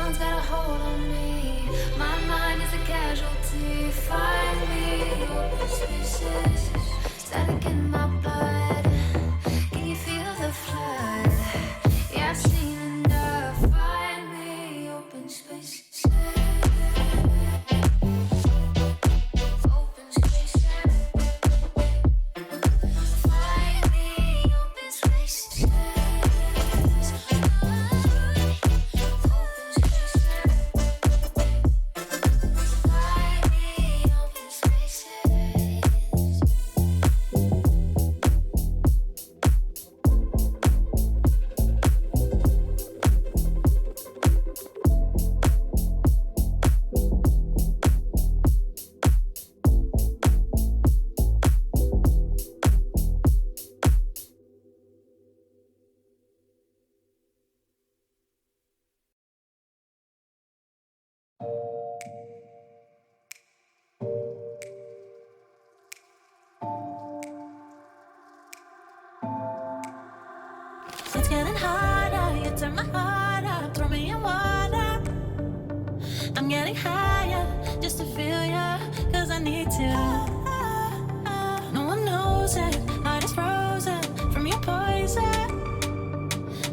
sound's got a hold on me. My mind is a casualty. Find me open spaces, static in my blood. Can you feel the flood? Yeah, I've seen enough. Find me open spaces. It's getting harder, you turn my heart up, throw me in water. I'm getting higher, just to feel ya, cause I need to. No one knows it, heart is frozen from your poison.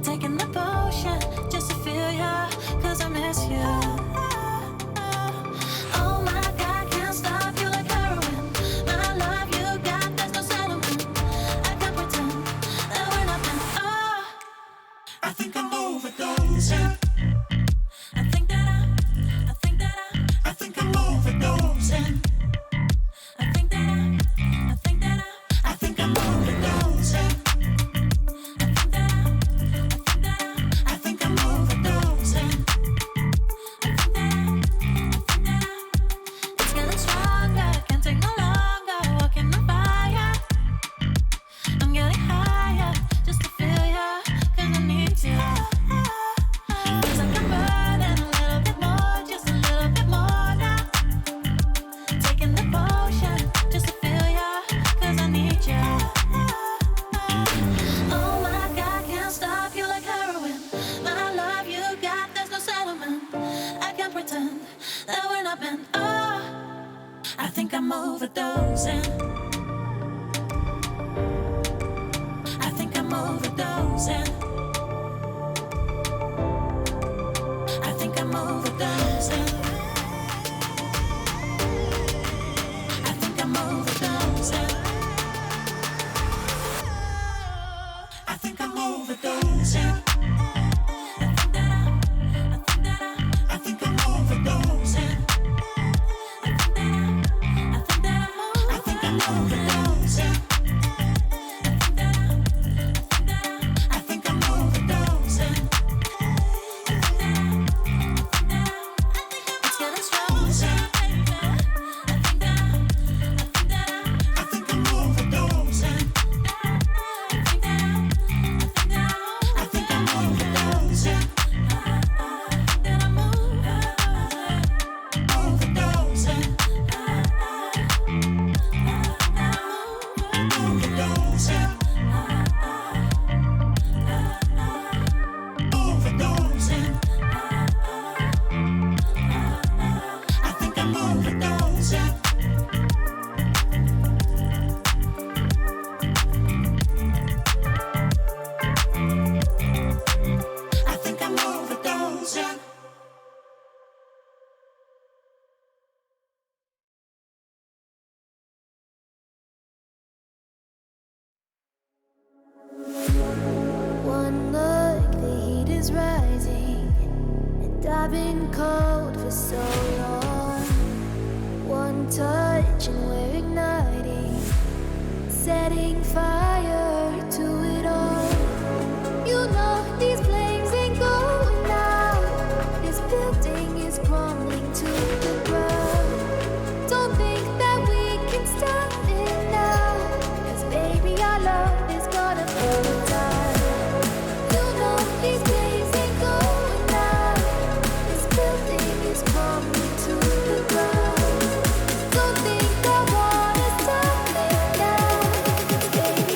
Taking the potion, just to feel ya, cause I miss you. Oh my God, can't stop you like heroin. My love you got, there's no settlement. I can't pretend that we're nothing. Oh, I think I'm overdosing. I think that I think I'm overdosing. I think that I think I'm overdosing. I think I'm overdosing. It's getting stronger, can't take no longer. Walking on fire. I'm getting higher, just to feel ya, cause I need to. Feels like I'm burning a little bit more, just a little bit more now. Taking the potion, just to feel ya, cause I need ya. Oh my God, can't stop you like heroin. My love you got, there's no settlement. I can't pretend that we're not meant. Oh, I think I'm overdosing. I think I'm overdosing. I think I'm overdosing. I think I'm overdosing. I think I'm overdosing. I think I'm overdosing. I think I'm overdosing. I think I'm overdosing. It's getting stronger. I think I'm overdosing. I think I'm overdosing. One look, the heat is rising, and I've been cold for so long. One touch and we're igniting, setting fire to it all. You know these flames ain't going out. This building is crumbling to the ground. Don't think that we can stop it now, 'cause baby our love is gonna burn down. You know these flames ain't going out. This building is crumbling to the ground. Don't think I wanna stop it now, 'cause baby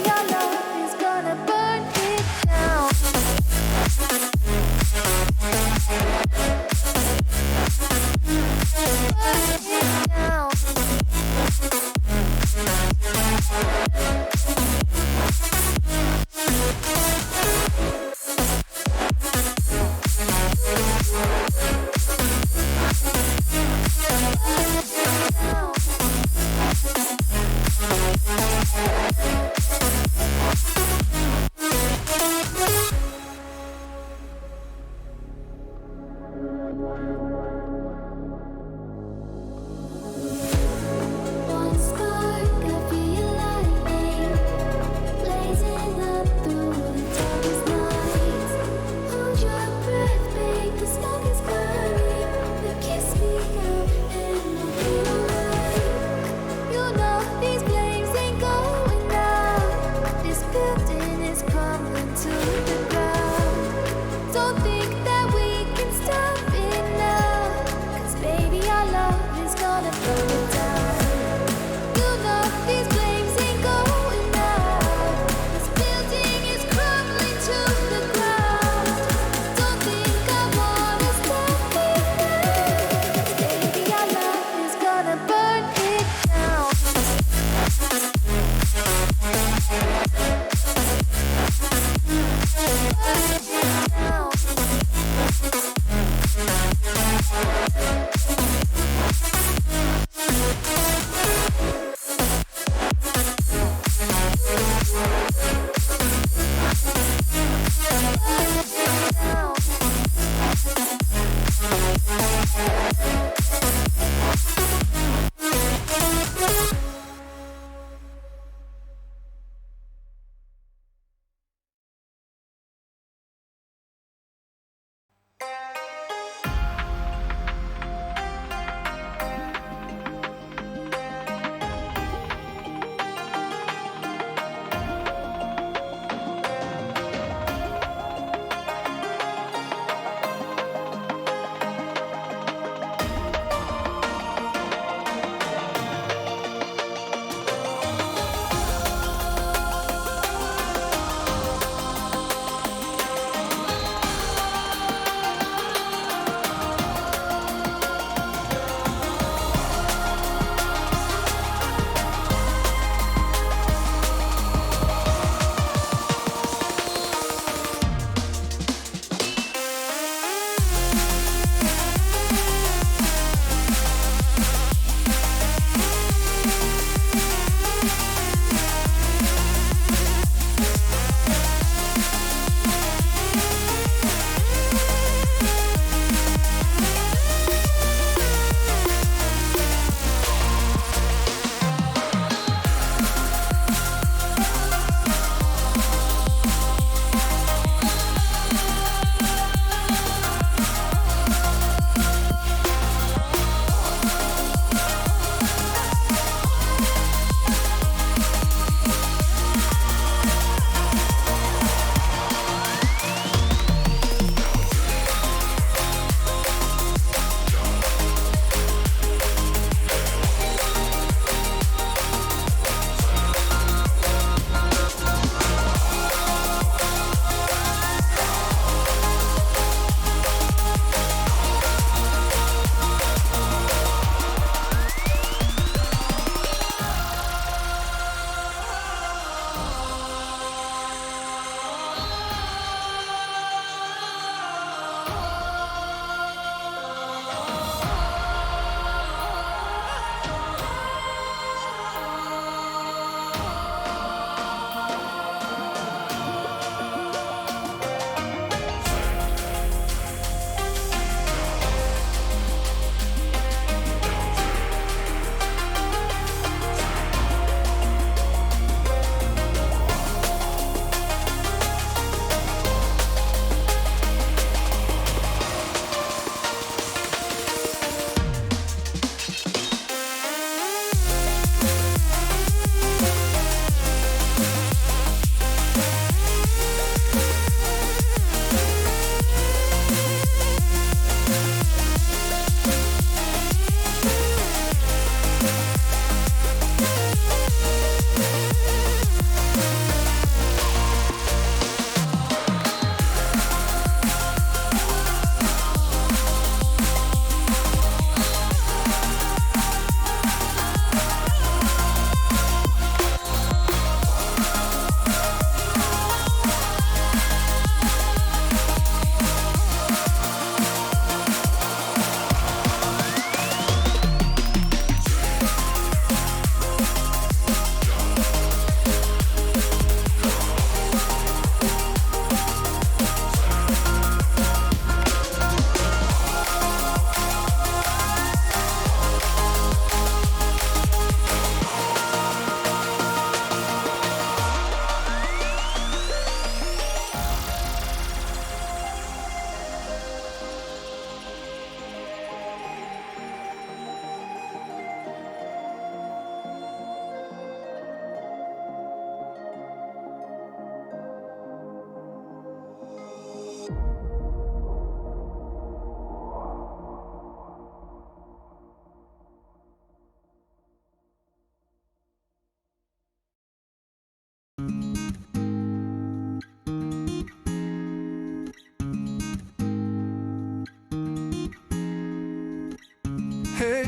Hey,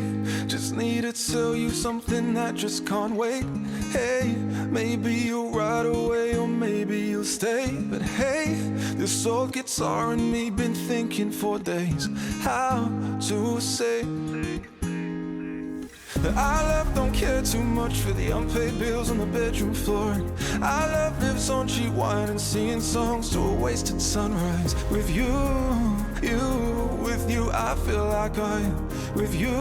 just need to tell you something that just can't wait. Hey, maybe you'll ride away or maybe you'll stay. But hey, this old guitar and me been thinking for days how to say I love don't care too much for the unpaid bills on the bedroom floor. I love lives on cheap wine and singing songs to a wasted sunrise. With you, with you, I feel like I am. With you,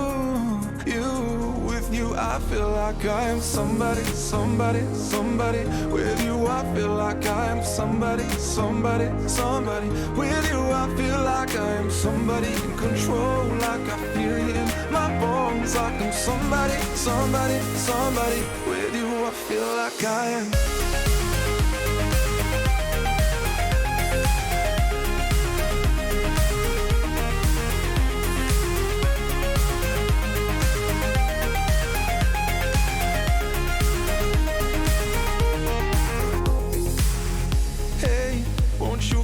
with you, I feel like I am somebody, somebody, somebody. With you, I feel like I am somebody, somebody, somebody. With you, I feel like I am somebody in control, like I feel it in my bones, like I'm somebody, somebody, somebody. With you, I feel like I am.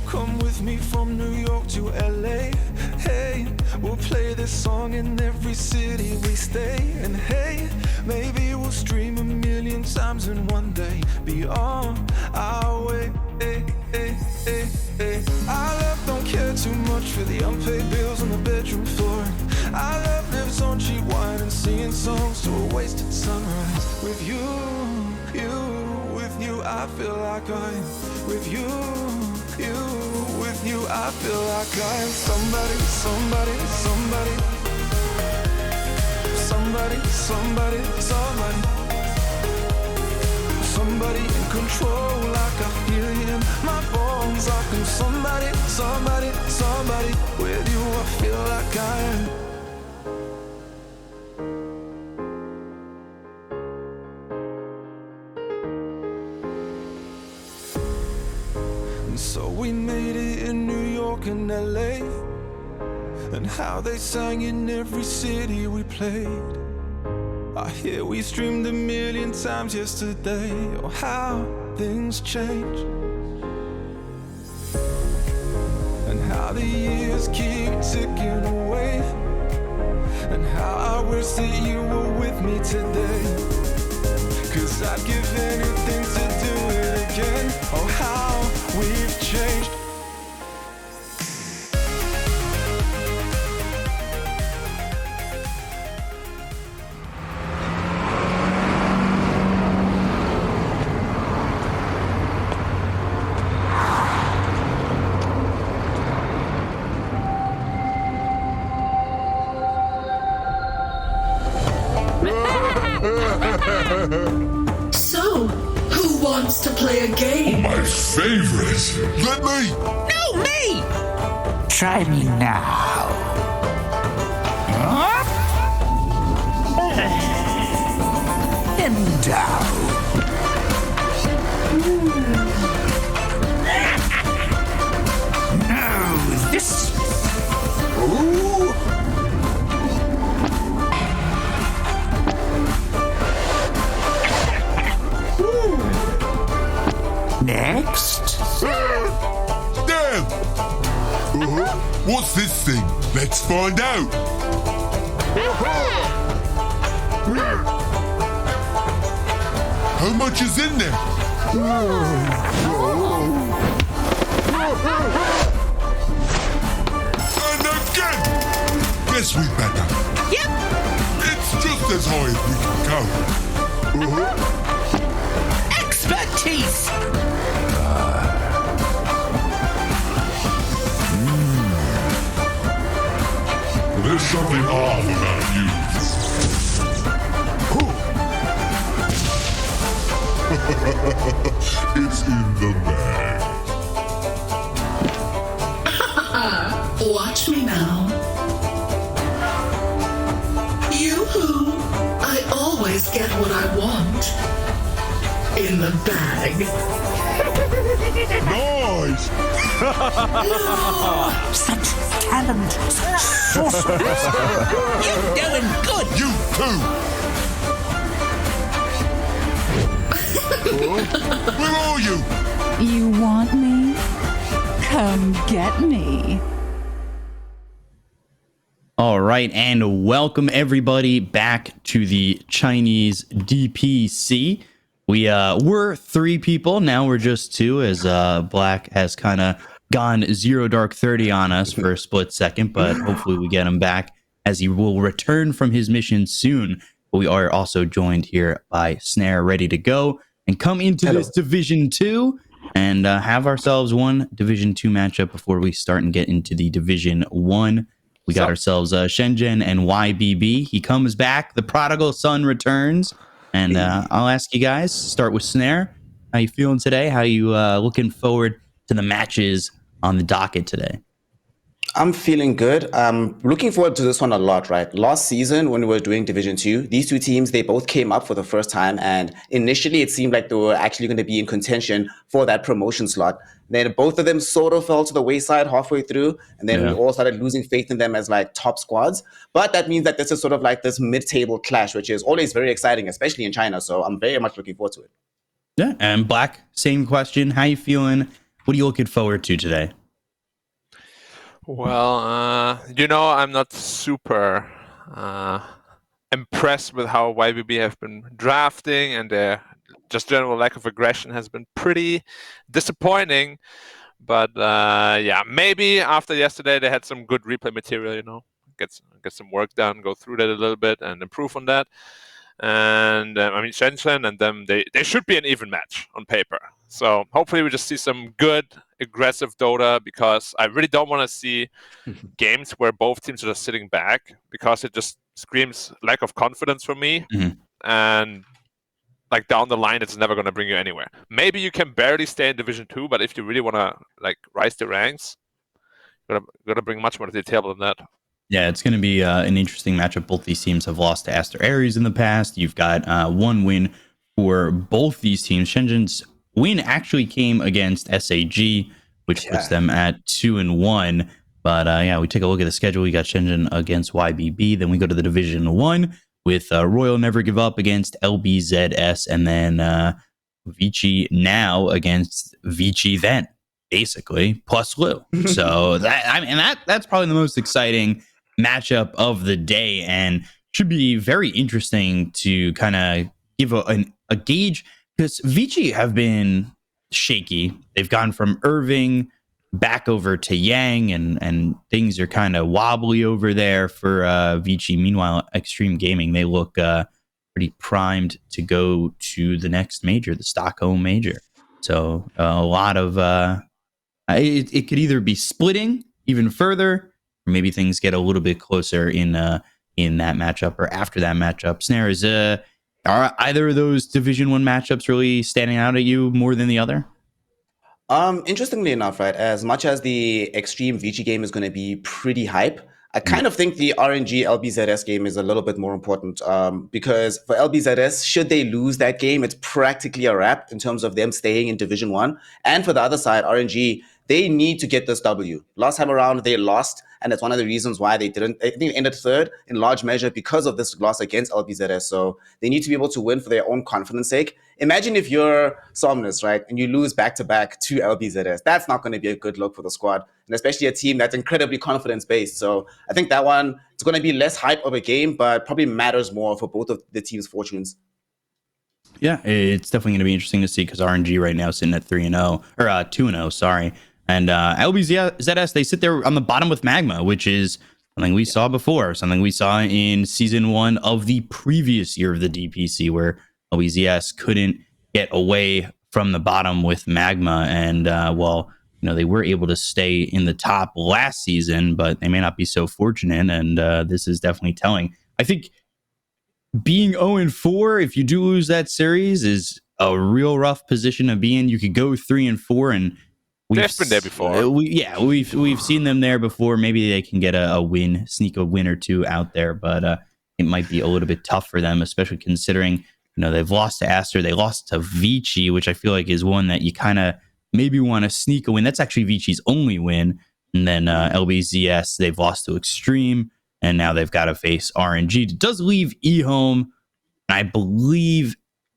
Come with me from New York to LA. Hey, we'll play this song in every city we stay. And hey, maybe we'll stream 1,000,000 times in one day. Be on our way. Hey, hey, hey, hey. I love don't care too much for the unpaid bills on the bedroom floor. I love lives on cheap wine and singing songs to a wasted sunrise. With you, with you, I feel like I am. With you, with you, I feel like I am somebody, somebody, somebody. Somebody, somebody, somebody. Somebody in control, like I feel it in my bones, like I'm somebody, somebody, somebody. With you, I feel like I am. So we made it in New York and LA, and how they sang in every city we played. I hear we streamed 1,000,000 times yesterday. Oh, how things change, and how the years keep ticking away, and how I wish that you were with me today. 'Cause I'd give anything to do it again. Oh, how we've changed. So, who wants to play a game? My favorite. Let me. No, me! Try me now. And down. No, this. Ooh. Next. Damn! What's this thing? Let's find out. How much is in there? And again! Guess we better. Yep. It's just as high as we can go. Expertise. There's something off about you. It's in the bag. Watch me now. Yoo-hoo! I always get what I want. In the bag. Nice! Such talent. Such sorceress. You're doing good. You too! Where are you? You want me? Come get me. All right, and welcome everybody back to the Chinese DPC. We were 3 people, now we're just 2, as Black has kind of gone 0 Dark 30 on us for a split second, but hopefully we get him back as he will return from his mission soon. but we are also joined here by Snare, ready to go and come into this Division 2 and have ourselves one Division 2 matchup before we start and get into the Division 1. We got ourselves Shenzhen and YBB. He comes back. The prodigal son returns. And I'll ask you guys, start with Snare. How you feeling today? How you looking forward to the matches on the docket today? I'm feeling good. I'm looking forward to this one a lot, right? Last season, when we were doing Division 2, these two teams, they both came up for the first time. And initially, it seemed like they were actually going to be in contention for that promotion slot. Then both of them sort of fell to the wayside halfway through. And then we all started losing faith in them as like top squads. But that means that this is sort of like this mid-table clash, which is always very exciting, especially in China. So I'm very much looking forward to it. Yeah. And Black, same question. How you feeling? What are you looking forward to today? Well, I'm not super impressed with how YBB have been drafting, and their just general lack of aggression has been pretty disappointing. But maybe after yesterday they had some good replay material. Get some work done, go through that a little bit, and improve on that. And Shenzhen and them, they should be an even match on paper. So hopefully we just see some good, aggressive Dota, because I really don't want to see games where both teams are just sitting back, because it just screams lack of confidence for me. And like down the line, it's never going to bring you anywhere. Maybe you can barely stay in Division 2, but if you really want to like rise the ranks, you're gonna bring much more to the table than that. Yeah, it's going to be an interesting matchup. Both these teams have lost to Aster Aries in the past. You've got one win for both these teams. Shenzhen's win actually came against SAG, which puts them at 2-1. But we take a look at the schedule. We got Shenzhen against YBB. Then we go to the Division 1 with Royal Never Give Up against LBZS. And then Vici now against Vici then, basically, plus Lou. So that's probably the most exciting matchup of the day, and should be very interesting to kind of give a gauge, because Vici have been shaky. They've gone from Irving back over to Yang, and things are kind of wobbly over there for Vici. Meanwhile, Extreme Gaming, they look pretty primed to go to the next major, the Stockholm major. So a lot of it could either be splitting even further, or maybe things get a little bit closer in that matchup or after that matchup. Snare, are either of those Division 1 matchups really standing out at you more than the other? Interestingly enough, right, as much as the Extreme Vici game is going to be pretty hype, I kind of think the RNG LBZS game is a little bit more important, because for LBZS, should they lose that game, it's practically a wrap in terms of them staying in Division 1. And for the other side, RNG, they need to get this W. Last time around, they lost, and it's one of the reasons why they didn't. I think they ended third in large measure because of this loss against LBZS. So they need to be able to win for their own confidence sake. Imagine if you're Somnus, right, and you lose back-to-back to LBZS. That's not going to be a good look for the squad, and especially a team that's incredibly confidence-based. So I think that one, it's going to be less hype of a game, but probably matters more for both of the team's fortunes. Yeah, it's definitely going to be interesting to see, because RNG right now is sitting at 3-0, or 2-0, sorry. And LBZS, they sit there on the bottom with Magma, which is something we saw before, something we saw in Season 1 of the previous year of the DPC, where LBZS couldn't get away from the bottom with Magma. And, they were able to stay in the top last season, but they may not be so fortunate. And this is definitely telling. I think being 0-4, if you do lose that series, is a real rough position to be in. You could go 3-4, and they've been there before. We've seen them there before. Maybe they can get a win, sneak a win or two out there, but it might be a little bit tough for them, especially considering they've lost to Aster, they lost to Vici, which I feel like is one that you kind of maybe want to sneak a win. That's actually Vici's only win. And then LBZS, they've lost to Extreme, and now they've got to face RNG. It does leave eHome, and I believe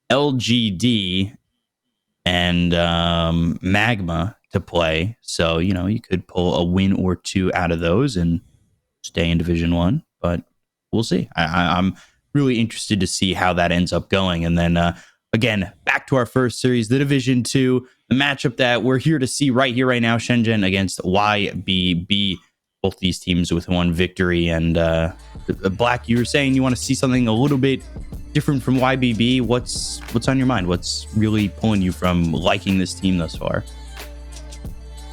LGD and Magma to play. So, you could pull a win or two out of those and stay in Division 1, but we'll see. I'm really interested to see how that ends up going. And then, again, back to our first series, the Division 2, the matchup that we're here to see right here, right now, Shenzhen against YBB. both these teams with one victory. And Black, you were saying you want to see something a little bit different from YBB. What's on your mind? What's really pulling you from liking this team thus far?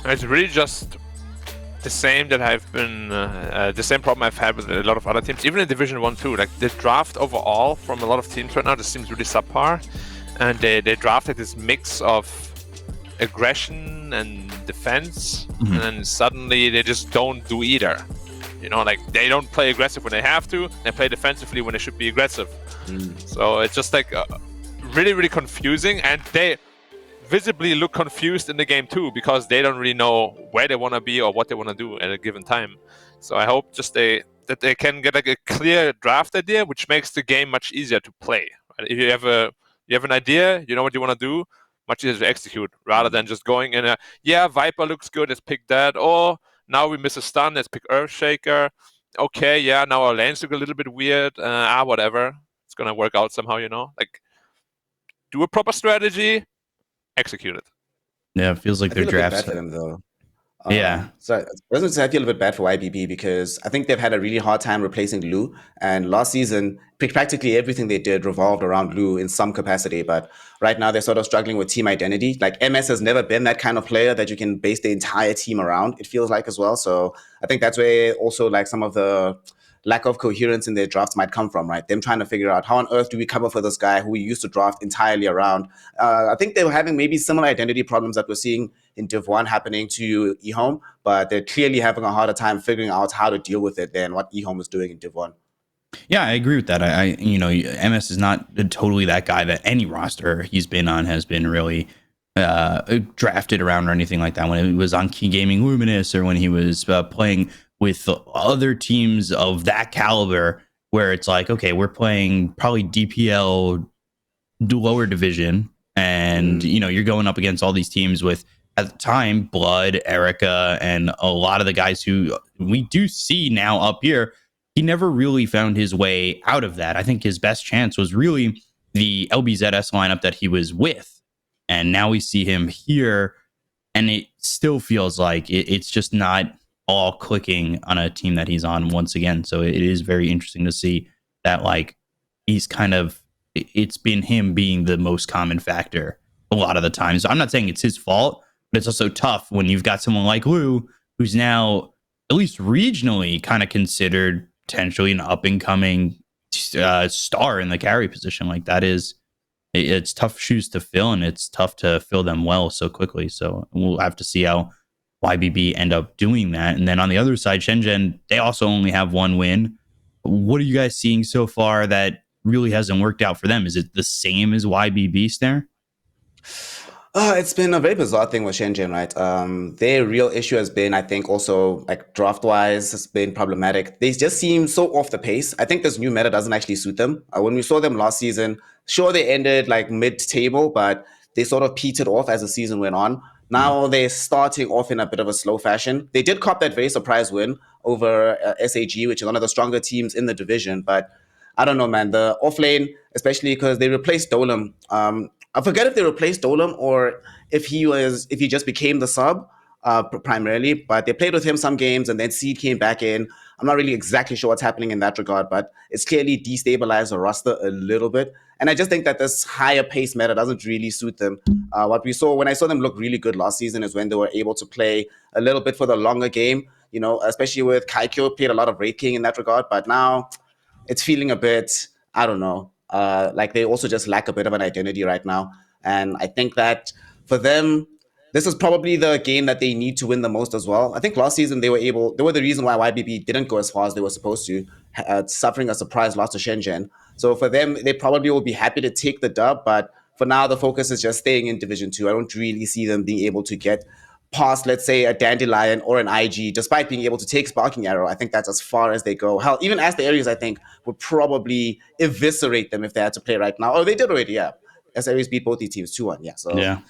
It's really just the same that I've been the same problem I've had with a lot of other teams, even in Division 1 too. Like the draft overall from a lot of teams right now just seems really subpar, and they drafted this mix of aggression and defense, and then suddenly they just don't do either. You know, like they don't play aggressive when they have to, they play defensively when they should be aggressive. So it's just like really, really confusing, and they visibly look confused in the game too, because they don't really know where they want to be or what they want to do at a given time. So I hope just that they can get like a clear draft idea, which makes the game much easier to play. Right? If you have an idea, you know what you want to do, much easier to execute, rather than just going in Viper looks good, let's pick that, or now we miss a stun, let's pick Earthshaker. Okay, yeah, now our lanes look a little bit weird, whatever, it's gonna work out somehow, you know, like do a proper strategy, execute it. Yeah, it feels like their drafts. Bad for them though. Yeah. So I feel a bit bad for YBB because I think they've had a really hard time replacing Lu. And last season, practically everything they did revolved around Lu in some capacity. But right now, they're sort of struggling with team identity. Like MS has never been that kind of player that you can base the entire team around, it feels like as well. So I think that's where also like some of the lack of coherence in their drafts might come from, right? Them trying to figure out how on earth do we cover for this guy who we used to draft entirely around. I think they were having maybe similar identity problems that we're seeing in Div 1 happening to eHome, but they're clearly having a harder time figuring out how to deal with it than what eHome is doing in Div 1. Yeah, I agree with that. MS is not totally that guy that any roster he's been on has been really drafted around or anything like that. When it was on Key Gaming Luminous or when he was playing with other teams of that caliber, where it's like, okay, we're playing probably DPL lower division, and you're going up against all these teams with, at the time, Blood, Erica, and a lot of the guys who we do see now up here. He never really found his way out of that. I think his best chance was really the LBZS lineup that he was with, and now we see him here, and it still feels like it's just not all clicking on a team that he's on once again. So it is very interesting to see that, like, he's kind of, it's been him being the most common factor a lot of the time. So I'm not saying it's his fault, but it's also tough when you've got someone like Lu, who's now at least regionally kind of considered potentially an up and coming star in the carry position. Like that it's tough shoes to fill, and it's tough to fill them well so quickly. So we'll have to see how YBB end up doing that. And then on the other side, Shenzhen, they also only have one win. What are you guys seeing so far that really hasn't worked out for them? Is it the same as YBB, Snare? It's been a very bizarre thing with Shenzhen, right? Their real issue has been, I think, also like draft-wise, has been problematic. They just seem so off the pace. I think this new meta doesn't actually suit them. When we saw them last season, sure, they ended like mid-table, but they sort of petered off as the season went on. Now they're starting off in a bit of a slow fashion. They did cop that very surprise win over SAG, which is one of the stronger teams in the division. But I don't know, man. The offlane, especially because they replaced Dolem. I forget if they replaced Dolem or if he just became the sub primarily. But they played with him some games, and then Seed came back in. I'm not really exactly sure what's happening in that regard, but it's clearly destabilized the roster a little bit. And I just think that this higher pace meta doesn't really suit them. What we saw when I saw them look really good last season is when they were able to play a little bit for the longer game, especially with Kaikyo, played a lot of Raid King in that regard. But now it's feeling a bit, I don't know, like they also just lack a bit of an identity right now. And I think that for them, this is probably the game that they need to win the most as well. I think last season they were the reason why YBB didn't go as far as they were supposed to, suffering a surprise loss to Shenzhen. So for them, they probably will be happy to take the dub, but for now, the focus is just staying in Division 2. I don't really see them being able to get past, let's say, a Dandelion or an IG, despite being able to take Sparking Arrow. I think that's as far as they go. Hell, even as the Aries, I think, would probably eviscerate them if they had to play right now. Oh, they did already, yeah. As Aries beat both these teams 2-1, yeah. So yeah.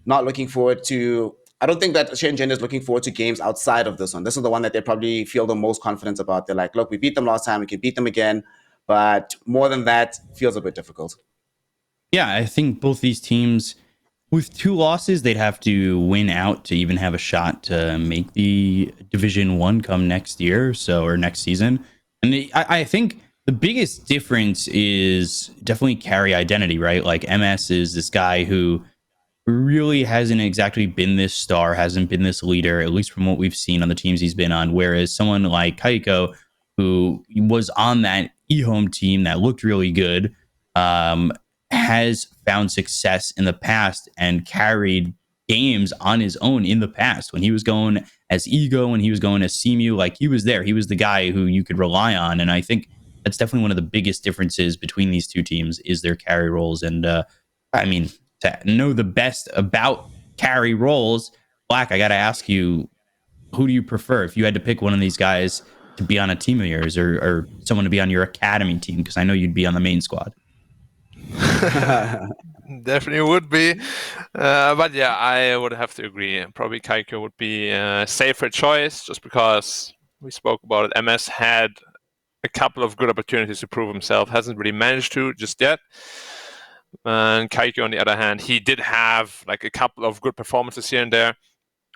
Not looking forward to... I don't think that Shenzhen is looking forward to games outside of this one. This is the one that they probably feel the most confident about. They're like, look, we beat them last time. We can beat them again. But more than that, feels a bit difficult. Yeah, I think both these teams, with 2 losses, they'd have to win out to even have a shot to make the Division 1 come next year, or next season. And I think the biggest difference is definitely carry identity, right? Like MS is this guy who really hasn't exactly been this star, hasn't been this leader, at least from what we've seen on the teams he's been on. Whereas someone like Kaiko, who was on that eHome team that looked really good, has found success in the past and carried games on his own in the past. When he was going as Ego, when he was going as Simu, like he was there. He was the guy who you could rely on. And I think that's definitely one of the biggest differences between these two teams is their carry roles. And I mean, to know the best about carry roles, Black, I got to ask you, who do you prefer if you had to pick one of these guys to be on a team of yours or someone to be on your academy team? Because I know you'd be on the main squad. Definitely would be. But yeah, I would have to agree. Probably Kaiko would be a safer choice just because we spoke about it. MS had a couple of good opportunities to prove himself, hasn't really managed to just yet. And Kaiko, on the other hand, he did have like a couple of good performances here and there.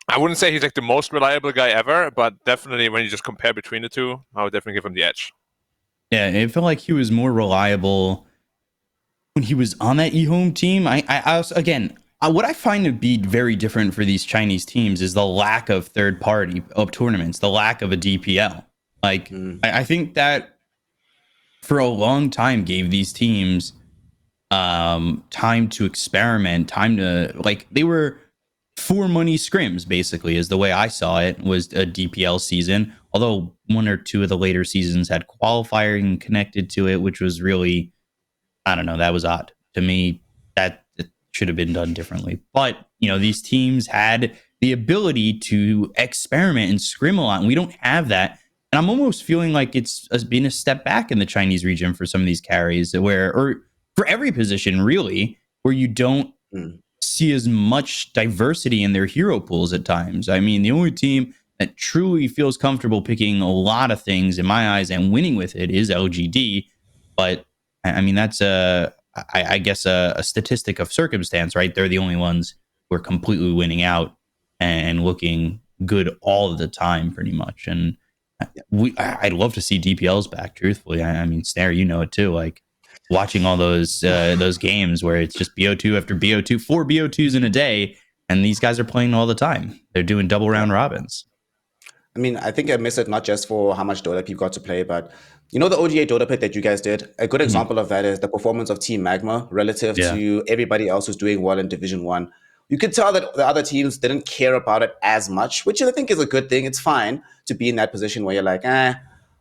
I wouldn't say he's like the most reliable guy ever, but definitely when you just compare between the two, I would definitely give him the edge. Yeah, it felt like he was more reliable when he was on that eHome team. I also, again, what I find to be very different for these Chinese teams is the lack of third party of tournaments, the lack of a DPL. Like, I think that for a long time gave these teams time to experiment, time to, like, they were for money scrims, basically, is the way I saw it, was a DPL season. Although 1 or 2 of the later seasons had qualifying connected to it, which was really, I don't know, that was odd to me. That should have been done differently. But, you know, these teams had the ability to experiment and scrim a lot, and we don't have that. And I'm almost feeling like it's been a step back in the Chinese region for some of these carries, or for every position, really, where you don't see as much diversity in their hero pools at times. I mean, the only team that truly feels comfortable picking a lot of things in my eyes and winning with it is LGD. But I mean, that's I guess a statistic of circumstance, right? They're the only ones who are completely winning out and looking good all of the time, pretty much. And I'd love to see DPLs back, truthfully. I mean, Snare, you know it too. Like watching all those games where it's just BO2 after BO2, 4 BO2s in a day, and these guys are playing all the time. They're doing double round robins. I mean, I think I miss it not just for how much Dota people got to play, but you know the OGA Dota pick that you guys did? A good example of that is the performance of Team Magma relative to everybody else who's doing well in Division 1. You could tell that the other teams didn't care about it as much, which I think is a good thing. It's fine to be in that position where you're like,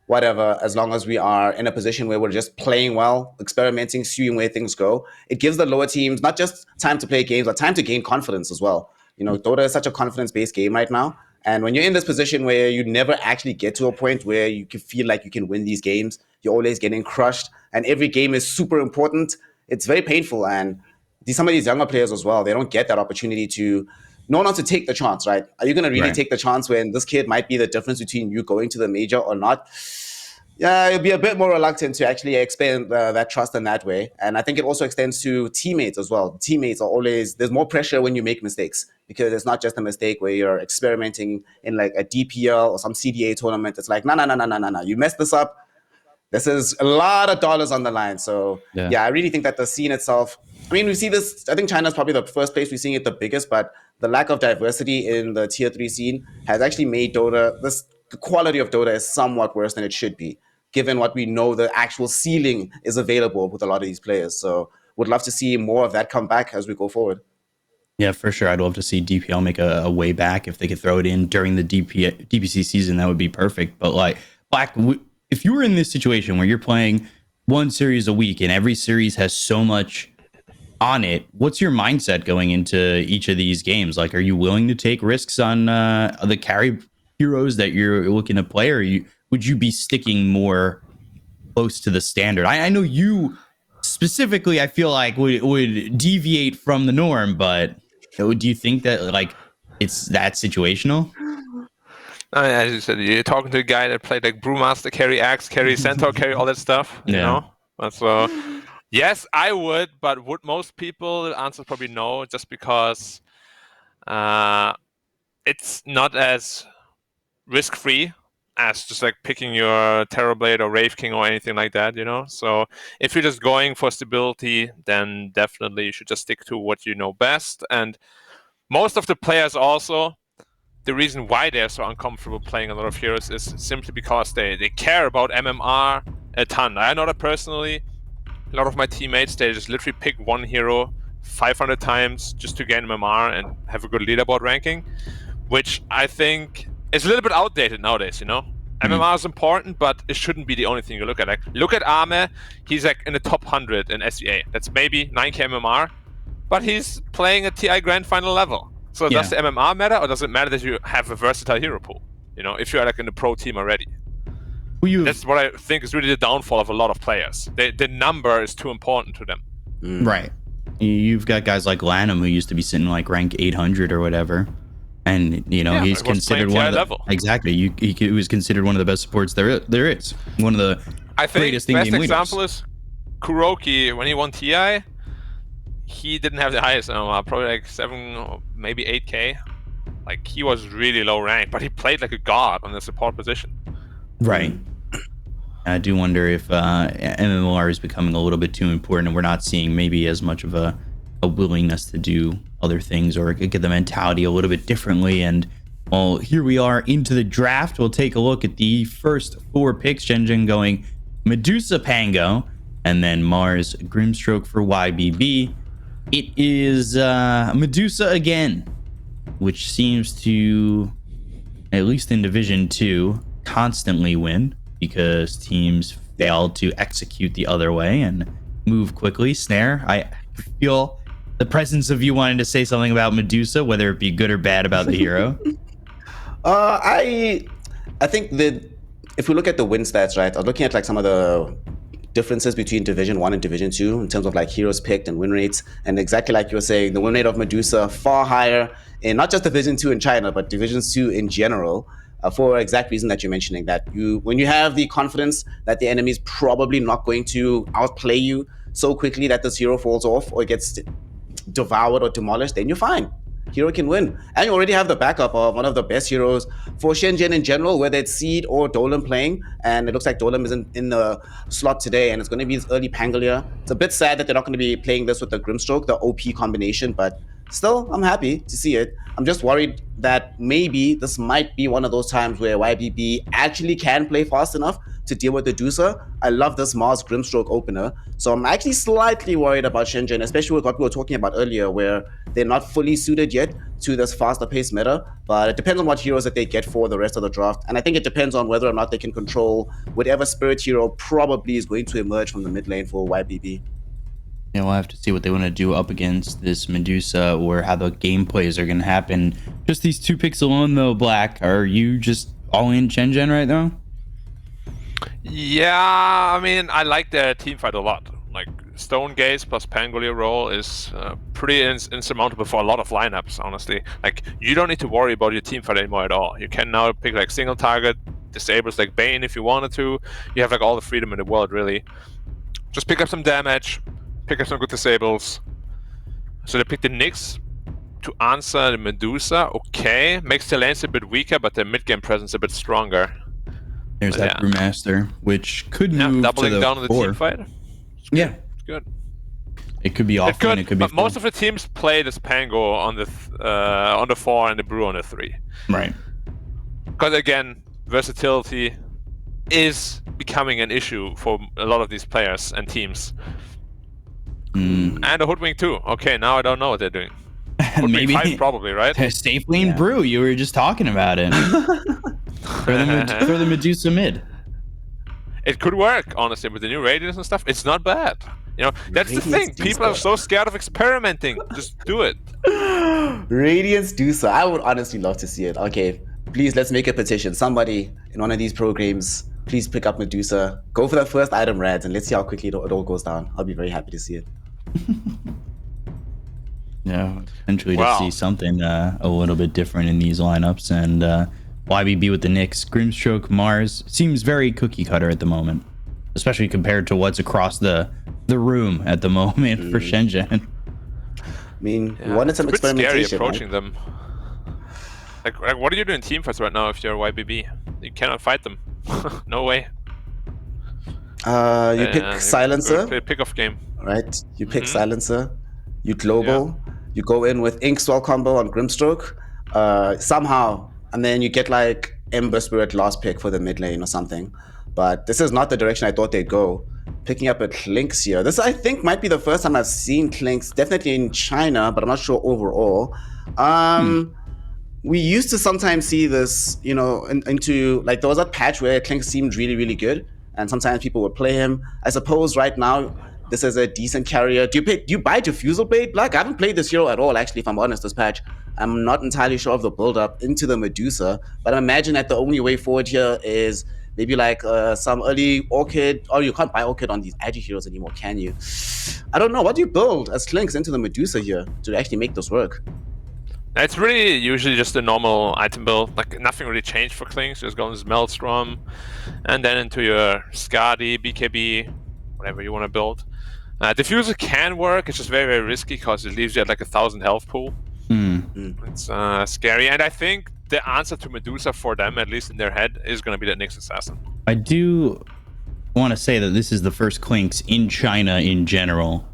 whatever, as long as we are in a position where we're just playing well, experimenting, seeing where things go. It gives the lower teams not just time to play games, but time to gain confidence as well. You know, Dota is such a confidence-based game right now. And when you're in this position where you never actually get to a point where you can feel like you can win these games, you're always getting crushed, and every game is super important, it's very painful. And some of these younger players as well, they don't get that opportunity to know not to take the chance, right? Are you going to really take the chance when this kid might be the difference between you going to the major or not? Yeah, you'll be a bit more reluctant to actually expand that trust in that way. And I think it also extends to teammates as well. Teammates are always, there's more pressure when you make mistakes because it's not just a mistake where you're experimenting in like a DPL or some CDA tournament. It's like, no, you messed this up. This is a lot of dollars on the line. So yeah, I really think that the scene itself, I mean, we see this, I think China's probably the first place we're seeing it the biggest, but the lack of diversity in the tier 3 scene has actually made Dota, the quality of Dota is somewhat worse than it should be, given what we know the actual ceiling is available with a lot of these players. So would love to see more of that come back as we go forward. Yeah, for sure. I'd love to see DPL make a way back. If they could throw it in during the DPC season, that would be perfect. But like, Black, if you were in this situation where you're playing one series a week and every series has so much on it, what's your mindset going into each of these games? Like, are you willing to take risks on the carry heroes that you're looking to play, or would you be sticking more close to the standard? I know you specifically, I feel like would deviate from the norm, but do you think that like it's that situational? As you said, you're talking to a guy that played like Brewmaster, carry Axe, carry Centaur, carry all that stuff. You know, so Yes, I would, but would most people? The answer is probably no, just because it's not as risk-free as just like picking your Terrorblade or Wraith King or anything like that, you know? So if you're just going for stability, then definitely you should just stick to what you know best. And most of the players also, the reason why they're so uncomfortable playing a lot of heroes is simply because they care about MMR a ton. I know that personally. A lot of my teammates, they just literally pick one hero 500 times just to gain MMR and have a good leaderboard ranking, which I think is a little bit outdated nowadays, you know? MMR is important, but it shouldn't be the only thing you look at. Like, look at Arme, he's like in the top 100 in SEA. That's maybe 9k MMR, but he's playing a TI Grand Final level. So does the MMR matter, or does it matter that you have a versatile hero pool? You know, if you're like in the pro team already. That's what I think is really the downfall of a lot of players. The number is too important to them. Right. You've got guys like Lanham who used to be sitting like rank 800 or whatever, and you know he's considered one of the exactly. He was considered one of the best supports there is. One of the greatest the best in-game example is Kuroki. When he won TI, he didn't have the highest MMR, probably like 7 or maybe 8k. Like, he was really low ranked, but he played like a god on the support position. Right. I do wonder if MMR is becoming a little bit too important, and we're not seeing maybe as much of a willingness to do other things or get the mentality a little bit differently. And well, here we are into the draft. We'll take a look at the first 4 picks. Shenzhen going Medusa Pango, and then Mars Grimstroke for YBB. It is Medusa again, which seems to, at least in Division 2, constantly win because teams fail to execute the other way and move quickly. Snare, I feel the presence of you wanting to say something about Medusa, whether it be good or bad about the hero. I think that if we look at the win stats, right, I'm looking at like some of the differences between Division 1 and Division 2 in terms of like heroes picked and win rates. And exactly like you were saying, the win rate of Medusa far higher in not just Division 2 in China, but Division 2 in general. For exact reason that you're mentioning, that when you have the confidence that the enemy is probably not going to outplay you so quickly that this hero falls off or gets devoured or demolished, then you're fine. Hero can win. And you already have the backup of one of the best heroes for Shenzhen in general, whether it's Seed or Dolan playing. And it looks like Dolan is in the slot today, and it's going to be his early Pangolier. It's a bit sad that they're not going to be playing this with the Grimstroke, the OP combination, but still, I'm happy to see it. I'm just worried that maybe this might be one of those times where YBB actually can play fast enough to deal with the Medusa. I love this Mars Grimstroke opener. So I'm actually slightly worried about Shenzhen, especially with what we were talking about earlier, where they're not fully suited yet to this faster paced meta. But it depends on what heroes that they get for the rest of the draft. And I think it depends on whether or not they can control whatever spirit hero probably is going to emerge from the mid lane for YBB. Yeah, we'll have to see what they want to do up against this Medusa, or how the gameplays are going to happen. Just these 2 picks alone, though, Black, are you just all in Shenzhen right now? Yeah, I mean, I like their team fight a lot. Like, Stone Gaze plus Pangolier role is pretty insurmountable for a lot of lineups, honestly. Like, you don't need to worry about your team fight anymore at all. You can now pick, like, single target, disables like Bane if you wanted to. You have, like, all the freedom in the world, really. Just pick up some damage, pick up some good disables. So they picked the Nyx to answer the Medusa. Okay, makes their lanes a bit weaker, but their mid-game presence a bit stronger. There's that Brewmaster, which could move doubling to the down on the 4. team fight. Yeah, it's good. It could be off, and it could be. But most of the teams play this Pango on the 4 and the Brew on the 3. Right. Because again, versatility is becoming an issue for a lot of these players and teams. And a Hoodwink too. Okay, now I don't know what they're doing. Maybe 5 probably, right? Safe lane Brew. You were just talking about it. throw the Medusa mid. It could work, honestly, with the new radius and stuff. It's not bad. You know, that's the thing. People are so scared of experimenting. Just do it. Radiance Dusa. I would honestly love to see it. Okay, please, let's make a petition. Somebody in one of these programs, please pick up Medusa. Go for the first item rads, and let's see how quickly it all goes down. I'll be very happy to see it. Yeah, potentially to see something a little bit different in these lineups. And YBB with the Nyx, Grimstroke, Mars seems very cookie cutter at the moment, especially compared to what's across the the room at the moment for Shenzhen. I mean, we wanted some it's a bit experimentation. scary approaching them. Like, what are you doing team fights right now if you're YBB? You cannot fight them. No way. You pick Silencer. Play a pick-off game. Right? You pick Silencer. You global. You go in with Inkswell combo on Grimstroke. Somehow. And then you get like Ember Spirit last pick for the mid lane or something. But this is not the direction I thought they'd go. Picking up a Clinks here. This, I think, might be the first time I've seen Clinks. Definitely in China, but I'm not sure overall. We used to sometimes see this, you know, into like there was a patch where Clinks seemed really, really good, and sometimes people would play him. I suppose right now this is a decent carrier. Do you buy Diffusal Blade, Black? I haven't played this hero at all, actually, if I'm honest, this patch. I'm not entirely sure of the build-up into the Medusa, but I imagine that the only way forward here is maybe like some early Orchid. Oh, you can't buy Orchid on these Agi heroes anymore, can you? I don't know. What do you build as Clinks into the Medusa here to actually make this work? It's really usually just a normal item build. Like nothing really changed for Clinks. Just go into Maelstrom, and then into your Skadi, BKB, whatever you want to build. Diffuser can work. It's just very, very risky because it leaves you at like 1,000 health pool. It's scary, and I think the answer to Medusa for them, at least in their head, is going to be that Nyx Assassin. I do want to say that this is the first Clinks in China in general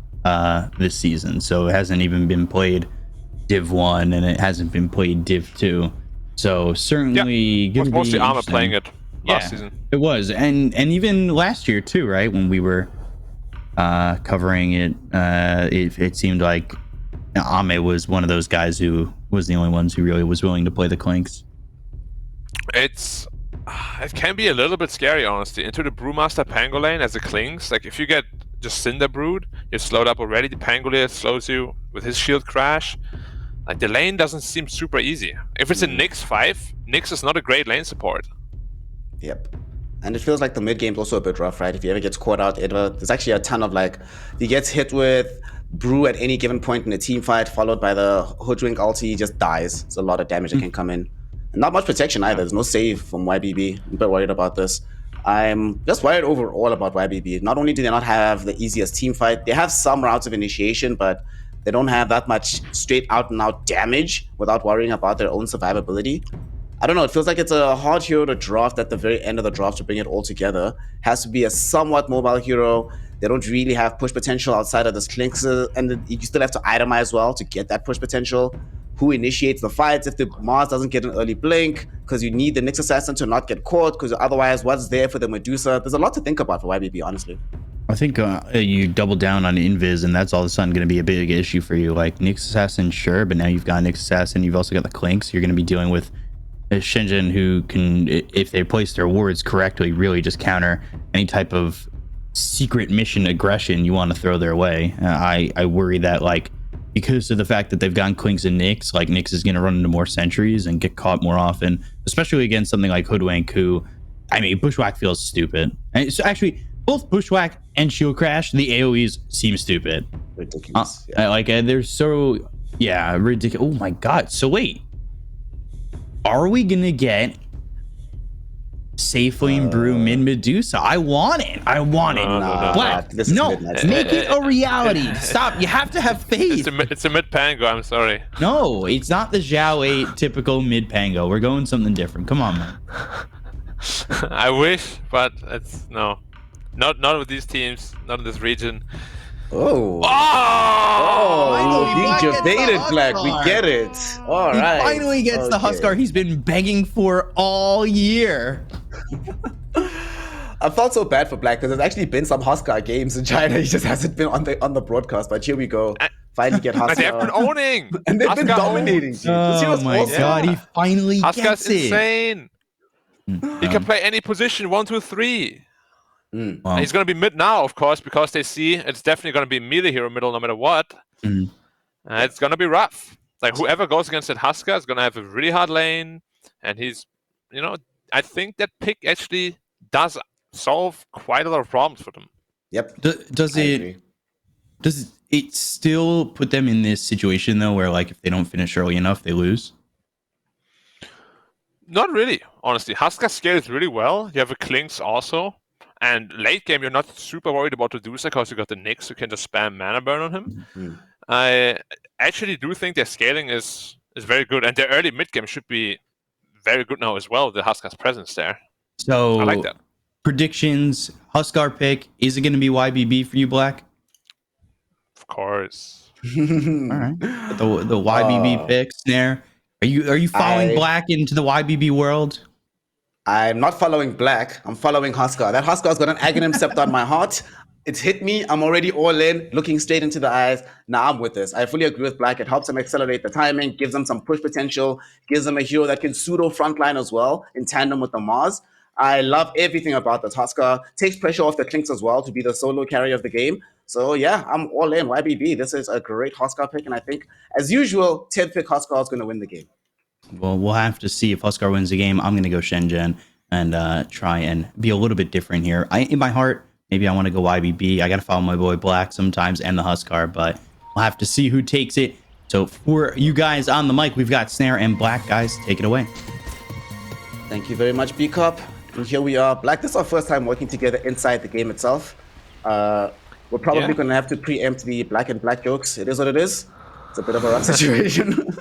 this season, so it hasn't even been played Div 1 and it hasn't been played Div 2. So certainly it was mostly Armor playing it last season. It was, and even last year too, right? When we were covering it, it seemed like Ame was one of those guys who was the only ones who really was willing to play the Clinks. It can be a little bit scary, honestly. Into the Brewmaster Pangolin as a Clinks, like if you get just Cinder Brood, you're slowed up already. The Pangolier slows you with his shield crash. Like the lane doesn't seem super easy. If it's a Nyx 5, Nyx is not a great lane support. Yep. And it feels like the mid game's also a bit rough, right? If he ever gets caught out, there's actually a ton of like, he gets hit with Brew at any given point in a team fight, followed by the Hoodwink ulti, he just dies. There's a lot of damage that can come in. And not much protection either. There's no save from YBB. I'm a bit worried about this. I'm just worried overall about YBB. Not only do they not have the easiest team fight, they have some routes of initiation, but they don't have that much straight out and out damage without worrying about their own survivability. I don't know, it feels like it's a hard hero to draft at the very end of the draft to bring it all together. Has to be a somewhat mobile hero. They don't really have push potential outside of this Clinks, and you still have to itemize well to get that push potential. Who initiates the fights if the Mars doesn't get an early blink, because you need the Nyx Assassin to not get caught, because otherwise what's there for the Medusa? There's a lot to think about for YBB, honestly. I think you double down on Invis, and that's all of a sudden going to be a big issue for you. Like Nyx Assassin, sure, but now you've got Nyx Assassin, you've also got the Clinks. You're going to be dealing with Shenzhen, who can, if they place their wards correctly, really just counter any type of secret mission aggression you want to throw their way. I worry that, like, because of the fact that they've gotten Clinks and Nyx, like Nyx is going to run into more sentries and get caught more often, especially against something like Hoodwink, who, I mean, Bushwhack feels stupid. And so actually, both Bushwhack and Shield Crash, the AoEs seem stupid. Ridiculous. Like, they're so, ridiculous. Oh my god. So wait, are we going to get Safe Lane Brew mid Medusa? I want it. Black, make it a reality. Stop. You have to have faith. It's a mid Pango, I'm sorry. No, it's not the Zhao 8 typical mid Pango. We're going something different. Come on, man. I wish, but it's no. Not with these teams, not in this region. Oh, he debated Black. We get it. All right. He finally gets the Huskar he's been begging for all year. I felt so bad for Black because there's actually been some Huskar games in China. He just hasn't been on the broadcast. But here we go. Finally get Huskar. They've been owning. And they've been dominating. Oh my god, he finally Huskar's gets it. Insane. He can play any position, 1, 2, 3. Wow. He's going to be mid now, of course, because they see it's definitely going to be melee hero middle no matter what. It's going to be rough. Like, whoever goes against that Huskar is going to have a really hard lane. And he's, I think that pick actually does solve quite a lot of problems for them. Yep. Does it still put them in this situation, though, where, like, if they don't finish early enough, they lose? Not really, honestly. Huskar scales really well. You have a Clinks also. And late game, you're not super worried about the Medusa because you got the Nyx, you can just spam mana burn on him. I actually do think their scaling is very good, and their early mid game should be very good now as well. The Huskar's presence there. So I like that. Predictions, Huskar pick, is it going to be YBB for you, Black? Of course. All right. The YBB pick, Snare. Are you following Black into the YBB world? I'm not following Black. I'm following Huskar. That Huskar's got an Aghanim Scepter on my heart. It's hit me. I'm already all in, looking straight into the eyes. Now I'm with this. I fully agree with Black. It helps him accelerate the timing, gives him some push potential, gives him a hero that can pseudo frontline as well in tandem with the Mars. I love everything about this. Huskar takes pressure off the Clinks as well to be the solo carrier of the game. So yeah, I'm all in. YBB. This is a great Huskar pick, and I think, as usual, 10th pick Huskar is going to win the game. Well, we'll have to see if Huskar wins the game. I'm going to go Shenzhen and try and be a little bit different here. In my heart, maybe I want to go YBB. I got to follow my boy Black sometimes and the Huskar, but we'll have to see who takes it. So for you guys on the mic, we've got Snare and Black. Guys, take it away. Thank you very much, B-Cop. And here we are. Black, this is our first time working together inside the game itself. We're probably going to have to preempt the Black and Black jokes. It is what it is. It's a bit of a rough situation.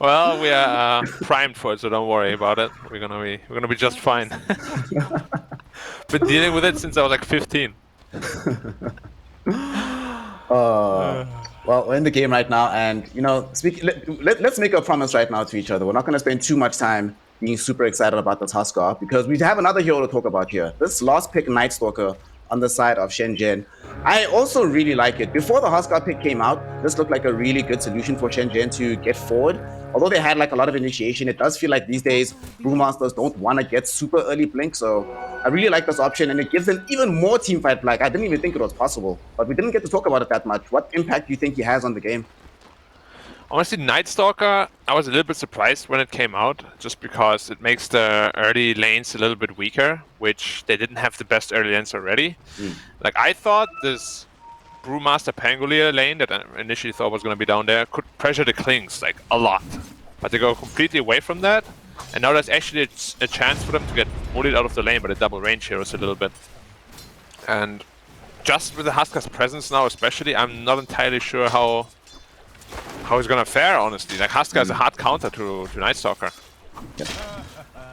Well, we are primed for it, so don't worry about it. We're gonna be just fine. Been dealing with it since I was like 15. Well, we're in the game right now, and let's make a promise right now to each other. We're not going to spend too much time being super excited about this Huskar because we have another hero to talk about here. This last pick, Night Stalker, on the side of Shenzhen. I also really like it. Before the Huskar pick came out, this looked like a really good solution for Shenzhen to get forward. Although they had like a lot of initiation, it does feel like these days Brewmasters don't want to get super early blink. So I really like this option, and it gives them even more teamfight. Like, I didn't even think it was possible, but we didn't get to talk about it that much. What impact do you think he has on the game? Honestly, Night Stalker, I was a little bit surprised when it came out, just because it makes the early lanes a little bit weaker, which they didn't have the best early lanes already. Like, I thought this Brewmaster Pangolier lane that I initially thought was going to be down there could pressure the Klings, like, a lot. But they go completely away from that, and now there's actually a chance for them to get bullied out of the lane by the double range heroes a little bit. And just with the Huskar's presence now especially, I'm not entirely sure how he's gonna fare, honestly. Like, Huskar is a hard counter to Night Stalker. Yep.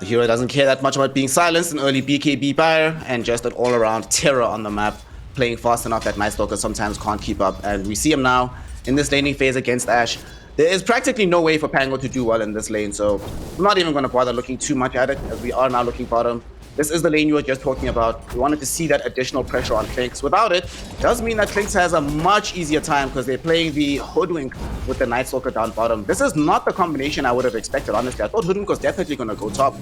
The hero doesn't care that much about being silenced, an early BKB buyer, and just an all-around terror on the map, playing fast enough that Night Stalker sometimes can't keep up. And we see him now in this laning phase against Ashe. There is practically no way for Pango to do well in this lane, so I'm not even going to bother looking too much at it, as we are now looking bottom. This is the lane you were just talking about. We wanted to see that additional pressure on Clinks. Without it, does mean that Clinks has a much easier time because they're playing the Hoodwink with the Night Stalker down bottom. This is not the combination I would have expected, honestly. I thought Hoodwink was definitely going to go top.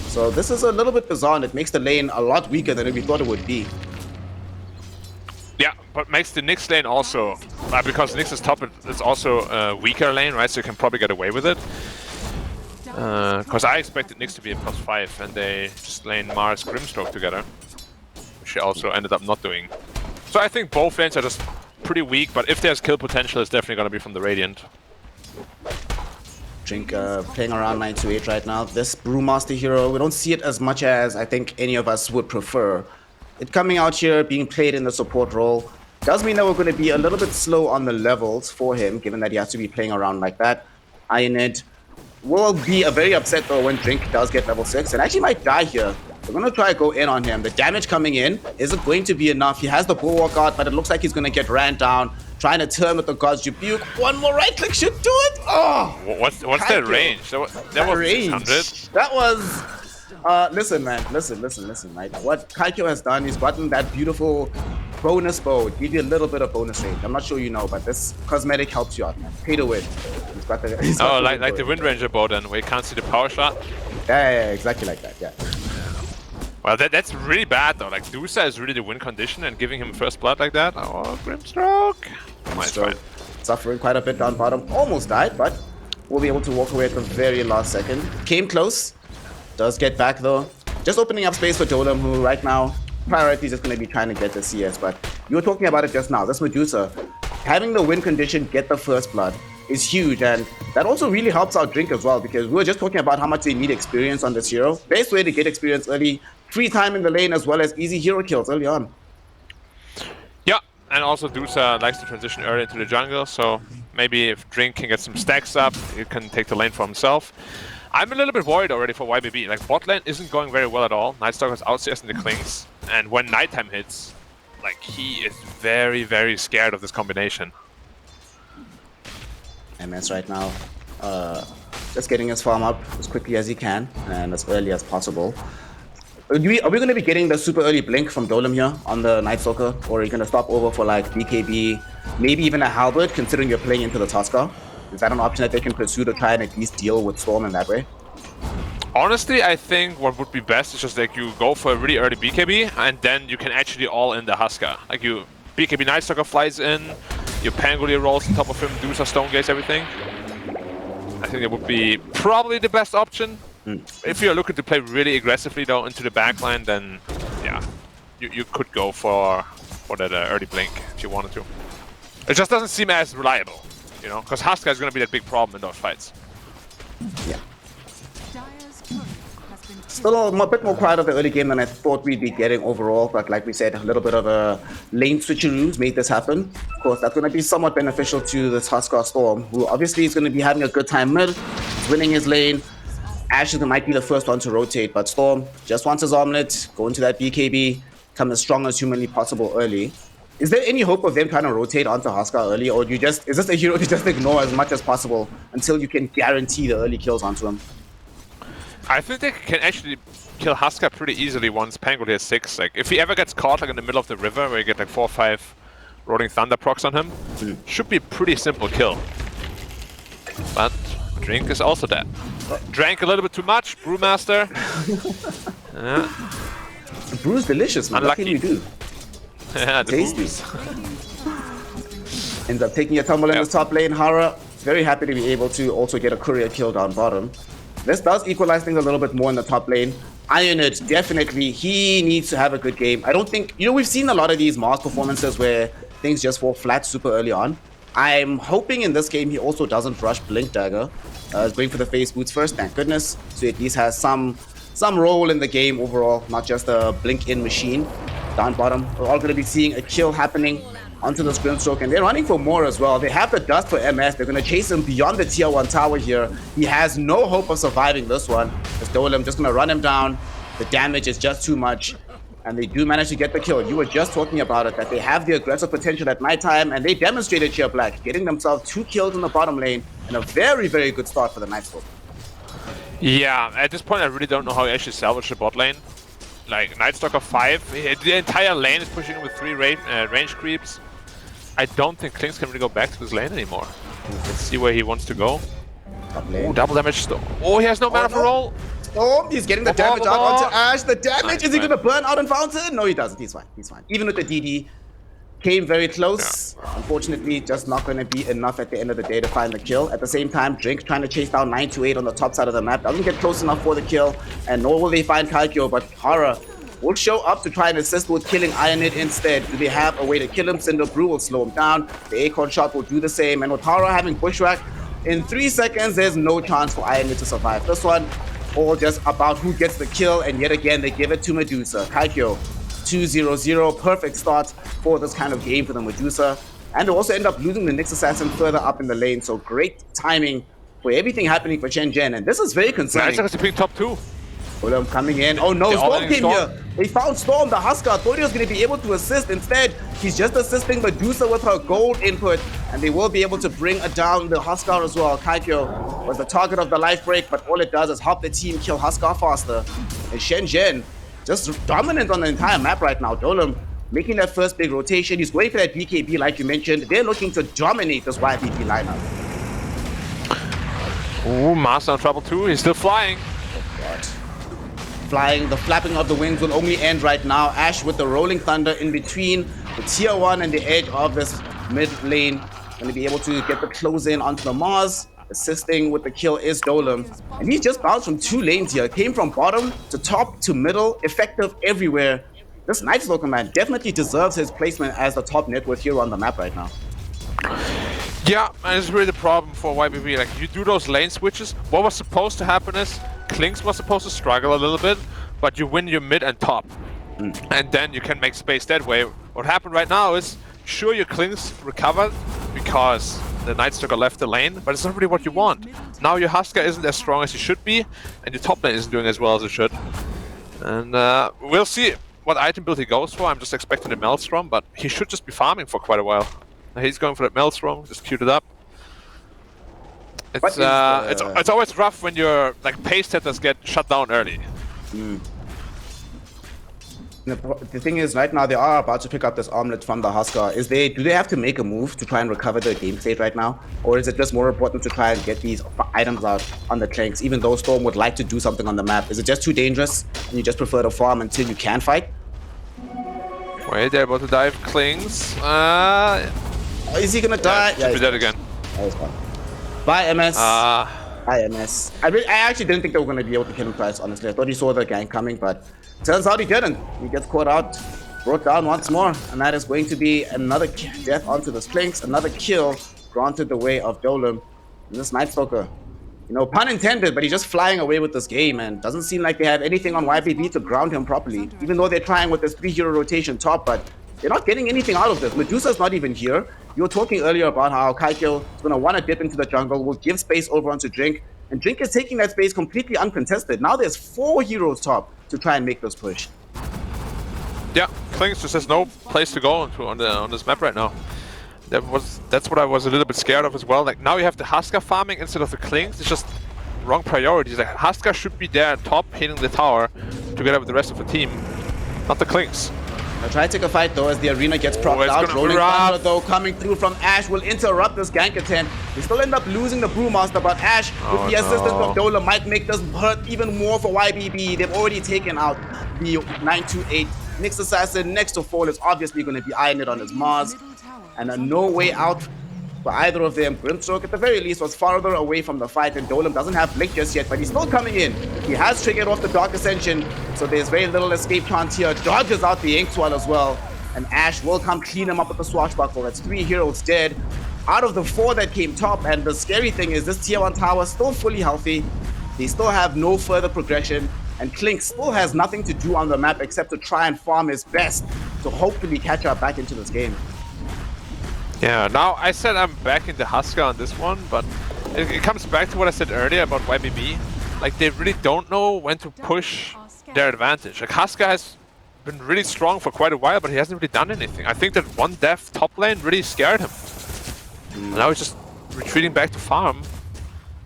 So this is a little bit bizarre, and it makes the lane a lot weaker than we thought it would be. Yeah, but makes the Nyx lane also, because Nyx is top, it's also a weaker lane, right? So you can probably get away with it. Because I expected Nyx to be a +5, and they just lane Mars Grimstroke together, which they also ended up not doing. So I think both lanes are just pretty weak, but if there's kill potential, it's definitely going to be from the Radiant. Drink playing around 928 right now. This Brewmaster hero, we don't see it as much as I think any of us would prefer. It coming out here, being played in the support role, does mean that we're going to be a little bit slow on the levels for him, given that he has to be playing around like that. Ionid will be very upset though when Drink does get level 6 and actually might die here. We're going to try to go in on him. The damage coming in isn't going to be enough. He has the Bulwark out, but it looks like he's going to get ran down. Trying to turn with the God's Rebuke. One more right click should do it. Oh! What's that range? That was range. 600. That was... listen, man. Listen, right? What Kaikyo has done, he's gotten that beautiful bonus bow. Give you a little bit of bonus range. I'm not sure you know, but this cosmetic helps you out, man. Pay to win. He's got the, like the Wind Ranger bow then, where you can't see the power shot? Yeah, exactly like that, yeah. Well, that's really bad though. Like, Dusa is really the win condition, and giving him first blood like that. Oh, Grimstroke. Suffering quite a bit down bottom. Almost died, but we'll be able to walk away at the very last second. Came close. Does get back though. Just opening up space for Dolem, who right now, priority is just going to be trying to get the CS. But you were talking about it just now. This Medusa, having the win condition, get the first blood, is huge. And that also really helps out Drink as well, because we were just talking about how much they need experience on this hero. Best way to get experience early, free time in the lane as well as easy hero kills early on. Yeah, and also Dusa likes to transition early into the jungle, so maybe if Drink can get some stacks up, he can take the lane for himself. I'm a little bit worried already for YBB. Like, bot lane isn't going very well at all. Nightstalker's outstairs in the Klings, and when nighttime hits, like, he is very, very scared of this combination. MS right now, just getting his farm up as quickly as he can and as early as possible. Are we going to be getting the super early blink from Dolem here on the Nightstalker, or are you going to stop over for like BKB, maybe even a Halberd, considering you're playing into the Tusker? Is that an option that they can pursue to try and at least deal with Storm in that way? Honestly, I think what would be best is just like you go for a really early BKB, and then you can actually all in the Husker. Like you BKB Nightstalker flies in, your Pangolier rolls on top of him, Dusa Stone Gaze everything. I think it would be probably the best option. If you're looking to play really aggressively though into the backline, then yeah, you could go for that early blink if you wanted to. It just doesn't seem as reliable, you know, because Husker is going to be that big problem in those fights. Yeah. Still a bit more proud of the early game than I thought we'd be getting overall, but like we said, a little bit of a lane switcheroos made this happen. Of course, that's going to be somewhat beneficial to this Husker Storm, who obviously is going to be having a good time mid, winning his lane. Ash might be the first one to rotate, but Storm just wants his omelet, go into that BKB, come as strong as humanly possible early. Is there any hope of them trying to rotate onto Husker early, or is this a hero to just ignore as much as possible until you can guarantee the early kills onto him? I think they can actually kill Husker pretty easily once Pangolier is 6. Like, if he ever gets caught like in the middle of the river where you get like 4 or 5 Rolling Thunder procs on him, should be a pretty simple kill. But Drink is also dead. Drank a little bit too much, Brewmaster. The brew's delicious, man. Unlucky. What can you do? Yeah, the Tasty. booze. Ends up taking a tumble in the top lane. Hara, very happy to be able to also get a courier kill down bottom. This does equalize things a little bit more in the top lane. Ironed, definitely, he needs to have a good game. I don't think, we've seen a lot of these Mars performances where things just fall flat super early on. I'm hoping in this game he also doesn't rush Blink Dagger. Going for the face boots first, thank goodness. So at least has some role in the game overall, not just a blink in machine. Down bottom, we're all going to be seeing a kill happening onto the Grimstroke, and they're running for more as well. They have the dust for MS. They're going to chase him beyond the tier 1 tower here. He has no hope of surviving this one. As Dolem just going to run him down. The damage is just too much, and they do manage to get the kill. You were just talking about it, that they have the aggressive potential at nighttime, and they demonstrated here, Black, getting themselves 2 kills in the bottom lane, and a very, very good start for the Nightstalker. Yeah, at this point I really don't know how you actually salvage the bot lane. Like, Nightstalker 5, the entire lane is pushing with 3 range creeps. I don't think Klings can really go back to his lane anymore. Let's see where he wants to go. Oh, double damage. Oh, he has no mana for roll. Oh, he's getting the damage out onto Ash. The damage, is he going to burn out in Fountain? No, he doesn't. He's fine. He's fine. Even with the DD, came very close. Yeah. Unfortunately, just not going to be enough at the end of the day to find the kill. At the same time, Drink trying to chase down 928 on the top side of the map. Doesn't get close enough for the kill, and nor will they find Kalkyo, but Hara will show up to try and assist with killing Ironid instead. Do they have a way to kill him? Cinder Brew will slow him down. The Acorn shot will do the same, and with Hara having Bushwhack, in 3 seconds, there's no chance for Ironid to survive this one. All just about who gets the kill, and yet again, they give it to Medusa. Kalkyo, 2-0-0, perfect start for this kind of game for the Medusa. And they also end up losing the Nyx Assassin further up in the lane, so great timing for everything happening for Shenzhen, and this is very concerning. Nice to pick top 2. Fulham coming in. Oh no, Storm came here. They found Storm, the Husker. I thought he was going to be able to assist. Instead, he's just assisting Medusa with her gold input, and they will be able to bring down the Husker as well. Kalkyo was the target of the life break, but all it does is help the team kill Husker faster. And Shenzhen just dominant on the entire map right now. Dolem making that first big rotation. He's going for that BKB like you mentioned. They're looking to dominate this YBP lineup. Ooh, Master in trouble too. He's still flying. Flying, the flapping of the wings will only end right now. Ash with the Rolling Thunder in between the tier 1 and the edge of this mid lane. Going to be able to get the close in onto the Mars. Assisting with the kill is Dolem. And he's just bounced from 2 lanes here. Came from bottom to top to middle, effective everywhere. This Nightstalker man definitely deserves his placement as the top net worth hero on the map right now. Yeah, and it's really the problem for YBB. Like, you do those lane switches. What was supposed to happen is Klings was supposed to struggle a little bit, but you win your mid and top. And then you can make space that way. What happened right now is, sure, your Klings recovered because the Night Stalker left the lane, but it's not really what you want. Now your Husker isn't as strong as he should be, and your top lane isn't doing as well as it should. And we'll see what item build he goes for. I'm just expecting the Maelstrom, but he should just be farming for quite a while. He's going for that Maelstrom, just queued it up. It's always rough when your pace setters get shut down early. The thing is, right now they are about to pick up this omelet from the Husker. Do they have to make a move to try and recover their game state right now? Or is it just more important to try and get these items out on the Klings, even though Storm would like to do something on the map? Is it just too dangerous and you just prefer to farm until you can fight? Wait, they're about to dive Klings. Is he gonna die? Yeah, he's dead again. That was fun. Bye, MS. Bye, MS. I actually didn't think they were gonna be able to kill him twice, honestly. I thought he saw the gank coming, but turns out he didn't. He gets caught out, brought down once more, and that is going to be another death onto the Klings, another kill granted the way of Dolem. And this Night Stalker, you know, pun intended, but he's just flying away with this game, and doesn't seem like they have anything on YBB to ground him properly, even though they're trying with this 3-hero rotation top, but they're not getting anything out of this. Medusa's not even here. You were talking earlier about how Kaikyo is going to want to dip into the jungle, will give space over onto Drink, and Drink is taking that space completely uncontested. Now there's 4 heroes top to try and make this push. Yeah, Klings just has no place to go into on this map right now. That's what I was a little bit scared of as well. Like, now you have the Husker farming instead of the Klings. It's just wrong priorities. Like, Husker should be there at top, hitting the tower together with the rest of the team, not the Klings. I'll try to take a fight though as the arena gets propped out. Rolling Thunder though coming through from Ash will interrupt this gank attempt. We still end up losing the Brewmaster, but Ash with the assistance of Dola might make this hurt even more for YBB. They've already taken out the 928. Nyx Assassin next to Fall is obviously going to be eyeing it on his Mars. And no way out for either of them. Grimstroke at the very least was farther away from the fight, and Dolem doesn't have Blink just yet, but he's still coming in. He has triggered off the Dark Ascension, so there's very little escape chance here. Dodges out the Inkswell as well, and Ash will come clean him up with the Swashbuckle. That's 3 heroes dead out of the 4 that came top, and the scary thing is this tier 1 tower still fully healthy. They still have no further progression, and Klink still has nothing to do on the map except to try and farm his best to hopefully catch up back into this game. Yeah, now I said I'm backing the Husker on this one, but it comes back to what I said earlier about YBB. Like, they really don't know when to push their advantage. Like, Husker has been really strong for quite a while, but he hasn't really done anything. I think that one death top lane really scared him. And now he's just retreating back to farm.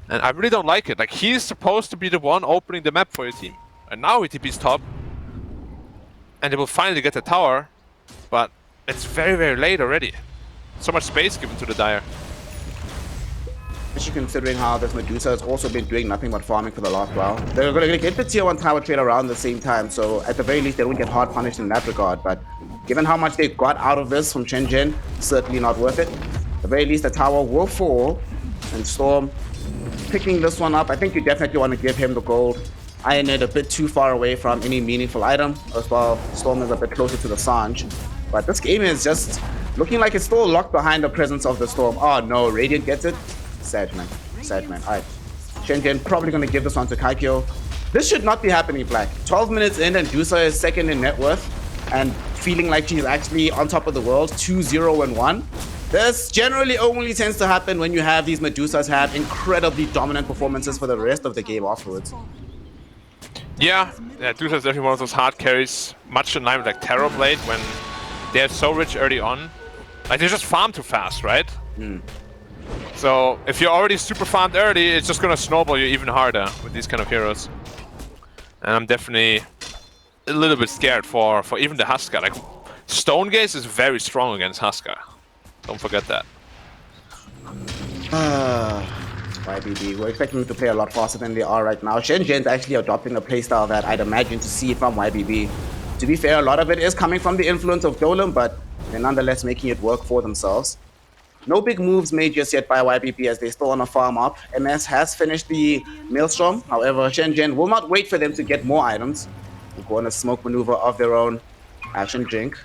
And I really don't like it. Like, he's supposed to be the one opening the map for your team. And now he TP's top. And they will finally get the tower. But it's very, very late already. So much space given to the Dire. Especially considering how this Medusa has also been doing nothing but farming for the last while. They're going to get the tier 1 tower trade around the same time, so at the very least they don't get hard punished in that regard. But given how much they got out of this from Shenzhen, certainly not worth it. At the very least the tower will fall, and Storm picking this one up. I think you definitely want to give him the gold. Iron it a bit too far away from any meaningful item, as well Storm is a bit closer to the Sange. But this game is just looking like it's still locked behind the presence of the Storm. Oh no, Radiant gets it. Sad man. Sad man. Alright. Shenzhen probably going to give this one to Kaikyo. This should not be happening, Black. 12 minutes in and Dusa is second in net worth and feeling like she's actually on top of the world. 2-0-1. This generally only tends to happen when you have these Medusas have incredibly dominant performances for the rest of the game afterwards. Yeah, Dusa is definitely one of those hard carries, much in line with like Terrorblade when they're so rich early on. Like, they just farm too fast, right? So if you're already super farmed early, it's just gonna snowball you even harder with these kind of heroes. And I'm definitely a little bit scared for even the Husker. Like, Stonegaze is very strong against Husker. Don't forget that. YBB, we're expecting them to play a lot faster than they are right now. Shenzhen's actually adopting a playstyle that I'd imagine to see from YBB. To be fair, a lot of it is coming from the influence of Dolem, but they're nonetheless making it work for themselves. No big moves made just yet by YBB as they still on a farm up. MS has finished the Maelstrom. However, Shenzhen will not wait for them to get more items. They'll go on a smoke maneuver of their own. Action Drink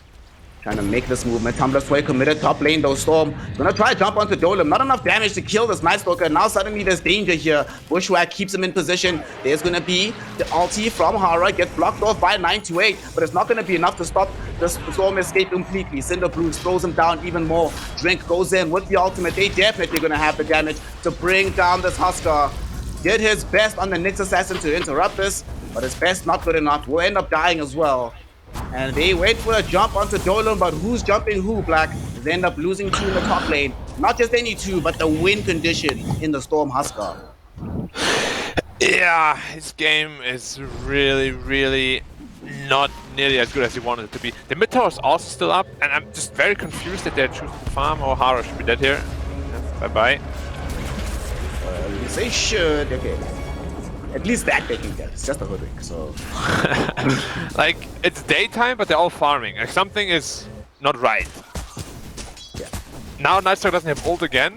trying to make this movement. Tumbler Sway committed top lane though. Storm gonna try to jump onto Dolem. Not enough damage to kill this Night Stalker. Now suddenly there's danger here. Bushwhack keeps him in position. There's gonna be the ulti from Hara. Gets blocked off by 928, but it's not gonna be enough to stop the Storm escape completely. Cinder Blues throws him down even more. Drink goes in with the ultimate. They definitely gonna have the damage to bring down this Huskar. Did his best on the Nyx Assassin to interrupt this, but his best not good enough. Will end up dying as well. And they wait for a jump onto Dolem, but who's jumping who, Black? They end up losing 2 in the top lane. Not just any 2, but the win condition in the Storm Huskar. Yeah, his game is really not nearly as good as he wanted it to be. The mid tower is also still up, and I'm just very confused that they're choosing to farm. Oh, Hara should be dead here. Bye-bye. They should, okay. At least that they can get. It's just a hoodwink, so... Like, it's daytime, but they're all farming. Like, something is not right. Yeah. Now Nightstalker doesn't have ult again,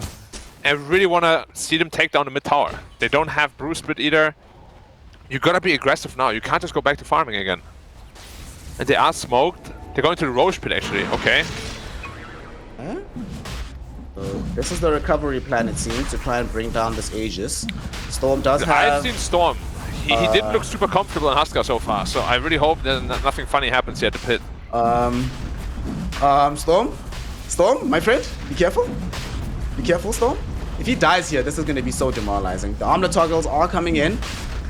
and I really want to see them take down the mid tower. They don't have Bruce Split either. You gotta be aggressive now. You can't just go back to farming again. And they are smoked. They're going to the Roche Pit, actually. Okay. Huh? So this is the recovery plan, it seems, to try and bring down this Aegis. Storm does have... I've seen Storm. He didn't look super comfortable in Huskar so far, so I really hope that nothing funny happens here at the pit. Storm? Storm, my friend, be careful. Be careful, Storm. If he dies here, this is going to be so demoralizing. The armlet toggles are coming in,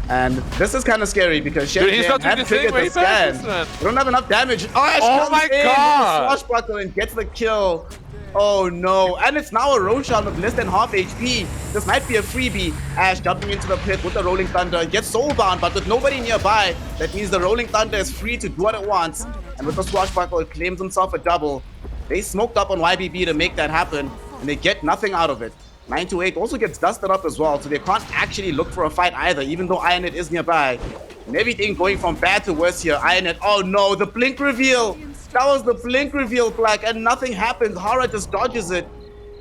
and this is kind of scary because Shenzhen had triggered the scan. We don't have enough damage. Oh, Ash comes my in God! with the swashbuckle and gets the kill. Oh no, and it's now a Roshan with less than half HP. This might be a freebie. Ash jumping into the pit with the Rolling Thunder, gets soulbound, but with nobody nearby, that means the Rolling Thunder is free to do what it wants. And with the swashbuckle, it claims himself a double. They smoked up on YBB to make that happen, and they get nothing out of it. 928 also gets dusted up as well, so they can't actually look for a fight either, even though Ionet is nearby. And everything going from bad to worse here. Ionet, oh no, the blink reveal! That was the blink reveal, Black, and nothing happens. Hara just dodges it.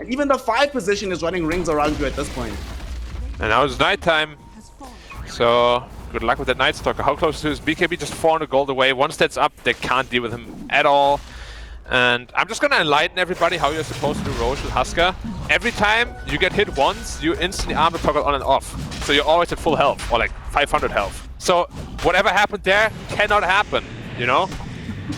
And even the 5 position is running rings around you at this point. And now it's nighttime. So, good luck with that Night Stalker. How close is BKB? Just 400 gold away. Once that's up, they can't deal with him at all. And I'm just gonna enlighten everybody how you're supposed to do Roche with Huskar. Every time you get hit once, you instantly armor toggle on and off. So you're always at full health, or like 500 health. So whatever happened there cannot happen, you know?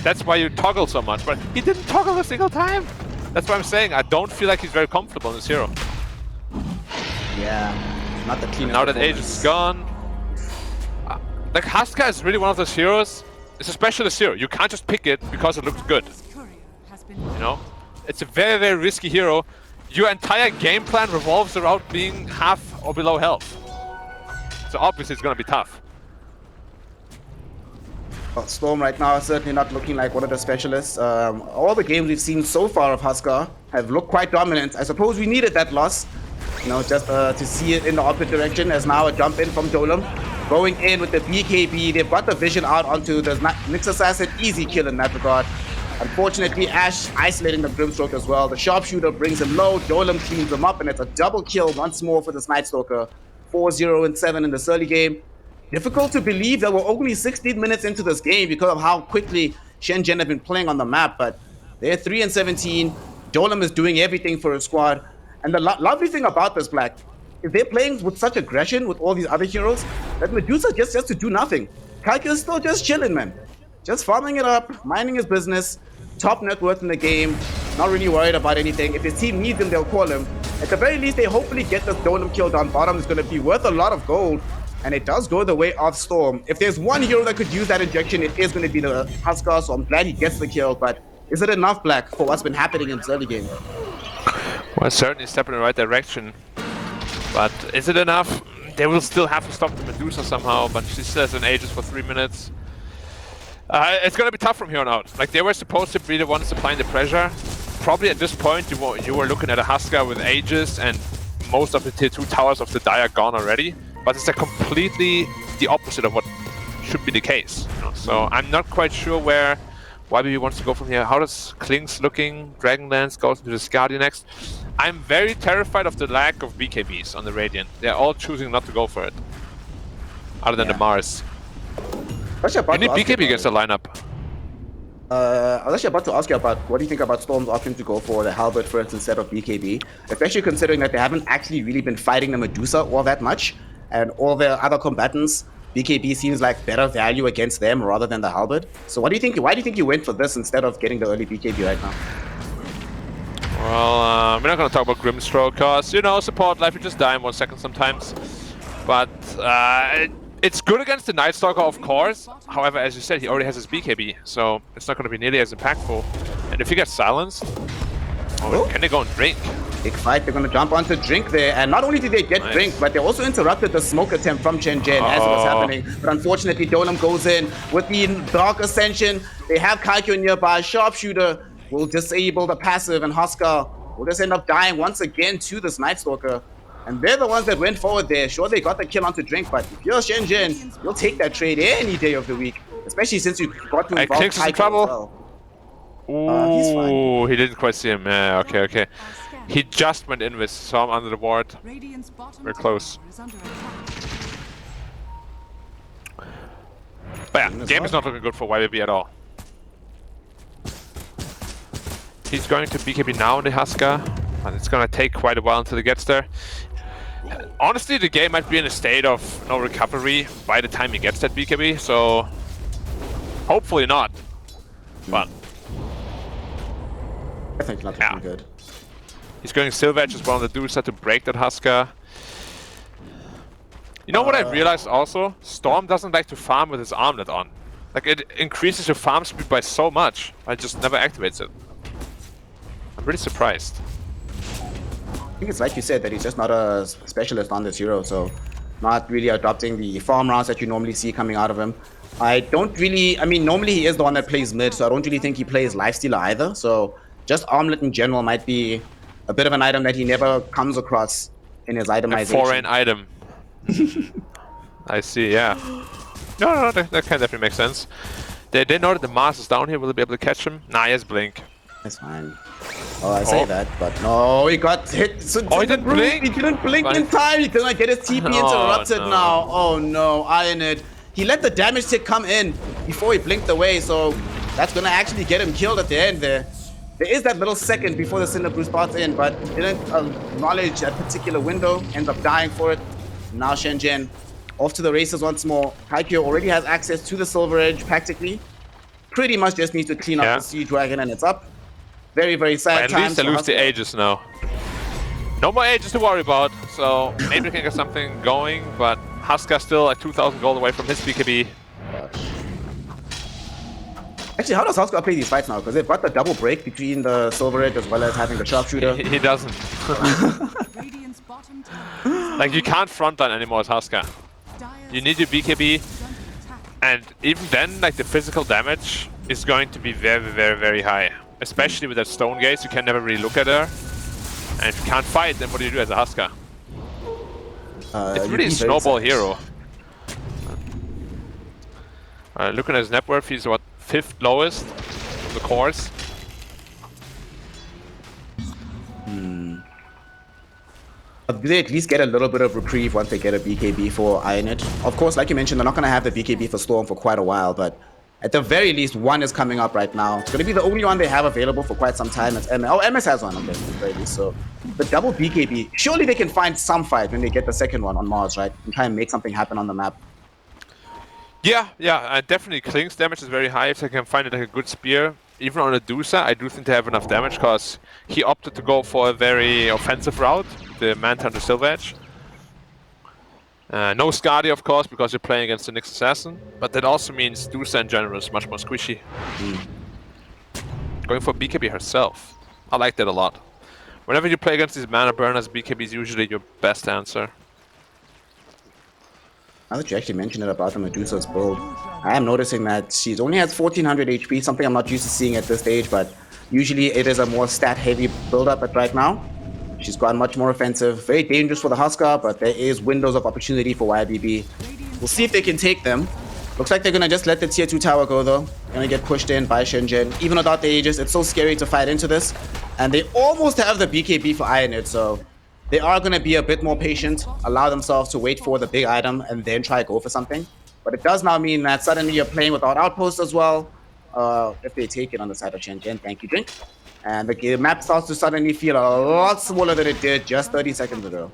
That's why you toggle so much, but he didn't toggle a single time. That's what I'm saying. I don't feel like he's very comfortable in this hero. Yeah, not the cleanest. Now that Aegis is gone. Like, Huskar is really one of those heroes. It's a specialist hero. You can't just pick it because it looks good. You know? It's a very risky hero. Your entire game plan revolves around being half or below health. So obviously it's gonna be tough. Well, Storm right now is certainly not looking like one of the specialists. All the games we've seen so far of Huskar have looked quite dominant. I suppose we needed that loss, you know, just to see it in the opposite direction. As now a jump in from Dolem, going in with the BKB. They've got the vision out onto the Nyx Assassin. Easy kill in that regard. Unfortunately, Ash isolating the Grimstroke as well. The Sharpshooter brings him low. Dolem cleans him up, and it's a double kill once more for this Night Stalker. 4-0 and 7 in this early game. Difficult to believe that we're only 16 minutes into this game because of how quickly Shenzhen have been playing on the map, but they're 3 and 17. Dolem is doing everything for his squad. And the lovely thing about this, Black, is they're playing with such aggression with all these other heroes that Medusa just has to do nothing. Kalki is still just chilling, man. Just farming it up, minding his business, top net worth in the game, not really worried about anything. If his team needs him, they'll call him. At the very least, they hopefully get this Dolem kill down bottom. It's going to be worth a lot of gold, and it does go the way of Storm. If there's one hero that could use that injection, it is going to be the Huskar, so I'm glad he gets the kill, but is it enough, Black, for what's been happening in this early game? Well, certainly a step in the right direction, but is it enough? They will still have to stop the Medusa somehow, but she still has an Aegis for 3 minutes. It's going to be tough from here on out. Like, they were supposed to be the ones applying the pressure. Probably at this point, you were looking at a Huskar with Aegis and most of the tier 2 towers of the Dire gone already. But it's completely the opposite of what should be the case. You know? So I'm not quite sure where YBB wants to go from here. How does Kling's looking? Dragonlance goes into the Scardia next. I'm very terrified of the lack of BKBs on the Radiant. They're all choosing not to go for it. Other than the Mars. You need BKB against the lineup. I was actually about to ask you about what do you think about Storm's option to go for the Halberd first instead of BKB, especially considering that they haven't actually really been fighting the Medusa all that much, and all the other combatants, BKB seems like better value against them rather than the Halberd. So what do you think? Why do you think you went for this instead of getting the early BKB right now? Well, we're not going to talk about Grimstroke because, you know, support life, you just die in 1 second sometimes. But it's good against the Night Stalker, of course. However, as you said, he already has his BKB, so it's not going to be nearly as impactful. And if he gets silenced, can they go and drink? Big fight, they're going to jump onto Drink there, and not only did they get Drink, but they also interrupted the smoke attempt from Shenzhen as it was happening. But unfortunately, Dolem goes in with the Dark Ascension. They have Kaikyo nearby. Sharpshooter will disable the passive, and Huskar will just end up dying once again to this Night Stalker. And they're the ones that went forward there. Sure, they got the kill onto Drink, but if you're Shenzhen, you'll take that trade any day of the week, especially since you got to involve Klinx is in Kaikyo trouble. as well. He's fine. Ooh, he didn't quite see him. Yeah, okay. He just went in with Storm under the ward. Very close. But yeah, game is not looking good for YBB at all. He's going to BKB now in the Huskar, and it's going to take quite a while until he gets there. Honestly, the game might be in a state of no recovery by the time he gets that BKB, so hopefully not. But I think not looking good. He's going Silver Edge as well on the Dusa to break that Huskar. You know what I realized also? Storm doesn't like to farm with his armlet on. Like, it increases your farm speed by so much. I just never activates it. I'm really surprised. I think it's like you said, that he's just not a specialist on this hero, so not really adopting the farm rounds that you normally see coming out of him. I mean, normally he is the one that plays mid, so I don't really think he plays Lifestealer either, so just Armlet in general might be a bit of an item that he never comes across in his itemization. A foreign item. I see, yeah. No, that can definitely make sense. They know that the Mars is down here, will they be able to catch him? Nah, he has Blink. That's fine. Oh, I say that, but no, he got hit. So he didn't blink? He didn't blink in time. He didn't get his TP interrupted now. Oh no, Iron It. He let the damage tick come in before he blinked away, so that's gonna actually get him killed at the end there. There is that little second before the Cinder Brew spots in, but didn't acknowledge that particular window, ends up dying for it. Now Shenzhen off to the races once more. Kaikyo already has access to the Silver Edge practically. Pretty much just needs to clean up the Sea Dragon and it's up. Very, very sad times. At least they lose the Aegis now. No more Aegis to worry about, so maybe we can get something going, but Huskar still like 2,000 gold away from his BKB. Actually, how does Huskar play these fights now? Because they've got the double break between the Silver Edge as well as having the Sharpshooter. He doesn't. Like, you can't frontline anymore as Huskar. You need your BKB, and even then, like, the physical damage is going to be very, very, very high. Especially with that stone gaze, you can never really look at her. And if you can't fight, then what do you do as a Huskar? It's really a snowball hero. Looking at his net worth, he's what, 5th lowest on the course. But do they at least get a little bit of reprieve once they get a BKB for Ionit? Of course, like you mentioned, they're not going to have the BKB for Storm for quite a while, but at the very least, one is coming up right now. It's going to be the only one they have available for quite some time. It's MS. Oh, MS has one, okay, at the very least. So the double BKB, surely they can find some fight when they get the second one on Mars, right? And try and make something happen on the map. Yeah, definitely Klinx damage is very high if they can find it like a good spear. Even on a Dusa, I do think they have enough damage because he opted to go for a very offensive route, the Manta and the Silver Edge. No Skadi, of course, because you're playing against the Nyx Assassin, but that also means Dusa in general is much more squishy. Going for BKB herself. I like that a lot. Whenever you play against these mana burners, BKB is usually your best answer. Now that you actually mentioned it about the Medusa's build, I am noticing that she only has 1400 HP, something I'm not used to seeing at this stage, but usually it is a more stat-heavy build-up at right now. She's gone much more offensive, very dangerous for the Huskar, but there is windows of opportunity for YBB. We'll see if they can take them. Looks like they're gonna just let the tier 2 tower go though. Gonna get pushed in by Shenzhen. Even without the Aegis, it's so scary to fight into this. And they almost have the BKB for Ionit, so they are gonna be a bit more patient, allow themselves to wait for the big item and then try to go for something. But it does now mean that suddenly you're playing without outposts as well. if they take it on the side of Shenzhen. Thank you, Drink. And the map starts to suddenly feel a lot smaller than it did just 30 seconds ago.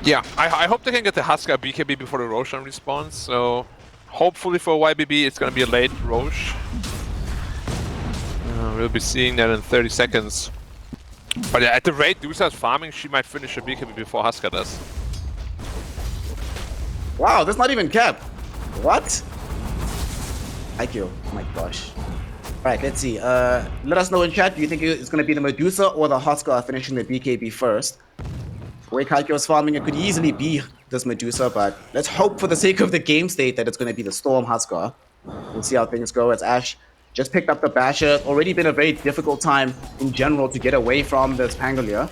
Yeah, I hope they can get the Husker BKB before the Roshan respawns. So hopefully for YBB it's going to be a late Rosh. We'll be seeing that in 30 seconds. But yeah, at the rate Dusa's farming, she might finish her BKB before Husker does. Wow, that's not even cap. What? IQ. Oh my gosh. Alright, let's see. Let us know in chat. Do you think it's going to be the Medusa or the Husker finishing the BKB first? The way Kalkyo's farming, it could easily be this Medusa, but let's hope for the sake of the game state that it's going to be the Storm Husker. We'll see how things go as Ash just picked up the Basher. Already been a very difficult time in general to get away from this Pangolier.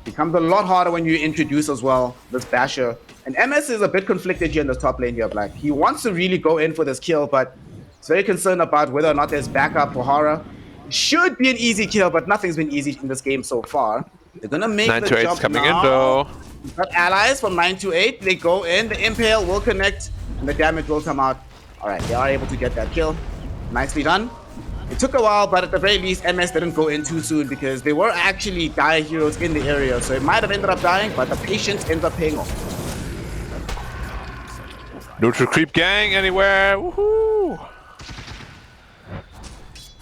Becomes a lot harder when you introduce as well this Basher. And MS is a bit conflicted here in this top lane here, Black. He wants to really go in for this kill, but he's very concerned about whether or not there's backup for Hara. Should be an easy kill, but nothing's been easy in this game so far. They're gonna make the jump coming now. in though. We've got allies from 928. They go in, the Impale will connect, and the damage will come out. Alright, they are able to get that kill. Nicely done. It took a while, but at the very least, MS didn't go in too soon because there were actually dire heroes in the area, so it might have ended up dying, but the patience ends up paying off. Neutral creep gang anywhere. Woohoo!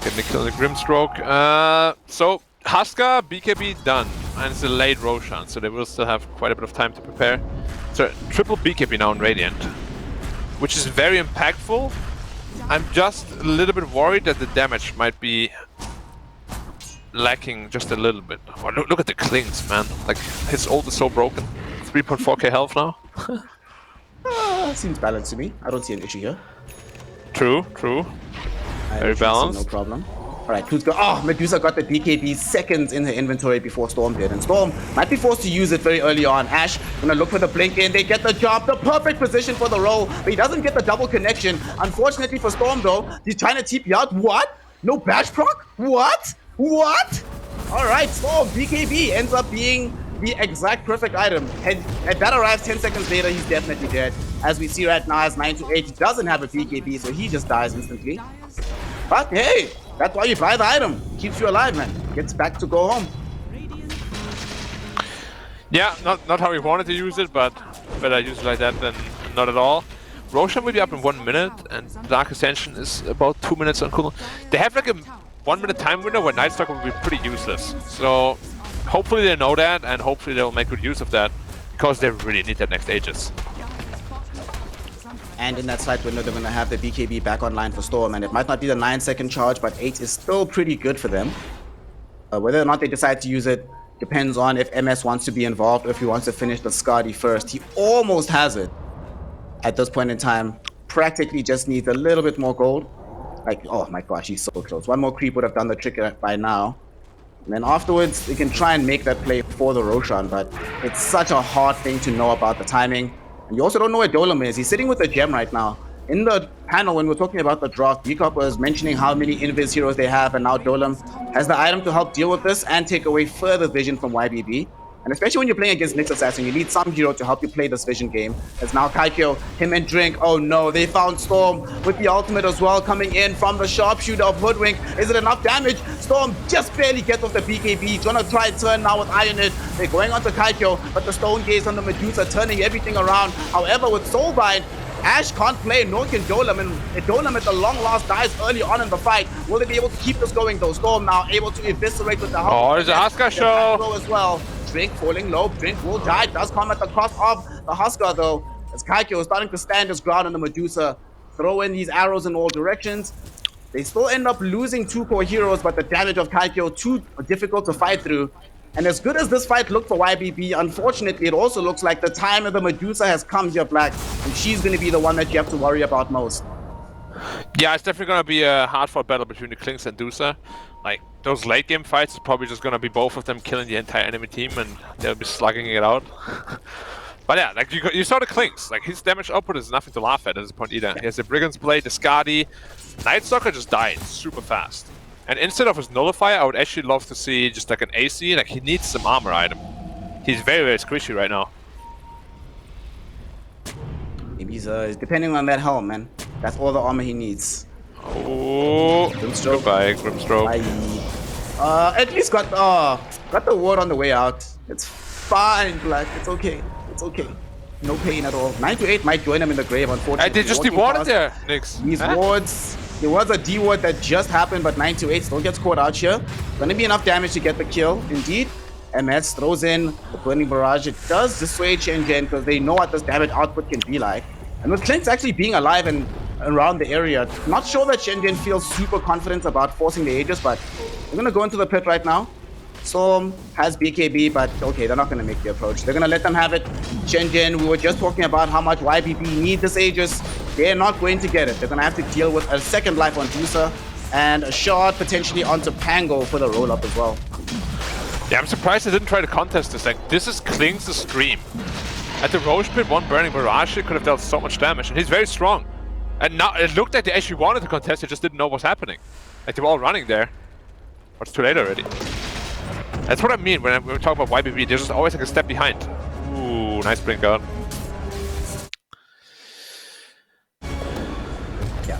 Getting the kill in the Grimstroke. So Husker, BKB done. And it's a late Roshan, so they will still have quite a bit of time to prepare. So triple BKB now in Radiant, which is very impactful. I'm just a little bit worried that the damage might be lacking just a little bit. Oh, look at the clings, man. Like, his ult is so broken. 3.4k health now. Seems balanced to me. I don't see an issue here. True. Very balanced. No problem. Alright, Clues go. Oh, Medusa got the BKB seconds in her inventory before Storm did. And Storm might be forced to use it very early on. Ash gonna look for the blink in. They get the job. The perfect position for the roll. But he doesn't get the double connection. Unfortunately for Storm, though, he's trying to TP out. What? No bash proc? What? Alright, Storm, BKB ends up being the exact perfect item. And that arrives 10 seconds later, he's definitely dead. As we see right now, as 928, he doesn't have a BKB, so he just dies instantly. But hey, that's why you buy the item. Keeps you alive, man. Gets back to go home. Yeah, not how we wanted to use it, but better use it like that than not at all. Roshan will be up in 1 minute, and Dark Ascension is about 2 minutes on cooldown. They have like a 1 minute time window where Night Stalker will be pretty useless. So hopefully they know that, and hopefully they'll make good use of that, because they really need that next Aegis. And in that side window, they're going to have the BKB back online for Storm, and it might not be the 9-second charge, but 8 is still pretty good for them. Whether or not they decide to use it depends on if MS wants to be involved or if he wants to finish the Skadi first. He almost has it at this point in time. Practically just needs a little bit more gold. Like, oh my gosh, he's so close. One more creep would have done the trick by now. And then afterwards, they can try and make that play for the Roshan, but it's such a hard thing to know about the timing. And you also don't know where Dolam is. He's sitting with the gem right now. In the panel, when we're talking about the draft, Decop was mentioning how many Invis heroes they have, and now Dolam has the item to help deal with this and take away further vision from YBB. And especially when you're playing against Nyx Assassin, you need some hero to help you play this vision game. As now Kaikyo, him and Drink, oh no, they found Storm with the ultimate as well, coming in from the sharpshooter of Hoodwink. Is it enough damage? Storm just barely gets off the BKB. He's gonna try and turn now with Ionit. They're going onto Kaikyo, but the Stone Gaze on the Medusa turning everything around. However, with Soulbind, Ash can't play, nor can Dolam, and Dolam at the long last dies early on in the fight. Will they be able to keep this going though? Storm now able to eviscerate with the help. Oh, there's a Husker show as well. Drink falling low, Drink will die, does come at the cost of the Husker though, as Kaikyo is starting to stand his ground on the Medusa. Throw in these arrows in all directions. They still end up losing 2 core heroes, but the damage of Kaikyo too difficult to fight through. And as good as this fight looked for YBB, unfortunately, it also looks like the time of the Medusa has come here, Black, and she's going to be the one that you have to worry about most. Yeah, it's definitely going to be a hard-fought battle between the Klings and Dusa. Like, those late-game fights is probably just going to be both of them killing the entire enemy team, and they'll be slugging it out. But yeah, like you saw the Klings. Like, his damage output is nothing to laugh at this point either. He has the Brigand's Blade, the Skadi. Night Stalker just died super fast. And instead of his Nullifier, I would actually love to see just like an AC. Like, he needs some armor item. He's very, very squishy right now. Maybe he's depending on that helm, man. That's all the armor he needs. Oh, goodbye, Grimstroke. At least got the ward on the way out. It's fine, Black. It's okay. It's okay. No pain at all. 9 to 8 might join him in the grave, unfortunately. They just dewarded there, Nix. These wards, there was a deward that just happened, but 9 to 8 still gets caught out here. Gonna be enough damage to get the kill, indeed. MS throws in the Burning Barrage. It does dissuade Shenzhen because they know what this damage output can be like. And with Clinkz actually being alive and around the area, not sure that Shenzhen feels super confident about forcing the Aegis, but they're gonna go into the pit right now. Storm has BKB, but okay, they're not going to make the approach. They're going to let them have it. Shenzhen, we were just talking about how much YBB need this Aegis. They're not going to get it. They're going to have to deal with a second life on Juicer and a shot potentially onto Pango for the roll-up as well. Yeah, I'm surprised they didn't try to contest this. Like, this is Klinx's stream. At the Roche pit, one Burning Barrage could have dealt so much damage, and he's very strong. And now it looked like they actually wanted to contest, they just didn't know what's happening. Like, they were all running there. But it's too late already. That's what I mean when we talk about YBB. They're just always like a step behind. Ooh, nice blink out. Yeah.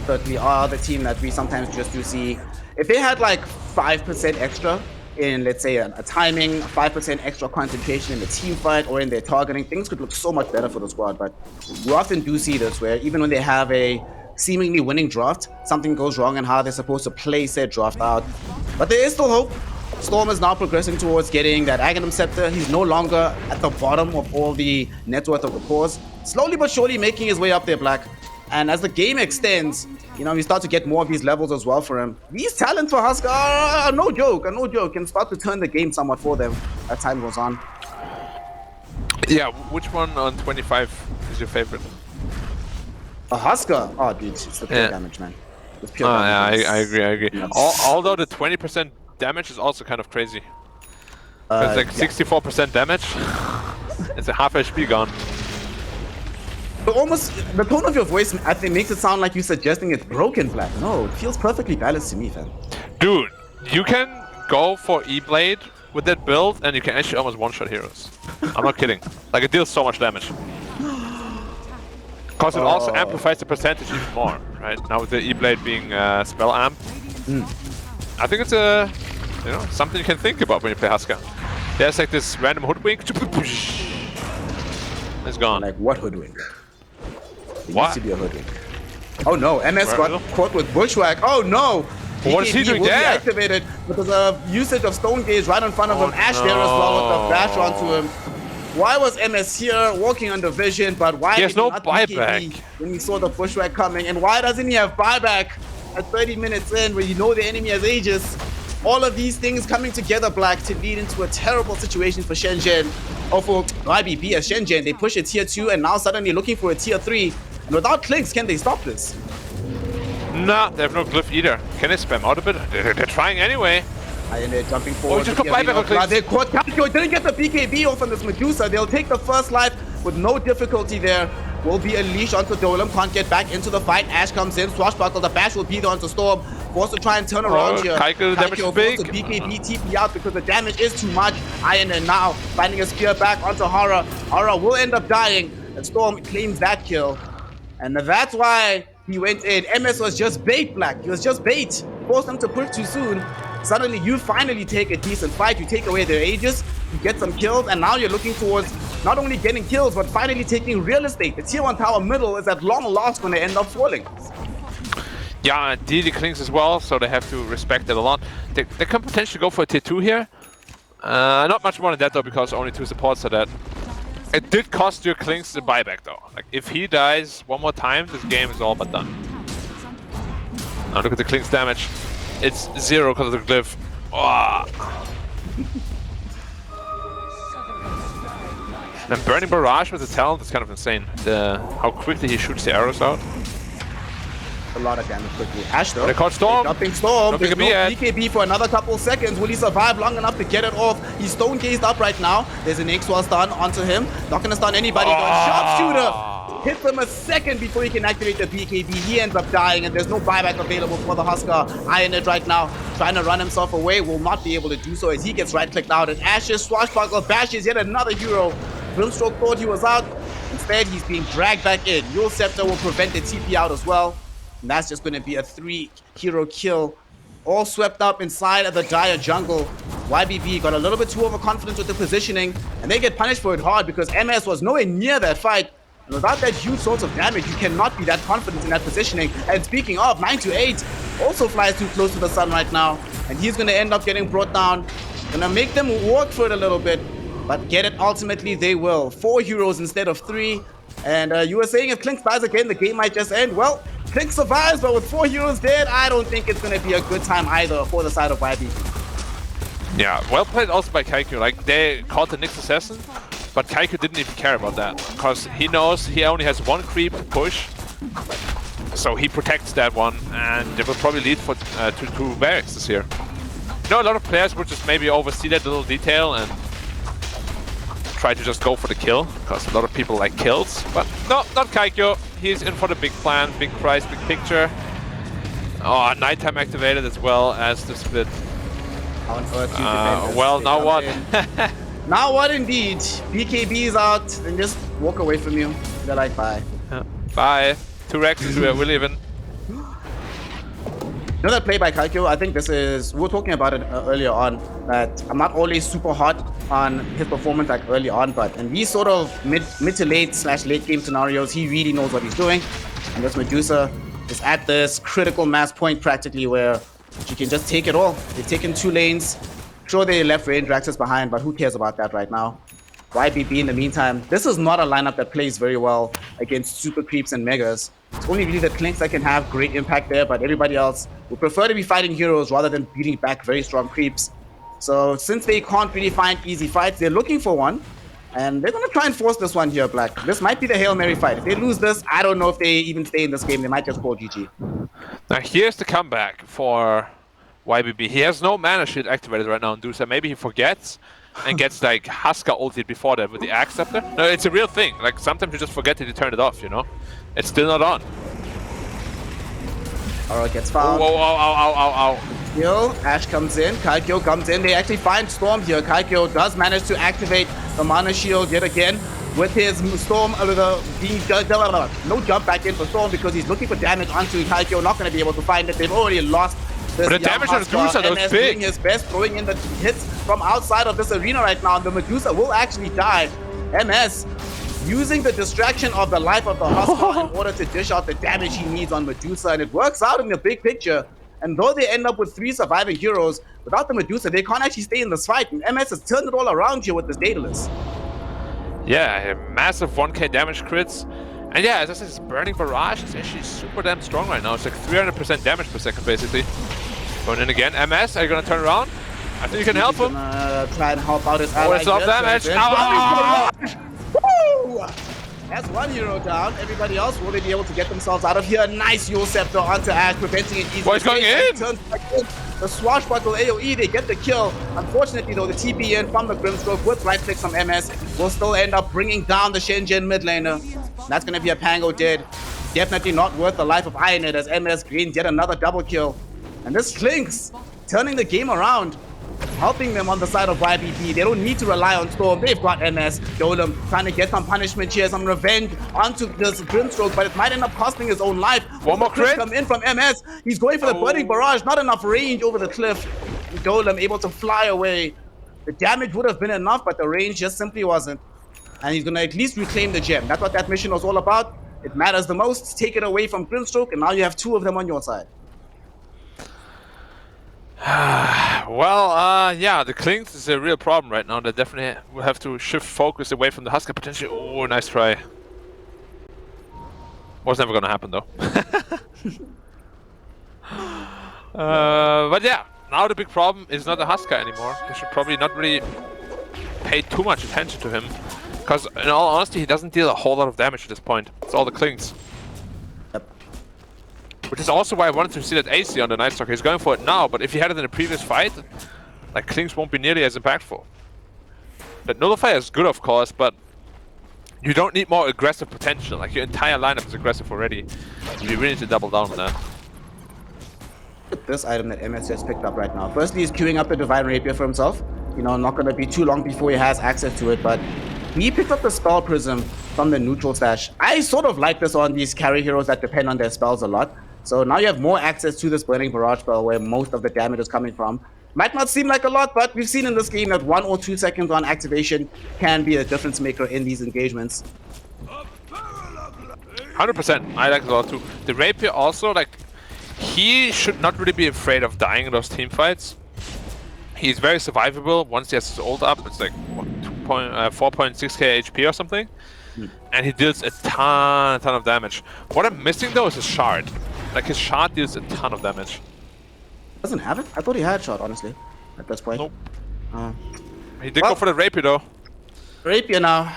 Certainly are the team that we sometimes just do see. If they had like 5% extra in, let's say, a timing, 5% extra concentration in the team fight or in their targeting, things could look so much better for the squad. But we often do see this where even when they have a seemingly winning draft, something goes wrong in how they're supposed to play said draft out. But there is still hope. Storm is now progressing towards getting that Aghanim Scepter. He's no longer at the bottom of all the net worth of the cores. Slowly but surely making his way up there, Black. And as the game extends, you know, we start to get more of these levels as well for him. These talents for Husker are no joke, can start to turn the game somewhat for them as time goes on. Yeah, which one on 25 is your favorite? A Husker? Oh, dude, it's the pure damage, man. It's pure damage. Yeah, I agree. Although the 20% damage is also kind of crazy. It's like 64% damage. It's a half HP gone. But almost, the tone of your voice, I think, makes it sound like you're suggesting it's broken, Black. No, it feels perfectly balanced to me, fam. Dude, you can go for E-Blade with that build and you can actually almost one-shot heroes. I'm not kidding. Like, it deals so much damage. Because it also amplifies the percentage even more, right? Now with the E-Blade being spell amp. I think it's something you can think about when you play Husker. There's like this random hoodwink. It's gone. Like what hoodwink? It what? Used to be a hoodwink. Oh no, MS got caught with Bushwhack. Oh no! What is he doing there? Activated because of usage of Stone Gaze right in front of him. Ash there as well with the bash onto him. Why was MS here walking under vision, but why he has did he no not buyback when he saw the Bushwhack coming? And why doesn't he have buyback at 30 minutes in when you know the enemy has Aegis? All of these things coming together, Black, to lead into a terrible situation for Shenzhen. Or for YBB as Shenzhen, they push a tier 2 and now suddenly looking for a tier 3. And without Clinkz, can they stop this? Nah, they have no glyph either. Can they spam out a bit? They're trying anyway. And they're jumping forward. Oh, just got buyback on Clinkz. They caught Takio, didn't get the BKB off on this Medusa. They'll take the first life with no difficulty there. Will be unleashed onto Dolem, can't get back into the fight. Ash comes in, Swashbuckle, the bash will be there onto Storm. Forced to try and turn around here. Kaiko, the damage is big. Forced to BKB TP out because the damage is too much. Iron and now finding a spear back onto Hara. Hara will end up dying, and Storm claims that kill. And that's why he went in. MS was just bait, Black. He was just bait. Forced them to push too soon. Suddenly, you finally take a decent fight. You take away their Aegis, you get some kills, and now you're looking towards not only getting kills, but finally taking real estate. The tier 1 tower middle is at long lost when they end up falling. Yeah, DD Clinkz as well, so they have to respect it a lot. They can potentially go for a tier 2 here. Not much more than that though, because only 2 supports are dead. It did cost your Clinkz the buyback though. Like, if he dies one more time, this game is all but done. Now look at the Clinkz damage. It's 0 because of the glyph. Oh. And Burning Barrage with the talent is kind of insane. How quickly he shoots the arrows out. A lot of damage quickly. Ash though. They caught Storm. Dropping Storm. There's no BKB BKB for another couple seconds. Will he survive long enough to get it off? He's stone gazed up right now. There's an X-Wall stun onto him. Not gonna stun anybody. Sharpshooter hits him a second before he can activate the BKB. He ends up dying, and there's no buyback available for the Husker. Iron it right now, trying to run himself away. Will not be able to do so as he gets right-clicked out. And Ash's Swashbuckle bashes yet another hero. Brimstroke thought he was out. Instead, he's being dragged back in. Your Scepter will prevent the TP out as well. And that's just going to be a 3-hero kill, all swept up inside of the dire jungle. YBB got a little bit too overconfident with the positioning, and they get punished for it hard because MS was nowhere near that fight. And without that huge source of damage, you cannot be that confident in that positioning. And speaking of, 928 also flies too close to the sun right now, and he's going to end up getting brought down. Gonna make them work for it a little bit, but get it ultimately they will. 4 heroes instead of 3. And you were saying if Klink dies again, the game might just end. Well, Klink survives, but with 4 heroes dead, I don't think it's going to be a good time either for the side of YB. Yeah, well played also by Kaiku. Like, they called the Nyx Assassin, but Kaiku didn't even care about that, because he knows he only has 1 creep to push, so he protects that one, and it will probably lead for to 2 barracks this year. You know, a lot of players would just maybe oversee that little detail and try to just go for the kill, because a lot of people like kills, but no, not Kaiku. He's in for the big plan, big prize, big picture. Oh, nighttime activated as well as the split. On Earth, well, now what? Now what indeed? BKB is out, then just walk away from you. They're like, bye. Yeah. Bye. 2 Rexes, we're leaving. Another play by Kaiku, I think this is, we were talking about it earlier on, that I'm not always super hot on his performance like early on, but in these sort of mid to late / late game scenarios, he really knows what he's doing. And this Medusa is at this critical mass point practically where she can just take it all. They've taken 2 lanes. Sure, they left range access behind, but who cares about that right now? YBB in the meantime, this is not a lineup that plays very well against super creeps and megas. It's only really the Klinks that can have great impact there, but everybody else would prefer to be fighting heroes rather than beating back very strong creeps. So since they can't really find easy fights, they're looking for one, and they're going to try and force this one here, Black. This might be the Hail Mary fight. If they lose this, I don't know if they even stay in this game. They might just call GG. Now here's the comeback for YBB. He has no mana shield activated right now on Dusa. Maybe he forgets and gets like Husker ulted before that with the Axe Scepter. No, it's a real thing. Like sometimes you just forget that you turn it off, you know? It's still not on. Alright, gets found. Whoa, ow. Kill, Ash comes in, Kaikyo comes in. They actually find Storm here. Kaikyo does manage to activate the mana shield yet again with his Storm no jump back in for Storm because he's looking for damage onto Kaikyo. Not going to be able to find it. They've already lost. But the damage on Medusa, that was big. Doing his best, throwing in the hits from outside of this arena right now. The Medusa will actually die. MS using the distraction of the life of the Husker in order to dish out the damage he needs on Medusa, and it works out in the big picture. And though they end up with 3 surviving heroes, without the Medusa, they can't actually stay in this fight. And MS has turned it all around here with this Daedalus. Yeah, massive 1k damage crits. And yeah, as I said, this Burning Barrage is actually super damn strong right now. It's like 300% damage per second, basically. Going in again. MS, are you going to turn around? I think you can help him. Try and help out his ally. Oh, it's off damage. Woo! That's 1 hero down. Everybody else will be able to get themselves out of here. Nice Yule Scepter onto Ash, preventing it easily. What's going in? The swashbuckle AoE, they get the kill. Unfortunately, though, the TP in from the Grimstroke with right clicks from MS will still end up bringing down the Shenzhen mid laner. That's going to be a Pango dead. Definitely not worth the life of Ionit as MS gains yet another double kill. And this Klinks turning the game around, helping them on the side of YBB. They don't need to rely on Storm. They've got MS. Golem trying to get some punishment here, some revenge onto this Grimstroke, but it might end up costing his own life. One more crit come in from MS. He's going for the Burning Barrage. Not enough range over the cliff. Golem able to fly away. The damage would have been enough, but the range just simply wasn't. And he's going to at least reclaim the gem. That's what that mission was all about. It matters the most. Take it away from Grimstroke, and now you have 2 of them on your side. Well, yeah, the Klinks is a real problem right now. They definitely will have to shift focus away from the Husker potentially. Oh, nice try. Was never gonna happen though. But yeah, now the big problem is not the Husker anymore. They should probably not really pay too much attention to him, because in all honesty, he doesn't deal a whole lot of damage at this point. It's all the Klinks. Which is also why I wanted to see that AC on the Night Stalker. He's going for it now, but if he had it in a previous fight, like Klinks won't be nearly as impactful. That Nullifier is good, of course, but you don't need more aggressive potential. Like your entire lineup is aggressive already. You really need to double down on that. This item that MS just picked up right now. Firstly, he's queuing up the Divine Rapier for himself. You know, not going to be too long before he has access to it, but he picked up the Spell Prism from the neutral stash. I sort of like this on these carry heroes that depend on their spells a lot. So now you have more access to this Burning Barrage spell where most of the damage is coming from. Might not seem like a lot, but we've seen in this game that 1 or 2 seconds on activation can be a difference maker in these engagements. 100%. I like it a lot too. The Rapier also, like, he should not really be afraid of dying in those team fights. He's very survivable. Once he has his ult up, it's like what, 4.6k HP or something. And he deals a ton of damage. What I'm missing though is his shard. Like his shard deals a ton of damage. Doesn't have it? I thought he had shard, honestly, at this point. Nope. He did go for the Rapier though. Rapier now.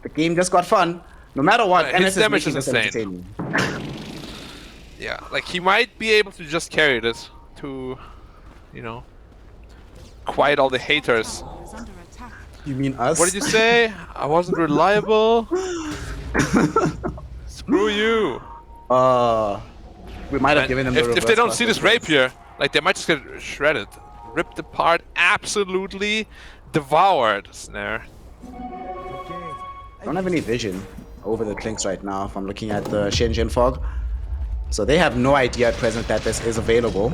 The game just got fun. No matter what, his MS damage is is making insane. this entertaining. Yeah, like he might be able to just carry this to, you know, quiet all the haters. You mean us? What did you say? I wasn't reliable. Screw you. We might have given them the if they don't see this Rapier, like they might just get shredded, ripped apart, absolutely devoured. Snare. I don't have any vision over the Clinks right now if I'm looking at the Shenzhen fog. So they have no idea at present that this is available.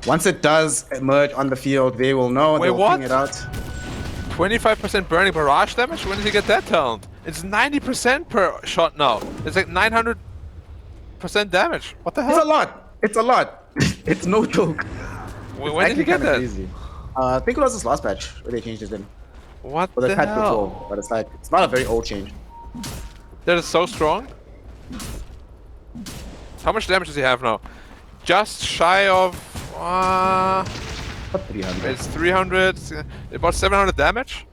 Once it does emerge on the field, they will know. Wait, they'll what? ping it out. 25% burning barrage damage? When did he get that talent? It's 90% per shot now. It's like 900% damage. What the hell? It's a lot. It's a lot. It's no joke. When did he get that? Crazy. I think it was this last patch where they changed it in. What Or the the patch hell? before, but it's like it's not a very old change. That is so strong. How much damage does he have now? Just shy of... What 300? It's 300, about 700 damage.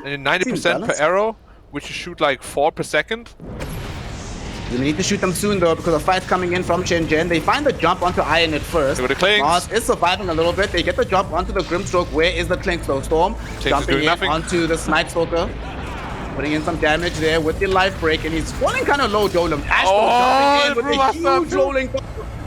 And 90% per balanced. arrow, which you shoot like 4 per second. You need to shoot them soon though, because the fight's coming in from Shenzhen. They find the jump onto Iron at first. Look at the Clinks. Mars is surviving a little bit. They get the jump onto the Grimstroke. Where is the Clinks though? Storm is jumping doing in nothing. onto the Snipe Stalker. Putting in some damage there with the life break, and he's falling kind of low, Dolem. Ashton jumping in with a huge rolling.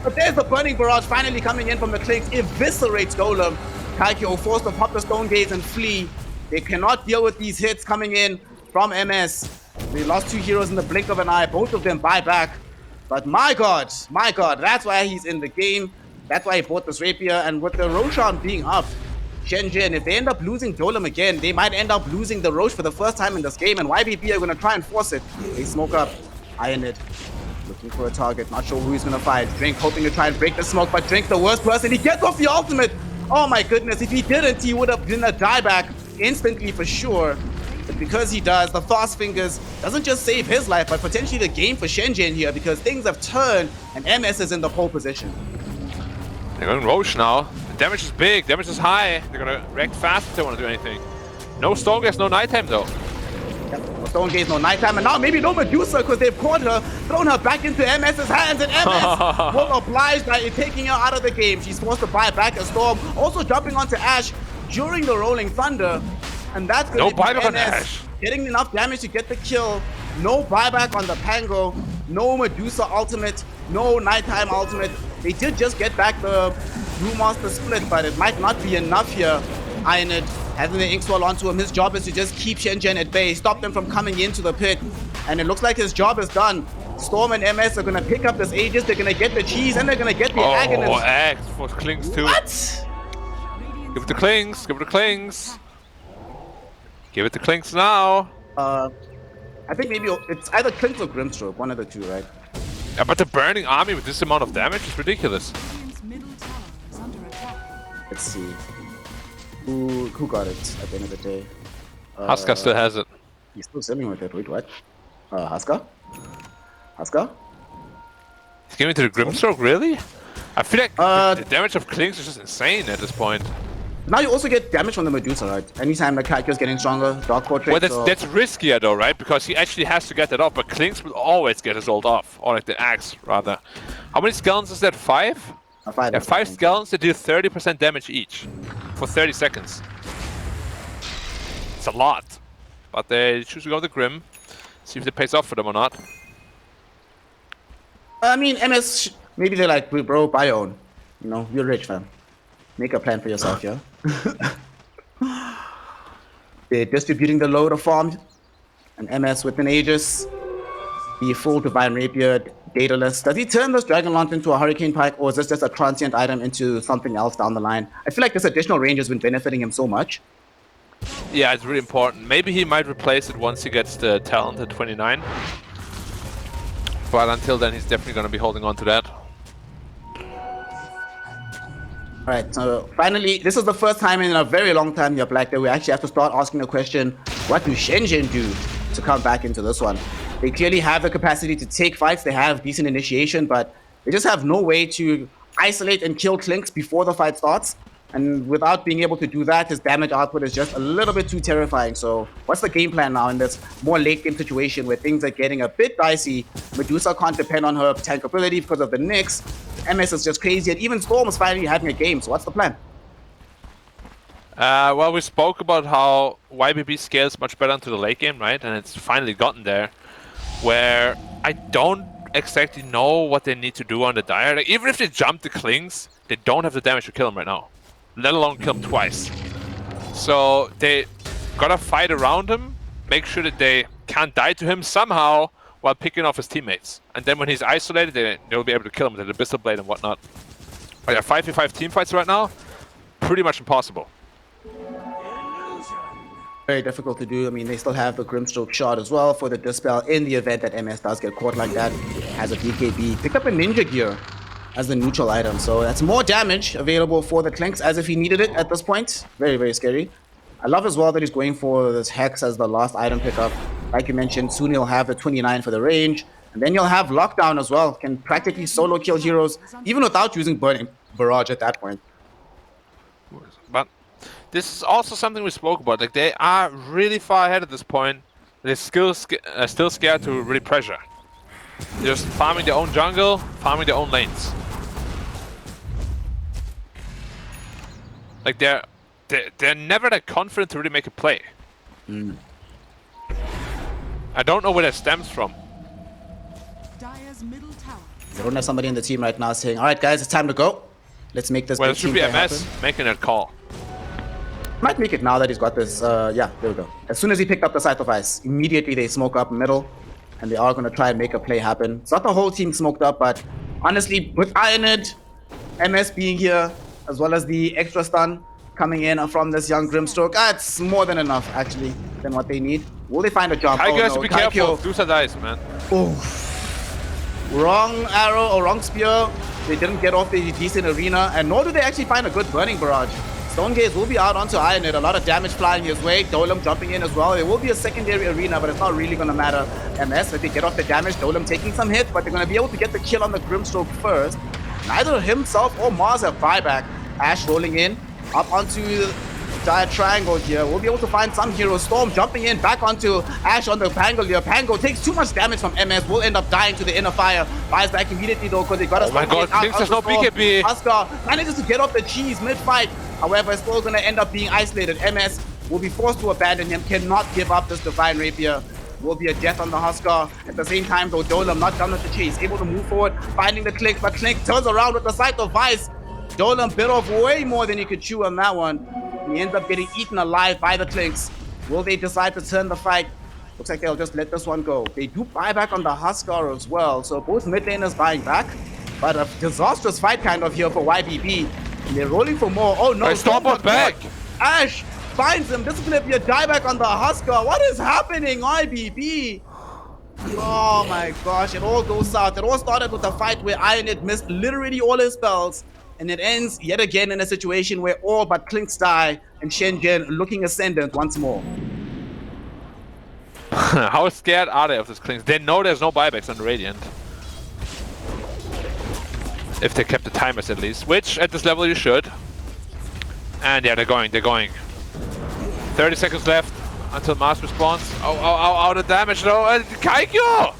But there's the Burning Barrage finally coming in from the Clinks. Eviscerates Golem. Kaikyo forced to pop the Stone Gaze and flee. They cannot deal with these hits coming in from MS. They lost 2 heroes in the blink of an eye. Both of them buy back. But my god, that's why he's in the game. That's why he bought this Rapier. And with the Roshan being up, Shenzhen, if they end up losing Golem again, they might end up losing the Roche for the first time in this game. And YBB are going to try and force it. They smoke up. Iron it. Looking for a target. Not sure who he's going to fight. Drink hoping to try and break the smoke. But Drink's the worst person. He gets off the ultimate. Oh my goodness. If he didn't, he would have been a dieback instantly for sure. But because he does, the Fast Fingers doesn't just save his life, but potentially the game for Shenzhen here, because things have turned and MS is in the pole position. They're going Roche now. The damage is big, damage is high. They're gonna react fast if they want to do anything. No Stone Gas, no nighttime though. Yep, no Stone Gaze, no nighttime, and now maybe no Medusa because they've caught her, thrown her back into MS's hands, and MS will oblige by taking her out of the game. She's forced to buy back a Storm, also jumping onto Ash during the Rolling Thunder, and that's going No to be buyback on MS Ash. getting enough damage to get the kill. No buyback on the Pango, no Medusa ultimate, no nighttime ultimate. They did just get back the Blue Master split, but it might not be enough here. Ironed, having the Inkswell onto him, his job is to just keep Shenzhen at bay, stop them from coming into the pit, and it looks like his job is done. Storm and MS are gonna pick up this Aegis, they're gonna get the cheese, and they're gonna get the Aghanim. Oh, Axe for Clinks too. What? Give it to Clinks, give it to Clinks. Give it to Clinks now. I think maybe it's either Clinks or Grimstroke, one of the two, right? Yeah, but the burning army with this amount of damage is ridiculous. Let's see. Who got it at the end of the day? Huska still has it. He's still selling with it. Wait, what? Huska? Huska? He's giving it to the Grimstroke, really? I feel like the damage of Clinks is just insane at this point. Now you also get damage from the Medusa, right? Anytime the character's getting stronger, Dark Portrait. Well, that's riskier though, right? Because he actually has to get that off, but Clinks will always get his ult off. Or like the axe, rather. How many skeletons is that? 5? 5. Yeah, 5 skeletons that deal 30% damage each. For 30 seconds. It's a lot. But they choose to go with the Grim. See if it pays off for them or not. I mean, MS, maybe they're like, bro, buy your own. You know, you're rich, fam. Make a plan for yourself, yeah? They're distributing the load of farm. And MS with an Aegis. The full Divine Rapier Daedalus. Does he turn this Dragon Lance into a Hurricane Pike, or is this just a transient item into something else down the line? I feel like this additional range has been benefiting him so much. Yeah, it's really important. Maybe he might replace it once he gets the talent at 29. But until then, he's definitely going to be holding on to that. Alright, so finally, this is the first time in a very long time here, Black, that we actually have to start asking the question, what do Shenzhen do to come back into this one? They clearly have the capacity to take fights, they have decent initiation, but they just have no way to isolate and kill Clinks before the fight starts. And without being able to do that, his damage output is just a little bit too terrifying. So what's the game plan now in this more late game situation where things are getting a bit dicey? Medusa can't depend on her tank ability because of the Nyx. MS is just crazy, and even Storm is finally having a game. So what's the plan? Well, we spoke about how YBB scales much better into the late game, right? And it's finally gotten there, where I don't exactly know what they need to do on the Dire. Like, even if they jump the Klings, they don't have the damage to kill him right now, let alone kill him twice. So they gotta fight around him, make sure that they can't die to him somehow while picking off his teammates. And then when he's isolated, they'll be able to kill him with the Abyssal Blade and whatnot. But yeah, 5v5 teamfights right now, pretty much impossible. Very difficult to do. I mean, they still have the Grimstroke shot as well for the Dispel in the event that MS does get caught like that. Has a BKB. Picked up a Ninja Gear as the neutral item. So that's more damage available for the Clinks as if he needed it at this point. Very, very scary. I love as well that he's going for this Hex as the last item pickup. Like you mentioned, soon he'll have the 29 for the range. And then you'll have Lockdown as well. Can practically solo kill heroes even without using Burning Barrage at that point. But this is also something we spoke about. Like, they are really far ahead at this point. They're still scared to really pressure. They're just farming their own jungle, farming their own lanes. Like, they're never that confident to really make a play. I don't know where that stems from. They don't have somebody in the team right now saying, "All right, guys, it's time to go. Let's make this." Well, big it should team be play MS happen." making that call. Might make it now that he's got this. Yeah, there we go. As soon as he picked up the Scythe of Ice, immediately they smoke up middle, and they are going to try and make a play happen. It's not the whole team smoked up, but honestly, with Ironid, MS being here, as well as the extra stun coming in from this young Grimstroke, it's more than enough, actually, than what they need. Will they find a jump? Tiger has no. to be careful. Dusa dies, man. Wrong arrow or wrong spear. They didn't get off the decent arena, and nor do they actually find a good burning barrage. Stone Gaze will be out onto Ironid. A lot of damage flying his way. Dolem jumping in as well. There will be a secondary arena, but it's not really going to matter. MS, if they get off the damage, Dolem taking some hits, but they're going to be able to get the kill on the Grimstroke first. Neither himself or Mars have buyback. Ash rolling in, up onto the Dire Triangle here. We'll be able to find some heroes. Storm jumping in, back onto Ash on the Pango here. Pango takes too much damage from MS. Will end up dying to the inner fire. Buys back immediately though, because they got us. Oh my god, thinks there's no BKB. Huskar manages to get off the cheese mid-fight. However, it's still going to end up being isolated. MS will be forced to abandon him. Cannot give up this Divine Rapier. Will be a death on the Huskar. At the same time though, Dolem not done with the chase. Able to move forward, finding the Clink, but Clink turns around with the Scythe of Ice. Dolem bit off way more than he could chew on that one. He ends up getting eaten alive by the Clinks. Will they decide to turn the fight? Looks like they'll just let this one go. They do buy back on the Huskar as well, so both mid laners buying back. But a disastrous fight kind of here for YBB. And they're rolling for more. Oh no, Storm got back. Ash finds him. This is gonna be a dieback on the Huskar. What is happening, YBB? Oh my gosh, it all goes south. It all started with a fight where Ironid missed literally all his spells. And it ends yet again in a situation where all but Clinks die and Shenzhen looking ascendant once more. How scared are they of this Clinks? They know there's no buybacks on the Radiant. If they kept the timers at least, which at this level you should. And yeah, they're going. 30 seconds left until Mars responds. Oh, the damage though. Kaikyo!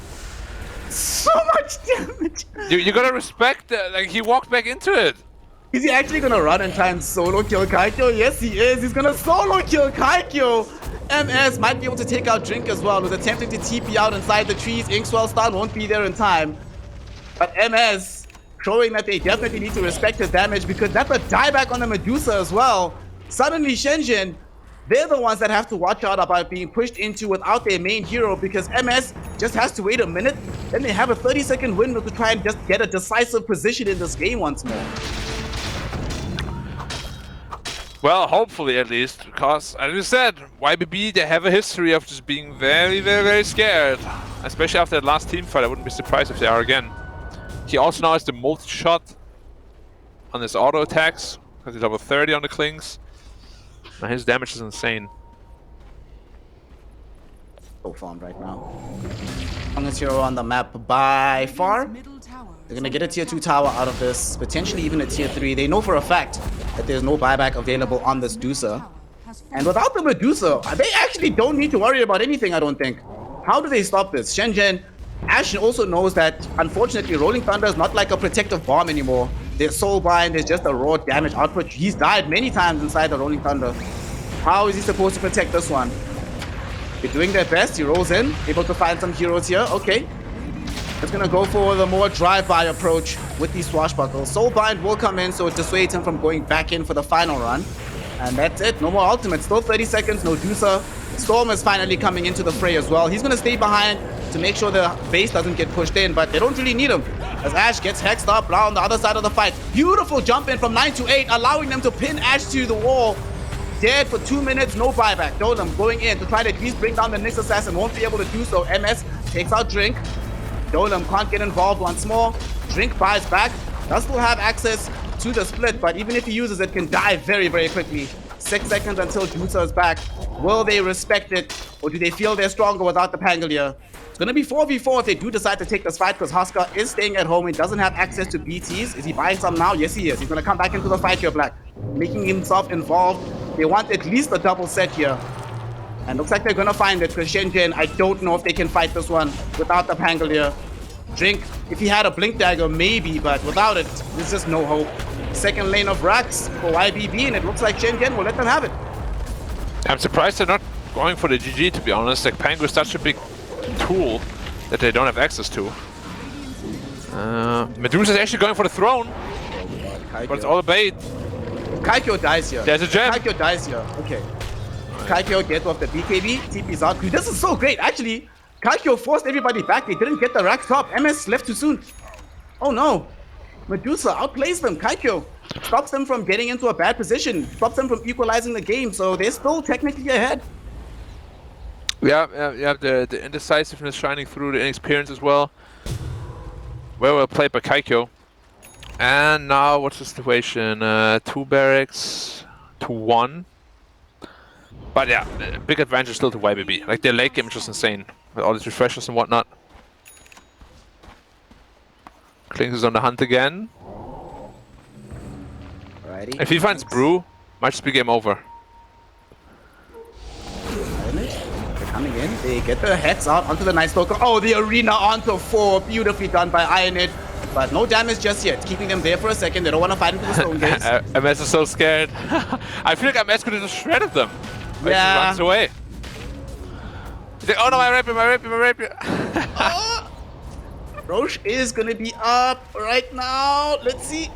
So much damage! You gotta respect that. Like, he walked back into it. Is he actually gonna run and try and solo kill Kaikyo? Yes, he is. He's gonna solo kill Kaikyo. MS might be able to take out Drink as well. Was attempting to TP out inside the trees. Inkswell stun won't be there in time. But MS showing that they definitely need to respect his damage, because that's a dieback on the Medusa as well. Suddenly Shenzhen they're the ones that have to watch out about being pushed into without their main hero, because MS just has to wait a minute. Then they have a 30-second window to try and just get a decisive position in this game once more. Well, hopefully at least, because as you said, YBB, they have a history of just being very, very, very scared. Especially after that last team fight, I wouldn't be surprised if they are again. He also now has the multi-shot on his auto attacks, because he's level 30 on the Klings. Now his damage is insane. So farmed right now. Strongest hero on the map by far. They're gonna get a tier 2 tower out of this, potentially even a tier 3. They know for a fact that there's no buyback available on this Medusa. And without the Medusa, they actually don't need to worry about anything, I don't think. How do they stop this? Shenzhen, Ash also knows that, unfortunately, Rolling Thunder is not like a protective bomb anymore. There's Soulbind, there's just a raw damage output. He's died many times inside the Rolling Thunder. How is he supposed to protect this one? They're doing their best. He rolls in, able to find some heroes here. Okay. It's gonna go for the more drive-by approach with these swashbuckles. Soulbind will come in, so it dissuades him from going back in for the final run. And that's it. No more ultimate. Still 30 seconds. No Medusa. Storm is finally coming into the fray as well. He's gonna stay behind to make sure the base doesn't get pushed in, but they don't really need him, as Ash gets hexed up now on the other side of the fight. Beautiful jump in from 9 to 8, allowing them to pin Ash to the wall. Dead for 2 minutes, no buyback. Dolem going in to try to at least bring down the Nyx Assassin. Won't be able to do so. MS takes out Drink. Dolem can't get involved once more. Drink buys back. Does still have access to the split, but even if he uses it, can die very, very quickly. 6 seconds until Medusa is back. Will they respect it, or do they feel they're stronger without the Pangolier? It's going to be 4v4 if they do decide to take this fight, because Husker is staying at home. He doesn't have access to BTs. Is he buying some now? Yes, he is. He's going to come back into the fight here, Black, making himself involved. They want at least a double set here. And looks like they're going to find it, because Shenzhen, I don't know if they can fight this one without the Pangolier. Drink, if he had a Blink Dagger, maybe, but without it, there's just no hope. Second lane of racks for YBB, and it looks like Shenzhen will let them have it. I'm surprised they're not going for the GG, to be honest. Like, Pango is such a big tool that they don't have access to. Medusa is actually going for the throne, but it's all a bait. Kaikyo dies here. There's a gem. Kaikyo dies here. Okay. Kaikyo gets off the BKB. TP's out. This is so great. Actually, Kaikyo forced everybody back. They didn't get the rack top. MS left too soon. Oh no. Medusa outplays them. Kaikyo stops them from getting into a bad position. Stops them from equalizing the game. So they're still technically ahead. Yeah, the indecisiveness shining through, the inexperience as well. Well played by Kaikyo. And now, what's the situation? 2 barracks to 1. But yeah, big advantage still to YBB. Like, their late game is just insane with all these refreshers and whatnot. Klings is on the hunt again. Alrighty. If he finds Brew, might just be game over. They're coming in. They get their heads out onto the Night Stalker. Oh, the arena onto 4. Beautifully done by Ionit. But no damage just yet. Keeping them there for a second. They don't want to fight into the stone gates. MS is so scared. I feel like MS could have just shredded them. But yeah. he runs away. He's like, oh no, I rape him. Oh! Roche is gonna be up right now. Let's see.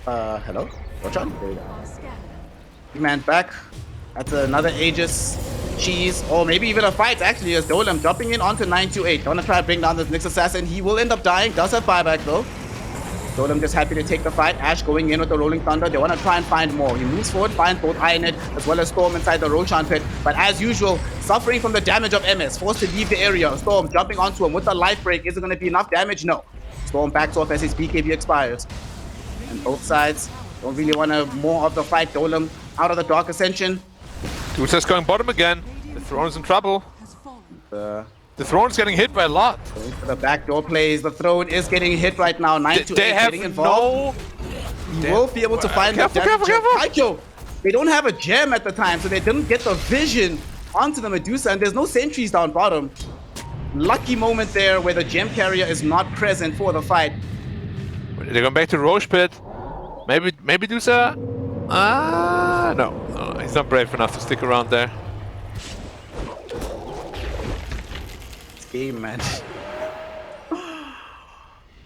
Hello? Rochan? There we go. Man back. That's another Aegis cheese, or maybe even a fight actually, as Dolem dropping in onto 928. Gonna try to bring down this Nyx Assassin. He will end up dying. Does have buyback though. Dolem just happy to take the fight. Ash going in with the Rolling Thunder. They want to try and find more. He moves forward, finds both Ionit as well as Storm inside the Roshan pit. But as usual, suffering from the damage of MS. Forced to leave the area. Storm jumping onto him with the life break. Is it going to be enough damage? No. Storm backs off as his BKB expires. And both sides don't really want to more of the fight. Dolem out of the Dark Ascension. Medusa's going bottom again. The throne's in trouble. The throne's getting hit by a lot. Going for the backdoor plays. The throne is getting hit right now. 9 to 8 getting involved. He will be able to find the damage. Kaikyo, they don't have a gem at the time, so they didn't get the vision onto the Medusa, and there's no sentries down bottom. Lucky moment there where the gem carrier is not present for the fight. They're going back to Roche pit. Maybe Medusa? No, he's not brave enough to stick around there. Game, man.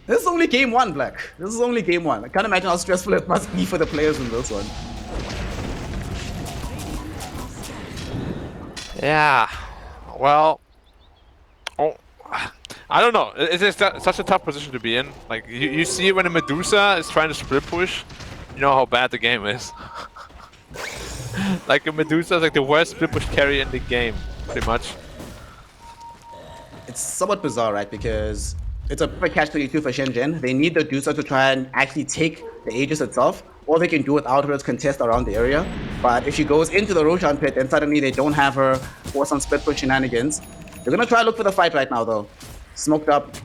This is only game 1, Black. This is only game 1. I can't imagine how stressful it must be for the players in this one. Yeah. Well. Oh. I don't know. It's such a tough position to be in. Like you see when a Medusa is trying to split push, you know how bad the game is. Like a Medusa is like the worst split push carry in the game, pretty much. It's somewhat bizarre, right? Because it's a perfect catch-22 for Shenzhen. They need the Medusa to try and actually take the Aegis itself, or they can do without her as contest around the area. But if she goes into the Roshan pit, then suddenly they don't have her for some split push shenanigans. They're gonna try to look for the fight right now, though. Smoked up,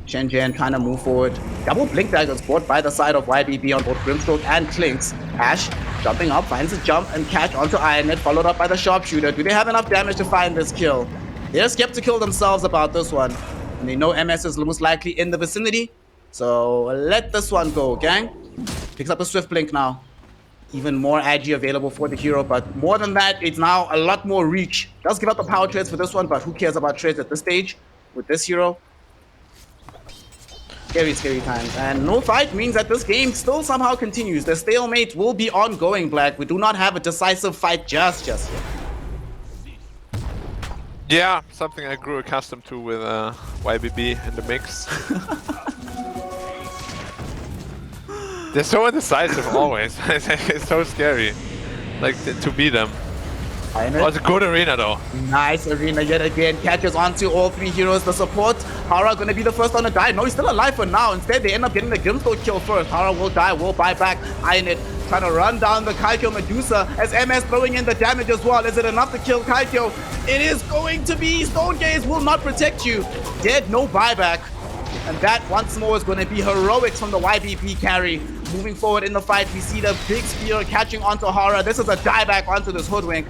Shenzhen trying to move forward. Double blink daggers brought by the side of YBB on both Grimstroke and Klinks. Ash jumping up, finds a jump and catch onto Ironet, followed up by the sharpshooter. Do they have enough damage to find this kill? They're skeptical themselves about this one. And they know MS is most likely in the vicinity. So let this one go, gang. Picks up a Swift Blink now. Even more agi available for the hero, but more than that, it's now a lot more reach. Does give up the power treads for this one, but who cares about treads at this stage with this hero? Scary, scary times. And no fight means that this game still somehow continues. The stalemate will be ongoing, Black. We do not have a decisive fight just yet. Yeah, something I grew accustomed to with YBB in the mix. They're so indecisive always. It's so scary, like to beat them. Oh, it's a good arena though. Nice arena yet again. Catches onto all three heroes. The support, Hara gonna be the first one to die. No, he's still alive for now. Instead, they end up getting the Grimstone kill first. Hara will die, will buy back. Ironet trying to run down the Kaikyo Medusa as MS throwing in the damage as well. Is it enough to kill Kaikyo? It is going to be. Stone Gaze will not protect you. Dead, no buyback. And that once more is going to be heroics from the YBP carry. Moving forward in the fight, we see the big spear catching onto Hara. This is a dieback onto this Hoodwink.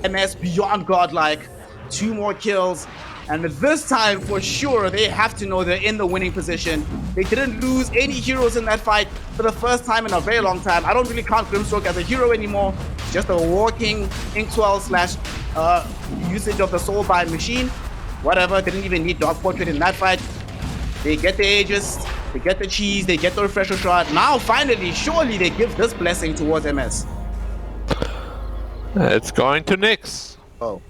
MS beyond godlike. 2 more kills. And this time, for sure, they have to know they're in the winning position. They didn't lose any heroes in that fight for the first time in a very long time. I don't really count Grimstroke as a hero anymore. Just a walking Inkwell slash usage of the Soulbind machine. Whatever, didn't even need Dog Portrait in that fight. They get the Aegis, they get the cheese, they get the refresher shot. Now, finally, surely they give this blessing towards MS. It's going to Nyx. Oh.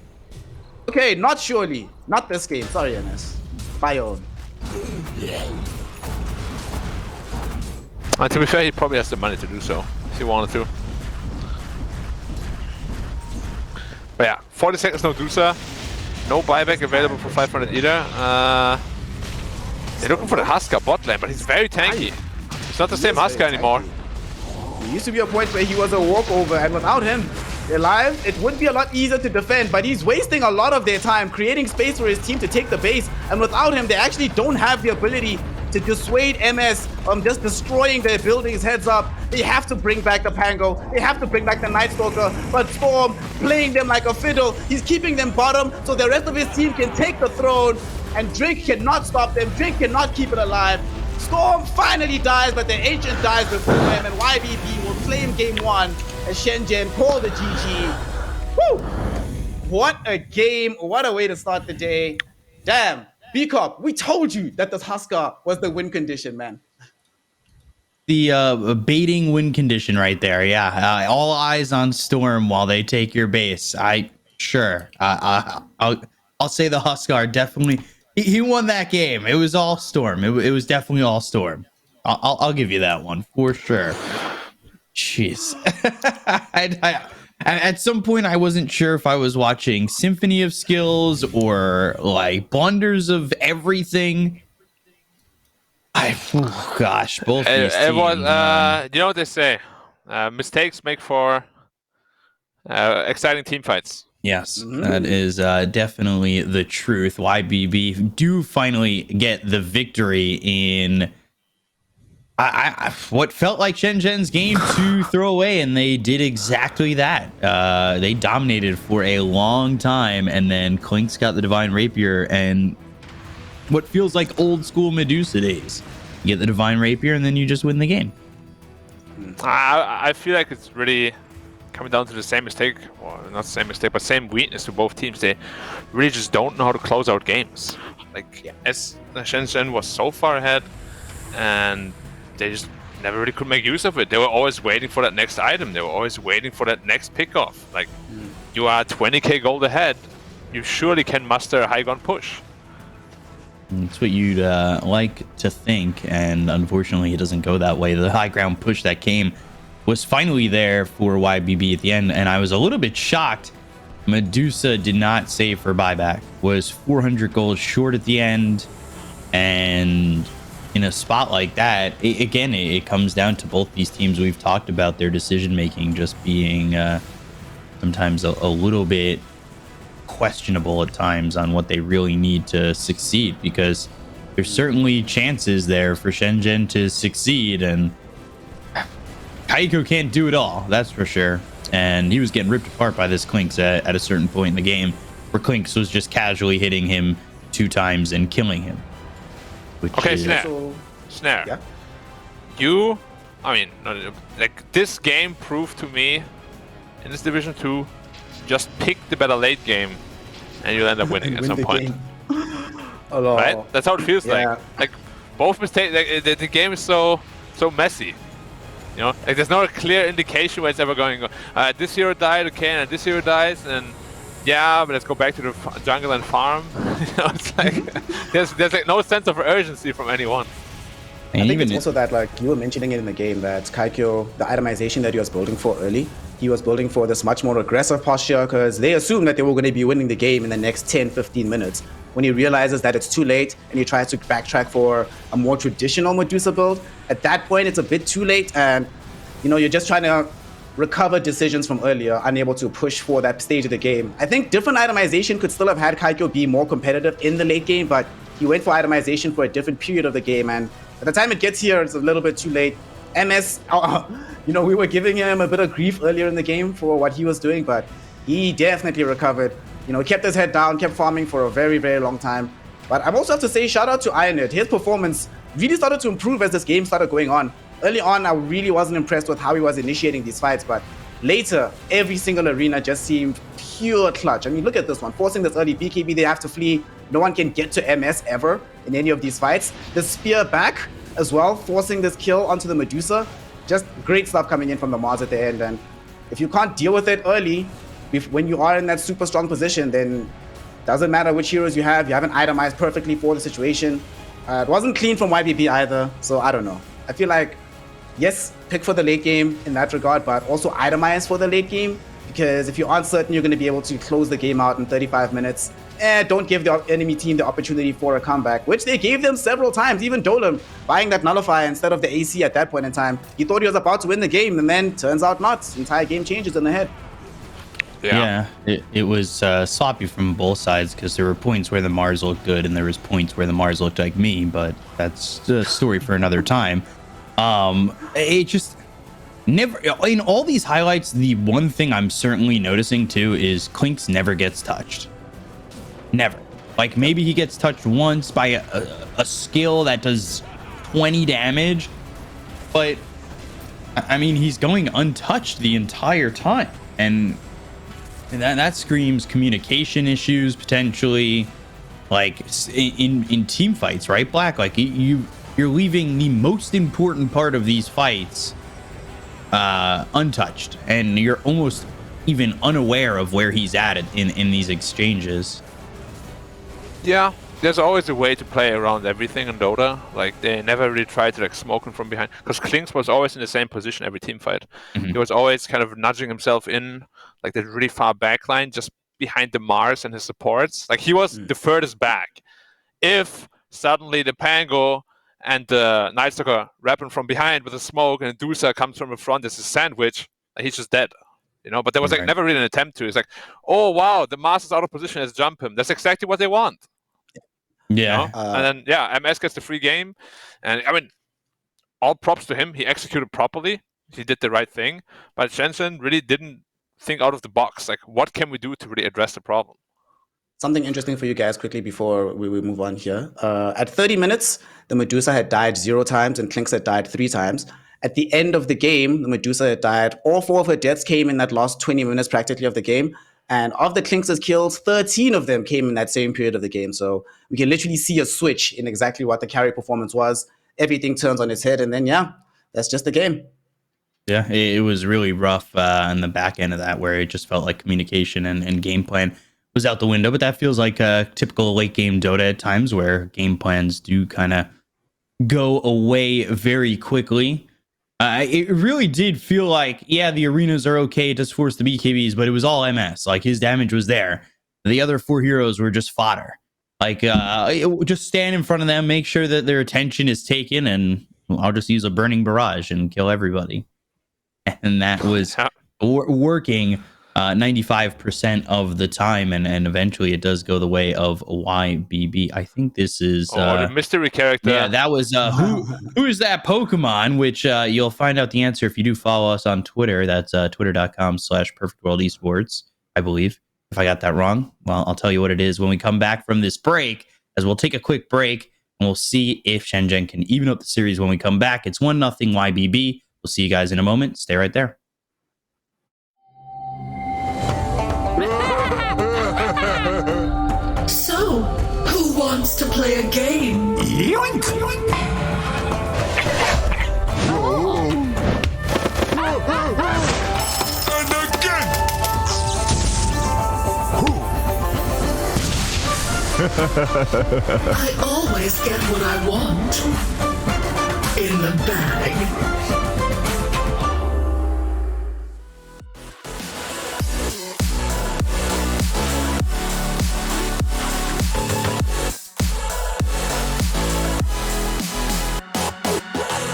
Okay, not surely. Not this game. Sorry, MS. By your own. To be fair, he probably has the money to do so, if he wanted to. But yeah, 40 seconds no Dusa. No buyback available for 500 either. They're looking for the Huskar bot lane, but he's very tanky. It's not the same Huskar anymore. There used to be a point where he was a walkover, and without him alive, it would be a lot easier to defend, but he's wasting a lot of their time creating space for his team to take the base, and without him, they actually don't have the ability to dissuade MS from just destroying their buildings heads up. They have to bring back the Pango, they have to bring back the Night Stalker, but Storm playing them like a fiddle. He's keeping them bottom so the rest of his team can take the throne, and Drake cannot stop them. Drake cannot keep it alive. Storm finally dies, but the Ancient dies before him, and YBP will claim game 1 as Shenzhen call the GG. Woo! What a game, what a way to start the day. Damn, B-Cop, we told you that this Huskar was the win condition, man. The baiting win condition right there, yeah. All eyes on Storm while they take your base. I'll say the Huskar definitely... He won that game. It was all Storm. It was definitely all Storm. I'll give you that one for sure. Jeez. At some point, I wasn't sure if I was watching Symphony of Skills or like blunders of everything. Oh gosh, both these teams. You know what they say? Mistakes make for exciting team fights. Yes, that is definitely the truth. YBB do finally get the victory in what felt like Shenzhen's game to throw away, and they did exactly that. They dominated for a long time, and then Klink's got the Divine Rapier, and what feels like old school Medusa days. You get the Divine Rapier, and then you just win the game. I feel like it's really coming down to the same mistake, or not the same mistake, but same weakness to both teams. They really just don't know how to close out games. Like, as Shenzhen was so far ahead, and they just never really could make use of it. They were always waiting for that next item. They were always waiting for that next pickoff. Like, you are 20k gold ahead. You surely can muster a high ground push. That's what you'd like to think, and unfortunately it doesn't go that way. The high ground push that came was finally there for YBB at the end, and I was a little bit shocked. Medusa did not save for buyback, was 400 gold short at the end, and in a spot like that, it comes down to both these teams. We've talked about their decision making just being sometimes a little bit questionable at times on what they really need to succeed, because there's certainly chances there for Shenzhen to succeed, and Kaiko can't do it all, that's for sure. And he was getting ripped apart by this Klinks at a certain point in the game, where Klinks was just casually hitting him 2 times and killing him. Okay, Snare. Yeah. This game proved to me in this Division 2, just pick the better late game and you'll end up winning at some point. Right? That's how it feels like. Like both mistakes, the game is so messy. You know, like there's not a clear indication where it's ever going. This hero died, okay, and this hero dies, and yeah, but let's go back to the jungle and farm. You know, it's like there's like no sense of urgency from anyone. I think it's also that, like you were mentioning it in the game, that Kaikyo, the itemization that he was building for early, he was building for this much more aggressive posture because they assumed that they were going to be winning the game in the next 10-15 minutes. When he realizes that it's too late and he tries to backtrack for a more traditional Medusa build, at that point it's a bit too late, and you know, you're just trying to recover decisions from earlier, unable to push for that stage of the game. I think different itemization could still have had Kaikyo be more competitive in the late game, but he went for itemization for a different period of the game, and by the time it gets here, it's a little bit too late. MS, you know, we were giving him a bit of grief earlier in the game for what he was doing, but he definitely recovered. You know, kept his head down, kept farming for a very, very long time. But I also have to say, shout out to Ironhead. His performance really started to improve as this game started going on. Early on, I really wasn't impressed with how he was initiating these fights, but later, every single arena just seemed pure clutch. I mean, look at this one. Forcing this early BKB, they have to flee. No one can get to MS ever in any of these fights. The spear back as well, forcing this kill onto the Medusa. Just great stuff coming in from the Mars at the end. And if you can't deal with it early, when you are in that super strong position, then doesn't matter which heroes you haven't itemized perfectly for the situation. It wasn't clean from YBB either, so I don't know. I feel like, yes, pick for the late game in that regard, but also itemize for the late game, because if you aren't certain you're going to be able to close the game out in 35 minutes, don't give the enemy team the opportunity for a comeback, which they gave them several times. Even Dolan buying that nullifier instead of the AC at that point in time. He thought he was about to win the game, and then turns out not. The entire game changes in the head. Yeah, it was sloppy from both sides, because there were points where the Mars looked good and there was points where the Mars looked like me, but that's a story for another time. It just never, in all these highlights, the one thing I'm certainly noticing too is Klinks never gets touched. Never. Like maybe he gets touched once by a skill that does 20 damage, but I mean, he's going untouched the entire time, and that screams communication issues potentially, like in team fights, right, Black? Like you're leaving the most important part of these fights untouched, and you're almost even unaware of where he's at in these exchanges. Yeah, there's always a way to play around everything in Dota. Like they never really tried to like smoke him from behind, because Klinks was always in the same position every team fight. He was always kind of nudging himself in like the really far back line, just behind the Mars and his supports. Like he was the furthest back. If suddenly the Pango and the Night Stalker wrap him from behind with a smoke, and Dusa comes from the front as a sandwich, he's just dead. You know, but there was like never really an attempt to. It's like, oh wow, the Mars is out of position, let's jump him. That's exactly what they want. Yeah. You know? And then MS gets the free game, and I mean, all props to him. He executed properly. He did the right thing. But Shenzhen really didn't think out of the box. Like, what can we do to really address the problem? Something interesting for you guys quickly before we move on here. At 30 minutes, the Medusa had died 0 times and Klinks had died 3 times. At the end of the game, the Medusa had died. All 4 of her deaths came in that last 20 minutes practically of the game. And of the Klinks' kills, 13 of them came in that same period of the game. So we can literally see a switch in exactly what the carry performance was. Everything turns on its head, and then, yeah, that's just the game. Yeah, it was really rough on the back end of that, where it just felt like communication and game plan was out the window. But that feels like a typical late game Dota at times, where game plans do kind of go away very quickly. It really did feel like, yeah, the arenas are okay to force the BKBs, but it was all MS. Like, his damage was there. The other 4 heroes were just fodder. Like, just stand in front of them, make sure that their attention is taken, and I'll just use a burning barrage and kill everybody. And that was working 95% of the time, and eventually it does go the way of YBB. I think this is the mystery character. Yeah, that was who is that Pokemon? Which you'll find out the answer if you do follow us on Twitter. That's twitter.com/perfectworldesports, I believe. If I got that wrong, well, I'll tell you what it is when we come back from this break, as we'll take a quick break and we'll see if Shenzhen can even up the series when we come back. It's 1-0 YBB. We'll see you guys in a moment. Stay right there. So, who wants to play a game? Yoink! And again! I always get what I want. In the bag.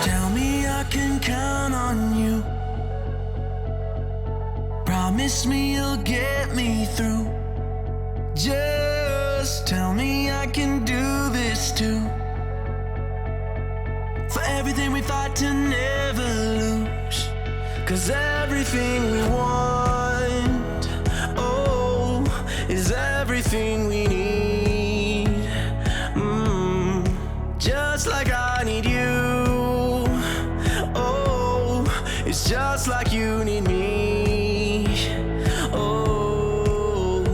Tell me I can count on you. Promise me you'll get me through. Just tell me I can do this too. For everything we fight to never lose. 'Cause everything we want, oh, is everything we need. Just like I need you. Oh, it's just like you need me. Oh,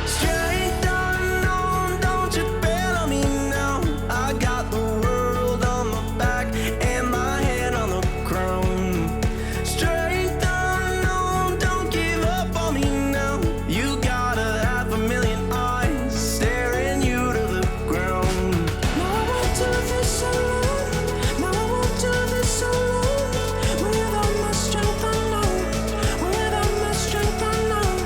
strength unknown, don't you bail on me now. I got the world on my back and my head on the crown. Strength unknown, don't give up on me now. You got 500,000 eyes staring you to the ground. No, I won't do this alone. No, I won't do this alone. Without my strength unknown. Without my strength unknown.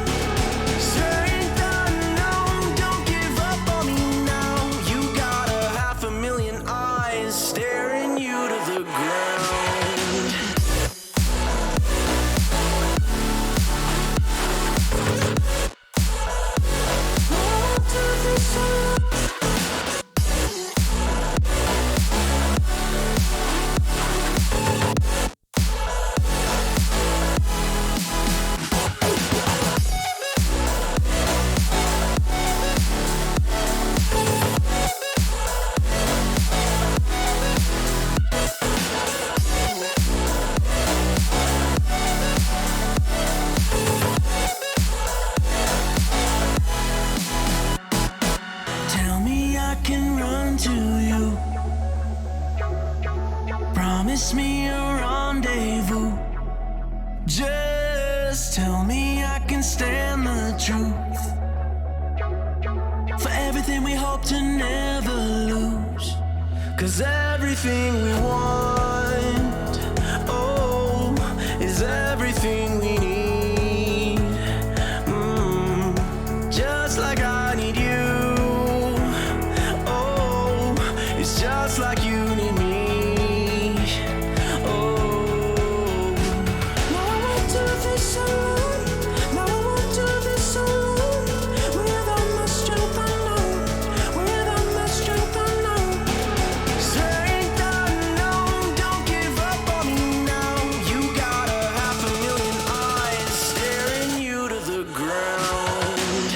Strength unknown, don't give up on me now. You got 500,000 eyes staring you to the ground. No, I won't do this alone. Tell me I can run to you. Promise me a rendezvous. Just tell me I can stand the truth. For everything we hope to never lose. 'Cause everything we want, oh, is everything we need. Just like I need you. Oh, it's just like you need me. Oh, no, I won't do this alone. No, I won't do this alone. Without my strength unknown. Without my strength unknown. Strength unknown, don't give up on me now. You got 500,000 eyes staring you to the ground.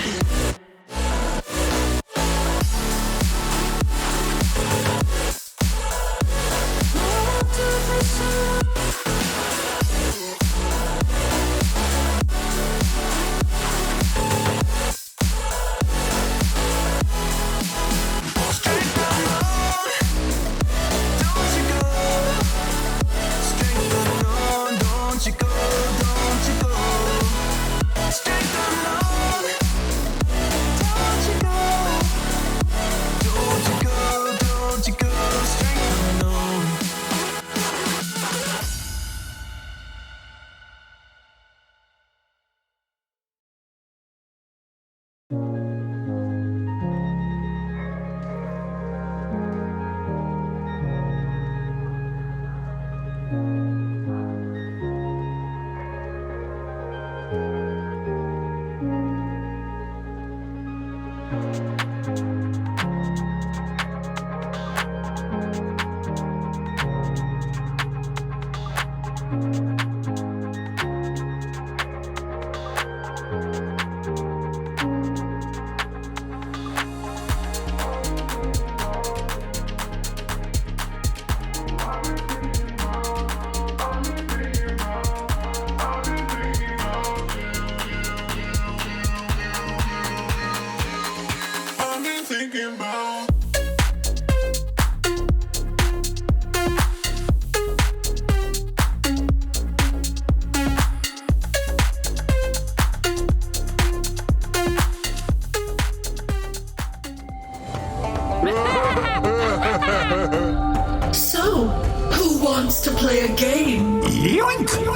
So, who wants to play a game? Yoink! And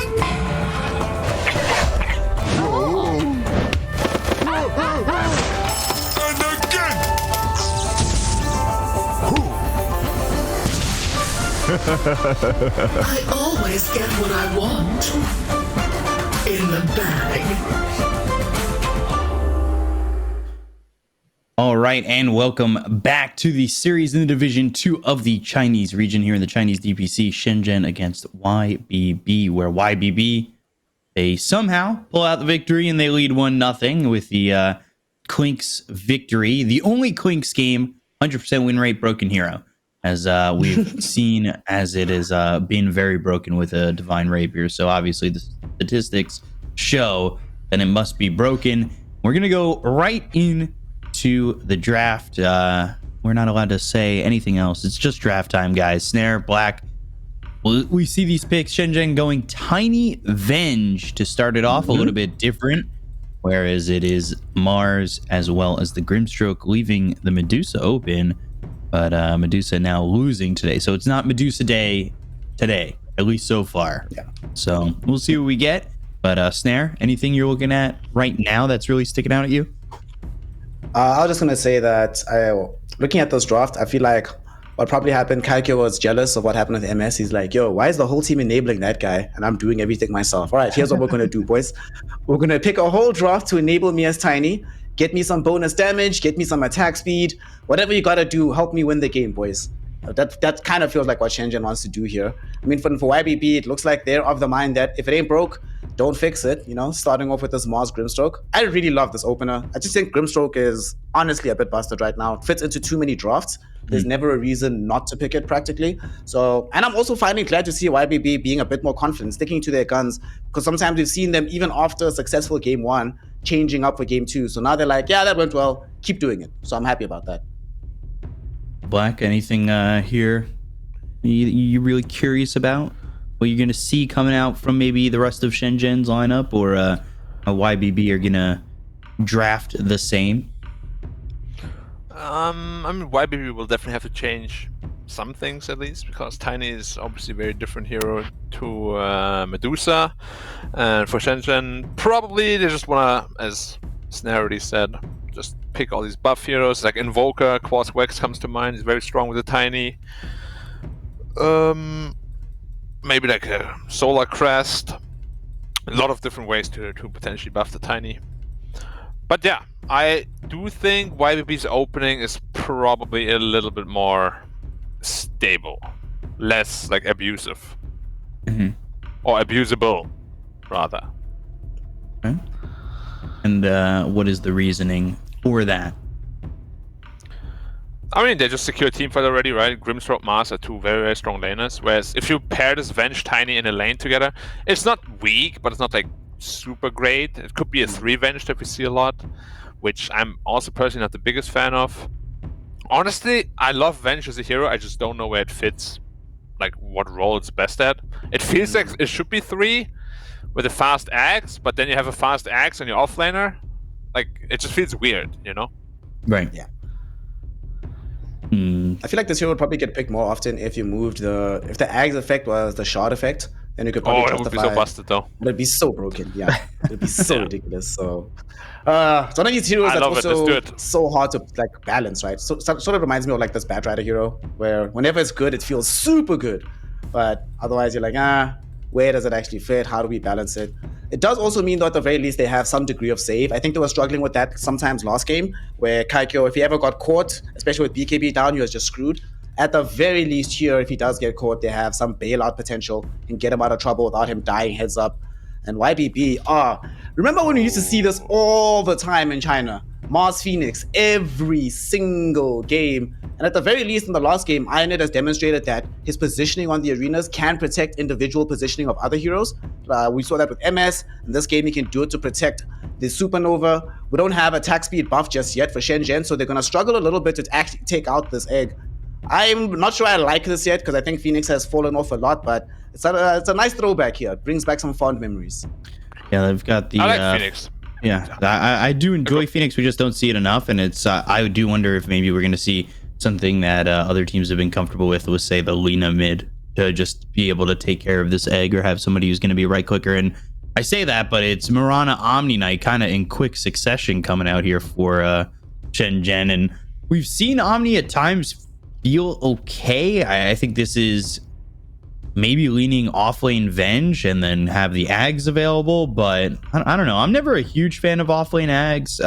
again! I always get what I want. In the bag. All right, and welcome back to the series in the Division 2 of the Chinese region here in the Chinese DPC, Shenzhen against YBB, where YBB, they somehow pull out the victory and they lead 1-0 with the Clinks victory. The only Clinks game, 100% win rate, Broken Hero, as we've seen as it has been very broken with a Divine Rapier. So obviously the statistics show that it must be broken. We're going to go right in to the draft. We're not allowed to say anything else. It's just draft time, guys. Snare, Black. We see these picks. Shenzhen going Tiny Venge to start it off, a little bit different, whereas it is Mars as well as the Grimstroke leaving the Medusa open, but Medusa now losing today. So it's not Medusa day today, at least so far. Yeah. So we'll see what we get. But Snare, anything you're looking at right now that's really sticking out at you? I was just going to say that looking at those drafts, I feel like what probably happened, Kaikyo was jealous of what happened with MS. He's like, yo, why is the whole team enabling that guy? And I'm doing everything myself. All right, here's what we're going to do, boys. We're going to pick a whole draft to enable me as Tiny, get me some bonus damage, get me some attack speed, whatever you got to do, help me win the game, boys. That kind of feels like what Shenzhen wants to do here. I mean, for YBB, it looks like they're of the mind that if it ain't broke, don't fix it, you know, starting off with this Mars Grimstroke. I really love this opener. I just think Grimstroke is honestly a bit busted right now. It fits into too many drafts. There's never a reason not to pick it practically. So, and I'm also finally glad to see YBB being a bit more confident, sticking to their guns, because sometimes we've seen them, even after a successful game 1, changing up for game 2. So now they're like, yeah, that went well, keep doing it. So I'm happy about that. Black, anything here you really curious about? What you're going to see coming out from maybe the rest of Shenzhen's lineup, or a YBB are going to draft the same? I mean, YBB will definitely have to change some things at least, because Tiny is obviously a very different hero to Medusa. And for Shenzhen, probably they just want to, as Snare already said, just pick all these buff heroes. Like Invoker, Quartz Wax comes to mind. He's very strong with the Tiny. Maybe like a Solar Crest. A lot of different ways to potentially buff the Tiny. But yeah, I do think YBB's opening is probably a little bit more stable, less like abusive, or abusable, rather. Okay. And what is the reasoning for that? I mean, they just secured teamfight already, right? Grimstroke, Mars are two very, very strong laners. Whereas if you pair this Venge, Tiny in a lane together, it's not weak, but it's not like super great. It could be a 3 Venge that we see a lot, which I'm also personally not the biggest fan of. Honestly, I love Venge as a hero. I just don't know where it fits, like what role it's best at. It feels like it should be 3 with a fast axe, but then you have a fast axe on your offlaner. Like, it just feels weird, you know? Right. Yeah. I feel like this hero would probably get picked more often if you moved if the Ags effect was the shard effect, then you could probably it would be so busted though. It'd be so broken, yeah. It'd be so ridiculous. So it's one of these heroes that's also so hard to like balance, right? So sort of reminds me of like this Bad Rider hero, where whenever it's good, it feels super good. But otherwise you're like, where does it actually fit? How do we balance it? It does also mean that at the very least they have some degree of save. I think they were struggling with that sometimes last game, where Kaikyo, if he ever got caught, especially with BKB down, he was just screwed. At the very least here, if he does get caught, they have some bailout potential and get him out of trouble without him dying heads up. And YBB, remember when we used to see this all the time in China? Mars Phoenix, every single game. And at the very least in the last game, Ionit has demonstrated that his positioning on the arenas can protect individual positioning of other heroes. We saw that with MS. In this game, he can do it to protect the Supernova. We don't have attack speed buff just yet for Shenzhen, so they're going to struggle a little bit to actually take out this egg. I'm not sure I like this yet, because I think Phoenix has fallen off a lot, but it's a nice throwback here. It brings back some fond memories. Yeah, they've got the... I like Phoenix. Yeah, I do enjoy Phoenix. We just don't see it enough, and it's I do wonder if maybe we're going to see something that other teams have been comfortable with was, say, the Lina mid, to just be able to take care of this egg or have somebody who's going to be right clicker. And I say that, but it's Mirana Omni Knight kind of in quick succession coming out here for Shenzhen. And we've seen Omni at times feel okay. I think this is maybe leaning off lane Venge and then have the Ags available, but I don't know. I'm never a huge fan of off lane Ags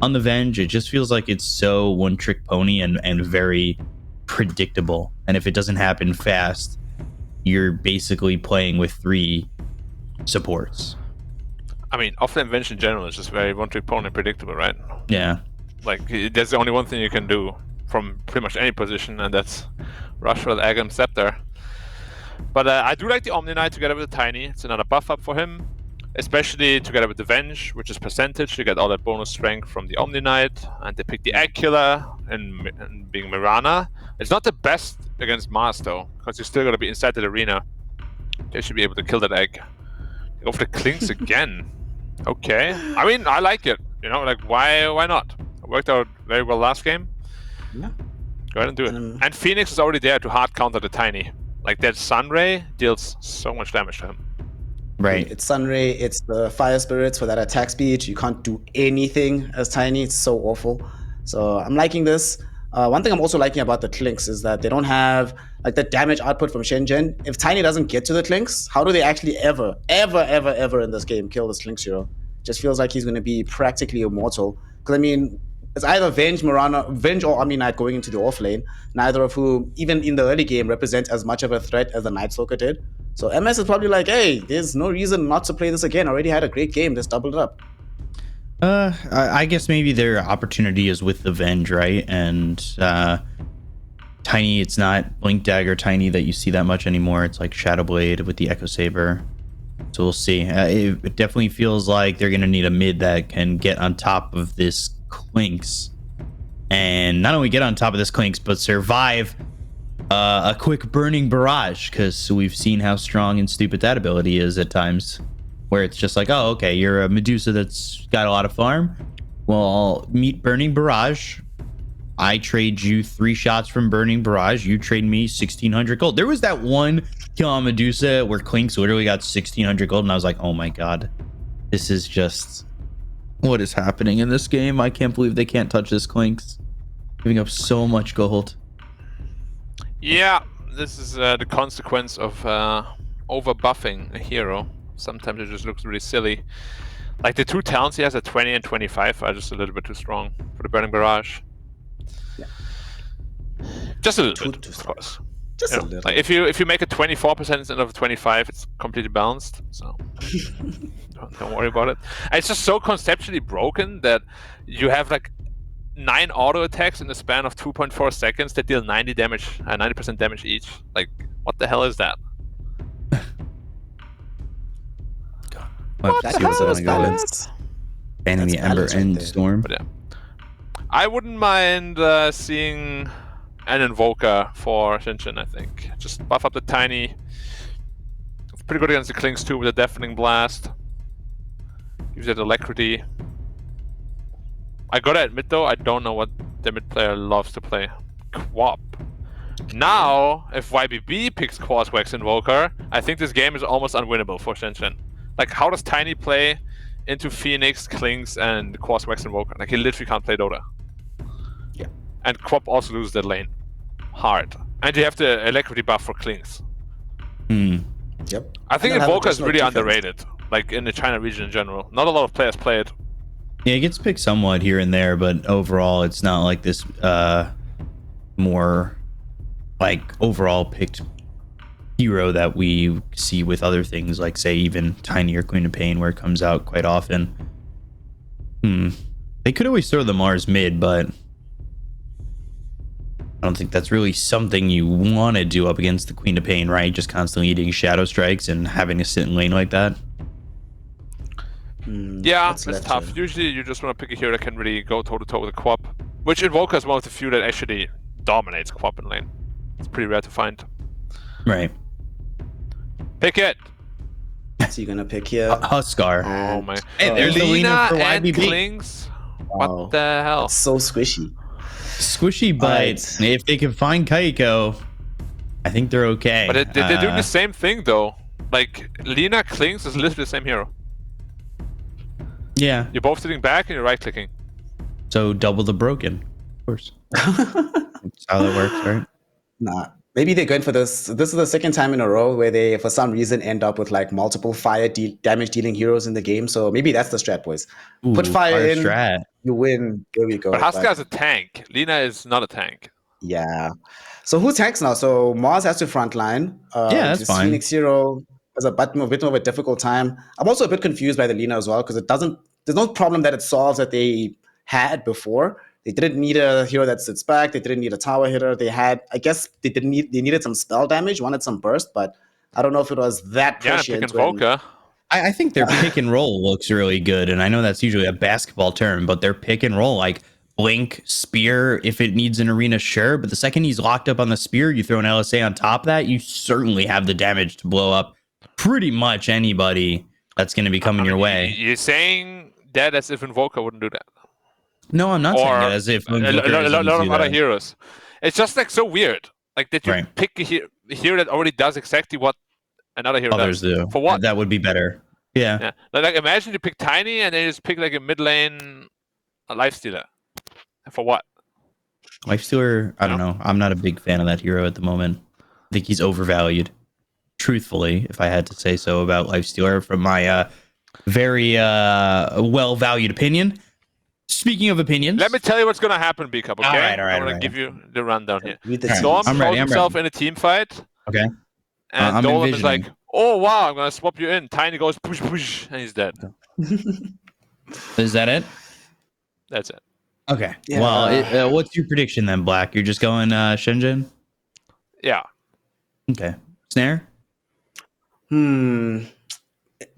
on the Venge. It just feels like it's so one trick pony and very predictable. And if it doesn't happen fast, you're basically playing with 3 supports. I mean, off-lane Venge in general is just very one-trick pony predictable, right? Yeah. Like, there's the only one thing you can do from pretty much any position, and that's rush with Agam Scepter. But I do like the Omni Knight together with the Tiny. It's another buff up for him, especially together with the Venge, which is percentage. You get all that bonus strength from the Omni Knight, and they pick the Egg Killer and being Mirana. It's not the best against Mars though, because you still gotta be inside the arena. They should be able to kill that egg. Go for the Clinks again. Okay. I mean, I like it. You know, like why not? It worked out very well last game. Yeah. Go ahead and do it. And Phoenix is already there to hard counter the Tiny. Like that Sunray deals so much damage to him. Right. It's Sunray, it's the Fire Spirits for that attack speed. You can't do anything as Tiny. It's so awful. So I'm liking this. One thing I'm also liking about the Clinks is that they don't have like the damage output from Shenzhen. If Tiny doesn't get to the Clinks, how do they actually ever in this game kill this Clinks hero? Just feels like he's going to be practically immortal. Because I mean, it's either Venge or Omni Knight going into the off lane, neither of whom, even in the early game, represent as much of a threat as the Night Stalker did. So MS is probably like, hey, there's no reason not to play this again. Already had a great game, just doubled it up. I guess maybe their opportunity is with the Venge, right? And Tiny, it's not Blink Dagger Tiny that you see that much anymore. It's like Shadow Blade with the Echo Saber. So we'll see. It definitely feels like they're going to need a mid that can get on top of this Clinks. And not only get on top of this Clinks, but survive a quick Burning Barrage, because we've seen how strong and stupid that ability is at times. Where it's just like, oh, okay, you're a Medusa that's got a lot of farm. Well, I'll meet Burning Barrage. I trade you 3 shots from Burning Barrage. You trade me 1,600 gold. There was that one kill on Medusa where Clinks literally got 1,600 gold, and I was like, oh my god. This is just... what is happening in this game? I can't believe they can't touch this Clinks. Giving up so much gold. Yeah, this is the consequence of over-buffing a hero. Sometimes it just looks really silly. Like the 2 talents he has at 20 and 25 are just a little bit too strong for the Burning Barrage. Yeah. Just a little bit, of course. Just a little. Like if you make it 24% instead of 25, it's completely balanced. So don't worry about it. And it's just so conceptually broken that you have like 9 auto attacks in the span of 2.4 seconds that deal 90% damage each. Like, what the hell is that? That gives us balance. Banning the Ember and Storm. But yeah, I wouldn't mind seeing an Invoker for Shenzhen. I think just buff up the Tiny. It's pretty good against the Clinks too with a Deafening Blast. Use that Alacrity. I gotta admit though, I don't know what the mid player loves to play. Quap. Now, if YBB picks Quaswax Invoker, I think this game is almost unwinnable for Shenzhen. Like, how does Tiny play into Phoenix, Clinks, and Quaswax Invoker? Like, he literally can't play Dota. Yeah. And Quap also loses that lane. Hard. And you have the Alacrity buff for Clinks. Yep. I think Invoker is really underrated, like, in the China region in general. Not a lot of players play it. Yeah, it gets picked somewhat here and there, but overall, it's not like this more, like, overall picked hero that we see with other things, like say even Tiny or Queen of Pain, where it comes out quite often. They could always throw the Mars mid, but I don't think that's really something you want to do up against the Queen of Pain, right? Just constantly eating Shadow Strikes and having to sit in lane like that. Yeah, it's tough. Usually you just want to pick a hero that can really go toe-to-toe with a Quap, which Invoker is one of the few that actually dominates Quap in lane. It's pretty rare to find. Right. Pick it! So you're gonna pick here? Huskar. Oh my... Hey, there's the Lina for and YBB. Clinks? What the hell? That's so squishy. Squishy, but Alright. if they can find Kaiko, I think they're okay. But they're doing the same thing though. Like Lina Klings is literally the same hero. Yeah. You're both sitting back and you're right clicking. So double the broken, of course. That's how that works, right? Nah. Maybe they're going for this. This is the second time in a row where they, for some reason, end up with like multiple fire damage dealing heroes in the game. So maybe that's the strat, boys. Put Ooh, fire in, strat. you win. There we go. But Haska is a tank. Lina is not a tank. Yeah. So who tanks now? So Mars has to frontline. Yeah, that's this fine. Phoenix hero has a bit more of a difficult time. I'm also a bit confused by the Lina as well because it doesn't. There's no problem that it solves that they had before. They didn't need a hero that sits back. They didn't need a tower hitter. They had, I guess, they needed some spell damage, wanted some burst, but I don't know if it was that Yeah, prescient. pick Invoker. I think their pick and roll looks really good, and I know that's usually a basketball term, but their pick and roll, like blink, spear, if it needs an arena, sure, but the second he's locked up on the spear, you throw an LSA on top of that, you certainly have the damage to blow up pretty much anybody that's going to be coming your way. You're saying that as if Invoker wouldn't do that. No, I'm not saying that as if a lot of other heroes. It's just like so weird. Like that you pick a hero that already does exactly what another hero others does. do. For what? That would be better. Yeah. Like imagine you pick Tiny and then you just pick like a mid lane lifestealer. For what? Lifestealer, I don't know. I'm not a big fan of that hero at the moment. I think he's overvalued. Truthfully, if I had to say so about Lifestealer from my very well-valued opinion. Speaking of opinions, let me tell you what's going to happen, B-Cup, okay? All right. I'm going to give you the rundown here. Right. Storm I'm throws ready. himself in a team fight. Okay. And Dolan is like, oh, wow, I'm going to swap you in. Tiny goes, push, push, and he's dead. Is that it? That's it. Okay. Yeah. Well, what's your prediction then, Black? You're just going Shenzhen? Yeah. Okay. Snare?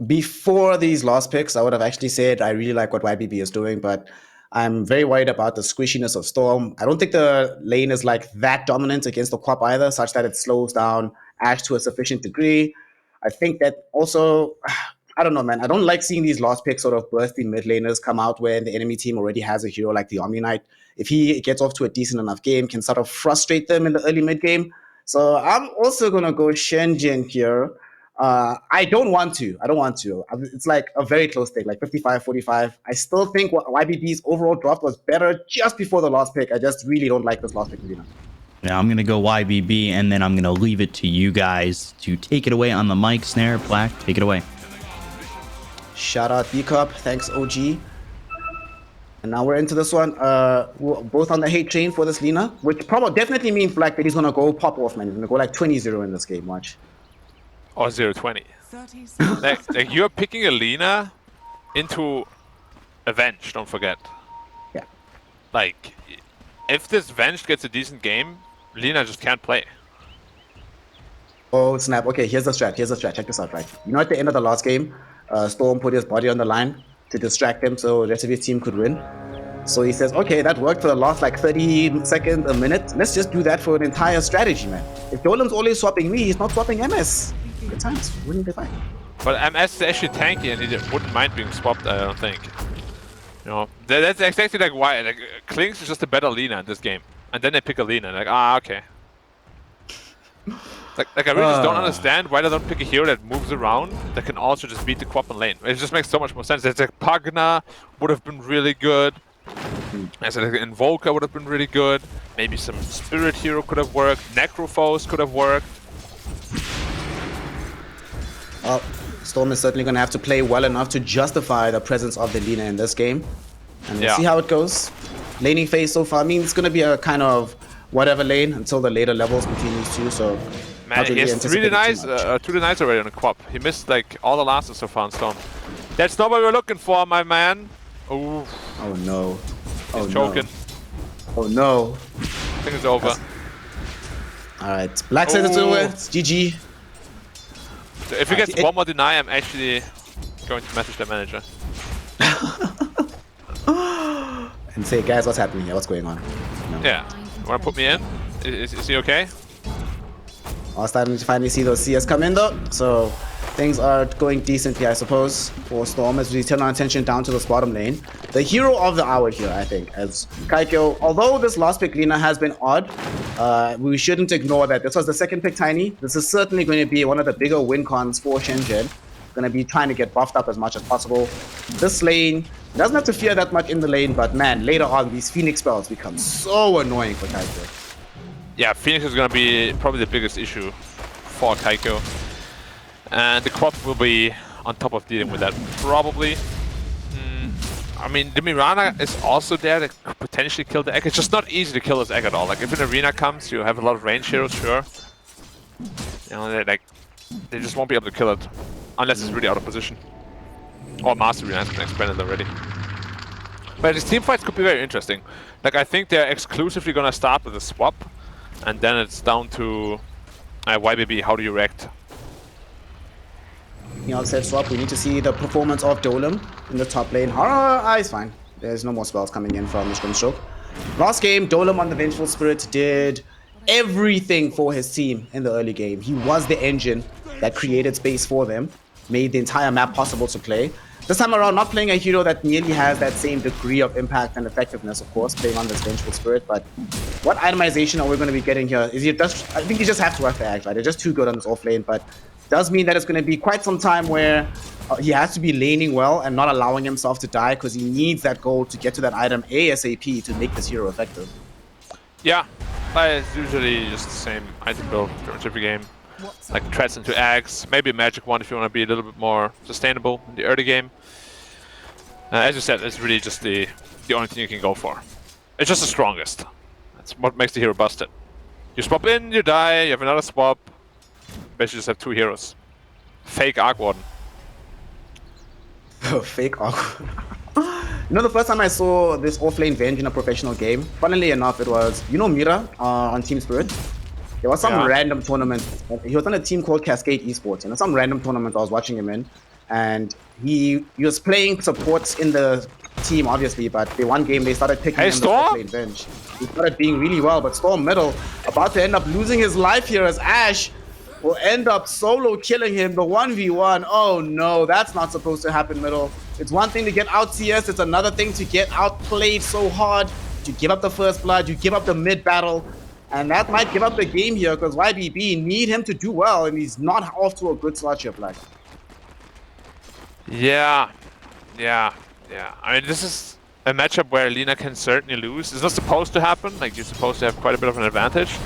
Before these lost picks, I would have actually said I really like what YBB is doing, but I'm very worried about the squishiness of Storm. I don't think the lane is like that dominant against the Quap either, such that it slows down Ash to a sufficient degree. I think that also, I don't know, man. I don't like seeing these lost picks sort of bursting mid laners come out when the enemy team already has a hero like the Omni Knight. If he gets off to a decent enough game, can sort of frustrate them in the early mid game. So I'm also going to go Shenzhen here. I don't want to. It's like a very close thing, like 55-45. I still think YBB's overall draft was better just before the last pick. I just really don't like this last pick, Lina. Yeah, I'm going to go YBB, and then I'm going to leave it to you guys to take it away on the mic. Snare, Black, take it away. Shout out B-Cup. Thanks, OG. And now we're into this one. We're both on the hate train for this Lina, which probably definitely means Black that he's going to go pop off, man. He's going to go like 20-0 in this game. Watch. Or 0-20. like you're picking a Lina into a Venge, don't forget. Yeah. Like, if this Venge gets a decent game, Lina just can't play. Oh, snap. Okay, here's the strat. Check this out, right? You know, at the end of the last game, Storm put his body on the line to distract him so the rest of his team could win. So he says, okay, that worked for the last like 30 seconds, a minute. Let's just do that for an entire strategy, man. If Dolan's always swapping me, he's not swapping MS. Good times. Wouldn't they fight? But MS is actually tanky and he wouldn't mind being swapped, I don't think. You know, that's exactly like why. Like, Klings is just a better Lina in this game. And then they pick a Lina. Like, okay. Like I really just don't understand why they don't pick a hero that moves around that can also just beat the Quap in lane. It just makes so much more sense. It's like Pagna would have been really good. I said like Invoker would have been really good. Maybe some Spirit hero could have worked. Necrophos could have worked. Well, Storm is certainly going to have to play well enough to justify the presence of the Lina in this game. And we'll see how it goes. Laning phase so far, I mean, it's going to be a kind of whatever lane until the later levels between these two, so... Man, he has 2 denies already on the Quap. He missed like all the last so far on Storm. That's not what we're looking for, my man. Ooh. Oh no. He's choking. Oh no. I think it's over. Alright, Black says it's over. It's GG. So if he gets one more deny, I'm actually going to message the manager. And say, guys, what's happening here? What's going on? No. Yeah. You want to put me in? Is he okay? I'm starting to finally see those CS come in though. So Things are going decently, I suppose, for Storm as we turn our attention down to this bottom lane. The hero of the hour here, I think, as Kaikyo, although this last pick Lina has been odd, we shouldn't ignore that this was the second pick Tiny. This is certainly going to be one of the bigger win cons for Shenzhen. Going to be trying to get buffed up as much as possible. This lane doesn't have to fear that much in the lane, but man, later on, these Phoenix spells become so annoying for Kaikyo. Yeah, Phoenix is going to be probably the biggest issue for Kaikyo. And the crop will be on top of dealing with that, probably. I mean, the Mirana is also there that could potentially kill the egg. It's just not easy to kill this egg at all. Like, if an arena comes, you have a lot of range heroes, sure. You know, they just won't be able to kill it unless it's really out of position. Or Master Arena has been expanded already. But these team fights could be very interesting. Like, I think they're exclusively gonna start with a swap, and then it's down to YBB, how do you react? The outside swap, we need to see the performance of Dolem in the top lane. Is fine. There's no more spells coming in from the Scrimstroke. Last game, Dolem on the Vengeful Spirit did everything for his team in the early game. He was the engine that created space for them, made the entire map possible to play. This time around, not playing a hero that nearly has that same degree of impact and effectiveness, of course, playing on this Vengeful Spirit, but what itemization are we going to be getting here? I think you just have to work the act, right? They're just too good on this off lane, but does mean that it's going to be quite some time where he has to be laning well and not allowing himself to die because he needs that gold to get to that item ASAP to make this hero effective. Yeah, it's usually just the same item build pretty much every game. Like threats into Axe, maybe a magic one if you want to be a little bit more sustainable in the early game. As you said, it's really just the only thing you can go for. It's just the strongest. That's what makes the hero busted. You swap in, you die, you have another swap. Basically just have two heroes. Fake Arc Warden. Fake Arc You know, the first time I saw this offlane Venge in a professional game, funnily enough, it was, you know, Mira on Team Spirit? There was some random tournament. He was on a team called Cascade Esports, and some random tournament I was watching him in. And he was playing supports in the team, obviously, but the one game they started picking him the offlane Venge. He started being really well, but Storm middle, about to end up losing his life here as Ashe will end up solo killing him, the 1v1. Oh no, that's not supposed to happen middle. It's one thing to get out CS, it's another thing to get outplayed so hard. You give up the first blood, you give up the mid battle, and that might give up the game here because YBB need him to do well, and he's not off to a good start here, Black. Yeah. I mean, this is a matchup where Lina can certainly lose. It's not supposed to happen, like you're supposed to have quite a bit of an advantage.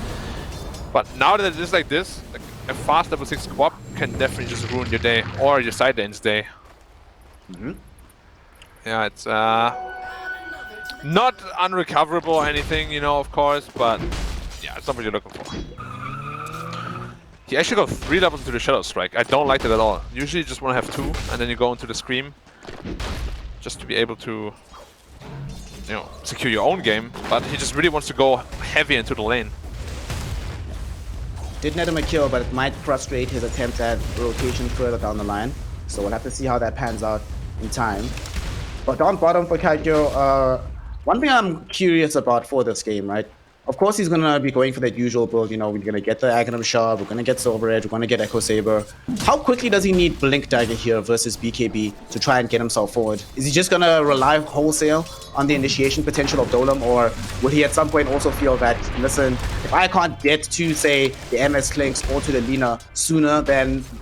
But now that it is like this, like a fast level 6 co-op can definitely just ruin your day, or your side lane's day. Yeah, it's not unrecoverable or anything, you know, of course, but yeah, it's not what you're looking for. He actually got 3 levels into the Shadow Strike. I don't like that at all. Usually you just want to have 2, and then you go into the Scream, just to be able to, you know, secure your own game, but he just really wants to go heavy into the lane. Did net him a kill, but it might frustrate his attempt at rotation further down the line. So we'll have to see how that pans out in time. But down bottom for Kaikyo, one thing I'm curious about for this game, right? Of course, he's going to be going for that usual build. You know, we're going to get the Aghanim Shard, we're going to get Silver Edge, we're going to get Echo Saber. How quickly does he need Blink Dagger here versus BKB to try and get himself forward? Is he just going to rely wholesale on the initiation potential of Dolem, or will he at some point also feel that, listen, if I can't get to, say, the MS Clinks or to the Lina sooner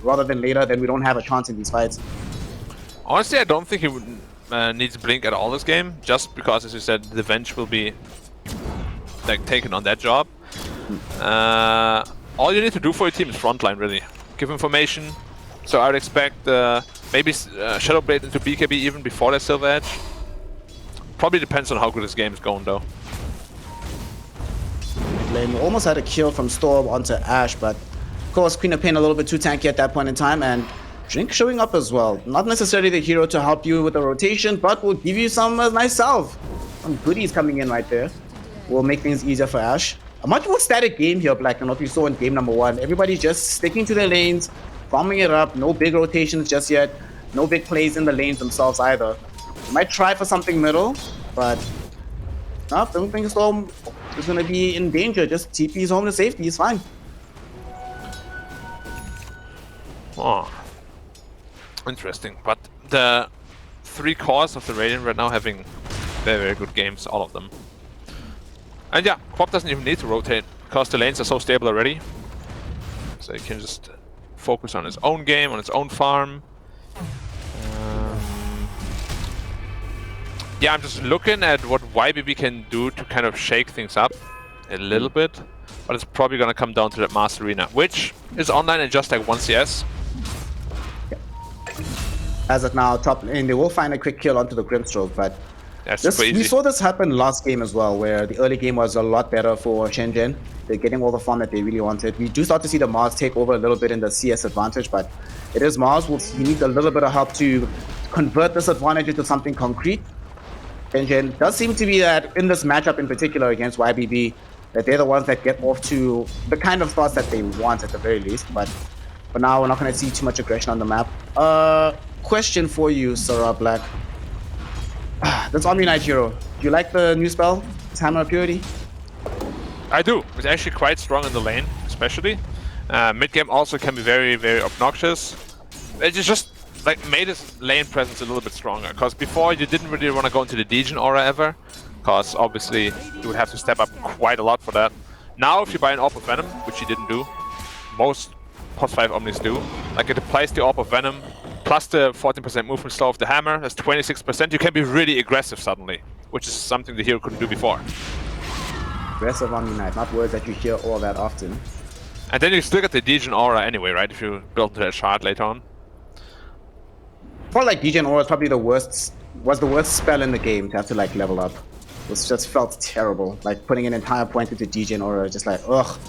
rather than later, then we don't have a chance in these fights? Honestly, I don't think he needs Blink at all this game, just because, as you said, the Venge will be like taken on that job. All you need to do for your team is frontline, really. Give information. So I would expect maybe Shadow Blade into BKB even before that Silver Edge. Probably depends on how good this game is going, though. Lane almost had a kill from Storm onto Ashe, but of course Queen of Pain a little bit too tanky at that point in time, and Drink showing up as well. Not necessarily the hero to help you with the rotation, but will give you some nice salve. Some goodies coming in right there. Will make things easier for Ashe. A much more static game here, Black, than what we saw in game number 1. Everybody's just sticking to their lanes, farming it up, no big rotations just yet, no big plays in the lanes themselves either. You might try for something middle, but no, I don't think Storm is going to be in danger. Just TP's home to safety, he's fine. Oh. Interesting. But the 3 cores of the Radiant right now having very, very good games, all of them. And yeah, Quap doesn't even need to rotate because the lanes are so stable already. So he can just focus on his own game, on his own farm. Yeah, I'm just looking at what YBB can do to kind of shake things up a little bit. But it's probably going to come down to that Master Arena, which is online in just like 1 CS. As of now, top lane, they will find a quick kill onto the Grimstroke, but That's we saw this happen last game as well, where the early game was a lot better for Shenzhen. They're getting all the farm that they really wanted. We do start to see the Mars take over a little bit in the CS advantage, but it is Mars. We need a little bit of help to convert this advantage into something concrete. Shenzhen does seem to be that in this matchup in particular against YBB, that they're the ones that get off to the kind of starts that they want at the very least. But for now, we're not going to see too much aggression on the map. Question for you, Sarah Black. That's Omni Knight hero. Do you like the new spell, Hammer of Purity? I do. It's actually quite strong in the lane, especially. Mid game also can be very, very obnoxious. It just like made his lane presence a little bit stronger. Because before you didn't really want to go into the Degen aura ever, because obviously you would have to step up quite a lot for that. Now, if you buy an Orb of Venom, which you didn't do, most post 5 Omnis do, like it applies the Orb of Venom plus the 14% movement slow of the hammer, that's 26%. You can be really aggressive suddenly, which is something the hero couldn't do before. Aggressive Omni Knight, not words that you hear all that often. And then you still get the Degen aura anyway, right? If you build into that shard later on. I felt like Degen aura is probably the worst spell in the game to have to like level up. It just felt terrible. Like putting an entire point into Degen aura, just like, ugh,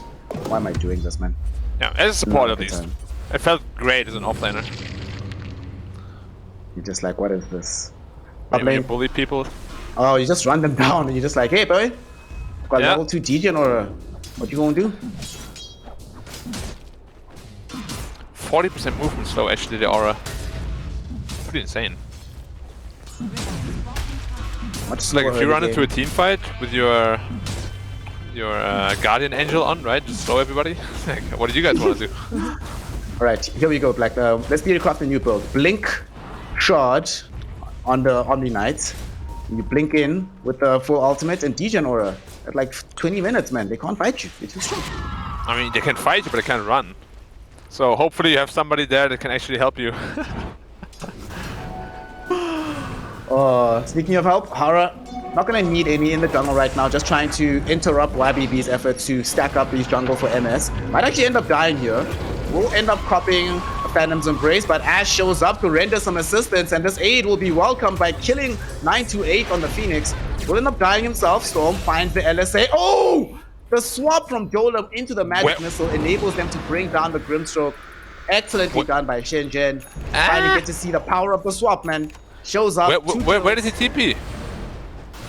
why am I doing this, man? Yeah, as a support at least. It felt great as an offlaner. You're just like, what is this? Maybe you bully people. Oh, you just run them down and you're just like, hey boy, got level 2 Degen aura. What you gonna do? 40% movement slow actually, the aura. Pretty insane. Much like if you run into a team fight with your Guardian Angel on, right? Just slow everybody. Like, what did you guys want to do? Alright, here we go, Black. Let's get across the new build. Blink Shard on the Omni Knight. You blink in with the full ultimate and Degen aura at like 20 minutes, man. They can't fight you. They're too strong. I mean, they can fight you, but they can't run. So hopefully you have somebody there that can actually help you. Speaking of help, Hara, not gonna need any in the jungle right now, just trying to interrupt YBB's effort to stack up these jungle for MS. Might actually end up dying here. We'll end up copying a Phantom's Embrace, but Ash shows up to render some assistance, and this aid will be welcomed by killing 928 on the Phoenix. Will end up dying himself. Storm finds the LSA. Oh! The swap from Golem into the Magic Missile enables them to bring down the Grimstroke. Excellently done by Shenzhen. Finally get to see the power of the swap, man. Shows up. Where did he TP?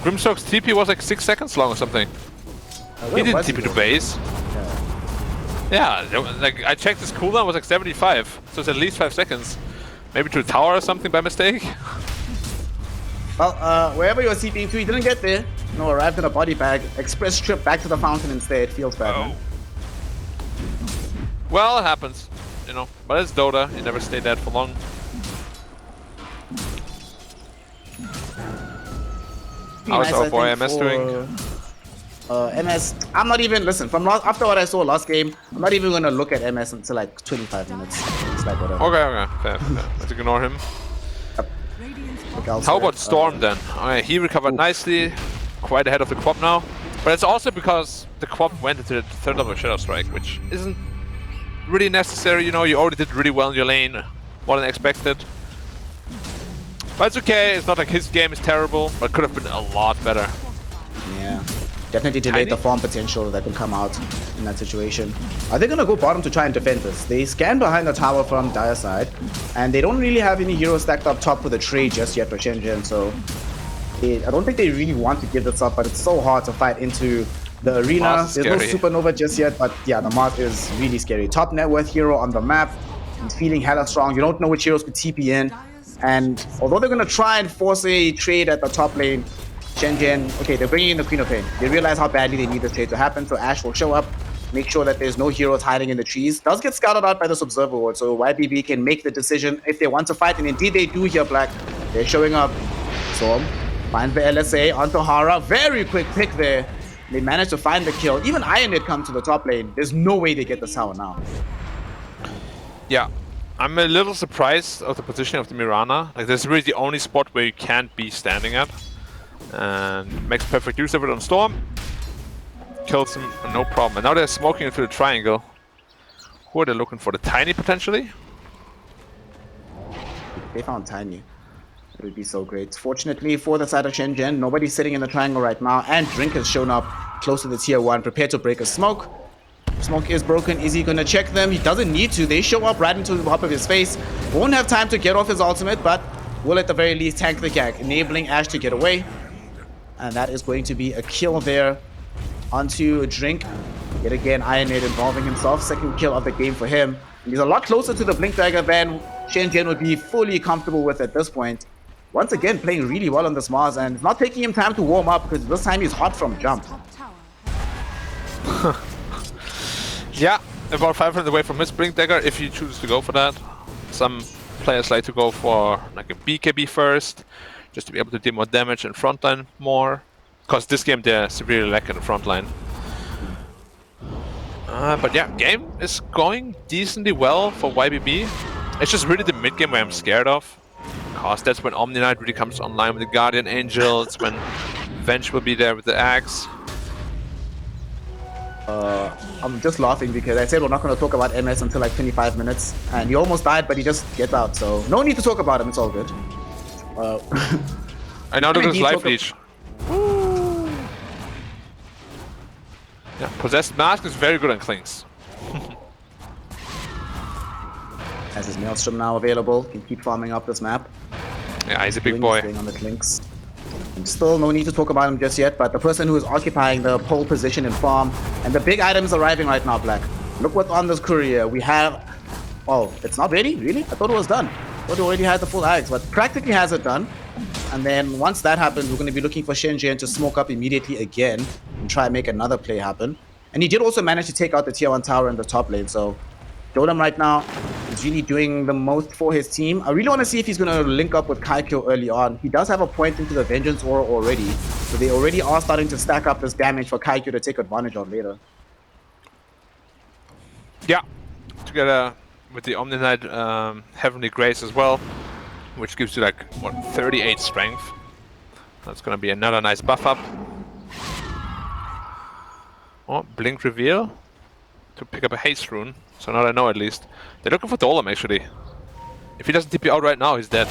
Grimstroke's TP was like 6 seconds long or something. He didn't TP to base. Yeah, like I checked his cooldown was like 75, so it's at least 5 seconds. Maybe to the tower or something by mistake. Well, wherever you're CPing to, he didn't get there. No, arrived in a body bag. Express trip back to the fountain instead. Feels bad, man. Well, it happens, you know. But it's Dota. You never stay dead for long. How's our boy MS doing? MS, I'm not even, listen, after what I saw last game, I'm not even going to look at MS until like 25 minutes. It's like whatever. Okay, fair. Let's ignore him. How about Storm then? He recovered nicely, quite ahead of the Quap now. But it's also because the Quap went into the third level Shadow Strike, which isn't really necessary, you know, you already did really well in your lane, more than expected. But it's okay, it's not like his game is terrible, but it could have been a lot better. Yeah, definitely delayed the farm potential that could come out in that situation. Are they gonna go bottom to try and defend this? They scan behind the tower from Dire side, and they don't really have any heroes stacked up top for the trade just yet for Shenzhen, so I don't think they really want to give this up, but it's so hard to fight into the arena. There's no supernova just yet, but yeah, the Mars is really scary. Top net worth hero on the map, he's feeling hella strong. You don't know which heroes could TP in. And although they're going to try and force a trade at the top lane, Shenzhen, okay, they're bringing in the Queen of Pain. They realize how badly they need this trade to happen, so Ash will show up, make sure that there's no heroes hiding in the trees. Does get scouted out by this observer ward, so YBB can make the decision if they want to fight, and indeed they do here, Black. They're showing up. Storm finds the LSA onto Hara. Very quick pick there. They managed to find the kill. Even Ionid come to the top lane. There's no way they get the tower now. Yeah, I'm a little surprised of the position of the Mirana. Like, this is really the only spot where you can't be standing at. And makes perfect use of it on Storm. Kills him, no problem. And now they're smoking into the triangle. Who are they looking for? The Tiny, potentially? They found Tiny. It would be so great. Fortunately for the side of Shenzhen, nobody's sitting in the triangle right now, and Drink has shown up close to the tier 1, prepared to break a smoke. Smoke is broken. Is he gonna check them? He doesn't need to. They show up right into the top of his face. Won't have time to get off his ultimate, but will at the very least tank the gag, enabling Ash to get away. And that is going to be a kill there onto Drink. Yet again, Ionid involving himself. Second kill of the game for him. And he's a lot closer to the Blink Dagger than Shenzhen would be fully comfortable with at this point. Once again, playing really well on this Mars, and it's not taking him time to warm up because this time he's hot from jump. Yeah, about 500 away from his Blink Dagger if he chooses to go for that. Some players like to go for like a BKB first, just to be able to do more damage in frontline more. Because this game they're severely lacking in the frontline. But yeah, game is going decently well for YBB. It's just really the mid game where I'm scared of. Because that's when Omni Knight really comes online with the Guardian Angel. It's when Venge will be there with the axe. I'm just laughing because I said we're not going to talk about MS until like 25 minutes. And he almost died, but he just gets out. So no need to talk about him. It's all good. I know that there's life leech. Yeah, Possessed Mask is very good on Clinks. Has his Maelstrom now available. Can keep farming up this map. Yeah, he's a big boy. On the Clinks. And still no need to talk about him just yet, but the person who is occupying the pole position in farm, and the big items arriving right now, Black. Look what's on this courier. We have... Oh, it's not ready? Really? I thought it was done. I thought it already had the full Ags, but practically has it done. And then once that happens, we're going to be looking for Shenzhen to smoke up immediately again and try and make another play happen. And he did also manage to take out the tier 1 tower in the top lane, so Dolem right now is really doing the most for his team. I really want to see if he's going to link up with Kaikyo early on. He does have a point into the Vengeance Aura already, so they already are starting to stack up this damage for Kaikyo to take advantage of later. Yeah, together with the Omni Knight Heavenly Grace as well, which gives you like, what, 38 strength. That's going to be another nice buff up. Oh, Blink Reveal to pick up a Haste Rune. So now I know at least. They're looking for Dolem actually. If he doesn't TP out right now, he's dead.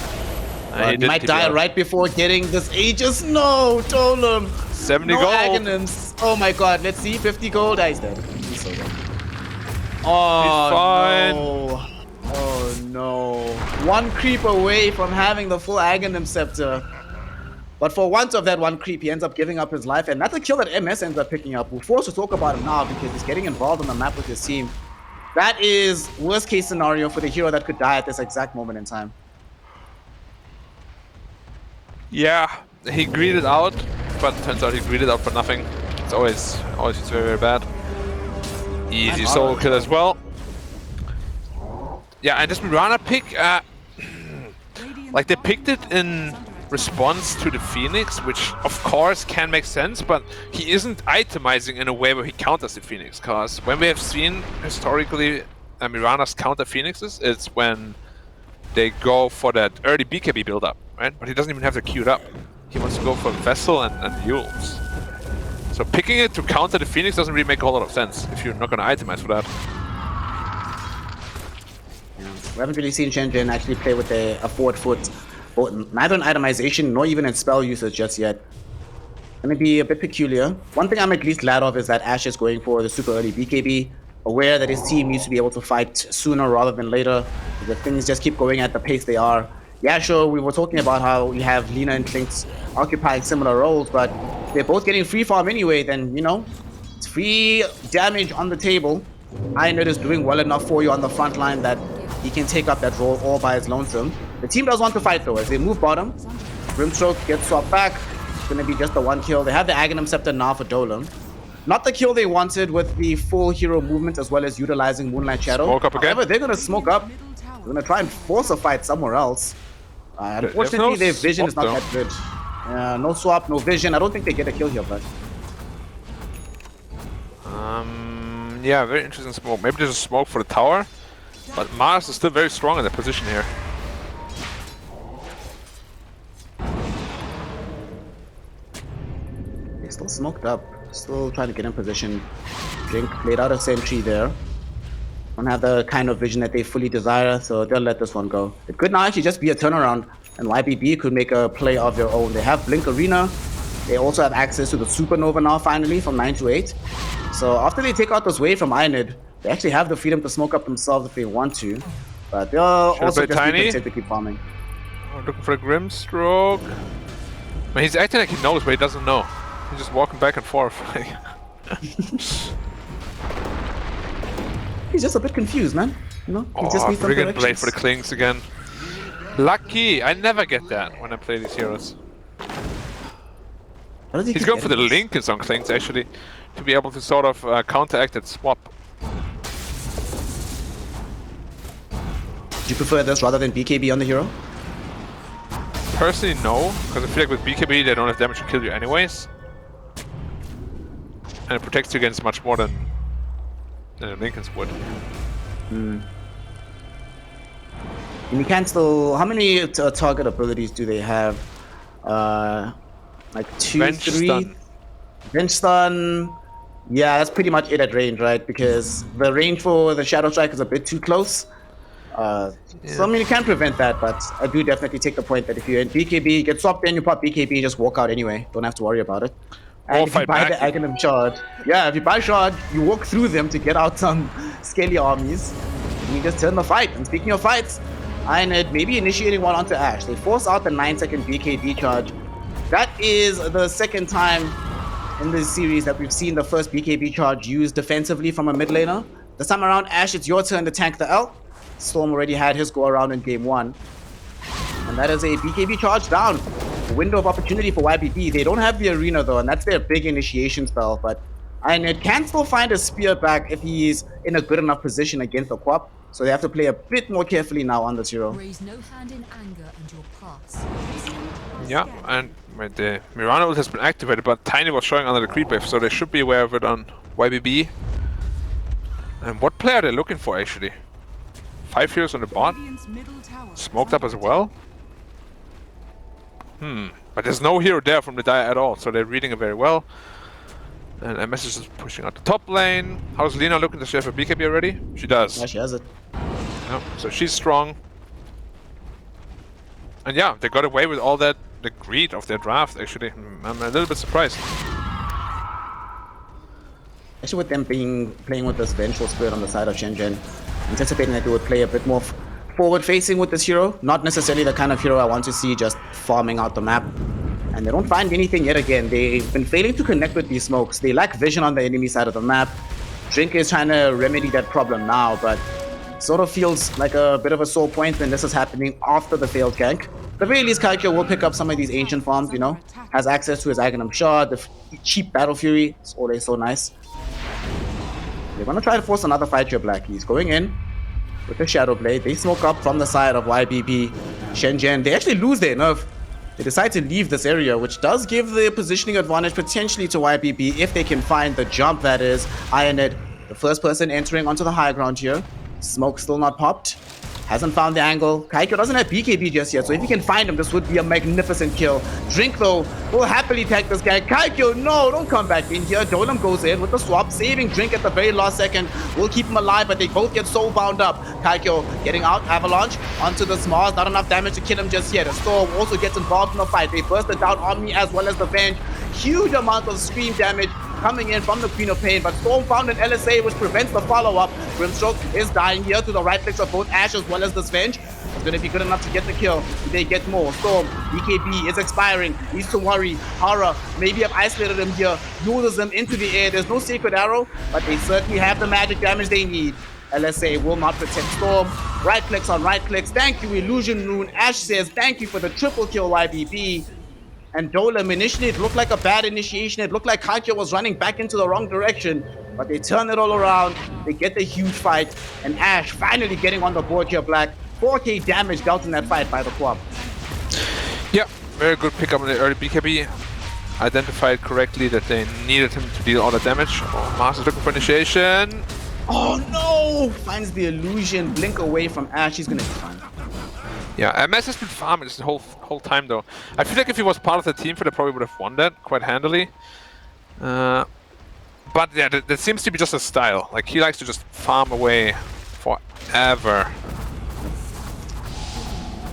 He might die right before getting this Aegis. No, Dolem. 70 no gold. Aghanims. Oh my god, let's see. 50 gold. He's dead. He's so dead. Oh, no. Oh no. One creep away from having the full Aghanim Scepter. But for want of that one creep, he ends up giving up his life. And that's a kill that MS ends up picking up. We're forced to talk about him now because he's getting involved on the map with his team. That is worst case scenario for the hero that could die at this exact moment in time. Yeah, he greeted out, but turns out he greeted out for nothing. It's always very, very bad. Easy solo kill as well. Yeah, and this Mirana pick, like they picked it in response to the Phoenix, which of course can make sense, but he isn't itemizing in a way where he counters the Phoenix, because when we have seen historically Mirana's counter Phoenixes, it's when they go for that early BKB build-up, right? But he doesn't even have the queued up. He wants to go for Vessel and Yules. So picking it to counter the Phoenix doesn't really make a whole lot of sense if you're not going to itemize for that. We haven't really seen Shenzhen actually play with a forward foot, neither in itemization nor even in spell usage just yet. Gonna be a bit peculiar. One thing I'm at least glad of is that Ash is going for the super early BKB, aware that his team needs to be able to fight sooner rather than later. If things just keep going at the pace they are. Yeah, sure, we were talking about how we have Lina and Clinks occupying similar roles, but they're both getting free farm anyway, then, you know, it's free damage on the table. Ionid is doing well enough for you on the front line that he can take up that role all by his lonesome. The team does want to fight though, as they move bottom. Brimstroke gets swapped back. It's gonna be just the one kill. They have the Aghanim Scepter now for Dolem. Not the kill they wanted with the full hero movement as well as utilizing Moonlight Shadow. Smoke up again. However, they're going to smoke up. They're going to try and force a fight somewhere else. Unfortunately, no their vision is swap, not that good. No swap, no vision. I don't think they get a kill here, but... Yeah, very interesting smoke. Maybe there's a smoke for the tower, but Mars is still very strong in the position here. They're still smoked up. Still trying to get in position. Drink played out a sentry there. Don't have the kind of vision that they fully desire, so they'll let this one go. It could now actually just be a turnaround, and YBB could make a play of their own. They have Blink Arena. They also have access to the Supernova now, finally, from 9 to 8. So after they take out this wave from Ionid, they actually have the freedom to smoke up themselves if they want to. But they'll also just be content to keep farming. Oh, looking for a Grimstroke. Man, he's acting like he knows, but he doesn't know. He's just walking back and forth. He's just a bit confused, man. You know, he just needs some Brigand Blade directions. for the Klings again. Lucky! I never get that when I play these heroes. He's going for the Linkens on Klings, actually, to be able to sort of counteract that swap. Do you prefer this rather than BKB on the hero? Personally, no, because I feel like with BKB they don't have damage to kill you anyways. And it protects you against much more than Linken's would. And you can still... How many target abilities do they have? Like 2, Bench 3? stun. Bench stun... Yeah, that's pretty much it at range, right? Because the range for the Shadow Strike is a bit too close. So I mean, you can prevent that, but I do definitely take the point that if you're in BKB, get swapped in, you pop BKB, just walk out anyway. Don't have to worry about it. And if you buy the Aghanim Shard, if you buy Shard, you walk through them to get out some scaly armies. And you just turn the fight. And speaking of fights, Ionid maybe initiating one onto Ashe. They force out the 9-second BKB charge. That is the second time in this series that we've seen the first BKB charge used defensively from a mid laner. This time around, Ashe, it's your turn to tank the L. Storm already had his go around in game 1. And that is a BKB charge down. A window of opportunity for YBB. They don't have the arena though, and that's their big initiation spell. But Ionid can still find a spear back if he's in a good enough position against the Quap. So they have to play a bit more carefully now on this hero. Raise no hand in anger and your pass. Yeah, and the Mirana ult has been activated, but Tiny was showing under the creep wave, so they should be aware of it on YBB. And what player are they looking for actually? 5 heroes on the bot? Smoked up as well? But there's no hero there from the Dire at all, so they're reading it very well. And MS is just pushing out the top lane. How's Lina looking? Does she have a BKB already? She does. Yeah, she has it. Yeah, so she's strong. And yeah, they got away with all that, the greed of their draft actually. I'm a little bit surprised. Actually with them playing with this Vengeful Spirit on the side of Shenzhen, anticipating that they would play a bit more forward-facing with this hero. Not necessarily the kind of hero I want to see just farming out the map. And they don't find anything yet again. They've been failing to connect with these smokes. They lack vision on the enemy side of the map. Drink is trying to remedy that problem now, but sort of feels like a bit of a sore point when this is happening after the failed gank. At the very least, Kaikyo will pick up some of these ancient farms, you know. Has access to his Aghanim Shard, the cheap Battle Fury. It's always so nice. They're going to try to force another fight here, Black. He's going in with the Shadow Blade. They smoke up from the side of YBB. Shenzhen, they actually lose their nerf. They decide to leave this area, which does give the positioning advantage potentially to YBB if they can find the jump that is Ionid, the first person entering onto the high ground here. Smoke still not popped. Hasn't found the angle. Kaikyo doesn't have BKB just yet, so if he can find him, this would be a magnificent kill. Drink, though, will happily tag this guy. Kaikyo, no, don't come back in here. Dolem goes in with the swap, saving Drink at the very last second. Will keep him alive, but they both get so bound up. Kaikyo getting out, Avalanche onto the Mars. Not enough damage to kill him just yet. A Storm also gets involved in the fight. They burst the down Omni as well as the Venge. Huge amount of scream damage coming in from the Queen of Pain, but Storm found an LSA which prevents the follow-up. Grimstroke is dying here to the right clicks of both Ashe as well as this Venge. It's going to be good enough to get the kill. They get more. Storm, BKB is expiring. Needs to worry. Hara maybe have isolated him here. Lures him into the air. There's no Sacred Arrow, but they certainly have the magic damage they need. LSA will not protect Storm. Right clicks on right clicks. Thank you, Illusion Rune. Ashe says thank you for the triple kill, YBB. and Dolem. Initially, it looked like a bad initiation. It looked like Kaikyo was running back into the wrong direction, but they turn it all around. They get the huge fight, and Ash finally getting on the board here, Black. 4k damage dealt in that fight by the co-op. Yeah, very good pickup on the early BKB. Identified correctly that they needed him to deal all the damage. Oh, Mars is looking for initiation. Oh no! Finds the illusion, blink away from Ash. He's gonna be fine. Yeah, MS has been farming this whole time though. I feel like if he was part of the team, they probably would have won that quite handily. But yeah, that seems to be just a style. Like, he likes to just farm away forever.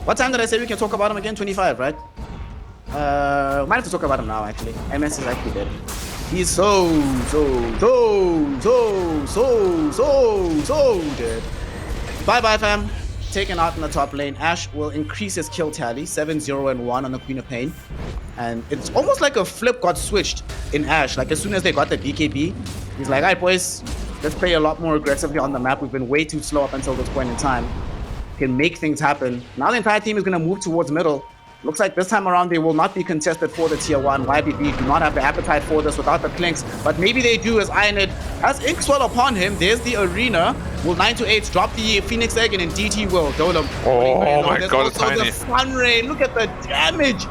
What time did I say we can talk about him again? 25, right? Might have to talk about him now, actually. MS is actually dead. He's so dead. Bye-bye, fam. Taken out in the top lane. Ash will increase his kill tally, 7-0 and 1 on the Queen of Pain. And it's almost like a flip got switched in Ash. Like, as soon as they got the BKB, he's like, alright, boys, let's play a lot more aggressively on the map. We've been way too slow up until this point in time. Can make things happen. Now the entire team is going to move towards middle. Looks like this time around they will not be contested for the tier 1. YBB do not have the appetite for this without the clinks, but maybe they do as Ionid has Inkswell upon him. There's the arena. Will 928 drop the Phoenix Egg, and in DT will. Dolem. Oh my god, it's tiny. The Sunray. Look at the damage.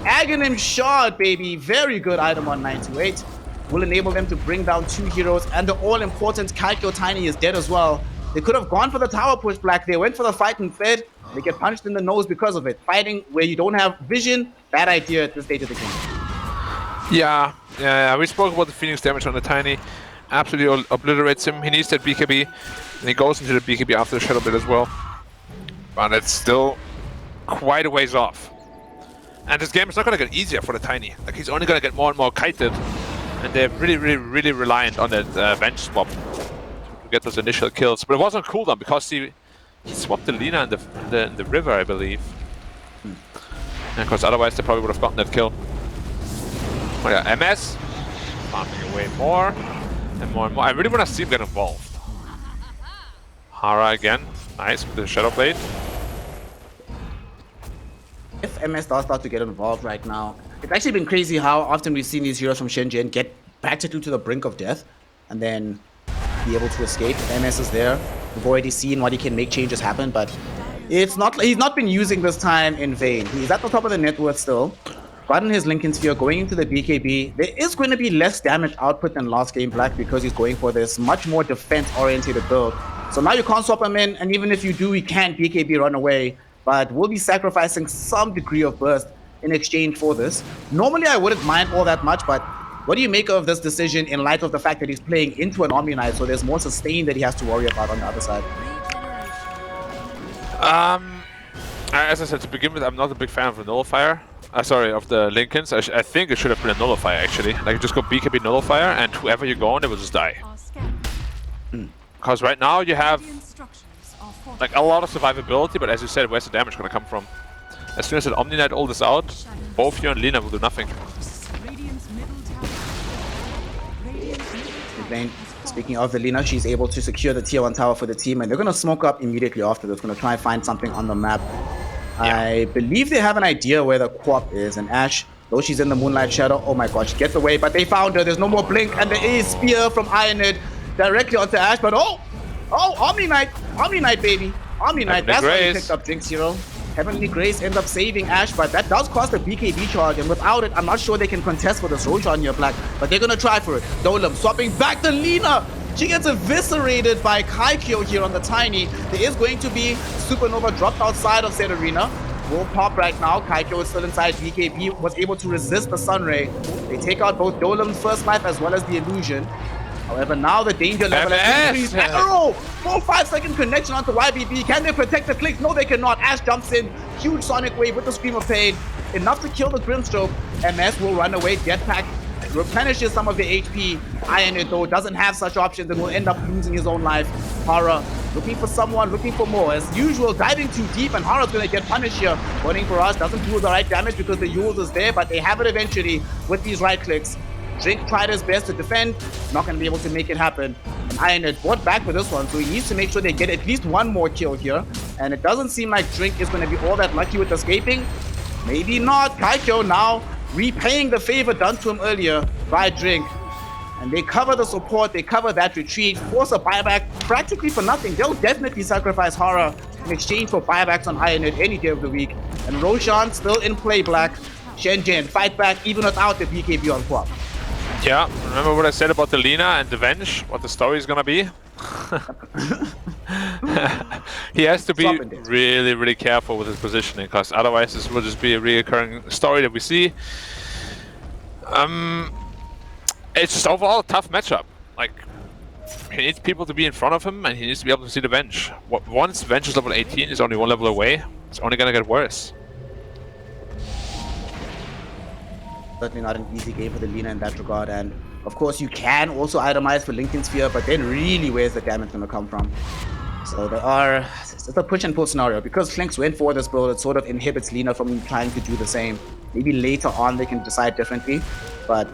Aghanim Shard, baby. Very good item on 928. Will enable them to bring down 2 heroes, and the all-important Kaikyo Tiny is dead as well. They could have gone for the tower push, Black. They went for the fight and fed. They get punched in the nose because of it. Fighting where you don't have vision, bad idea at this stage of the game. Yeah, we spoke about the Phoenix damage on the Tiny. Absolutely obliterates him. He needs that BKB, and he goes into the BKB after the Shadow Blade as well. But it's still quite a ways off. And this game is not going to get easier for the Tiny. Like, he's only going to get more and more kited, and they're really reliant on that bench swap to get those initial kills. But it wasn't cooldown because he swapped the Lina in the river, I believe. Because otherwise they probably would have gotten that kill. Oh yeah, MS farming away more and more and more. I really want to see him get involved. Hara again, nice with the Shadow Blade. If MS does start to get involved right now, it's actually been crazy how often we've seen these heroes from Shenzhen get practically to the brink of death and then be able to escape. MS is there. We've already seen what he can make changes happen, but he's not been using this time in vain. He's at the top of the net worth still. Gotten his Lincoln Sphere, going into the BKB. There is going to be less damage output than last game, Black, because he's going for this much more defense-oriented build. So now you can't swap him in, and even if you do, he can't BKB run away. But we'll be sacrificing some degree of burst in exchange for this. Normally, I wouldn't mind all that much, but what do you make of this decision in light of the fact that he's playing into an Omni Knight, so there's more sustain that he has to worry about on the other side? As I said to begin with, I'm not a big fan of the Nullifier. Sorry, of the Lincolns. I think it should have been a Nullifier, actually. Like, just go BKB Nullifier, and whoever you go on, they will just die. Because right now you have like a lot of survivability, but as you said, where's the damage going to come from? As soon as an Omni Knight ult is out, both you and Lina will do nothing. Speaking of the Lina, she's able to secure the tier 1 tower for the team, and they're going to smoke up immediately after this. Going to try and find something on the map. Yeah. I believe they have an idea where the co-op is, and Ash, though she's in the Moonlight Shadow, oh my god, she gets away, but they found her. There's no more blink, and there is spear from Ionid directly onto Ash, but oh, Omni Knight, baby, Omni Knight. That's why he picked up Jinx Hero. Heavenly Grace ends up saving Ash, but that does cost a BKB charge, and without it, I'm not sure they can contest for this Roshan here, Black, but they're gonna try for it. Dolem swapping back to Lina. She gets eviscerated by Kaikyo here on the Tiny. There is going to be Supernova dropped outside of said arena. Will pop right now. Kaikyo is still inside. BKB was able to resist the Sunray. They take out both Dolem's first life as well as the illusion. However, now the danger level has increased. Arrow! 4-5-second connection onto YBB. Can they protect the clicks? No, they cannot. Ash jumps in. Huge Sonic Wave with the Scream of Pain. Enough to kill the Grimstroke. MS will run away. Jetpack replenishes some of the HP. Ionid, though, doesn't have such options and will end up losing his own life. Hara looking for someone, looking for more. As usual, diving too deep, and Hara's going to get punished here. Burning Barrage doesn't do the right damage because the Yules is there, but they have it eventually with these right clicks. Drink tried his best to defend, not going to be able to make it happen. And Ionid bought back for this one, so he needs to make sure they get at least one more kill here. And it doesn't seem like Drink is going to be all that lucky with escaping. Maybe not. Kaikyo now repaying the favor done to him earlier by Drink. And they cover the support, they cover that retreat, force a buyback practically for nothing. They'll definitely sacrifice Horror in exchange for buybacks on Ionit any day of the week. And Roshan still in play, Black. Shenzhen fight back even without the BKB on Quap. Yeah, remember what I said about the Lina and the Venge? What the story is gonna be? He has to be really, really careful with his positioning, because otherwise this will just be a reoccurring story that we see. It's just overall a tough matchup. Like, he needs people to be in front of him, and he needs to be able to see the Venge. Once Venge is level 18, is only one level away. It's only gonna get worse. Certainly not an easy game for the Lina in that regard, and of course you can also itemize for Lincoln Sphere, but then really where's the damage gonna come from? So it's a push and pull scenario. Because Flinks went for this build, it sort of inhibits Lina from trying to do the same. Maybe later on they can decide differently, but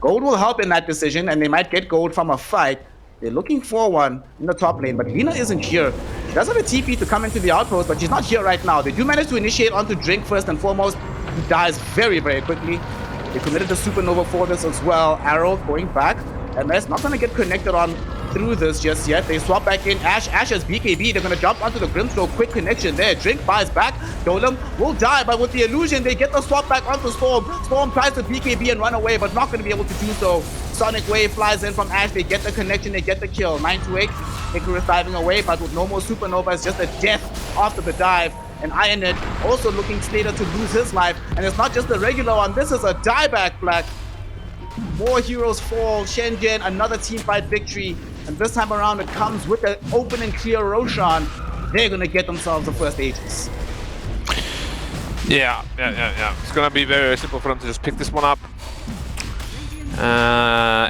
gold will help in that decision, and they might get gold from a fight. They're looking for one in the top lane, but Lina isn't here. She does have a TP to come into the outpost, but she's not here right now. They do manage to initiate onto Drink first and foremost. He dies very, very quickly. They committed the Supernova for this as well. Arrow going back, and that's not going to get connected on through this just yet. They swap back in. Ash has BKB. They're going to jump onto the Grimstroke. Quick connection there. Drink buys back. Golem will die, but with the illusion, they get the swap back onto Storm. Storm tries to BKB and run away, but not going to be able to do so. Sonic Wave flies in from Ash. They get the connection. They get the kill. 9-8. Icarus diving away, but with no more Supernova, it's just a death after the dive. And Ionit also looking slated to lose his life. And it's not just the regular one. This is a dieback, Black. More heroes fall. Shenzhen, another team fight victory. And this time around, it comes with an open and clear Roshan. They're going to get themselves the first Aegis. Yeah. It's going to be very, very simple for them to just pick this one up.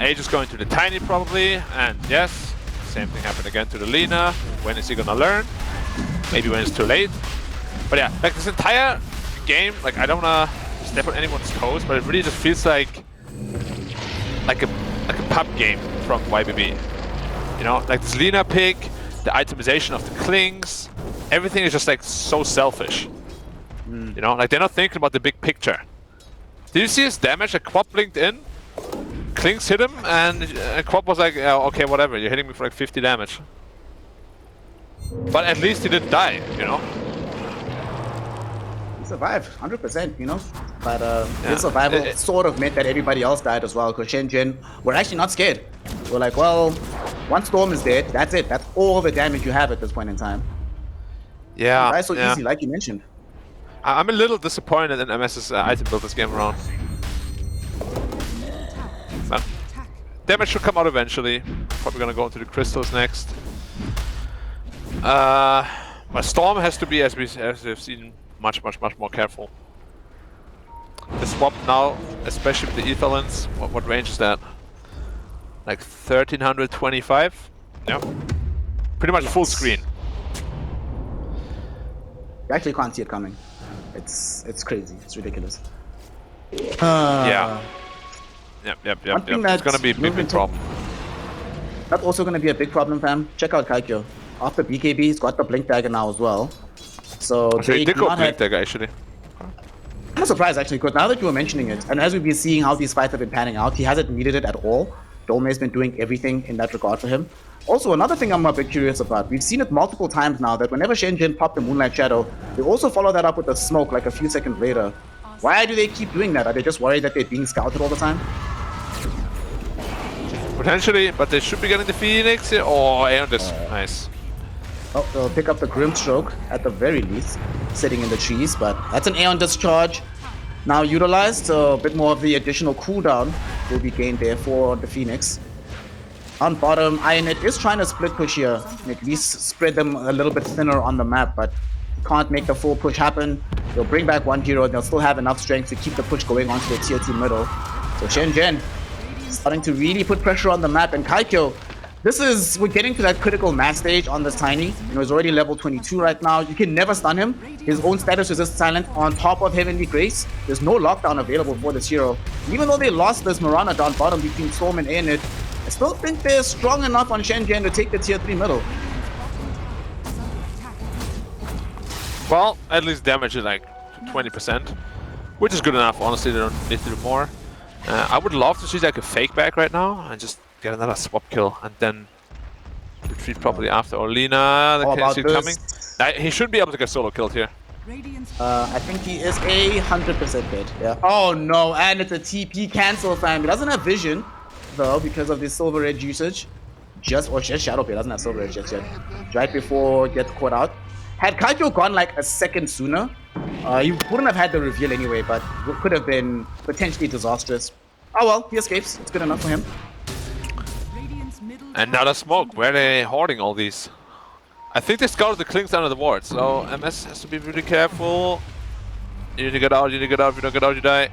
Aegis going to the Tiny probably. And yes, same thing happened again to the Lina. When is he going to learn? Maybe when it's too late. But yeah, like this entire game, like I don't wanna step on anyone's toes, but it really just feels like a pub game from YBB. You know, like this Lina pick, the itemization of the Klings, everything is just like so selfish. You know, like they're not thinking about the big picture. Did you see his damage? Like Quap blinked in, Klings hit him, and Quap was like, oh, okay, whatever, you're hitting me for like 50 damage. But at least he didn't die, you know? Survived 100%, you know, but his survival sort of meant that everybody else died as well, because Shenzhen were actually not scared. We're like, well, once Storm is dead, that's it. That's all the damage you have at this point in time. Yeah, that's so easy, like you mentioned. I'm a little disappointed in MS's item build this game around. But damage should come out eventually. Probably gonna go into the crystals next. But Storm has to be, as we've seen, much more careful. The swap now, especially with the Etherlands, what range is that? Like 1325? Yeah. Pretty much full screen. You actually can't see it coming. It's crazy. It's ridiculous. Yeah. Yep. It's gonna be a big problem. That's also gonna be a big problem, fam. Check out Kaikyo. After BKB, he's got the Blink Dagger now as well. So he did go Blink Dagger actually. I'm surprised actually, because now that you were mentioning it, and as we've been seeing how these fights have been panning out, he hasn't needed it at all. Dome has been doing everything in that regard for him. Also, another thing I'm a bit curious about, we've seen it multiple times now that whenever Shenzhen popped the Moonlight Shadow, they also follow that up with a smoke like a few seconds later. Why do they keep doing that? Are they just worried that they're being scouted all the time? Potentially, but they should be getting the Phoenix here. Oh, Aeon this. Nice. Oh, they'll pick up the Grimstroke at the very least, sitting in the trees, but that's an Aeon discharge now utilized, so a bit more of the additional cooldown will be gained there for the Phoenix. On bottom, Ionit is trying to split push here, and at least spread them a little bit thinner on the map, but can't make the full push happen. They'll bring back one hero, and they'll still have enough strength to keep the push going onto the tier 2 middle. So Shenzhen starting to really put pressure on the map, and Kaikyo, we're getting to that critical mass stage on this Tiny. You know, he's already level 22 right now. You can never stun him. His own status resist silent on top of Heavenly Grace. There's no lockdown available for this hero. Even though they lost this Mirana down bottom between Storm and Aeonid, I still think they're strong enough on Shenzhen to take the tier 3 middle. Well, at least damage is like 20%. which is good enough. Honestly, they don't need to do more. I would love to see like a fake back right now and just get another swap kill and then retreat properly after Olina. The KC coming. He should be able to get solo killed here. I think he is 100% dead. Yeah. Oh no, and it's a TP cancel, fam. He doesn't have vision though because of this silver edge usage. Just Shadow Play doesn't have silver edge just yet. Right before it gets caught out. Had Kaito gone like a second sooner, he wouldn't have had the reveal anyway, but it could have been potentially disastrous. Oh well, he escapes. It's good enough for him. Another smoke. Where are they hoarding all these? I think they scouted the Klings under the ward, so MS has to be really careful. You need to get out, you need to get out. If you don't get out, you die.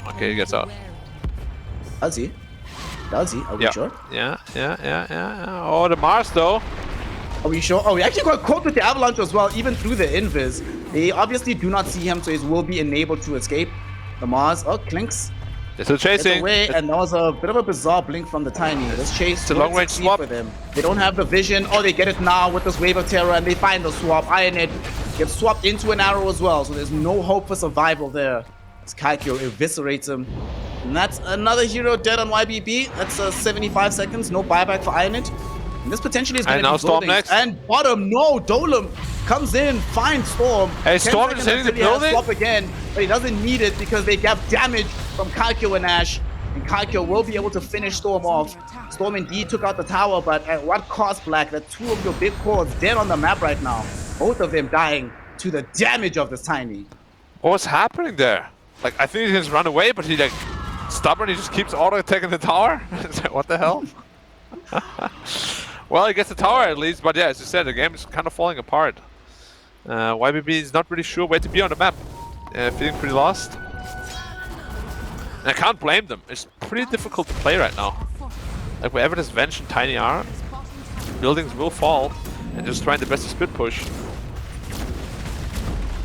Okay, he gets out. Does he? Does he? Are we sure? Yeah. Oh, the Mars though. Are we sure? Oh, we actually got caught with the Avalanche as well, even through the invis. They obviously do not see him, so he will be enabled to escape. The Mars. Oh, Clinks. They're still chasing. Away, and that was a bit of a bizarre blink from the Tiny. This chase it's a long range swap for them. They don't have the vision. Oh, they get it now with this Wave of Terror, and they find the swap. Ionit gets swapped into an arrow as well, so there's no hope for survival there. As Kaikyo eviscerates him. And that's another hero dead on YBB. That's 75 seconds, no buyback for Ionit. And this potentially is going to be Storm buildings. next. And bottom, no, Dolem comes in, finds Storm. Hey, Storm is hitting the building. Swap again, but he doesn't need it because they get damage from Kaikyo and Ash. And Kaikyo will be able to finish Storm off. Storm indeed took out the tower, but at what cost, Black? That two of your big cores dead on the map right now. Both of them dying to the damage of this Tiny. What's happening there? Like, I think he can just run away, but he like stubborn. He just keeps auto-attacking the tower. What the hell? Well, he gets the tower at least, but yeah, as you said, the game is kind of falling apart. YBB is not really sure where to be on the map. Feeling pretty lost. And I can't blame them. It's pretty difficult to play right now. Like, wherever this Venge and Tiny are, buildings will fall, and just trying the best to split push.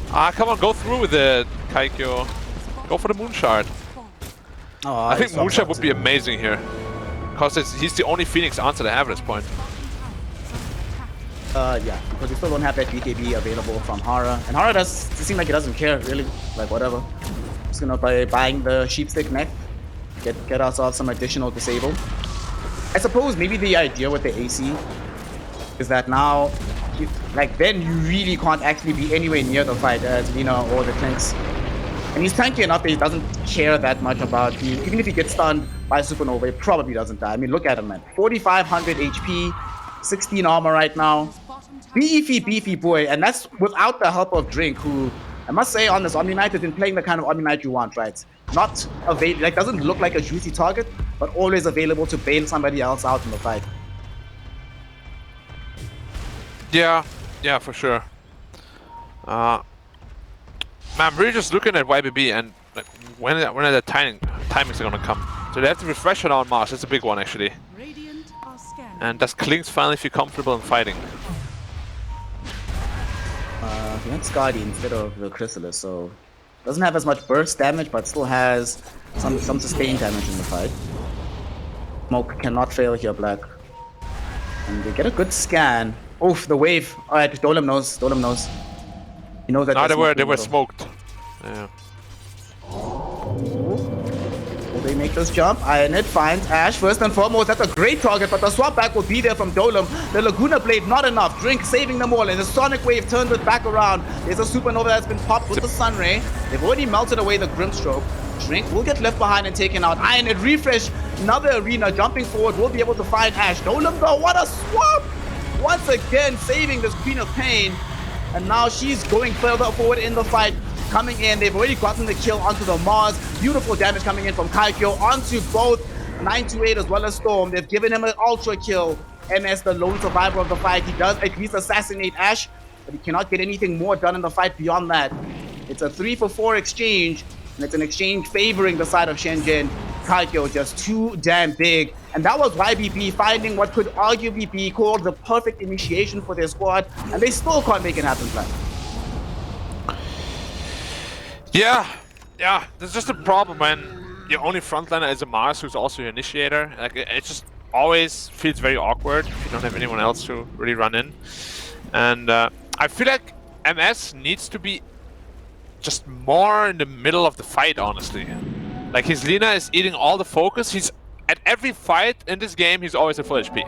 Come on, go through with it, Kaikyo. Go for the Moon Shard. Oh, I think Moon Shard would be amazing here. Because he's the only Phoenix answer they have at this point. Yeah, because we still don't have that BKB available from Hara. And Hara does seem like he doesn't care, really. Like, whatever. Just gonna by buying the Sheepstick Neck, get ourselves some additional disable. I suppose maybe the idea with the AC is that now, like, then you really can't actually be anywhere near the fight as Lina or the Clinks. And he's tanky enough that he doesn't care that much about you. Even if he gets stunned by Supernova, he probably doesn't die. I mean, look at him, man. 4,500 HP, 16 armor right now. Beefy boy, and that's without the help of Drink, who, I must say, on this Omni Knight has been playing the kind of Omni Knight you want, right? Not available, like, doesn't look like a juicy target, but always available to bail somebody else out in the fight. Yeah, for sure. Man, I'm really just looking at YBB and like, when are the timings are gonna come. So they have to refresh it on Mars. That's a big one, actually. And does Klings finally feel comfortable in fighting? He went Skadi instead of the Chrysalis, so doesn't have as much burst damage, but still has some sustained damage in the fight. Smoke cannot fail here, Black. And they get a good scan. Oof, the wave. Alright, Dolem knows. He knows that. No, they were smoked. Yeah. Will they make this jump? Ionit finds Ash first and foremost. That's a great target, but the swap back will be there from Dolem. The Laguna Blade, not enough. Drink saving them all, and the Sonic Wave turns it back around. There's a Supernova that's been popped with the Sun Ray. They've already melted away the Grimstroke. Drink will get left behind and taken out. Ionit refresh, another arena, jumping forward, will be able to find Ash. Dolem though, what a swap! Once again, saving this Queen of Pain. And now she's going further forward in the fight. Coming in, they've already gotten the kill onto the Mars. Beautiful damage coming in from Kaikyo onto both 928 as well as Storm. They've given him an ultra kill. MS, the lone survivor of the fight. He does at least assassinate Ash, but he cannot get anything more done in the fight beyond that. It's a 3-for-4 exchange, and it's an exchange favoring the side of Shenzhen. Kaikyo just too damn big. And that was YBB finding what could arguably be called the perfect initiation for their squad, and they still can't make it happen, Black. Yeah, there's just a problem when your only frontliner is a Mars who's also your initiator. Like, it just always feels very awkward if you don't have anyone else to really run in. And I feel like MS needs to be just more in the middle of the fight, honestly. Like, his Lina is eating all the focus. He's at every fight in this game, he's always at full HP.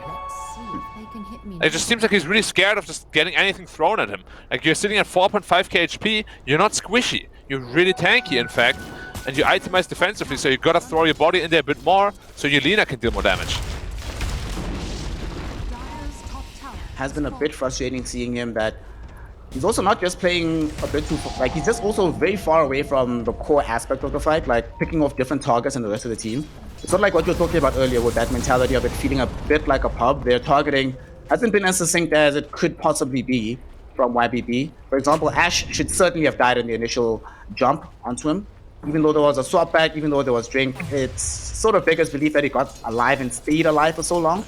It just seems like he's really scared of just getting anything thrown at him. Like, you're sitting at 4.5k HP, you're not squishy. You're really tanky, in fact, and you itemize defensively, so you gotta throw your body in there a bit more, so your Lina can deal more damage. Has been a bit frustrating seeing him that he's also not just playing a bit too, like he's just also very far away from the core aspect of the fight, like picking off different targets and the rest of the team. It's not like what you were talking about earlier with that mentality of it feeling a bit like a pub. Their targeting hasn't been as succinct as it could possibly be from YBB. For example, Ashe should certainly have died in the initial jump onto him. Even though there was a swap back, even though there was drink, it's sort of beggars belief that he got alive and stayed alive for so long.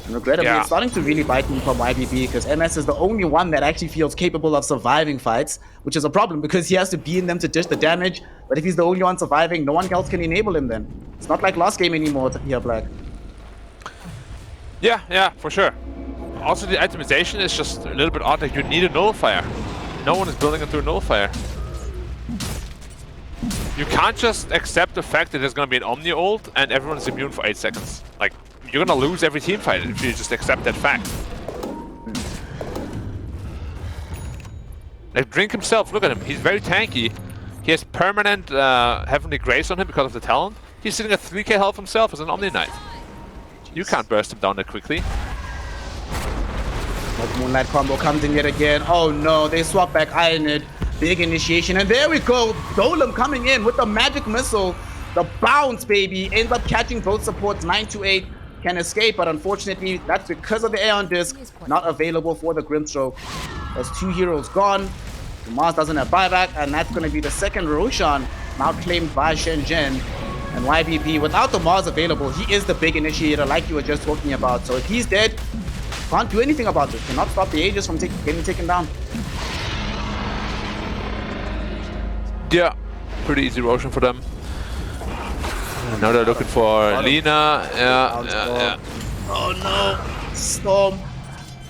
And regrettably, it's starting to really bite me from YBB because MS is the only one that actually feels capable of surviving fights, which is a problem because he has to be in them to dish the damage. But if he's the only one surviving, no one else can enable him then. It's not like last game anymore here, Black. Yeah, for sure. Also, the itemization is just a little bit odd. Like, you need a nullifier. No one is building into a nullifier. You can't just accept the fact that there's going to be an Omni ult and everyone's immune for 8 seconds. Like, you're going to lose every team fight if you just accept that fact. Like, Drink himself, look at him. He's very tanky. He has permanent Heavenly Grace on him because of the talent. He's sitting at 3k health himself as an Omni Knight. You can't burst him down that quickly. But Moonlight combo comes in yet again. Oh no, they swap back Ionid. Big initiation, and there we go. Golem coming in with the magic missile. The bounce, baby, ends up catching both supports. 928 can escape, but unfortunately, that's because of the Aeon Disc, not available for the Grimstroke. There's 2 heroes gone. Mars doesn't have buyback, and that's going to be the second Roshan, now claimed by Shenzhen. And YBB, without the Mars available, he is the big initiator, like you were just talking about. So if he's dead, can't do anything about this. Cannot stop the Aegis from getting taken down. Yeah, pretty easy Roshan for them. Now they're looking for Lina. Yeah. Oh no, Storm.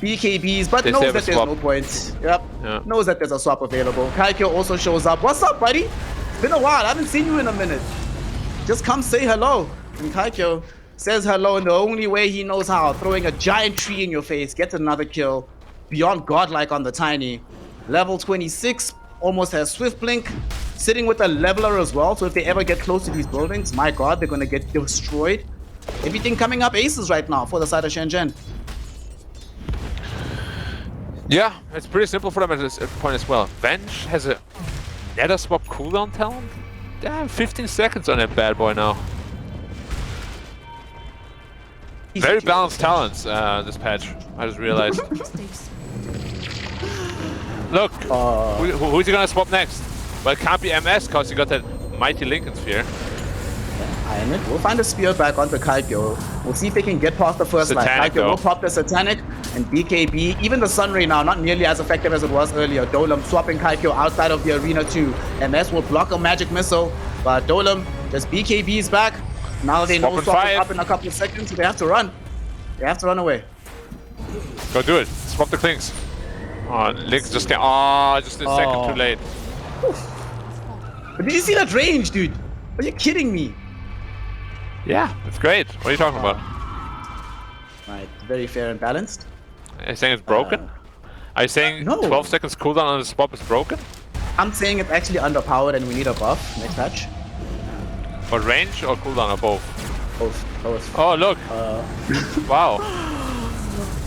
BKBs, but knows that there's no point. Yep, knows that there's a swap available. Kaikyo also shows up. What's up, buddy? It's been a while. I haven't seen you in a minute. Just come say hello. And Kaikyo says hello in the only way he knows how, throwing a giant tree in your face, gets another kill. Beyond godlike on the Tiny. Level 26, almost has Swift Blink, sitting with a leveler as well, so if they ever get close to these buildings, my god, they're gonna get destroyed. Everything coming up aces right now for the side of Shenzhen. Yeah, it's pretty simple for them at this point as well. Venge has a Nether swap cooldown talent? Damn, 15 seconds on that bad boy now. Very balanced talents, this patch, I just realized. Look, who's he gonna swap next? Well, it can't be MS because he got that mighty Lincoln Sphere. Ionid will find a spear back onto Kaikyo. We'll see if they can get past the first line. Kaikyo will pop the Satanic and BKB. Even the Sunray now, not nearly as effective as it was earlier. Dolam swapping Kaikyo outside of the arena too. MS will block a magic missile, but Dolam just BKBs back. Now they know swap is up in a couple of seconds, so they have to run. They have to run away. Go do it. Swap the Klings. Oh, Link just can't. Oh, just a second too late. But did you see that range, dude? Are you kidding me? Yeah, it's great. What are you talking about? Right, very fair and balanced. Are you saying it's broken? Are you saying 12 seconds cooldown on the swap is broken? I'm saying it's actually underpowered and we need a buff next patch. But range or cooldown or both? Both. Oh, look. Wow.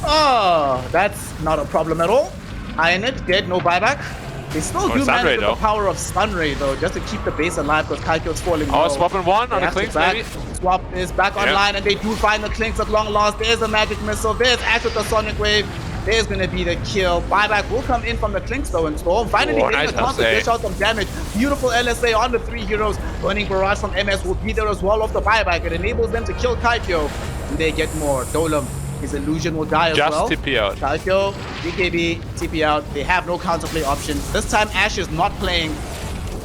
Oh, that's not a problem at all. Ionid dead, no buyback. They still do manage with the power of Sunray though, just to keep the base alive because Kaikyo's falling low. Oh, swapping one on the Clinks maybe? Swap is back online and they do find the Clinks at long last. There's a magic missile, there's Ash with the Sonic Wave. There's gonna be the kill. Buyback will come in from the Clinks though and Storm. Finally getting the chance to dish out some damage. Beautiful LSA on the 3 heroes. Burning Barrage from MS will be there as well off the buyback. It enables them to kill Kaikyo. And they get more. Dolam, his illusion will die as well. Just TP out. Kaikyo, BKB, TP out. They have no counterplay option. This time Ash is not playing.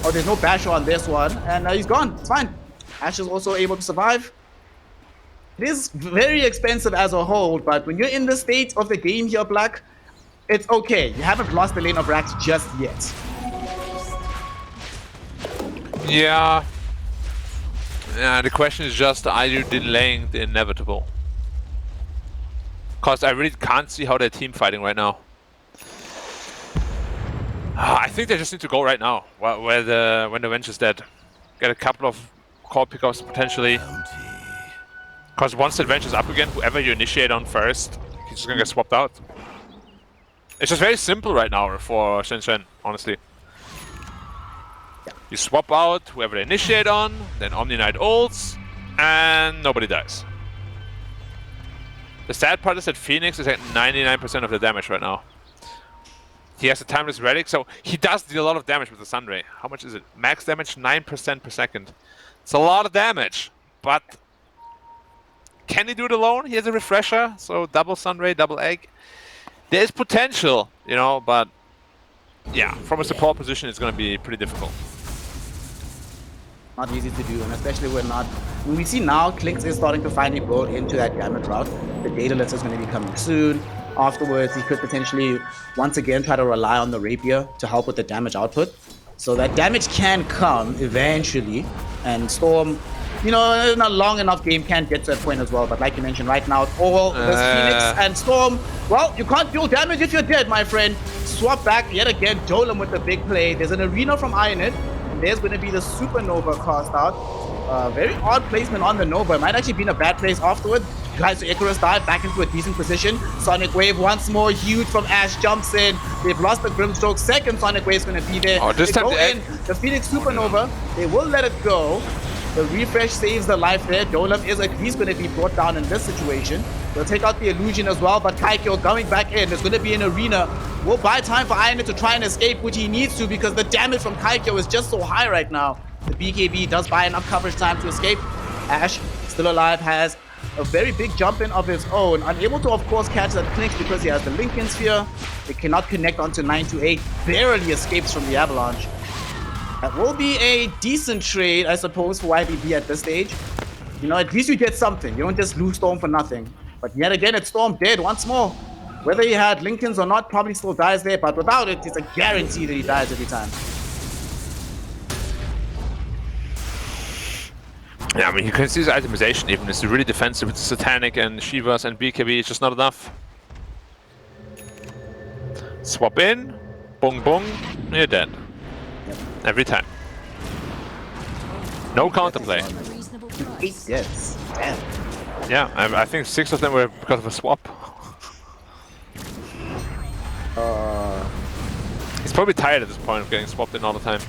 Oh, there's no Basher on this one. And he's gone. It's fine. Ash is also able to survive. It is very expensive as a whole, but when you're in the state of the game here, Black, it's okay. You haven't lost the lane of racks just yet. Yeah. Yeah, the question is just, are you delaying the inevitable? Because I really can't see how they're team fighting right now. I think they just need to go right now, when the Venge is dead. Get a couple of core pickups potentially. Because once the Venge is up again, whoever you initiate on first, he's just gonna get swapped out. It's just very simple right now for Shenzhen, honestly. You swap out whoever they initiate on, then Omni Knight ults, and nobody dies. The sad part is that Phoenix is at 99% of the damage right now. He has a Timeless Relic, so he does deal a lot of damage with the Sunray. How much is it? Max damage 9% per second. It's a lot of damage, but can he do it alone? He has a Refresher, so double Sunray, double Egg. There's potential, you know, but yeah, from a support position, it's going to be pretty difficult. Not easy to do, and especially when we see now Clinks is starting to finally build into that Gamut route. The Daedalus is going to be coming soon. Afterwards, he could potentially once again try to rely on the Rapier to help with the damage output. So that damage can come eventually, and Storm, you know, in a long enough game can get to that point as well. But like you mentioned, right now, it's all this Phoenix and Storm. Well, you can't deal damage if you're dead, my friend. Swap back yet again, Dolam with the big play. There's an Arena from Ionit. There's going to be the Supernova cast out. Very odd placement on the Nova. It might actually be in a bad place afterward. Guys, Icarus dive back into a decent position. Sonic Wave once more, huge from Ash, jumps in. They've lost the Grimstroke. Second Sonic Wave is going to be there. Oh, this they time go in. The Phoenix Supernova, they will let it go. The refresh saves the life there. Dolam is at least going to be brought down in this situation. They'll take out the illusion as well, but Kaikyo going back in. There's going to be an arena. Will buy time for Ionit to try and escape, which he needs to because the damage from Kaikyo is just so high right now. The BKB does buy enough coverage time to escape. Ash, still alive, has a very big jump in of his own. Unable to, of course, catch that Clinks because he has the Lincoln Sphere. They cannot connect onto 928. Barely escapes from the Avalanche. That will be a decent trade, I suppose, for YBB at this stage. You know, at least you get something. You don't just lose Storm for nothing. But yet again, it's Storm dead once more. Whether he had Lincolns or not, probably still dies there. But without it, it's a guarantee that he dies every time. Yeah, I mean, you can see his itemization even. It's really defensive with Satanic and Shivas and BKB. It's just not enough. Swap in, boom, boom, you're dead. Every time. No counterplay. 8 deaths. Damn. Yeah, I think 6 of them were because of a swap. He's probably tired at this point of getting swapped in all the time.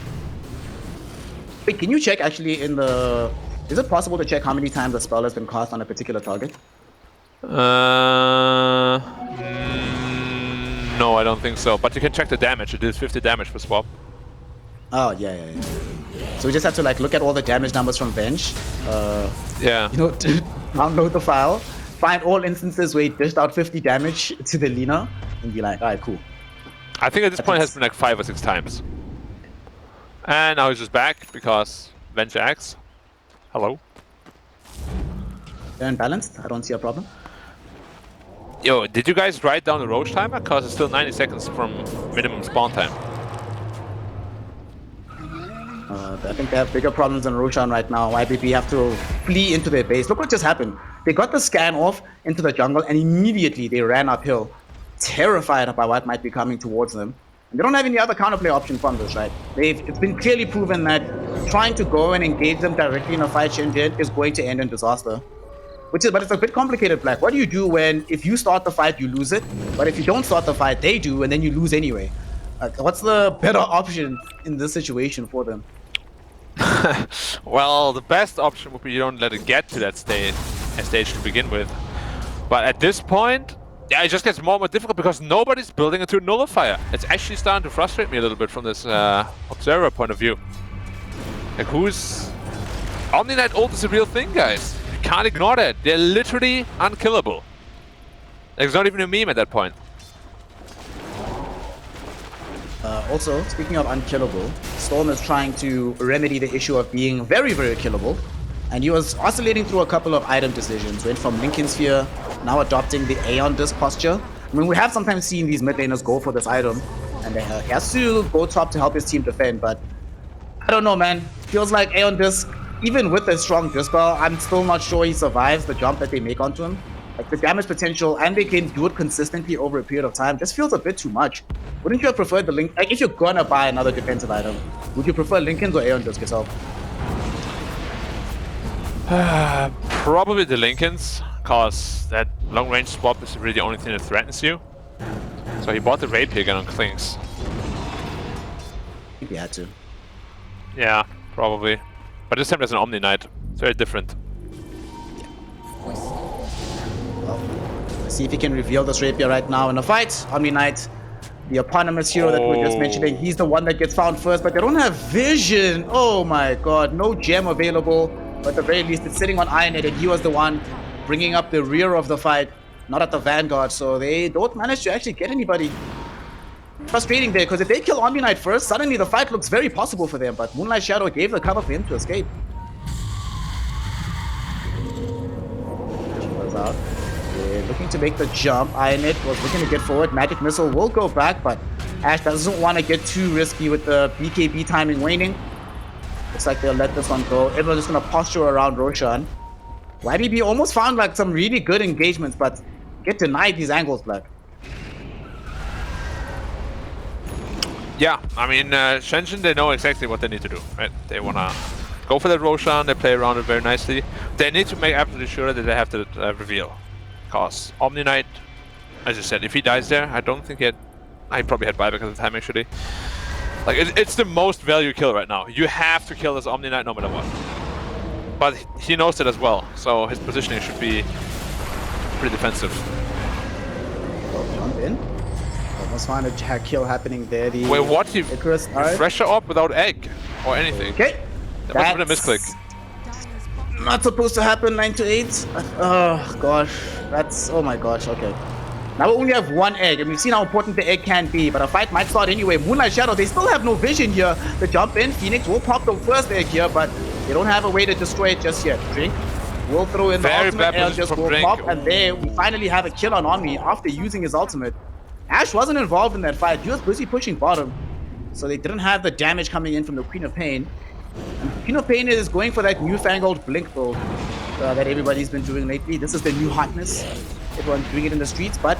Wait, can you check actually in the... Is it possible to check how many times a spell has been cast on a particular target? No, I don't think so. But you can check the damage. It is 50 damage per swap. Oh, yeah. So we just have to like look at all the damage numbers from Venge. Yeah. You know, download the file, find all instances where he dished out 50 damage to the Lina, and be like, alright, cool. I think at this point it has been like 5 or 6 times. And now he's just back because Venge Axe. Hello. They're unbalanced. I don't see a problem. Yo, did you guys write down the Roach timer? Because it's still 90 seconds from minimum spawn time. I think they have bigger problems than Roshan right now. YBB have to flee into their base. Look what just happened. They got the scan off into the jungle and immediately they ran uphill, terrified by what might be coming towards them. And they don't have any other counterplay option from this, right? It's been clearly proven that trying to go and engage them directly in a fight Shenzhen is going to end in disaster. But it's a bit complicated, Black. What do you do when if you start the fight, you lose it? But if you don't start the fight, they do, and then you lose anyway. What's the better option in this situation for them? Well, the best option would be you don't let it get to that stage to begin with. But at this point, yeah, it just gets more and more difficult because nobody's building into a nullifier. It's actually starting to frustrate me a little bit from this observer point of view. Like, who's... Omni Knight ult is a real thing, guys. You can't ignore that. They're literally unkillable. There's not even a meme at that point. Also, speaking of unkillable, Storm is trying to remedy the issue of being very, very killable. And he was oscillating through a couple of item decisions. Went from Lincoln Sphere, now adopting the Aeon Disc posture. I mean, we have sometimes seen these mid laners go for this item. And he has to go top to help his team defend, but I don't know, man. feels like Aeon Disc, even with a strong Dispel, I'm still not sure he survives the jump that they make onto him. Like the damage potential, and they can do it consistently over a period of time, just feels a bit too much. Wouldn't you have preferred the Link? Like if you're gonna buy another defensive item, would you prefer Linken's or Aeon Disc yourself? Probably the Linken's, cause that long range swap is really the only thing that threatens you. So he bought the Rapier again on Klings. I think he had to. Yeah, probably. But this time there's an Omni Knight. It's very different. Well, let's see if he can reveal this Rapier right now in a fight. Omni Knight, the eponymous hero that we were just mentioning, he's the one that gets found first, but they don't have vision. Oh my god, no gem available. But at the very least, it's sitting on Ironet, and he was the one bringing up the rear of the fight, not at the Vanguard. So they don't manage to actually get anybody. Frustrating there, because if they kill Omni Knight first, suddenly the fight looks very possible for them, but Moonlight Shadow gave the cover for him to escape. She was out. They're looking to make the jump. Ironet was looking to get forward. Magic Missile will go back, but Ash doesn't want to get too risky with the BKB timing waning. Looks like they'll let this one go. Everyone's just going to posture around Roshan. YBB almost found like some really good engagements, but get denied these angles, Black. Yeah, I mean, Shenzhen, they know exactly what they need to do, right? They want to go for that Roshan, they play around it very nicely. They need to make absolutely sure that they have the reveal. Because Omni Knight, as you said, if he dies there, I don't think he had... I probably had buyback at the time, actually. Like, it's the most value kill right now. You have to kill this Omni Knight no matter what. But he knows it as well, so his positioning should be pretty defensive. Jump in. Almost find a hack kill happening there. Wait, what? He fresher up without egg or anything. Okay. That must have been a misclick. Not supposed to happen, 9 to 8. Oh gosh. That's... Oh my gosh, okay. Now we only have one egg, and we've seen how important the egg can be, but a fight might start anyway. Moonlight Shadow, they still have no vision here. The jump in, Phoenix will pop the first egg here, but they don't have a way to destroy it just yet. Drink will throw in the ultimate, and just will pop, and there we finally have a kill on Omni after using his ultimate. Ash wasn't involved in that fight, he was busy pushing bottom, so they didn't have the damage coming in from the Queen of Pain. And Queen of Pain is going for that newfangled blink build that everybody's been doing lately. This is the new hotness. Everyone's doing it in the streets, but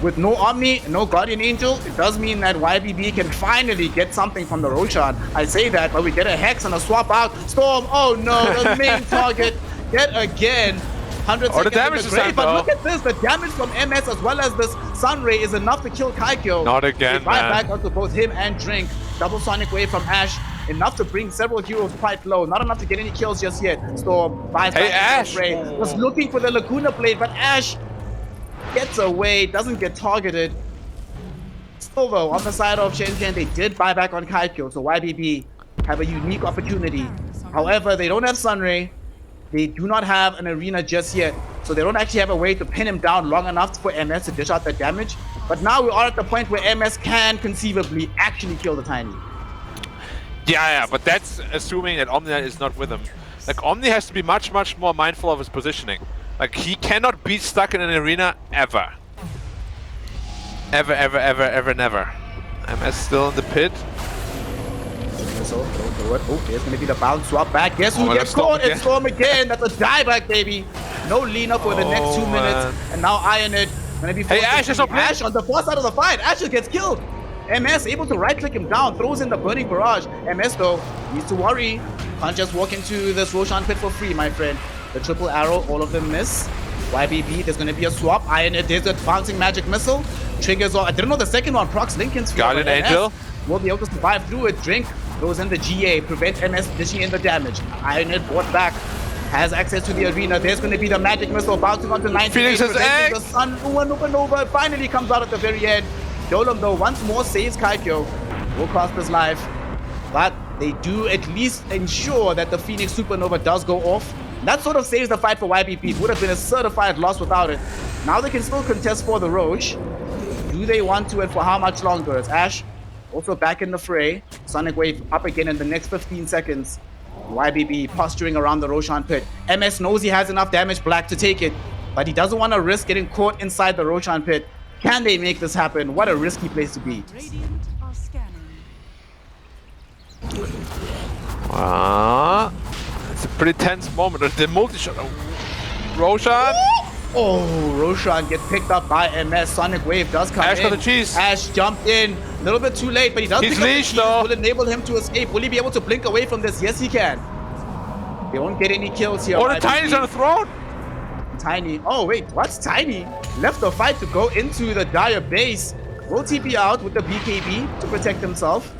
with no Omni, no Guardian Angel, it does mean that YBB can finally get something from the Roshan. I say that, but we get a Hex and a swap out. Storm, oh no, the main target yet again. 100 seconds damage in the grave, but look at this, the damage from MS as well as this Sunray is enough to kill Kaikyo. Not again, man. man. Back onto both him and Drink. Double Sonic Wave from Ash, enough to bring several heroes quite low. Not enough to get any kills just yet. Storm buys back Ash Sunray. Was looking for the Laguna Blade, but Ash gets away, doesn't get targeted. Still though, on the side of Shenzhen, they did buy back on Kaikyo, so YBB have a unique opportunity. However, they don't have Sunray. They do not have an arena just yet, so they don't actually have a way to pin him down long enough for MS to dish out that damage. But now we are at the point where MS can conceivably actually kill the Tiny. Yeah, but that's assuming that Omni is not with him. Like, Omni has to be much, much more mindful of his positioning. Like, he cannot be stuck in an arena ever. Ever, ever, ever, ever, never. MS still in the pit. Oh, there's gonna be the bounce swap back. Guess who gets caught? It's Storm again. That's a dieback, baby. No lean up for the next 2 minutes. And now Ironet gonna be forced Ash is Ash on the far side of the fight. Ash just gets killed. MS able to right click him down, throws in the burning barrage. MS though needs to worry. Can't just walk into this Roshan pit for free, my friend. The triple arrow, all of them miss. YBB, there's gonna be a swap. Ironet, there's a bouncing magic missile. Triggers off. I didn't know the second one procs Linken's Guardian Angel will be able to survive through it. Drink goes in the GA, prevent MS dishing in the damage. Ironet brought back, has access to the arena. There's going to be the magic missile bouncing onto 98. Phoenix has egg. The sun over. It finally comes out at the very end. Dolom though once more saves Kaikyo. Will cost his life, but they do at least ensure that the Phoenix Supernova does go off. That sort of saves the fight for YBP. It would have been a certified loss without it. Now they can still contest for the Roche. Do they want to, and for how much longer? It's Ash also back in the fray. Sonic Wave up again in the next 15 seconds. YBB posturing around the Roshan pit. MS knows he has enough damage Black to take it, but he doesn't want to risk getting caught inside the Roshan pit. Can they make this happen? What a risky place to be. It's a pretty tense moment. The multi-shot. Roshan. Oh, Roshan gets picked up by MS. Sonic Wave does come Ash in. got the cheese. Ash jumped in. A little bit too late, but he does He's pick up the leashed cheese. though. Will enable him to escape. Will he be able to blink away from this? Yes, he can. They won't get any kills here. Oh, the Tiny's on the throne. Tiny. Oh, wait. What's Tiny? Left the fight to go into the Dire base. Will TP out with the BKB to protect himself.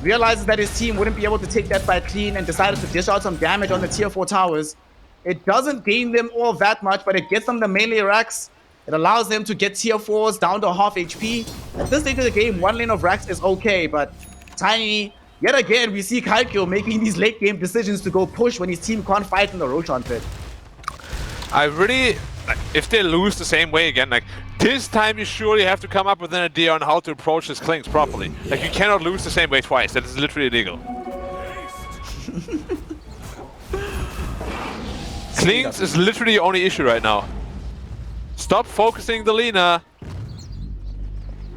Realizes that his team wouldn't be able to take that fight clean and decided to dish out some damage on the tier 4 towers. It doesn't gain them all that much, but it gets them the melee racks. It allows them to get tier 4s down to half HP. At this stage of the game, 1 lane of racks is okay, but Tiny, yet again, we see Kaikyo making these late game decisions to go push when his team can't fight in the Roshan pit. I really, like, if they lose the same way again, like, this time you surely have to come up with an idea on how to approach his Klings properly. Like, you cannot lose the same way twice. That is literally illegal. Klings is literally the only issue right now. Stop focusing the Lina.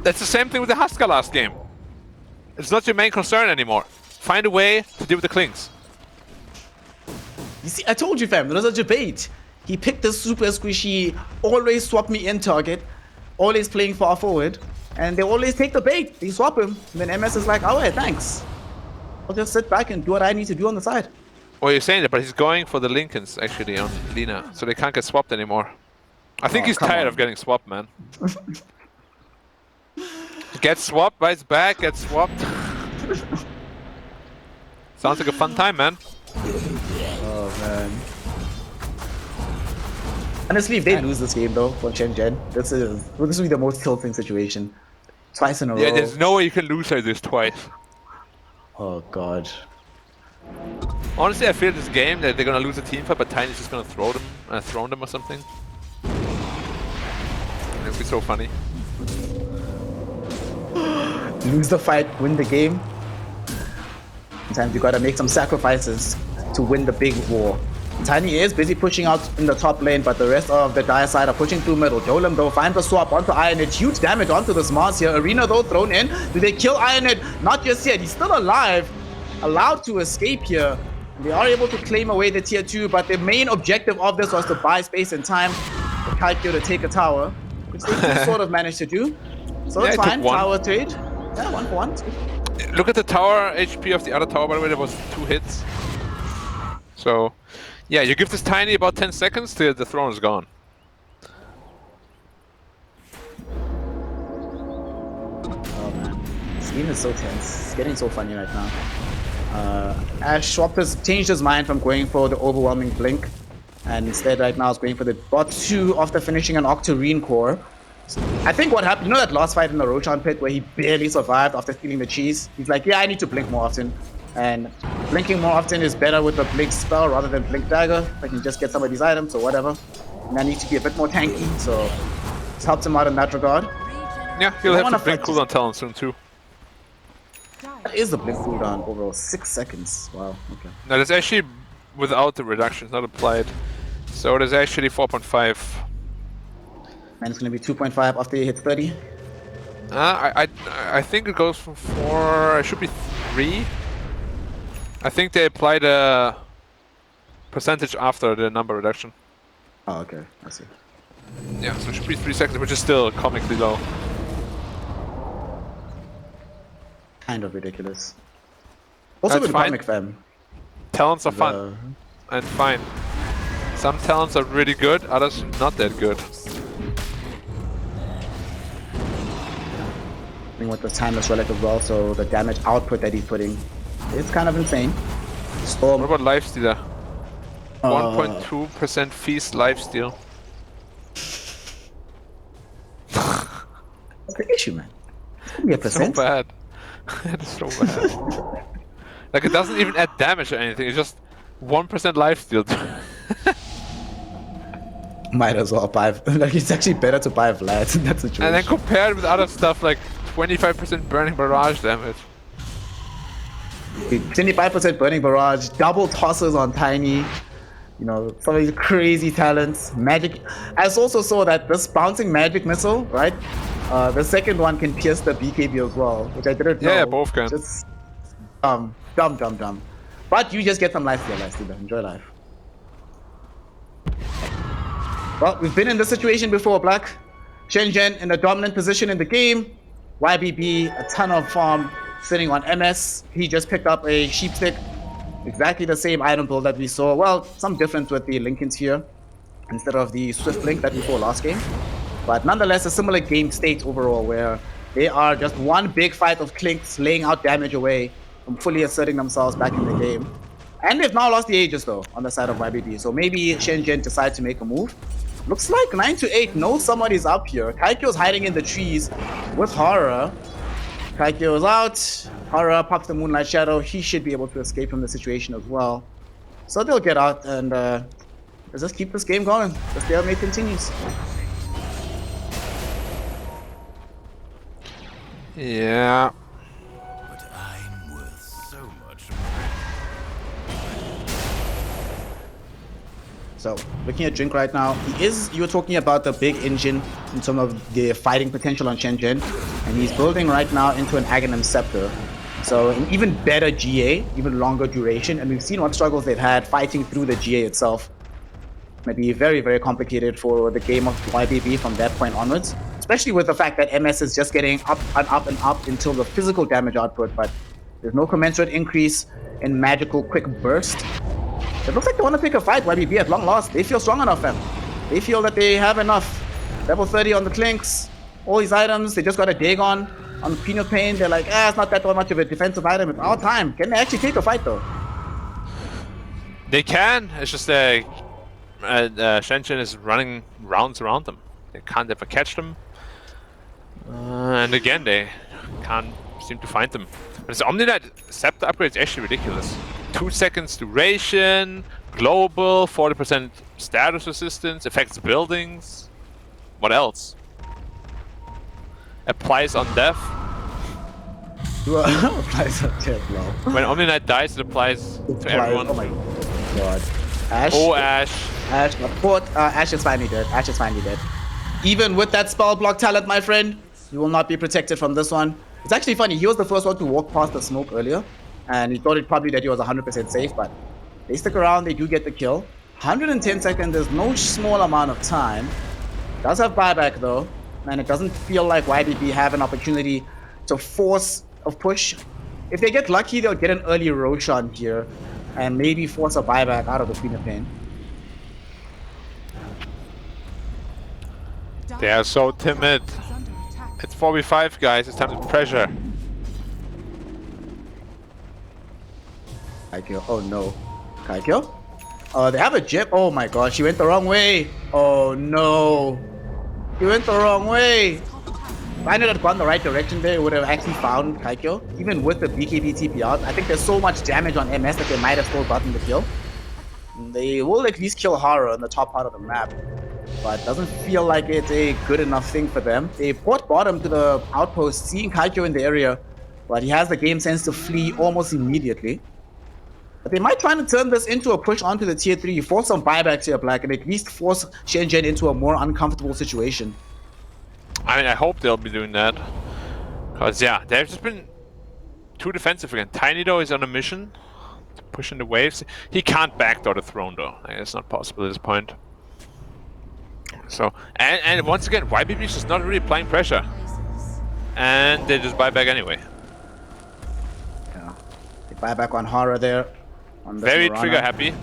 That's the same thing with the Huska last game. It's not your main concern anymore. Find a way to deal with the Klings. You see, I told you, fam, there was a debate. He picked the super squishy, always swap me in target, always playing far forward, and they always take the bait. They swap him. And then MS is like, oh, yeah, thanks. I'll just sit back and do what I need to do on the side. Well, you're saying that, but he's going for the Lincolns actually on Lina, so they can't get swapped anymore. I think he's tired of getting swapped, man. Gets swapped, bites back, gets swapped. Sounds like a fun time, man. Oh, man. Honestly, if they lose this game, though, for Shenzhen, this will be the most tilting situation. Twice in a row. Yeah, there's no way you can lose like this twice. Oh, God. Honestly, I feel this game that they're gonna lose a team fight, but Tiny's just gonna throw them, throw them or something. It'd be so funny. Lose the fight, win the game. Sometimes you gotta make some sacrifices to win the big war. Tiny is busy pushing out in the top lane, but the rest of the Dire side are pushing through middle. Golem, though, finds the swap onto Ironhead. Huge damage onto the Mars here. Arena, though, thrown in. Do they kill Ironhead? Not just yet. He's still alive. Allowed to escape here. They are able to claim away the tier 2, but the main objective of this was to buy space and time for Kaikyo to take a tower, which they did sort of managed to do. So it's fine. Tower trade. Yeah, 1 for 1. Look at the tower HP of the other tower, by the way, there was 2 hits. So, yeah, you give this Tiny about 10 seconds till the throne is gone. Oh man, this game is so tense. It's getting so funny right now. Ash swapped changed his mind from going for the overwhelming blink, and instead right now is going for the bot 2 after finishing an Octarine core. I think what happened, you know that last fight in the Roshan pit where he barely survived after stealing the cheese? He's like, yeah, I need to blink more often. And blinking more often is better with the blink spell rather than blink dagger. I can just get some of these items or whatever. And I need to be a bit more tanky, so this helps him out in that regard. Yeah, he'll have to blink cooldown talent soon too. That is the blink cooldown overall, 6 seconds. Wow, okay. No, that's actually without the reduction, it's not applied. So there's actually 4.5. And it's going to be 2.5 after he hits 30. I think it goes from 4, it should be 3. I think they applied a percentage after the number reduction. Oh, okay, I see. Yeah, so it should be 3 seconds, which is still comically low. Kind of ridiculous. Also with comic fam. Talents are fun and fine. Some talents are really good, others not that good. With the timeless relic as well, so the damage output that he's putting is kind of insane. Storm. What about lifestealer? 1.2% feast lifesteal. What's the issue, man? It's gonna be a percent. So bad. It is so bad. Like, it doesn't even add damage or anything, it's just 1% lifesteal. Might as well buy. Like, it's actually better to buy Vlad in that situation. And then compared with other stuff like 25% burning barrage damage. 25% burning barrage, double tosses on Tiny. You know, some of these crazy talents. Magic. I also saw that this bouncing magic missile, right? The second one can pierce the BKB as well, which I didn't know. Yeah, both can. Just dumb. But you just get some life here, Lifestealer. Enjoy life. Well, we've been in this situation before, Black. Shenzhen in a dominant position in the game. YBB, a ton of farm sitting on MS. He just picked up a sheep stick. Exactly the same item build that we saw. Well, some difference with the Lincolns here instead of the Swift Link that we saw last game. But nonetheless, a similar game state overall where they are just one big fight of Clinks laying out damage away from fully asserting themselves back in the game. And they've now lost the Aegis though on the side of YBB. So maybe Shenzhen decides to make a move. Looks like 9 to 8 knows somebody's up here. Kaikyo's hiding in the trees with Horror. Kaikyo's out. Horror pops the Moonlight Shadow. He should be able to escape from the situation as well. So they'll get out and let's just keep this game going. The stalemate continues. Yeah. But I'm worth so much. So, looking at Drink right now, you were talking about the big engine in terms of the fighting potential on Shenzhen, and he's building right now into an Aghanim Scepter. So, an even better GA, even longer duration, and we've seen what struggles they've had fighting through the GA itself. Maybe very, very complicated for the game of YBB from that point onwards, especially with the fact that MS is just getting up and up and up until the physical damage output, but there's no commensurate increase in magical quick burst. It looks like they want to pick a fight, YBB at long last. They feel strong enough, fam. They feel that they have enough. Level 30 on the Clinks, all these items, they just got a Dagon on Penal Pain. They're like, it's not that much of a defensive item. It's our time. Can they actually take a fight, though? They can. It's just Shenzhen is running rounds around them. They can't ever catch them. And again, they can't seem to find them. But this Omni-Knight Scepter upgrade is actually ridiculous. 2 seconds duration, global, 40% status resistance, affects buildings. What else? Applies on death. Applies on death, no. When Omni-Knight dies, it applies to everyone. Oh my god. Ash. Oh, Ash. Ash got caught. Ash is finally dead. Ash is finally dead. Even with that spell block talent, my friend, you will not be protected from this one. It's actually funny. He was the first one to walk past the smoke earlier, and he thought it probably that he was 100% safe, but they stick around. They do get the kill. 110 seconds is no small amount of time. Does have buyback though, and it doesn't feel like YBB have an opportunity to force a push. If they get lucky, they'll get an early Roshan here, and maybe force a buyback out of the Queen of Pain. They are so timid. It's 4v5, guys. It's time to pressure. Kaikyo. Oh no. Kaikyo? They have a Jip. Oh my god, she went the wrong way. Oh no. She went the wrong way. If I had gone the right direction there, it would have actually found Kaikyo. Even with the BKB TP out, I think there's so much damage on MS that they might have still gotten the kill. They will at least kill Horror on the top part of the map, but doesn't feel like it's a good enough thing for them. They port bottom to the outpost, seeing Kaikyo in the area, but he has the game sense to flee almost immediately. But they might try to turn this into a push onto the tier 3, force some buybacks here, Black, and at least force Shenzhen into a more uncomfortable situation. I mean, I hope they'll be doing that. Because, yeah, they've just been too defensive again. Tiny, though, is on a mission to push in the waves. He can't backdoor the throne, though. Like, it's not possible at this point. So, and once again, YBB is just not really applying pressure. And they just buy back anyway. Yeah, they buy back on Horror there. On Very Marana. trigger happy.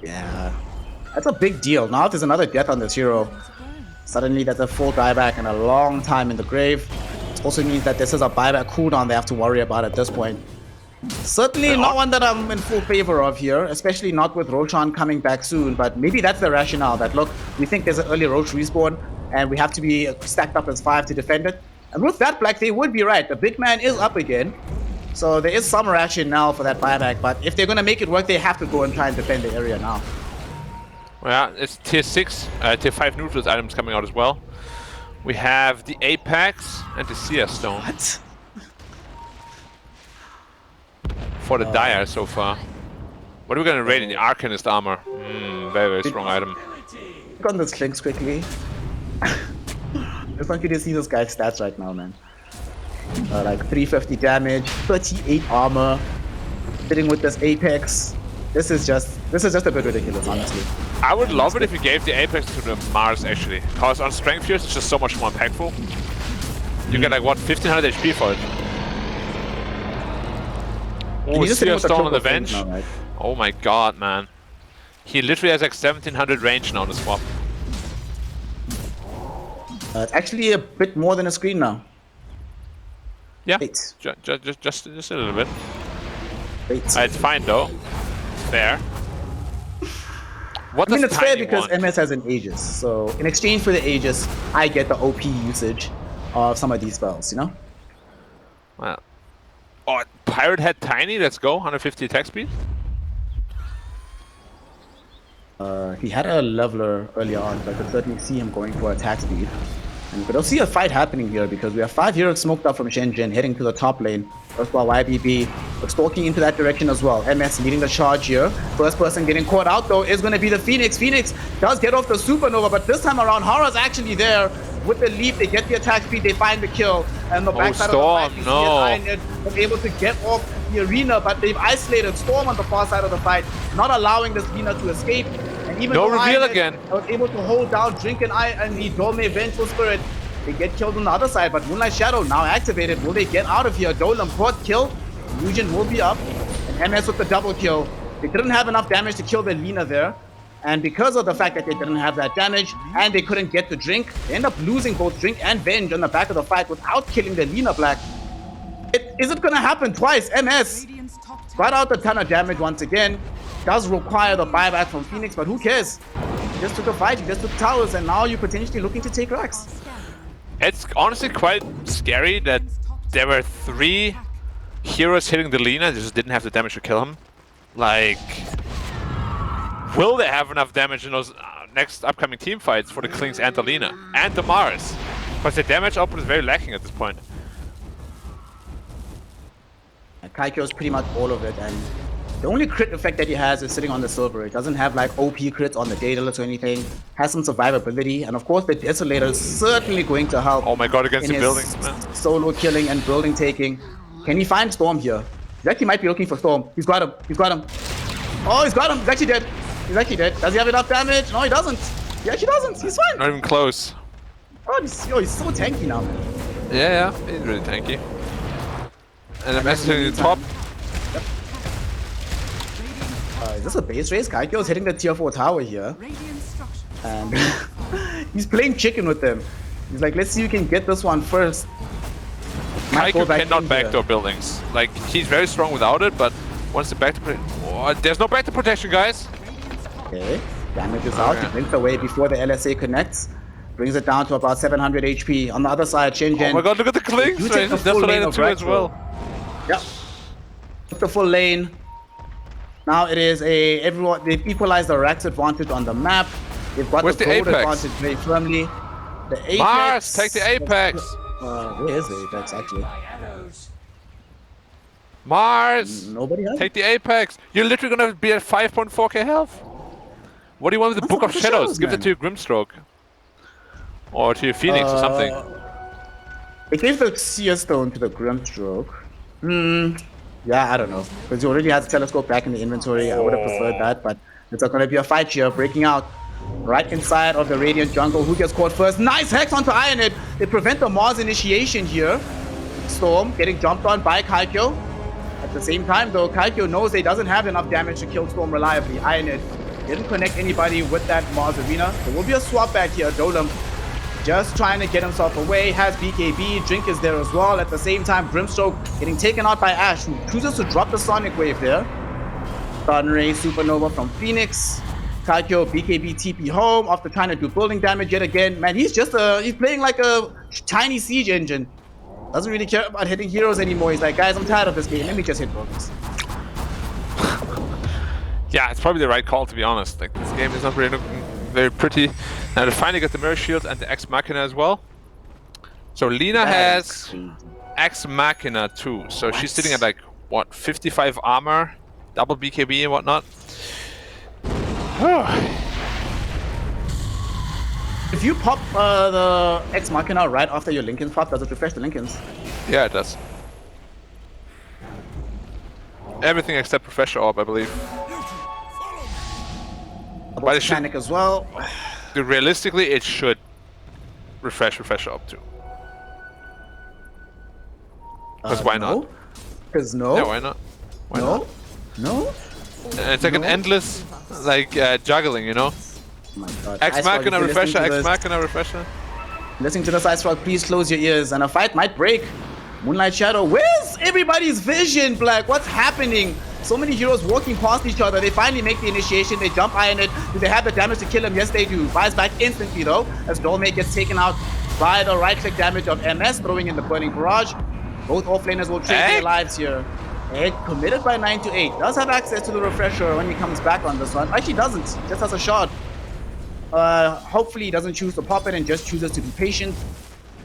Yeah, that's a big deal. Now there's another death on this hero. Suddenly that's a full buyback and a long time in the grave. It also means that this is a buyback cooldown they have to worry about at this point. Certainly not one that I'm in full favor of here, especially not with Roshan coming back soon, but maybe that's the rationale that, look, we think there's an early Roche respawn and we have to be stacked up as 5 to defend it. And with that, Black, they would be right. The big man is up again. So there is some rationale for that buyback, but if they're going to make it work, they have to go and try and defend the area now. Well, yeah, it's tier 6, tier 5 neutrals items coming out as well. We have the Apex and the Seer Stone. What? For the Dire so far. What are we going to raid in the Arcanist armor? Very, very strong item. Look on those clinks quickly. Just want you to see those guys' stats right now, man. Like 350 damage, 38 armor. sitting with this Apex. This is just a bit ridiculous, honestly. I would love it if you gave the Apex to the Mars, actually. Because on Strength Fuse, it's just so much more impactful. You get like, what, 1500 HP for it? Oh, Seer Stone on the bench. Now, right? Oh my god, man. He literally has like 1700 range now on the swap. It's actually a bit more than a screen now. Yeah, Wait. just a little bit. Wait. It's fine though. It's fair. What I mean, it's fair Tiny because want? MS has an Aegis. So in exchange for the Aegis, I get the OP usage of some of these spells, you know? Well. Oh, Pirate Head Tiny, let's go. 150 attack speed. He had a leveler earlier on, so I could certainly see him going for attack speed. And you could also see a fight happening here because we have 5 heroes smoked up from Shenzhen heading to the top lane. First of all, YBB was stalking into that direction as well. MS leading the charge here. First person getting caught out though is going to be the Phoenix. Phoenix does get off the supernova, but this time around, Hara's actually there. With the leap, they get the attack speed, they find the kill. And the backside Storm, of the fight, you see Ironhead was able to get off the arena, but they've isolated Storm on the far side of the fight, not allowing this Lina to escape. And even no though reveal Ironhead again. was able to hold down Drink and the Dome Vengeful Spirit, they get killed on the other side, but Moonlight Shadow now activated. Will they get out of here? Dolem caught, kill. Illusion will be up. And MS with the double kill. They didn't have enough damage to kill the Lina there. And because of the fact that they didn't have that damage and they couldn't get to Drink, they end up losing both Drink and Venge on the back of the fight without killing the Lina Black. Is it gonna happen twice? MS brought out a ton of damage once again. Does require the buyback from Phoenix, but who cares? You just took a fight, you just took towers, and now you're potentially looking to take racks. It's honestly quite scary that there were 3 heroes hitting the Lina, they just didn't have the damage to kill him. Like, will they have enough damage in those next upcoming team fights for the Klings and the Lina and the Mars? Because the damage output is very lacking at this point. Kaikyo's pretty much all of it, and the only crit effect that he has is sitting on the silver. It doesn't have like OP crits on the Daedalus or anything. Has some survivability, and of course the Desolator is certainly going to help. Oh my god, against the buildings, man. Solo killing and building taking. Can he find Storm here? He actually might be looking for Storm. He's got him. He's got him. Oh, he's got him. He's actually dead. He's actually dead. Does he have enough damage? No, he doesn't. He actually doesn't. He's fine. Not even close. Oh, he's so tanky now. Yeah, he's really tanky. And the message in the top. Yep. Is this a base race? Kaikyo's hitting the tier 4 tower here. And he's playing chicken with them. He's like, let's see who can get this one first. Kaikyo cannot backdoor buildings. Like, he's very strong without it, but once the backdoor... Oh, there's no backdoor protection, guys. Okay, damage is out. He blinks away before the LSA connects. Brings it down to about 700 HP. On the other side, Shenzhen. Oh my god, look at the Klings! He's desolated too as well. Yep. Took the full lane. Now it is everyone. They've equalized the Rax advantage on the map. They've got Where's the the gold Apex? advantage very firmly. The Apex. Mars, take the Apex! Where is the Apex actually? Mars! Nobody has Take the Apex! You're literally gonna be at 5.4k health. What do you want with the Book of Shadows? Give it to your Grimstroke. Or to your Phoenix or something. It gave the Seer Stone to the Grimstroke. Yeah, I don't know. Because he already has a telescope back in the inventory. I would have preferred that, but it's not going to be a fight here. Breaking out right inside of the Radiant jungle. Who gets caught first? Nice Hex onto Ironhead. They prevent the Mars initiation here. Storm getting jumped on by Kaikyo. At the same time, though, Kaikyo knows he doesn't have enough damage to kill Storm reliably. Ironhead didn't connect anybody with that Mars arena. There will be a swap back here. Dolem just trying to get himself away, has BKB, Drink is there as well. At the same time, Grimstroke getting taken out by Ash, who chooses to drop the Sonic Wave there. Sudden Ray, Supernova from Phoenix. Kaikyo, BKB, TP home after trying to do building damage yet again. Man, he's just he's playing like a tiny siege engine. Doesn't really care about hitting heroes anymore. He's like, guys, I'm tired of this game. Let me just hit buildings. Yeah, it's probably the right call, to be honest. Like, this game is not really looking very pretty. Now they finally get the Mirror Shield and the Ex Machina as well. So Lina has Ex Machina too. So she's sitting at like, what, 55 armor, double BKB and whatnot. If you pop the Ex Machina right after your Linken's pop, does it refresh the Linken's? Yeah, it does. everything except Refresher Orb, I believe. But it's panic as well. Dude, realistically, it should Refresher Orb too. Because why not? Because no. Yeah, why not? Why no. not? No. And it's like an endless, like, juggling, you know? Oh my God. X Machina Refresher, X Machina Refresher. Listening to this, Ice Frog, please close your ears, and a fight might break. Moonlight Shadow, where's everybody's vision, Black? What's happening? So many heroes walking past each other. They finally make the initiation. They jump Iron it. Do they have the damage to kill him? Yes, they do. Buys back instantly, though, as Dolmate gets taken out by the right-click damage of MS, throwing in the Burning Barrage. Both offlaners will trade their lives here. Egg committed by 9-8. Does have access to the Refresher when he comes back on this one. Actually doesn't. Just has a shot. Hopefully he doesn't choose to pop it and just chooses to be patient.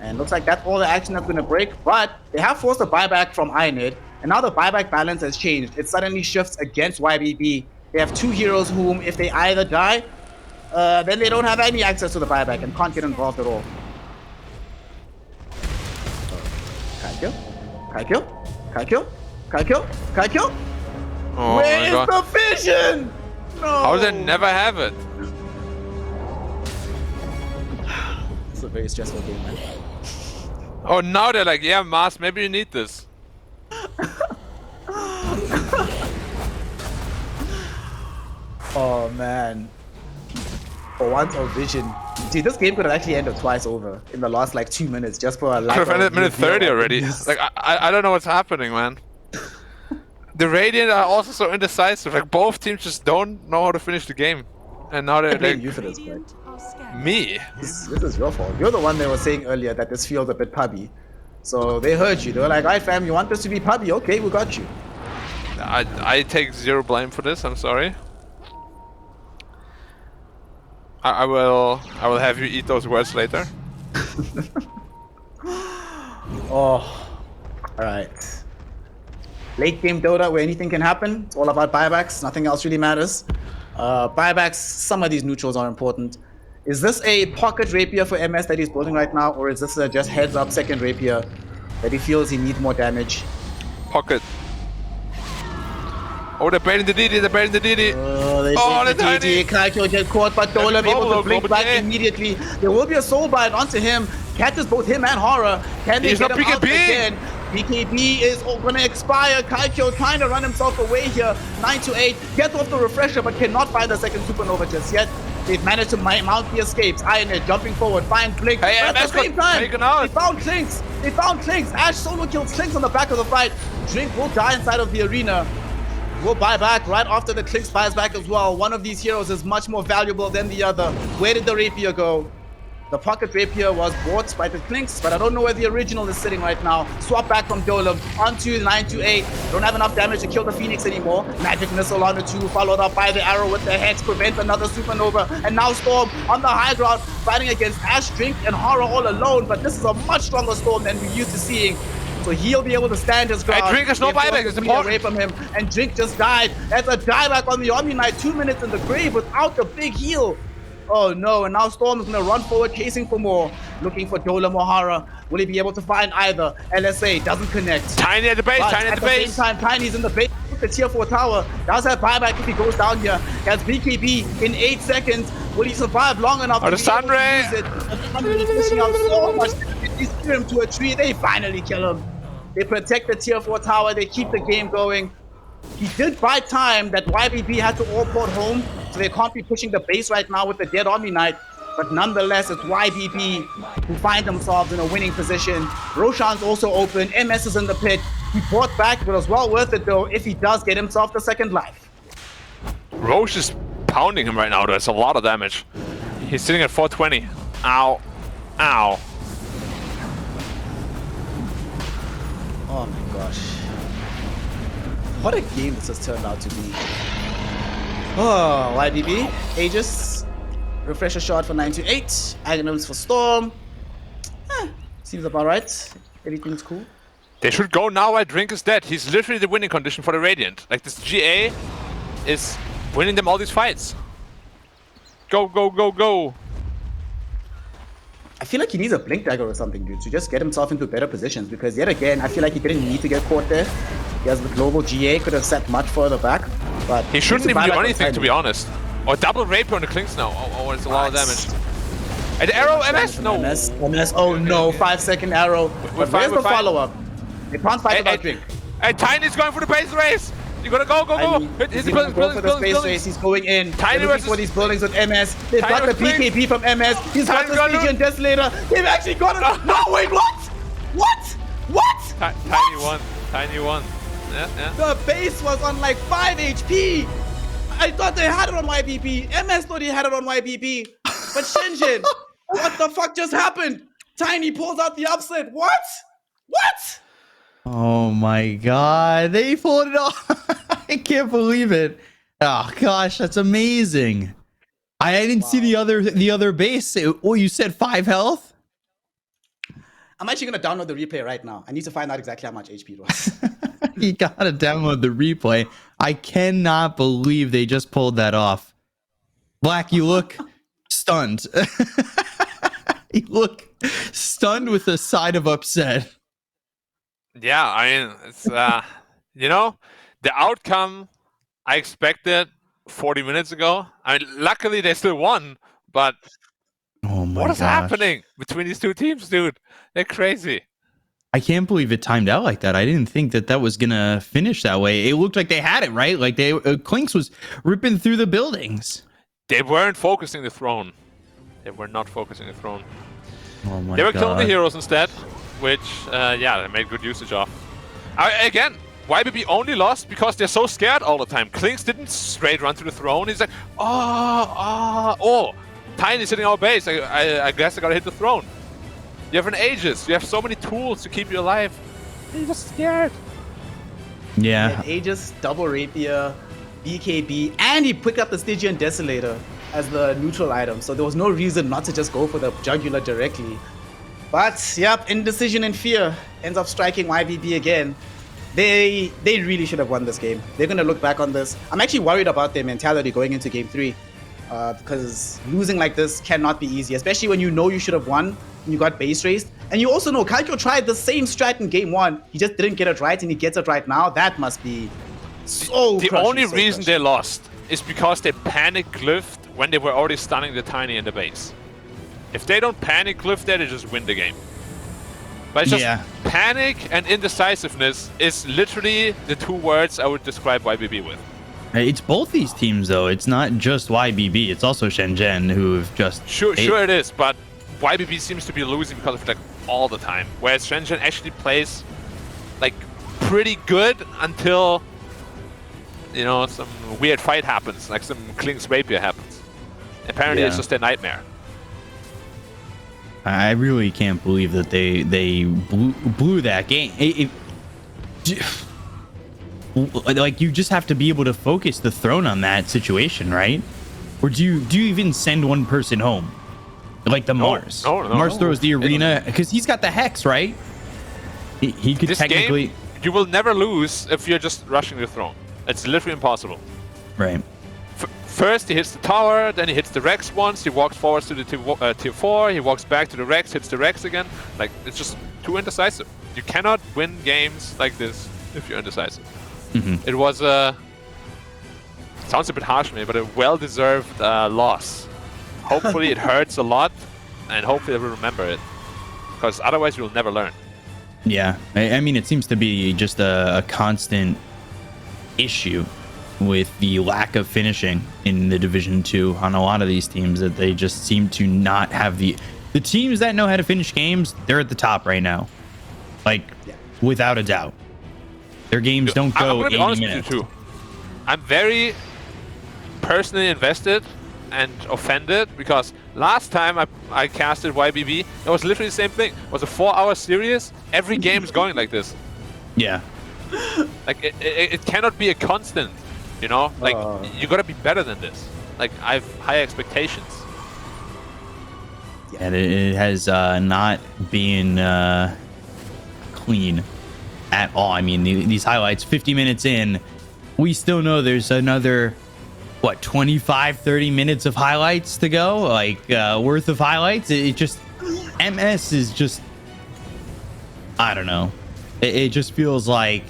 And looks like that's all the action that's going to break. But they have forced a buyback from Ironhead. And now the buyback balance has changed. It suddenly shifts against YBB. They have two heroes whom, if they either die, then they don't have any access to the buyback and can't get involved at all. Kaikyo? Kaikyo? Kaikyo? Kaikyo? Kaikyo? Oh Where is God. the vision? No. How did they never have it? It's a very stressful game, man. Oh, now they're like, yeah, Mars, maybe you need this. Oh man. For once of vision. Dude, this game could have actually ended twice over in the last like 2 minutes just for a lack Could have ended of at minute 30 already. Like, I don't know what's happening, man. The Radiant are also so indecisive. Like, both teams just don't know how to finish the game. And now they're I blame like, you for this, Greg. me? This is your fault. You're the one that was saying earlier that this feels a bit pubby. So they heard you. They were like, alright fam, you want this to be pubby? Okay, we got you. I take zero blame for this, I'm sorry. I will have you eat those words later. Oh, alright. Late game Dota where anything can happen. It's all about buybacks. Nothing else really matters. Buybacks, some of these neutrals are important. Is this a pocket rapier for MS that he's building right now, or is this a just heads up second rapier that he feels he needs more damage? Pocket. Oh, they're baiting the DD, they're baiting the DD. Oh, they take the DD. Kaikyo get caught, but Dolem able to blink back immediately. There will be a soul bite onto him. Catches both him and Horror. Can they get him out again? BKB is going to expire. Kaikyo trying to run himself away here. 9-8. Gets off the Refresher, but cannot find the second Supernova just yet. They've managed to mount the escapes. Ironhead jumping forward, finds Blink. Hey, but at the same time, they found Clinks. They found Clinks. Ash solo kills Clinks on the back of the fight. Drink will die inside of the arena. Will buy back right after the Clinks buys back as well. One of these heroes is much more valuable than the other. Where did the Rapier go? The Pocket Rapier was bought by the Clinks, but I don't know where the original is sitting right now. Swap back from Dolem onto 9-8. Don't have enough damage to kill the Phoenix anymore. Magic Missile on the 2, followed up by the arrow with the Hex, prevents another Supernova. And now Storm on the high ground, fighting against Ash, Drink, and Horror all alone. But this is a much stronger Storm than we're used to seeing. So he'll be able to stand his ground. Drink has no buyback, it's important. Away from him, and Drink just died. That's a dieback on the Omni Knight. 2 minutes in the grave without the big heal. Oh no, and now Storm is going to run forward, chasing for more. Looking for Dolem or Horror. Will he be able to find either? LSA doesn't connect. Tiny at the base, But Tiny at the base. At the same time, Tiny's in the base. The tier 4 tower. Does have buyback if he goes down here. Has BKB in 8 seconds. Will he survive long enough to the be able to Sunray. use it? The Sunray is pushing out so much. They steer him to a tree. They finally kill him. They protect the tier 4 tower. They keep the game going. He did buy time that YBB had to all port home, so they can't be pushing the base right now with the dead Omni Knight. But nonetheless, it's YBB who find themselves in a winning position. Roshan's also open. MS is in the pit. He bought back, but it was well worth it though if he does get himself the second life. Roche is pounding him right now. That's a lot of damage. He's sitting at 420. Ow. Ow. Oh my gosh. What a game this has turned out to be. Oh, YBB, Aegis, Refresher shot for 9-8, Agonums for Storm. Seems about right. Everything's cool. They should go now while Drink is dead. He's literally the winning condition for the Radiant. Like, this GA is winning them all these fights. Go, go, go, go. I feel like he needs a Blink Dagger or something, dude, to just get himself into better positions, because yet again, I feel like he didn't need to get caught there. He has the global GA, could have set much further back. But he shouldn't even do anything, to Tiny. be honest. Or double rapier on the Klings now. Oh, it's a lot of damage. And arrow MS? No. MS. Oh no, 5-second arrow. But fine, where's we're the fine. follow-up? They can't fight without drink. Hey, Tiny's going for the base race. You gotta go. Hit the buildings. He's going in. Tiny They're looking for these buildings with MS. They've got the BKB from MS. He's got the Stygian Desolator. They've actually got it. No, wait, what? What? Tiny one. Yeah. The base was on like 5 HP. I thought they had it on YPP. MS thought he had it on YPP. But Shenzhen, what the fuck just happened? Tiny pulls out the upset. What? Oh my god, they pulled it off. I can't believe it. Oh gosh, that's amazing. I didn't see the other base. Oh, you said 5 health? I'm actually gonna download the replay right now. I need to find out exactly how much HP it was. You gotta download the replay. I cannot believe they just pulled that off. Black, you look stunned. You look stunned with a side of upset. Yeah, I mean, it's you know, the outcome I expected 40 minutes ago. I mean, luckily they still won, but what is happening between these two teams, dude? They're crazy. I can't believe it timed out like that. I didn't think that was gonna finish that way. It looked like they had it right. Like Klinks was ripping through the buildings. They weren't focusing the throne. They were not focusing the throne. Oh my They were god. killing the heroes instead, which yeah, they made good usage of. Again, YBB only lost because they're so scared all the time. Klinks didn't straight run to the throne. He's like, oh, Tiny's hitting our base. I guess I gotta hit the throne. You have an Aegis. You have so many tools to keep you alive. You're just scared. Yeah. Aegis, double rapier, BKB, and he picked up the Stygian Desolator as the neutral item. So there was no reason not to just go for the jugular directly. But yep, indecision and fear ends up striking YBB again. They really should have won this game. They're gonna look back on this. I'm actually worried about their mentality going into game 3. Because losing like this cannot be easy, especially when you know you should have won and you got base raised. And you also know Kalkyo tried the same strat in game 1. He just didn't get it right, and he gets it right now. That must be so The crushing, only so reason crushing. they lost is because they panic glyphed when they were already stunning the Tiny in the base. If they don't panic glyph there, they just win the game. But it's just panic and indecisiveness is literally the 2 words I would describe YBB with. It's both these teams, though. It's not just YBB. It's also Shenzhen, who have just... Sure it is, but YBB seems to be losing because of it, like, all the time. Whereas Shenzhen actually plays, like, pretty good until, you know, some weird fight happens, like some Klinks rapier happens. Apparently it's just a nightmare. I really can't believe that they blew that game. Like, you just have to be able to focus the throne on that situation, right? Or do you even send one person home? Like the Mars. No, Mars throws the arena because he's got the hex, right? He could This technically... game, you will never lose if you're just rushing the throne. It's literally impossible. Right. First he hits the tower, then he hits the Rex once, he walks forward to the tier 4, he walks back to the Rex, hits the Rex again. Like, it's just too indecisive. You cannot win games like this if you're indecisive. It was sounds a bit harsh to me, but a well-deserved loss. Hopefully it hurts a lot, and hopefully they will remember it, because otherwise you'll never learn. Yeah, I mean, it seems to be just a constant issue with the lack of finishing in the Division 2 on a lot of these teams, that they just seem to not have the teams that know how to finish games. They're at the top right now, like without a doubt. Their games don't go 80 minutes. With you too. I'm very personally invested and offended because last time I casted YBB, it was literally the same thing. It was a 4-hour series. Every game is going like this. Yeah. Like, it cannot be a constant, you know? Like, you gotta be better than this. Like, I have high expectations. And it has not been clean at all. I mean, these highlights, 50 minutes in, we still know there's another, what, 25, 30 minutes of highlights to go, like, worth of highlights. It just, MS is just, I don't know. It just feels like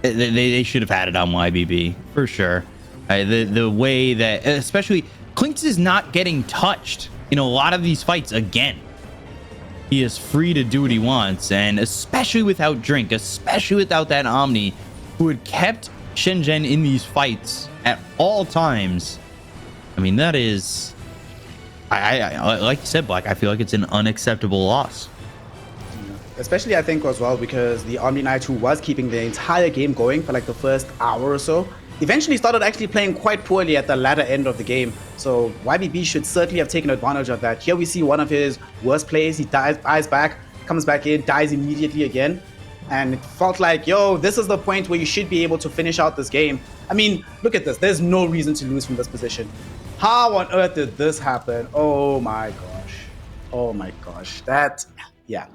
They should have had it on YBB for sure. The way that, especially Clinks is not getting touched in a lot of these fights again. He is free to do what he wants, and especially without Drink, especially without that Omni, who had kept Shenzhen in these fights at all times. I mean, that is, I like you said, Black, I feel like it's an unacceptable loss. Especially, I think, as well, because the Omni Knight, who was keeping the entire game going for like the first hour or so, eventually started actually playing quite poorly at the latter end of the game. So YBB should certainly have taken advantage of that. Here we see one of his worst plays. He dies back, comes back in, dies immediately again. And it felt like, yo, this is the point where you should be able to finish out this game. I mean, look at this. There's no reason to lose from this position. How on earth did this happen? Oh my gosh. Oh my gosh. That, yeah.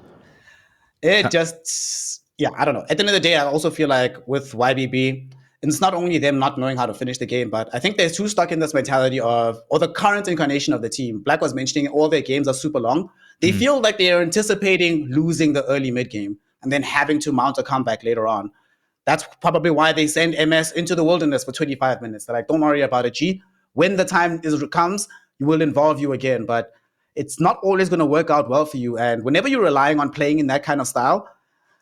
It just, yeah, I don't know. At the end of the day, I also feel like with YBB, it's not only them not knowing how to finish the game, but I think they're too stuck in this mentality of, or the current incarnation of the team. Black was mentioning all their games are super long. They feel like they are anticipating losing the early mid game and then having to mount a comeback later on. That's probably why they send MS into the wilderness for 25 minutes. They're like, don't worry about it, G. When the time comes, we will involve you again. But it's not always going to work out well for you. And whenever you're relying on playing in that kind of style,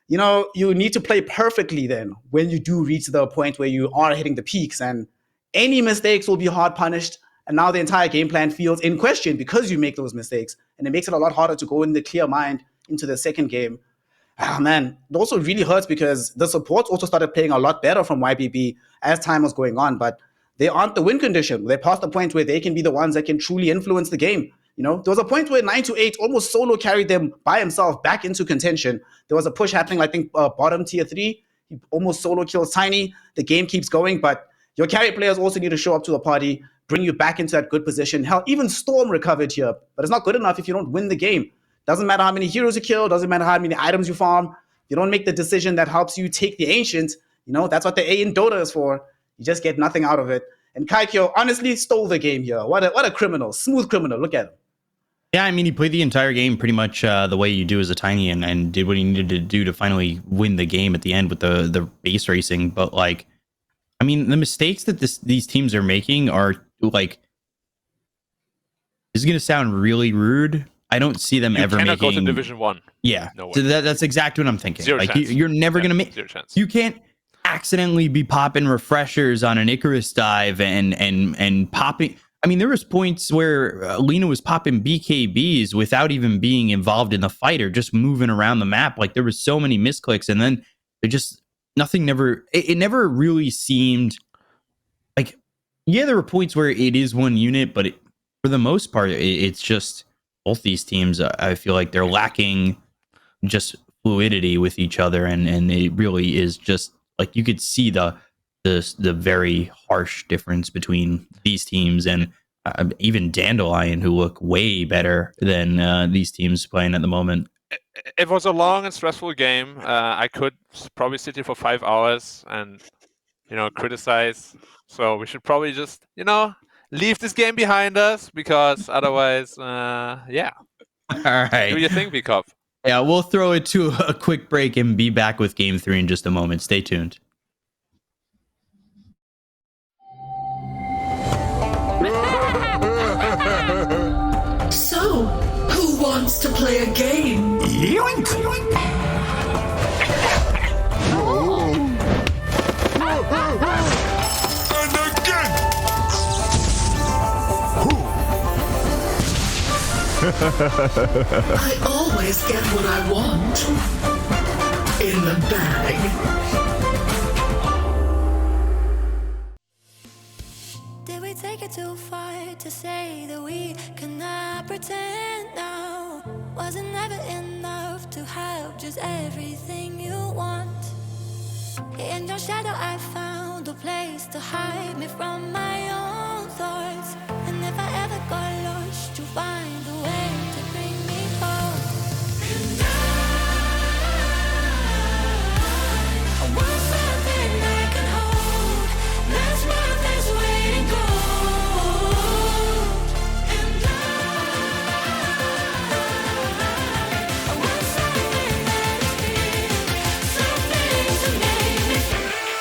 you know, you need to play perfectly then when you do reach the point where you are hitting the peaks, and any mistakes will be hard punished. And now the entire game plan feels in question because you make those mistakes, and it makes it a lot harder to go in the clear mind into the second game. Ah, man, it also really hurts because the supports also started playing a lot better from YBB as time was going on, but they aren't the win condition. They're past the point where they can be the ones that can truly influence the game. You know, there was a point where 928 almost solo carried them by himself back into contention. There was a push happening, I think, bottom tier 3. He almost solo kills Tiny. The game keeps going, but your carry players also need to show up to the party, bring you back into that good position. Hell, even Storm recovered here, but it's not good enough if you don't win the game. Doesn't matter how many heroes you kill, doesn't matter how many items you farm. You don't make the decision that helps you take the Ancient. You know, that's what the A in Dota is for. You just get nothing out of it. And Kaikyo honestly stole the game here. What a criminal, smooth criminal. Look at him. Yeah, I mean, he played the entire game pretty much the way you do as a Tiny, and did what he needed to do to finally win the game at the end with the base racing. But, like, I mean, the mistakes that these teams are making are, like, this is going to sound really rude. I don't see them ever making... You cannot go to Division 1. Yeah, no way. So that's exactly what I'm thinking. Zero like, chance. you're never going to make... Zero chance. You can't accidentally be popping refreshers on an Icarus dive and popping... I mean, there was points where Lena was popping BKBs without even being involved in the fight or just moving around the map. Like, there was so many misclicks, and then it just it never really seemed like, yeah, there were points where it is one unit, but for the most part, it's just both these teams. I feel like they're lacking just fluidity with each other, and it really is just like you could see the very harsh difference between these teams and even Dandelion, who look way better than these teams playing at the moment. It was a long and stressful game. I could probably sit here for 5 hours and, criticize. So we should probably just, leave this game behind us, because otherwise, yeah. All right. Do you think, Bcop? Yeah, we'll throw it to a quick break and be back with Game 3 in just a moment. Stay tuned. So, who wants to play a game? Yoink! And again! I always get what I want. In the bag. Did we take it too far to say that we cannot pretend now? Was it never enough to have just everything you want? In your shadow I found a place to hide me from my own thoughts. And if I ever got lost, you'll find a way to bring me home. And I want something I can hold. That's what this waiting gold. And I want something that is real, something to make me free.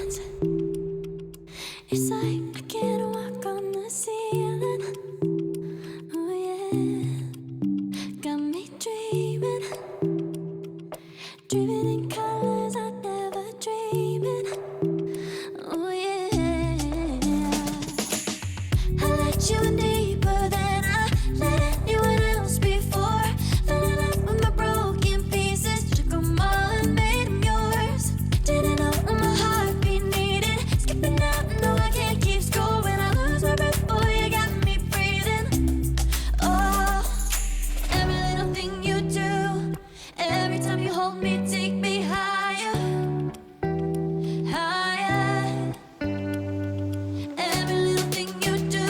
hands. It's like I can't walk on the ceiling. Oh yeah, got me dreaming, dreaming in colors I never dreamed. Oh yeah, I let you in deeper than I let anyone else before. Fell in love with my broken pieces, took 'em all and made 'em yours. Didn't know what my heartbeat needed, skipping out, no I can't keep score. When I lose my breath, boy, you got me breathing. Oh, every little thing you do, every time you hold me, take me higher, higher. Every little thing you do,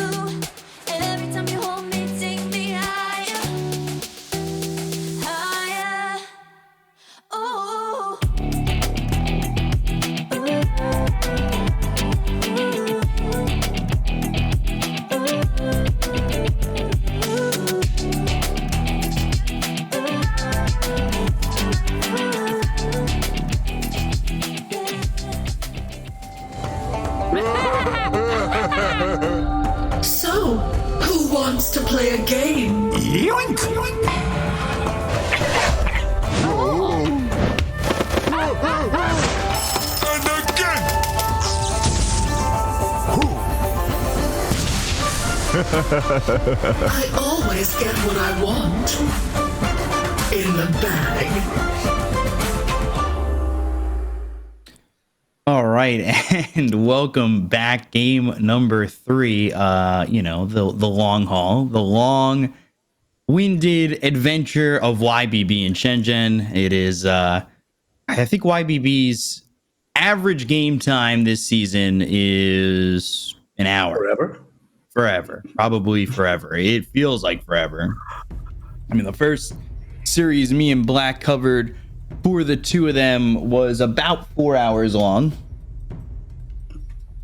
every time you hold me, take me higher, higher. Oh. So, who wants to play a game? Yoink! And again! I always get what I want. In the bag. All right, and welcome back. Game number 3. The long haul, the long-winded adventure of YBB in Shenzhen. It is, I think YBB's average game time this season is an hour. Forever, probably forever. It feels like forever. I mean, the first series me and Black covered for the two of them was about 4 hours long.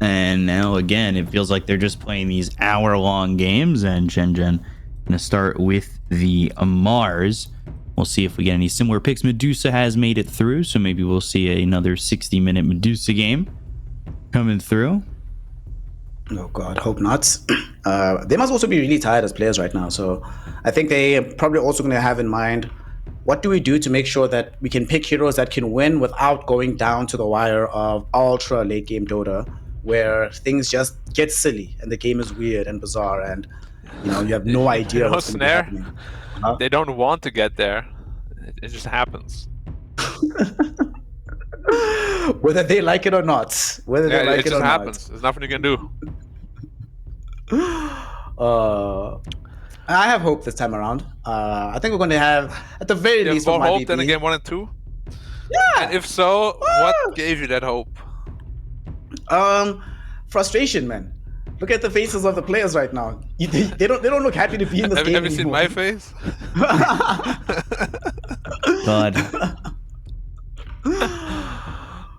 And now again, it feels like they're just playing these hour-long games. And Shenzhen gonna start with the Mars. We'll see if we get any similar picks. Medusa has made it through, so maybe we'll see another 60-minute Medusa game coming through. Oh God, hope not. They must also be really tired as players right now. So I think they probably also going to have in mind, what do we do to make sure that we can pick heroes that can win without going down to the wire of ultra late game Dota, where things just get silly and the game is weird and bizarre, and you have no idea what's going to be happening. They don't want to get there. It just happens. Whether they like it or not. It just happens. There's nothing you can do. I have hope this time around. I think we're going to have, at the very least, more with my hope than BP. in game 1 and 2? Yeah. And if so, what gave you that hope? Frustration, man. Look at the faces of the players right now. They don't look happy to be in this game Have you seen anymore. my face? God.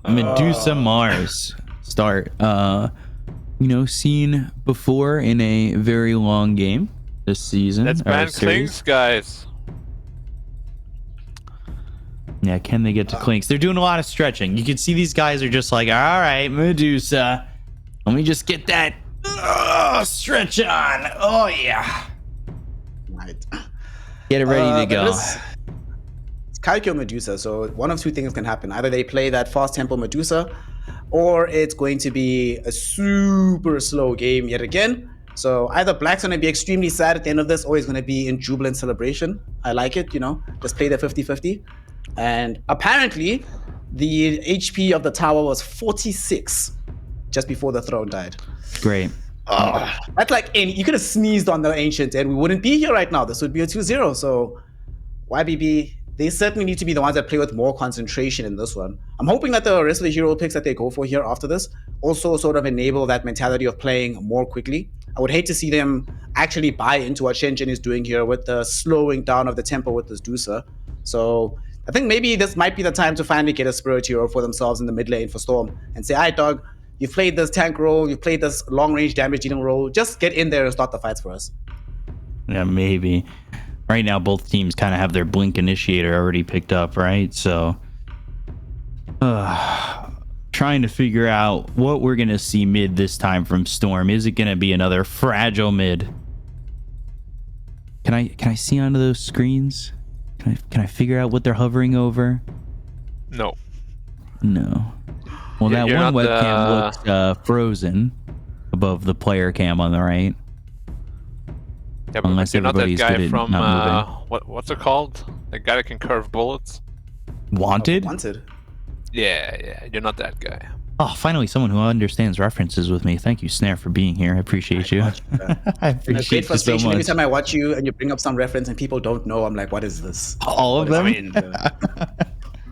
Medusa Mars start. Seen before in a very long game this season. Let's ban Clinks, guys. Yeah, can they get to Clinks? They're doing a lot of stretching. You can see these guys are just like, all right, Medusa, let me just get that stretch on. Oh yeah. Right. Get it ready to go. It's Kaikyo Medusa, so one of two things can happen. Either they play that fast tempo Medusa, or it's going to be a super slow game yet again. So either Black's going to be extremely sad at the end of this, or he's going to be in jubilant celebration. I like it, just play the 50-50. And apparently, the HP of the tower was 46 just before the throne died. Great. That's like, you could have sneezed on the Ancient and we wouldn't be here right now. This would be a 2-0. So YBB, they certainly need to be the ones that play with more concentration in this one. I'm hoping that the rest of the hero picks that they go for here after this also sort of enable that mentality of playing more quickly. I would hate to see them actually buy into what Shenzhen is doing here with the slowing down of the tempo with this Dusa. So I think maybe this might be the time to finally get a Spirit hero for themselves in the mid lane for Storm and say, all right, dog, you've played this tank role, you've played this long-range damage dealing role, just get in there and start the fights for us. Yeah, maybe. Right now, both teams kind of have their Blink Initiator already picked up, right? So, trying trying to figure out what we're going to see mid this time from Storm. Is it going to be another fragile mid? Can I see onto those screens? Can I figure out what they're hovering over? No. No. Well, that You're one not webcam looks frozen above the player cam on the right. Yeah, but Unless you're not that everybody's guy good at from not what's it called? The guy that can curve bullets. Wanted? Wanted. Yeah, you're not that guy. Oh, finally someone who understands references with me. Thank you, Snare, for being here. I appreciate you. I appreciate Great you frustration so every much. time I watch you and you bring up some reference and people don't know. I'm like, what is this? All of them?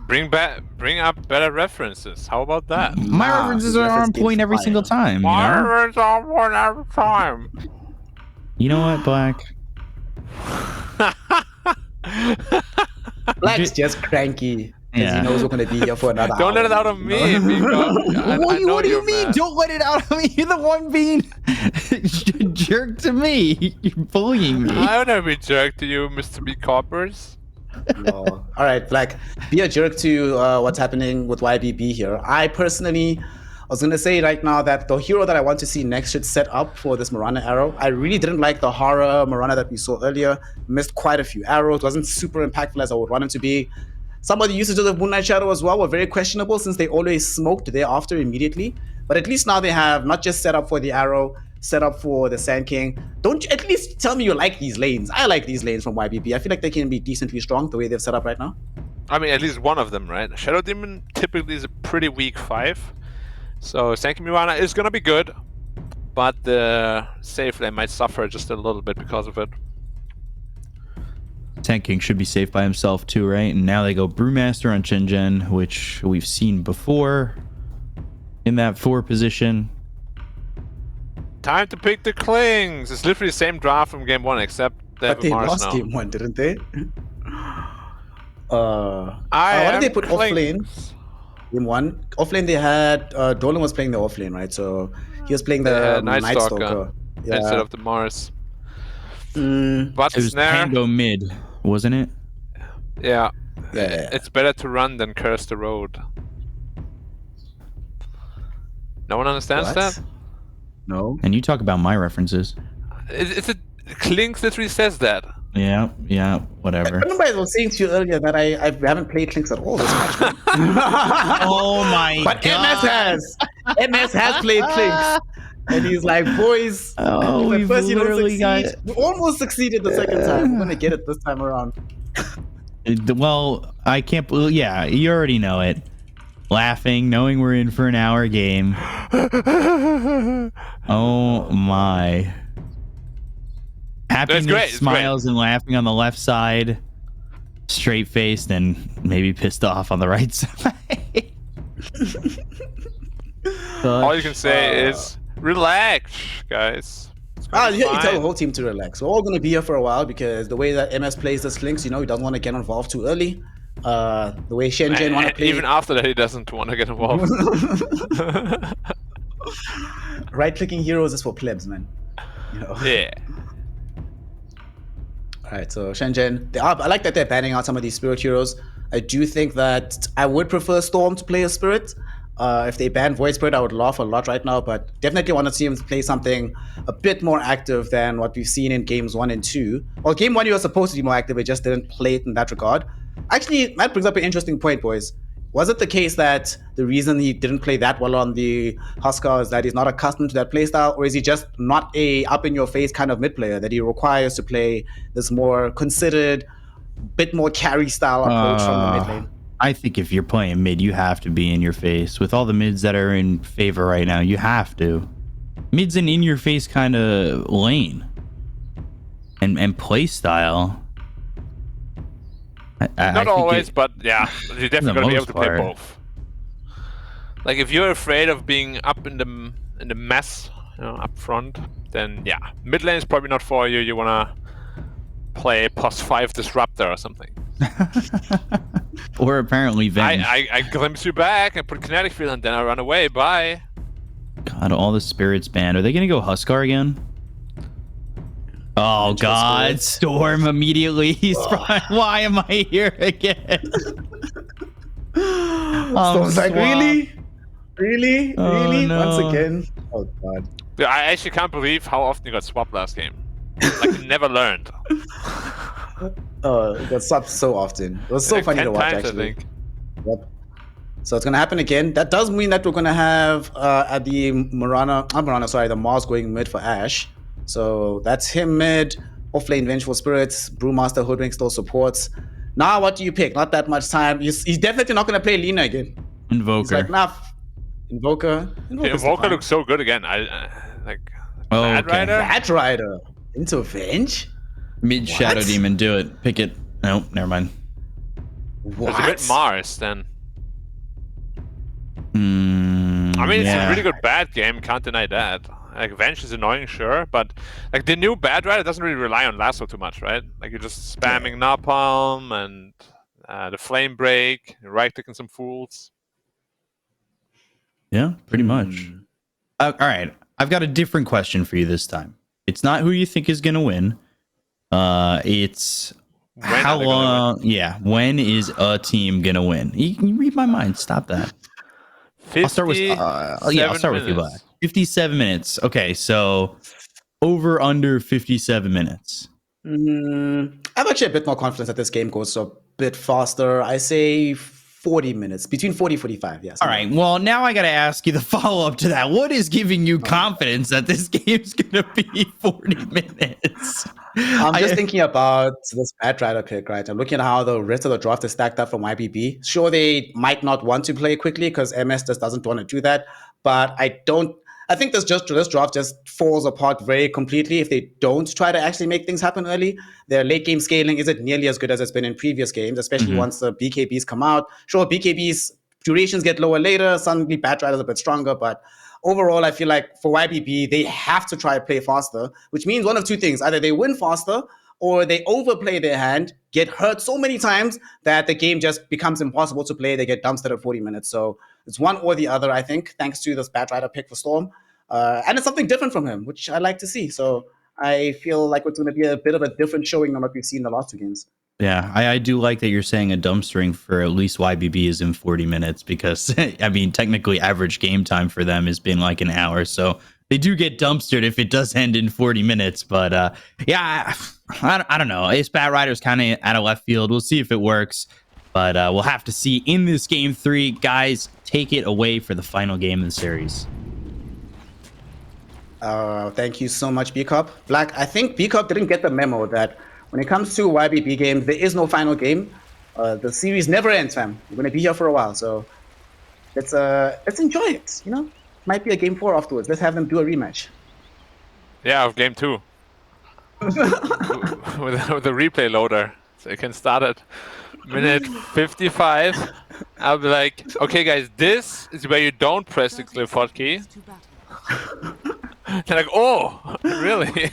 Bring up better references. How about that? My references are on point every single time. You My know? references are on point every time. You know what, Black? Black's just cranky. Because Yeah. he knows we're going to be here for another Don't let hour, it out of you me, know? Miko. What do you mean? Don't let it out of me. You're the one being jerk to me. You're bullying me. I'll never be jerk to you, Mr. B. Coppers. No. All right, Black. Be a jerk to what's happening with YBB here. I personally, was going to say right now that the hero that I want to see next should set up for this Mirana arrow. I really didn't like the horror Mirana that we saw earlier. Missed quite a few arrows. Wasn't super impactful as I would want him to be. Some of the usages of Moonlight Shadow as well were very questionable since they always smoked thereafter immediately. But at least now they have not just set up for the arrow, set up for the Sand King. Don't you at least tell me you like these lanes. I like these lanes from YBB. I feel like they can be decently strong the way they've set up right now. I mean, at least one of them, right? Shadow Demon typically is a pretty weak 5. So Sanky Mirana is going to be good. But the safe lane might suffer just a little bit because of it. Tank King should be safe by himself too, right? And now they go Brewmaster on Shenzhen, which we've seen before in that 4 position. Time to pick the Klings. It's literally the same draft from game 1, except they have But they Mars lost now. game 1, didn't they? I what did they am put off Klings. lane? Game 1? Off lane they had, Dolan was playing the off lane, right? So he was playing the Night Night Stalker Stalker. Yeah. instead of the Mars. Mm, But It was Snare, Tango mid, wasn't it? yeah, yeah. it's better to run than curse the road. No one understands What? that? No. And you talk about my references. It's a Klings literally says that. Yeah, whatever. I remember I was saying to you earlier that I haven't played Clinks at all this match. Oh my But god. MS has played Clinks. And he's like, boys, Oh, at we've first you don't literally succeed. got- We almost succeeded the second time. We're gonna get it this time around. Well, I can't believe. Yeah, you already know it. Laughing, knowing we're in for an hour game. Oh my. Happiness, great, it's smiles, and laughing on the left side. Straight faced and maybe pissed off on the right side. All you can say is relax, guys. It's gonna be You tell the fine. whole team to relax. We're all gonna be here for a while because the way that MS plays this Clinks, he doesn't want to get involved too early. The way Shenzhen want to play. Even after that, he doesn't want to get involved. Right-clicking heroes is for plebs, man. Yeah. Alright, so Shenzhen, I like that they're banning out some of these spirit heroes. I do think that I would prefer Storm to play a spirit. If they ban Void Spirit, I would laugh a lot right now, but definitely want to see him play something a bit more active than what we've seen in games 1 and 2. Well, game 1 he was supposed to be more active, it just didn't play it in that regard. Actually, that brings up an interesting point, boys. Was it the case that the reason he didn't play that well on the Huskar is that he's not accustomed to that playstyle, or is he just not a up-in-your-face kind of mid player that he requires to play this more considered, bit more carry style approach from the mid lane? I think if you're playing mid, you have to be in your face. With all the mids that are in favor right now, you have to. Mid's an in your face kind of lane. And play style. I Not think always, but yeah, you're definitely the gonna be able most to play part. both. Like if you're afraid of being up in the mess, up front, then yeah, mid lane is probably not for you. You wanna play +5 disruptor or something. Or apparently Venge. I glimpse you back and put kinetic field and then I run away. Bye. God, all the spirits banned. Are they gonna go Huskar again? Oh God, Storm immediately. He's why am I here again? Storm's like, really? Really? Oh, Really? no. Once again? Oh god. Dude, I actually can't believe how often you got swapped last game. Like, you never learned. Oh, it got swapped so often. It was so Like funny 10 to watch, times, I actually. think. Yep. So it's gonna happen again. That does mean that we're gonna have at the the Mars going mid for Ash. So that's him mid. Offlane Vengeful Spirits, Brewmaster Hoodwink still supports. Now what do you pick? Not that much time. He's definitely not gonna play Lina again. Invoker. He's like, nah, Invoker. Invoker looks so good again. Like, Oh, Bad okay. Rider? Bad Rider into Venge? Mid Shadow What? Demon, do it. Pick it. Nope, never mind. It's a bit Mars then. I mean, it's yeah. a really good bad game, can't deny that. Like, Venge is annoying, sure, but like the new Bad Rider doesn't really rely on lasso too much, right? Like, you're just spamming Napalm and the Flame Break, right-clicking some fools. Yeah, pretty much. All right, I've got a different question for you this time. It's not who you think is going to win. It's When how are they gonna long. Yeah, when is a team going to win? You can read my mind. Stop that. I'll start with. I'll start with you, Black. 57 minutes. Okay, so over under 57 minutes. I'm actually a bit more confident that this game goes a bit faster. I say 40 minutes, between 40 and 45. Yes. All right. Well, now I got to ask you the follow up to that. What is giving you confidence that this game's going to be 40 minutes? I'm just thinking about this Bad Rider pick, right? I'm looking at how the rest of the draft is stacked up for YBB. Sure, they might not want to play quickly because MS just doesn't want to do that. But I think this draft just falls apart very completely if they don't try to actually make things happen early. Their late game scaling isn't nearly as good as it's been in previous games, especially once the BKBs come out. Sure, BKBs durations get lower later. Suddenly, Bad Rider's a bit stronger, but overall, I feel like for YBB, they have to try to play faster, which means one of two things. Either they win faster or they overplay their hand, get hurt so many times that the game just becomes impossible to play. They get dumpstered at 40 minutes. So it's one or the other, I think, thanks to this Bad Rider pick for Storm. And it's something different from him, which I like to see. So I feel like it's going to be a bit of a different showing than what we've seen in the last two games. Yeah, I do like that you're saying a dumpstering for at least YBB is in 40 minutes because, I mean, technically average game time for them has been like an hour. So they do get dumpstered if it does end in 40 minutes. But yeah, I don't know. Ace Bad Rider's kind of out of left field. We'll see if it works. But we'll have to see in this game 3. Guys, take it away for the final game of the series. Thank you so much, B-Cup. Black, I think B-Cup didn't get the memo that when it comes to YBB games, there is no final game. The series never ends, fam. We're going to be here for a while, so let's enjoy it, you know? Might be a game 4 afterwards. Let's have them do a rematch. Yeah, of game 2. with the replay loader. So you can start at minute 55. I'll be like, okay, guys, this is where you don't press the cliff hotkey. They're like, oh, really?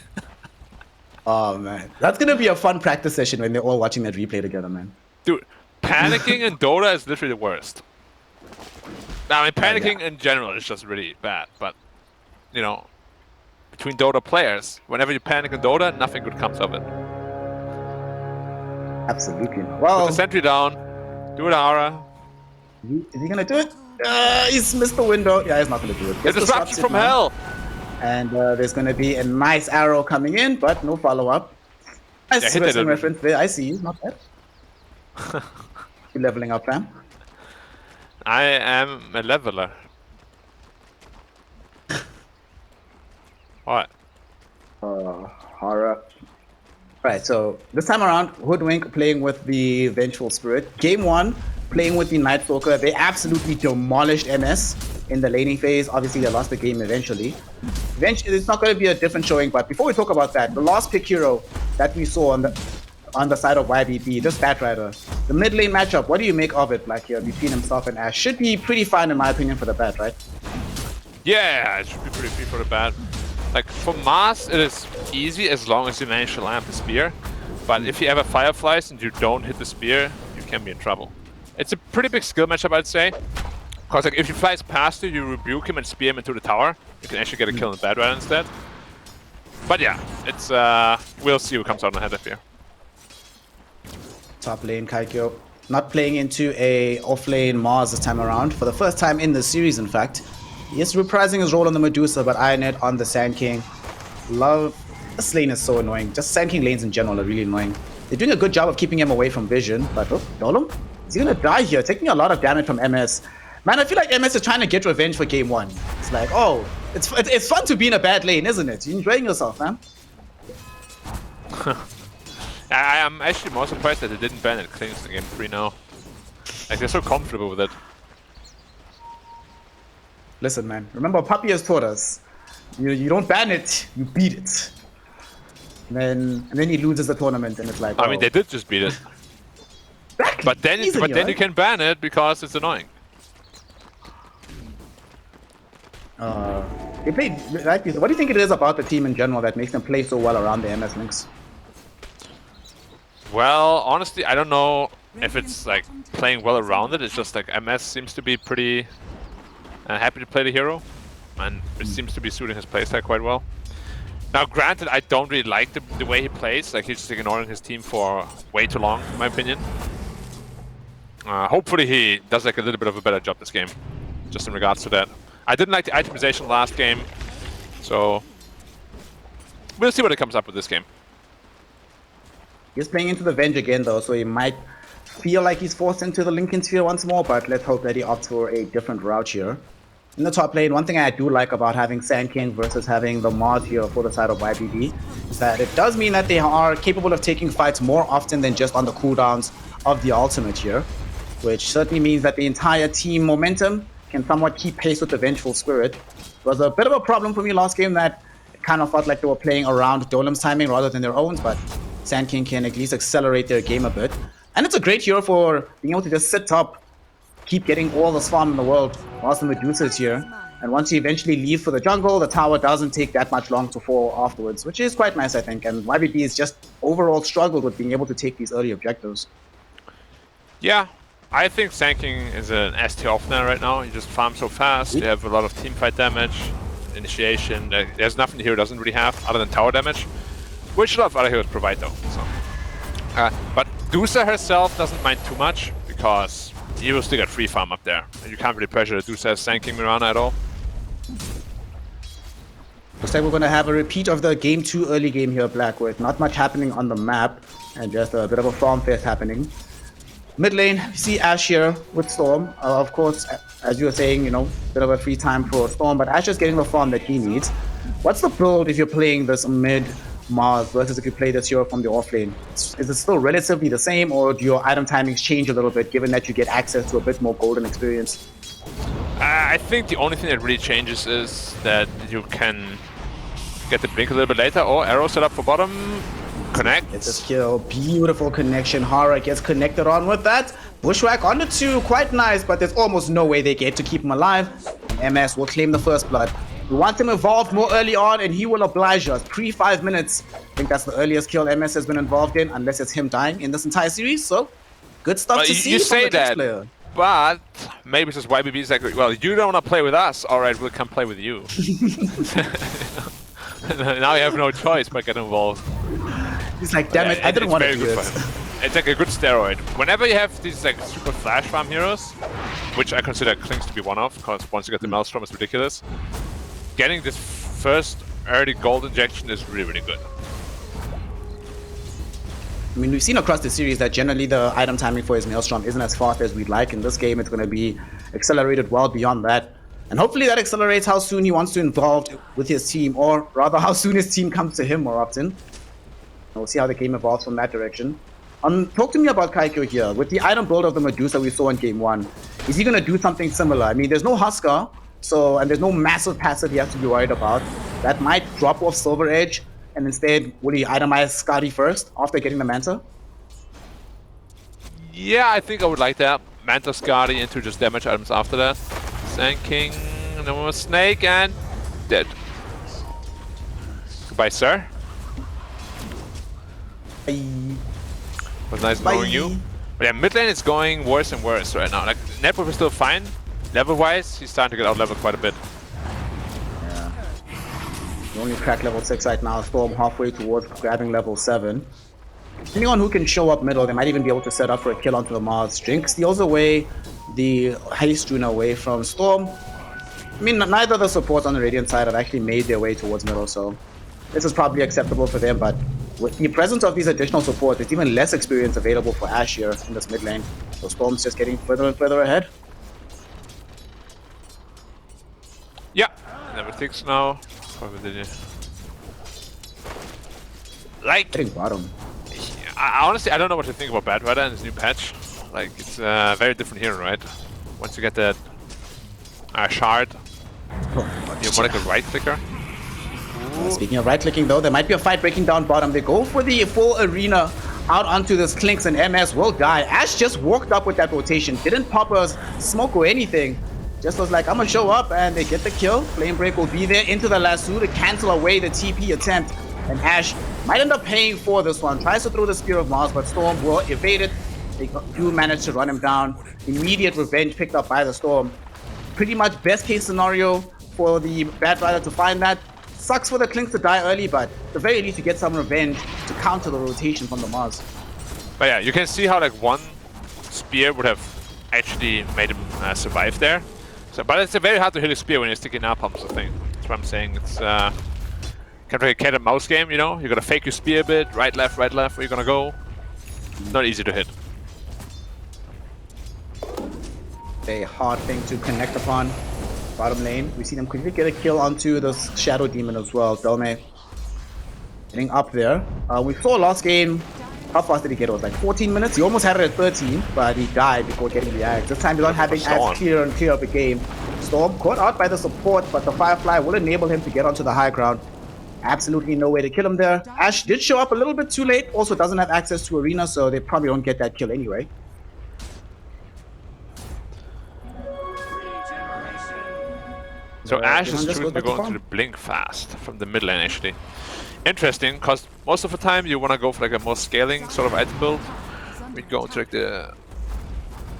Oh, man. That's going to be a fun practice session when they're all watching that replay together, man. Dude, panicking in Dota is literally the worst. Now, I mean, panicking in general is just really bad. But, you know, between Dota players, whenever you panic in Dota, nothing good comes of it. Absolutely. Well, put the sentry down. Do it, Aura. Is he going to do it? He's missed the window. Yeah, he's not going to do it. It's disruption from hell. And there's going to be a nice arrow coming in, but no follow-up. Nice wrestling reference there. I see you. Not bad. You're leveling up, fam. I am a leveler. What? Horror. Right, so this time around, Hoodwink playing with the Vengeful Spirit. Game 1, playing with the Night Stalker. They absolutely demolished MS in the laning phase. Obviously, they lost the game eventually. It's not going to be a different showing, but before we talk about that, the last pick hero that we saw on the side of YBP, this Bad Rider, the mid lane matchup, what do you make of it, like here, between himself and Ash? Should be pretty fine, in my opinion, for the Bad, right? Yeah, it should be pretty free for the Bad. Like, for Mars, it is easy as long as you manage to land the spear. But if you ever Fireflies and you don't hit the spear, you can be in trouble. It's a pretty big skill matchup, I'd say. Because like, if he flies past you, you rebuke him and spear him into the tower. You can actually get a kill on the Bad Rider instead. But yeah, it's we'll see who comes out on ahead of you. Top lane, Kaikyo. not playing into a offlane Mars this time around. For the first time in the series, in fact. He is reprising his role on the Medusa, but Ionet on the Sand King. This lane is so annoying. Just Sand King lanes in general are really annoying. They're doing a good job of keeping him away from vision, but Dolum? Is he gonna die here? Taking a lot of damage from MS. Man, I feel like MS is trying to get revenge for game 1. It's like, oh, it's fun to be in a bad lane, isn't it? You're enjoying yourself, man. I am actually more surprised that they didn't ban it Klings in game 3 now. Like, they're so comfortable with it. Listen, man. Remember, Puppy has taught us. You don't ban it, you beat it. And then he loses the tournament, and it's like, I mean, they did just beat it. Exactly. But then, you can ban it because it's annoying. They played, like, what do you think it is about the team in general that makes them play so well around the MS links? Well, honestly, I don't know if it's like playing well around it. It's just like MS seems to be pretty happy to play the hero, and it seems to be suiting his playstyle quite well. Now, granted, I don't really like the way he plays. Like, he's just ignoring his team for way too long, in my opinion. Hopefully, he does like a little bit of a better job this game, just in regards to that. I didn't like the itemization last game, so we'll see what it comes up with this game. He's playing into the Venge again, though, so he might feel like he's forced into the Lincoln Sphere once more, but let's hope that he opts for a different route here. In the top lane, one thing I do like about having Sand King versus having the Mars here for the side of YBB is that it does mean that they are capable of taking fights more often than just on the cooldowns of the ultimate here, which certainly means that the entire team momentum can somewhat keep pace with the Vengeful Spirit. It was a bit of a problem for me last game that it kind of felt like they were playing around Dolem's timing rather than their own, but Sand King can at least accelerate their game a bit. And it's a great hero for being able to just sit top, keep getting all the farm in the world whilst the Medusa is here. And once you eventually leave for the jungle, the tower doesn't take that much long to fall afterwards, which is quite nice, I think. And YBB has just overall struggled with being able to take these early objectives. Yeah, I think Sand King is an ST off-now right now. You just farm so fast, you have a lot of teamfight damage, initiation. There's nothing the hero doesn't really have other than tower damage, which a lot of other heroes provide though. So. But Dusa herself doesn't mind too much, because you will still get free farm up there. And you can't really pressure Dusa's Sand King Mirana at all. Looks like we're going to have a repeat of the game 2 early game here, Black, with not much happening on the map, and just a bit of a farm fest happening. Mid lane, you see Ashe here with Storm. Of course, as you were saying, you know, bit of a free time for Storm, but Ashe is getting the farm that he needs. What's the build if you're playing this mid Mars versus if you play this hero from the off lane? Is it still relatively the same, or do your item timings change a little bit given that you get access to a bit more golden experience? I think the only thing that really changes is that you can get the blink a little bit later, or arrow set up for bottom, connect. It's a skill, beautiful connection. Hara gets connected on with that. Bushwhack on the 2, quite nice, but there's almost no way they get to keep him alive. MS will claim the first blood. We want him involved more early on, and he will oblige us. Pre 5 minutes. I think that's the earliest kill MS has been involved in, unless it's him dying in this entire series. So, good stuff to see. You say from the that, player. but maybe it's just YBB is like, well, you don't want to play with us. All right, we'll come play with you. Now you have no choice but get involved. He's like, damn it, I didn't want to do this. It's like a good steroid. Whenever you have these like super flash farm heroes, which I consider Klings to be one of, because once you get the Maelstrom, it's ridiculous. Getting this first early gold injection is really, really good. I mean, we've seen across the series that generally the item timing for his Maelstrom isn't as fast as we'd like. In this game, it's going to be accelerated well beyond that. And hopefully that accelerates how soon he wants to involve with his team, or rather how soon his team comes to him more often. We'll see how the game evolves from that direction. Talk to me about Kaiko here. With the item build of the Medusa we saw in game 1, is he going to do something similar? I mean, there's no Husker, and there's no massive passive he has to be worried about. That might drop off Silver Edge, and instead, will he itemize Skadi first after getting the Manta? Yeah, I think I would like that. Manta Skadi into just damage items after that. Sand King, no more Snake, and dead. Goodbye, sir. Bye. Was nice knowing you. But yeah, mid lane is going worse and worse right now. Like, Network is still fine. Level-wise, he's starting to get out-leveled quite a bit. Yeah. He only cracked level 6 right now. Storm halfway towards grabbing level 7. depending on who can show up middle, they might even be able to set up for a kill onto the Mars. Drink steals away the haste rune away from Storm. I mean, neither of the supports on the Radiant side have actually made their way towards middle, so this is probably acceptable for them, but with the presence of these additional supports, there's even less experience available for Ashe here in this mid lane. So Storm's just getting further and further ahead. Yeah, never thinks now. Probably did like, hitting bottom. I honestly, I don't know what to think about Bad Rider and his new patch. Like, it's a very different hero, right? Once you get that shard, you're more like a right clicker. Speaking of right-clicking though, there might be a fight breaking down bottom. They go for the full arena out onto this Clinks, and MS will die. Ashe just walked up with that rotation, didn't pop a smoke or anything. Just was like, I'm gonna show up, and they get the kill. Flame Break will be there into the lasso to cancel away the TP attempt. And Ashe might end up paying for this one. Tries to throw the Spear of Mars, but Storm will evade it. They do manage to run him down. Immediate revenge picked up by the Storm. Pretty much best case scenario for the Bad Rider to find that. Sucks for the Clinks to die early, but at the very least you get some revenge to counter the rotation from the Mars. But yeah, you can see how like one spear would have actually made him survive there. So, but it's very hard to hit a spear when you're sticking napalms, I think. That's what I'm saying. It's kind of like a cat and mouse game, you know? You gotta fake your spear a bit, right, left, where you're gonna go. Not easy to hit. A hard thing to connect upon. Bottom lane, we see them quickly get a kill onto the Shadow Demon as well. Dolme getting up there. We saw last game, how fast did he get? It was like 14 minutes. He almost had it at 13, but he died before getting the axe. This time he's not having as clear and clear of a game. Storm caught out by the support, but the Firefly will enable him to get onto the high ground. Absolutely no way to kill him there. Ashe did show up a little bit too late. Also doesn't have access to arena, so they probably don't get that kill anyway. So Ashe is choosing to go into the blink fast from the mid lane actually. Interesting, because most of the time you want to go for like a more scaling sort of item build. We go into like the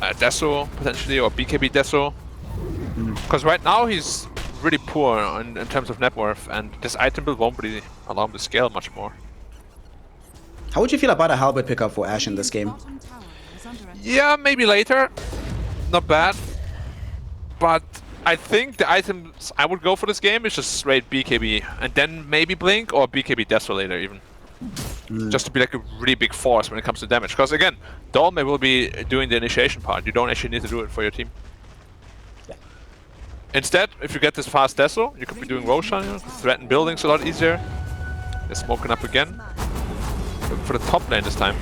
Deso potentially, or BKB Deso. Because right now he's really poor in terms of net worth, and this item build won't really allow him to scale much more. How would you feel about a halberd pickup for Ashe in this game? Yeah, maybe later. Not bad. But I think the items I would go for this game is just straight BKB, and then maybe Blink or BKB Death later even. Just to be like a really big force when it comes to damage. Because again, Dolme will be doing the initiation part. You don't actually need to do it for your team. Instead, if you get this fast Deso, you could be doing Roshan, you know, threaten buildings a lot easier. They're smoking up again. Looking for the top lane this time.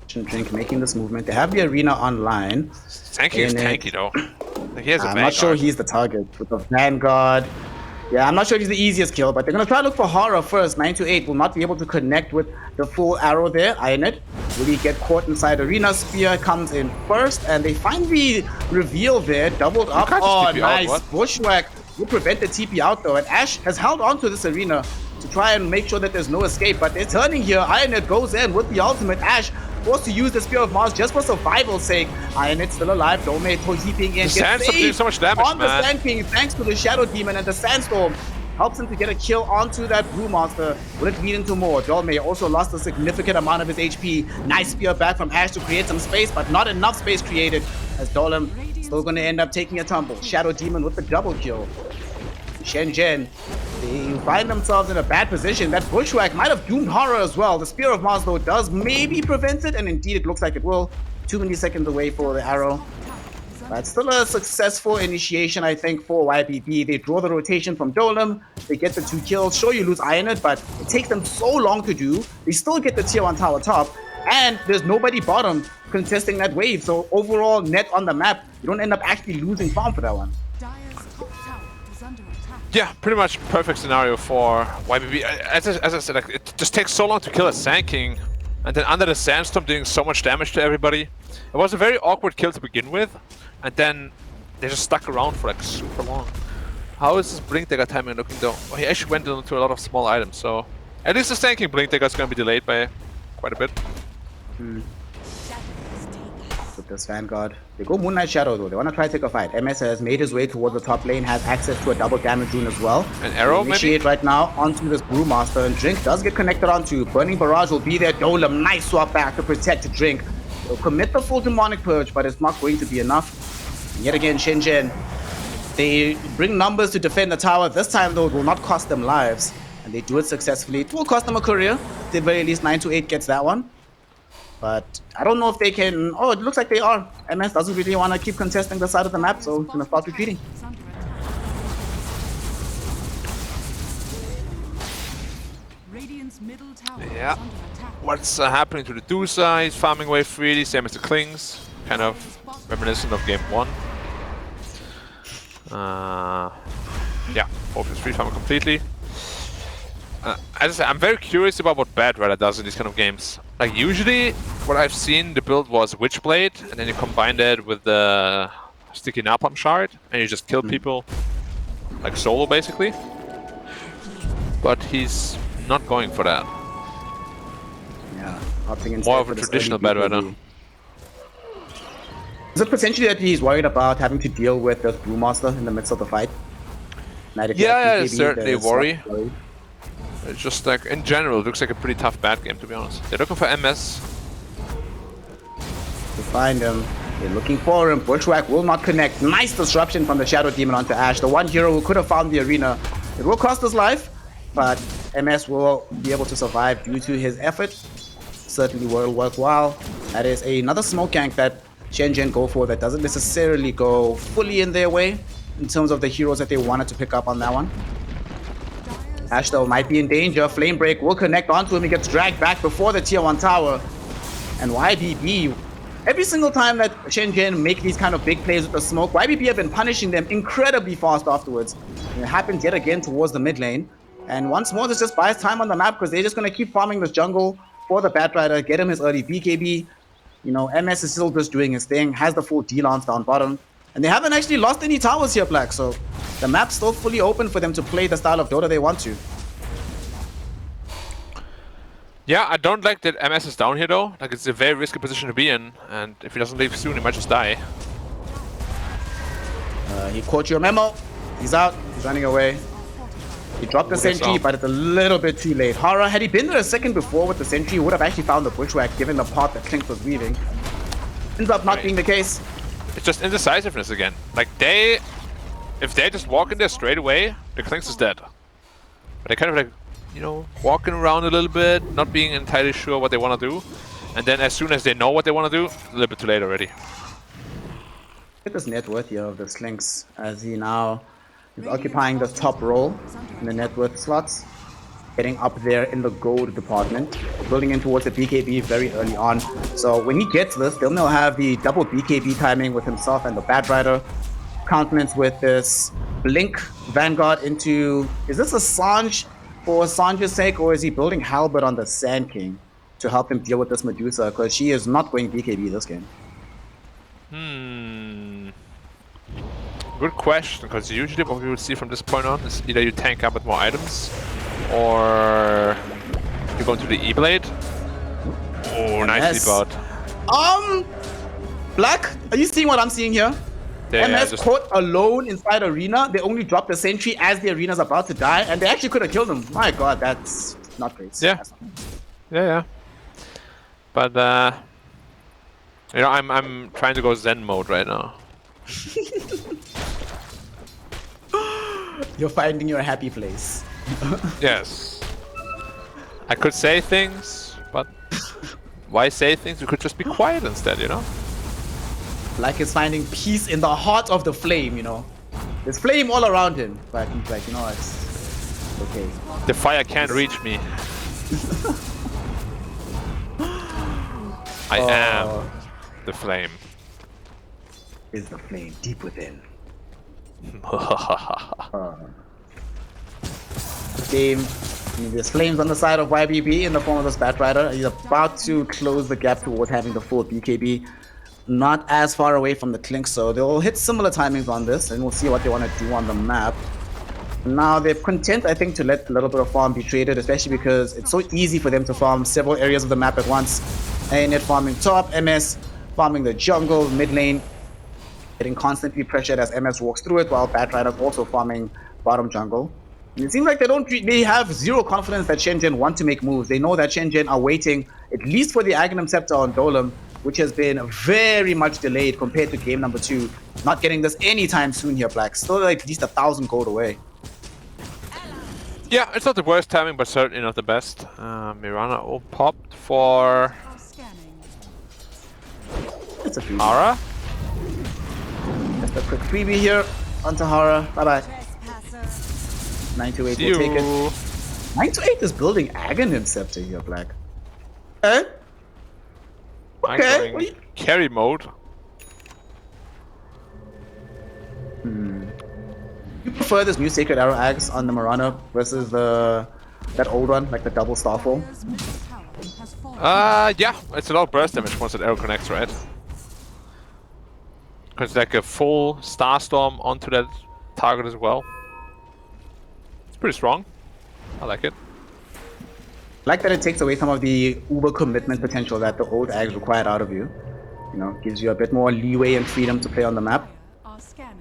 Drink making this movement. They have the arena online. Tanky is tanky though. Like, he has a I'm not sure he's the target with the Vanguard. Yeah, I'm not sure if he's the easiest kill, but they're going to try to look for Horror first. 928 will not be able to connect with the full arrow there. Iron it. Will he get caught inside arena? Spear comes in first, and they find the reveal there. Doubled up. Oh, nice. Bushwhack will prevent the TP out though, and Ashe has held on to this arena to try and make sure that there's no escape, but they're turning here. Ironet goes in with the ultimate. Ashe forced to use the Spear of Mars just for survival's sake. Ironet still alive. Dolme heaping in. The Sandstorm doing so much damage, on the Sand King thanks to the Shadow Demon, and the Sandstorm helps him to get a kill onto that Brew Monster. Will it lead into more? Dolme also lost a significant amount of his HP. Nice spear back from Ashe to create some space, but not enough space created, as Dolem still going to end up taking a tumble. Shadow Demon with the double kill. Shenzhen, they find themselves in a bad position. That Bushwhack might have doomed Horror as well. The Spear of Mars, though, does maybe prevent it, and indeed it looks like it will. Too many seconds away for the arrow. But still a successful initiation, I think, for YBB. They draw the rotation from Dolem. They get the 2 kills. Sure, you lose Ironet, but it takes them so long to do. They still get the tier 1 tower top, and there's nobody bottom contesting that wave. So overall, net on the map, you don't end up actually losing farm for that one. Yeah, pretty much perfect scenario for YBB. As I said, like, it just takes so long to kill a Sand King, and then under the Sandstorm doing so much damage to everybody. It was a very awkward kill to begin with, and then they just stuck around for like super long. How is this Blink Dagger timing looking though? Oh, he actually went into a lot of small items, so at least the Sand King Blink Dagger is going to be delayed by quite a bit. The with this Vanguard. They go Moon Knight Shadow though. They want to try to take a fight. MS has made his way towards the top lane, has access to a double damage rune as well. An arrow, initiate right now onto this Brewmaster, and Drink does get connected onto. Burning Barrage will be there. Dolem, nice swap back to protect Drink. They'll commit the full Demonic Purge, but it's not going to be enough. And yet again, Shenzhen, they bring numbers to defend the tower. This time though, it will not cost them lives. And they do it successfully. It will cost them a career. At the very least, 9 to 8 gets that one. But I don't know if they can... Oh, it looks like they are. MS doesn't really want to keep contesting the side of the map, so it's going to start retreating. Yeah. What's happening to the Dusa? He's farming away freely, same as the Klings. Kind of reminiscent of game 1. Yeah, focus free farming completely. As I said, I'm very curious about what Bad Rider does in these kind of games. Like, usually, what I've seen, the build was Witchblade, and then you combine that with the Sticky Napalm Shard, and you just kill people, like solo, basically. But he's not going for that. Yeah, opting more of a traditional Bad Rider. Is it potentially that he's worried about having to deal with the Brewmaster in the midst of the fight? Yeah, I certainly worry. It's just like, in general, it looks like a pretty tough bad game, to be honest. They're looking for MS. To find him. They're looking for him. Bushwhack will not connect. Nice disruption from the Shadow Demon onto Ashe. The one hero who could have found the arena. It will cost his life, but MS will be able to survive due to his effort. Certainly worthwhile. That is another smoke gank that Shenzhen go for that doesn't necessarily go fully in their way in terms of the heroes that they wanted to pick up on that one. Ashe though might be in danger. Flame Break will connect onto him. He gets dragged back before the tier 1 tower. And YBB, every single time that Shenzhen make these kind of big plays with the smoke, YBB have been punishing them incredibly fast afterwards. And it happens yet again towards the mid lane. And once more, this just buys time on the map because they're just going to keep farming this jungle for the Bat Rider, get him his early BKB. You know, MS is still just doing his thing, has the full D-Lance down bottom. And they haven't actually lost any towers here, Black, so the map's still fully open for them to play the style of Dota they want to. Yeah, I don't like that MS is down here though. Like, it's a very risky position to be in, and if he doesn't leave soon, he might just die. He caught your memo. He's out. He's running away. He dropped the sentry, but it's a little bit too late. Hara, had he been there a second before with the sentry, he would have actually found the Bushwhack given the path that Klink was weaving. Ends up not being the case. It's just indecisiveness again. Like, if they just walk in there straight away, the Klinks is dead. But they kind of like, you know, walking around a little bit, not being entirely sure what they want to do. And then as soon as they know what they want to do, a little bit too late already. Look at this net worth here of the Slinks as he now is occupying the top role in the net worth slots. Getting up there in the gold department, building in towards the BKB very early on. So when he gets this, they'll now have the double BKB timing with himself and the Bad Rider. Countenance with this Blink Vanguard into... Is this a Sanj for Sanj's sake, or is he building Halberd on the Sand King to help him deal with this Medusa? Because she is not going BKB this game. Good question, because usually what we would see from this point on is either you tank up with more items, or you go into the E-Blade. Oh, nicely bought. Black, are you seeing what I'm seeing here? MS caught alone inside arena. They only dropped the sentry as the arena's about to die, and they actually could have killed him. My god, that's not great. Yeah. Yeah. But you know, I'm trying to go Zen mode right now. You're finding your happy place. Yes. I could say things, but why say things? We could just be quiet instead, you know? Like he's finding peace in the heart of the flame, you know? There's flame all around him, but he's like, you know, it's okay. The fire can't reach me. I am the flame. Is the flame deep within? Game. I mean, there's flames on the side of YBB in the form of this Bat Rider. He's about to close the gap towards having the full BKB. Not as far away from the Klink, so they'll hit similar timings on this, and we'll see what they want to do on the map. Now, they're content, I think, to let a little bit of farm be traded, especially because it's so easy for them to farm several areas of the map at once. ANet farming top, MS farming the jungle, mid lane, getting constantly pressured as MS walks through it, while Batrider's also farming bottom jungle. And it seems like they have zero confidence that Shenzhen want to make moves. They know that Shenzhen are waiting at least for the Aghanim Scepter on Golem, which has been very much delayed compared to game number 2. Not getting this anytime soon here, Black. Still like at least 1,000 gold away. Yeah, it's not the worst timing, but certainly not the best. Mirana all popped for It's a freebie. Ara. Just a quick freebie here on Tahara. Bye-bye. 928 will take it. 928 is building Aghanim Scepter here, Black. Okay. I'm going carry mode. You prefer this new Sacred Arrow Axe on the Mirana versus that old one, like the double Starfall? Yeah, it's a lot of burst damage once that arrow connects, right? Because like a full Starstorm onto that target as well. It's pretty strong. I like it. I like that it takes away some of the uber commitment potential that the old Axe required out of you. You know, gives you a bit more leeway and freedom to play on the map.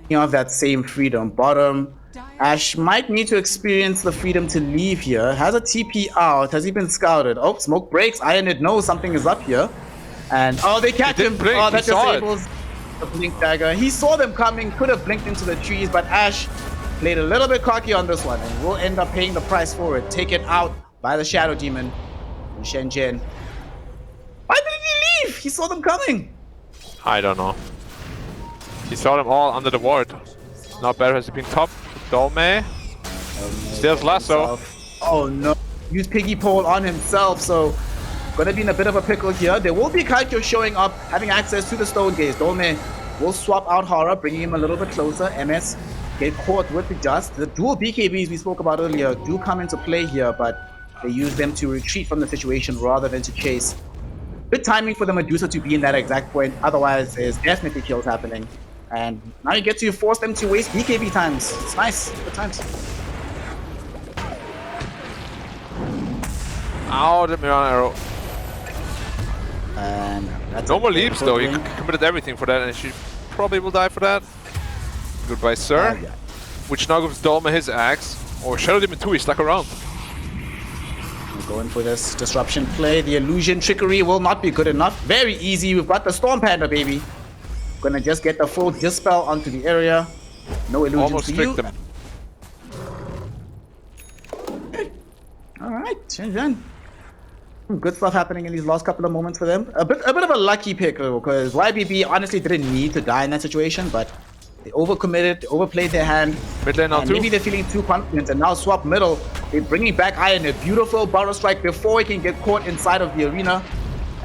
You have that same freedom. Bottom, Ash might need to experience the freedom to leave here. Has a TP out. Has he been scouted? Oh, smoke breaks. Ironid knows something is up here. And oh, they catch him. Blink. Oh, that He saw disables the blink dagger. He saw them coming, could have blinked into the trees, but Ash played a little bit cocky on this one and will end up paying the price for it. Taken out by the Shadow Demon in Shenzhen. Why didn't he leave? He saw them coming. I don't know. He saw them all under the ward. Not better has he been top. Dolme. Steals lasso. Oh no. Use Piggy Pole on himself, so gonna be in a bit of a pickle here. There will be Kaikyo showing up, having access to the Stone Gaze. Dolme will swap out Hara, bringing him a little bit closer. MS get caught with the dust. The dual BKBs we spoke about earlier do come into play here, but they use them to retreat from the situation rather than to chase. Good timing for the Medusa to be in that exact point, otherwise there's definitely kills happening. And now you get to force them to waste BKB times. It's nice. Good times. Ow, the Mirana arrow. And that's no more leaps though. He committed everything for that, and she probably will die for that. Goodbye, sir. Yeah. Which now gives Dolma his axe. Or Shadow Demon 2, he's stuck around. We're going for this disruption play. The illusion trickery will not be good enough. Very easy. We've got the Storm Panda, baby. Gonna just get the full dispel onto the area. No illusions Almost for you. tricked him. Alright, Shenzhen. Good stuff happening in these last couple of moments for them. A bit of a lucky pick, because YBB honestly didn't need to die in that situation, but they overcommitted, they overplayed their hand. Mid lane now and too. Maybe they're feeling too confident, and now swap middle. They're bringing back Iron, a beautiful Burrow Strike before he can get caught inside of the arena.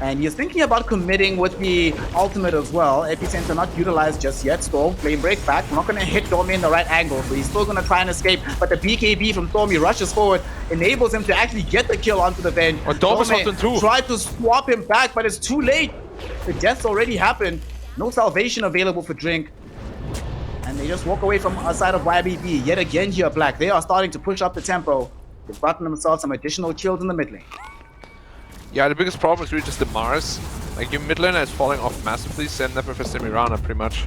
And he's thinking about committing with the ultimate as well. Epicenter not utilized just yet. Storm, Flame Break back. Not going to hit Stormy in the right angle, so he's still going to try and escape. But the BKB from Stormy rushes forward, enables him to actually get the kill onto the bench. Stormy tried to swap him back, but it's too late. The death's already happened. No salvation available for Drink. And they just walk away from outside of YBB. Yet again here, Black. They are starting to push up the tempo. They've gotten themselves some additional kills in the mid lane. Yeah, the biggest problem is really just the Mars. Like, your mid laner is falling off massively, same never for Mirana, pretty much.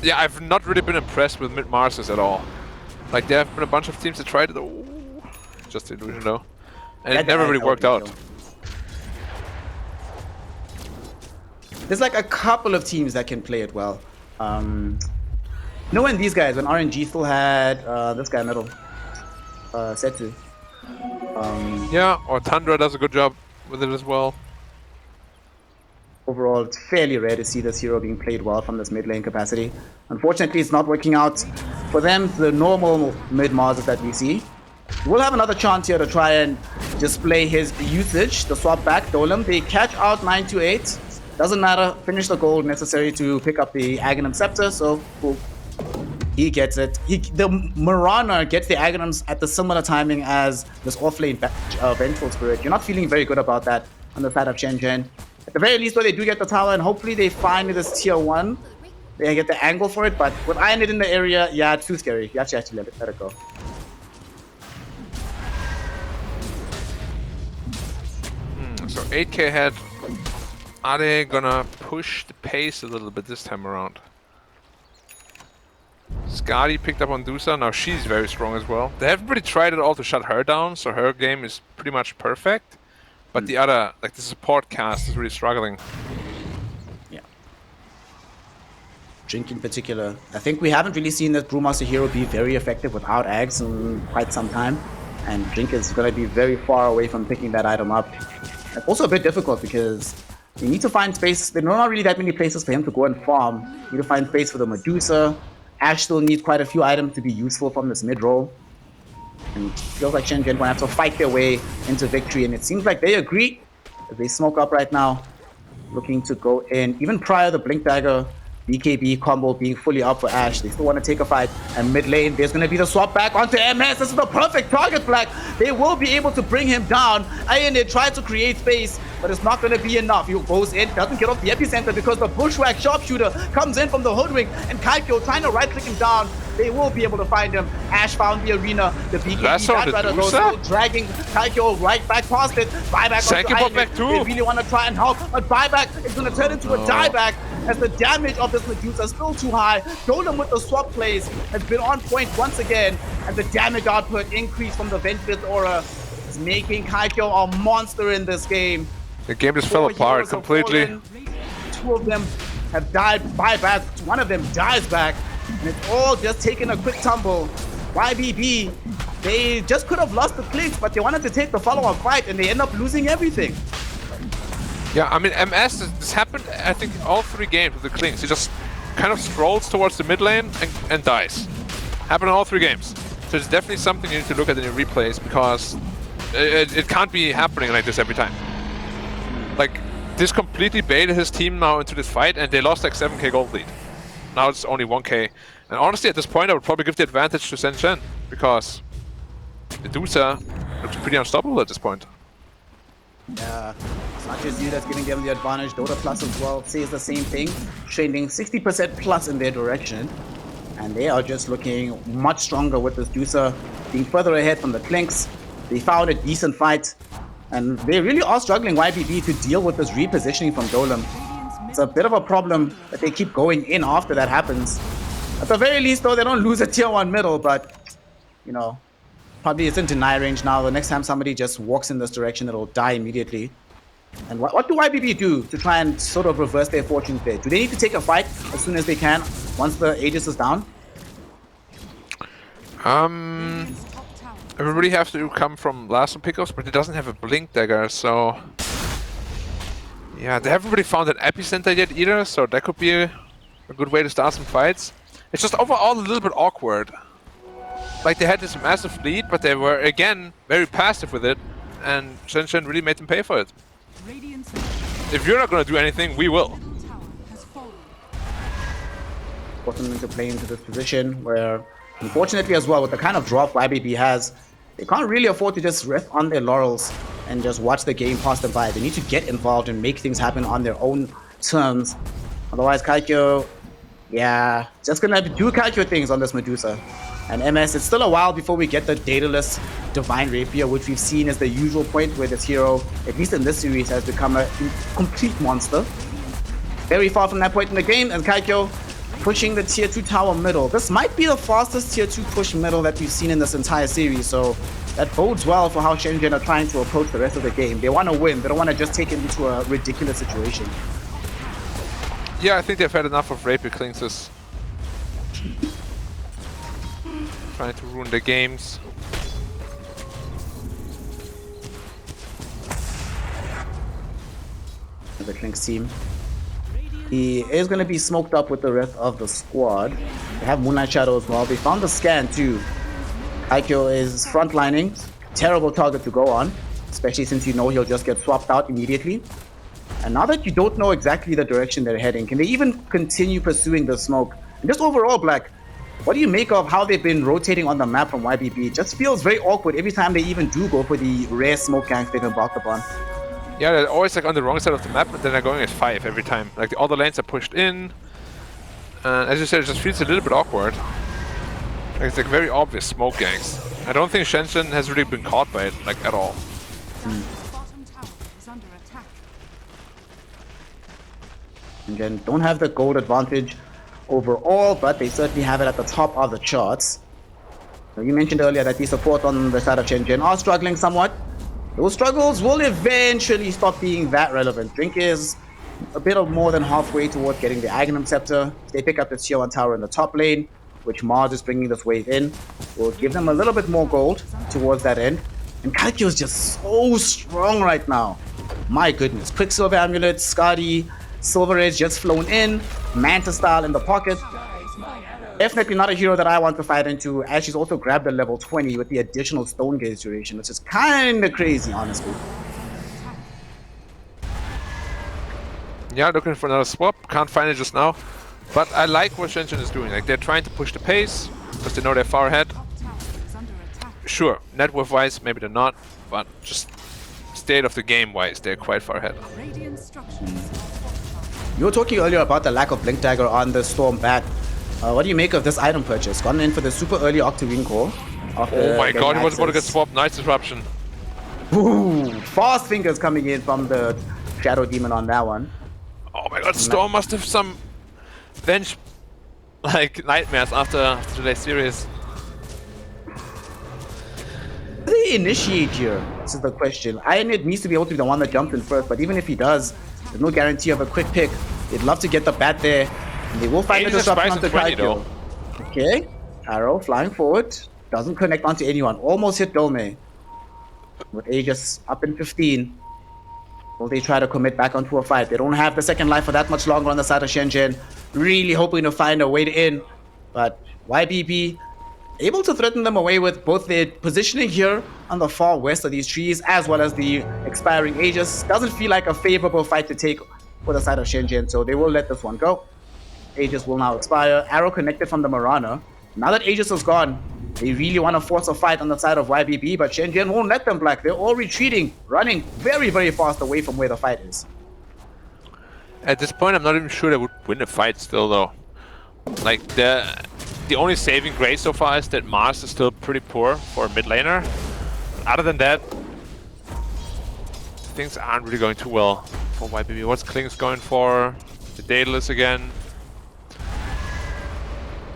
Yeah, I've not really been impressed with mid Marses at all. Like, there have been a bunch of teams that tried it. Oh, just illusion though. And it never really worked out. There's like a couple of teams that can play it well. No, when these guys, when RNG still had this guy middle, Setsu. Yeah, or Tundra does a good job with it as well. Overall, it's fairly rare to see this hero being played well from this mid lane capacity. Unfortunately, it's not working out for them, the normal mid Marses that we see. We'll have another chance here to try and display his usage. The swap back, Dolem. They catch out 928. Doesn't matter, finish the gold necessary to pick up the Aghanim Scepter, so cool. He gets it. The Mirana gets the Aghanims at the similar timing as this offlane Vengeful Spirit. You're not feeling very good about that on the side of Shenzhen. At the very least, though, they do get the tower, and hopefully they find this tier 1. They get the angle for it, but with Ironid in the area, yeah, it's too scary. You actually let it go. So 8k head. Are they gonna push the pace a little bit this time around? Skadi picked up on Dusa, now she's very strong as well. They haven't really tried at all to shut her down, so her game is pretty much perfect. But the other, like the support cast is really struggling. Yeah. Drink in particular. I think we haven't really seen that Brewmaster Hero be very effective without Ags in quite some time. And Drink is going to be very far away from picking that item up. And also a bit difficult because you need to find space. There are not really that many places for him to go and farm. You need to find space for the Medusa. Ash still needs quite a few items to be useful from this mid-roll. And it feels like Shenzhen will have to fight their way into victory. And it seems like they agree as they smoke up right now, looking to go in. Even prior to the Blink Dagger BKB combo being fully up for Ash, they still want to take a fight. And mid lane, there's going to be the swap back onto MS. This is the perfect target, Black. They will be able to bring him down. And they try to create space, but it's not going to be enough. He goes in, doesn't get off the epicenter because the Bushwhack sharpshooter comes in from the hoodwink. And Kaikyo trying to right-click him down. They will be able to find him. Ash found the arena. The BKB Batrider goes still dragging Kaikyo right back past it. Buyback onto Ivan. They really want to try and help, but Buyback is going to turn into a dieback as the damage of this Medusa is still too high. Golem with the swap plays has been on point once again, and the damage output increase from the Vengeance Aura is making Kaikyo a monster in this game. The game just fell apart completely. Two of them have died. Buyback, one of them dies back. And it's all just taking a quick tumble. YBB, they just could have lost the clinks, but they wanted to take the follow-up fight, and they end up losing everything. Yeah, I mean, MS, this happened, I think, all 3 games with the clinks. He just kind of strolls towards the mid lane and dies. Happened in all 3 games. So it's definitely something you need to look at in your replays, because it can't be happening like this every time. Like, this completely baited his team now into this fight, and they lost like 7k gold lead. Now it's only 1k. And honestly, at this point, I would probably give the advantage to Shenzhen, because Medusa looks pretty unstoppable at this point. Yeah, it's not just you that's giving them the advantage. Dota Plus as well says the same thing, trending 60% plus in their direction. And they are just looking much stronger with this Medusa being further ahead from the Clinks. They found a decent fight, and they really are struggling, YBB, to deal with this repositioning from Golem. It's a bit of a problem that they keep going in after that happens. At the very least, though, they don't lose a tier 1 middle, but, you know, probably it's in deny range now. The next time somebody just walks in this direction, it'll die immediately. And what do YBB do to try and sort of reverse their fortunes there? Do they need to take a fight as soon as they can, once the Aegis is down? Everybody has to come from Lasso pickups, but it doesn't have a Blink Dagger, so... Yeah, they haven't really found an epicenter yet either, so that could be a good way to start some fights. It's just overall a little bit awkward. Like, they had this massive lead, but they were, again, very passive with it, and Shenzhen really made them pay for it. If you're not going to do anything, we will. Put them into play into this position where, unfortunately as well, with the kind of drop YBB has, they can't really afford to just rest on their laurels and just watch the game pass them by. They need to get involved and make things happen on their own terms. Otherwise, Kaikyo, yeah, just gonna do Kaikyo things on this Medusa. And MS, it's still a while before we get the dataless Divine Rapier, which we've seen as the usual point where this hero, at least in this series, has become a complete monster. Very far from that point in the game, and Kaikyo pushing the tier 2 tower middle. This might be the fastest tier 2 push middle that we've seen in this entire series, so that bodes well for how Shenzhen are trying to approach the rest of the game. They want to win, they don't want to just take it into a ridiculous situation. Yeah, I think they've had enough of Rapier Clinks. Trying to ruin their games. The Clinks team. He is going to be smoked up with the rest of the squad. They have Moonlight Shadow as well. They found the scan too. Aikyo is frontlining. Terrible target to go on, especially since you know he'll just get swapped out immediately. And now that you don't know exactly the direction they're heading, can they even continue pursuing the smoke? And just overall, Black, what do you make of how they've been rotating on the map from YBB? It just feels very awkward every time they even do go for the rare smoke ganks they've embarked upon. Yeah, they're always like on the wrong side of the map, but then they're going at 5 every time. Like all the lanes are pushed in. As you said, it just feels a little bit awkward. Like, it's like very obvious smoke gangs. I don't think Shenzhen has really been caught by it, like, at all. Shenzhen don't have the gold advantage overall, but they certainly have it at the top of the charts. So you mentioned earlier that the support on the side of Shenzhen are struggling somewhat. Those struggles will eventually stop being that relevant. Drink is a bit of more than halfway towards getting the Agnum Scepter. They pick up the Tier 1 tower in the top lane, which Mars is bringing this wave in. Will give them a little bit more gold towards that end. And Kalkyo is just so strong right now. My goodness. Quicksilver Amulet, Skadi, Silver Edge just flown in. Manta style in the pocket. Definitely not a hero that I want to fight into, as she's also grabbed a level 20 with the additional Stone Gaze duration, which is kind of crazy, honestly. Yeah, looking for another swap. Can't find it just now. But I like what Shenzhen is doing. Like, they're trying to push the pace, because they know they're far ahead. Sure, net worth-wise, maybe they're not, but just state of the game-wise, they're quite far ahead. You were talking earlier about the lack of Blink Dagger on the Storm back. What do you make of this item purchase? Gone in for the super early Octarine core. Oh my god, he was about to get swapped. Nice disruption. Ooh, fast fingers coming in from the Shadow Demon on that one. Oh my god, Storm must have some bench like nightmares after today's series. How do they initiate here? This is the question. Ionid needs to be able to be the one that jumps in first, but even if he does, there's no guarantee of a quick pick. They'd love to get the bat there. And they will find the disruption onto Kalkyo. Okay, Arrow flying forward. Doesn't connect onto anyone. Almost hit Dome. With Aegis up in 15. Will they try to commit back onto a fight? They don't have the second life for that much longer on the side of Shenzhen. Really hoping to find a way to in. But YBB able to threaten them away with both their positioning here on the far west of these trees, as well as the expiring Aegis. Doesn't feel like a favorable fight to take for the side of Shenzhen, so they will let this one go. Aegis will now expire. Arrow connected from the Marana. Now that Aegis is gone, they really want to force a fight on the side of YBB, but Shenzhen won't let them, Black. They're all retreating, running very, very fast away from where the fight is. At this point, I'm not even sure they would win the fight still, though. Like, the only saving grace so far is that Mars is still pretty poor for a mid laner. Other than that, things aren't really going too well for YBB. What's Kling's going for? The Daedalus again.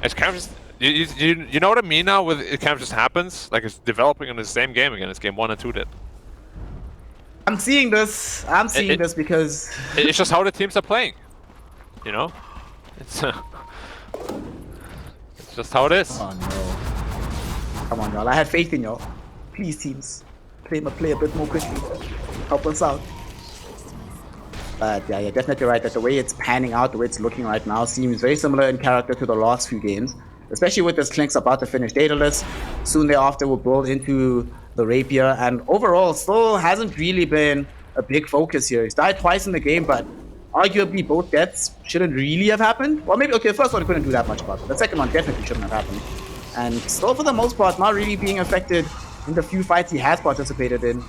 It's kind of just, you know what I mean now? With it kind of just happens, like it's developing in the same game again. It's game 1 and 2 did. I'm seeing this. I'm seeing this because it's just how the teams are playing. You know, it's just how it is. Oh no! Come on, y'all. I had faith in y'all. Please, teams, play a bit more quickly. Help us out. But yeah, you're definitely right that the way it's panning out, the way it's looking right now, seems very similar in character to the last few games. Especially with this Klink's about to finish Daedalus. Soon thereafter will build into the Rapier, and overall still hasn't really been a big focus here. He's died twice in the game, but arguably both deaths shouldn't really have happened. Well, maybe, okay, the first one couldn't do that much about it. The second one definitely shouldn't have happened. And still for the most part, not really being affected in the few fights he has participated in.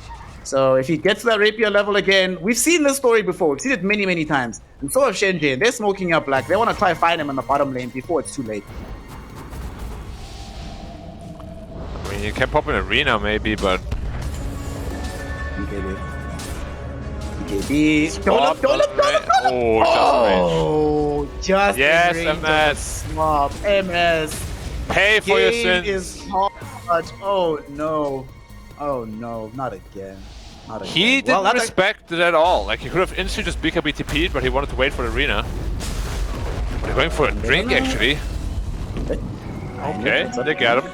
So if he gets to that Rapier level again, we've seen this story before. We've seen it many, many times. And so have Shenzhen. They're smoking up Black. They want to try to find him in the bottom lane before it's too late. I mean, you can pop an arena maybe, but... BKB. Don't look. Oh, just yes, MS. Swap. MS. Pay for your sins. Is hard. Oh no. Oh no, not again. Not again. He didn't respect it at all. Like, he could have instantly just BKB TP'd, but he wanted to wait for the arena. They're going for a drink, actually. Okay, they got him.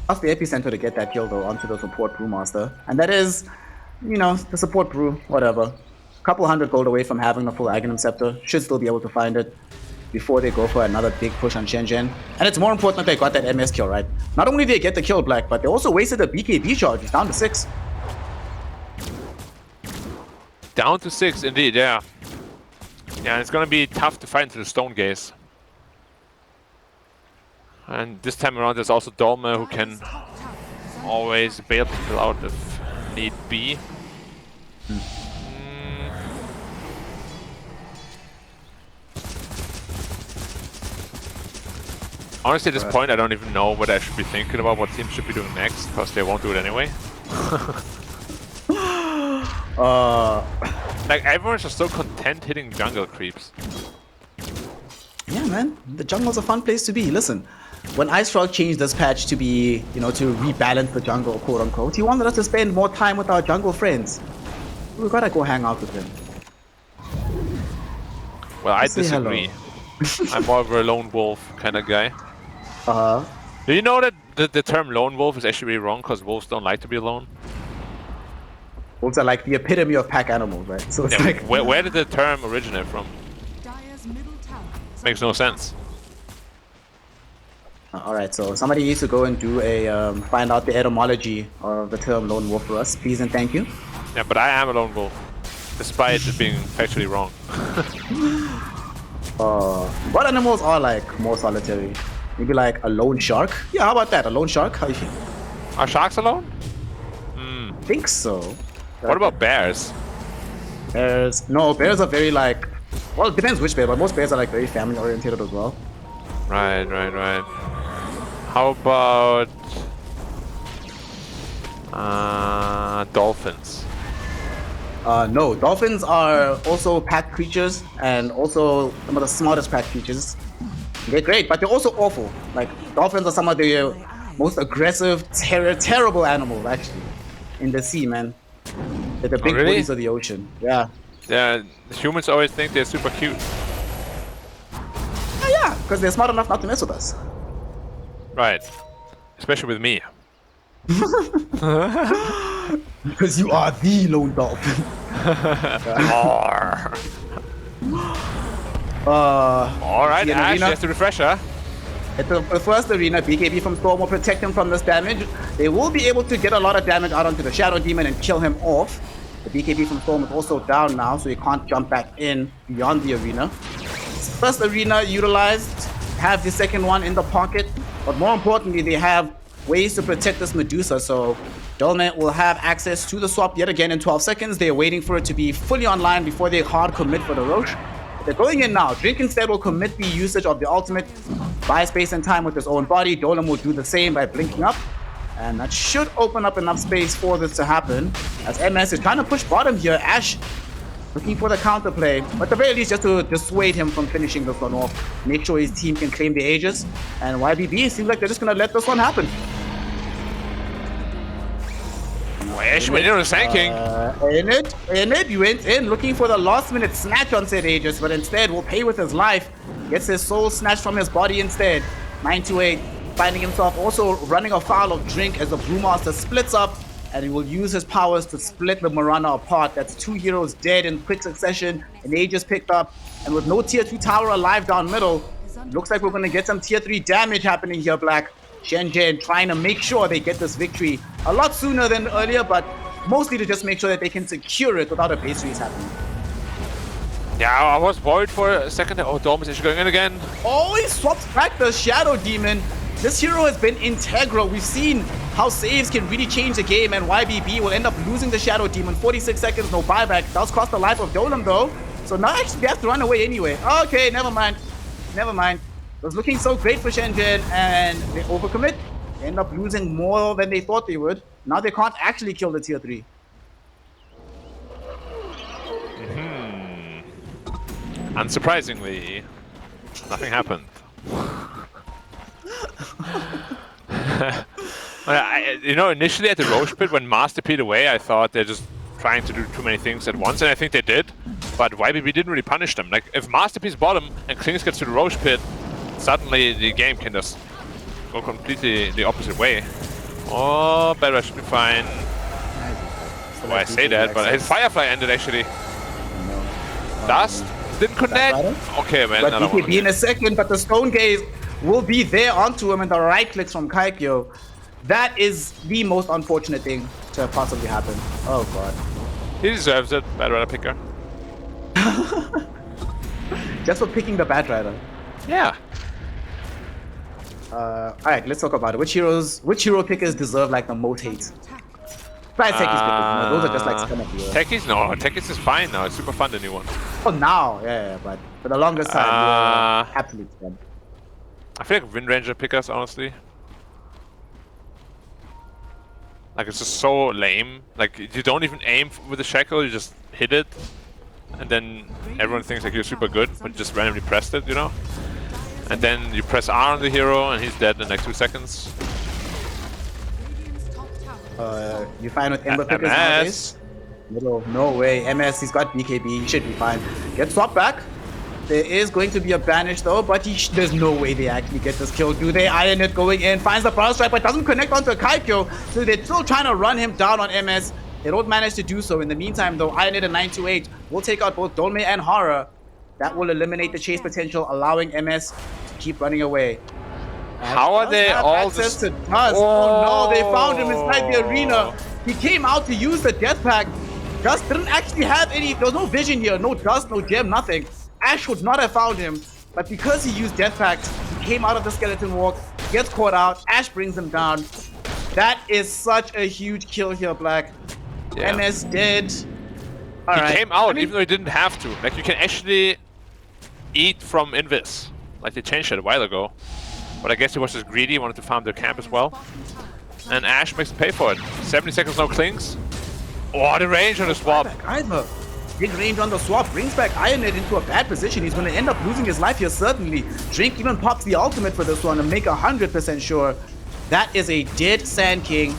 Ask the epicenter to get that kill though onto the support brewmaster, and that is, you know, the support brew, whatever. Couple hundred gold away from having the full Agnum Scepter. Should still be able to find it before they go for another big push on Shenzhen. And it's more important that they got that MS kill, right? Not only did they get the kill, Black, but they also wasted a BKB charge. He's down to 6. Down to 6, indeed, yeah. Yeah, it's gonna be tough to fight into the Stone Gaze. And this time around, there's also Dolme who can always bail people out if need be. Honestly, at this point, I don't even know what I should be thinking about what teams should be doing next, because they won't do it anyway. Like everyone's just so content hitting jungle creeps. Yeah, man. The jungle's a fun place to be. Listen, when Ice Frog changed this patch to be, you know, to rebalance the jungle, quote unquote, he wanted us to spend more time with our jungle friends. We gotta go hang out with him. Well, I Say disagree. I'm more of a lone wolf kind of guy. Uh-huh. Do you know that the term lone wolf is actually wrong because wolves don't like to be alone? Wolves are like the epitome of pack animals, right? So it's Yeah, like... where did the term originate from? Makes no sense. Alright, so somebody needs to go and do a, find out the etymology of the term lone wolf for us, please and thank you. Yeah, but I am a lone wolf, despite it being factually wrong. What animals are like more solitary? Maybe like a lone shark? Yeah, how about that? A lone shark? How you feel? Are sharks alone? I think so. What about bears? Bears? No, bears are very like... Well, it depends which bear, but most bears are like very family oriented as well. Right. How about dolphins? No, dolphins are also pack creatures and also some of the smartest pack creatures. They're great, but they're also awful. Like, dolphins are some of the most aggressive, terrible animals, actually, in the sea, man. They're the big really? bullies of the ocean. Yeah. Yeah, humans always think they're super cute. Oh, yeah, because they're smart enough not to mess with us. Right. Especially with me. Because you are the lone dolphin. Alright, Ash, that's the refresher. At the first arena, BKB from Storm will protect him from this damage. They will be able to get a lot of damage out onto the Shadow Demon and kill him off. The BKB from Storm is also down now, so he can't jump back in beyond the arena. First arena utilized, have the second one in the pocket, but more importantly, they have ways to protect this Medusa, so Dolmet will have access to the swap yet again in 12 seconds. They're waiting for it to be fully online before they hard commit for the Roche. They're going in now. Drink instead will commit the usage of the ultimate, buy space and time with his own body. Dolan will do the same by blinking up. And that should open up enough space for this to happen. As MS is trying to push bottom here. Ash looking for the counterplay. But at the very least, just to dissuade him from finishing this one off. Make sure his team can claim the Aegis. And YBB seems like they're just going to let this one happen. Ash went in on the Sand King. Enid went in looking for the last minute snatch on said Aegis, but instead will pay with his life. Gets his soul snatched from his body instead. 928 finding himself also running afoul of Drink as the Brewmaster splits up, and he will use his powers to split the Marana apart. That's 2 heroes dead in quick succession, an Aegis picked up, and with no tier 2 tower alive down middle, looks like we're going to get some tier 3 damage happening here, Black. Shenzhen trying to make sure they get this victory a lot sooner than earlier, but mostly to just make sure that they can secure it without a base race happening. Yeah, I was worried for a second. Oh, Dom is going in again. Oh, he swaps back the Shadow Demon. This hero has been integral. We've seen how saves can really change the game, and YBB will end up losing the Shadow Demon. 46 seconds, no buyback. Does cost the life of Dolam though. So now actually they have to run away anyway. Okay, never mind. It was looking so great for Shenzhen, and they overcommit. They end up losing more than they thought they would. Now they can't actually kill the tier 3. Unsurprisingly, nothing happened. Initially at the Roche pit, when Master Pete away, I thought they're just trying to do too many things at once, and I think they did. But YBB didn't really punish them. Like, if Master Pete's bottom and Klings gets to the Roche pit, suddenly the game can just go completely the opposite way. Oh, Bedwars should be fine. Why I say that, but his Firefly ended actually. Dust didn't connect. Okay, man. But BKB in a second, but the Stone Gaze will be there onto him, and the right clicks from Kaikyo. That is the most unfortunate thing to possibly happen. Oh god. He deserves it, Batrider picker. Just for picking the Batrider. Yeah. Alright, let's talk about it. Which hero pickers deserve like the most hate? Besides Techies pickers, those are just like scum of the earth. Techies? No, Techies is fine now. It's super fun, the new one. Oh, now, yeah, but for the longest time, absolute scum. I feel like Wind Ranger pickers, honestly. Like, it's just so lame. Like, you don't even aim with the shackle, you just hit it. And then everyone thinks like you're super good, but you just randomly pressed it, you know? And then you press R on the hero and he's dead in like 2 seconds. You find with Ember Pickers nowadays? No way. MS, he's got BKB, he should be fine. Get swapped back. There is going to be a banish though, but there's no way they actually get this kill, do they? Iron It going in, finds the power strike, but doesn't connect onto a Kaikyo, so they're still trying to run him down on MS. They don't manage to do so. In the meantime though, Iron It and 928 will take out both Dolme and Horror. That will eliminate the chase potential, allowing MS to keep running away. How are they all just... Oh no, they found him inside the arena. He came out to use the death pack. Just didn't actually have any, there was no vision here, no dust, no gem, nothing. Ash would not have found him, but because he used death packs, he came out of the skeleton walk, gets caught out, Ash brings him down. That is such a huge kill here, Black. Yeah. MS dead. He came out even though he didn't have to. Like, you can actually eat from Invis. Like, they changed it a while ago. But I guess he was just greedy, wanted to farm their camp as well. And Ash makes him pay for it. 70 seconds, no clings. Oh, the range on the swap. Big range on the swap brings back Iron It into a bad position. He's going to end up losing his life here, certainly. Drink even pops the ultimate for this one to make 100% sure. That is a dead Sand King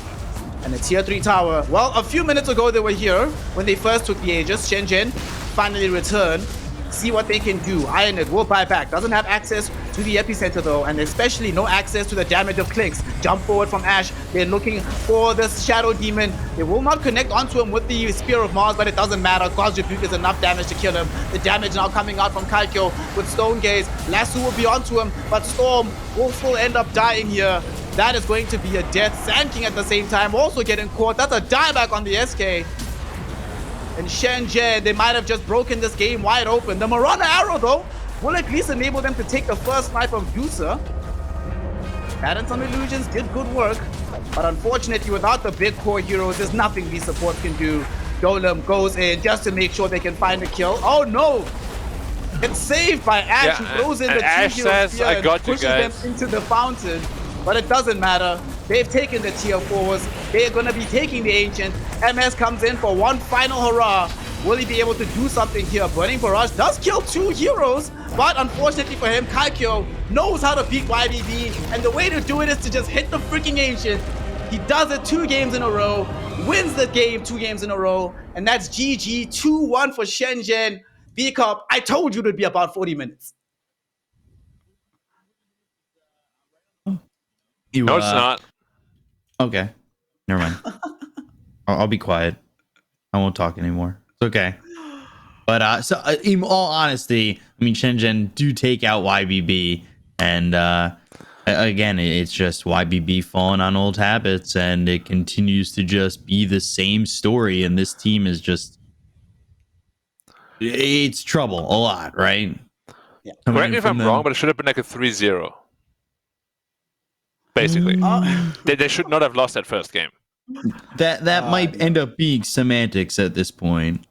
and a tier 3 tower. Well, a few minutes ago they were here when they first took the Aegis. Shenzhen finally returned. See what they can do. Iron It will buy back. Doesn't have access to the epicenter though, and especially no access to the damage of clicks. Jump forward from Ash. They're looking for this Shadow Demon. They will not connect onto him with the Spear of Mars, but it doesn't matter. God's Rebuke is enough damage to kill him. The damage now coming out from Kaikyo with Stone Gaze. Lasso will be onto him, but Storm will still end up dying here. That is going to be a death. Sand King at the same time also getting caught. That's a dieback on the SK. And Shenzhen, they might have just broken this game wide open. The Marauder Arrow, though, will at least enable them to take the first snipe of Juicer. Patterns on Illusions did good work, but unfortunately, without the big core heroes, there's nothing these supports can do. Golem goes in just to make sure they can find a kill. Oh no! It's saved by Ash, who throws in the Ash says, spear I got and you pushes guys. them into the fountain. But it doesn't matter. They've taken the tier 4s. They're going to be taking the Ancient. MS comes in for one final hurrah. Will he be able to do something here? Burning Barrage does kill 2 heroes, but unfortunately for him, Kaikyo knows how to beat YBB, and the way to do it is to just hit the freaking Ancient. He does it 2 games in a row, wins the game 2 games in a row, and that's GG 2-1 for Shenzhen. B-Cup, I told you it'd be about 40 minutes. No, it's not. Okay. Never mind. I'll be quiet. I won't talk anymore. It's okay. But in all honesty, I mean, Shenzhen do take out YBB. And again, it's just YBB falling on old habits. And it continues to just be the same story. And this team is just... It's trouble a lot, right? Yeah. Correct me if I'm wrong, but it should have been like a 3-0. Basically. They should not have lost that first game. That might end up being semantics at this point.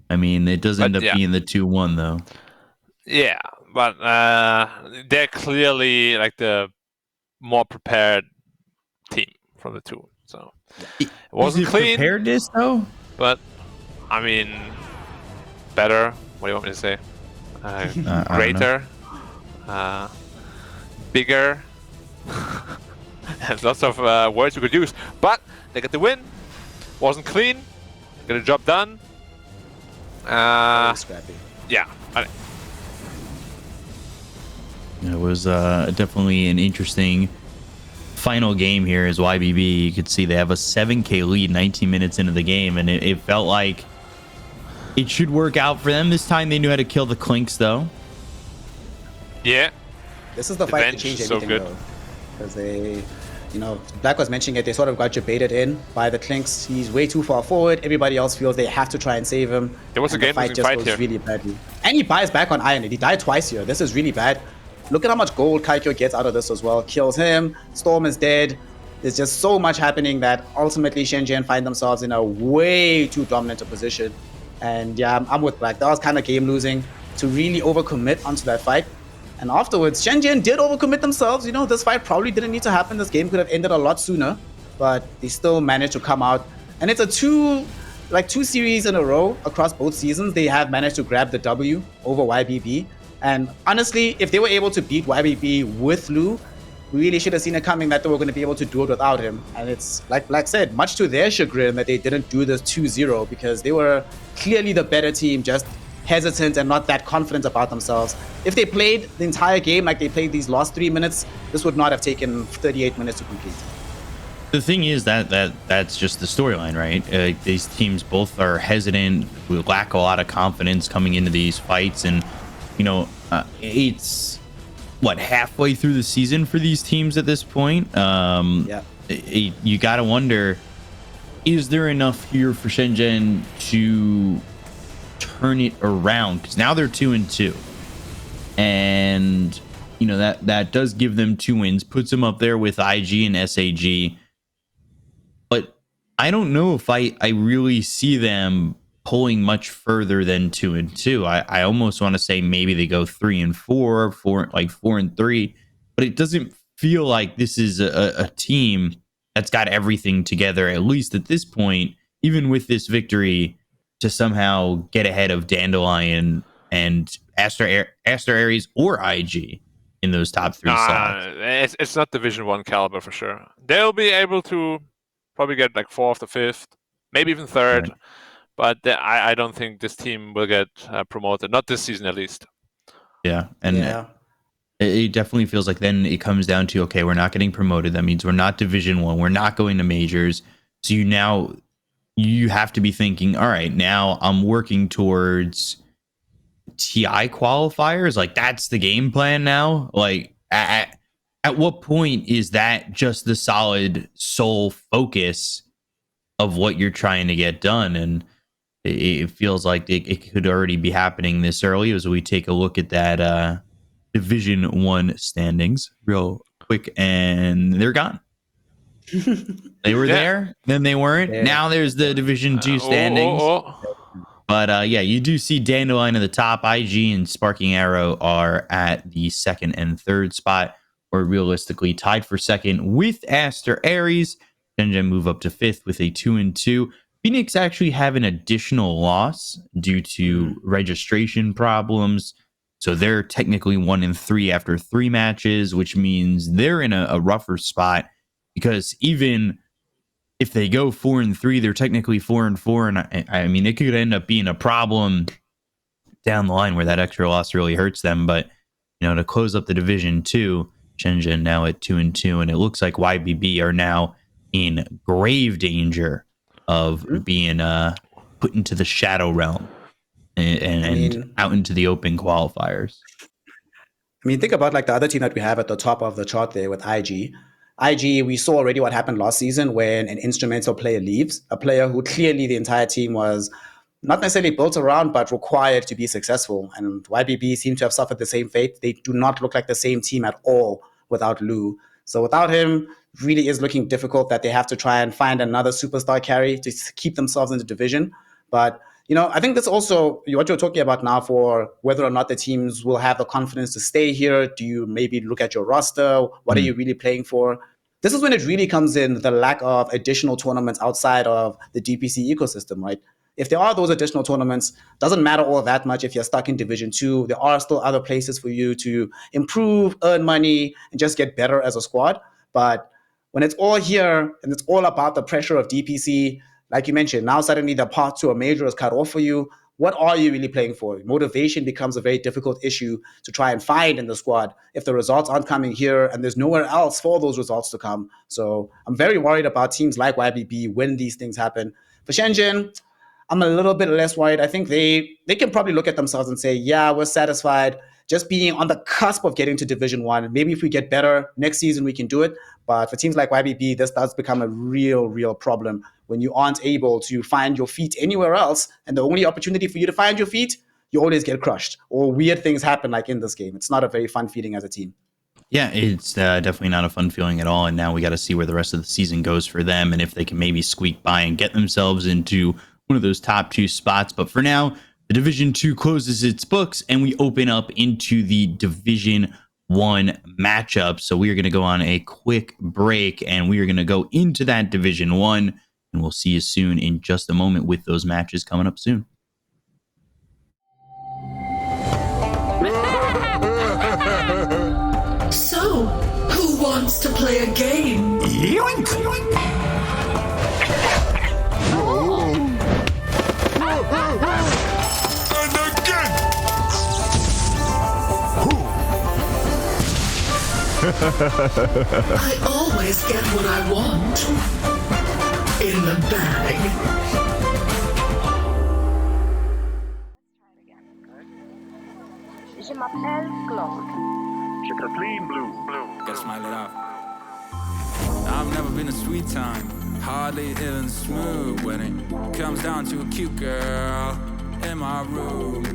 I mean, it does end up being the 2-1 though. Yeah, but they're clearly like the more prepared team from the two. So it wasn't clean. Preparedness though? But I mean, better. What do you want me to say? Greater, bigger. There's lots of words you could use, but they got the win. Wasn't clean. Got a job done. Scrappy. Yeah. It was definitely an interesting final game here as YBB. You could see they have a 7K lead 19 minutes into the game, and it felt like it should work out for them. This time they knew how to kill the Clinks, though. Yeah. This is the fight to change everything, though. Because they, you know, Black was mentioning it, they sort of got debated in by the Clinks. He's way too far forward. Everybody else feels they have to try and save him. There was a game-losing fight here. Really badly. And he buys back on Iron. He died twice here. This is really bad. Look at how much gold Kaikyo gets out of this as well. Kills him. Storm is dead. There's just so much happening that ultimately Shenzhen find themselves in a way too dominant a position. And yeah, I'm with Black. That was kind of game losing to really overcommit onto that fight. And afterwards, Shenzhen did overcommit themselves. You know, this fight probably didn't need to happen. This game could have ended a lot sooner. but they still managed to come out. And it's a two series in a row across both seasons. They have managed to grab the W over YBB. And honestly, if they were able to beat YBB with Lou, we really should have seen it coming that they were going to be able to do it without him. And it's like Black said, much to their chagrin that they didn't do this 2-0 because they were clearly the better team, just hesitant and not that confident about themselves. If they played the entire game like they played these last 3 minutes, this would not have taken 38 minutes to complete. The thing is that's just the storyline, right? These teams both are hesitant, we lack a lot of confidence coming into these fights, and it's what, halfway through the season for these teams at this point. You got to wonder, is there enough here for Shenzhen to turn it around? Because now they're 2-2, and that does give them 2 wins, puts them up there with IG and SAG. But I don't know if I really see them pulling much further than 2-2. I almost want to say maybe they go 3-4, 4-3, but it doesn't feel like this is a team that's got everything together, at least at this point, even with this victory, to somehow get ahead of Dandelion and Aster Aries or IG in those top 3 slots. It's not Division 1 caliber for sure. They'll be able to probably get like 4th or 5th, maybe even 3rd. Right. But I don't think this team will get promoted, not this season at least. Yeah, and it definitely feels like then it comes down to, okay, we're not getting promoted. That means we're not Division 1. We're not going to majors. So you have to be thinking, all right, now I'm working towards TI qualifiers. Like, that's the game plan now. Like, at what point is that just the solid sole focus of what you're trying to get done? And it feels like it could already be happening this early as we take a look at that Division 1 standings real quick, and they're gone. They were there, then they weren't. Yeah. Now there's the Division 2 standings. But you do see Dandelion at the top. IG and Sparking Arrow are at the 2nd and 3rd spot, or realistically tied for 2nd with Aster Aries. Shenzhen move up to 5th with a 2-2. Phoenix actually have an additional loss due to registration problems. So they're technically 1-3 after 3 matches, which means they're in a rougher spot, because even if they go 4-3, they're technically 4-4. And I mean, it could end up being a problem down the line where that extra loss really hurts them. But, to close up the Division 2, Shenzhen now at 2-2. And it looks like YBB are now in grave danger of being put into the shadow realm and out into the open qualifiers. I mean, think about like the other team that we have at the top of the chart there with IG. IG, we saw already what happened last season when an instrumental player leaves, a player who clearly the entire team was not necessarily built around, but required to be successful. And YBB seem to have suffered the same fate. They do not look like the same team at all without Lou. So without him, really is looking difficult that they have to try and find another superstar carry to keep themselves in the division. But, I think that's also what you're talking about now for whether or not the teams will have the confidence to stay here. Do you maybe look at your roster? What are you really playing for? This is when it really comes in, the lack of additional tournaments outside of the DPC ecosystem, right? If there are those additional tournaments, doesn't matter all that much if you're stuck in Division 2. There are still other places for you to improve, earn money, and just get better as a squad. But when it's all here and it's all about the pressure of DPC, like you mentioned, now suddenly the path to a major is cut off for you. What are you really playing for? Motivation becomes a very difficult issue to try and find in the squad if the results aren't coming here and there's nowhere else for those results to come. So I'm very worried about teams like YBB when these things happen. For Shenzhen, I'm a little bit less worried. I think they can probably look at themselves and say, yeah, we're satisfied just being on the cusp of getting to Division 1. Maybe if we get better next season, we can do it. But for teams like YBB, this does become a real problem when you aren't able to find your feet anywhere else. And the only opportunity for you to find your feet, you always get crushed or weird things happen like in this game. It's not a very fun feeling as a team. Yeah, it's definitely not a fun feeling at all. And now we got to see where the rest of the season goes for them and if they can maybe squeak by and get themselves into one of those top 2 spots. But for now, the Division 2 closes its books and we open up into the Division 1 matchup. So we are going to go on a quick break and we are going to go into that Division 1, and we'll see you soon in just a moment with those matches coming up soon. So, who wants to play a game? Yoink! And again! I always get what I want. In the bag. Je m'appelle Claude. Je te clean blue. Gotta smile it out. I've never been a sweet time, hardly even smooth when it comes down to a cute girl in my room.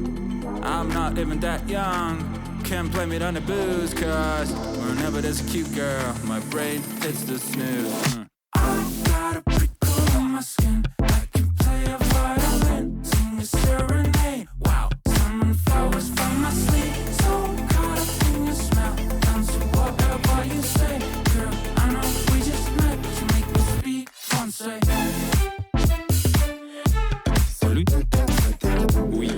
I'm not even that young, can't blame it on the booze, cause whenever there's a cute girl, my brain hits the snooze. I got a prickle on my skin, I can play a violin, sing a serenade. Wow, summon flowers from my sleep, so caught up in your smell, down to whatever you say. Girl, I know we just met, but you make me speak français. Salut. Oui.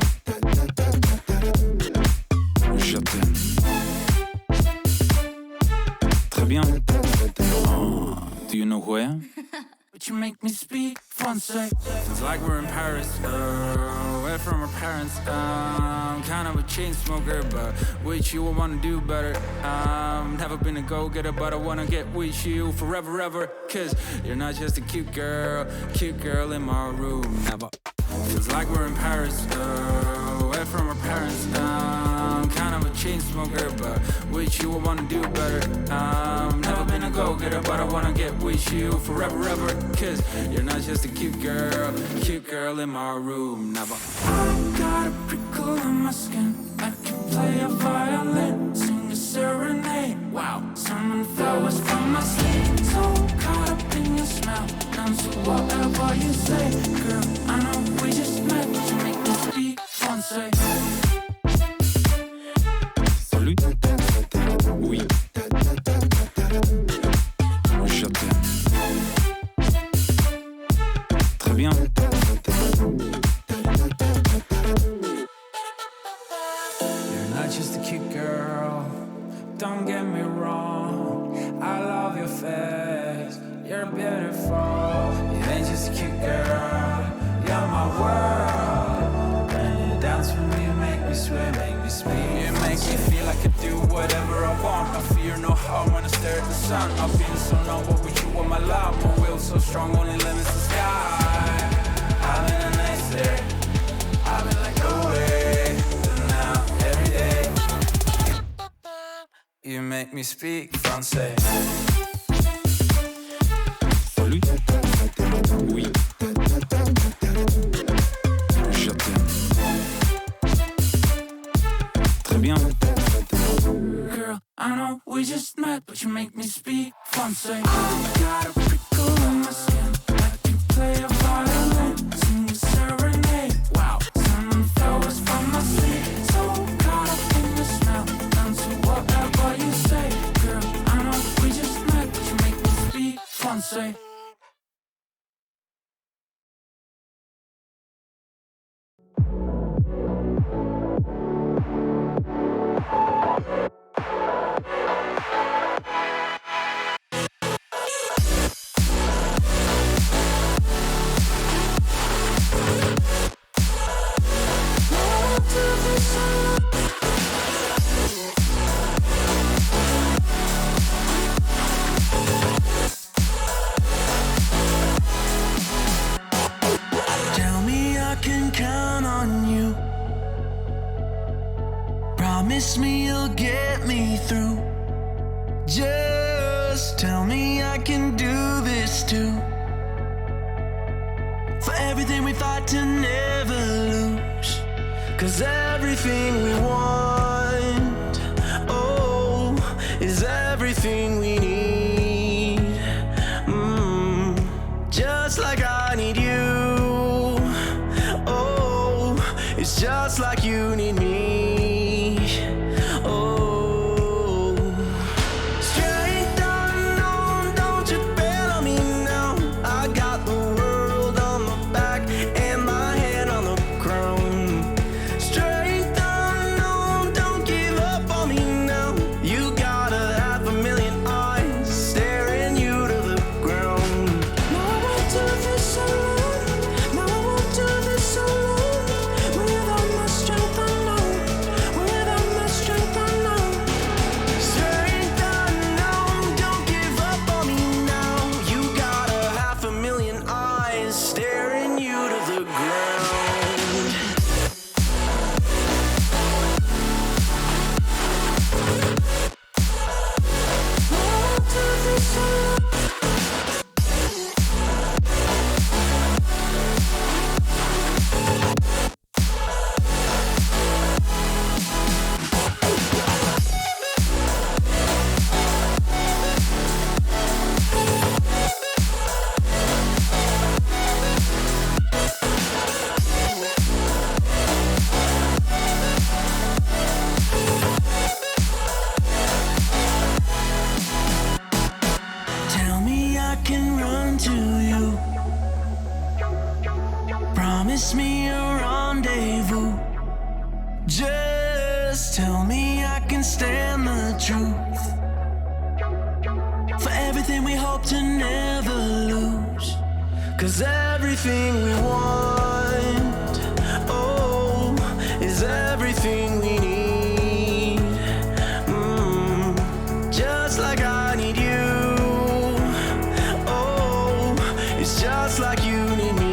Je t'aime. Très bien. Oh, do you know who I am? But you make me speak français. It's like we're in Paris, away from our parents. I'm kind of a chain smoker, but with you I wanna do better. Never been a go-getter, but I wanna get with you forever, ever. Cause you're not just a cute girl in my room. Never. Feels like we're in Paris, away from our parents. I'm kind of a chain smoker, but with you I wanna do better. Never been a go-getter, but I wanna get with you forever, ever. Cause you're not just a cute girl in my room. Never. I got a prickle on my skin, I can play a violin, sing a serenade. Wow, summon flowers from my sleep, so caught up in your smell, down to whatever you say. Girl, I know we just met, but you make me speak français. Salut. Oui. Je t'aime. Très bien. You're not just a cute girl, don't get me wrong, I love your face, you're beautiful. You ain't just a cute girl, you're my world. When you dance with me, you make me sweat, make me speak. You make me feel I can do whatever I want. I fear no harm when I stare at the sun. I feel so noble with you on my love. My will so strong, only limits the sky. I'm in a nice day, I've been like no way. Now every day you make me speak français. Salut. Oui. Je t'aime. Très bien. Girl, I know we just met, but you make me speak français. I got a prickle on my skin, I can play a violin, sing a serenade. Wow, summon flowers from my sleep, so caught up in the smell, down to whatever you say. Girl, I know we just met, but you make me speak français. Tell me I can count on you. Promise me you'll get me through. Just tell me I can do this too. For everything we fight to never lose. Cause everything we want, oh, is everything we need. Just like I need you. Oh, it's just like you need me. Oh, run to you. Promise me a rendezvous. Just tell me I can stand the truth. For everything we hope to never lose. 'Cause everything we want, oh, is everything we need. Just like I need you. Oh, it's just like you need me.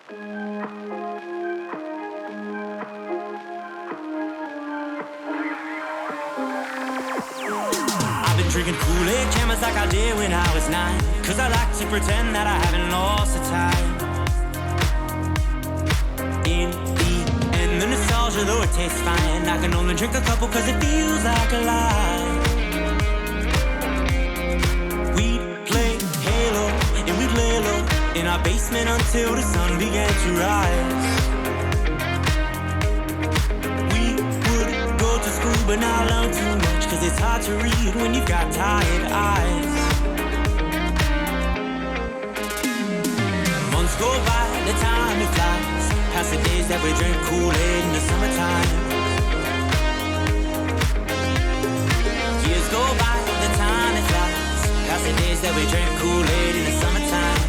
I've been drinking Kool-Aid cameras like I did when I was 9. Cause I like to pretend that I haven't lost the time. In the end, the nostalgia, though it tastes fine, I can only drink a couple cause it feels like a lie. We'd play Halo and we'd lay low in our basement until the sun began to rise. We would go to school but not learn too much, cause it's hard to read when you've got tired eyes. Months go by, the time it flies, past the days that we drink Kool-Aid in the summertime. Years go by, the time it flies, past the days that we drink Kool-Aid in the summertime.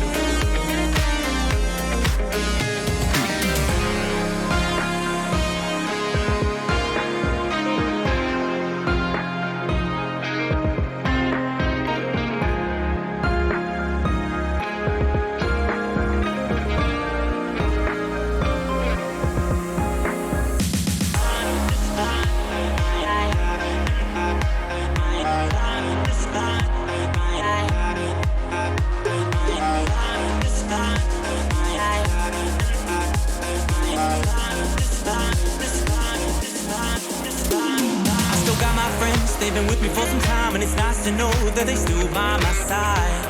They've been with me for some time, and it's nice to know that they still by my side.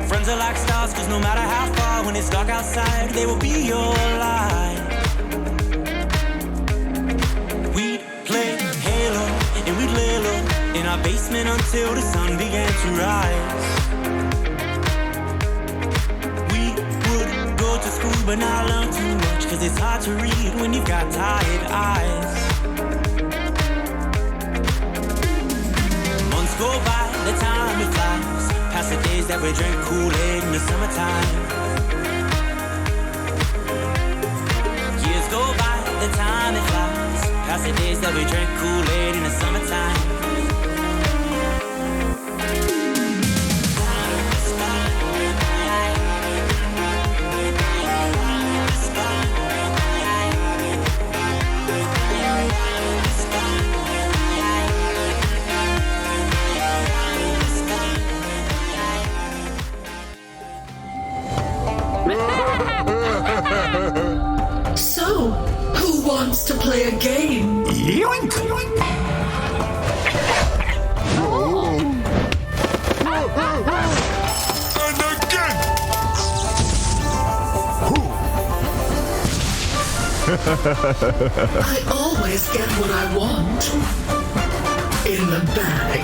Friends are like stars, cause no matter how far, when it's dark outside, they will be your light. We'd play Halo, and we'd lay low in our basement until the sun began to rise. We would go to school but not learn too much, cause it's hard to read when you've got tired eyes. Months go by, the time it flies, past the days that we drink Kool-Aid in the summertime. Years go by, the time it flies, past the days that we drink Kool-Aid in the summertime. So, who wants to play a game? Yoink! And again! I always get what I want. In the bag.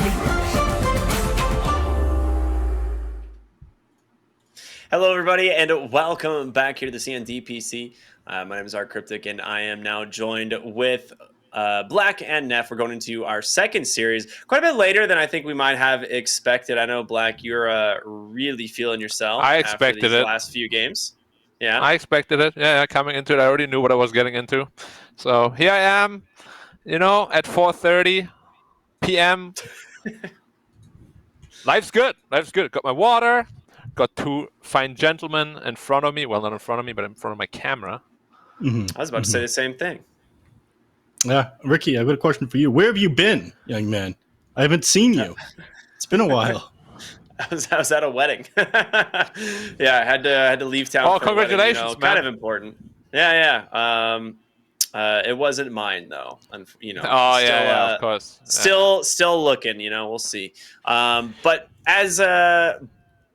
Hello, everybody, and welcome back here to the CNDPC. My name is Art Cryptic, and I am now joined with Black and Neff. We're going into our second series, quite a bit later than I think we might have expected. I know, Black, you're really feeling yourself. I expected after these it. last few games. Yeah, I expected it. Yeah, coming into it, I already knew what I was getting into. So here I am, at 4:30 p.m. Life's good. Life's good. Got my water. Got two fine gentlemen in front of me. Well, not in front of me, but in front of my camera. I was about to say the same thing. Yeah, Ricky, I've got a question for you. Where have you been, young man? I haven't seen you. It's been a while. I was at a wedding. Yeah, I had to leave town. Oh, for a wedding, congratulations, man. Kind of important. Yeah. It wasn't mine though. Oh, still, yeah, of course. Still looking. We'll see. But as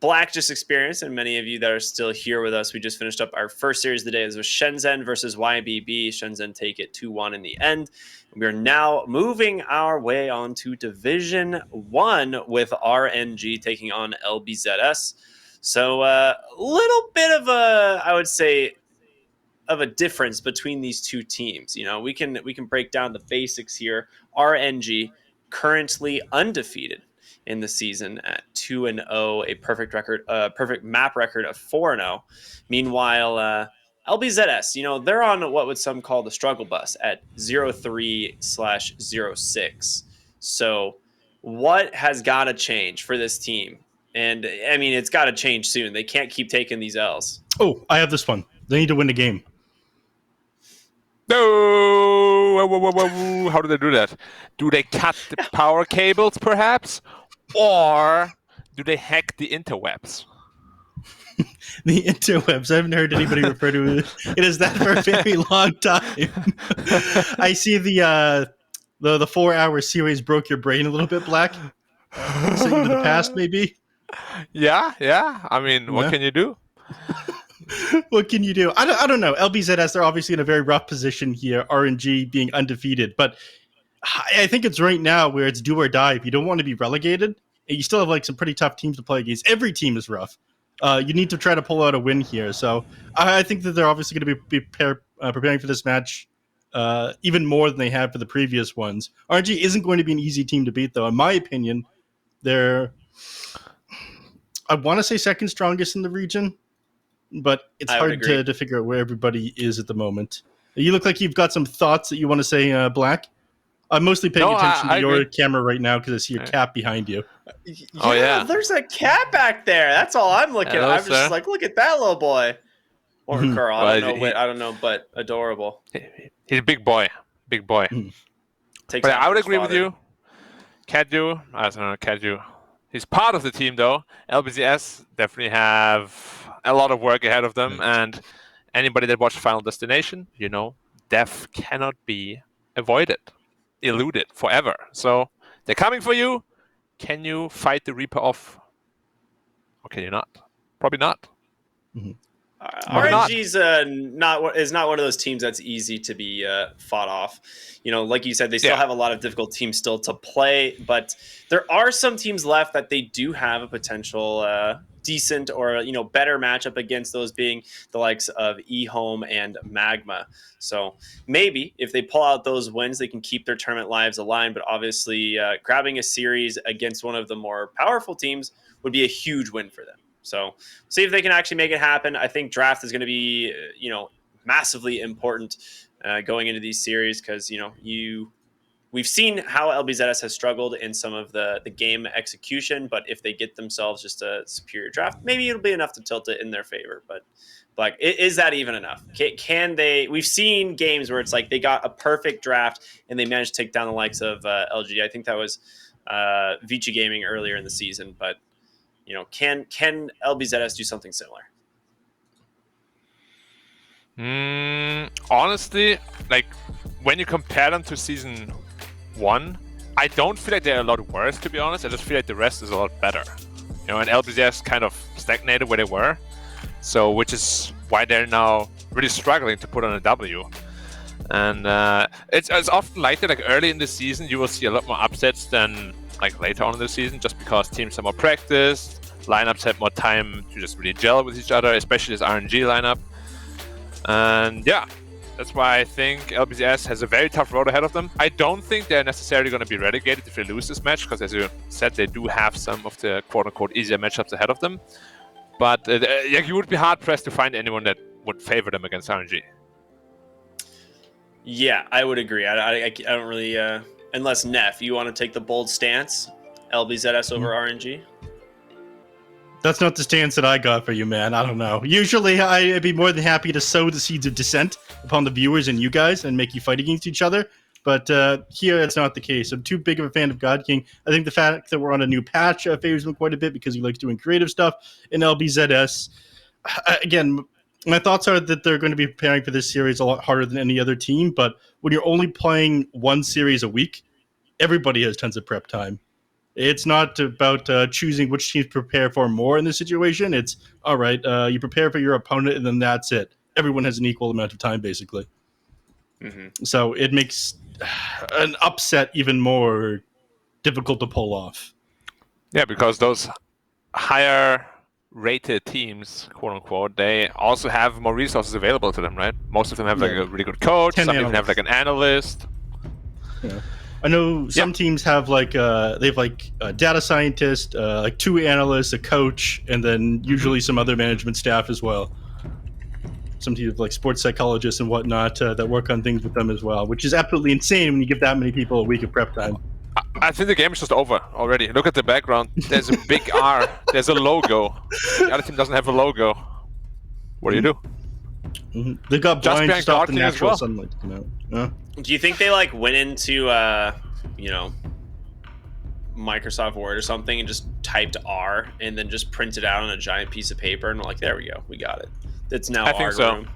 Black just experienced, and many of you that are still here with us, we just finished up our first series of the day. It was Shenzhen versus YBB. Shenzhen take it 2-1 in the end. We are now moving our way on to Division 1 with RNG taking on LBZS. So a little bit of I would say, of a difference between these two teams. We can break down the basics here. RNG currently undefeated in the season at 2-0, a perfect map record of 4-0. Meanwhile, LBZS, they're on what would some call the struggle bus at 0-3/06. So what has got to change for this team And I mean, it's got to change soon. They can't keep taking these L's. Oh, I have this one. They need to win the game. No! How do they do that? Do they cut the power cables, perhaps? Or do they hack the interwebs? The interwebs. I haven't heard anybody refer to it as that for a very long time. I see the 4-hour series broke your brain a little bit, Black. Sent you to the past, maybe. Yeah. I mean, what can you do? What can you do? I don't know. LBZS, they're obviously in a very rough position here. RNG being undefeated, but I think it's right now where it's do or die. If you don't want to be relegated, and you still have like some pretty tough teams to play against. Every team is rough. You need to try to pull out a win here. So I think that they're obviously going to be preparing for this match even more than they have for the previous ones. RNG isn't going to be an easy team to beat, though. In my opinion, they're, I want to say, second strongest in the region, but it's hard to figure out where everybody is at the moment. You look like you've got some thoughts that you want to say, Black. I'm mostly paying attention to your camera right now because I see your cap behind you. Yeah, there's a cat back there. That's all I'm looking at. I'm just like, look at that little boy. Or girl, I don't know, but adorable. He's a big boy. But I would agree with you. Kaju, I don't know, Kaju. He's part of the team, though. LBZS definitely have a lot of work ahead of them. And anybody that watched Final Destination, death cannot be eluded forever. So they're coming for you. Can you fight the Reaper off? Or can you not? Probably not. RNG is not one of those teams that's easy to be fought off. Like you said, they still have a lot of difficult teams still to play, but there are some teams left that they do have a potential decent or better matchup against, those being the likes of eHome and Magma. So maybe if they pull out those wins, they can keep their tournament lives aligned. But obviously, grabbing a series against one of the more powerful teams would be a huge win for them. So see if they can actually make it happen. I think draft is going to be, massively important going into these series because, we've seen how LBZS has struggled in some of the game execution. But if they get themselves just a superior draft, maybe it'll be enough to tilt it in their favor. But like, is that even enough? Can they? We've seen games where it's like they got a perfect draft and they managed to take down the likes of LG. I think that was Vici Gaming earlier in the season, but. Can LBZS do something similar? Honestly, like when you compare them to season 1, I don't feel like they're a lot worse, to be honest. I just feel like the rest is a lot better. And LBZS kind of stagnated where they were. So, which is why they're now really struggling to put on a W. And it's often like that, like early in the season, you will see a lot more upsets than like later on in the season, just because teams have more practice, lineups have more time to just really gel with each other, especially this RNG lineup. And yeah, that's why I think LBZS has a very tough road ahead of them. I don't think they're necessarily going to be relegated if they lose this match, because as you said, they do have some of the quote-unquote easier matchups ahead of them. But you would be hard-pressed to find anyone that would favor them against RNG. Yeah, I would agree. I don't really... Unless, Neff, you want to take the bold stance, LBZS over RNG? That's not the stance that I got for you, man. I don't know. Usually, I'd be more than happy to sow the seeds of dissent upon the viewers and you guys and make you fight against each other. But here, it's not the case. I'm too big of a fan of God King. I think the fact that we're on a new patch favors him quite a bit because he likes doing creative stuff. In LBZS, again, my thoughts are that they're going to be preparing for this series a lot harder than any other team, but when you're only playing one series a week, everybody has tons of prep time. It's not about choosing which teams prepare for more in this situation. It's, all right, you prepare for your opponent, and then that's it. Everyone has an equal amount of time, basically. Mm-hmm. So it makes an upset even more difficult to pull off. Yeah, because those higher rated teams, quote unquote, they also have more resources available to them, right? Most of them have like a really good coach. Some even have like an analyst. Yeah. I know some teams have like they have like a data scientist, like 2 analysts, a coach, and then usually some other management staff as well. Some teams have like sports psychologists and whatnot that work on things with them as well, which is absolutely insane when you give that many people a week of prep time. I think the game is just over already. Look at the background. There's a big R. There's a logo. The other team doesn't have a logo. What do you do? They got Just blind behind to stop the Darkling as natural well. sunlight to come out. Yeah. Do you think they like went into Microsoft Word or something and just typed R and then just printed out on a giant piece of paper and were like, there we go, we got it. It's now I think our so. room.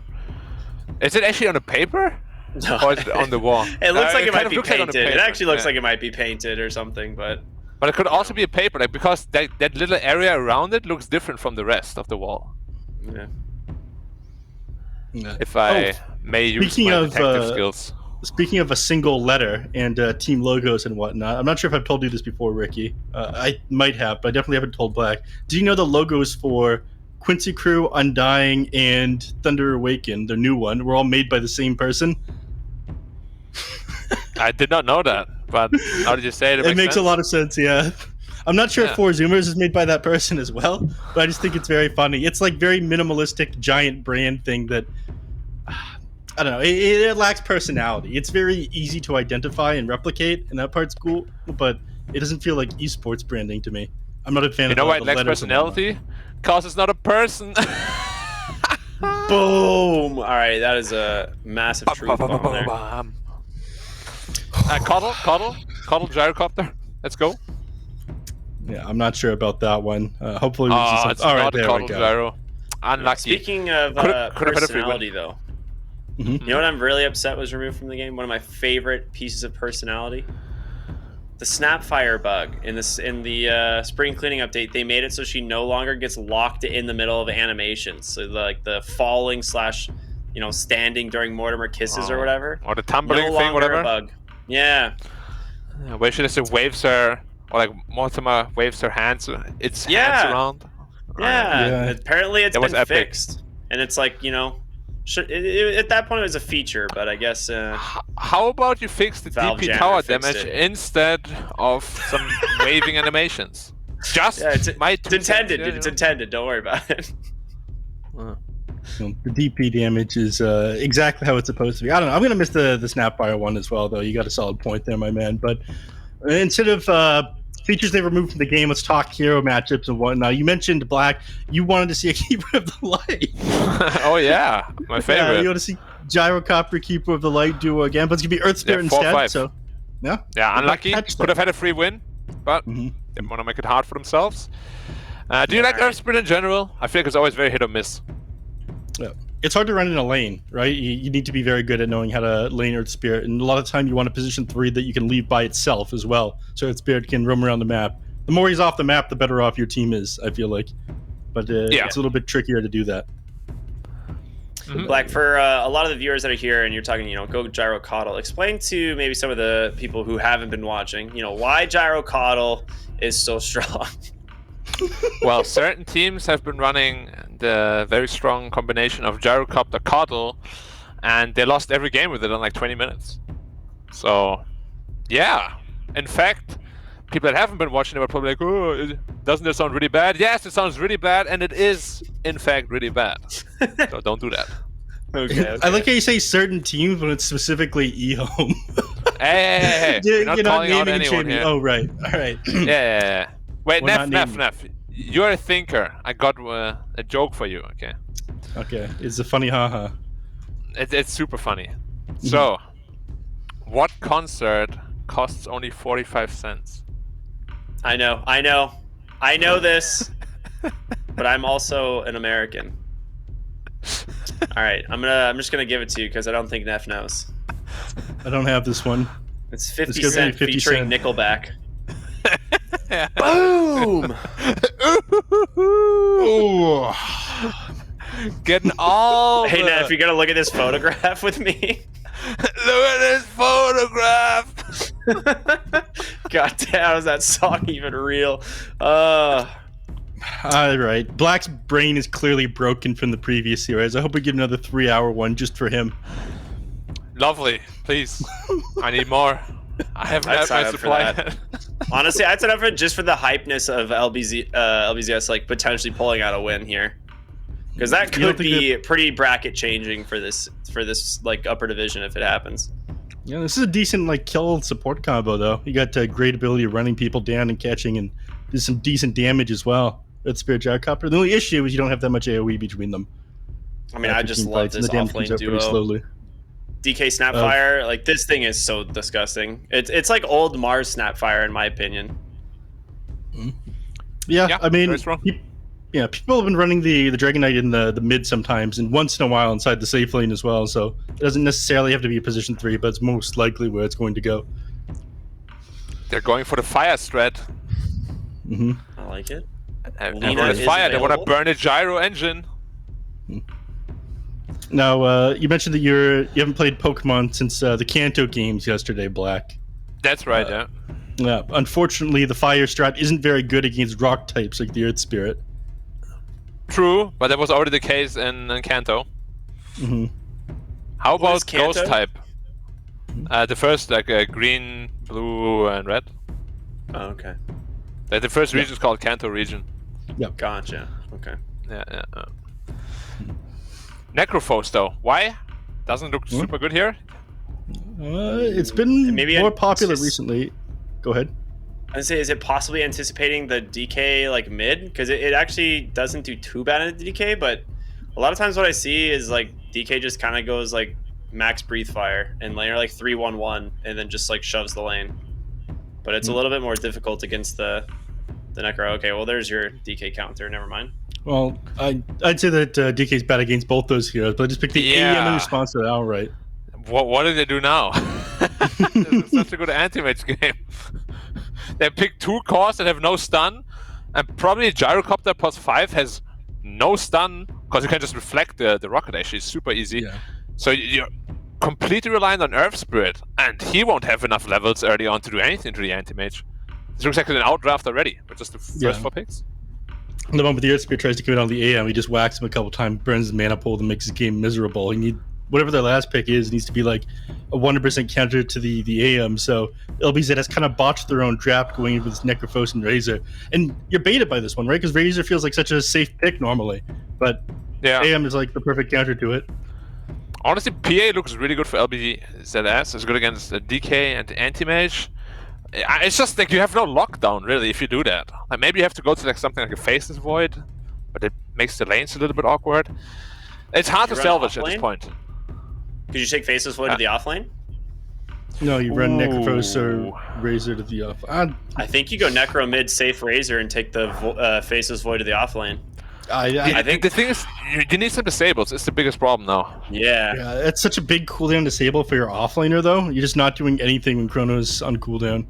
Is it actually on a paper? No. Or is it on the wall? It looks like it might be looks like on the painted. It paper, actually looks yeah. like it might be painted or something, but it could also be a paper, like because that little area around it looks different from the rest of the wall. yeah. If I may use speaking my of, detective skills. Speaking of a single letter and team logos and whatnot, I'm not sure if I've told you this before, Ricky. I might have, but I definitely haven't told Black. Do you know the logos for Quincy Crew, Undying, and Thunder Awakened, the new one, were all made by the same person? I did not know that, but how did you say it? It makes sense. a lot of sense, yeah. I'm not sure Yeah. if Four Zoomers is made by that person as well, but I just think it's very funny. It's like very minimalistic, giant brand thing that I don't know. It lacks personality. It's very easy to identify and replicate, and that part's cool. But it doesn't feel like esports branding to me. I'm not a fan You of know why it the lacks letters and whatnot. personality? Because it's not a person. Boom! All right, that is a massive truth bomb there. Cuddle gyrocopter. Let's go. Yeah, I'm not sure about that one. Hopefully, we see It's something. All right, not a there we cuddle go. gyro. Unlucky. Speaking of Could've had a free win. personality, though, Mhm. you know what I'm really upset was removed from the game? One of my favorite pieces of personality. The Snapfire bug in the spring cleaning update, they made it so she no longer gets locked in the middle of animations. So like the falling / standing during Mortimer kisses or whatever. Or the tumbling No thing, longer whatever. a bug. Yeah. Where she just waves her, or like Mortimer waves her hands, hands around. Yeah. Apparently it's That was been epic. fixed, and it's like at that point it was a feature, but I guess. How about you fix the Valve DP Jammer tower fixed damage it. instead of some waving animations? Just it's two intended, cents, dude. It's intended. Don't worry about it. The DP damage is exactly how it's supposed to be. I don't know. I'm gonna miss the Snapfire one as well, though. You got a solid point there, my man. But instead of features they removed from the game, let's talk hero matchups and whatnot. You mentioned Black. You wanted to see a Keeper of the Light. Oh yeah, my favorite. Yeah, you want to see Gyrocopter, Keeper of the Light duo again, but it's gonna be Earth Spirit 4-5. instead. So yeah, Yeah, unlucky. catch Could have had a free win, but Mhm. they want to make it hard for themselves. Do you like Earth Spirit in general? I feel like it's always very hit or miss. Yeah. It's hard to run in a lane, right? You need to be very good at knowing how to lane Earth Spirit, and a lot of time you want a position 3 that you can leave by itself as well, so Earth Spirit can roam around the map. The more he's off the map, the better off your team is, I feel like. But it's a little bit trickier to do that. Black, for a lot of the viewers that are here and you're talking, go Gyro Coddle, explain to maybe some of the people who haven't been watching, why Gyro Coddle is so strong. Well, certain teams have been running the very strong combination of Gyrocopter Coddle, and they lost every game with it in like 20 minutes. So, yeah. In fact, people that haven't been watching it are probably like, oh, doesn't this sound really bad? Yes, it sounds really bad, and it is, in fact, really bad. So don't do that. Okay. I like how you say certain teams when it's specifically eHome. Hey. We're not You're not calling out naming and anyone shaming. here. Oh, right. All right. Yeah. Wait, We're not naming. Neff. You're a thinker. I got a joke for you, okay? Okay. It's a funny haha. It's super funny. So, what concert costs only 45 cents? I know this, but I'm also an American. All right, I'm just gonna give it to you because I don't think Neff knows. I don't have this one. It's 50 It's gonna be Cent 50 featuring Cent. Nickelback. Boom! Getting all Hey the... Neff, you're gonna look at this photograph with me? Look at this photograph! God damn, is that song even real? All right. Black's brain is clearly broken from the previous series. I hope we get another 3-hour one just for him. Lovely. Please. I need more. I haven't I'd had sign my up for supply. that. Honestly, I'd sign up for it just for the hypeness of LBZS like potentially pulling out a win here, because that You don't could think be pretty bracket changing for this like upper division if it happens. Yeah, this is a decent like kill support combo though. You got great ability of running people down and catching, and there's some decent damage as well. With Spirit Gyrocopter. The only issue is you don't have that much AOE between them. I mean, I just love and this the damage comes offlane out pretty duo. slowly. DK Snapfire, like this thing is so disgusting. It's like old Mars Snapfire in my opinion. Yeah, I mean, people have been running the Dragon Knight in the mid sometimes, and once in a while inside the safe lane as well. So it doesn't necessarily have to be a position 3, but it's most likely where it's going to go. They're going for the fire strat. I like it. And Lina when it's is fire, they want to available. burn a gyro engine. Now, you mentioned that you haven't played Pokemon since the Kanto games yesterday, Black. That's right, yeah. Yeah, unfortunately, the fire strat isn't very good against rock types like the Earth Spirit. True, but that was already the case in Kanto. How What is about Kanto? Ghost type? The first, like green, blue, and red. Oh, okay. The first region is called Kanto region. Yep. Gotcha. Okay. Yeah. Necrophos though, why? Doesn't look super good here. It's been Maybe more it's popular just- recently. Go ahead. I'd say, is it possibly anticipating the DK like mid? Because it actually doesn't do too bad in the DK, but a lot of times what I see is like DK just kind of goes like max breathe fire and layer like 3-1-1 and then just like shoves the lane. But it's a little bit more difficult against the Necro. Okay, well there's your DK counter. Never mind. Well, I'd say that DK's bad against both those heroes, but I just picked the AM in response to that outright. What do they do now? This is such a good anti-mage game. They pick 2 cores that have no stun, and probably Gyrocopter +5 has no stun because you can just reflect the rocket. Actually, it's super easy. Yeah. So you're completely reliant on Earth Spirit, and he won't have enough levels early on to do anything to the anti-mage. It looks like an outdraft already with just the first 4 picks. The moment the Earth Spirit tries to come in on the AM, he just whacks him a couple times, burns his mana pool, and makes his game miserable. You need whatever their last pick is needs to be like a 100% counter to the AM. So LBZ has kind of botched their own draft going in with Necrophos and Razor. And you're baited by this one, right? Because Razor feels like such a safe pick normally, but AM is like the perfect counter to it. Honestly, PA looks really good for LBZS. It's good against the DK and the anti-mage. It's just like you have no lockdown really if you do that. Like maybe you have to go to like something like a Faceless Void, but it makes the lanes a little bit awkward. It's hard to You run salvage at offlane? this point. Could you take Faceless Void to the offlane? No, you run Necrophos or Razor to the off. I think you go Necro mid, safe Razor, and take the Faceless Void to the offlane. I think the thing is, you need some disables. It's the biggest problem now. Yeah. It's such a big cooldown disable for your offlaner, though. You're just not doing anything when Chrono's on cooldown.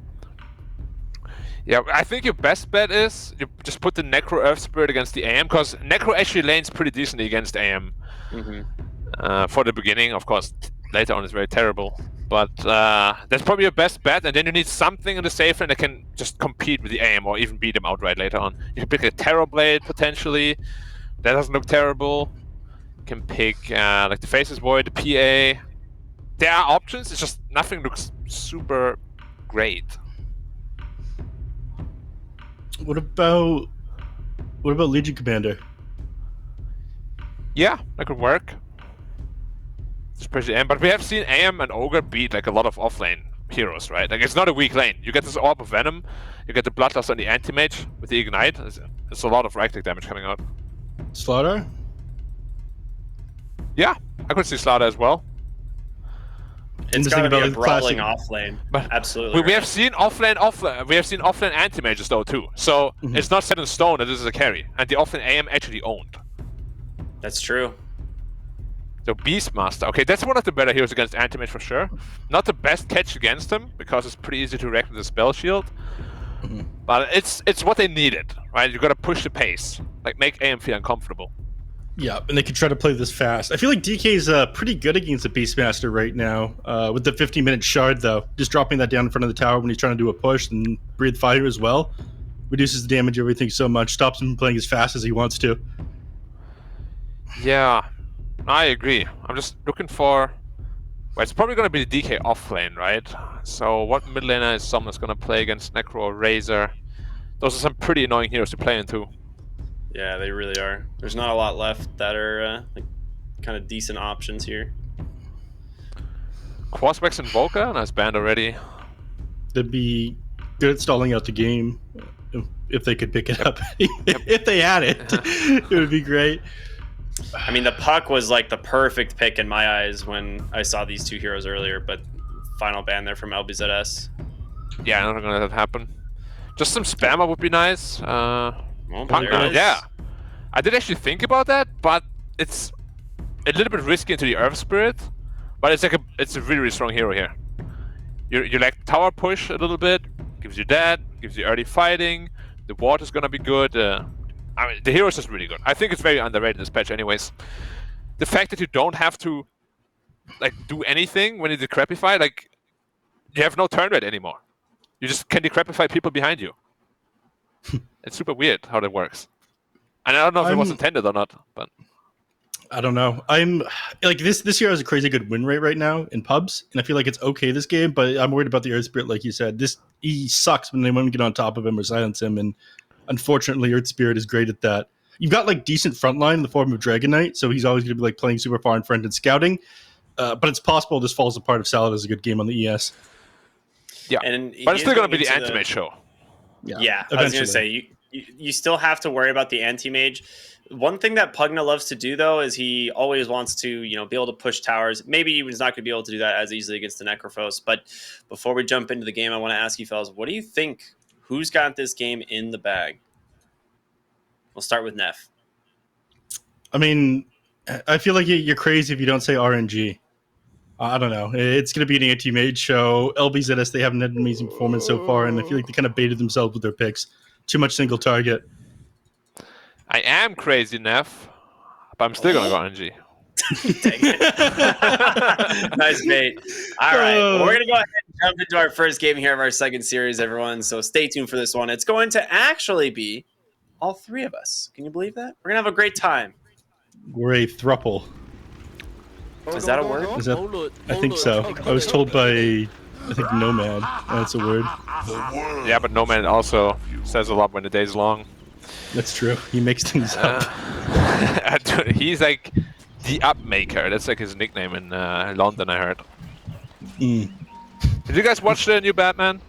Yeah, I think your best bet is you just put the Necro Earth Spirit against the AM, because Necro actually lanes pretty decently against AM. For the beginning, of course, later on it's very terrible. But that's probably your best bet, and then you need something in the safe lane that can just compete with the AM or even beat them outright later on. You can pick a Terror Blade, potentially. That doesn't look terrible. You can pick like the Faceless Void, the PA. There are options, it's just nothing looks super great. What about Legion Commander? Yeah, that could work. Especially AM, but we have seen AM and Ogre beat like a lot of offlane heroes, right? Like it's not a weak lane. You get this Orb of Venom, you get the Bloodlust on the Anti-Mage with the Ignite. There's a lot of right-click damage coming out. Slaughter? Yeah, I could see Slaughter as well. It's got to be a brawling offlane. Absolutely. We have seen offlane. We have seen offlane anti-mages though too. So it's not set in stone that this is a carry, and the offlane AM actually owned. That's true. So Beastmaster. Okay, that's one of the better heroes against anti-mage for sure. Not the best catch against him because it's pretty easy to react with the spell shield. But it's what they needed, right? You got to push the pace, like make AM feel uncomfortable. Yeah, and they could try to play this fast. I feel like DK's pretty good against the Beastmaster right now, with the 15-minute shard, though. Just dropping that down in front of the tower when he's trying to do a push and breathe fire as well. Reduces the damage, everything so much. Stops him from playing as fast as he wants to. Yeah, I agree. I'm just looking for... Well, it's probably going to be the DK offlane, right? So what mid laner is someone that's going to play against Necro or Razor? Those are some pretty annoying heroes to play into. Yeah, they really are. There's not a lot left that are like kind of decent options here. Quaswex Invoker, nice band already. They'd be good at stalling out the game if they could pick it up. If they had it, it would be great. I mean, the puck was like the perfect pick in my eyes when I saw these two heroes earlier, but final ban there from LBZS. Yeah, I'm not gonna let that happen. Just some spammer would be nice. Yeah, I did actually think about that, but it's a little bit risky into the Earth Spirit. But it's like it's a really, really strong hero here. You like tower push a little bit, gives you that, gives you early fighting. The water's gonna be good. I mean, the hero is just really good. I think it's very underrated this patch, anyways. The fact that you don't have to like do anything when you decrepify, like you have no turn rate anymore. You just can decrepify people behind you. It's super weird how that works. And I don't know if it was intended or not, but I don't know. I'm like this year has a crazy good win rate right now in pubs, and I feel like it's okay this game, but I'm worried about the Earth Spirit, like you said. He sucks when they want to get on top of him or silence him, and unfortunately Earth Spirit is great at that. You've got like decent frontline in the form of Dragon Knight, so he's always gonna be like playing super far in front and scouting. But it's possible this falls apart if Salad is a good game on the ES. Yeah, but it's still gonna be the anti-mage show. Yeah, I was gonna say you still have to worry about the anti-mage. One thing that Pugna loves to do, though, is he always wants to, be able to push towers. Maybe he's not going to be able to do that as easily against the Necrophos. But before we jump into the game, I want to ask you, fellas, what do you think? Who's got this game in the bag? We'll start with Neff. I mean, I feel like you're crazy if you don't say RNG. I don't know. It's going to be an anti-mage show. LBZS, they haven't had an amazing performance so far, and I feel like they kind of baited themselves with their picks. Too much single target. I am crazy, Neff, but I'm still going to go RNG. Nice bait. All right, well, we're going to go ahead and jump into our first game here of our second series, everyone. So stay tuned for this one. It's going to actually be all three of us. Can you believe that? We're going to have a great time. We're a thruple. Is that a word? I think so. I was told by, Nomad. That's a word. Yeah, but Nomad also says a lot when the day's long. That's true. He makes things up. He's like the up maker. That's like his nickname in London, I heard. Did you guys watch the new Batman?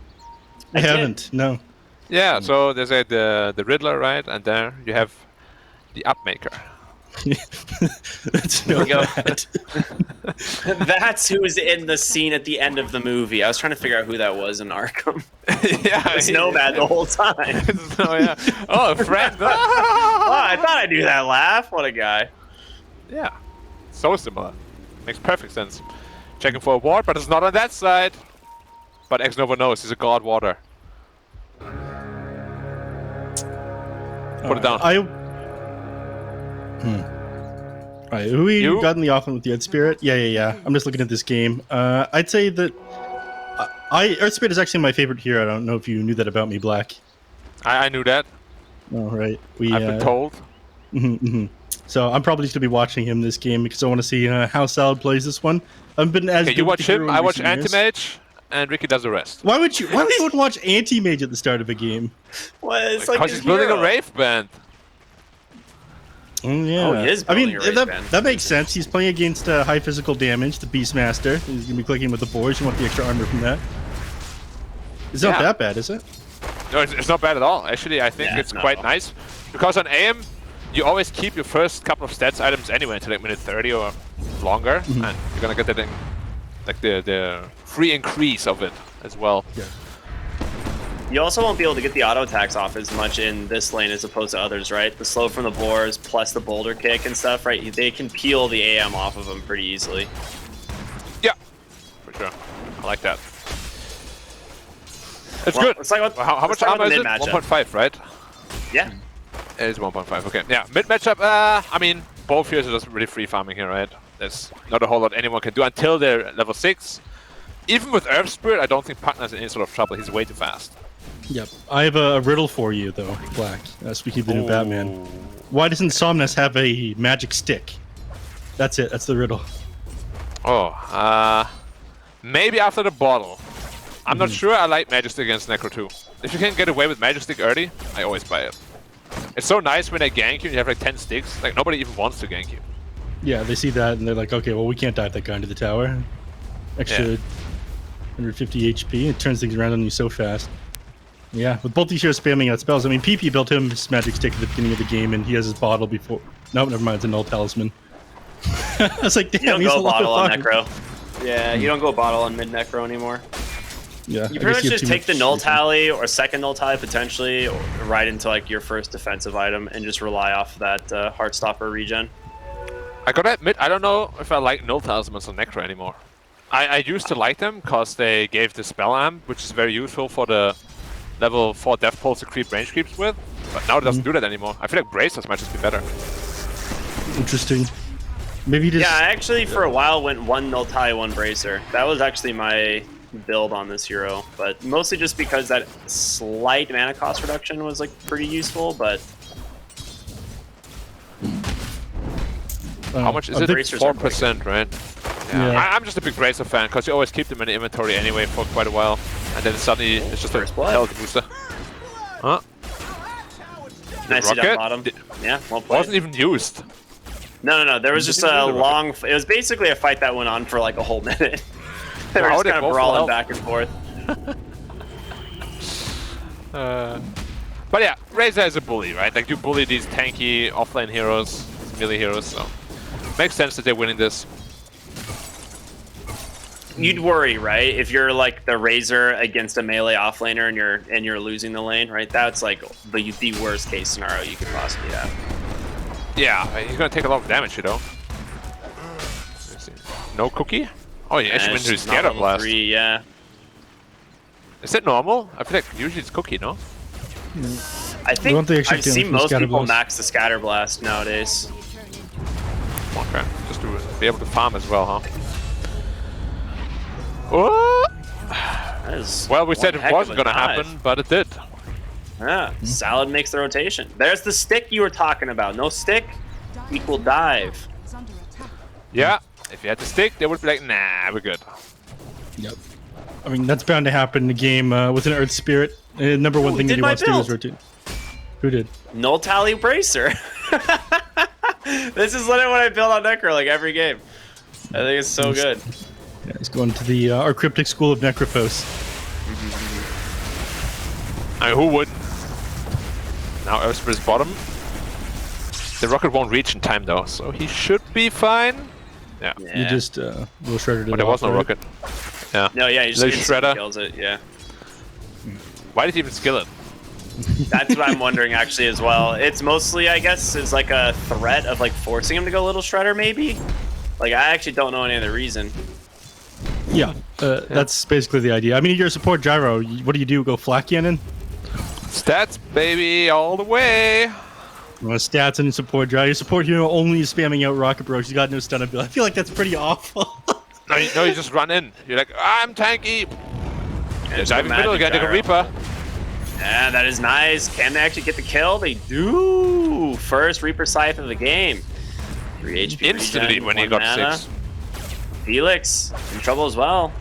I haven't. No. Yeah. So there's like the Riddler, right? And there you have the up maker. That's Nomad. That's who's in the scene at the end of the movie. I was trying to figure out who that was in Arkham. Yeah, it's Nomad the whole time. Oh, a friend. Oh, I thought I knew that laugh. What a guy. Yeah, so similar. Makes perfect sense. Checking for a ward, but it's not on that side. But X-Nova knows he's a god water. Put it down. Alright, who we got in the offense with the Earth Spirit? Yeah. I'm just looking at this game. I'd say that Earth Spirit is actually my favorite hero. I don't know if you knew that about me, Black. I knew that. All right. I've been told. So I'm probably just going to be watching him this game because I want to see how Salad plays this one. I've been as you watch him, I watch Anti-Mage, and Ricky does the rest. Why would you watch Anti-Mage at the start of a game? Well, it's because he's building a Wraith band. Yeah. Oh, he is building a Wraith band. That makes sense. He's playing against high physical damage, the Beastmaster. He's going to be clicking with the boars. You want the extra armor from that. It's not that bad, is it? No, it's not bad at all. Actually, I think it's quite nice. Because on AM, you always keep your first couple of stats items anyway until like minute 30 or longer. And you're going to get that in, like the free increase of it as well. Yeah. You also won't be able to get the auto attacks off as much in this lane as opposed to others, right? The slow from the boars plus the boulder kick and stuff, right? They can peel the AM off of them pretty easily. Yeah, for sure. I like that. It's good. How much armor is it? 1.5, right? Yeah. It is 1.5, okay. Yeah, mid matchup, I mean, both heroes are just really free farming here, right? There's not a whole lot anyone can do until they're level 6. Even with Earth Spirit, I don't think Pugna's in any sort of trouble. He's way too fast. Yep. I have a riddle for you, though, Black. Speaking of the new Batman. Why doesn't Somnus have a magic stick? That's it. That's the riddle. Oh, maybe after the bottle. I'm not sure I like Magic Stick against Necro 2. If you can get away with Magic Stick early, I always buy it. It's so nice when they gank you and you have like 10 sticks. Like, nobody even wants to gank you. Yeah, they see that and they're like, okay, well, we can't dive that guy into the tower. extra 150 HP. It turns things around on you so fast. Yeah, with both these heroes spamming out spells. I mean, PP built him his magic stick at the beginning of the game, and he has his bottle before. No, never mind. It's a null talisman. I was like, damn, You don't he's go a lot bottle on of Necro. Yeah, you don't go bottle on mid Necro anymore. Yeah, You pretty much just take the null tally or second null tally potentially, or right into like your first defensive item, and just rely off of that Heartstopper regen. I gotta admit, I don't know if I like null talismans on Necro anymore. I used to like them because they gave the spell amp, which is very useful for the level 4 Death Pulse to creep range creeps with, but now it doesn't do that anymore. I feel like Bracers might just be better. Interesting. Maybe just... Yeah, I actually for a while went 1 null tally, 1 bracer. That was actually my build on this hero, but mostly just because that slight mana cost reduction was like pretty useful, but... How much is it? 4%, right? Yeah. I'm just a big Bracer fan because you always keep them in the inventory anyway for quite a while, and then suddenly it's just a health booster. Huh? Nice hit at bottom. Yeah, well played. Wasn't even used. No. There was just a long... It was basically a fight that went on for like a whole minute. They were just kind of brawling back and forth. But yeah, Razor is a bully, right? Like, you bully these tanky offlane heroes, melee heroes, so... Makes sense that they're winning this. You'd worry, right? If you're like the Razor against a melee offlaner and you're losing the lane, right? That's like the worst case scenario you could possibly have. Yeah, he's gonna take a lot of damage, you know. No cookie? Oh yeah, she went into his Scatter Blast. 3, yeah. Is it normal? I feel like usually it's cookie, no? I think I've seen most people max the Scatter Blast nowadays. Okay, just to be able to farm as well, huh? Oh! Well, we said it wasn't gonna happen, but it did. Yeah, Salad makes the rotation. There's the stick you were talking about. No stick equal dive. Yeah, if you had the stick, they would be like, nah, we're good. Yep. I mean, that's bound to happen in the game with an Earth Spirit. Number one thing that he wants to do is rotate. Who did? Null Tally Bracer. This is literally what I build on Necro like every game. I think it's so good. Yeah, he's going to the our cryptic school of Necrophos. I mean, who would? Now Earth Spirit's bottom. The rocket won't reach in time though, so he should be fine. Yeah. You just will shredder it. But there was no rocket. Yeah. No, yeah, you just shredder kills it. Yeah. Why did he even skill it? That's what I'm wondering actually as well. It's mostly, I guess, is like a threat of like forcing him to go little shredder maybe. Like I actually don't know any other reason. Yeah, that's basically the idea. I mean, you're a support gyro. What do you do? Go flak cannon? Stats, baby, all the way. Stats and support gyro. Your support hero only is spamming out rocket bros. He's got no stun ability. I feel like that's pretty awful. No, you just run in. You're like, I'm tanky. And diving middle again, take a Reaper. Yeah, that is nice. Can they actually get the kill? They do. First Reaper Scythe of the game. 3 HP instantly regen, when he got mana. 6. Felix in trouble as well.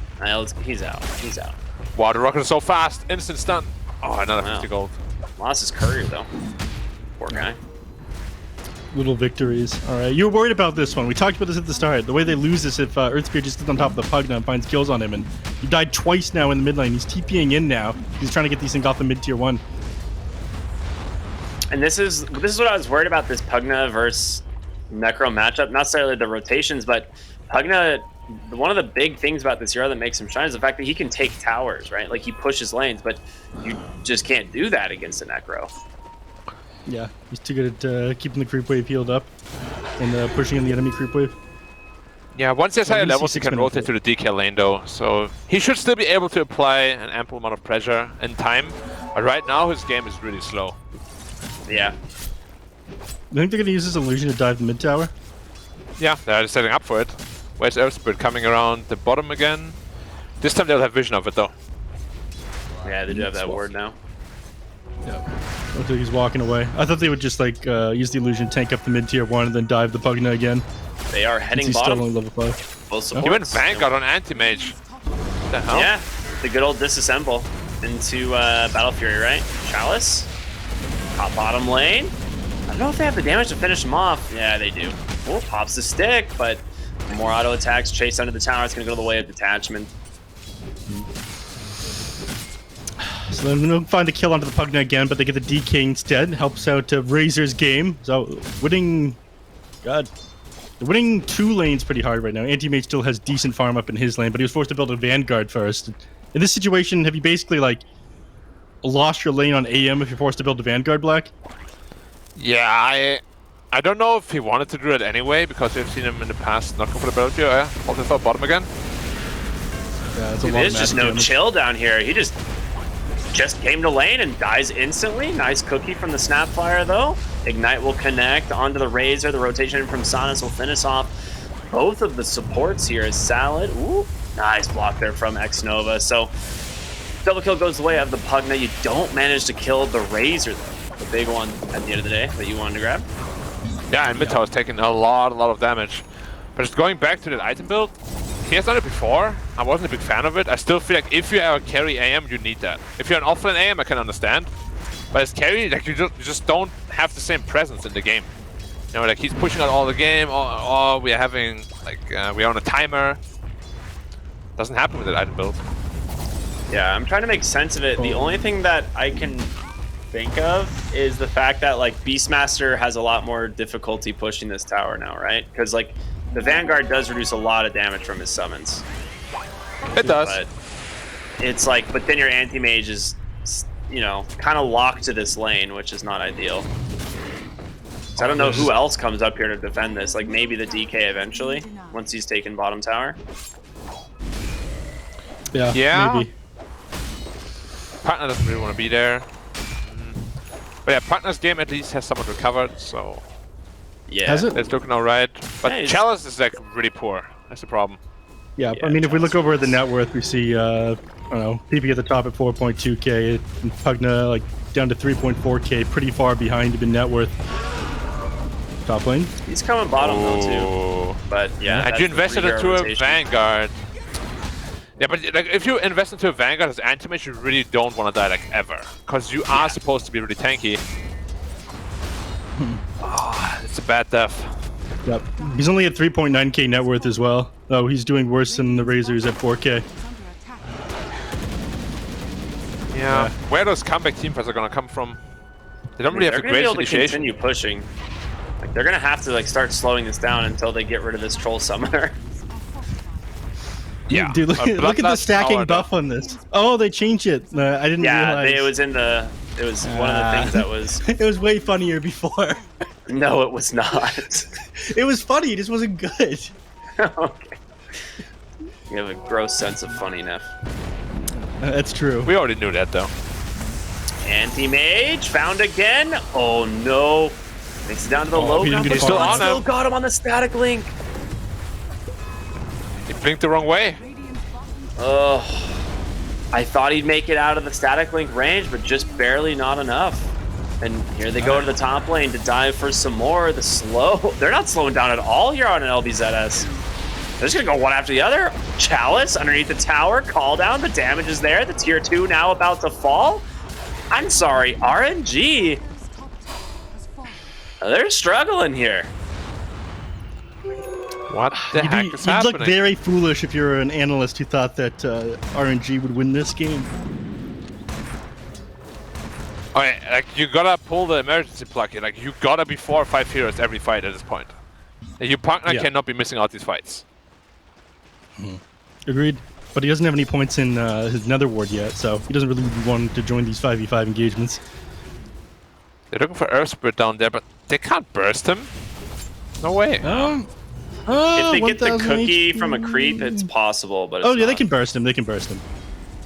He's out. He's out. Wow, the rocket is so fast. Instant stun. Oh, another 50 gold. Lost his courier though. Poor guy. Little victories. All right, you were worried about this one. We talked about this at the start. The way they lose this if Earthspear just sits on top of the Pugna and finds kills on him, and he died twice now in the mid lane. He's TPing in now. He's trying to get these things off the mid tier 1. And this is what I was worried about, this Pugna versus Necro matchup. Not necessarily the rotations, but Pugna, one of the big things about this hero that makes him shine is the fact that he can take towers, right? Like he pushes lanes, but you just can't do that against a Necro. Yeah, he's too good at keeping the creep wave healed up and pushing in the enemy creep wave. Yeah, once there's higher levels, he can rotate to the DK lane though, so he should still be able to apply an ample amount of pressure in time. But right now, his game is really slow. Yeah. You think they're going to use this illusion to dive the mid tower? Yeah, they're setting up for it. Where's Earthspirit coming around the bottom again? This time they'll have vision of it though. Yeah, they do have that ward now. Yeah. Looks like he's walking away. I thought they would just like use the illusion, tank up the mid tier 1, and then dive the Pugna again. They are heading he's bottom. Still only level 5. Both supports. He went Vanguard on Anti-Mage. What the hell? Yeah, the good old disassemble into Battle Fury, right? Chalice. Top bottom lane. I don't know if they have the damage to finish him off. Yeah, they do. Oh, pops the stick, but More auto attacks, chase under the tower. It's going to go the way of detachment. So then they'll find the kill onto the Pugna again, but they get the DK instead. Helps out Razor's game. So winning... God. They're winning 2 lanes pretty hard right now. Anti-Mage still has decent farm up in his lane, but he was forced to build a Vanguard first. In this situation, have you basically, like, lost your lane on AM if you're forced to build a Vanguard, Black? Yeah, I don't know if he wanted to do it anyway, because we've seen him in the past not go for the ability. Also thought bottom again. Yeah, it's a Dude, lot there's of just magic no damage. chill down here. He just came to lane and dies instantly. Nice cookie from the Snapfire, though. Ignite will connect onto the Razor. The rotation from Sanas will finish off both of the supports here as Salad. Ooh, nice block there from X-Nova. So double kill goes the way of the Pugna. You don't manage to kill the Razor, though. The big one at the end of the day that you wanted to grab. Yeah, and Mid-Tower is taking a lot of damage. But just going back to that item build, he has done it before. I wasn't a big fan of it. I still feel like if you are a carry AM, you need that. If you're an offlane AM, I can understand. But as carry, like you just don't have the same presence in the game. You know, like he's pushing out all the game, or we are having like we are on a timer. Doesn't happen with that item build. Yeah, I'm trying to make sense of it. The only thing that I can think of is the fact that like Beastmaster has a lot more difficulty pushing this tower now, right? Because like the Vanguard does reduce a lot of damage from his summons. It does. But it's like, but then your anti-mage is, you know, kind of locked to this lane, which is not ideal. So I don't know who else comes up here to defend this. Like maybe the DK eventually, once he's taken bottom tower. Yeah, maybe. Partner doesn't really want to be there. But yeah, Partner's game at least has someone recovered, so... Yeah. Has it? It's looking alright. But Yeah, Chalice is like really poor. That's the problem. Yeah, I mean, if we look over at the net worth, we see, I don't know, PP at the top at 4.2k, and Pugna like down to 3.4k, pretty far behind him in net worth. Top lane. He's coming bottom though too. But yeah, And you invested into a Vanguard. Yeah, but like if you invest into a Vanguard as anti-mage, you really don't want to die like ever, because you are supposed to be really tanky. Oh, it's a bad death. Yep. He's only at 3.9k net worth as well. Oh, he's doing worse than the Razors at 4k. Yeah. Where those comeback team fights are gonna come from? They don't really have a great initiation. Continue pushing. Like they're gonna have to like start slowing this down until they get rid of this troll summoner. Yeah. Dude, look at the stacking buff on this. Oh, they changed it. I didn't realize. Yeah, it was in the. It was one of the things that was. It was way funnier before. No, it was not. It was funny. It just wasn't good. Okay. You have a gross sense of funny, Neff. That's true. We already knew that though. Anti-mage found again. Oh no. Makes it down to the low ground. He's still on Still him. got him on the static link. He blinked the wrong way. Oh. I thought he'd make it out of the static link range, but just barely not enough. And here they go to the top lane to dive for some more. The slow. They're not slowing down at all here on an LBZS. They're just gonna go one after the other. Chalice underneath the tower. Call down. The damage is there. The tier 2 now about to fall. I'm sorry, RNG. They're struggling here. What the heck is You'd happening? look very foolish if you're an analyst who thought that RNG would win this game. Okay, like you gotta pull the emergency plug here. Like you gotta be 4 or 5 heroes every fight at this point. And your partner cannot be missing out these fights. Agreed. But he doesn't have any points in his nether ward yet, so he doesn't really want to join these 5v5 engagements. They're looking for Earth Spirit down there, but they can't burst him. No way. If they get the cookie from a creep, it's possible, but it's Oh yeah, not. they can burst him. They can burst him.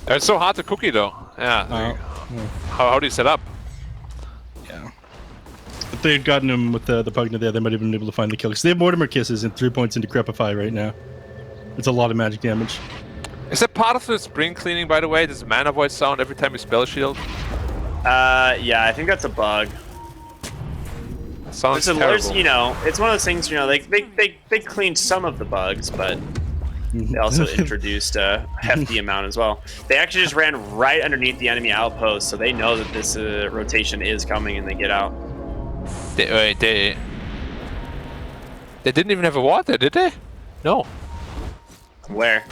It's so hard to cookie though. Yeah. How do you set up? Yeah. If they had gotten him with the Pugna there, they might have been able to find the kill. Because they have Mortimer Kisses and 3 points into Crepify right now. It's a lot of magic damage. Is that part of the spring cleaning, by the way? Does mana voice sound every time you spell shield? Yeah, I think that's a bug. That sounds There's, terrible. you know, it's one of those things, you know, they cleaned some of the bugs, but they also introduced a hefty amount as well. They actually just ran right underneath the enemy outpost, so they know that this rotation is coming and they get out. They didn't even have a ward there, did they? No. Where?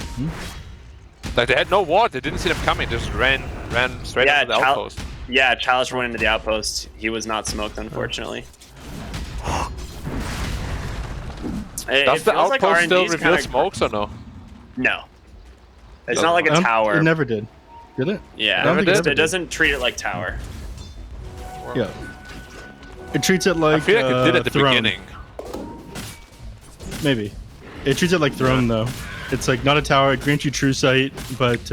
Like they had no ward. They didn't see them coming. They just ran straight into the outpost. Yeah, Chalice went into the outpost. He was not smoked, unfortunately. Does the outpost still reveal smokes or no? No. It's not like a tower. It never did. Did it? Yeah, it doesn't treat it like tower. Yeah. It treats it like I feel like it did at the Throne. beginning. Maybe. It treats it like Throne, though. It's like not a tower, it grants you true sight, but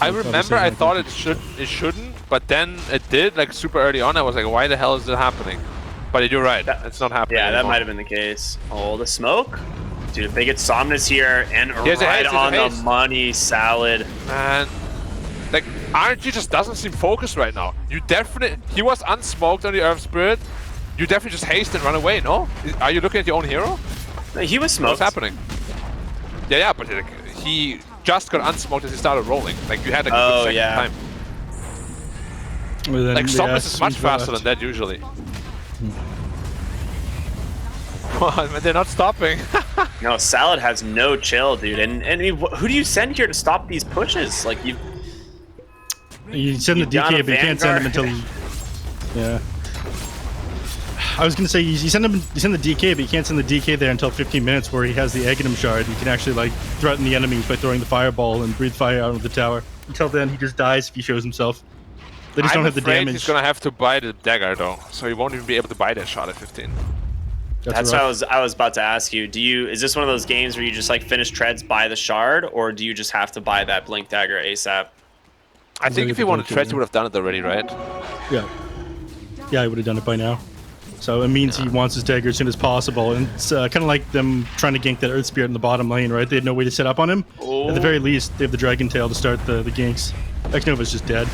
I remember I thought it shouldn't, but then it did, like super early on. I was like, why the hell is it happening? But you're right, it's not happening. Yeah, that anymore. might have been the case. Oh, the smoke? Dude, if they get Somnus here and Here's a right haze, on here's a the haze. money, Salad. Man, like RNG just doesn't seem focused right now. You definitely, he was unsmoked on the Earth Spirit. You definitely just haste and run away, no? Are you looking at your own hero? No, he was smoked. What's happening? Yeah, but like, he just got unsmoked as he started rolling. Like you had like a good second time. Well, then, Like yeah, Somnus is much seems faster left. than that usually. Man, they're not stopping. No, Salad has no chill, dude. And I mean, who do you send here to stop these pushes? Like you send the got a DK, but you can't send him until. Yeah. I was gonna say you send the DK, but you can't send the DK there until 15 minutes, where he has the Aghanim shard. You can actually like threaten the enemies by throwing the fireball and breathe fire out of the tower. Until then, he just dies if he shows himself. They just don't have the damage. He's gonna have to buy the dagger though, so he won't even be able to buy that shot at 15. That's what I was about to ask you. Is this one of those games where you just like finish treads, buy the shard, or do you just have to buy that blink dagger ASAP? I think if he wanted treads, he would have done it already, right? Yeah. Yeah, he would have done it by now. So it means he wants his dagger as soon as possible, and it's kind of like them trying to gank that Earth Spirit in the bottom lane, right? They had no way to set up on him. At the very least, they have the Dragon Tail to start the ganks. X-Nova's just dead.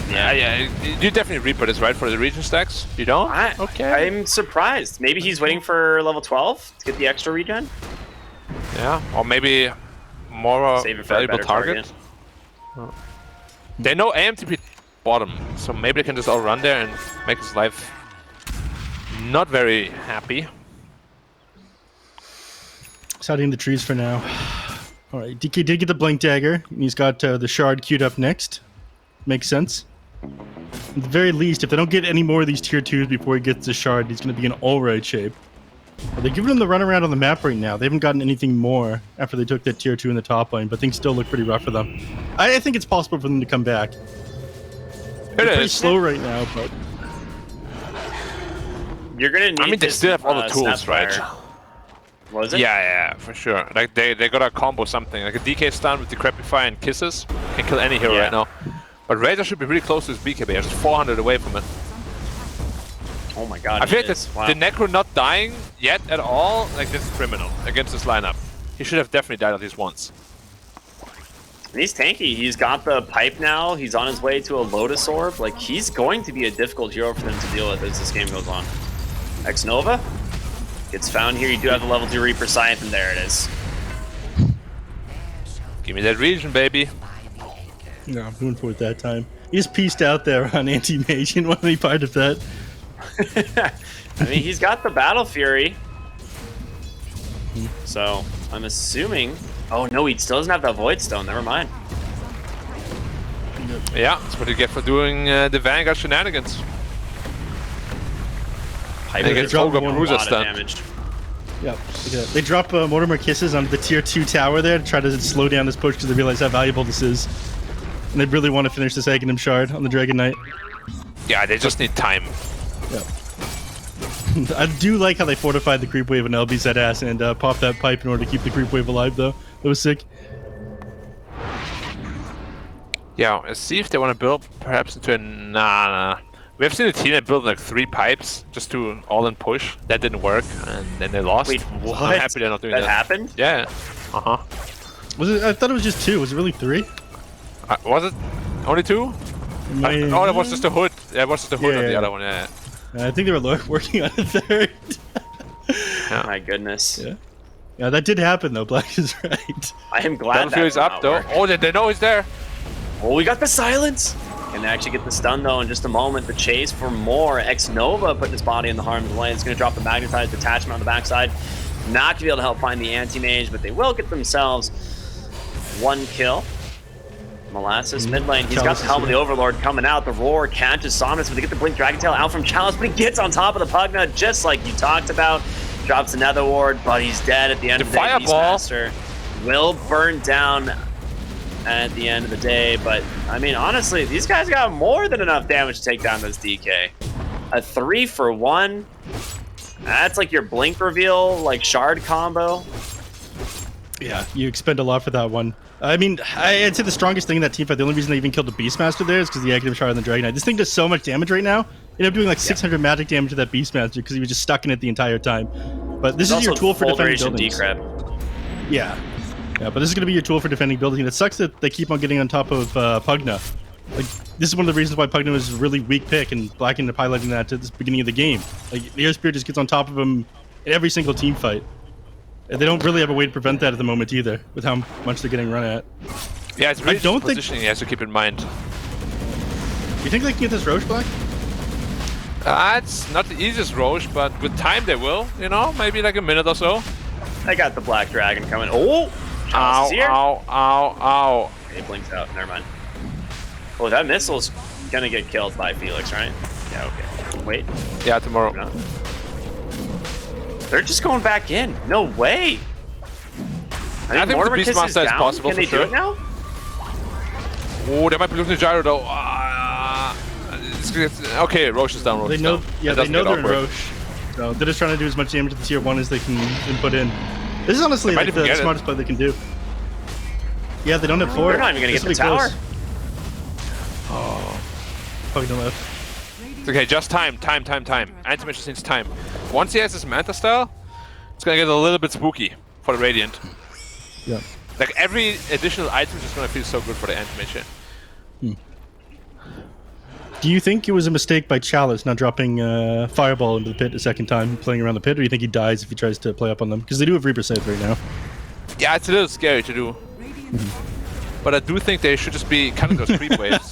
Yeah. You definitely Reaper this, right, for the region stacks? You don't? Okay. I'm surprised. Maybe he's waiting for level 12 to get the extra regen? Yeah, or maybe more Save it for a valuable better target. They know AMTP bottom, so maybe they can just all run there and make his life not very happy. He's hiding in the trees for now. Alright, DK did get the Blink Dagger, and he's got the Shard queued up next. Makes sense. At the very least, if they don't get any more of these tier 2s before he gets the Shard, he's going to be in alright shape. They're giving him the runaround on the map right now. They haven't gotten anything more after they took that tier 2 in the top lane, but things still look pretty rough for them. I think it's possible for them to come back. They're pretty slow right now, but... You're gonna need I mean, they this, still have all the tools, Snapfire. right? Was it? Yeah, for sure. Like they gotta combo something. Like a DK stun with Decrepify and Kisses can kill any hero right now. But Razor should be really close to his BKB. They're just 400 away from it. Oh my god. I feel like the Necro not dying yet at all, like this is criminal against this lineup. He should have definitely died at least once. And he's tanky. He's got the pipe now. He's on his way to a Lotus Orb. Like, he's going to be a difficult hero for them to deal with as this game goes on. X-Nova gets found here. You do have the level 2 Reaper Scythe, and there it is. Give me that region, baby. No, I'm moving forward that time. He just pieced out there on anti-mage. He didn't want any part of that. I mean, he's got the Battle Fury. So, I'm assuming... Oh, no, he still doesn't have that Void Stone. Never mind. Yeah, that's what you get for doing the Vanguard shenanigans. Pipe They get is a Ogre lot Bruiser of stun. damage. Yep. They drop Mortimer Kisses onto the tier 2 tower there to try to slow down this push because they realize how valuable this is. And they really want to finish this Aghanim Shard on the Dragon Knight. Yeah, they just need time. Yep. I do like how they fortified the creep wave in LBZS and popped that pipe in order to keep the creep wave alive, though. That was sick. Yeah, let's see if they want to build perhaps into a... Nah. We have seen a team that built like 3 pipes just to all-in push. That didn't work, and then they lost. Wait, what? I'm happy they're not doing that. That happened? Yeah. Uh-huh. Was it? I thought it was just 2. Was it really 3? Was it only 2? Oh, that was just a hood. Yeah, it was just a hood on the other one, yeah. I think they were working on a 3rd. Yeah. My goodness. Yeah, that did happen, though. Black is right. I am glad that Battlefield is up, though. Oh, they know he's there. Oh, we got the silence. Can actually get the stun, though, in just a moment. The chase for more. X-Nova putting his body in the harm's way. It's going to drop the magnetized detachment on the backside. Not gonna be able to help find the anti-mage, but they will get themselves 1 kill. Molasses mid lane. He's got the Helm of the Overlord coming out. The Roar catches Somnus, but they get the Blink Dragon Tail out from Chalice, but he gets on top of the Pugna, just like you talked about. Drops another ward, but he's dead at the end of the day. Beastmaster will burn down at the end of the day, but I mean, honestly, these guys got more than enough damage to take down this DK. A 3-for-1. That's like your Blink reveal, like Shard combo. Yeah, you expend a lot for that one. I mean, I'd say the strongest thing in that team fight, the only reason they even killed the Beastmaster there is because the active Shard on the Dragon Knight. This thing does so much damage right now. Ended up doing like 600 magic damage to that Beastmaster because he was just stuck in it the entire time. But this is your tool for defending buildings. Yeah. Yeah, but this is going to be your tool for defending buildings. And it sucks that they keep on getting on top of Pugna. Like, this is one of the reasons why Pugna was a really weak pick, and Black ended up highlighting that at the beginning of the game. Like, the Air Spirit just gets on top of him in every single team fight. And they don't really have a way to prevent that at the moment either, with how much they're getting run at. Yeah, it's really positioning he has to keep in mind. You think they can get this Roche, Black? It's not the easiest Roche, but with time they will, you know, maybe like a minute or so. I got the Black Dragon coming. Oh! Ow, ow, ow, ow. He blinks out, never mind. Oh, that missile's gonna get killed by Felix, right? Yeah, okay. Wait. Yeah, tomorrow. No. They're just going back in. No way. I think with the Beastmaster is possible. Can they do it now? Oh, they might be losing the gyro though. Okay, Roche is down. Roche they know, down. yeah, they know they're in Roche. So they're just trying to do as much damage to the tier 1 as they can put in. This is honestly like the smartest play they can do. Yeah, they don't have 4. They're not even gonna get the tower. Close. Oh, Pugna left. It's okay, just time. Anti-Mage just needs time. Once he has his Manta style, it's gonna get a little bit spooky for the Radiant. Yeah. Like every additional item is just gonna feel so good for the Anti-Mage here. Do you think it was a mistake by Chalice not dropping Fireball into the pit a second time, playing around the pit, or do you think he dies if he tries to play up on them? Because they do have Reaper save right now. Yeah, it's a little scary to do. But I do think they should just be cutting those creep waves.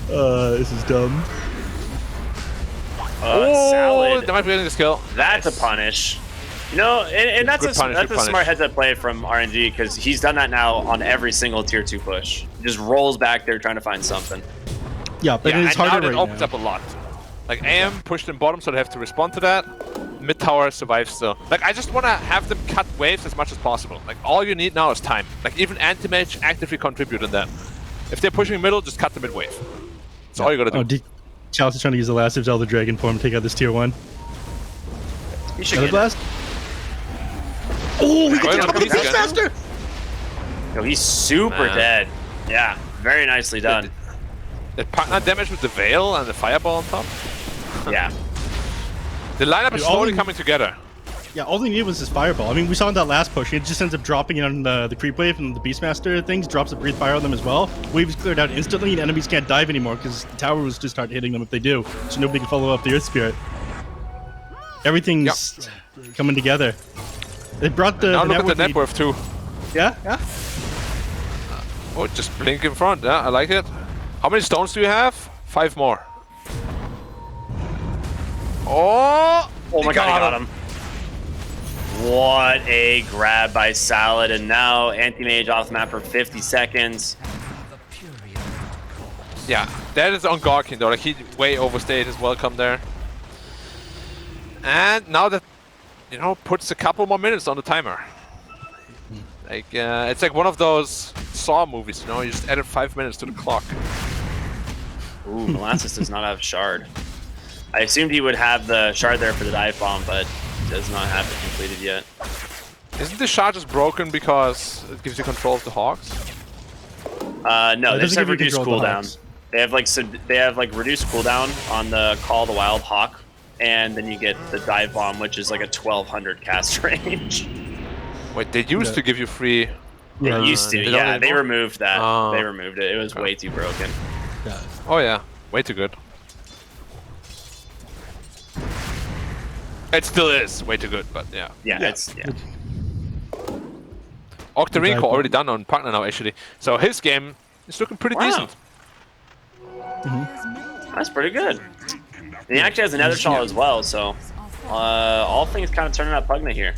This is dumb. Salad. They might be getting this kill. That's a punish. You know, and that's a smart heads-up play from RNG, because he's done that now on every single tier 2 push. He just rolls back there trying to find something. Yeah, but it's harder now it opens up a lot. Like AM pushed in bottom, so they have to respond to that. Mid tower survives still. Like I just want to have them cut waves as much as possible. Like all you need now is time. Like even Anti-Mage actively contribute in that. If they're pushing middle, just cut the mid wave. That's all you gotta do. Chalice is trying to use the last of Zelda Dragon form to take out this tier 1. You should get blast. Oh, we can top of the Beastmaster! No, he's super dead. Yeah, very nicely done. The partner damage with the Veil and the Fireball on top. Yeah. The lineup is slowly coming together. Yeah, all they needed was this Fireball. I mean, we saw in that last push, it just ends up dropping it on the creep wave, and the Beastmaster things drops a Breathe Fire on them as well. Waves cleared out instantly, and enemies can't dive anymore because the tower was just start hitting them if they do, so nobody can follow up the Earth Spirit. Everything's coming together. They brought the now look at the net worth too. Yeah. Oh, just blink in front. Yeah, I like it. How many stones do you have? 5 more. Oh my god, he got him. What a grab by Salad, and now Anti-Mage off the map for 50 seconds. Yeah, that is on Garkin though. Like he way overstayed his welcome there. And now that, you know, puts a couple more minutes on the timer. Like it's like one of those Saw movies, you know, you just added 5 minutes to the clock. Ooh, Molasses does not have Shard. I assumed he would have the Shard there for the dive bomb, but does not have it completed yet. Isn't the Shard just broken because it gives you control of the Hogs? No, they just have reduced cooldown. They have like reduced cooldown on the Call the Wild Hawk, and then you get the dive bomb, which is like a 1200 cast range. Wait, they used to give you free. Yeah, used to. Yeah, they removed that. They removed it. It was way too broken. Yeah. Oh yeah, way too good. It still is way too good, but yeah. Yeah, it's Octarine already done on partner now actually, so his game is looking pretty decent. That's pretty good. And he actually has another shot as well, so all things kind of turning out Pugna here.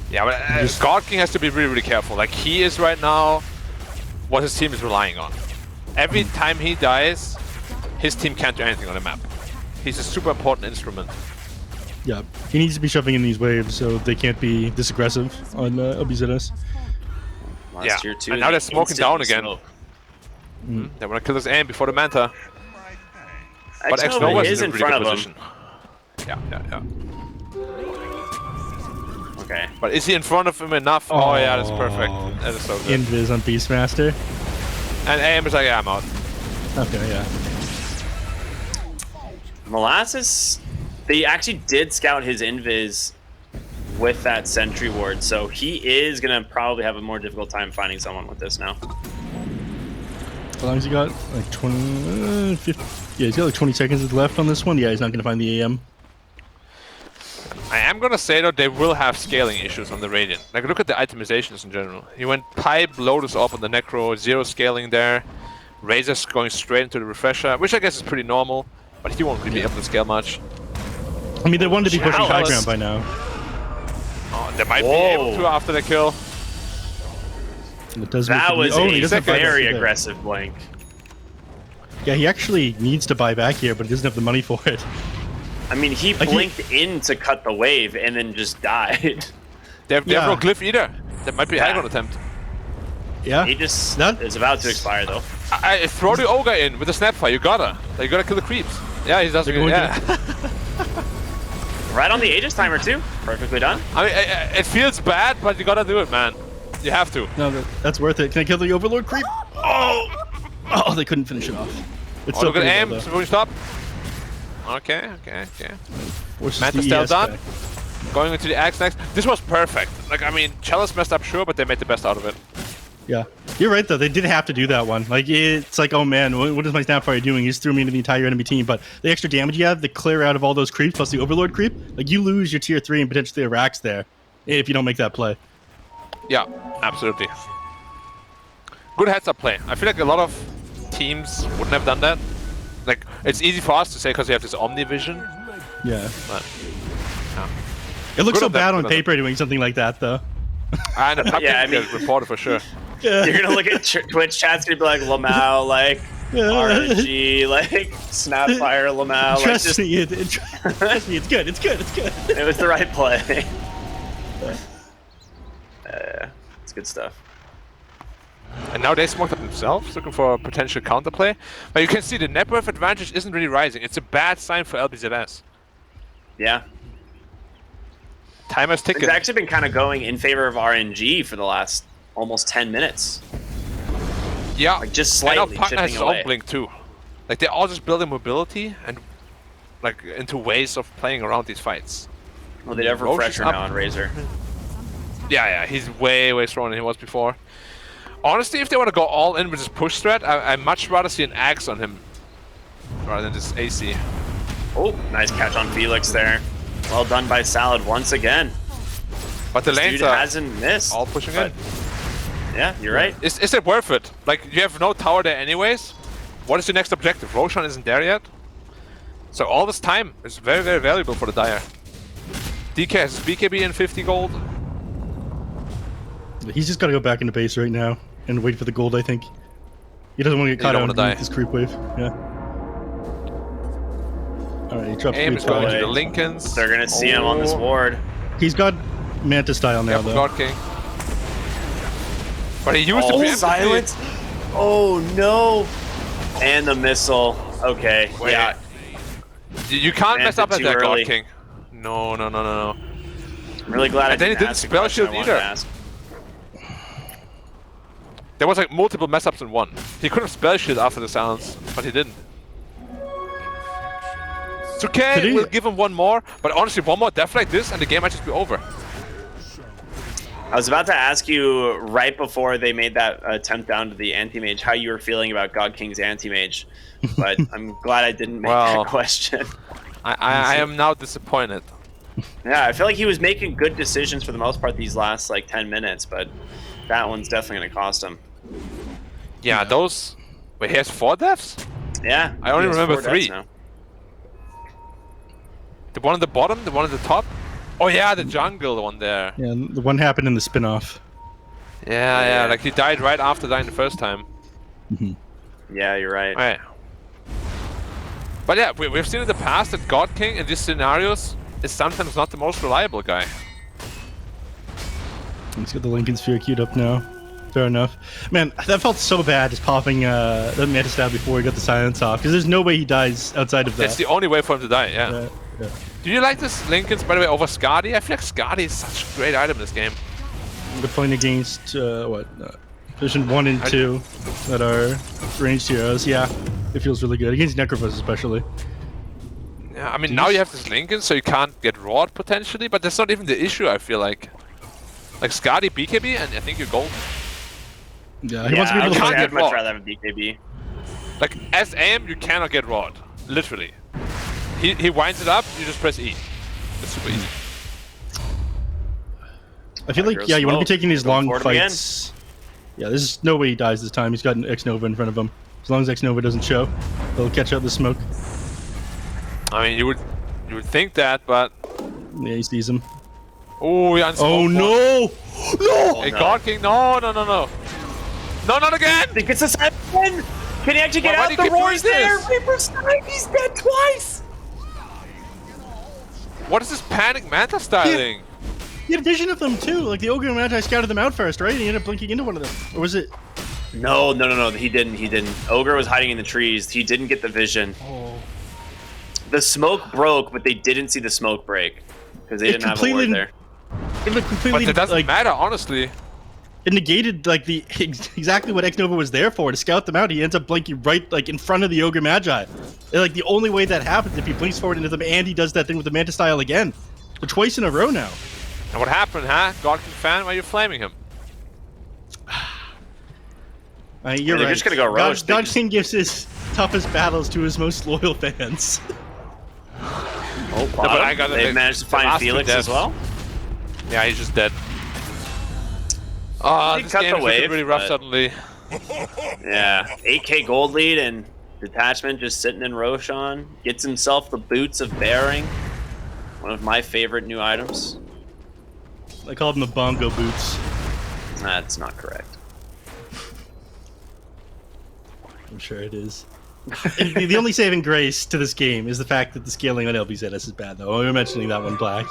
Yeah, but God King has to be really, really careful. Like, he is right now what his team is relying on. Every time he dies, his team can't do anything on the map. He's a super important instrument. Yeah, he needs to be shoving in these waves so they can't be this aggressive on LBZS. Yeah, and now they're smoking down again. They want to kill this aim before the Manta. But X-Nova is in a really good position. Yeah. Okay. But is he in front of him enough? Oh yeah, that's perfect. That is so good. Invis on Beastmaster. And aim is like, yeah, I'm out. Okay, yeah. Molasses, they actually did scout his invis with that sentry ward, so he is gonna probably have a more difficult time finding someone with this now. How long has he got? Like 20, 50, yeah, he's got like 20 seconds left on this one. Yeah, he's not gonna find the AM. I am gonna say though, they will have scaling issues on the Radiant. Like, look at the itemizations in general. He went Pipe, Lotus up on the Necro, 0 scaling there. Razor's going straight into the Refresher, which I guess is pretty normal, but he won't really be able to scale much. I mean, they wanted to be pushing high ground by now. Oh, they might be able to after the kill. That was a very aggressive blink. Yeah, he actually needs to buy back here, but he doesn't have the money for it. I mean, he blinked in to cut the wave and then just died. They have no glyph either. That might be a high ground attempt. Yeah. He just is about to expire though. I throw the Ogre in with the Snapfire. You gotta kill the creeps. Yeah, he doesn't. Right on the Aegis timer too. Perfectly done. I mean, it feels bad, but you gotta do it, man. You have to. No, that's worth it. Can I kill the Overlord creep? Oh, they couldn't finish it off. It's look at aim. So we stop. Okay. Manta still done. Going into the Axe next. This was perfect. Like, I mean, Chalice messed up, sure, but they made the best out of it. Yeah, you're right though. They did have to do that one. Like, it's like, oh man, what is my Snapfire doing? He just threw me into the entire enemy team. But the extra damage you have, the clear out of all those creeps plus the Overlord creep, like you lose your tier 3 and potentially a Rax there if you don't make that play. Yeah, absolutely. Good heads up play. I feel like a lot of teams wouldn't have done that. Like, it's easy for us to say because we have this Omni vision. Yeah. But it looks so bad on paper doing something like that though. And I mean, reported for sure. Yeah. You're gonna look at Twitch chat's gonna be like Lamau, like RNG, like Snapfire, Lamau. Trust me, trust me, it's good. It was the right play. It's good stuff. And now they smoked up themselves, looking for a potential counterplay. But you can see the net worth advantage isn't really rising. It's a bad sign for LBZS. Yeah. Timer's ticking. It's actually been kind of going in favor of RNG for the last almost 10 minutes. Yeah. Like just slightly Pugna chipping has his away. own blink too. Like, they're all just building mobility and like into ways of playing around these fights. Well, they have Refresher now on Razor. Yeah, he's way stronger than he was before. Honestly, if they want to go all in with this push strat, I'd much rather see an Axe on him rather than this AC. Oh, nice catch on Felix there. Well done by Salad once again. But the lanes hasn't missed. All pushing in. Yeah, you're right. Is it worth it? Like, you have no tower there anyways. What is your next objective? Roshan isn't there yet. So all this time is very, very valuable for the Dire. DK has BKB and 50 gold. He's just got to go back into base right now and wait for the gold, I think. He doesn't want to get caught out underneath this creep wave. Yeah. Alright, he drops Aim is going to the Lincolns. They're going to see him on this ward. He's got Manta style now, though. God King. But he used the preemptive silence. Oh, no. And the missile. Okay, wait. yeah. You can't mess up at that, early. God King. No. I'm really glad I then he didn't spell shield either. There was like multiple mess ups in one. He could have spell shield after the silence, but he didn't. It's okay, we'll give him one more, but honestly, one more death like this and the game might just be over. I was about to ask you right before they made that attempt down to the anti-mage how you were feeling about God King's anti-mage, but I'm glad I didn't make that question. I am now disappointed. Yeah, I feel like he was making good decisions for the most part these last like 10 minutes, but that one's definitely going to cost him. Yeah, those... Wait, he has 4 deaths? Yeah. I only remember 3. The one at the bottom, the one at the top. Oh yeah, the jungle one there. Yeah, the one happened in the spin-off. Yeah, like he died right after dying the first time. Yeah, you're right. Right. But yeah, we've seen in the past that God King in these scenarios is sometimes not the most reliable guy. Let's get the Lincoln Sphere queued up now. Fair enough. Man, that felt so bad just popping the Mantis down before he got the silence off, because there's no way he dies outside of that. It's the only way for him to die, yeah. Do you like this Lincolns, by the way, over Skadi? I feel like Skadi is such a great item in this game. We're playing against, Division 1 and 2 that are ranged heroes. Yeah, it feels really good. Against Necrophos especially. Yeah, I mean, now you have this Lincoln, so you can't get Rod potentially, but that's not even the issue, I feel like. Like Skadi, BKB, and I think you're golden. Yeah, he wants to be able to can't I'd get much Rod. rather have a BKB. Like, as AM, you cannot get Rod. Literally. He winds it up, you just press E. It's super easy. I feel like, yeah, you want to be taking these long fights. Yeah, there's no way he dies this time. He's got an X-Nova in front of him. As long as X-Nova doesn't show, he'll catch out the smoke. I mean, you would think that, but... Yeah, he sees him. Oh, he unsmoked Oh, no! No! Hey, God King, no. No, not again! He gets us again! Can he actually get Why out? do you The keep doing roar's there! this? Reaper Snipe, he's dead twice! What is this panic manta styling? He had vision of them too. Like the Ogre and Magi scouted them out first, right? And he ended up blinking into one of them. Or was it? No, he didn't. Ogre was hiding in the trees. He didn't get the vision. Oh. The smoke broke, but they didn't see the smoke break. Because they didn't have a ward there. It looked completely, But it doesn't like, matter, honestly. it negated like the exactly what X-Nova was there for, to scout them out. He ends up blinking right like in front of the Ogre Magi. And, like the only way that happens if he blinks forward into them, and he does that thing with the Manta style again. But twice in a row now. And what happened, huh? God King fan, why are you flaming him? You're They're right. just gonna go roast. God King gives his toughest battles to his most loyal fans. Oh, but I bottom. got They managed to find Felix as well. Yeah, he's just dead. Oh, He this cut game the is wave, looking really rough but- suddenly. Yeah, 8k gold lead and detachment just sitting in Roshan. Gets himself the boots of bearing. One of my favorite new items. I call them the bongo boots. That's not correct. I'm sure it is. The only saving grace to this game is the fact that the scaling on LBZS is bad, though. We were mentioning that one, Black.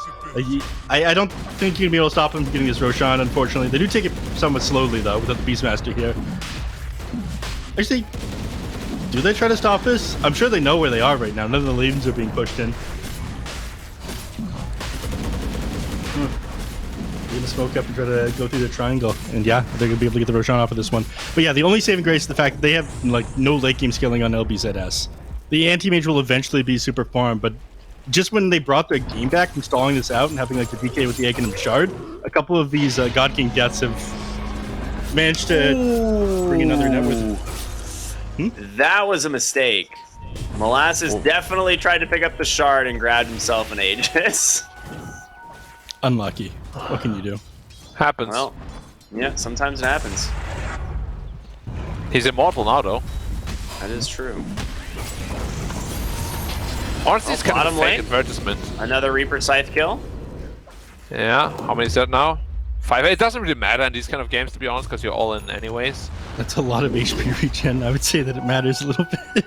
I don't think you're going to be able to stop him from getting this Roshan, unfortunately. They do take it somewhat slowly, though, without the Beastmaster here. Actually, do they try to stop this? I'm sure they know where they are right now. None of the legions are being pushed in. They're going to smoke up and try to go through the triangle. And yeah, they're going to be able to get the Roshan off of this one. But yeah, the only saving grace is the fact that they have like no late game scaling on LBZS. The anti-mage will eventually be super farmed, but just when they brought their game back, installing this out and having like the DK with the Aghanim Shard, a couple of these God King deaths have managed to bring another net with them. That was a mistake. Molasses definitely tried to pick up the shard and grabbed himself an Aegis. Unlucky. What can you do? Happens. Well, yeah, sometimes it happens. He's immortal now, though. That is true. Honestly, it's kind of a bottom fake lane. advertisement. Another Reaper Scythe kill. Yeah, how many is that now? 5. It doesn't really matter in these kind of games, to be honest, because you're all in anyways. That's a lot of HP regen. I would say that it matters a little bit.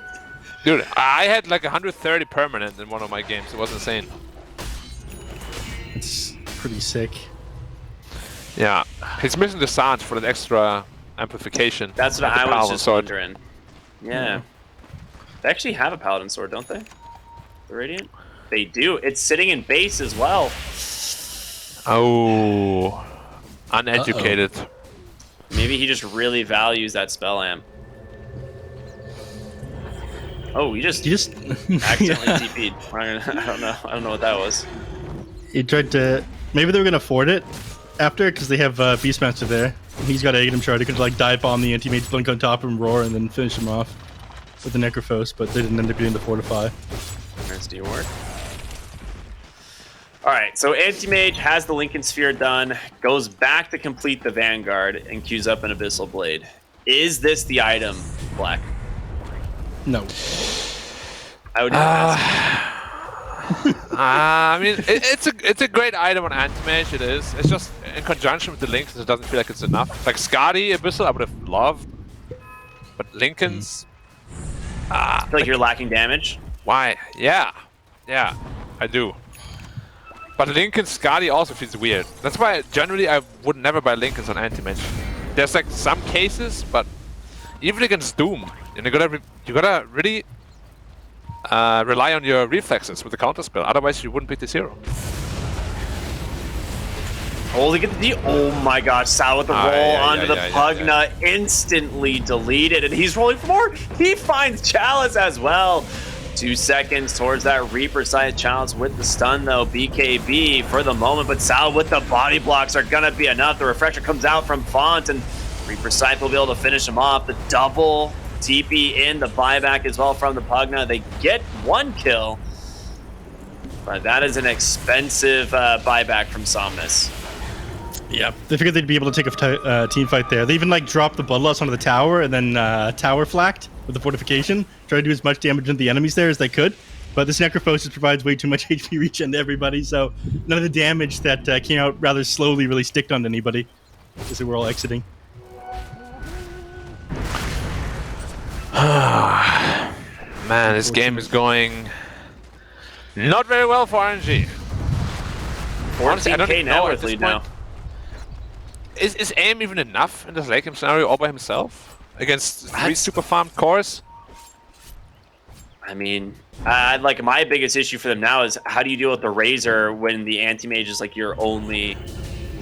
Dude, I had like 130 permanent in one of my games. It was insane. It's pretty sick. Yeah, he's missing the Sange for that extra amplification. That's what of the I was Paladin just sword. wondering. Yeah. They actually have a Paladin sword, don't they? The Radiant? They do. It's sitting in base as well. Oh, uneducated. Maybe he just really values that spell amp. Oh, he just accidentally TP'd. I don't know what that was. He tried to. Maybe they were gonna afford it after because they have Beastmaster there. He's got Aghanim Shard. He could like dive bomb the anti-mage, blink on top of him, roar, and then finish him off with the Necrophos. But they didn't end up getting the fortify. There's D-Ward. Alright, so Anti-Mage has the Lincoln Sphere done, goes back to complete the Vanguard, and queues up an Abyssal Blade. Is this the item, Black? No. I would not ask. I mean, it's a great item on anti-mage. It is. It's just in conjunction with the Lincolns, it doesn't feel like it's enough. Like Skadi Abyssal, I would have loved, but Lincolns. I feel like you're lacking damage. Why? Yeah, I do. But Lincoln's Skadi also feels weird. That's why generally I would never buy Lincolns on anti-mage. There's like some cases, but even against Doom, you gotta really rely on your reflexes with the counter spell. Otherwise, you wouldn't beat this hero. Oh, look at the... Oh my gosh, Sal with the roll onto the Pugna, instantly deleted, and he's rolling for more. He finds Chalice as well. 2 seconds towards that Reaper-sized Chalice with the stun, though. BKB for the moment, but Sal with the body blocks are gonna be enough. The refresher comes out from Font, and Reaper Scythe will be able to finish him off. The double TP in, the buyback as well from the Pugna. They get 1 kill, but that is an expensive buyback from Somnus. Yeah, they figured they'd be able to take a team fight there. They even like dropped the Bloodlust onto the tower and then tower flacked with the fortification. Tried to do as much damage to the enemies there as they could. But this Necrophosis provides way too much HP regen to everybody, so none of the damage that came out rather slowly really sticked on anybody as they were all exiting. Man, this game is going not very well for RNG. 14k now with lead now. Is aim even enough in this late game scenario all by himself against 3 super farmed cores? I mean, like my biggest issue for them now is how do you deal with the Razor when the anti-mage is like your only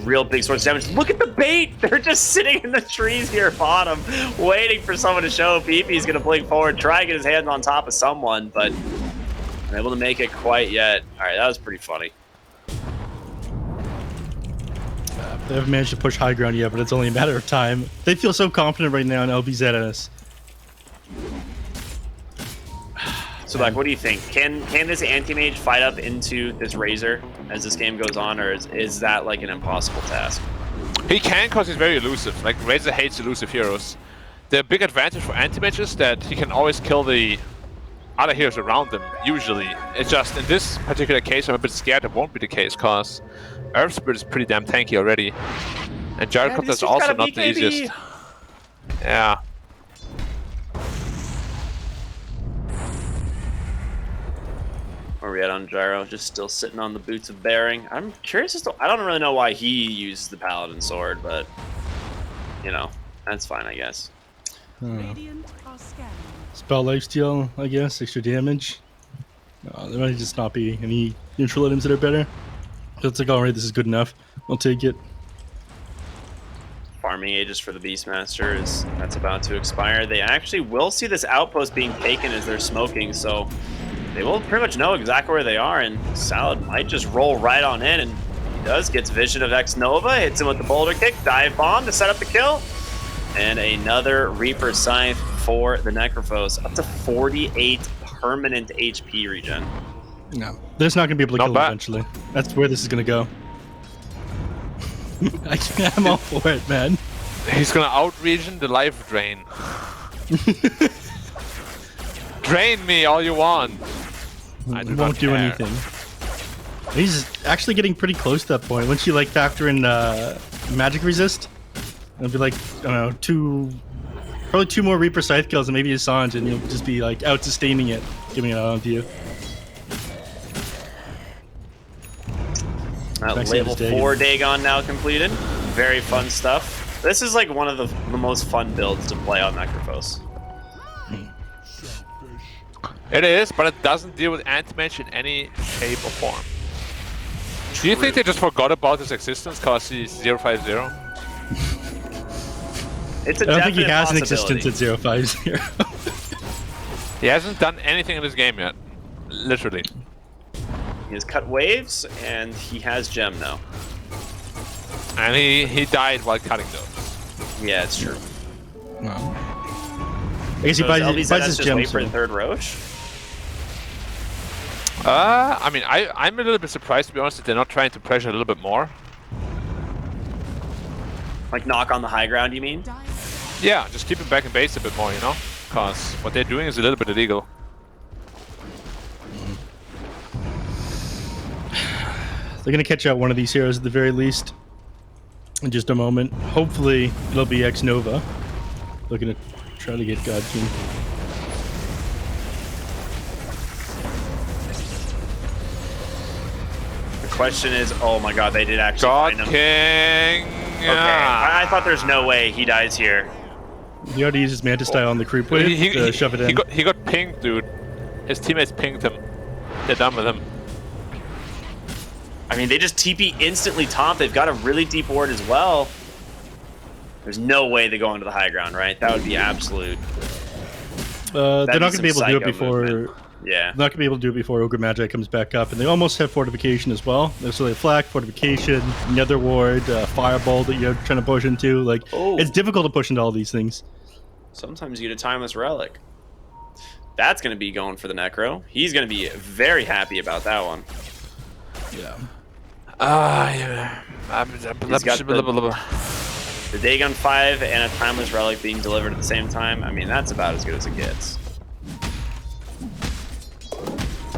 real big source of damage? Look at the bait! They're just sitting in the trees here bottom, waiting for someone to show. PP is going to blink forward, try and get his hands on top of someone, but not able to make it quite yet. All right, that was pretty funny. They haven't managed to push high ground yet, but it's only a matter of time. They feel so confident right now in LBZS. So, like, what do you think? Can this anti-mage fight up into this Razor as this game goes on, or is that like an impossible task? He can because he's very elusive. Like, Razor hates elusive heroes. The big advantage for anti-mage is that he can always kill the other heroes around him, usually. It's just, in this particular case, I'm a bit scared it won't be the case, because Earth Spirit is pretty damn tanky already. And Gyrocopter is also not the easiest. Yeah. Where are we at on Gyro? Just still sitting on the boots of Bearing. I'm curious as to... I don't really know why he used the Paladin Sword, but... You know, that's fine, I guess. Spell lifesteal, I guess, extra damage. There might just not be any neutral items that are better. It's like, alright, this is good enough. I'll take it. Farming Aegis for the Beastmaster that's about to expire. They actually will see this outpost being taken as they're smoking, so they will pretty much know exactly where they are, and Salad might just roll right on in, and he does, gets vision of X Nova, hits him with the boulder kick, dive bomb to set up the kill, and another Reaper Scythe for the Necrophos, up to 48 permanent HP regen. No, they're just not going to be able to kill him eventually. That's where this is going to go. I'm all for it, man. He's going to out-regen the life drain. Drain me all you want. I won't do anything. He's actually getting pretty close to that point. Once you like factor in magic resist, it'll be like, I don't know, probably 2 more Reaper Scythe kills and maybe a Sange, and you'll just be like out sustaining it, giving it on to you. Level 4 Dagon now completed. Very fun stuff. This is like one of the most fun builds to play on Necrophos. It is, but it doesn't deal with anti-mage in any shape or form. Do you think they just forgot about his existence because he's 050? It's a I don't think he has an possibility. existence at 050. He hasn't done anything in this game yet. Literally. He has cut waves, and he has gem now. And he died while cutting those. Yeah, it's true. No. I guess he buys his just gem wait for too. a third Roche? I mean, I'm a little bit surprised, to be honest, that they're not trying to pressure a little bit more. Like knock on the high ground, you mean? Yeah, just keep him back in base a bit more, you know? Because what they're doing is a little bit illegal. They're going to catch out one of these heroes at the very least in just a moment. Hopefully, it'll be X Nova. Looking to try to get God King. The question is, oh my god, they did actually God find him. King. Okay, I thought there's no way he dies here. He already used his Mantis style on the creep wave to shove it in. He got pinged, dude. His teammates pinged him. They're done with him. I mean, they just TP instantly top. They've got a really deep ward as well. There's no way they go onto the high ground, right? That would be absolute. They're not going to be able to do it before. Yeah. They're not going to be able to do it before Ogre Magi comes back up, and they almost have fortification as well. So they have flak, fortification, nether ward, fireball that you're trying to push into. Like, it's difficult to push into all these things. Sometimes you get a timeless relic. That's going to be going for the Necro. He's going to be very happy about that one. Yeah. Yeah. He's got the Dagon 5 and a timeless relic being delivered at the same time. I mean, that's about as good as it gets.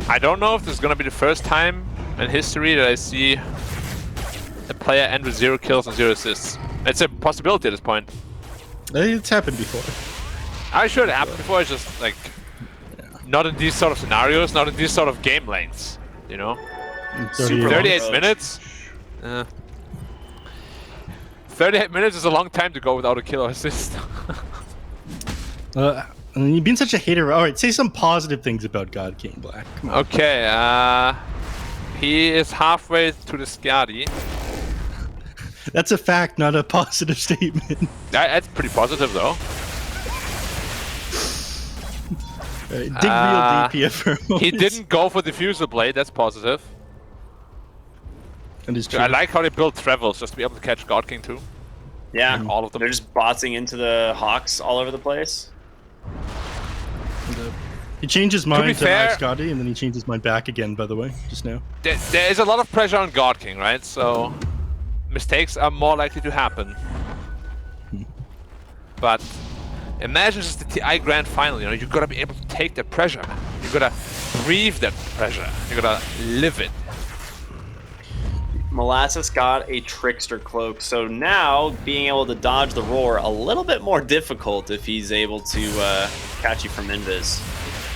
I don't know if this is going to be the first time in history that I see a player end with 0 kills and 0 assists. It's a possibility at this point. It's happened before. I'm sure it happened before. It's just like not in these sort of scenarios, not in these sort of game lanes. You know, 38 minutes. 38 minutes is a long time to go without a kill or assist. You've been such a hater. All right, say some positive things about God King Black. Okay, he is halfway to the Skadi. That's a fact, not a positive statement. That's pretty positive, though. Right, dig real deep for a moment. He didn't go for Diffusal Blade, that's positive. And it's true. I like how they built Travels just to be able to catch God King too. Yeah, like all of them. They're just botsing into the Hawks all over the place. He changed his mind to fair, Scotty, and then he changed his mind back again, by the way, just now. There is a lot of pressure on God King, right? So mistakes are more likely to happen. But imagine just the TI Grand Final, you know, you gotta be able to take that pressure. You gotta breathe that pressure. You gotta live it. Molasses got a Trickster Cloak, so now being able to dodge the roar a little bit more difficult if he's able to catch you from invis.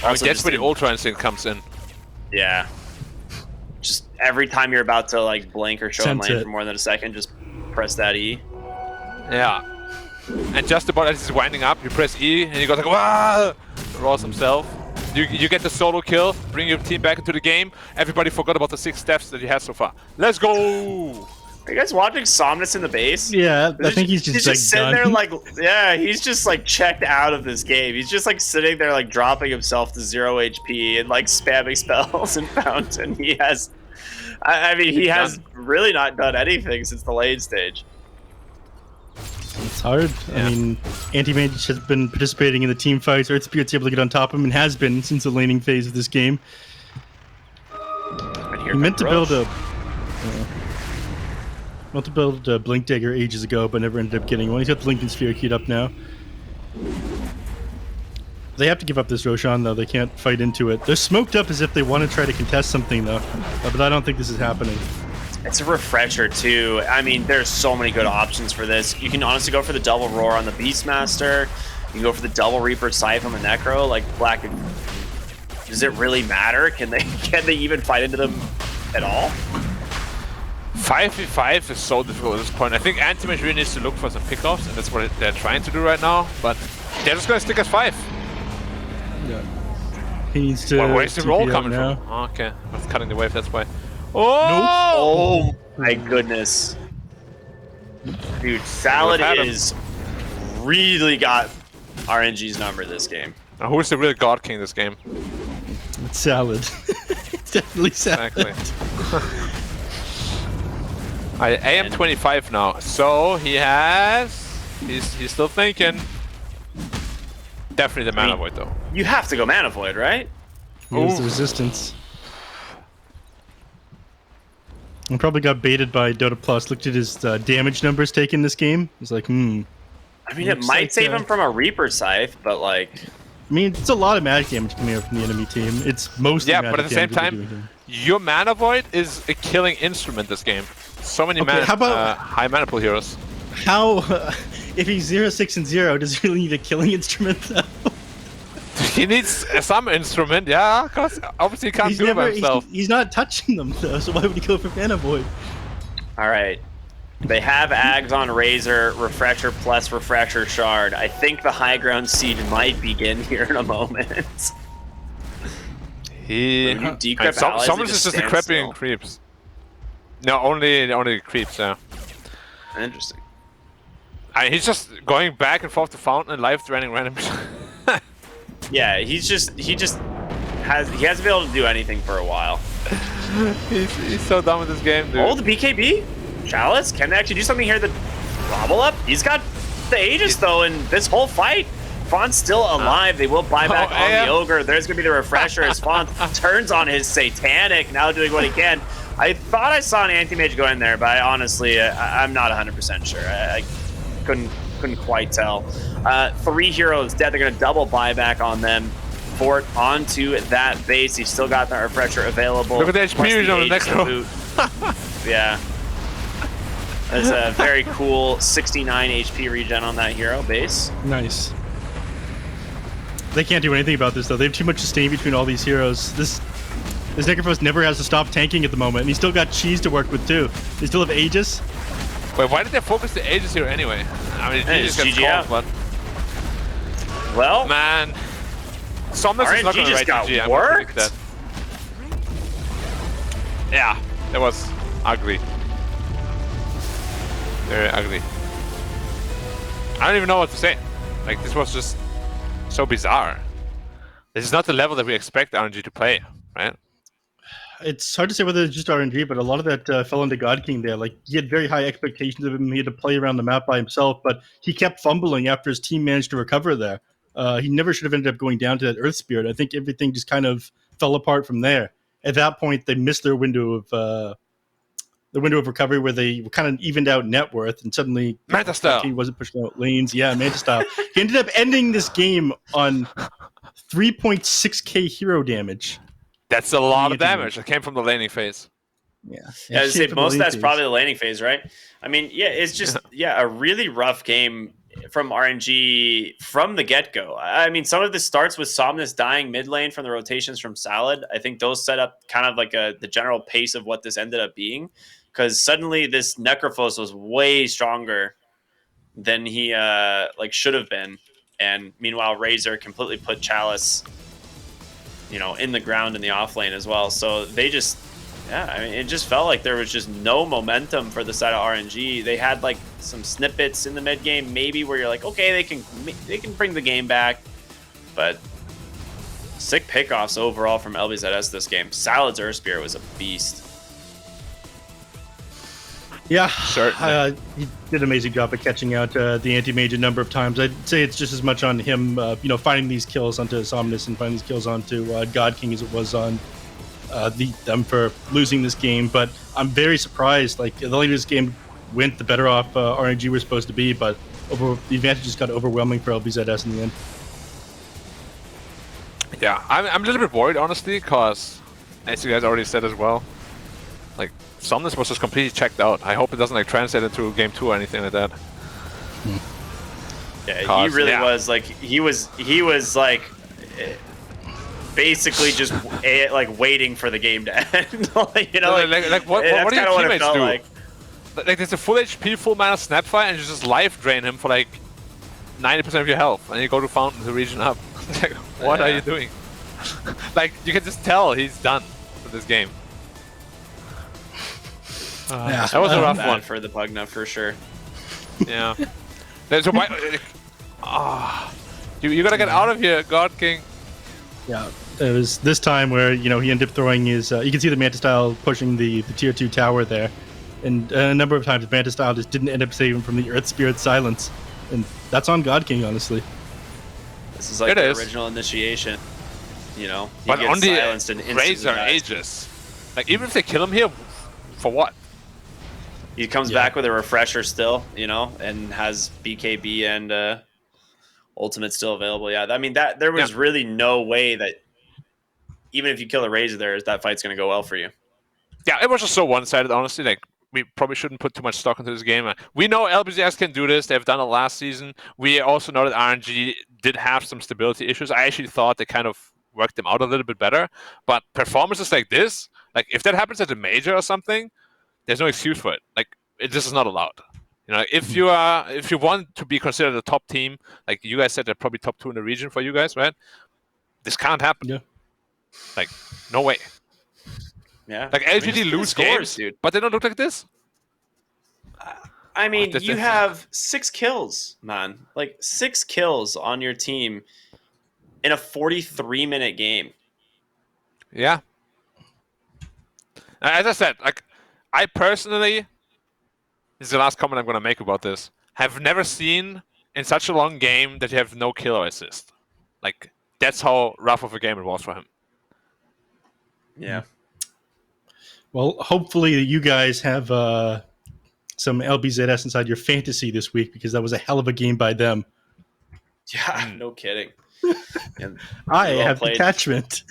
Also, that's where the Ultra Instinct comes in. Yeah. Just every time you're about to like blink or show a lane for more than a second, just press that E. Yeah. And just about as he's winding up, you press E and he goes like, "Wow!" Rolls himself. You get the solo kill, bring your team back into the game. Everybody forgot about the 6 steps that you have so far. Let's go! Are you guys watching Somnus in the base? Yeah, I think he's just like sitting there like, yeah, he's just like checked out of this game. He's just like sitting there like dropping himself to 0 HP and like spamming spells and Fountain. He has, I mean, he has really not done anything since the lane stage. It's hard. Yeah. I mean, Anti-Mage has been participating in the team fights. Earthspirit's able to get on top of him and has been since the laning phase of this game. He meant to build a Blink Dagger ages ago, but never ended up getting one. He's got the Lincoln Sphere queued up now. They have to give up this Roshan, though. They can't fight into it. They're smoked up as if they want to try to contest something, though. But I don't think this is happening. It's a refresher, too. I mean, there's so many good options for this. You can honestly go for the double roar on the Beastmaster. You can go for the double Reaper Scythe on the Necro. Like, Black, does it really matter? Can they even fight into them at all? 5v5 is so difficult at this point. I think Anti-Mage really needs to look for some pickoffs, and that's what they're trying to do right now. But they're just going to stick as 5. Yeah. He needs to. Well, where's the roll coming now from? Oh, okay, that's cutting the wave. That's why. Oh! Nope. Oh my goodness. Dude, Salad is really got RNG's number this game. Now, who's the real God King this game? It's Salad. It's definitely Salad. Exactly. I am 25 now, so he's still thinking. Definitely the Mana Void though. You have to go Mana Void, right? Use the resistance. I probably got baited by Dota Plus. Looked at his damage numbers taken this game. He's like, I mean, it might save him from a Reaper Scythe, but like... I mean, it's a lot of magic damage coming out from the enemy team. It's mostly but at the same time, your mana void is a killing instrument this game. So many Okay, how about- high mana pool heroes. How, if he's 0, 6, and 0, does he really need a killing instrument though? He needs some instrument, yeah, because obviously he can't do it by himself. He's not touching them though, so why would he go for Mana Void? All right. They have Ags on Razor, Refresher plus Refresher Shard. I think the high ground siege might begin here in a moment. Someone's just decreping creeps. No, only creeps, yeah. Interesting. He's just going back and forth to fountain and life draining random. Yeah, he hasn't been able to do anything for a while. he's so done with this game, dude. Oh, the BKB? Chalice? Can they actually do something here? The Gobble Up? He's got the Aegis though in this whole fight. Fawn's still alive. They will buy back on the Ogre. There's going to be the Refresher as Fawn turns on his Satanic, now doing what he can. I thought I saw an Anti-Mage go in there, but honestly, I'm not 100% sure. I couldn't quite tell. 3 heroes dead. They're going to double buyback on them. Fort onto that base. He's still got that Refresher available. Look at the HP on the next row. Yeah. That's a very cool 69 HP regen on that hero base. Nice. They can't do anything about this though. They have too much sustain between all these heroes. This Necrophos never has to stop tanking at the moment, and he's still got cheese to work with too. They still have Aegis. Wait, why did they focus the Aegis here anyway? I mean, Hey, Aegis gets GG out. called, but well, man, Somnus is not RNG going to just write got GG. worked. That. Yeah, that was ugly. Very ugly. I don't even know what to say. Like, this was just so bizarre. This is not the level that we expect RNG to play, right? It's hard to say whether it's just RNG, but a lot of that fell into God King there. Like, he had very high expectations of him. He had to play around the map by himself, but he kept fumbling after his team managed to recover there. He never should have ended up going down to that Earth Spirit. I think everything just kind of fell apart from there. At that point, they missed their window of recovery where they kind of evened out net worth, and suddenly Manta Style. He wasn't pushing out lanes. Yeah, Manta Style. He ended up ending this game on 3.6k hero damage. That's a lot of damage that came from the laning phase. Yeah. Yeah, I'd say most of that's probably the laning phase, right? I mean, yeah, it's just a really rough game from RNG from the get-go. I mean, some of this starts with Somnus dying mid lane from the rotations from Salad. I think those set up kind of like the general pace of what this ended up being, because suddenly this Necrophos was way stronger than he should have been, and meanwhile Razor completely put Chalice, in the ground in the off lane as well. So they just, I mean, it just felt like there was just no momentum for the side of RNG. They had like some snippets in the mid game, maybe where you're like, okay, they can bring the game back, but sick pickoffs overall from LBZS this game. Salad's Earth Spirit was a beast. Yeah, he did an amazing job at catching out the anti-mage a number of times. I'd say it's just as much on him, finding these kills onto Somnus and finding these kills onto God King as it was on them for losing this game. But I'm very surprised. Like, the later this game went, the better off RNG were supposed to be, but the advantage just got overwhelming for LBZS in the end. Yeah, I'm a little bit worried, honestly, because, as you guys already said as well, like, Somnus was just completely checked out. I hope it doesn't translate into game 2 or anything like that. Yeah, he really was like he was basically just waiting for the game to end. What do your teammates do? Like, there's a full HP, full mana Snapfire, and you just life drain him for like 90% of your health, and you go to Fountain to regen up. Like, what are you doing? Like, you can just tell he's done with this game. That was a rough one for the Pugna for sure. Yeah. So why? You gotta get out of here, God King. Yeah, it was this time where he ended up throwing his. You can see the Manta Style pushing the tier 2 tower there, and a number of times Manta Style just didn't end up saving from the Earth Spirit silence, and that's on God King, honestly. This is like the original initiation. He but gets on the silenced and instantly Razor dies. Aegis, like, even if they kill him here, for what? He comes back with a refresher still, and has BKB and Ultimate still available. Yeah, I mean, that there was really no way that even if you kill the Razor there, that fight's going to go well for you. Yeah, it was just so one-sided, honestly. Like, we probably shouldn't put too much stock into this game. We know LBZS can do this. They've done it last season. We also know that RNG did have some stability issues. I actually thought they kind of worked them out a little bit better. But performances like this, like if that happens at a major or something, there's no excuse for it. Like, this is not allowed. You know, if you want to be considered a top team, like you guys said, they're probably top 2 in the region for you guys, right? This can't happen. Yeah. Like, no way. Yeah. Like LGD lose games, dude, but they don't look like this. I mean, you have 6 kills, man. Like 6 kills on your team in a 43-minute game. Yeah. As I said, like I personally, this is the last comment I'm going to make about this, have never seen in such a long game that you have no kill or assist. Like, that's how rough of a game it was for him. Yeah. Well, hopefully you guys have some LBZS inside your fantasy this week, because that was a hell of a game by them. Yeah, no kidding. I have detachment.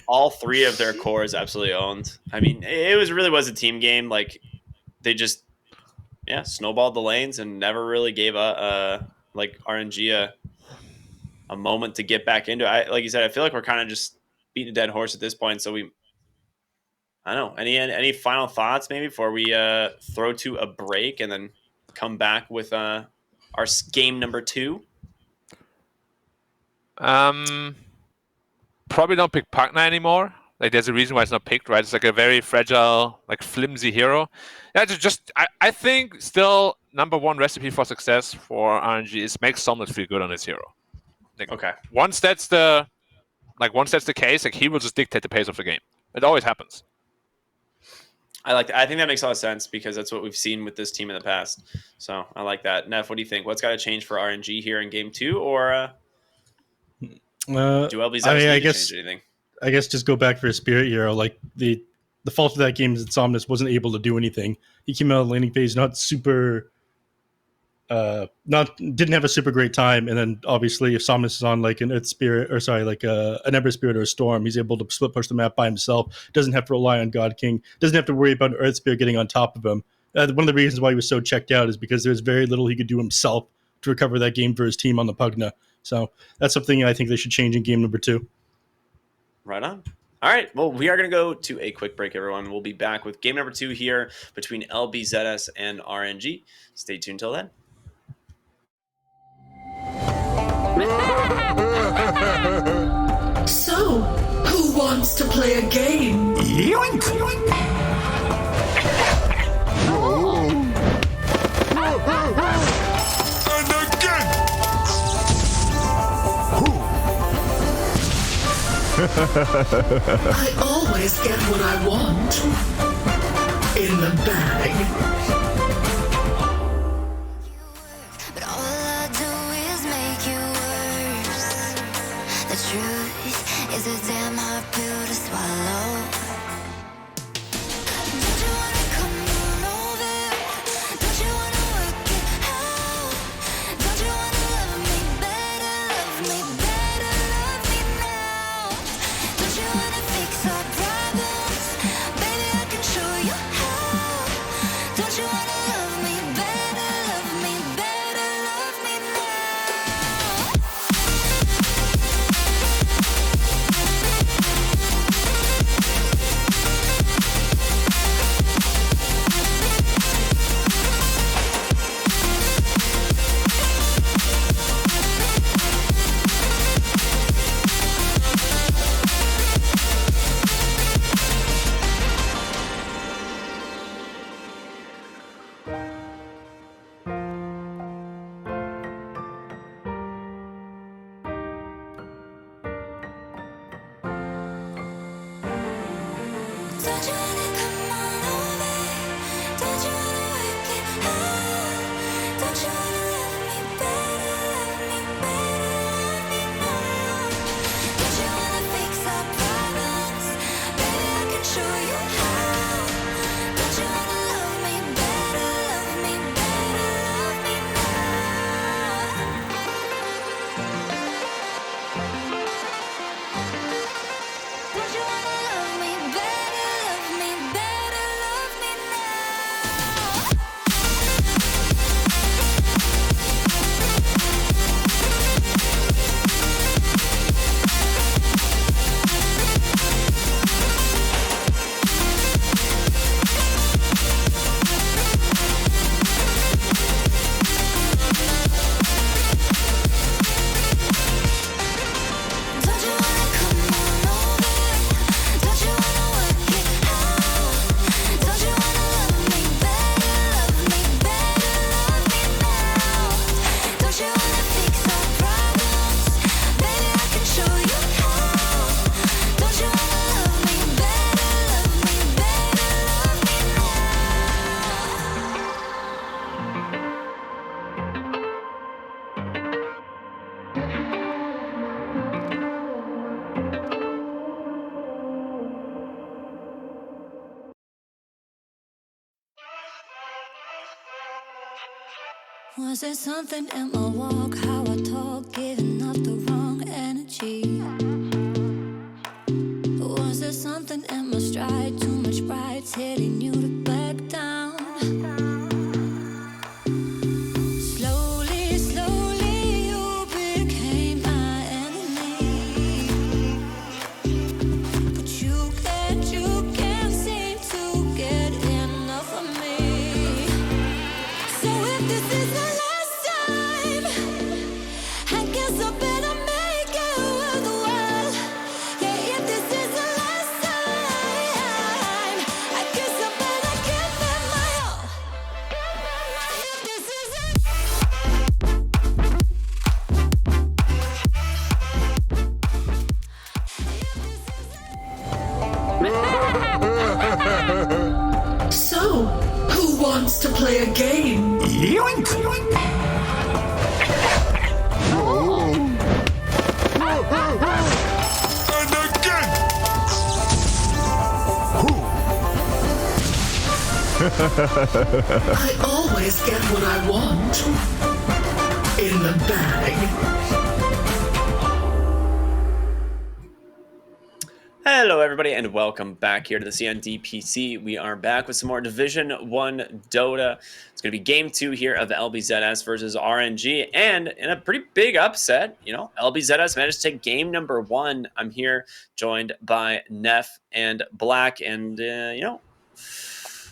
All 3 of their cores absolutely owned. I mean, it really was a team game. Like, they just snowballed the lanes and never really gave like RNG a moment to get back into it. Like you said, I feel like we're kind of just beating a dead horse at this point. So I don't know. Any final thoughts maybe before we throw to a break and then come back with our game number 2? Probably don't pick Partner anymore. Like, there's a reason why it's not picked, right? It's like a very fragile, like flimsy hero. Yeah, I think still number 1 recipe for success for RNG is make Somnus feel good on his hero. Like, okay. Once that's the case, like he will just dictate the pace of the game. It always happens. I like that. I think that makes a lot of sense because that's what we've seen with this team in the past. So I like that. Neff, what do you think? What's got to change for RNG here in game 2, or do LBZS change anything? I guess just go back for a spirit hero. Like the fault of that game is that Somnus wasn't able to do anything. He came out of the laning phase didn't have a super great time, and then obviously if Somnus is on like an Earth Spirit an Ember Spirit or a Storm, he's able to split push the map by himself. Doesn't have to rely on God King. Doesn't have to worry about an Earth Spirit getting on top of him. One of the reasons why he was so checked out is because there's very little he could do himself to recover that game for his team on the Pugna. So that's something I think they should change in game number 2. Right on. All right. Well, we are going to go to a quick break, everyone. We'll be back with game number 2 here between LBZS and RNG. Stay tuned till then. So, who wants to play a game? Yoink! And again! I always get what I want. In the bag. But all I do is make you worse. The truth is a damn hard pill to swallow. Don't you wanna come on over? Don't you wanna work it out? Don't you wanna love me better, love me better, love me now? Don't you wanna fix our problems? Baby, I can show you how. Don't you wanna love me better, love me better, love me now? Don't you wanna come on over? Don't you wanna work it out? Don't you wanna love me better, love me better, love me now? Don't you wanna fix our problems? Baby, I can show you how. Don't you wanna love me better, love me better, love me now? Don't you wanna love me better, love me better, love me Don't you wanna come on over? Don't you wanna work it out? Don't you wanna love me better, love me better, love me now? Don't you wanna fix our problems? Baby, I can show you how. Don't you wanna love me better, love me better, love me Was there something in my walk, how I talk, giving off the wrong energy? Was there something in my stride, too much pride, telling you to back down? Slowly, slowly, you became my enemy. But you can't seem to get enough of me. So if this is the last time, I guess I better make it worthwhile. Yeah, if this is the last time, I guess I better give it my all. If this is So, who wants to play a game? Yoink! And again! I always get what I want. In the bag. Hello, everybody, and welcome back here to the CNDPC. We are back with some more Division 1 Dota. It's going to be Game 2 here of LBZS versus RNG, and in a pretty big upset, LBZS managed to take game number 1. I'm here joined by Neff and Black, and,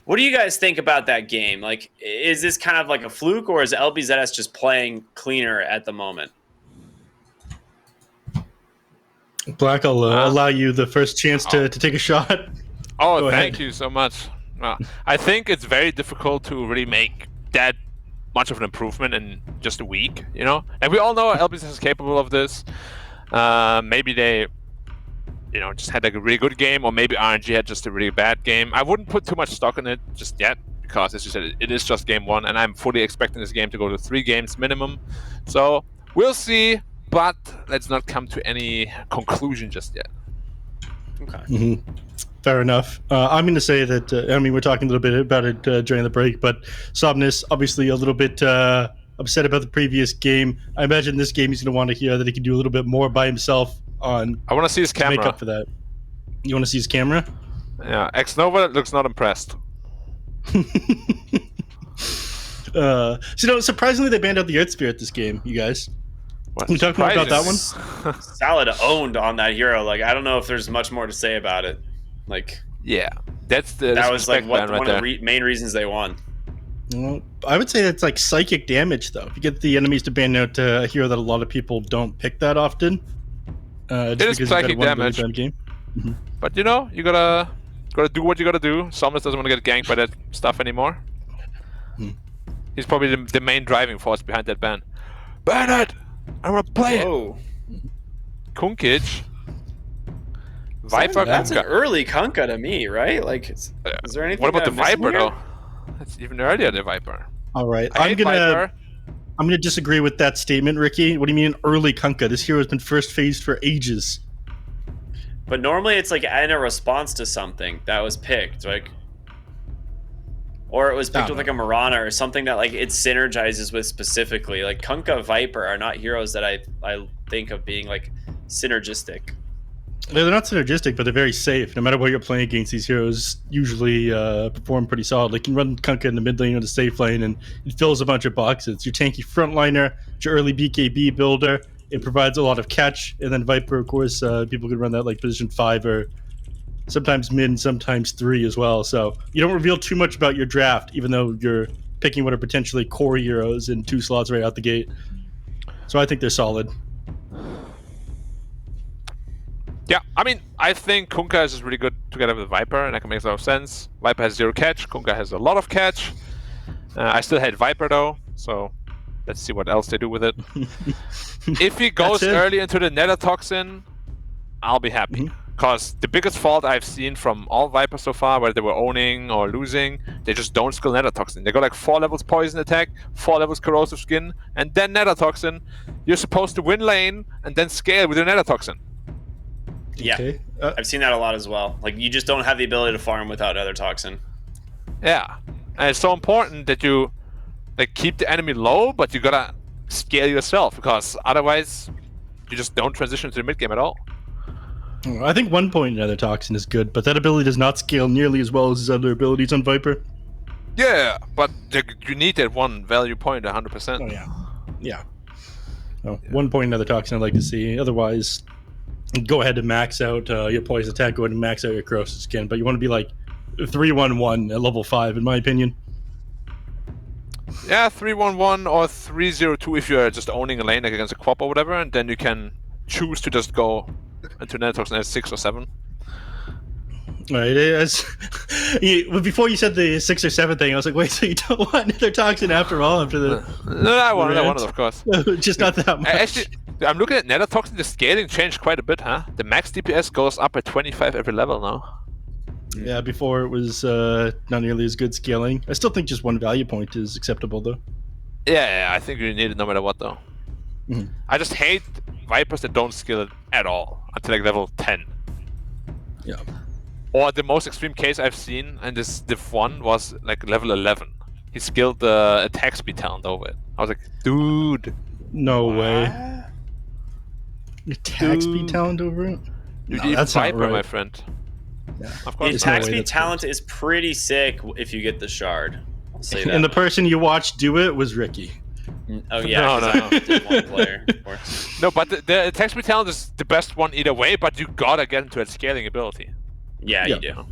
what do you guys think about that game? Like, is this kind of like a fluke, or is LBZS just playing cleaner at the moment? Black, I'll allow you the first chance to take a shot. Oh, Go thank ahead. you so much. I think it's very difficult to really make that much of an improvement in just a week, And we all know LBZ is capable of this. Maybe they, just had like a really good game, or maybe RNG had just a really bad game. I wouldn't put too much stock in it just yet, because as you said, it is just game 1, and I'm fully expecting this game to go to 3 games minimum. So we'll see, but let's not come to any conclusion just yet. Okay. Mm-hmm. Fair enough. I'm going to say that, we're talking a little bit about it during the break, but Sobnus, obviously a little bit upset about the previous game. I imagine this game he's going to want to hear that he can do a little bit more by himself on. I want to see his camera. Make up for that. You want to see his camera? Yeah, Xnova looks not impressed. Surprisingly, they banned out the Earth Spirit this game, you guys. What? We talked more about that one? Salad owned on that hero. Like, I don't know if there's much more to say about it. Like, yeah, that was like one of the main reasons they won. Well, I would say that's like psychic damage, though. If you get the enemies to ban out a hero that a lot of people don't pick that often, it is psychic damage. Really game. Mm-hmm. But you gotta do what you gotta do. Somnus doesn't want to get ganked by that stuff anymore. He's probably the main driving force behind that ban. Ban it! I want to play it. Kunkic. Viper. That's an early Kunkka to me, right? Like, is there anything? What about the Viper here? though? That's even earlier. The Viper. All right, I'm gonna disagree with that statement, Ricky. What do you mean an early Kunkka? This hero has been first phased for ages. But normally it's like in a response to something that was picked, like, or it was picked with like a Mirana or something that like it synergizes with specifically. Like Kunkka, Viper are not heroes that I think of being like synergistic. They're not synergistic, but they're very safe. No matter what you're playing against, these heroes usually perform pretty solid. Like you can run Kunkka in the mid lane or the safe lane, and it fills a bunch of boxes. Your tanky frontliner, your early BKB builder, it provides a lot of catch. And then Viper, of course, people can run that like position 5 or sometimes mid and sometimes 3 as well. So you don't reveal too much about your draft, even though you're picking what are potentially core heroes in 2 slots right out the gate. So I think they're solid. Yeah, I mean, I think Kunkka is just really good together with Viper, and that makes a lot of sense. Viper has 0 catch, Kunkka has a lot of catch. I still hate Viper though, so let's see what else they do with it. If he goes early into the Nether Toxin, I'll be happy. Because the biggest fault I've seen from all Vipers so far, whether they were owning or losing, they just don't skill Nether Toxin. They go like 4 levels Poison Attack, 4 levels Corrosive Skin, and then Nether Toxin. You're supposed to win lane and then scale with your Nether Toxin. Yeah, okay. I've seen that a lot as well. Like, you just don't have the ability to farm without Nether Toxin. Yeah, and it's so important that you like keep the enemy low, but you gotta scale yourself, because otherwise you just don't transition to the mid game at all. I think 1 point Nether Toxin is good, but that ability does not scale nearly as well as his other abilities on Viper. Yeah, but you need that 1 value point 100%. Oh, yeah. Yeah. Oh, yeah. 1 point Nether Toxin I'd like to see. Otherwise, go ahead and max out your Poison Attack, go ahead and max out your Corrosive Skin, but you want to be like 3-1-1 at level 5, in my opinion. Yeah, 3-1-1 or 3-0-2 if you're just owning a lane like against a Quap or whatever, and then you can choose to just go into Nether Toxin at 6 or 7. Right, before you said the 6 or 7 thing, I was like, wait, so you don't want Nether Toxin after all? After the No, I want it, of course. Just not that much. Actually, I'm looking at Nether Toxin, the scaling changed quite a bit, huh? The max DPS goes up by 25 every level now. Yeah, before it was not nearly as good scaling. I still think just 1 value point is acceptable, though. Yeah, I think you need it no matter what, though. I just hate Vipers that don't skill it at all until like level 10. Yeah. Or the most extreme case I've seen, and this div 1 was like level 11. He skilled the attack speed talent over it. I was like, dude. No way. Attack speed talent over it? Dude, No, that's Viper, not right. my friend. Yeah. The attack speed talent is pretty sick if you get the shard. I'll say that. And the person you watched do it was Ricky. Oh yeah, no. One player, of course. No, but the attack speed talent is the best one either way, but you gotta get into that scaling ability. Yeah, you do.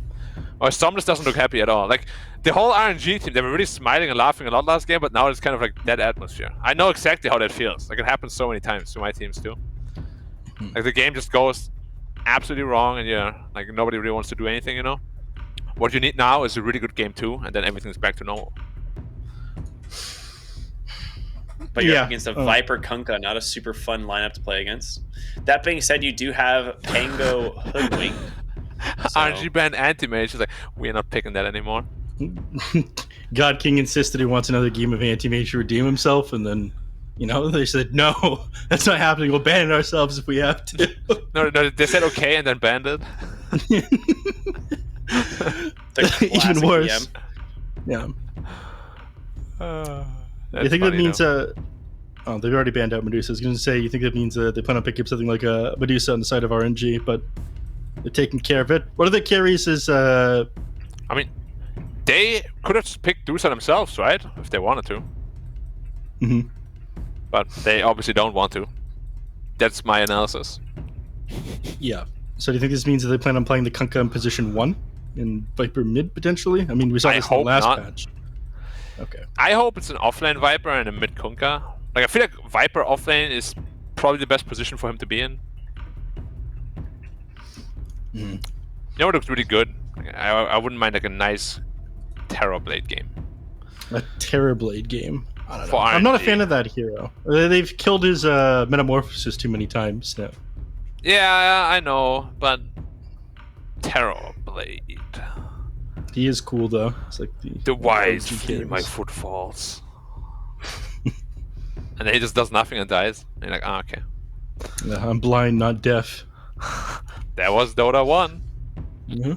Or Stomless doesn't look happy at all. Like, the whole RNG team, they were really smiling and laughing a lot last game, but now it's kind of like that atmosphere. I know exactly how that feels. Like, it happens so many times to my teams too. Like, the game just goes absolutely wrong, and like, nobody really wants to do anything, you know? What you need now is a really good game 2, and then everything's back to normal. But you're up against a Viper Kunkka, not a super fun lineup to play against. That being said, you do have Pango Hoodwink. So. RNG banned anti-mage. She's like, we're not picking that anymore. God King insisted he wants another game of anti-mage to redeem himself, and then, they said, no, that's not happening. We'll ban it ourselves if we have to. No, they said okay and then banned it. Even worse. Yeah. You think that means they've already banned out Medusa. I was going to say, you think that means they plan on picking up something like a Medusa on the side of RNG, but they're taking care of it. What are the carries is... I mean, they could have just picked Medusa themselves, right? If they wanted to. Mm-hmm. But they obviously don't want to. That's my analysis. Yeah. So do you think this means that they plan on playing the Kunkka in position 1 in Viper mid, potentially? I mean, we saw this in the last patch. Okay. I hope it's an offlane Viper and a mid Kunkka. Like, I feel like Viper offlane is probably the best position for him to be in. You know what looks really good? I wouldn't mind like a nice Terrorblade game. A Terrorblade game? I don't know. For I'm not a RNG. fan of that hero. They've killed his metamorphosis too many times now. Yeah, I know, but Terrorblade. He is cool though. It's like the wise flee my footfalls. And then he just does nothing and dies. And you're like, okay. Yeah, I'm blind, not deaf. That was Dota 1. Mm-hmm.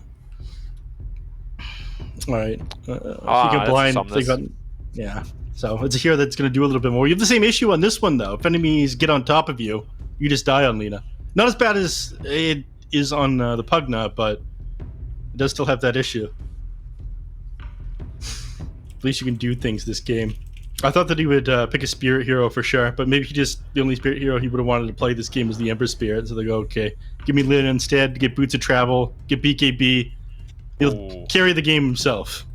Alright. That's Speaking of blind, Somnus. yeah. So it's a hero that's going to do a little bit more. You have the same issue on this one though. If enemies get on top of you, you just die on Lina. Not as bad as is on the Pugna, but it does still have that issue. At least you can do things this game. I thought that he would pick a spirit hero for sure, but maybe the only spirit hero he would have wanted to play this game was the Ember Spirit. So they go, okay, give me Lina instead, get Boots of Travel, get BKB. He'll carry the game himself.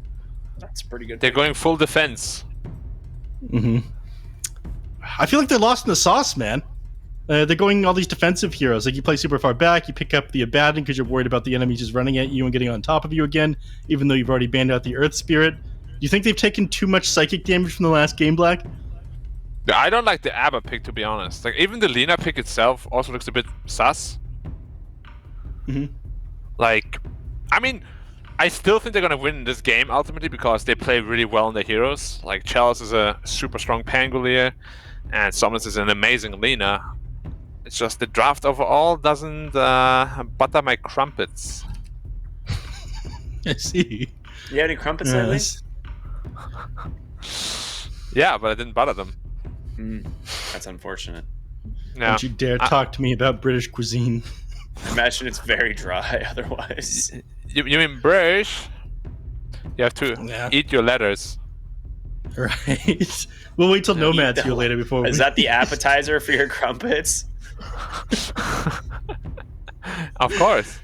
That's pretty good. They're going full defense. I feel like they're lost in the sauce, man. They're going all these defensive heroes. Like you play super far back, you pick up the Abaddon because you're worried about the enemies just running at you and getting on top of you again, even though you've already banned out the Earth Spirit. Do you think they've taken too much psychic damage from the last game, Black? I don't like the Abba pick, to be honest. Like even the Lina pick itself also looks a bit sus. Like, I mean, I still think they're gonna win this game ultimately because they play really well on their heroes. Like Chalice is a super strong Pangolier, and Somnus is an amazing Lina. It's just the draft overall doesn't butter my crumpets. I see. You have any crumpets lately? Yeah, but I didn't butter them. That's unfortunate. No. Don't you dare talk to me about British cuisine. Imagine it's very dry otherwise. You mean British? You have to eat your letters. Right. We'll wait till Nomad's here later before Is that the appetizer for your crumpets? Of course.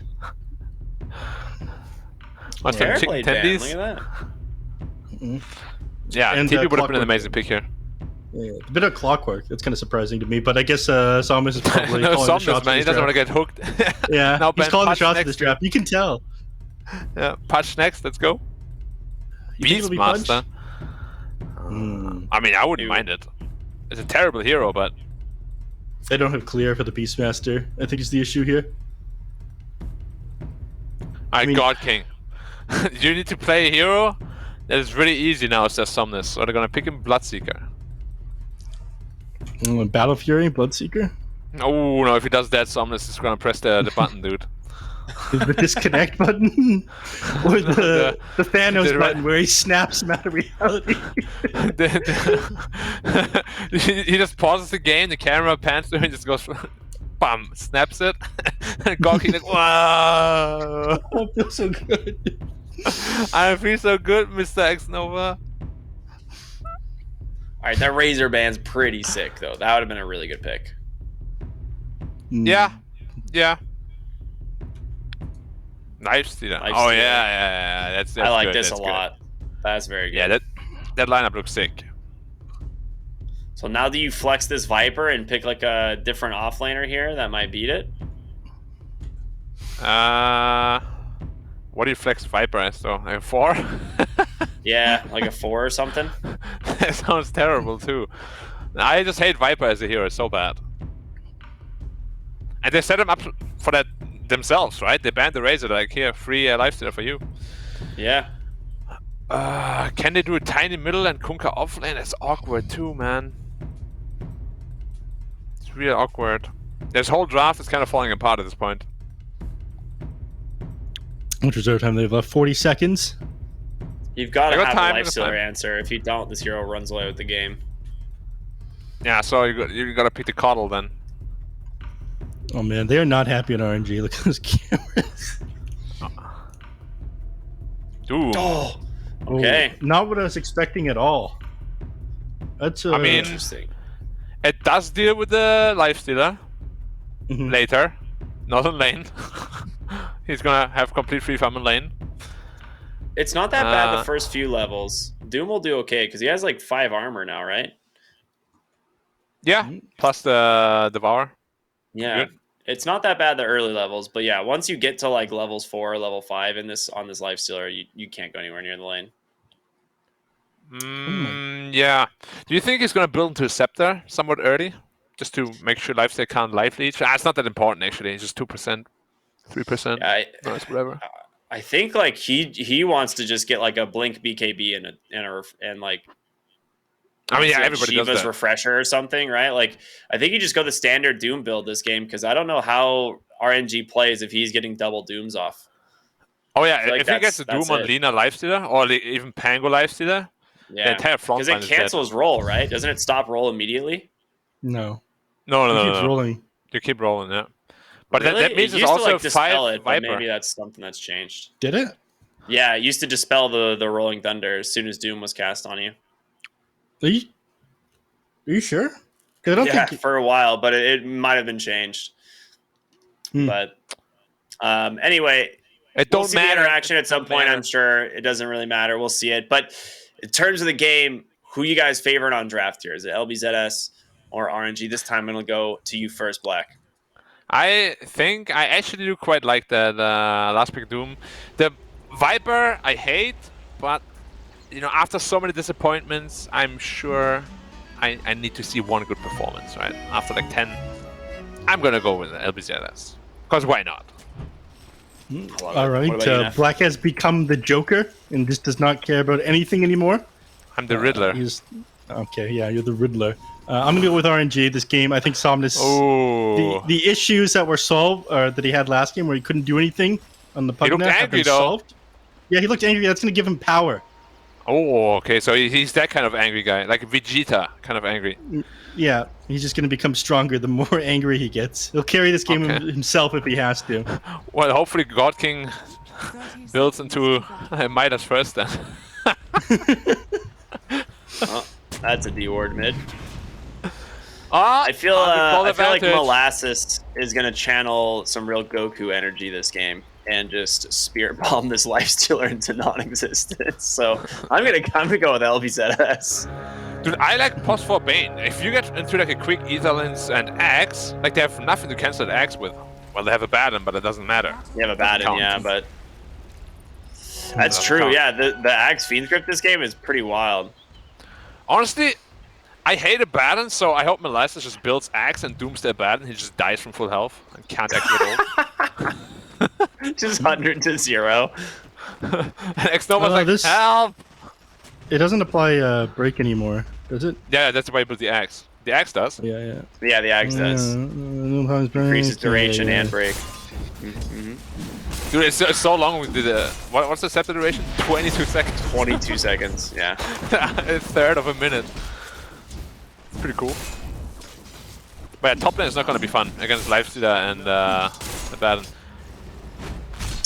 Want some chicken Airplane band, tendies? look at that. Yeah, And, TP would have been an Clockwork. amazing pick here. Yeah, a bit of Clockwork. That's kind of surprising to me, but I guess Samus is probably No, calling the Somnus, shots. man. He for this doesn't want to draft. get hooked. Yeah, Now he's Ben, calling the Patch shots for next this to- draft. You can tell. Yeah, Patch next. Let's go. You think it'll be Punch? Beastmaster. I mean, I wouldn't mind it. It's a terrible hero, but They don't have clear for the Beastmaster. I think is the issue here. God King. You need to play a hero that is really easy now, says Somnus. So they're gonna pick him Bloodseeker. Battle Fury, Bloodseeker. Oh no! If he does that, Somnus is gonna press the button, dude. The disconnect button, or the Thanos the button where he snaps him out of reality. He just pauses the game, the camera pans to him, and just goes, bam, snaps it, and God King like, wow! I feel so good. I feel so good, Mr. X Nova. Alright, that Razor Band's pretty sick, though. That would have been a really good pick. Yeah. Knife Stealer. Oh yeah. That's I like good. this That's a good. lot. That's very good. Yeah, that lineup looks sick. So now do you flex this Viper and pick like a different offlaner here that might beat it? What do you flex Viper as though? Like a 4? Yeah, like a 4 or something. That sounds terrible too. I just hate Viper as a hero so bad. And they set him up for that themselves, right? They banned the Razor, like, here, free lifestealer for you. Yeah. Can they do a tiny middle and Kunkka offlane? That's awkward too, man. It's really awkward. This whole draft is kind of falling apart at this point. Much reserve time they've left? 40 seconds. You've got to I got have time, a I got lifestealer time. answer. If you don't, this hero runs away with the game. Yeah, so you gotta pick the Coddle then. Oh man, they are not happy on RNG. Look at those cameras. Ooh. Oh, okay. Not what I was expecting at all. That's I mean, interesting. It does deal with the lifestealer later, not in lane. He's gonna have complete free farm in lane. It's not that bad the first few levels. Doom will do okay because he has like 5 armor now, right? Yeah, plus the Devour. Yeah. Good. It's not that bad the early levels, but yeah, once you get to like levels 4 or level 5 in this on this lifestealer, you can't go anywhere near the lane. Yeah. Do you think he's gonna build into a Scepter somewhat early, just to make sure lifesteal can't life leech? It's not that important actually. It's just 2%, 3%. Yeah, whatever. I think like he wants to just get like a blink BKB and like. I mean, yeah, like everybody does Shiva's that. refresher or something, right? Like, I think you just go the standard Doom build this game because I don't know how RNG plays if he's getting double Dooms off. Oh yeah, like if he gets a Doom on Lina lifestealer or even Pango lifestealer, the entire front because line it is dead. cancels roll, right? Doesn't it stop roll immediately? No. No. He keeps rolling. You keep rolling, yeah. But Really? that means it it's used to, also like, dispel 5 it, but Viper. maybe that's something that's changed. Did it? Yeah, it used to dispel the Rolling Thunder as soon as Doom was cast on you. Are you sure? 'Cause I don't Yeah, think. for a while, but it might have been changed. But anyway, It we'll don't see the matter. interaction at some Don't point. matter. I'm sure it doesn't really matter. We'll see it. But in terms of the game, who you guys favorite on draft here? Is it LBZS or RNG? This time I'm going to go to you first, Black. I think I actually do quite like that last pick Doom. The Viper I hate, but after so many disappointments, I'm sure I need to see one good performance, right? After like 10, I'm gonna go with LBZS. Because why not? All right, Black has become the Joker and just does not care about anything anymore. I'm the Riddler. Okay, yeah, you're the Riddler. I'm gonna go with RNG this game. I think Somnus. The issues that were solved, or that he had last game, where he couldn't do anything on the He looked Pugna, have angry been though. solved. Yeah, he looked angry. That's gonna give him power. Oh, okay. So he's that kind of angry guy, like Vegeta kind of angry. Yeah, he's just gonna become stronger the more angry he gets. He'll carry this game himself if he has to. Well, hopefully God King builds into Midas first then. Oh, that's a D word mid. Ah, I feel like Molasses is going to channel some real Goku energy this game and just spirit bomb this lifestealer into non-existence. So I'm gonna go with LBZS. Dude, I like plus 4 Bane. If you get into like a quick Etherlens and Axe, like they have nothing to cancel the Axe with. Well, they have a Baden, but it doesn't matter. You have a Baden, yeah, but that's true. Yeah, the Axe Fiend script this game is pretty wild. Honestly, I hate a Baden, so I hope Molasses just builds Axe and dooms their Baden. He just dies from full health and can't activate ult. Just 100 to 0. And X-Nova's like, help! It doesn't apply break anymore, does it? Yeah, that's why you build the Axe. The Axe does. Yeah. Yeah, the Axe does. Increases duration and break. Dude, it's so long. We did what's the scepter duration? 22 seconds. 22 seconds, yeah. A third of a minute. It's pretty cool. But yeah, top lane is not going to be fun against Lifestealer and the Baden.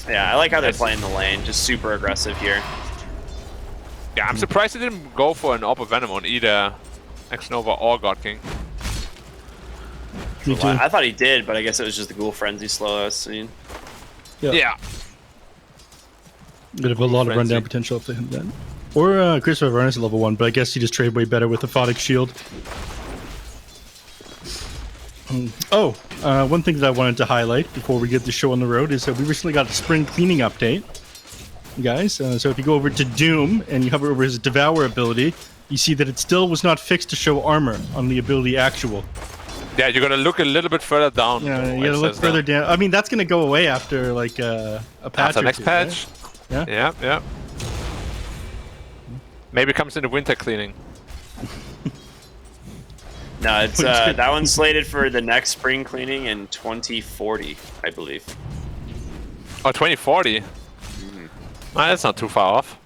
Yeah, I like how they're playing the lane. Just super aggressive here. Yeah, I'm surprised they didn't go for an Orb Venom on either X-Nova or God King. Me too. I thought he did, but I guess it was just the Ghoul Frenzy slow I was seeing. Yeah. Bit of a lot of rundown potential if they hit that. Or Christopher Varnes level 1, but I guess he just trade way better with the Photic Shield. One thing that I wanted to highlight before we get the show on the road is that we recently got a spring cleaning update, guys. So if you go over to Doom and you hover over his Devour ability, you see that it still was not fixed to show armor on the ability actual. Yeah, you're gonna look a little bit further down. Yeah, you gotta look further down. I mean, that's gonna go away after like a patch. After next patch. Right? Yeah. Maybe it comes in the winter cleaning. No, it's that one's slated for the next spring cleaning in 2040, I believe. Oh, 2040? Well, that's not too far off.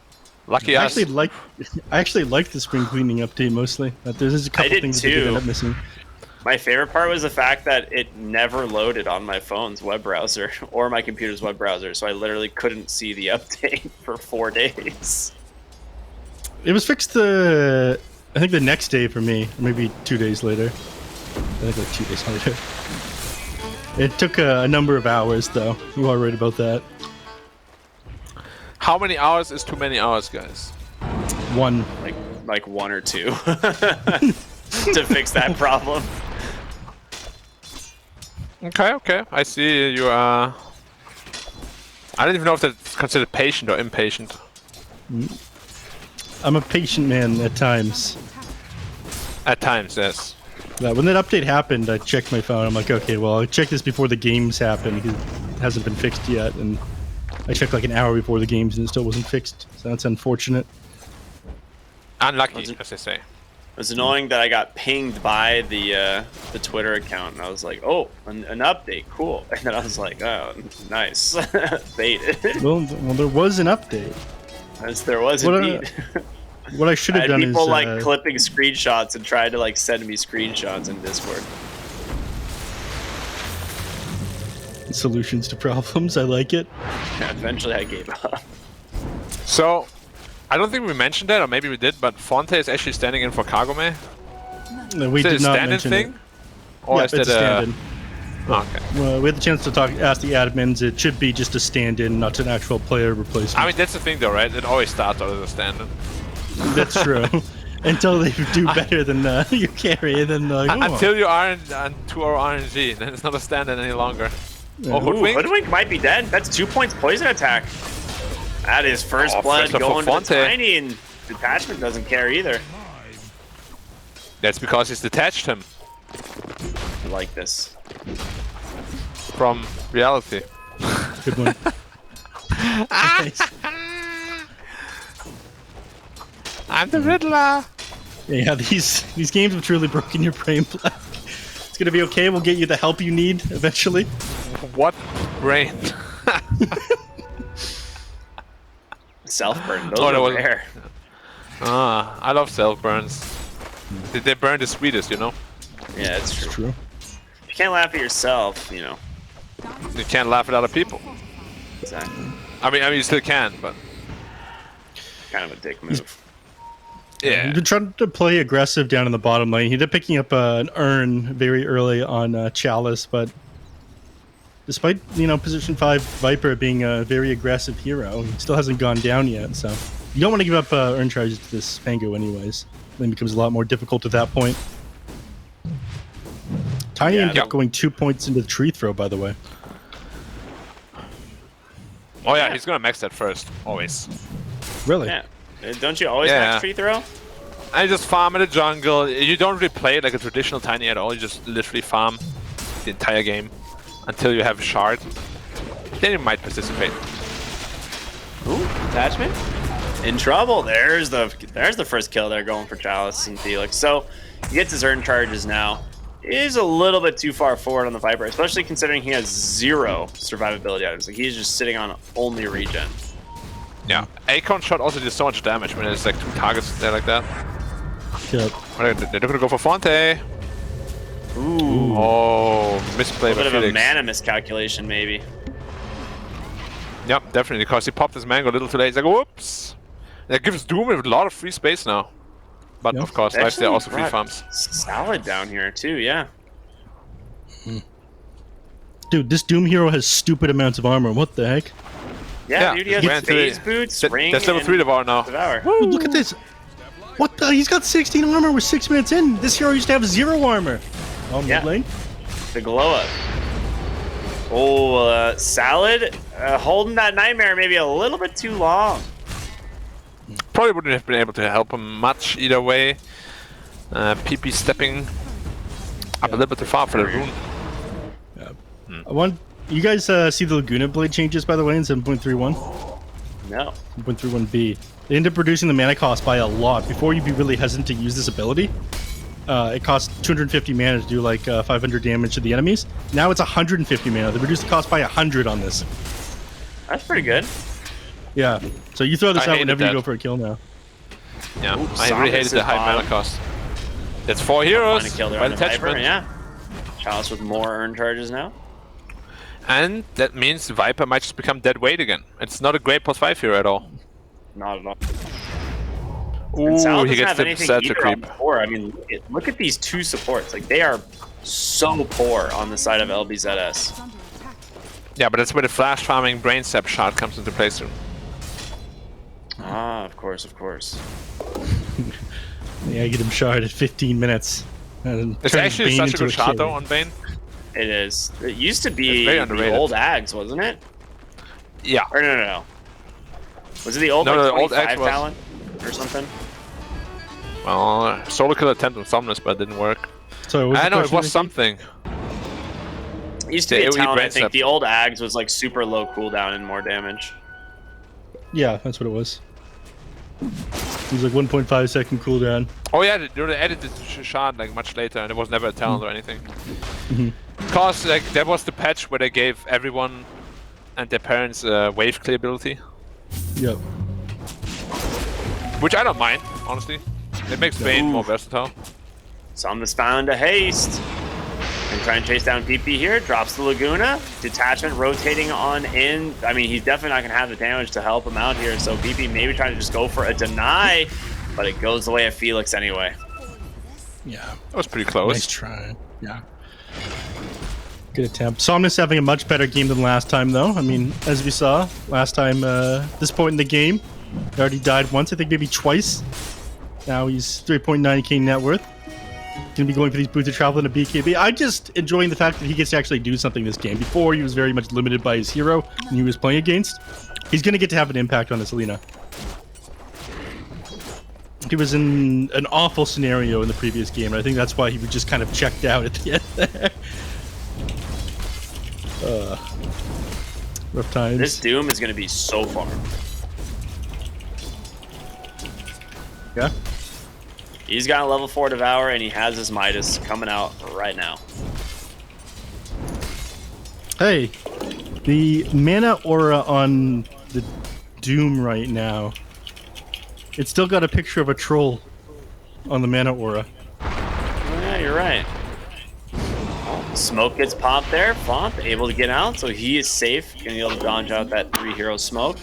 Lucky us. I actually like the spring cleaning update mostly. There's a couple things that did end up missing. My favorite part was the fact that it never loaded on my phone's web browser or my computer's web browser, so I literally couldn't see the update for 4 days. It was fixed I think the next day for me, or maybe 2 days later. I think like 2 days later. It took a number of hours though. You are right about that. How many hours is too many hours, guys? 1. Like 1 or 2 to fix that problem. Okay. I see you are... I don't even know if that's considered patient or impatient. I'm a patient man at times. At times, yes. Yeah, when that update happened, I checked my phone. I'm like, okay, well, I'll check this before the games happen because it hasn't been fixed yet. And I checked like an hour before the games and it still wasn't fixed. So that's unfortunate. Unlucky, as they say. It was annoying that I got pinged by the Twitter account, and I was like, "Oh, an update, cool!" And then I was like, "Oh, nice, baited." Well, there was an update. Yes, there was indeed. What I should have done is people like clipping screenshots and tried to like send me screenshots in Discord. Solutions to problems. I like it. Yeah, eventually I gave up. So, I don't think we mentioned that, or maybe we did, but Fonte is actually standing in for Kagome. No, we is it did a not stand-in mention thing? it. Or Yeah, is it's it a stand-in. Okay. Well, we had the chance to ask the admins. It should be just a stand-in, not an actual player replacement. I mean, that's the thing though, right? It always starts out as a stand-in. That's true. Until they do better than your carry, then like, oh. Until you are in 2-hour RNG, then it's not a stand-in any longer. Yeah. Oh, Hoodwink? Hoodwink might be dead. That's 2 points poison attack. That is first blood first going to Fonte. Tiny, and detachment doesn't care either. That's because he's detached him I like this. from reality. Good one. I'm the Riddler. Yeah, these games have truly broken your brain, Black. It's gonna be okay. We'll get you the help you need eventually. What brain? Self-burn. Those Oh, that are was- rare. Ah, I love self-burns. They burn the sweetest, you know? Yeah, it's true. True. If you can't laugh at yourself, you know. You can't laugh at other people. Exactly. I mean, you still can, but Kind of a dick move. yeah. He's been trying to play aggressive down in the bottom lane. He did picking up an urn very early on Chalice, but despite position 5 Viper being a very aggressive hero, he still hasn't gone down yet. So you don't want to give up urn charges to this Fango anyways. Then it becomes a lot more difficult at that point. Tiny ended up going 2 points into the tree throw, by the way. Oh yeah, he's gonna max that first, always. Really? Yeah. Don't you always max tree throw? I just farm in the jungle. You don't really play it like a traditional Tiny at all. You just literally farm the entire game until you have a shard. Then you might participate. Ooh, attachment? In trouble. There's the first kill there going for Chalice and Felix. So he gets his earn charges now. He is a little bit too far forward on the Viper, especially considering he has 0 survivability items. Like he's just sitting on only regen. Yeah, Acorn shot also did so much damage when there's like 2 targets there like that. Yep. They're gonna go for Fonte. Ooh. Oh, misplay A by bit of a Felix. mana miscalculation, maybe. Yep, definitely, because he popped his mango a little too late. He's like, whoops! That gives Doom a lot of free space now. But of course, Lifesteal also free farms. Salad down here too, yeah. Dude, this Doom hero has stupid amounts of armor. What the heck? Yeah, dude, he has ran to phase the- boots, that- ring, that's level and 3 Devour now. Devour. Dude, look at this. What the? He's got 16 armor. We're 6 minutes in. This hero used to have 0 armor. Oh, mid lane? The glow up. Oh, Salad holding that nightmare maybe a little bit too long. Probably wouldn't have been able to help him much either way. PP stepping up a little bit too far for the rune. I want you guys see the Laguna Blade changes, by the way, in 7.31? No. 7.31b. They end up reducing the mana cost by a lot. Before, you'd be really hesitant to use this ability. It costs 250 mana to do like 500 damage to the enemies. Now it's 150 mana. They reduced the cost by 100 on this. That's pretty good. Yeah. So you throw this I out hated whenever you that. go for a kill now. Yeah, Ooh, I really hated Samus the is high mana bottom. cost. That's 4 heroes Find a kill there by on the Viper, detachment. yeah. Chalice with more earn charges now. And that means Viper might just become dead weight again. It's not a great +5 hero at all. Not at all. Ooh, And Salad he doesn't gets have the anything Satchel either on creep. the core. I mean, look at these 2 supports. Like, they are so poor on the side of LBZS. Yeah, but that's where the flash farming brain sap shot comes into play soon. Ah, of course, of course. Yeah, get him shard at 15 minutes. And It's turn actually Bane such a into good shot kill. though on Bane. It is. It used to It's be very the underrated. old Ags, wasn't it? Yeah. Or no. Was it the old, No, like, the old 25 Ags was- talent? Or something? Well, solo kill attempt on Somnus, but it didn't work. So I know it was something. It used to be The a AoE talent, I brain think. sap. The old Ags was like super low cooldown and more damage. Yeah, that's what it was. It was like 1.5 second cooldown. Oh yeah, they added the shot like much later, and it was never a talent or anything. Mhm. Because like that was the patch where they gave everyone and their parents wave clear ability, Yep. which I don't mind, honestly. It makes Bane more versatile. Somnus found a haste. And try and chase down PP here. Drops the Laguna. Detachment rotating on in. I mean, he's definitely not going to have the damage to help him out here. So PP maybe trying to just go for a deny, but it goes the way of Felix anyway. Yeah. That was pretty close. Nice try. Yeah. Good attempt. Somnus having a much better game than last time, though. I mean, as we saw last time, this point in the game, he already died once, I think maybe twice. Now he's 3.9k net worth. Gonna be going for these boots of travel in a BKB. I'm just enjoying the fact that he gets to actually do something this game. Before, he was very much limited by his hero and he was playing against. He's gonna get to have an impact on this arena. He was in an awful scenario in the previous game, and I think that's why he was just kind of checked out at the end there. Rough times. This Doom is going to be so far. Yeah. He's got a level 4 Devour, and he has his Midas coming out right now. Hey, the mana aura on the Doom right now, it's still got a picture of a troll on the mana aura. Yeah, you're right. Smoke gets popped there. Font able to get out, so he is safe. Gonna be able to dodge out that 3-hero smoke.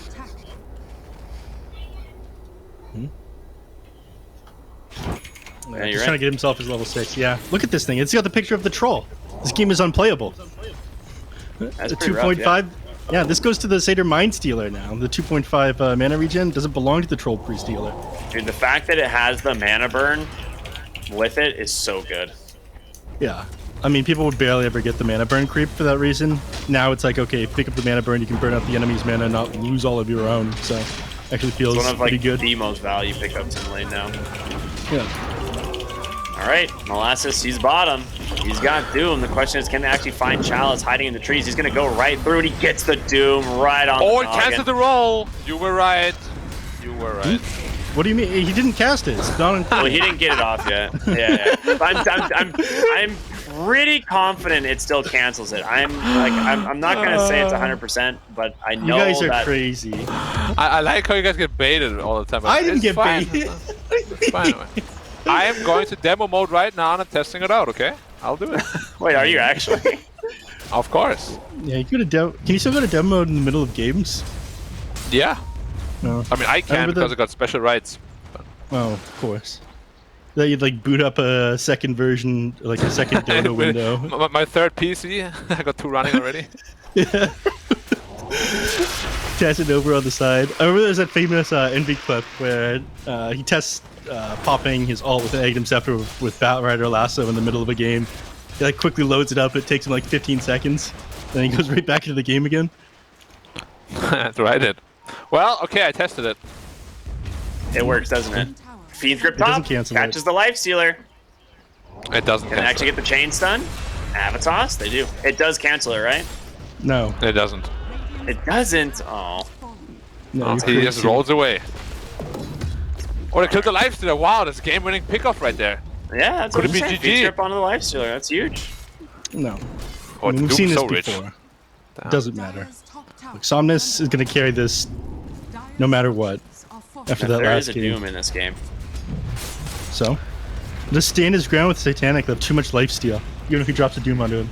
Yeah, he's trying to get himself his level 6. Yeah, look at this thing. It's got the picture of the troll. This game is unplayable. That's the pretty 2.5. rough, yeah, this goes to the Satyr Mind Stealer now. The 2.5 mana regen doesn't belong to the Troll Priest Stealer. Dude, the fact that it has the mana burn with it is so good. Yeah. I mean, people would barely ever get the mana burn creep for that reason. Now it's like, okay, pick up the mana burn, you can burn out the enemy's mana and not lose all of your own. So, actually feels it's one of pretty like good. the most value pickups in lane now. Yeah. All right, Molasses, he's bottom. He's got Doom. The question is, can they actually find Chalice hiding in the trees? He's going to go right through, and he gets the Doom right on Oh, the he canceled the roll. You were right. You were right. What do you mean? He didn't cast it. Well, he didn't get it off yet. Yeah. I'm pretty confident it still cancels it. I'm not going to say it's 100%, but I know you guys are that crazy. I like how you guys get baited all the time. I didn't get fine. baited. It's fine. I am going to demo mode right now and I'm testing it out, okay? I'll do it. Wait, are you actually? Of course. Yeah, you could have Can you still go to demo mode in the middle of games? Yeah. No. I mean, I can because I got special rights. But... Oh, of course. That you'd like boot up a second version, like a second Dota window. My third PC, I got 2 running already. Yeah. Test it over on the side. I remember there's that famous Envy clip where he tests popping his ult with an Aghanim Scepter with Batrider Lasso in the middle of a game. He like quickly loads it up. It takes him like 15 seconds. Then he goes right back into the game again. That's what I did. Well, okay, I tested it. It works, doesn't it? Fiend's Grip It doesn't Pop cancel catches the Life Stealer. It doesn't Can actually get the chain stun. Avatos, they do. It does cancel it, right? No. It doesn't. It doesn't. Oh. No, He just rolls away. Oh, they killed the Life Stealer. Wow, that's game-winning pickoff right there. Yeah, that's Could what it be I'm saying. GG? Fiend's Grip onto the Life Stealer. That's huge. No. Oh, We've Doom's seen this so rich. before. Damn. Doesn't matter. Look, Somnus is going to carry this no matter what after that There last is a game. Doom in this game. So, just stand his ground with Satanic. They have too much lifesteal, even if he drops a Doom onto him.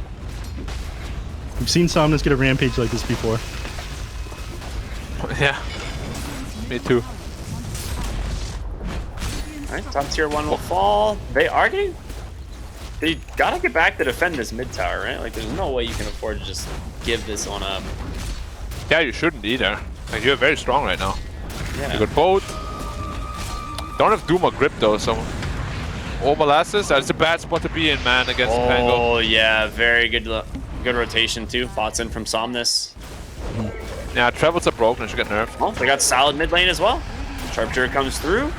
We've seen Somnus get a rampage like this before. Yeah. Me too. Alright, top tier 1 will fall. They are getting... They gotta get back to defend this mid tower, right? Like, there's no way you can afford to just give this one up. Yeah, you shouldn't either. Like, you're very strong right now. Yeah. You got both. Don't have Doom or Grip though, so... Oh, Molasses, that's a bad spot to be in, man, against Pango. Oh, yeah, very good good rotation, too. Bots in from Somnus. Yeah, Travels are broken, I should get nerfed. Oh, they got solid mid lane as well. Sharpshooter comes through.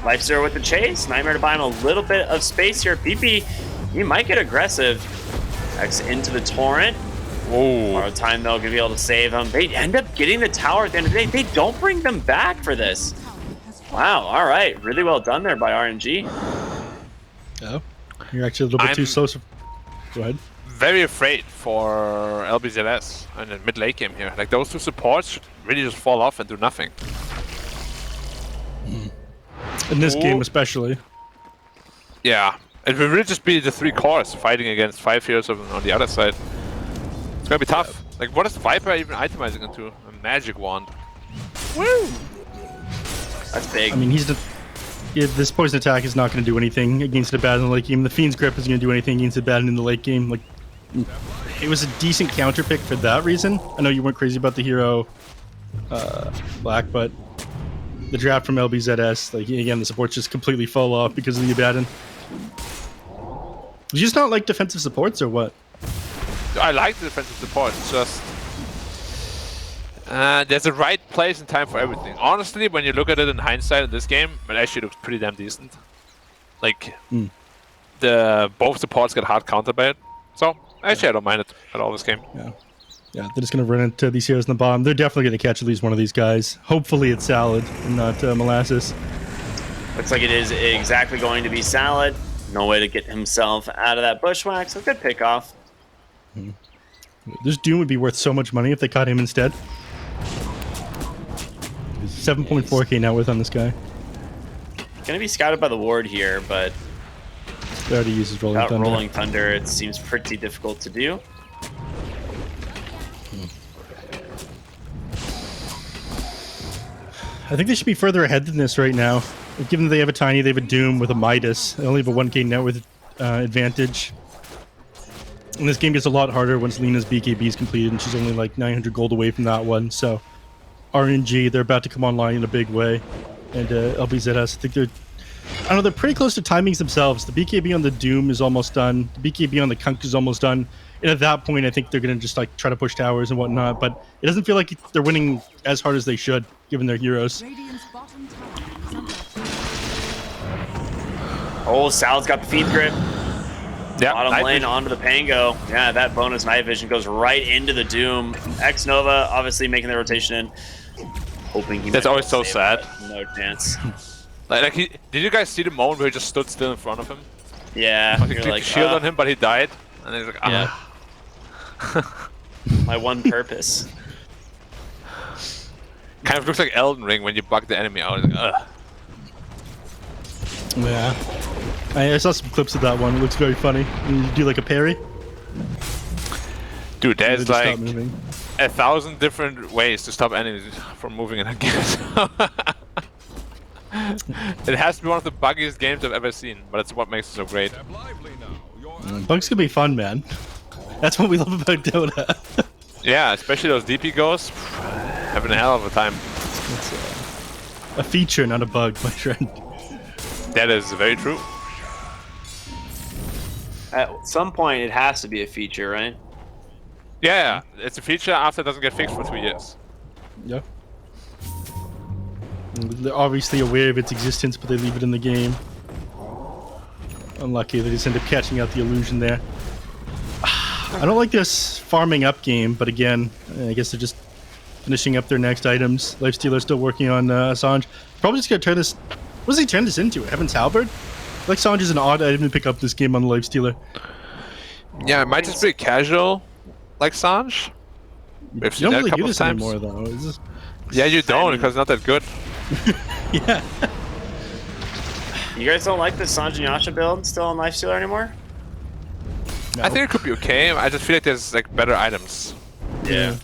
Life Zero with the chase. Nightmare to buy him a little bit of space here. PP, he might get aggressive. X into the Torrent. Whoa. Borrowed time, though, gonna be able to save them. They end up getting the tower at the end of the day. They don't bring them back for this. Wow, all right. Really well done there by RNG. Oh, you're actually a little bit too slow. Go ahead. Very afraid for LBZS in the mid late game here. Like, those two supports really just fall off and do nothing. In this game especially. Yeah. It will really just be the 3 cores fighting against 5 heroes on the other side. It's gonna be tough. Like, what is Viper even itemizing into? A magic wand. Woo! That's big. I mean, this poison attack is not going to do anything against the bad in the late game. The Fiend's Grip isn't going to do anything against the bad in the late game. Like, it was a decent counter pick for that reason. I know you weren't crazy about the hero, Black, but the draft from LBZS, like, again, the supports just completely fall off because of the Abaddon. Do you just not like defensive supports or what? I like the defensive support. It's just there's a right place and time for everything. Honestly, when you look at it in hindsight in this game, it actually looks pretty damn decent. Like both supports get hard countered by it. So actually, I don't mind it at all this game. Yeah, they're just gonna run into these heroes in the bottom. They're definitely gonna catch at least one of these guys. Hopefully, it's Salad and not Molasses. Looks like it is exactly going to be Salad. No way to get himself out of that bushwhack. So good pick off. This Doom would be worth so much money if they caught him instead. 7.4k net worth on this guy. Gonna be scouted by the ward here, but He already uses Rolling without Thunder. Rolling Thunder, it seems pretty difficult to do. I think they should be further ahead than this right now. Given that they have a Tiny, they have a Doom with a Midas. They only have a 1k net worth advantage. And this game gets a lot harder once Lena's BKB is completed, and she's only like 900 gold away from that one. So RNG, they're about to come online in a big way. And LBZS, I think they're pretty close to timings themselves. The BKB on the Doom is almost done. The BKB on the Kunk is almost done. And at that point, I think they're going to just like try to push towers and whatnot. But it doesn't feel like they're winning as hard as they should, given their heroes. Oh, Sal's got the feed grip. Yeah, bottom lane onto the Pango. Yeah, that bonus night vision goes right into the Doom. X Nova obviously making the rotation in. Hoping he That's always so sad. No chance. Like did you guys see the moment where he just stood still in front of him? Yeah. Like, he clicked the shield on him, but he died. And he's like, ah. Yeah. My one purpose. Kind of looks like Elden Ring when you bug the enemy out. It's like, ugh. Yeah. I saw some clips of that one. It looks very funny. You do like a parry. Dude, there's like 1,000 different ways to stop enemies from moving in a game. It has to be one of the buggiest games I've ever seen, but it's what makes it so great. Bugs can be fun, man. That's what we love about Dota. Yeah, especially those DP goes. Having a hell of a time. It's a feature, not a bug, my friend. That is very true. At some point, it has to be a feature, right? Yeah, it's a feature after it doesn't get fixed for 2 years. Yeah. They're obviously aware of its existence, but they leave it in the game. Unlucky, they just end up catching out the illusion there. I don't like this farming up game, but again, I guess they're just finishing up their next items. Lifestealer's still working on Assange. Probably just gonna turn this... What does he turn this into? Heaven's Halberd? Like Assange is an odd item to pick up this game on the Lifestealer. Yeah, it might just be casual, like Sange. You don't really do this anymore, though. Yeah, you don't, because it's not that good. Yeah. You guys don't like the Sange and Yasha build still on Lifestealer anymore? No. I think it could be okay. I just feel like there's like better items. Yeah.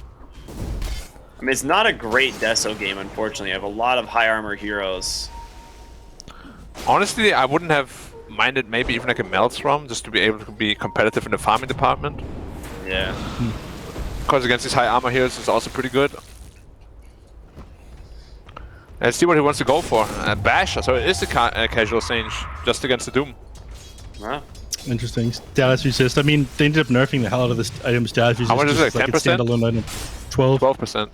I mean, it's not a great Deso game, unfortunately. I have a lot of high armor heroes. Honestly, I wouldn't have minded maybe even like a Maelstrom just to be able to be competitive in the farming department. Yeah. Because against these high armor heroes is also pretty good. Let's see what he wants to go for. Bash, so it is a casual Sange just against the Doom. Wow. Interesting. Status resist. I mean, they ended up nerfing the hell out of this item status resist. How much is it, like 10%? Standalone item. 12. 12%.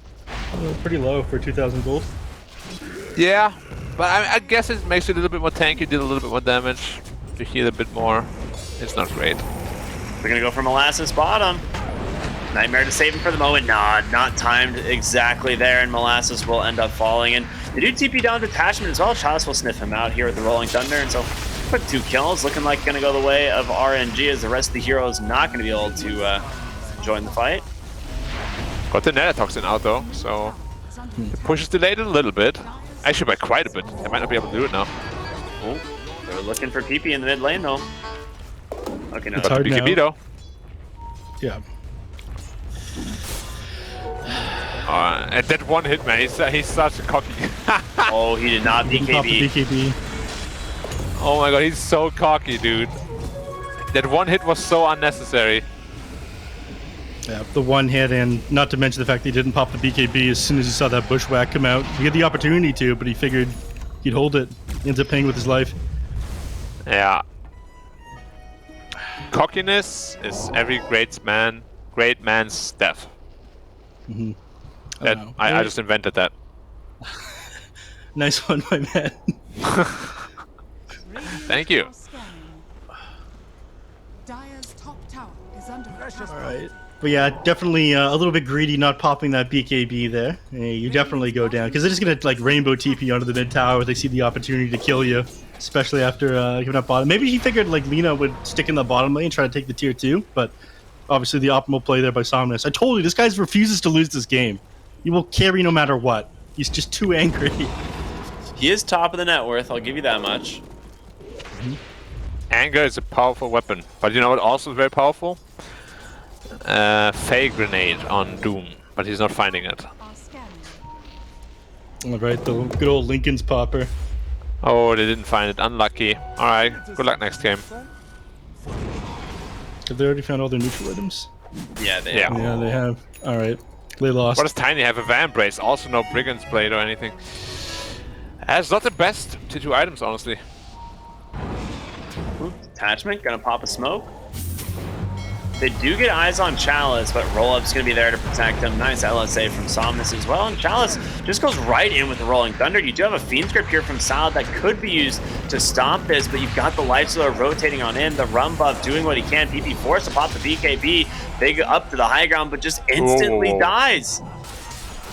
Pretty low for 2,000 gold. Yeah, but I guess it makes it a little bit more tanky, did a little bit more damage. To heal a bit more. It's not great. They're gonna go for Molasses bottom. Nightmare to save him for the moment. Nah, not timed exactly there, and Molasses will end up falling. And they do TP down detachment as well. Chalice will sniff him out here with the Rolling Thunder, and so quick 2 kills. Looking like gonna go the way of RNG, as the rest of the heroes not gonna be able to join the fight. Got the Netatoxin out though, so the push is delayed a little bit. Actually by quite a bit. They might not be able to do it now. Oh. They're looking for PP in the mid lane though. Okay, no. It's hard now. BKB though. Yeah. And that one hit, man. He's such a cocky. Oh, he did not BKB. BKB. Oh my god, he's so cocky, dude. That one hit was so unnecessary. Yeah, the one hit, and not to mention the fact that he didn't pop the BKB as soon as he saw that bushwhack come out. He had the opportunity to, but he figured he'd hold it. He ends up paying with his life. Yeah. Cockiness is every great man's death. Mm-hmm. I just invented that. Nice one, my man. Thank you. Alright. But yeah, definitely a little bit greedy not popping that BKB there. You definitely go down. Because they're just going to like rainbow TP onto the mid tower if they see the opportunity to kill you. Especially after giving up bottom. Maybe he figured like Lina would stick in the bottom lane and try to take the tier 2. But obviously the optimal play there by Somnus. I told you, this guy refuses to lose this game. He will carry no matter what. He's just too angry. He is top of the net worth, I'll give you that much. Anger is a powerful weapon. But you know what also is very powerful? Fey grenade on Doom. But he's not finding it. Alright, the good old Lincoln's popper. Oh, they didn't find it. Unlucky. Alright, good luck next game. Have they already found all their neutral items? Yeah, they have. Yeah, they have. Alright. They lost. What does Tiny have? A Van Brace. Also no Brigand's Blade or anything. That's not the best tier 2 items, honestly. Ooh, detachment, gonna pop a smoke. They do get eyes on Chalice, but Roll-Up's gonna be there to protect him. Nice LSA from Somnus as well, and Chalice just goes right in with the Rolling Thunder. You do have a Fiend Script here from Salad that could be used to stop this, but you've got the Life Stealer rotating on in, the Rum Buff doing what he can. PP forced to pop the BKB, big up to the high ground, but just instantly dies.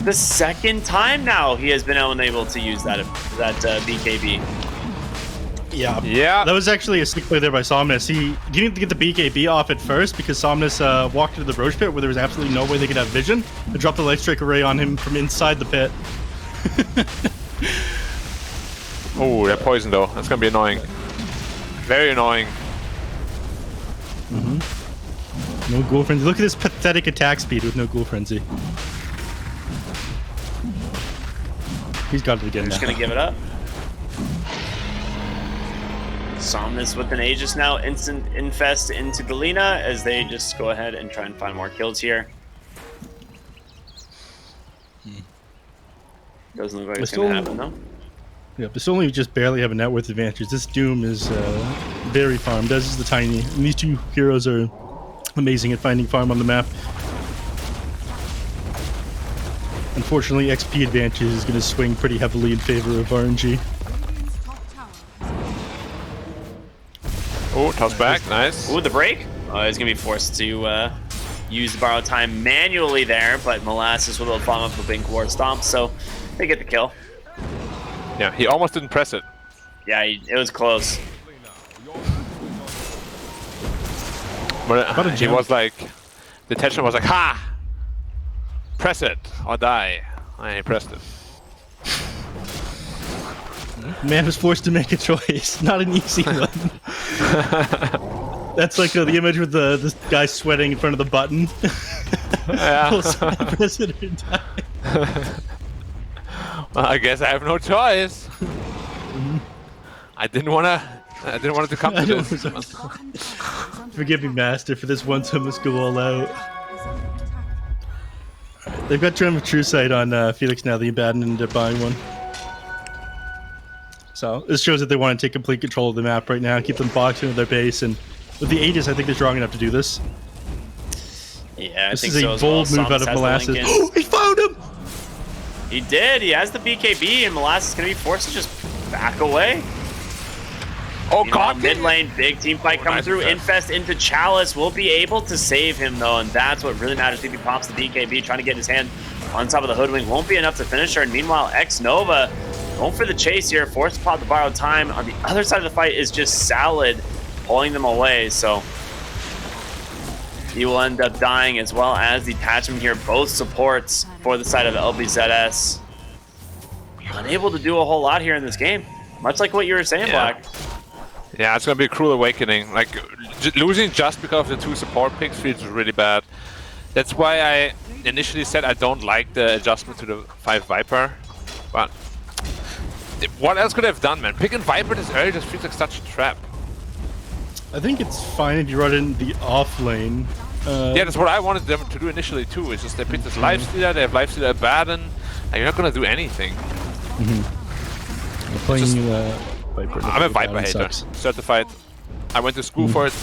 The second time now he has been unable to use that BKB. Yeah. That was actually a sick play there by Somnus. He didn't get the BKB off at first because Somnus walked into the Roach Pit where there was absolutely no way they could have vision. I dropped the Light Strike Array on him from inside the pit. Oh, that poison though. That's gonna be annoying. Very annoying. No Ghoul Frenzy. Look at this pathetic attack speed with no Ghoul Frenzy. He's got it again now. Just gonna give it up. Somnus with an Aegis now, instant infest into Galena as they just go ahead and try and find more kills here. Doesn't look like it's gonna happen though. Yeah, but still only just barely have a net worth advantage. This Doom is very farmed, as is the Tiny. And these two heroes are amazing at finding farm on the map. Unfortunately, XP advantage is going to swing pretty heavily in favor of RNG. Oh, toss back, nice. Ooh, the break. He's going to be forced to use the borrowed time manually there, but Molasses will follow up the Blink War Stomp, so they get the kill. Yeah, he almost didn't press it. Yeah, it was close. But he was like, the tension was like, ha! Press it or die. And he pressed it. Man was forced to make a choice. Not an easy one. That's like the image with this guy sweating in front of the button. Yeah. Press it or die. Well, I guess I have no choice. I didn't want it to come to this. Forgive me, Master, for this one time let's go all out. They've got Trend of True Sight on Felix now, the Abaddon, and they're buying one. So this shows that they want to take complete control of the map right now, keep them boxed into their base, and with the Aegis, I think they're strong enough to do this. Yeah, this is a bold move out of Molasses. Oh, he found him! He did. He has the BKB, and Molasses is going to be forced to just back away. Oh, God. Mid lane, big team fight coming through. Infest into Chalice will be able to save him, though, and that's what really matters. PP pops the BKB, trying to get his hand on top of the Hoodwink. Won't be enough to finish her, and meanwhile, X-Nova going for the chase here, forced to pop the borrowed time. On the other side of the fight is just Salad pulling them away, so he will end up dying, as well as Detachment here. Both supports for the side of LBZS. Unable to do a whole lot here in this game. Much like what you were saying, Black. Yeah, it's gonna be a cruel awakening. Like losing just because of the 2 support picks feels really bad. That's why I initially said I don't like the adjustment to the 5 Viper. But what else could I have done, man? Picking Viper this early just feels like such a trap. I think it's fine if you run in the off lane. Yeah, that's what I wanted them to do initially too. It's just they picked this Lifestealer, they have Lifestealer Abaddon, and you're not gonna do anything. I'm playing Viper. I'm a Viper hater, certified. I went to school for it.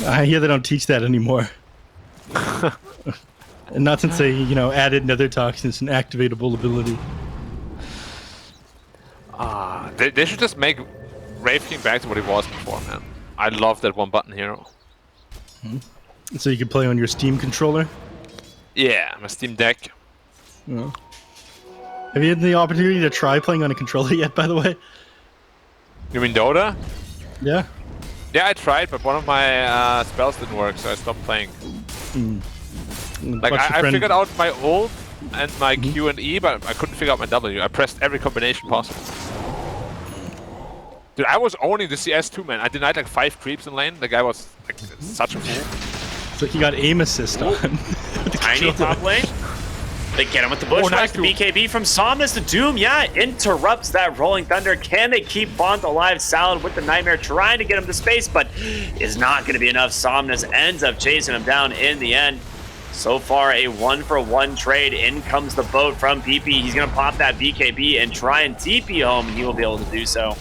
I hear they don't teach that anymore. And not since they, added nether toxins and activatable ability. They should just make Wraith King back to what he was before, man. I love that one button hero. So you can play on your Steam controller? Yeah, my Steam Deck. Yeah. Have you had the opportunity to try playing on a controller yet, by the way? You mean Dota? Yeah. Yeah, I tried, but one of my spells didn't work, so I stopped playing. Like, I figured out my ult and my Q and E, but I couldn't figure out my W. I pressed every combination possible. Dude, I was owning the CS too, man. I denied like 5 creeps in lane. The guy was like such a fool. It's like he got aim assist on. Tiny top lane. They get him with the bush. Nice BKB from Somnus. The Doom, interrupts that Rolling Thunder. Can they keep Bont alive? Salad with the Nightmare trying to get him to space, but is not going to be enough. Somnus ends up chasing him down in the end. So far, a 1-for-1 trade. In comes the boat from PP. He's going to pop that BKB and try and TP home, and he will be able to do so.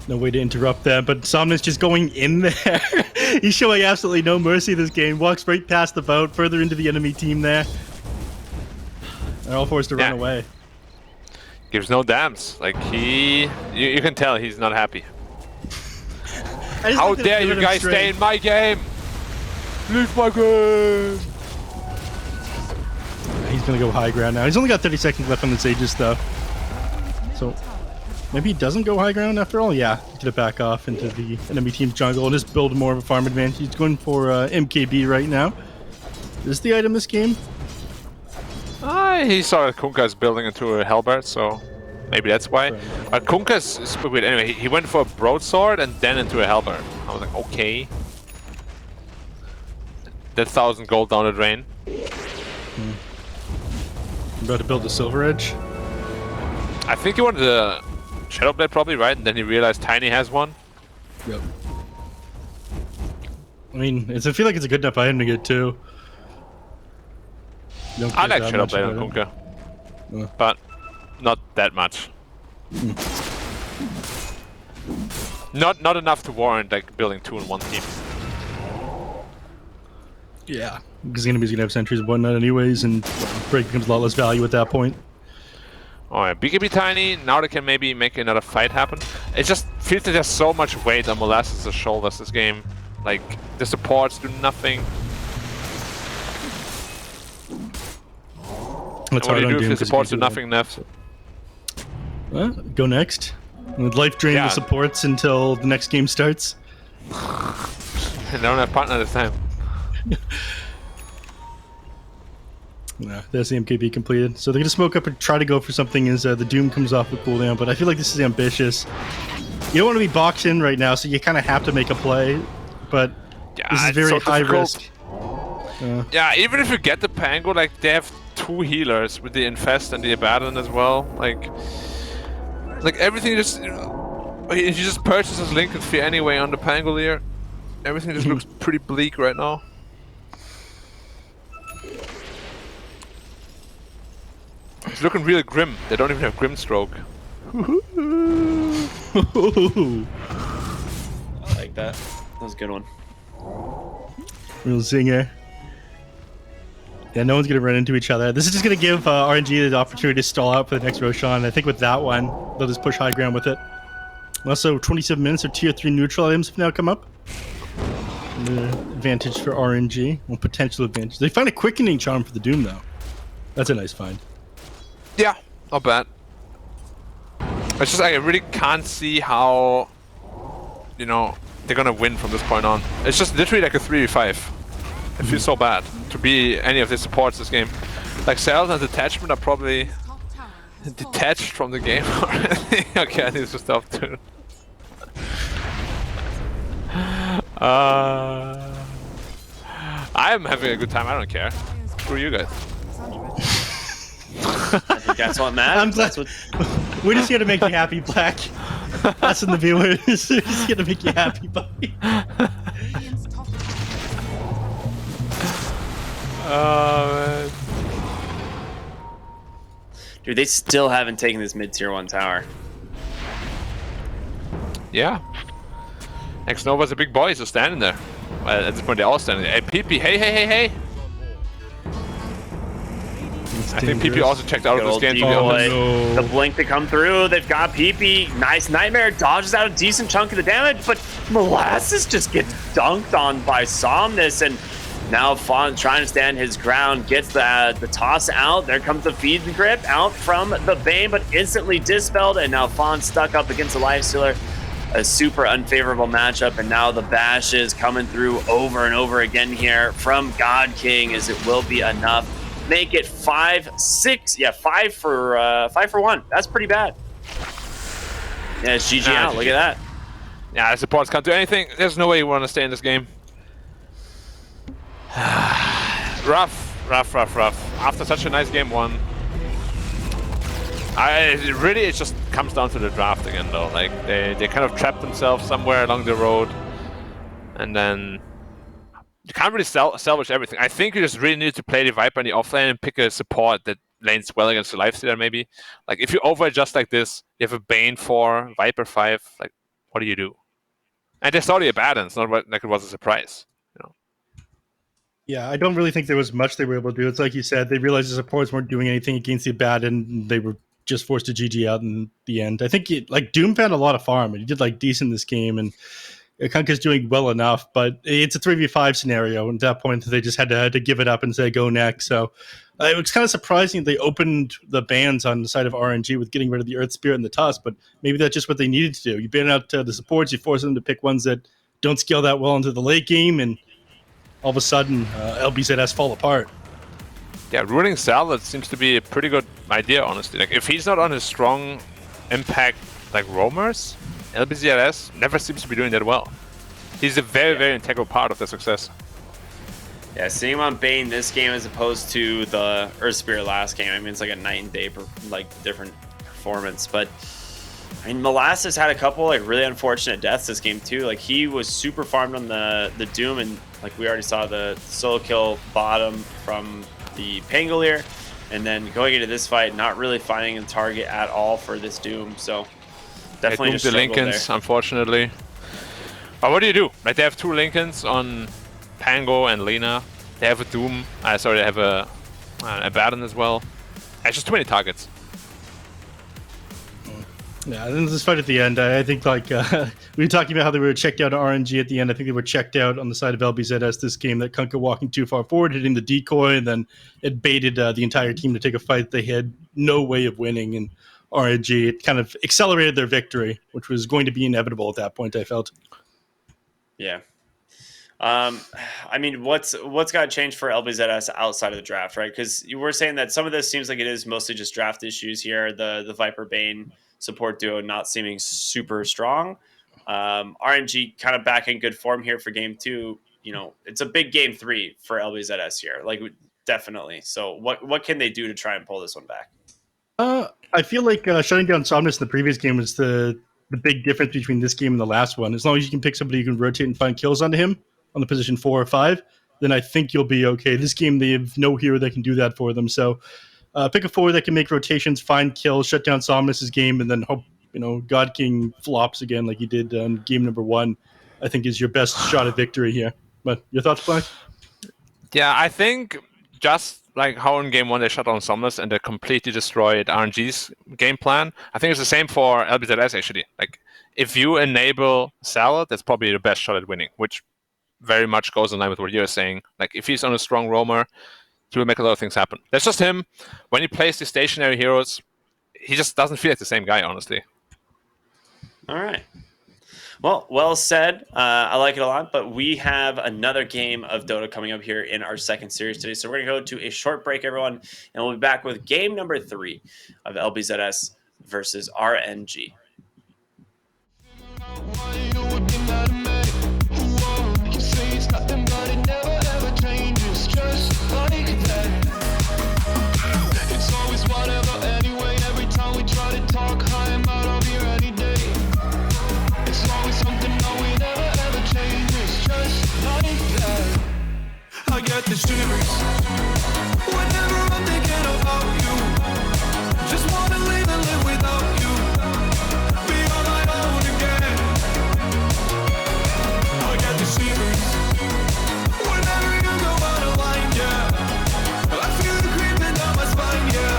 No way to interrupt that, but Somnus just going in there. He's showing absolutely no mercy this game. Walks right past the boat, further into the enemy team there. They're all forced to run away. Gives no damns. Like, you can tell he's not happy. How dare you guys stay in my game? Leave my game! He's gonna go high ground now. He's only got 30 seconds left on the Sages, though. So maybe he doesn't go high ground after all? Yeah, get it back off into the enemy team's jungle and just build more of a farm advantage. He's going for MKB right now. Is this the item this game? He saw that Kunkka's building into a Halberd, so maybe that's why. But Kunkka's super weird. Anyway, he went for a broadsword and then into a Halberd. I was like, okay. That 1,000 gold down the drain. About to build a Silver Edge? I think he wanted the Shadowblade probably, right? And then he realized Tiny has one. Yep. I mean, I feel like it's a good enough item to get two. I like Shadowblade on Kunkka. Yeah. But not that much. Not enough to warrant like building 2 in one team. Yeah, because enemy's gonna have sentries and whatnot anyways, and break becomes a lot less value at that point. Alright, BKB Tiny, now they can maybe make another fight happen. It just feels like there's so much weight on Molasses' shoulders this game. Like, the supports do nothing. What do you do if the supports do nothing left? Go next. Life drain the supports until the next game starts. They don't have partner this time. Yeah, there's the MKB completed. So they're gonna smoke up and try to go for something as the Doom comes off the cooldown, but I feel like this is ambitious. You don't want to be boxed in right now, so you kind of have to make a play, but this is very high risk. Yeah, even if you get the Pango, like they have 2 healers with the Infest and the Abaddon as well. Like everything just, if you just purchase this Lincoln Sphere anyway on the Pangolier, everything just looks pretty bleak right now. It's looking really grim. They don't even have Grimstroke. I like that. That was a good one. Real zinger. Yeah, no one's going to run into each other. This is just going to give RNG the opportunity to stall out for the next Roshan. I think with that one, they'll just push high ground with it. Also, 27 minutes of tier 3 neutral items have now come up. Advantage for RNG. Well, potential advantage. They find a quickening charm for the Doom, though. That's a nice find. Yeah, not bad. It's just I really can't see how, they're gonna win from this point on. It's just literally like a 3v5. It feels so bad to be any of the supports this game. Like Cells and Detachment are probably detached from the game already. Okay, I need to stop too. I'm having a good time. I don't care. Screw you guys. I think that's what matters. That's what... We're just here to make you happy, Black. Us and the viewers. We're just here to make you happy, buddy. Man. Dude, they still haven't taken this mid-tier 1 tower. Yeah. X-Nova's a big boy, so standing there. Well, at this point, they're all standing there. Hey, PP, hey! I think PP also checked out of this game. The blink to come through. They've got PP. Nice Nightmare. Dodges out a decent chunk of the damage, but Molasses just gets dunked on by Somnus, and now Fawn trying to stand his ground, gets the toss out. There comes the feed and grip out from the Bane, but instantly dispelled, and now Fawn stuck up against the Lifestealer. A super unfavorable matchup, and now the bash is coming through over and over again here from God King, as it will be enough. Make it 5-6. Yeah, 5 for 1. That's pretty bad. Yeah, it's GG out. GG. Look at that. Yeah, the supports can't do anything. There's no way you want to stay in this game. rough. After such a nice game 1. It just comes down to the draft again, though. Like they kind of trapped themselves somewhere along the road, and then you can't really salvage everything. I think you just really need to play the Viper in the offlane and pick a support that lanes well against the Lifestealer, maybe. Like, if you over-adjust like this, you have a Bane 4, Viper 5, like, what do you do? And they saw the Abaddon, it's not like it was a surprise. Yeah, I don't really think there was much they were able to do. It's like you said, they realized the supports weren't doing anything against the Abaddon, and they were just forced to GG out in the end. I think Doom found a lot of farm, and he did decent this game, and Kunkka's doing well enough, but it's a 3v5 scenario, and at that point they just had to give it up and say go next. So it was kind of surprising they opened the bans on the side of RNG with getting rid of the Earth Spirit and the Tusk, but maybe that's just what they needed to do. You ban out the supports, you force them to pick ones that don't scale that well into the late game, and all of a sudden LBZS fall apart. Yeah, ruining Salad seems to be a pretty good idea, honestly. Like, if he's not on his strong impact roamers, LBZS never seems to be doing that well. He's a very integral part of the success. Yeah, seeing him on Bane this game as opposed to the Earth Spirit last game, I mean, it's like a night and day different performance. But I mean, Molasses had a couple really unfortunate deaths this game too. Like, he was super farmed on the Doom, and we already saw the solo kill bottom from the Pangolier, and then going into this fight, not really finding a target at all for this Doom. So definitely just the Lincolns, unfortunately. But what do you do? They have 2 Lincolns on Pango and Lena. They have a Doom. They have a Abaddon as well. It's just too many targets. Yeah, and this fight at the end, I think we were talking about how they were checked out on RNG at the end. I think they were checked out on the side of LBZS this game, that Kunkka walking too far forward, hitting the decoy, and then it baited the entire team to take a fight they had no way of winning. And RNG, it kind of accelerated their victory, which was going to be inevitable at that point, I felt. Yeah. I mean, what's got to change for LBZS outside of the draft, right? Because you were saying that some of this seems like it is mostly just draft issues here. The Viper Bane support duo not seeming super strong. RNG kind of back in good form here for game 2. You know, it's a big game 3 for LBZS here, definitely. So what can they do to try and pull this one back? I feel like shutting down Somnus in the previous game was the big difference between this game and the last one. As long as you can pick somebody who can rotate and find kills onto him on the position 4 or 5, then I think you'll be okay. This game, they have no hero that can do that for them. So pick a 4 that can make rotations, find kills, shut down Somnus' game, and then hope God King flops again like he did on game number 1. I think is your best shot at victory here. But your thoughts, Black? Yeah, I think just like how in game 1 they shut down Somnus and they completely destroyed RNG's game plan, I think it's the same for LBZS actually. Like, if you enable Salad, that's probably the best shot at winning, which very much goes in line with what you're saying. Like, if he's on a strong roamer, he will make a lot of things happen. That's just him. When he plays the stationary heroes, he just doesn't feel like the same guy, honestly. All right. Well said. I like it a lot, but we have another game of Dota coming up here in our second series today. So we're going to go to a short break, everyone, and we'll be back with game number 3 of LBZS versus RNG. You say it's nothing, but it never ever changes, just like that. It's always whatever anyway. Every time we try to talk, I'm out of here any day. It's always something, no, it never ever changes, just like that. I get the shivers whenever I'm thinking about you. Just wanna leave and live without you. Be on my own again. I get the shivers whenever you go out of line, yeah. I feel it creeping down my spine, yeah.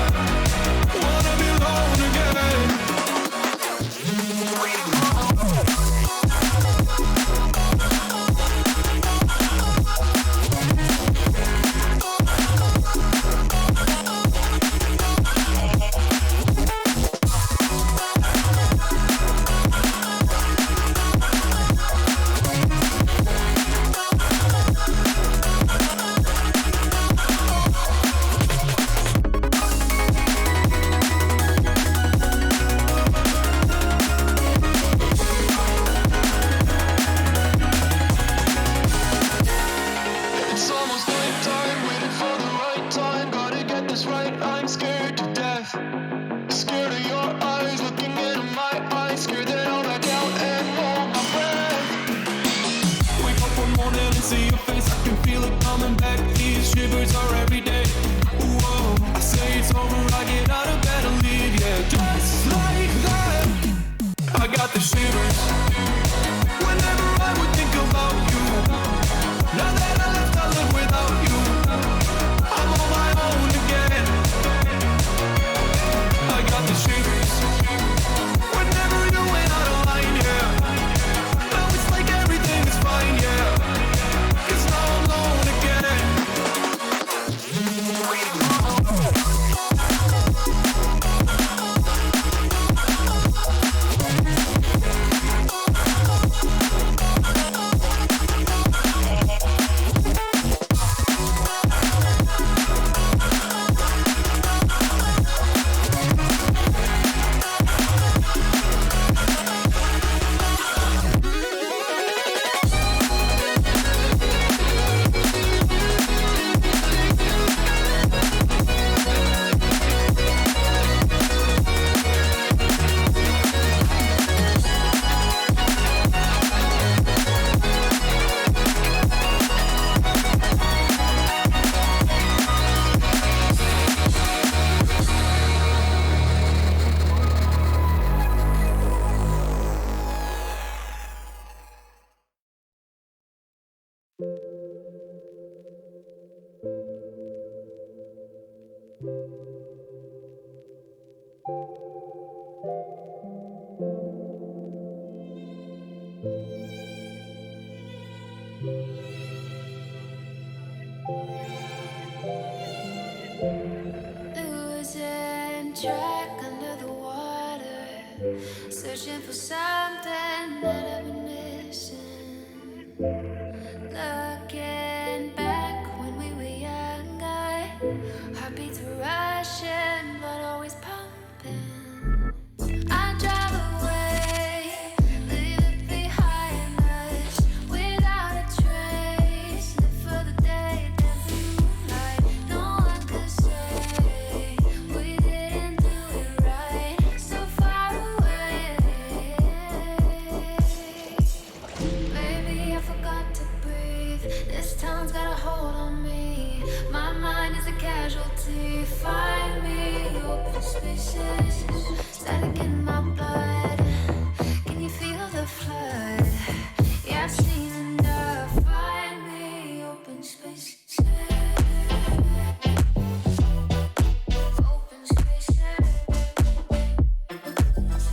Wanna be alone again. It's almost nighttime, waiting for the right time. Gotta get this right, I'm scared to death. Scared of your eyes, looking into my eyes. Scared that I'll back out and hold my breath. Wake up one morning and see your face, I can feel it coming back. These shivers are every day. Whoa, I say it's over, I get out of bed and leave, yeah. Just like that, I got the shivers whenever I would think about you. Now that I left, I live without you. I'm on my own again. I got the shivers whenever you went out of line, yeah. Now it's like everything is fine, yeah. 'Cause now I'm alone again. Losing track under the water, searching for something that I've been missing. Looking back when we were younger, heartbeats were rushing, blood always pumping. I drive away, leave it behind us, without a trace. Live for the day, dance in the moonlight. No one could say we didn't do it right. So far away, baby, I forgot to breathe. This town's got a hold on me. My mind is a casualty. Find me open spaces, static in my blood. Can you feel the flood? Yeah, I've seen enough. Find me open spaces. Open spaces.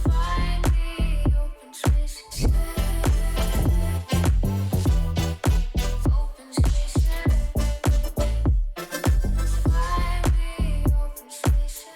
Find me open spaces. Open spaces. Find me open spaces.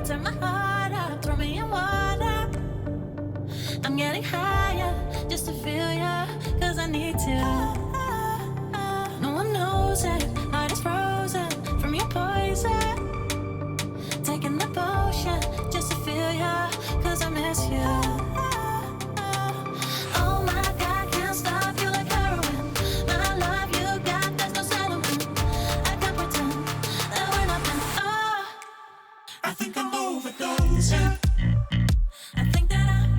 tear my heart up, throw me in water. I'm getting higher just to feel ya, cause I need to. No one knows it, heart is frozen from your poison. Taking the potion just to feel ya, cause I miss you. Oh my God, can't stop you like heroin. My love you got, there's no settlement. I can't pretend that we're not meant. Oh, I think I'm overdosing. I think that I'm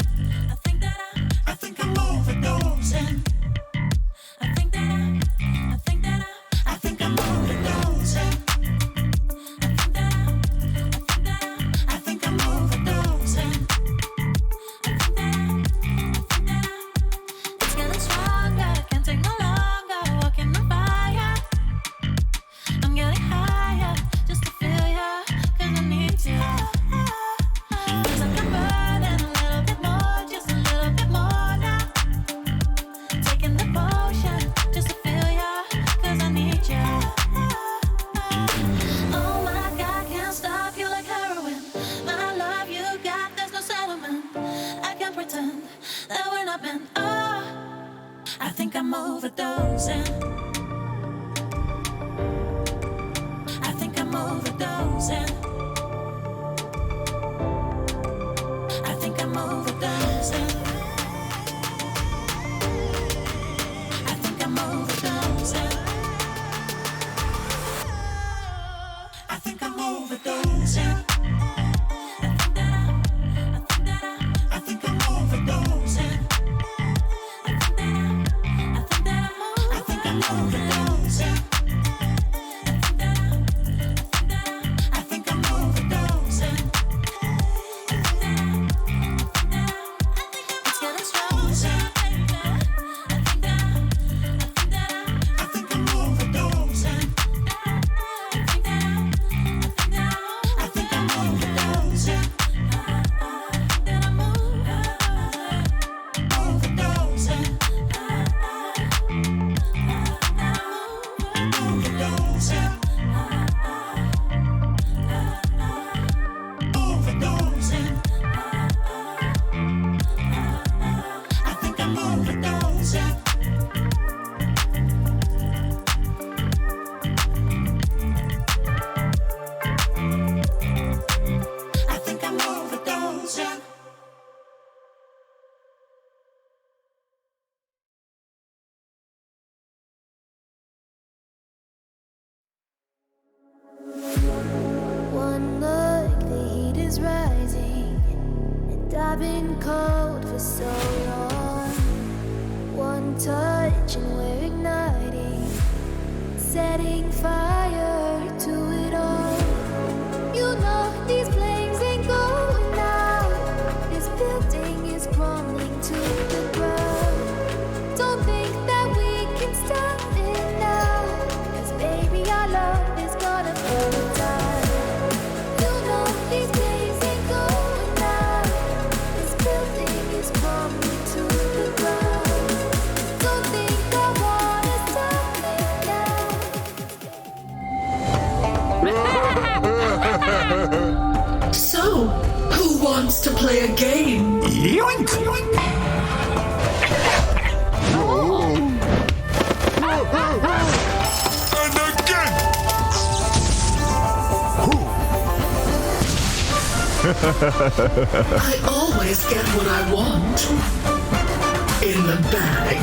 overdosing. I think that I'm overdosing. I think I'm overdosing. It's getting stronger, can't take no longer. Walking on fire. I'm getting higher just to feel ya, cause I need to. Feels like I'm burning a little bit more, just a little bit more now. Taking the potion just to feel ya, cause I need ya. Oh my God, can't stop you like heroin. My love you got, there's no settlement. I can't pretend that we're not meant. Oh, I think I'm overdosing. I think I'm overdosing. I think I'm overdosing. I think I'm overdosing. I think I'm overdosing. I think I'm overdosing. I think I'm overdosing. I think I'm overdosing. It's getting stronger. I think I'm overdosing. I think I'm overdosing. That I'm overdosing. Overdosing. I think I'm overdosing. I think I'm overdosing. One look, the heat is rising, and I've been cold for so long. One touch and we're igniting, setting fire to it all. You know these flames ain't going out. This building is crumbling to the ground. Don't think that we can stop it now, 'cause baby our love is gonna burn down. You know these flames ain't going out. This building is crumbling to the ground. Don't think I wanna stop it now. So, who wants to play a game? Yoink! And again! I always get what I want. In the bag.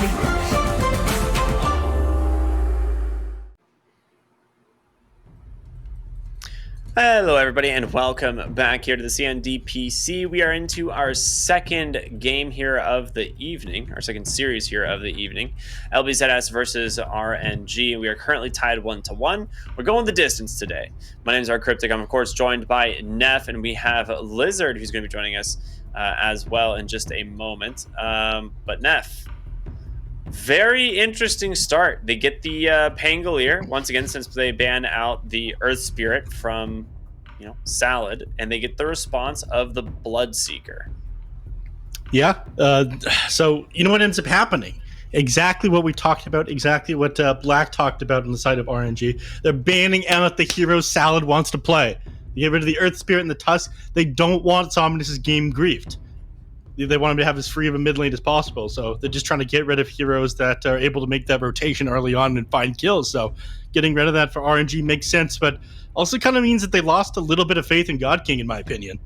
Hello, everybody, and welcome back here to the CNDPC. We are into our second game here of the evening, our second series here of the evening, LBZS versus RNG. We are currently tied 1-1. We're going the distance today. My name is Cryptic. I'm, of course, joined by Neff, and we have Lizard, who's going to be joining us as well in just a moment. But Neff, very interesting start. They get the Pangolier once again, since they ban out the Earth Spirit from, Salad, and they get the response of the Bloodseeker. Yeah. So you know what ends up happening? Exactly what we talked about. Exactly what Black talked about on the side of RNG. They're banning out the hero Salad wants to play. They get rid of the Earth Spirit and the Tusk. They don't want Somnus's game griefed. They want him to have as free of a mid lane as possible. So they're just trying to get rid of heroes that are able to make that rotation early on and find kills. So getting rid of that for RNG makes sense, but also kind of means that they lost a little bit of faith in God King, in my opinion.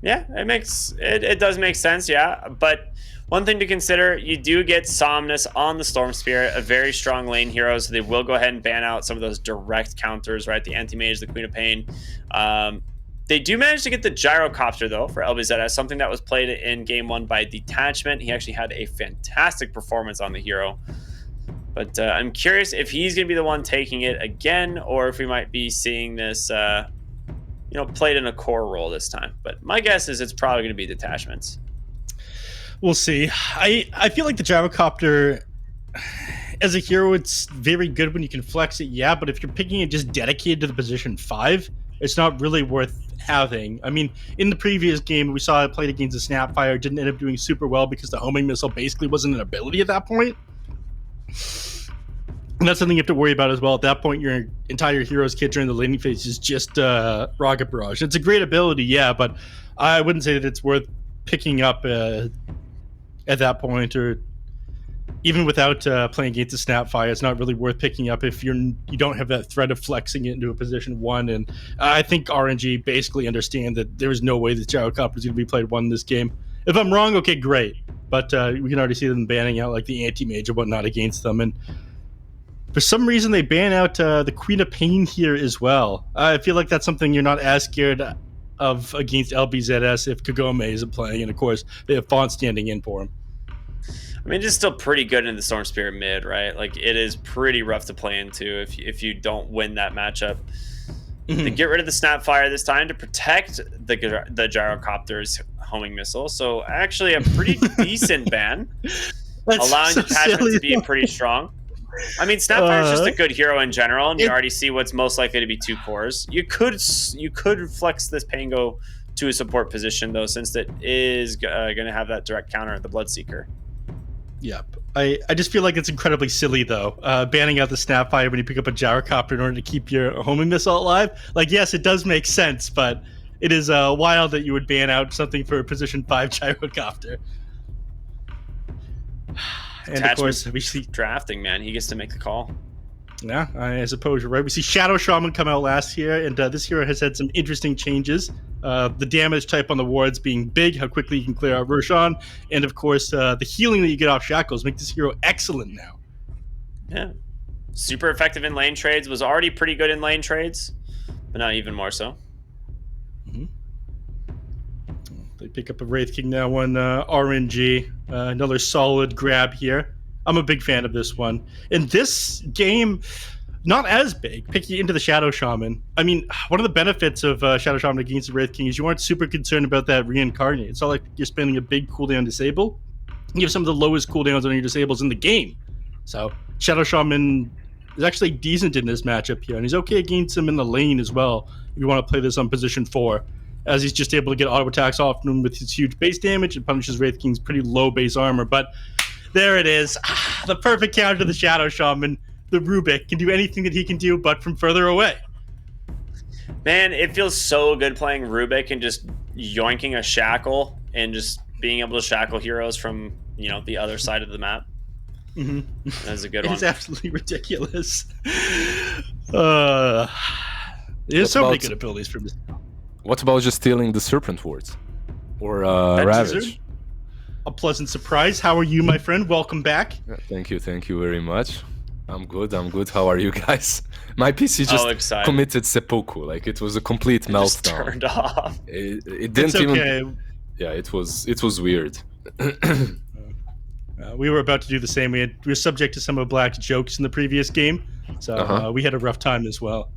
Yeah, it does make sense, yeah. But one thing to consider, you do get Somnus on the Storm Spirit, a very strong lane hero, so they will go ahead and ban out some of those direct counters, right? The Anti-Mage, the Queen of Pain. They do manage to get the Gyrocopter, though, for LBZS, something that was played in Game 1 by Detachment. He actually had a fantastic performance on the hero. But I'm curious if he's going to be the one taking it again, or if we might be seeing this, played in a core role this time. But my guess is it's probably going to be Detachments. We'll see. I feel like the Gyrocopter, as a hero, it's very good when you can flex it, yeah, but if you're picking it just dedicated to the position 5, it's not really worth having. I mean, in the previous game, we saw it played against a Snapfire. It didn't end up doing super well because the homing missile basically wasn't an ability at that point. And that's something you have to worry about as well. At that point, your entire hero's kit during the laning phase is just Rocket Barrage. It's a great ability, yeah, but I wouldn't say that it's worth picking up at that point, or even without playing against the Snapfire. It's not really worth picking up if you don't have that threat of flexing it into a position 1. And I think RNG basically understand that there is no way that Gyrocopter is going to be played 1 in this game. If I'm wrong, okay, great. But we can already see them banning out like the Anti-Mage and whatnot against them. And for some reason, they ban out the Queen of Pain here as well. I feel like that's something you're not as scared of against LBZS if Kagome isn't playing. And of course, they have Font standing in for him. I mean, it's still pretty good in the Storm Spirit mid, right? Like, it is pretty rough to play into if you don't win that matchup. They get rid of the Snapfire this time to protect the Gyrocopter's homing missile. So actually a pretty decent ban, allowing so Detachment to be pretty strong. I mean, Snapfire is just a good hero in general, and you already see what's most likely to be 2 cores. You could flex this Pango to a support position, though, since it is going to have that direct counter at the Bloodseeker. Yep. I just feel like it's incredibly silly, though, banning out the Snapfire when you pick up a Gyrocopter in order to keep your homing missile alive. Like, yes, it does make sense, but it is wild that you would ban out something for a position 5 Gyrocopter. And of course, we see drafting, man. He gets to make the call. Yeah, I suppose you're right. We see Shadow Shaman come out last year, and this hero has had some interesting changes. The damage type on the wards being big, how quickly you can clear out Roshan, and of course, the healing that you get off Shackles make this hero excellent now. Yeah. Super effective in lane trades. Was already pretty good in lane trades, but now even more so. They pick up a Wraith King now on RNG. Another solid grab here. I'm a big fan of this one. In this game, not as big, picking into the Shadow Shaman. I mean, one of the benefits of Shadow Shaman against the Wraith King is you aren't super concerned about that reincarnate. It's not like you're spending a big cooldown disable. You have some of the lowest cooldowns on your disables in the game. So Shadow Shaman is actually decent in this matchup here, and he's okay against him in the lane as well if you want to play this on position 4. As he's just able to get auto attacks off him with his huge base damage and punishes Wraith King's pretty low base armor. But there it is. The perfect counter to the Shadow Shaman. The Rubik can do anything that he can do, but from further away. Man, it feels so good playing Rubik and just yoinking a shackle and just being able to shackle heroes from, the other side of the map. That's a good one. It is absolutely ridiculous. There's so many good abilities from this. What about just stealing the Serpent Wards? Or Ravage? A pleasant surprise. How are you, my friend? Welcome back. Thank you very much. I'm good. How are you guys? My PC just committed seppuku. Like, it was a complete meltdown. Just turned off. It didn't even... Yeah, it was weird. We were about to do the same. We were subject to some of Black's jokes in the previous game, so we had a rough time as well.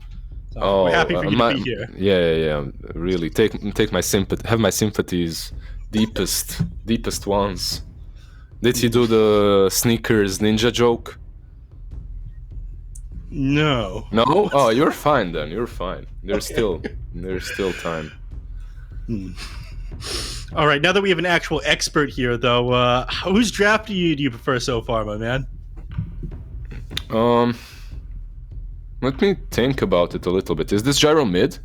So we're happy for you to be here. Yeah. Really, take my sympathy. Have my sympathies, deepest ones. Did he do the sneakers ninja joke? No. No? Oh, you're fine then. You're fine. There's still time. All right. Now that we have an actual expert here, though, whose draft do you prefer so far, my man? Let me think about it a little bit. Is this Gyro mid?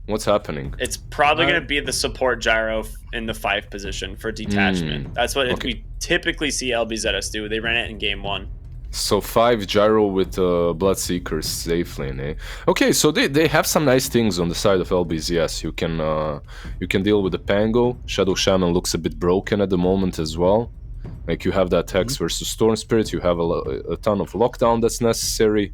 What's happening? It's probably going to be the support gyro in the 5 position for detachment. That's what we typically see LBZS do. They ran it in game 1. So 5 gyro with Bloodseeker safe lane, eh? Okay, so they have some nice things on the side of LBZS. You can deal with the Pango. Shadow Shaman looks a bit broken at the moment as well. Like you have that Hex versus Storm Spirit. You have a ton of lockdown that's necessary.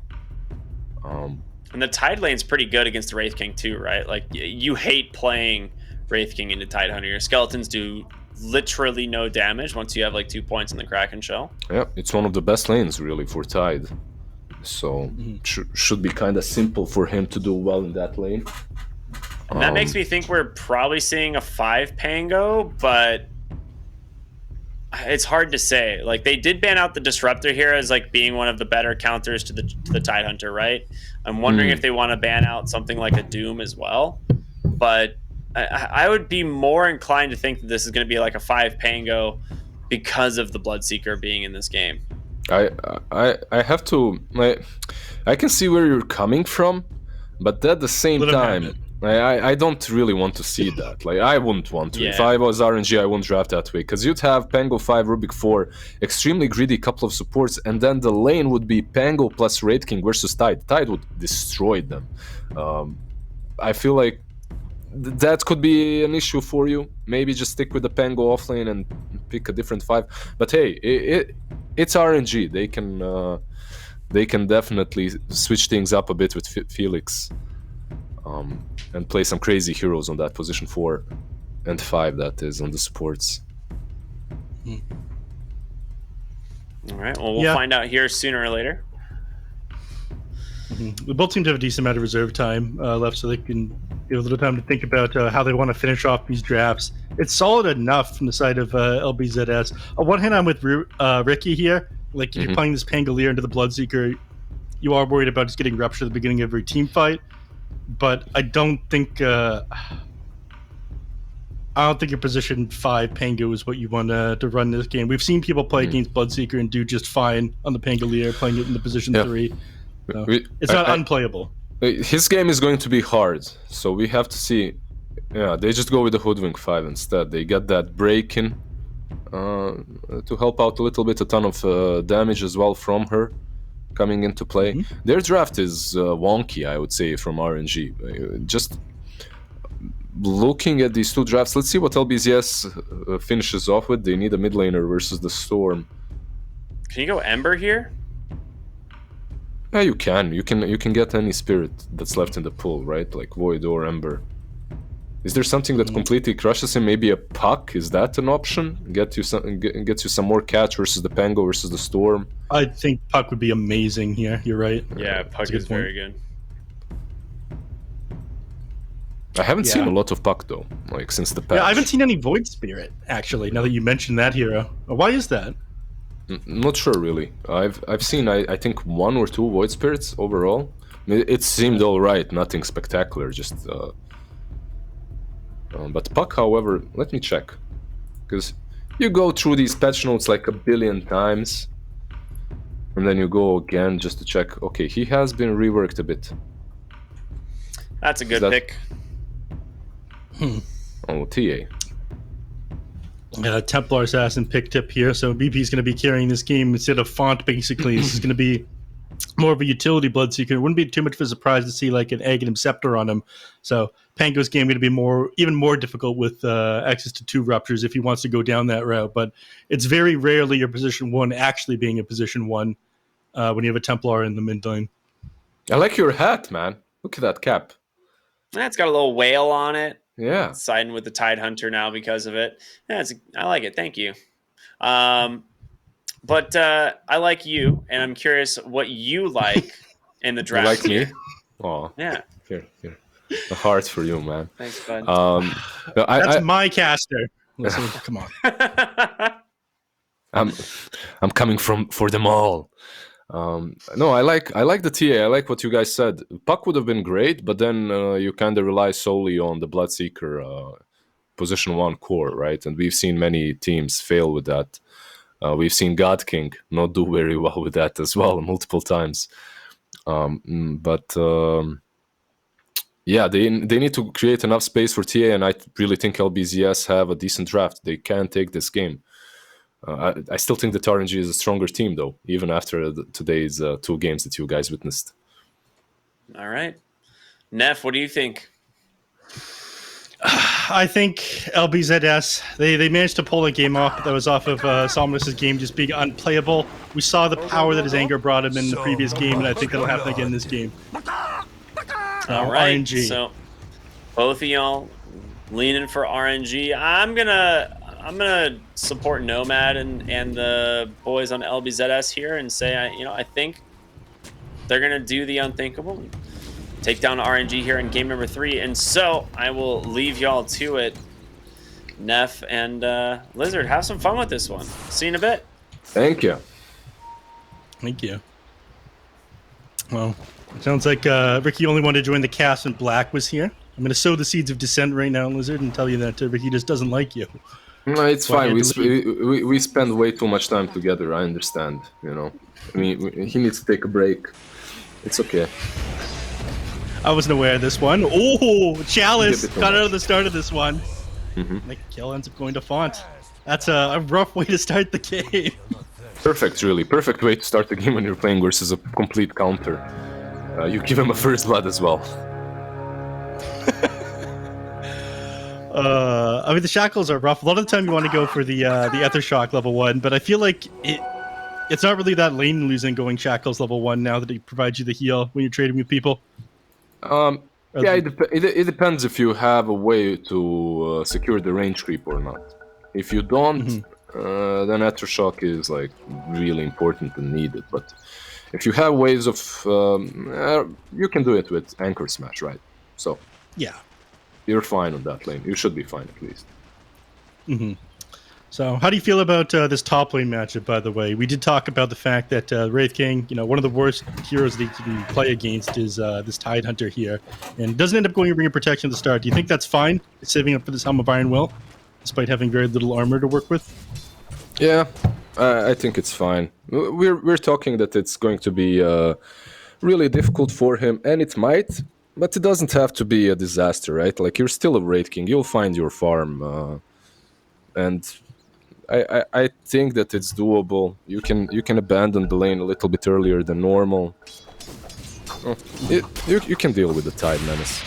And the Tide lane's pretty good against the Wraith King too, right? Like you hate playing Wraith King into Tide Hunter. Your skeletons do literally no damage once you have like 2 points in the Kraken shell. Yeah, it's one of the best lanes really for Tide. So should be kind of simple for him to do well in that lane. And that makes me think we're probably seeing a 5 Pango, but it's hard to say. Like they did ban out the Disruptor here as like being one of the better counters to the Tide Hunter, right? I'm wondering if they want to ban out something like a Doom as well. But I would be more inclined to think that this is going to be like a 5 Pango because of the Bloodseeker being in this game. I have to. I can see where you're coming from, but at the same time, I don't really want to see that. Like I wouldn't want to. Yeah. If I was RNG, I wouldn't draft that way because you'd have Pango 5, Rubik 4, extremely greedy couple of supports, and then the lane would be Pango plus Wraith King versus Tide. Tide would destroy them. I feel like that could be an issue for you. Maybe just stick with the Pango offlane and pick a different 5. But hey, it's RNG. They can definitely switch things up a bit with Felix. And play some crazy heroes on that position 4 and 5 that is on the supports. All right, well, we'll find out here sooner or later. The both teams have a decent amount of reserve time left, so they can give a little time to think about how they want to finish off these drafts. It's solid enough from the side of LBZS. On one hand, I'm with Ricky here. Like, if you're playing this Pangolier into the Bloodseeker, you are worried about just getting ruptured at the beginning of every team fight. But I don't think your position 5 Pango is what you want to run this game. We've seen people play against Bloodseeker and do just fine on the Pangolier, playing it in the position 3. So it's not unplayable. His game is going to be hard, so we have to see. Yeah, they just go with the Hoodwink 5 instead. They get that break in to help out a little bit, a ton of damage as well from her coming into play. Their draft is wonky, I would say, from RNG. Just looking at these 2 drafts, let's see what LBZS finishes off with. They need a mid laner versus the Storm. Can you go Ember here? Yeah, you can. You can get any spirit that's left in the pool, right? Like Void or Ember. Is there something that completely crushes him? Maybe a Puck? Is that an option? Gets you some more catch versus the Pango versus the Storm. I think Puck would be amazing here. You're right. Yeah, Puck is very good. I haven't seen a lot of Puck though, like since the patch. Yeah, I haven't seen any Void Spirit actually. Now that you mentioned that hero, why is that? Not sure really. I've seen I think 1 or 2 Void Spirits overall. It seemed all right, nothing spectacular. Just. But Puck, however, let me check, because you go through these patch notes like a billion times, and then you go again just to check. Okay, he has been reworked a bit. That's a good pick. Oh, TA. Templar Assassin pick tip here. So BP is going to be carrying this game instead of Font, basically. This is going to be more of a utility Bloodseeker. It wouldn't be too much of a surprise to see like an Aghanim Scepter on him. So Pango's game going to be even more difficult with access to 2 ruptures if he wants to go down that route. But it's very rarely your position 1 actually being a position 1 when you have a Templar in the mid lane. I like your hat, man. Look at that cap. It's got a little whale on it. Yeah. Siding with the Tide Hunter now because of it. Yeah, I like it. Thank you. But I like you, and I'm curious what you like in the draft. You like here. me? Oh. Yeah. Here. A heart for you, man. Thanks, bud. That's my caster. Listen, come on. I'm coming for them all. No, I like the TA. I like what you guys said. Puck would have been great, but then you kind of rely solely on the Bloodseeker position 1 core, right? And we've seen many teams fail with that. We've seen God King not do very well with that as well multiple times. Yeah, they need to create enough space for TA, and I really think LBZS have a decent draft. They can take this game. I still think that RNG is a stronger team, though, even after today's 2 games that you guys witnessed. All right. Neff, what do you think? I think LBZS, they managed to pull a game off that was off of Somnus' game just being unplayable. We saw the power that his anger brought him in the previous game, and I think that'll happen again in this game. All right. RNG. So both of y'all leaning for RNG. I'm gonna support Nomad and the boys on LBZS here and say I think they're gonna do the unthinkable. Take down RNG here in game number 3, and so I will leave y'all to it. Neff and Lizard, have some fun with this one. See you in a bit. Thank you. Thank you. Well, it sounds like Ricky only wanted to join the cast when Black was here. I'm going to sow the seeds of dissent right now, Lizard, and tell you that Ricky just doesn't like you. No, it's fine. We spend way too much time together. I understand. I mean, he needs to take a break. It's okay. I wasn't aware of this one. Oh, Chalice got out of the start of this one. The kill ends up going to Font. That's a rough way to start the game. Perfect, really. Perfect way to start the game when you're playing versus a complete counter. You give him a first blood as well. I mean, the shackles are rough. A lot of the time you want to go for the Ether Shock level 1, but I feel like it's not really that lane losing going shackles level 1 now that it provides you the heal when you're trading with people. Yeah, it depends if you have a way to secure the range creep or not. If you don't, then Aftershock is like really important and needed. But if you have ways of, you can do it with Anchor Smash, right? So yeah, you're fine on that lane. You should be fine at least. So, how do you feel about this top lane matchup, by the way? We did talk about the fact that Wraith King, one of the worst heroes that you can play against is this Tide Hunter here. And doesn't end up going Ring of Protection at the start. Do you think that's fine? It's saving up for this Helm of Iron Will, despite having very little armor to work with? Yeah, I think it's fine. We're talking that it's going to be really difficult for him, and it might, but it doesn't have to be a disaster, right? Like, you're still a Wraith King. You'll find your farm, and I think that it's doable. You can abandon the lane a little bit earlier than normal. You can deal with the Tide Menace.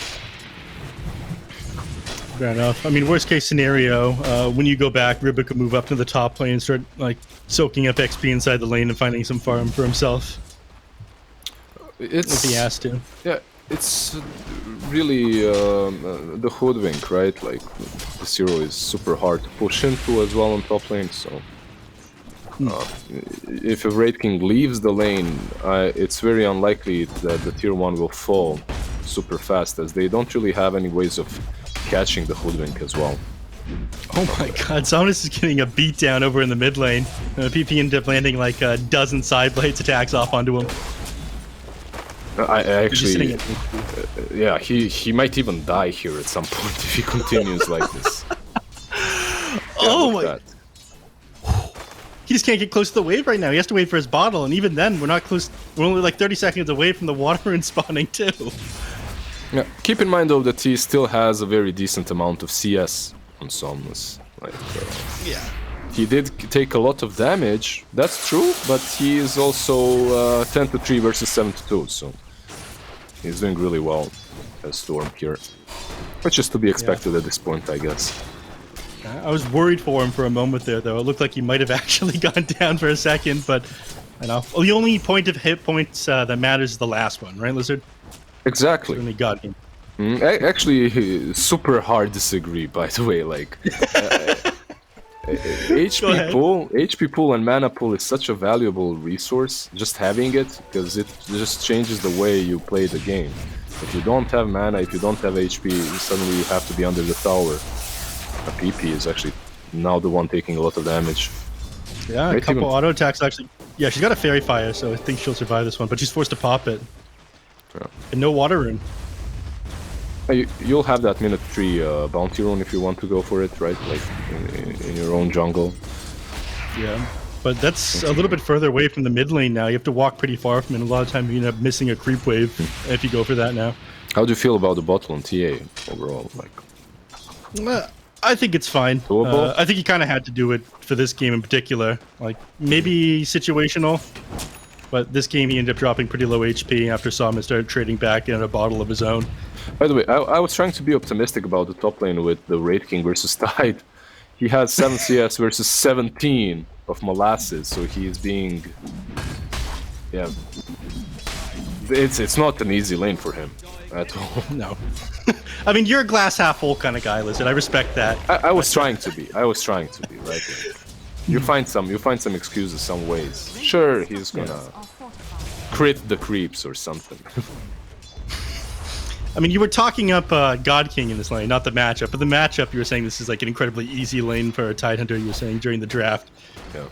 Fair enough. I mean, worst case scenario, when you go back, Ribba could move up to the top lane and start like soaking up XP inside the lane and finding some farm for himself. If he has to. Yeah, it's really the hoodwink, right? Like, the hero is super hard to push into as well on top lane, so if a Wraith King leaves the lane, it's very unlikely that the tier 1 will fall super fast, as they don't really have any ways of catching the hoodwink as well. Oh my god, Somnus is getting a beatdown over in the mid lane. PP ended up landing like a dozen side blades attacks off onto him. I actually, yeah, he might even die here at some point if he continues like this. Oh my! He just can't get close to the wave right now. He has to wait for his bottle, and even then, we're not close. We're only like 30 seconds away from the water rune spawning too. Yeah, keep in mind though that he still has a very decent amount of CS on Somnus. Like, yeah. He did take a lot of damage, that's true, but he is also 10-3 versus 7-2, so he's doing really well as Storm here. Which is to be expected at this point, I guess. I was worried for him for a moment there, though. It looked like he might have actually gone down for a second, but I know. Well, the only point of hit points that matters is the last one, right, Lizard? Exactly. When he got him. Actually, super hard disagree, by the way. Like, HP pool and mana pool is such a valuable resource, just having it, because it just changes the way you play the game. If you don't have mana, if you don't have HP, suddenly you have to be under the tower. A PP is actually now the one taking a lot of damage. Yeah, a couple auto attacks actually. Yeah, she's got a Fairy Fire, so I think she'll survive this one, but she's forced to pop it. Yeah. And no water rune. You'll have that minute 3 bounty rune if you want to go for it, right? Like in your own jungle. Yeah. But that's a little bit further away from the mid lane now. You have to walk pretty far from it. A lot of times you end up missing a creep wave if you go for that now. How do you feel about the bot lane TA overall? I think it's fine. I think he kind of had to do it for this game in particular. Like, maybe situational, but this game he ended up dropping pretty low HP after Salmon started trading back in a bottle of his own. By the way, I was trying to be optimistic about the top lane with the Wraith King versus Tide. He has 7 CS versus 17 of Molasses, so he is being... Yeah. It's not an easy lane for him at all. No. I mean, you're a glass half full kind of guy, Lizard. I respect that. I was trying to be. Right? You find some excuses, some ways. Sure, he's gonna crit the creeps or something. I mean, you were talking up God King in this lane, not the matchup. But the matchup, you were saying this is like an incredibly easy lane for a Tidehunter, you were saying, during the draft. Yeah.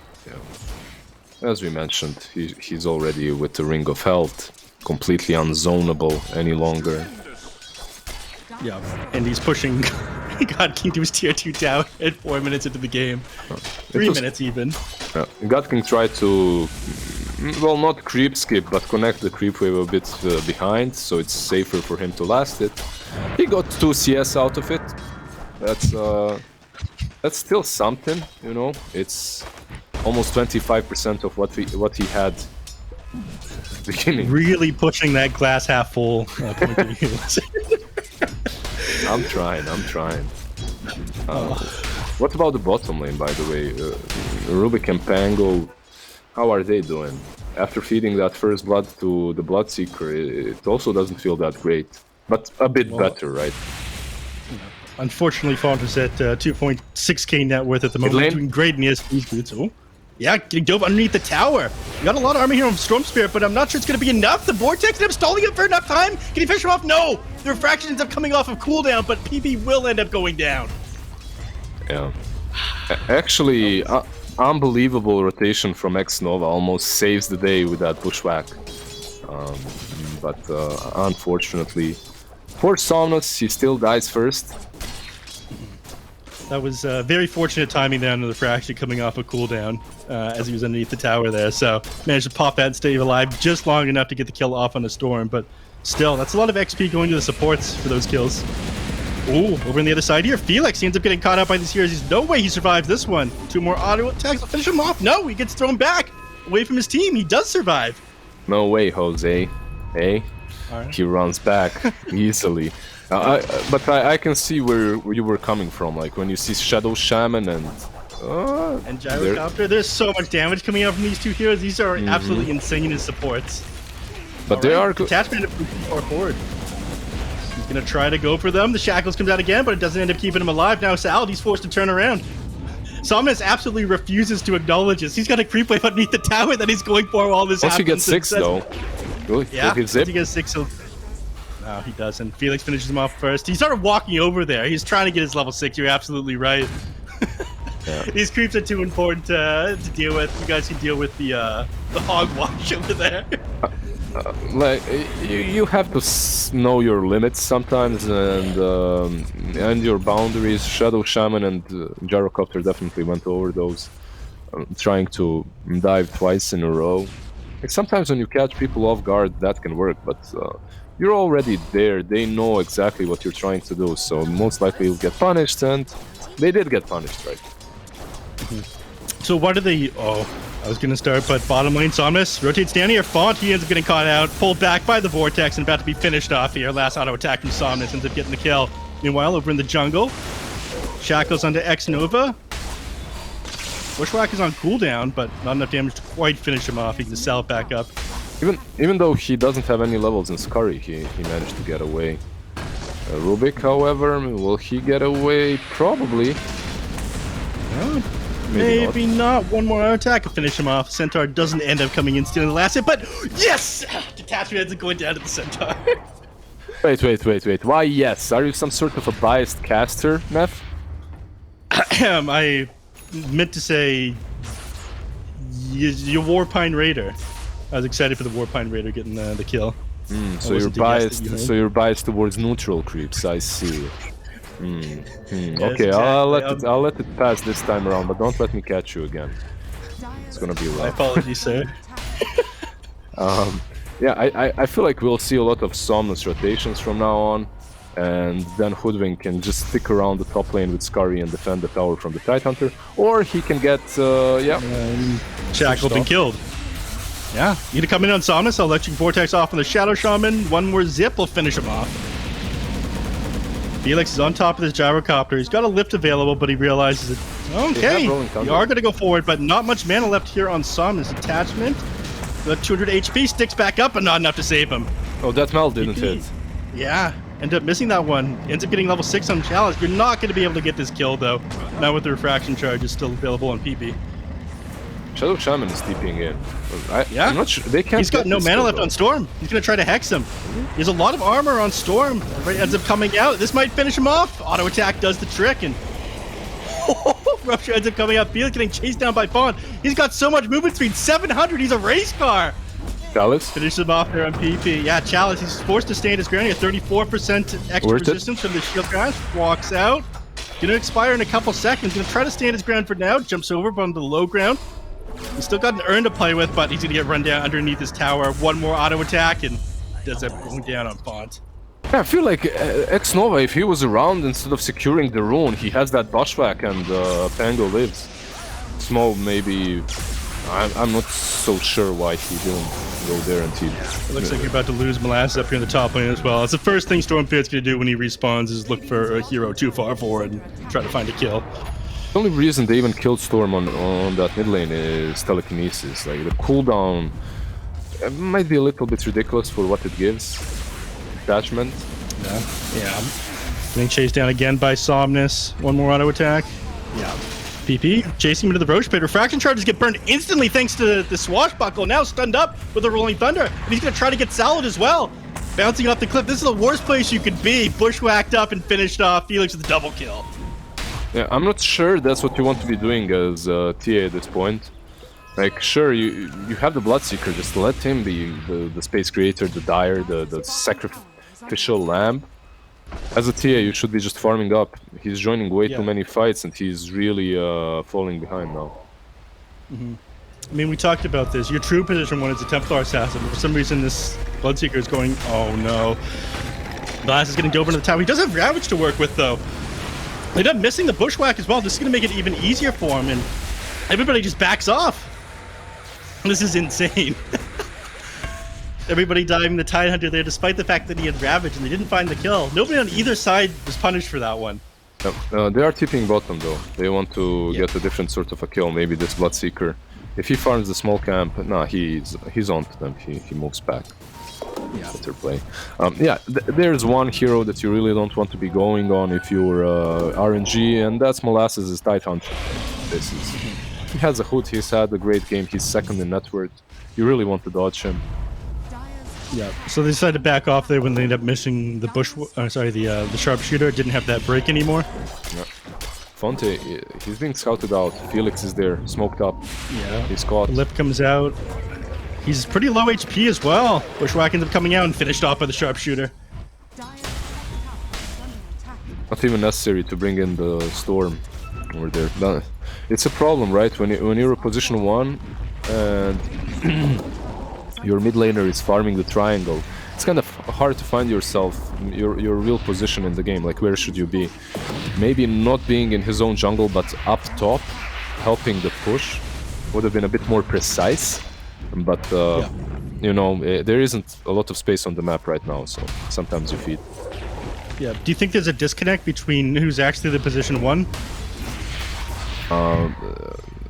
As we mentioned, he's already with the Ring of Health, completely unzonable any longer. Yeah, and he's pushing God King to his tier 2 tower at 4 minutes into the game. 3 minutes even. God King tried to, well, not creep skip, but connect the creep wave a bit behind, so it's safer for him to last it. He got 2 CS out of it. That's still something, you know. It's almost 25% of what he had at the beginning. Really pushing that glass half full point of view. I'm trying. What about the bottom lane, by the way? Rubik and Pango, how are they doing? After feeding that first blood to the Bloodseeker, it also doesn't feel that great. But a bit better, right? Unfortunately, Font is at 2.6k net worth at the moment, doing great in ESP's boots. Oh, yeah, getting dove underneath the tower. You got a lot of armor here on Storm Spirit, but I'm not sure it's going to be enough. The Vortex ends up stalling him for enough time. Can he finish him off? No! The Refraction ends up coming off of cooldown, but PB will end up going down. Yeah. Actually, unbelievable rotation from X-Nova almost saves the day with that bushwhack. But unfortunately, for Somnus, he still dies first. That was very fortunate timing there on the Refraction coming off a cooldown as he was underneath the tower there. So managed to pop that and stay alive just long enough to get the kill off on the Storm. But still, that's a lot of XP going to the supports for those kills. Ooh, over on the other side here, Felix ends up getting caught out by these heroes. There's no way he survives this one. 2 more auto attacks will finish him off. No, he gets thrown back away from his team. He does survive. No way, Jose. Hey? Right. He runs back easily. But I can see where you were coming from, like when you see Shadow Shaman and Gyrocopter. There's so much damage coming out from these two heroes. These are absolutely insane as supports. But they are attachment of far forward. He's gonna try to go for them. The Shackles comes out again, but it doesn't end up keeping him alive. Now Sal, he's forced to turn around. Somnus absolutely refuses to acknowledge this. He's got a creep wave underneath the tower that he's going for while this happens. Once he gets 6 though. Yeah, once he gets 6, no, he doesn't. Felix finishes him off first. He started walking over there. He's trying to get his level 6. You're absolutely right. Yeah. These creeps are too important to deal with. You guys can deal with the hogwash over there. Like you have to know your limits sometimes and your boundaries. Shadow Shaman and Gyrocopter definitely went over those, trying to dive twice in a row. Like sometimes when you catch people off guard, that can work, but you're already there. They know exactly what you're trying to do, so most likely you'll get punished, and they did get punished, right? So what are they... Oh, I was going to start, but bottom lane, Somnus rotates down here. Font, he ends up getting caught out, pulled back by the Vortex, and about to be finished off here. Last auto attack from Somnus ends up getting the kill. Meanwhile, over in the jungle, Shackles onto X-Nova. Bushwhack is on cooldown, but not enough damage to quite finish him off. He can sell it back up. Even though he doesn't have any levels in Scurry, he managed to get away. Rubik, however, will he get away? Probably. Maybe not. One more attack to finish him off. Centaur doesn't end up coming in stealing the last hit, but yes! Detachment ends up going down to the Centaur. Wait. Why yes? Are you some sort of a biased caster, Neff? I meant to say your Warpine Raider. I was excited for the Warpine Raider getting the kill. So you're biased. So you're biased towards neutral creeps. I see. Yes, okay, exactly. I'll let it pass this time around, but don't let me catch you again. gonna be rough. My apologies, sir. Yeah, I feel like we'll see a lot of Somnus rotations from now on, and then Hoodwink can just stick around the top lane with Scurry and defend the tower from the Tidehunter, or he can get shackled and killed. Yeah, you gonna come in on Somnus, Electric Vortex off on the Shadow Shaman, one more zip will finish him off. Felix is on top of this gyrocopter. He's got a lift available, but he realizes that, okay, you are going to go forward, but not much mana left here on Somnus. Attachment, the 200 HP sticks back up, but not enough to save him. Oh, that Mel didn't hit. Yeah, ended up missing that one. Ends up getting level 6 on Chalice. You're not going to be able to get this kill, though. Now with the Refraction Charge is still available on PP. Shadow Shaman is TPing in. I'm not sure. They can't. He's got no mana left on Storm. He's going to try to hex him. He has a lot of armor on Storm. Everybody ends up coming out. This might finish him off. Auto attack does the trick, and Rupture ends up coming out. Felix getting chased down by Fawn. He's got so much movement speed. 700. He's a race car. Chalice finishes him off there on PP. Yeah, Chalice. He's forced to stand his ground. He has 34% extra resistance from the shield crash. Walks out. Gonna expire in a couple seconds. Gonna try to stand his ground for now. Jumps over on the low ground. He's still got an urn to play with, but he's gonna get run down underneath his tower. One more auto attack, and does that going down on Font. Yeah, I feel like X-Nova, if he was around instead of securing the rune, he has that bushwhack and Pango lives. Smo maybe... I'm not so sure why he didn't go there and he... It looks like you're about to lose Molasses up here in the top lane as well. It's the first thing Stormfield's gonna do when he respawns is look for a hero too far forward and try to find a kill. The only reason they even killed Storm on that mid lane is telekinesis. Like, the cooldown might be a little bit ridiculous for what it gives. Attachment. Yeah. Getting chased down again by Somnus. One more auto attack. Yeah. PP chasing him into the Roche Pit. Refraction charges get burned instantly thanks to the Swashbuckle. Now stunned up with the Rolling Thunder. And he's going to try to get Salad as well. Bouncing off the cliff. This is the worst place you could be. Bushwhacked up and finished off. Felix with a double kill. Yeah, I'm not sure that's what you want to be doing as TA at this point. Like, sure, you have the Bloodseeker, just let him be the Space Creator, the Dyer, the Sacrificial Lamb. As a TA, you should be just farming up. He's joining way too many fights, and he's really falling behind now. I mean, we talked about this. Your true position when it's a Templar Assassin. For some reason, this Bloodseeker is going... Oh, no. Glass is getting dove into the tower. He does have Ravage to work with, though. They end up missing the Bushwhack as well. This is going to make it even easier for him, and everybody just backs off. This is insane. Everybody diving the Tidehunter there, despite the fact that he had Ravage, and they didn't find the kill. Nobody on either side was punished for that one. They are tipping bottom, though. They want to get a different sort of a kill, maybe this Bloodseeker. If he farms the small camp, nah, he's on to them. He moves back. Yeah, better play. There's one hero that you really don't want to be going on if you're RNG, and that's Molasses' Tidehunter. He has a hood, he's had a great game, he's second in net worth. You really want to dodge him. Yeah, so they decided to back off there when they ended up missing the the sharpshooter. It didn't have that break anymore. Yeah. Fonte, he's being scouted out. Felix is there, smoked up. Yeah. He's caught. Lip comes out. He's pretty low HP as well. Bushwhack ends up coming out and finished off by the sharpshooter. Not even necessary to bring in the Storm over there. It's a problem, right? When you're a position 1 and your mid laner is farming the triangle, it's kind of hard to find yourself, your real position in the game. Like, where should you be? Maybe not being in his own jungle, but up top, helping the push, would have been a bit more precise. But, you know, there isn't a lot of space on the map right now, so sometimes you feed. Yeah, do you think there's a disconnect between who's actually the position 1?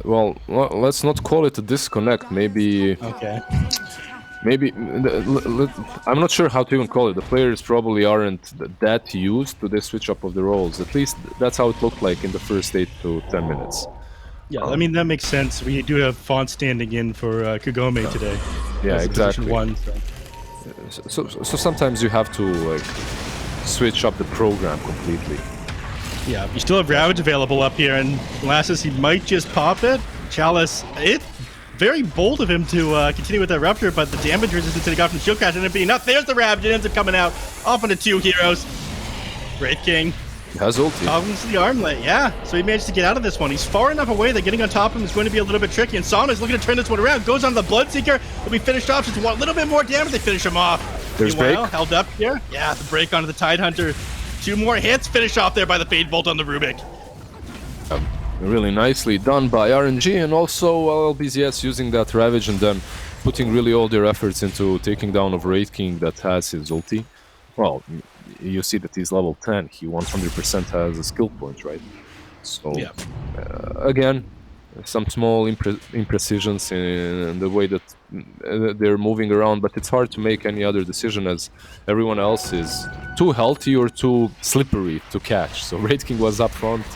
Well, let's not call it a disconnect. Maybe. Okay. Maybe I'm not sure how to even call it. The players probably aren't that used to the switch up of the roles. At least that's how it looked like in the first 8 to 10 minutes. Yeah, I mean that makes sense. We do have Font standing in for Kagome today. Yeah, exactly. One, so sometimes you have to like switch up the program completely. Yeah, you still have Ravage available up here, and Molasses, he might just pop it. Chalice, it's very bold of him to continue with that Rupture, but the damage resistance that he got from the Shield Crash ended up being enough. There's the Ravage, it ends up coming out off into 2 heroes. Wraith King Has ulti. Toggles the armlet, yeah. So he managed to get out of this one. He's far enough away that getting on top of him is going to be a little bit tricky. And Sana's looking to turn this one around. Goes on the Bloodseeker. He'll be finished off. Just a little bit more damage. They finish him off. There's Meanwhile, break. held up here. Yeah, the break onto the Tidehunter. 2 more hits. Finish off there by the Fade Bolt on the Rubik. Really nicely done by RNG, and also LBZS using that Ravage and then putting really all their efforts into taking down of Wraith King that has his ulti. Well, you see that he's level 10. He 100% has a skill point, right? So, yeah. Again, some small imprecisions in the way that they're moving around, but it's hard to make any other decision as everyone else is too healthy or too slippery to catch. So Wraith King was up front.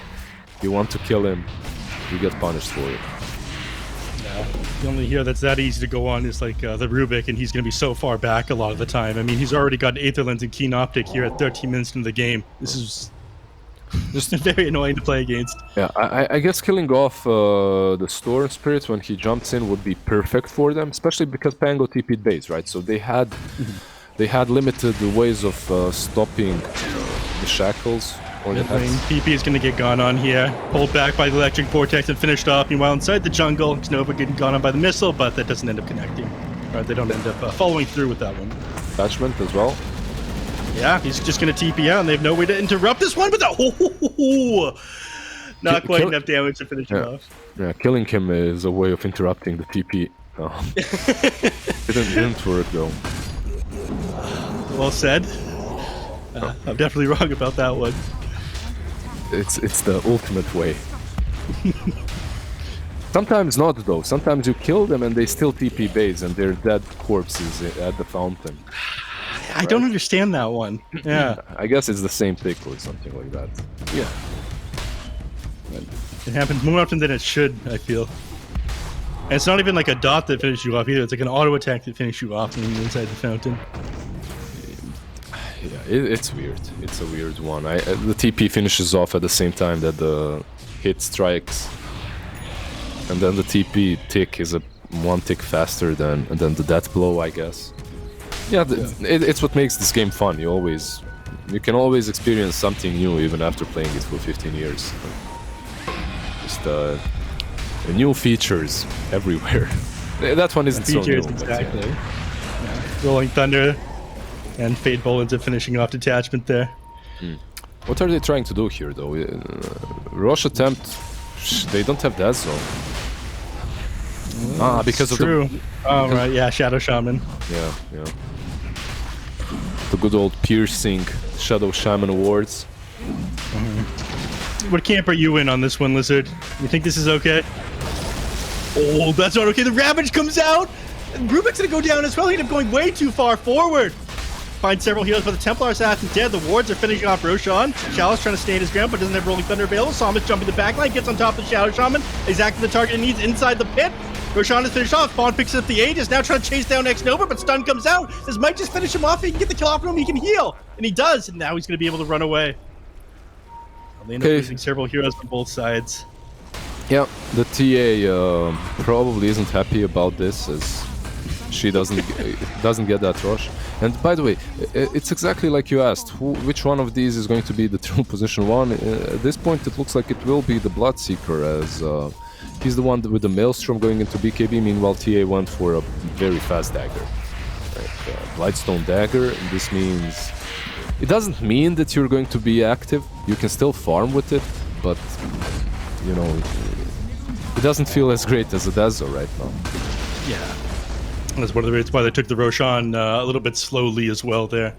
You want to kill him, you get punished for it. Yeah. The only hero that's that easy to go on is like the Rubik, and he's going to be so far back a lot of the time. I mean, he's already got Aether Lens and Keen Optic here at 13 minutes into the game. This is just very annoying to play against. Yeah, I guess killing off the Storm Spirit when he jumps in would be perfect for them, especially because Pango TP'd base, right? So they had limited ways of stopping the shackles. PP is going to get gone on here. Pulled back by the Electric Vortex and finished off. Meanwhile, inside the jungle, Nova getting gone on by the missile, but that doesn't end up connecting. Right, they don't end up following through with that one. Attachment as well. Yeah, he's just going to TP out, and they have no way to interrupt this one, but not quite enough damage to finish him off. Yeah, killing him is a way of interrupting the TP. Didn't work though. Well said. I'm definitely wrong about that one. It's the ultimate way. Sometimes not though. Sometimes you kill them and they still TP base and they're dead corpses at the fountain. I don't understand that one. Yeah. I guess it's the same pick or something like that. Yeah. It happens more often than it should, I feel. And it's not even like a dot that finishes you off either. It's like an auto attack that finishes you off when you're inside the fountain. Yeah, it's weird. It's a weird one. The TP finishes off at the same time that the hit strikes, and then the TP tick is one tick faster than the death blow, I guess. Yeah, it's what makes this game fun. You can always experience something new even after playing it for 15 years. Just new features everywhere. That one isn't features, so new. Exactly. Yeah. Rolling Thunder. And Fade Bullets are finishing off detachment there. What are they trying to do here, though? Roche attempt, they don't have that zone. Because of true. Oh, right, yeah, Shadow Shaman. Yeah. The good old piercing Shadow Shaman awards. What camp are you in on this one, Lizard? You think this is okay? Oh, that's not okay. The Ravage comes out! And Rubik's gonna go down as well. He ended up going way too far forward. Find several heals, but the Templar Assassin's dead. The wards are finishing off Roshan. Chalice trying to stand his ground, but doesn't have Rolling Thunder available. Samus jumping the backline, gets on top of the Shadow Shaman. Exactly the target he needs inside the pit. Roshan is finished off. Spawn picks up the Aegis, now trying to chase down X-Nova, but stun comes out. This might just finish him off. If he can get the kill off him, he can heal. And he does, and now he's going to be able to run away. They end up losing several heroes from both sides. Yeah, the TA probably isn't happy about this, as she doesn't get that rush. And by the way, it's exactly like you asked. Which one of these is going to be the true position one? At this point, it looks like it will be the Bloodseeker, as he's the one with the Maelstrom going into BKB. Meanwhile, TA went for a very fast dagger, like Blightstone dagger. And this means it doesn't mean that you're going to be active. You can still farm with it, but you know, it doesn't feel as great as it does right now. Yeah. That's one of the reasons why they took the Roshan a little bit slowly as well there.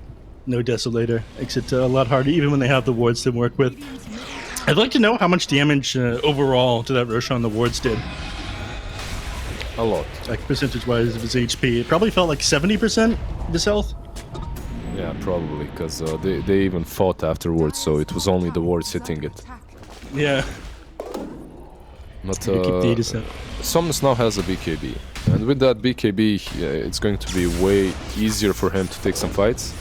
No Desolator. Makes it a lot harder, even when they have the wards to work with. I'd like to know how much damage overall to that Roshan the wards did. A lot. Like percentage-wise of his HP. It probably felt like 70% of his health. Yeah, probably, because they even fought afterwards, so it was only the wards hitting it. Yeah. But Somnus now has a BKB. And with that BKB, it's going to be way easier for him to take some fights.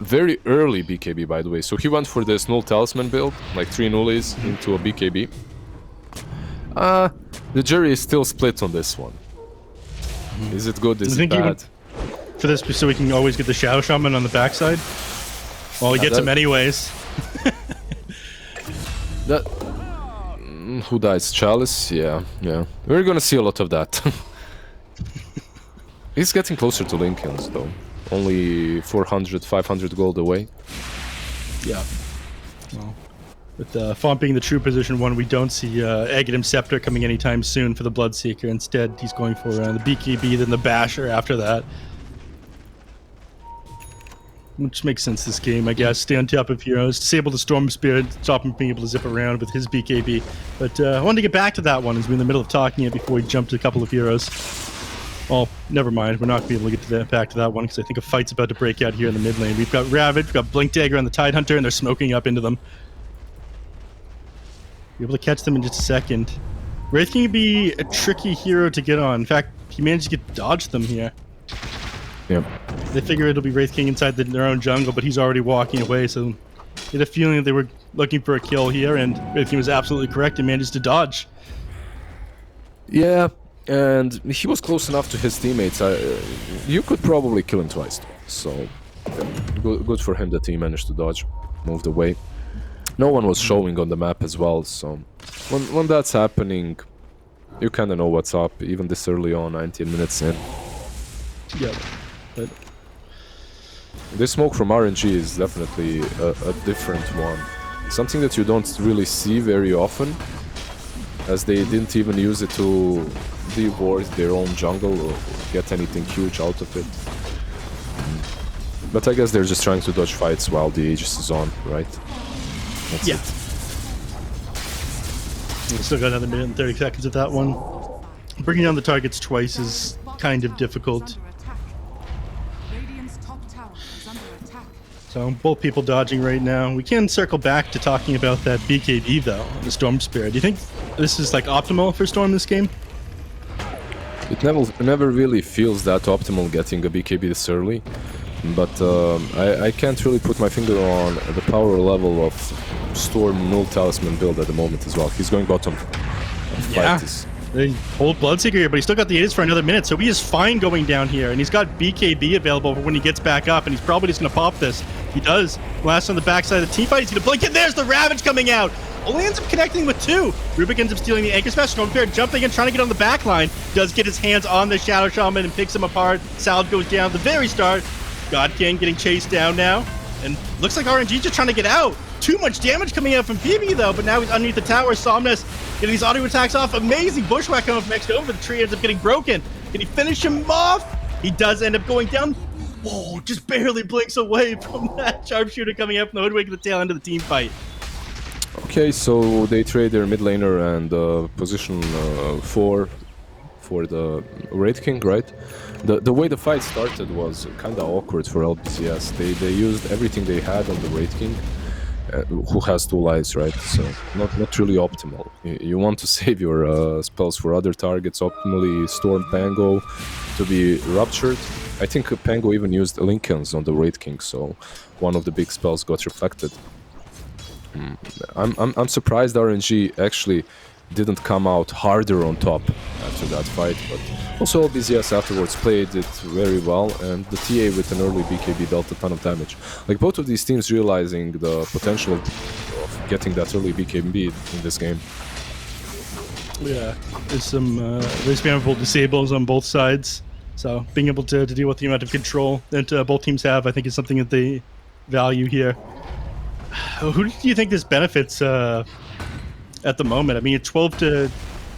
Very early BKB, by the way. So he went for this Null Talisman build, like 3 Nullies into a BKB. The jury is still split on this one. Is it good? Is it bad? For this, so we can always get the Shadow Shaman on the backside? Well, he gets him anyways. That who dies? Chalice? Yeah. We're gonna see a lot of that. He's getting closer to Lincoln's though. Only 400, 500 gold away. Yeah. Well, with Font being the true position one, we don't see Aghanim Scepter coming anytime soon for the Bloodseeker. Instead, he's going for the BKB, then the Basher after that. Which makes sense this game, I guess. Stay on top of heroes, disable the Storm Spirit, stop him from being able to zip around with his BKB. But I wanted to get back to that one as we're in the middle of talking it before we jump to a couple of heroes. Oh, never mind. We're not going to be able to get to that, back to that one because I think a fight's about to break out here in the mid lane. We've got Ravage, we've got Blink Dagger on the Tidehunter, and they're smoking up into them. Be able to catch them in just a second. Wraith King would be a tricky hero to get on. In fact, he managed to dodge them here. Yep. They figure it'll be Wraith King inside their own jungle, but he's already walking away, so they had a feeling that they were looking for a kill here, and Wraith King was absolutely correct and managed to dodge. Yeah, and he was close enough to his teammates. You could probably kill him twice, so good for him that he managed to dodge, moved away. No one was showing on the map as well, so when that's happening, you kind of know what's up, even this early on, 19 minutes in. Yeah, but this smoke from RNG is definitely a different one. Something that you don't really see very often, as they didn't even use it to deward their own jungle or get anything huge out of it. But I guess they're just trying to dodge fights while the Aegis is on, right? That's it. We still got another minute and 30 seconds of that one. Bringing down the targets twice is kind of difficult. So both people dodging right now. We can circle back to talking about that BKB though, the Storm Spirit. Do you think this is like optimal for Storm this game? It never really feels that optimal getting a BKB this early, but I can't really put my finger on the power level of Storm null Talisman build at the moment as well. He's going bottom. Yeah. They hold Bloodseeker here, but he's still got the Aegis for another minute, so he is fine going down here, and he's got BKB available for when he gets back up, and he's probably just going to pop this. He does. Last on the backside of the team fight, he's going to blink, and there's the Ravage coming out! Only ends up connecting with two. Rubik ends up stealing the Anchor Smash. Storm Spirit jumping in, trying to get on the back line. Does get his hands on the Shadow Shaman and picks him apart. Salad goes down at the very start. God King getting chased down now, and looks like RNG just trying to get out. Too much damage coming out from PB though, but now he's underneath the tower. Somnus getting these auto attacks off. Amazing bushwhack coming from next over. The tree ends up getting broken. Can he finish him off? He does end up going down. Whoa, just barely blinks away from that sharpshooter coming out from the hoodwink at the tail end of the team fight. Okay, so they trade their mid laner and position 4 for the Wraith King, right? The way the fight started was kind of awkward for LBZS. They used everything they had on the Wraith King, who has 2 lives, right? So not really optimal. You want to save your spells for other targets, optimally Storm Pango to be ruptured. I think Pango even used Lincolns on the Wraith King, so one of the big spells got reflected. I'm surprised RNG actually didn't come out harder on top after that fight, but also LBZS afterwards played it very well, and the TA with an early BKB dealt a ton of damage. Like both of these teams realizing the potential of getting that early BKB in this game. Yeah, there's some very spammable disables on both sides, so being able to deal with the amount of control that both teams have, I think is something that they value here. Who do you think this benefits at the moment? I mean, it's 12 to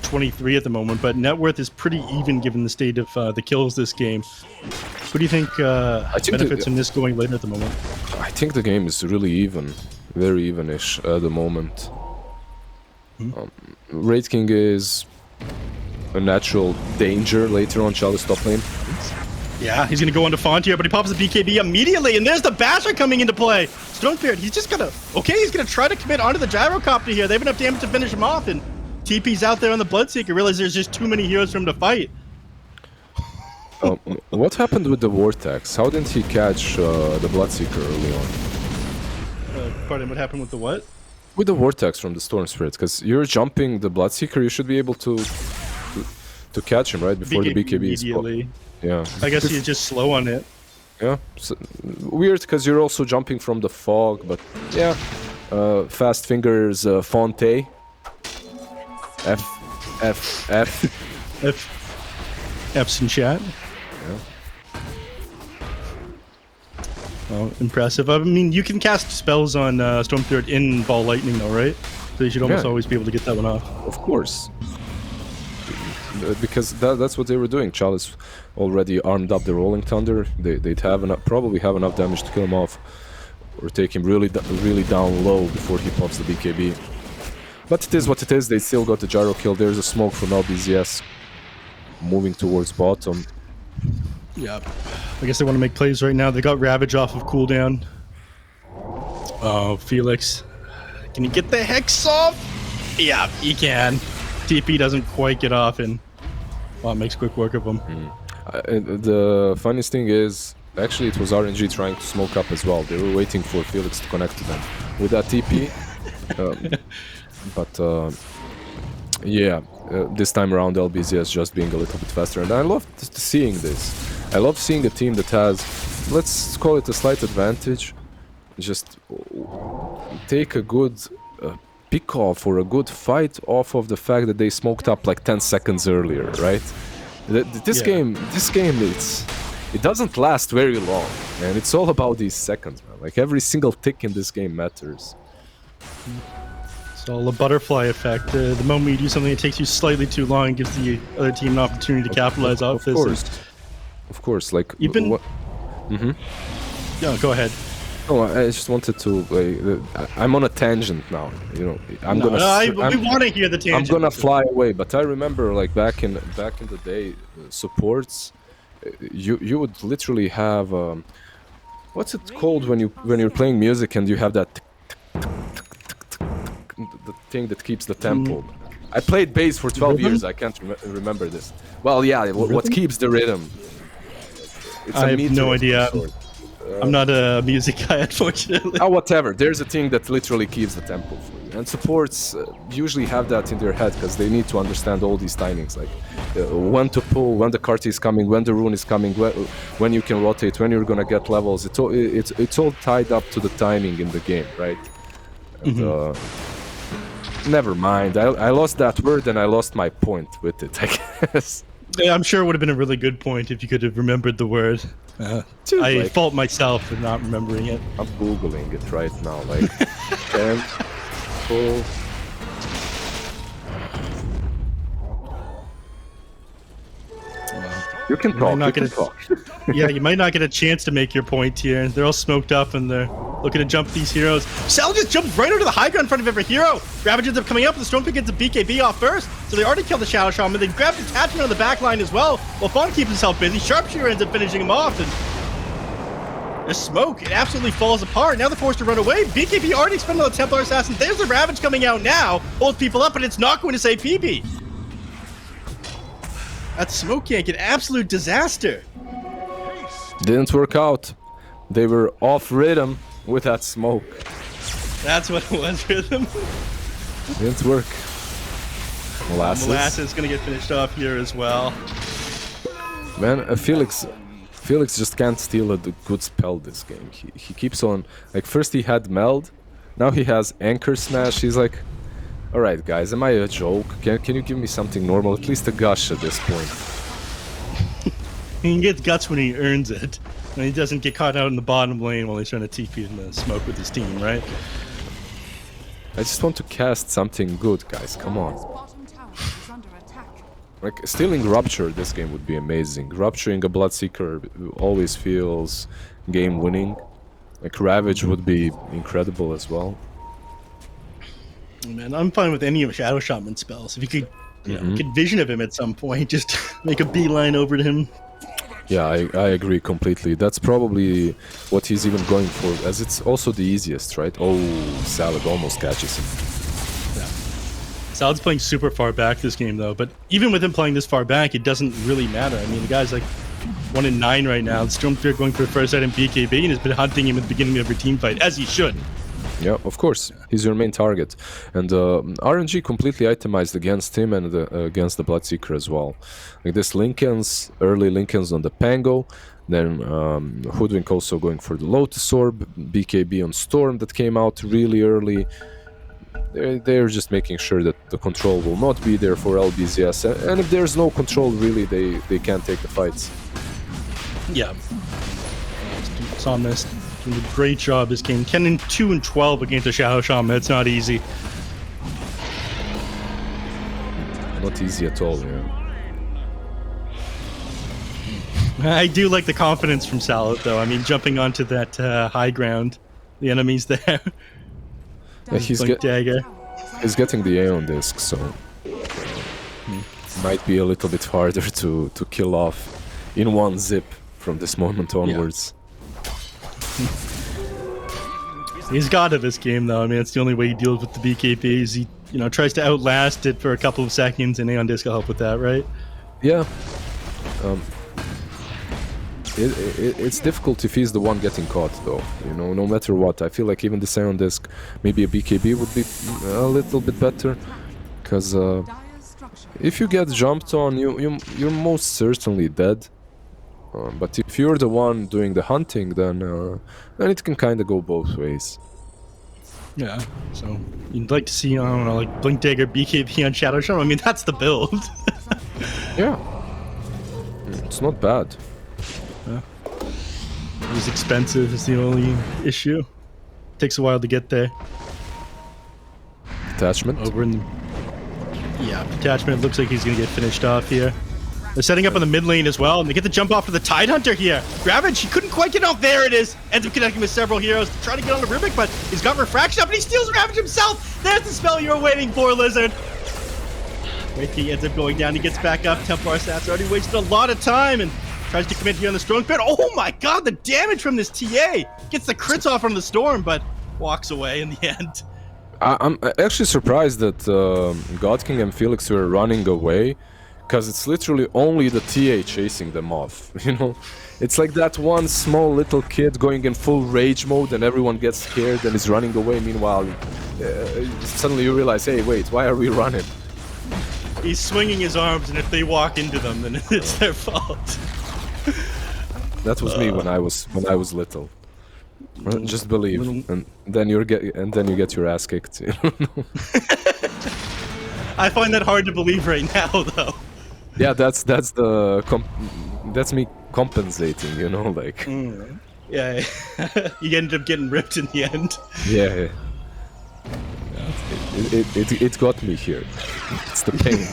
23 at the moment, but net worth is pretty even given the state of the kills this game. Who do you think benefits from this going later at the moment? I think the game is really even, very even-ish at the moment. Wraith King is a natural danger later on Chalice top lane. Yeah, he's going to go on to Font here, but he pops the BKB immediately, and there's the Basher coming into play. Storm Spirit, he's just going to... Okay, he's going to try to commit onto the Gyrocopter here. They have enough damage to finish him off, and TP's out there on the Bloodseeker. Realize there's just too many heroes for him to fight. What happened with the Vortex? How didn't he catch the Bloodseeker early on? Pardon, what happened with the what? With the Vortex from the Storm Spirit, because you're jumping the Bloodseeker, you should be able to catch him, right? Before the BKB is immediately. Yeah. I guess he's just slow on it. Yeah. So, weird, because you're also jumping from the fog, but yeah. Fast Fingers Fonte. F's in chat. Yeah. Oh, impressive. I mean, you can cast spells on Stormthrower in Ball Lightning, though, right? So you should almost always be able to get that one off. Of course. Because that's what they were doing. Chalice already armed up the Rolling Thunder. They'd probably have enough damage to kill him off. Or take him really down low before he pops the BKB. But it is what it is. They still got the gyro kill. There's a smoke from LBZS moving towards bottom. Yeah, I guess they want to make plays right now. They got Ravage off of cooldown. Oh, Felix. Can you get the Hex off? Yeah, he can. TP doesn't quite get off, and well, it makes quick work of him. The funniest thing is, actually, it was RNG trying to smoke up as well. They were waiting for Felix to connect to them with that TP. This time around, LBZS just being a little bit faster, and I love seeing this. I love seeing a team that has, let's call it a slight advantage, just take a good pick off or a good fight off of the fact that they smoked up like 10 seconds earlier, right? This game, it doesn't last very long, and it's all about these seconds, man. Like every single tick in this game matters. It's all a butterfly effect. The moment you do something that takes you slightly too long, gives the other team an opportunity to capitalize off this. Of course, like even. No, go ahead. Oh, I just wanted to. I'm on a tangent now. You know, we want to hear the tangent. I'm gonna fly away, but I remember, like back in the day, supports. You would literally have. What's it called when you're playing music and you have that. The thing that keeps the tempo. I played bass for 12 years. I can't remember this. Well, yeah, what keeps the rhythm? I have no idea. I'm not a music guy, unfortunately. Whatever. There's a thing that literally keeps the tempo for you. And supports usually have that in their head because they need to understand all these timings, like when to pull, when the cart is coming, when the rune is coming, when you can rotate, when you're gonna get levels. It's all tied up to the timing in the game, right? And, never mind. I lost that word and I lost my point with it, I guess. Yeah, I'm sure it would have been a really good point if you could have remembered the word. I fault myself for not remembering it. I'm Googling it right now. Like, tempo. You can talk. Yeah, you might not get a chance to make your point here. They're all smoked up and they're looking to jump these heroes. Cell just jumps right over the high ground in front of every hero. Ravage ends up coming up, and the Stormpick gets a BKB off first. So they already killed the Shadow Shaman. They grabbed Detachment on the back line as well. While Fawn keeps himself busy, Sharpshooter ends up finishing him off. And the smoke, it absolutely falls apart. Now they're forced to run away. BKB already expended on the Templar Assassin. There's the Ravage coming out now. Holds people up, but it's not going to save PB. That smoke yank, an absolute disaster. Didn't work out. They were off rhythm with that smoke. That's what it was, rhythm. Didn't work. Molasses is gonna get finished off here as well. Man, Felix just can't steal a good spell this game. He keeps on, like, first he had Meld, now he has Anchor Smash. He's like, alright guys, am I a joke? Can you give me something normal? At least a gush at this point. He gets guts when he earns it. And he doesn't get caught out in the bottom lane while he's trying to TP in the smoke with his team, right? I just want to cast something good, guys. Come on. Like, stealing Rupture this game would be amazing. Rupturing a Bloodseeker always feels game-winning. Like, Ravage would be incredible as well. Man, I'm fine with any of Shadow Shaman spells. If you could, get vision of him at some point, just make a beeline over to him. Yeah, I agree completely. That's probably what he's even going for, as it's also the easiest, right? Oh, Salad almost catches him. Yeah. Salad's playing super far back this game, though. But even with him playing this far back, it doesn't really matter. I mean, the guy's like 1-9 right now. Stormfear going for the first item BKB and has been hunting him at the beginning of every team fight, as he should. Yeah, of course. He's your main target. And RNG completely itemized against him and against the Bloodseeker as well. Like this Lincolns, early Lincolns on the Pango, then Hoodwink also going for the Lotus Orb, BKB on Storm that came out really early. They're just making sure that the control will not be there for LBZS. And if there's no control, really, they can't take the fights. Yeah. Somnus doing a great job as King. Kennen 2-12 against the Shadow Shaman. It's not easy. Not easy at all, yeah. I do like the confidence from Salad, though. I mean, jumping onto that high ground. The enemy's there. Yeah, he's getting the Aeon Disc, so might be a little bit harder to kill off in one zip from this moment onwards. He's got it this game, though. I mean, it's the only way he deals with the BKBs. He, tries to outlast it for a couple of seconds, and Aeon Disc will help with that, right? Yeah. It's difficult if he's the one getting caught, though. No matter what. I feel like even the Aeon Disc, maybe a BKB would be a little bit better, because if you get jumped on, you're most certainly dead. But if you're the one doing the hunting, then it can kind of go both ways. Yeah, so you'd like to see, I don't know, like Blink Dagger, BKB on Shadow Shaman. I mean, that's the build. Yeah. It's not bad. Yeah. It's expensive is the only issue. Takes a while to get there. Detachment? Over in the... Yeah, Detachment looks like he's going to get finished off here. They're setting up on the mid lane as well, and they get the jump off of the Tide Hunter here. Ravage, he couldn't quite get off. There it is. Ends up connecting with several heroes to try to get on the Rubik, but he's got Refraction up, and he steals Ravage himself. There's the spell you were waiting for, Lizard. Wait, he ends up going down. He gets back up. Templar Stats already wasted a lot of time and tries to commit here on the Storm Pit. Oh my god, the damage from this TA. Gets the crits off on the Storm, but walks away in the end. I'm actually surprised that God King and Felix were running away, because it's literally only the TA chasing them off, It's like that one small little kid going in full rage mode and everyone gets scared and is running away. Meanwhile, suddenly you realize, hey, wait, why are we running? He's swinging his arms, and if they walk into them, then it's their fault. That was me when I was little. Just believe, and then you get your ass kicked. I find that hard to believe right now, though. Yeah, that's me compensating, like. Yeah, you ended up getting ripped in the end. Yeah. It got me here. It's the pain.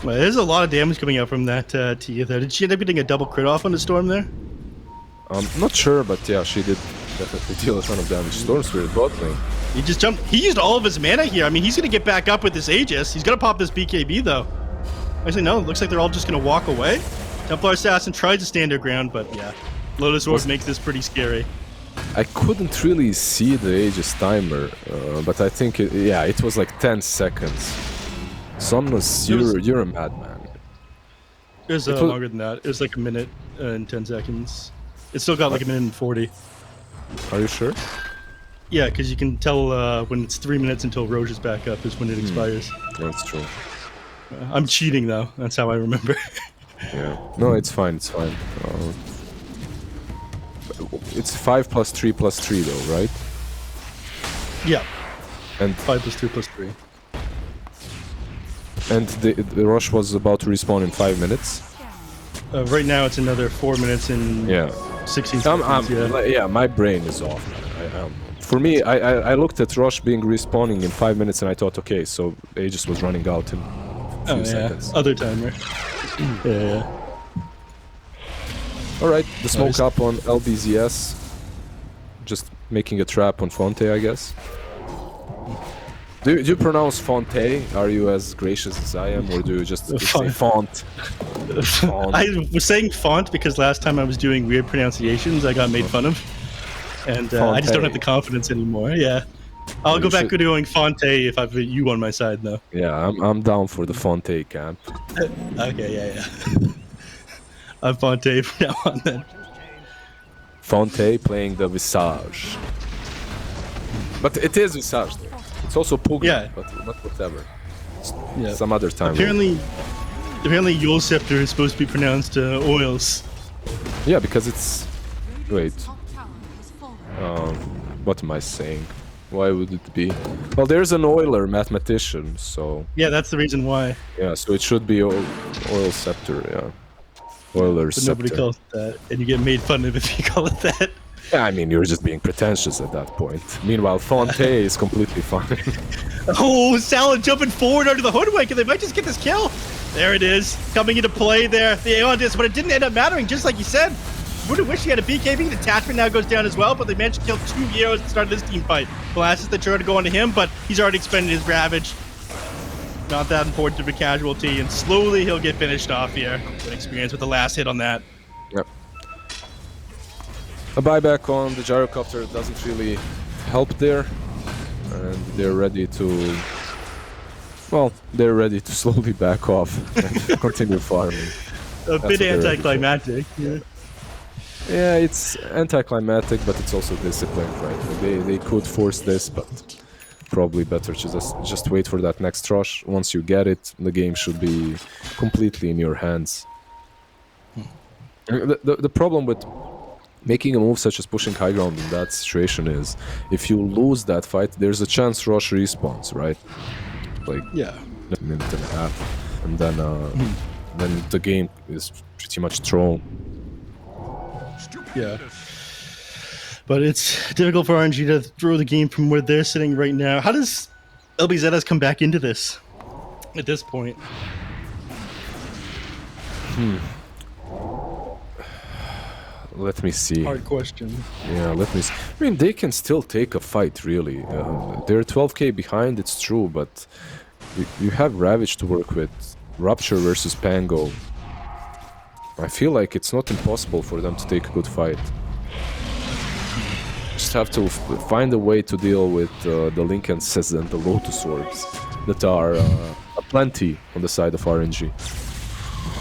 Well, there's a lot of damage coming out from that Tia there. Did she end up getting a double crit off on the Storm there? Not sure, but yeah, she did definitely deal a ton of damage. Storm Spirit bot lane. He just jumped. He used all of his mana here. I mean, he's going to get back up with this Aegis. He's going to pop this BKB, though. Actually, no. It looks like they're all just going to walk away. Templar Assassin tries to stand their ground, but yeah. Lotus Orb makes this pretty scary. I couldn't really see the Aegis timer, but I think, it was like 10 seconds. Somnus, you're a madman. It was longer than that. It was like a minute and 10 seconds. It still got like a minute and 40. Are you sure? Yeah, because you can tell when it's 3 minutes until Roge is back up is when it expires. That's true. I'm cheating, though. That's how I remember. Yeah. No, it's fine. It's fine. It's 5 + 3 + 3, though, right? Yeah. And 5 + 3 + 3. And the rush was about to respawn in 5 minutes. Right now, it's another 4 minutes and 16 seconds. Yeah, my brain is off. For me, I looked at Rush being respawning in 5 minutes, and I thought, okay, so Aegis was running out in a few seconds. Other timer. Yeah. All right, the smoke up on LBZS, just making a trap on Fonte, I guess. Do you pronounce Fonte? Are you as gracious as I am, or do you just say font? I was saying font because last time I was doing weird pronunciations, I got made fun of. And I just don't have the confidence anymore. Yeah. I'll go back to doing Fonte if I've you on my side, though. Yeah, I'm down for the Fonte camp. Okay, yeah. I'm Fonte from now on, then. Fonte playing the Visage. But it is Visage though. It's also Pugna, but whatever. Yeah. Some other time. Apparently Yule Scepter is supposed to be pronounced Oils. Yeah, because it's... Wait. What am I saying? Why would it be? Well, there's an Euler mathematician, so... Yeah, that's the reason why. Yeah, so it should be Oil Scepter, yeah. Euler But Scepter. nobody calls it that, and you get made fun of if you call it that. Yeah, I mean, you're just being pretentious at that point. Meanwhile, Fonte is completely fine. Oh, Salad jumping forward under the hoodwink, and they might just get this kill. There it is, coming into play there. The Aeon disc, but it didn't end up mattering, just like you said. Would have wished he had a BKB. The attachment now goes down as well, but they managed to kill 2 heroes at the start of this team fight. Molasses that tried to go onto him, but he's already expended his Ravage. Not that important of a casualty, and slowly he'll get finished off here. Good experience with the last hit on that. Yep. A buyback on the gyrocopter doesn't really help there, and they're ready to... Well, they're ready to slowly back off and continue farming. A bit anticlimactic. Yeah. Yeah, it's anticlimactic, but it's also disciplined, right? They could force this, but probably better to just wait for that next rush. Once you get it, the game should be completely in your hands. The problem with making a move such as pushing high ground in that situation is, if you lose that fight, there's a chance Rush respawns, right? Like, yeah, a minute and a half, and then the game is pretty much thrown. Yeah. But it's difficult for RNG to throw the game from where they're sitting right now. How does LBZS come back into this at this point? Let me see. Hard question. Yeah, let me see. I mean, they can still take a fight, really. They're 12k behind, it's true, but you have Ravage to work with. Rupture versus Pango. I feel like it's not impossible for them to take a good fight. Just have to find a way to deal with the Linkenses and the Lotus Orbs that are plenty on the side of RNG.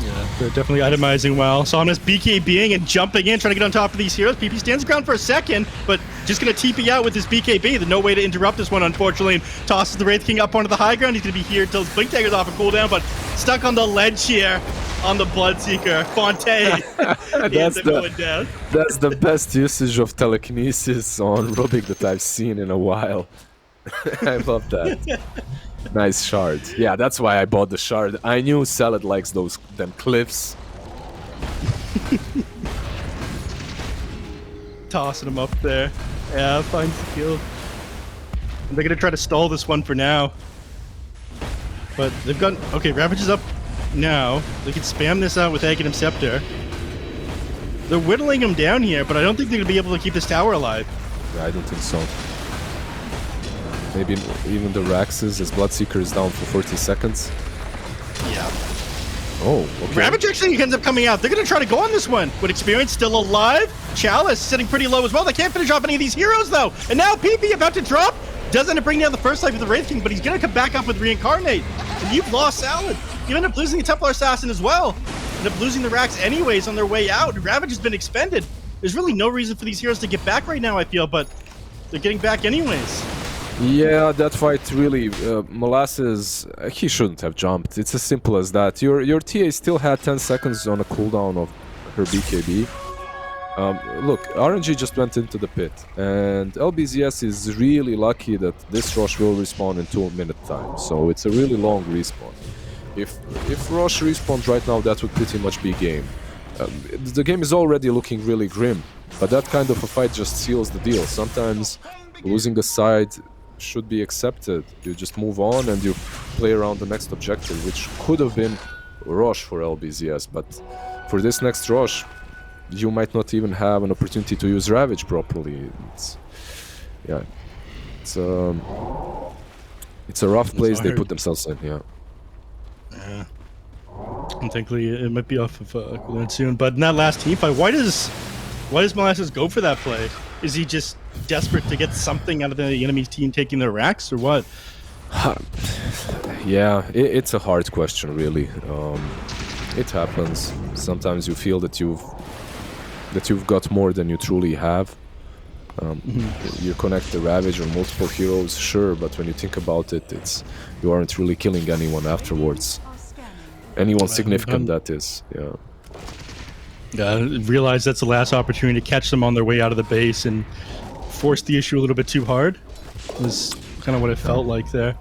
Yeah, they're definitely itemizing well. Somnus BKBing and jumping in, trying to get on top of these heroes. PP stands ground for a second, but just going to TP out with his BKB. There's no way to interrupt this one, unfortunately, and tosses the Wraith King up onto the high ground. He's going to be here until his Blink Dagger's off a cooldown, but stuck on the ledge here on the Bloodseeker. Fonte. That's the best usage of telekinesis on Rubik that I've seen in a while. I love that. Nice shard. Yeah, that's why I bought the shard. I knew Salad likes them cliffs. Tossing him up there. Yeah, finds the kill. And they're gonna try to stall this one for now. But they've got... Okay, Ravage is up now. They can spam this out with Aghanim Scepter. They're whittling him down here, but I don't think they're gonna be able to keep this tower alive. Yeah, I don't think so. Maybe even the Raxes, as Bloodseeker is down for 40 seconds. Yeah. Oh, okay. Ravage actually ends up coming out. They're going to try to go on this one. With Experience still alive. Chalice sitting pretty low as well. They can't finish off any of these heroes, though. And now PP about to drop. Does end up bringing down the first life of the Wraith King, but he's going to come back up with Reincarnate. And you've lost Salad. You end up losing the Templar Assassin as well. End up losing the Rax anyways on their way out. Ravage has been expended. There's really no reason for these heroes to get back right now, I feel, but they're getting back anyways. Yeah, that fight really, Molasses, he shouldn't have jumped. It's as simple as that. Your TA still had 10 seconds on a cooldown of her BKB. Look, RNG just went into the pit, and LBZS is really lucky that this rush will respawn in 2-minute time, so it's a really long respawn. If rush respawns right now, that would pretty much be game. The game is already looking really grim, but that kind of a fight just seals the deal. Sometimes losing a side should be accepted. You just move on and you play around the next objective, which could have been rush for LBZS, but for this next rush, you might not even have an opportunity to use Ravage properly. It's a rough place they put themselves in. Yeah. And thankfully, it might be off of cooldown soon. But in that last team fight, why does Molasses go for that play? Is he just desperate to get something out of the enemy's team taking their racks, or what? Yeah, it's a hard question, really. It happens. Sometimes you feel that you've that you've got more than you truly have. You connect the Ravage on multiple heroes, sure, but when you think about it, you aren't really killing anyone afterwards. Anyone significant, that is, Realize that's the last opportunity to catch them on their way out of the base and force the issue a little bit too hard. Was kind of what it felt like there.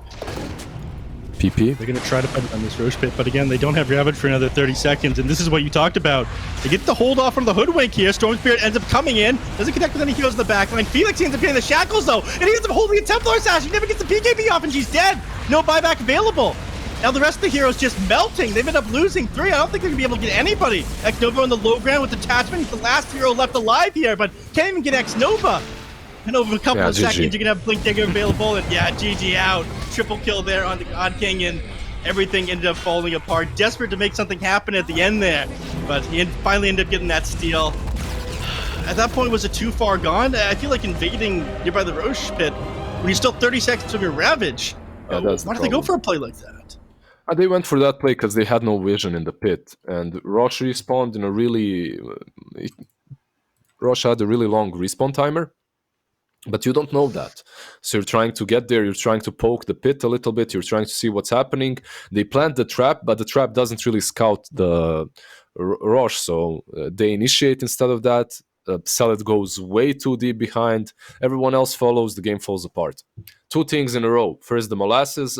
PP. They're going to try to put it on this Roche pit, but again, they don't have Ravage for another 30 seconds, and this is what you talked about. They get the hold off on the Hoodwink here. Storm Spirit ends up coming in, doesn't connect with any heroes in the back line. Felix ends up getting the shackles, though, and he ends up holding a Templar Sash. He never gets the PKB off, and she's dead. No buyback available. Now the rest of the heroes just melting. They've ended up losing 3. I don't think they're going to be able to get anybody. X-Nova on the low ground with detachment. He's the last hero left alive here, but can't even get X-Nova. And over a couple of seconds, you're going to have Blink Dagger available, and GG out. Triple kill there on the God King, and everything ended up falling apart. Desperate to make something happen at the end there, but he finally ended up getting that steal. At that point, was it too far gone? I feel like invading nearby the Roche pit when you're still 30 seconds from your Ravage. Why did they go for a play like that? They went for that play because they had no vision in the pit, and Roche respawned in a really... Roche had a really long respawn timer, but you don't know that. So you're trying to get there, you're trying to poke the pit a little bit, you're trying to see what's happening. They plant the trap, but the trap doesn't really scout the Roche, so they initiate instead of that. Salad goes way too deep behind. Everyone else follows. The game falls apart. 2 things in a row. First, the Molasses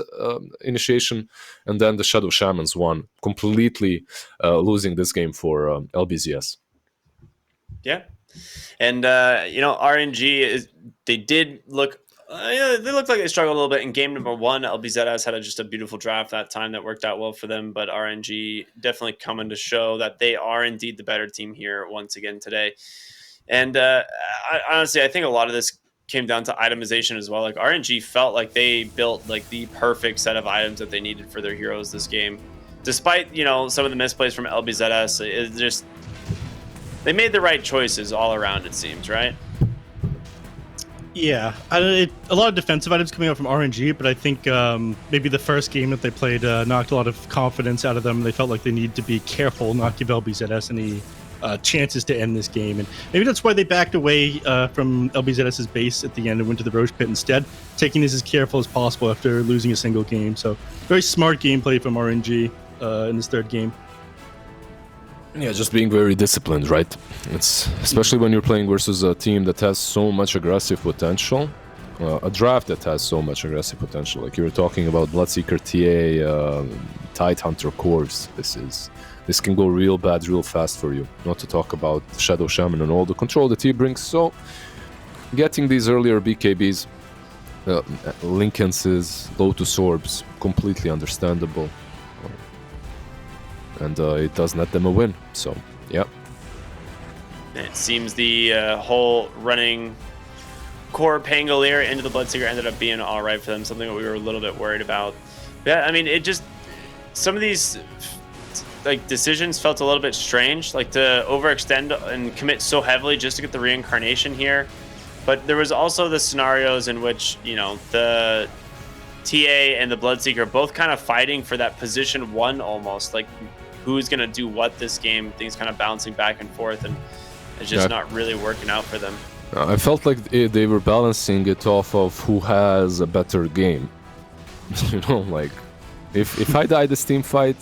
initiation, and then the Shadow Shamans won, completely losing this game for LBZS. Yeah. And, RNG, they did look... they looked like they struggled a little bit in game number 1. LBZS had just a beautiful draft that time that worked out well for them, but RNG definitely coming to show that they are indeed the better team here once again today. And honestly, I think a lot of this came down to itemization as well. Like RNG felt like they built like the perfect set of items that they needed for their heroes this game. Despite, some of the misplays from LBZS, they made the right choices all around, it seems, right? Yeah, a lot of defensive items coming out from RNG, but I think maybe the first game that they played knocked a lot of confidence out of them. They felt like they needed to be careful, not give LBZS any chances to end this game, and maybe that's why they backed away from LBZS's base at the end and went to the Roche pit instead, taking this as careful as possible after losing a single game. So very smart gameplay from RNG in this third game. Yeah, just being very disciplined, right? It's especially when you're playing versus a team that has so much aggressive potential, a draft that has so much aggressive potential. Like you were talking about Bloodseeker TA, Tidehunter Corvs. This can go real bad real fast for you. Not to talk about Shadow Shaman and all the control that he brings. So getting these earlier BKBs, Linkenses, Lotus Orbs, completely understandable. And it does net them a win. So, yeah. It seems the whole running core Pangolier into the Bloodseeker ended up being all right for them, something that we were a little bit worried about. Yeah, I mean, some of these decisions felt a little bit strange, like to overextend and commit so heavily just to get the reincarnation here. But there was also the scenarios in which, the TA and the Bloodseeker are both kind of fighting for that position 1 almost, like who's going to do what this game, things kind of bouncing back and forth, and it's just not really working out for them. I felt like they were balancing it off of who has a better game. Like if I die this team fight,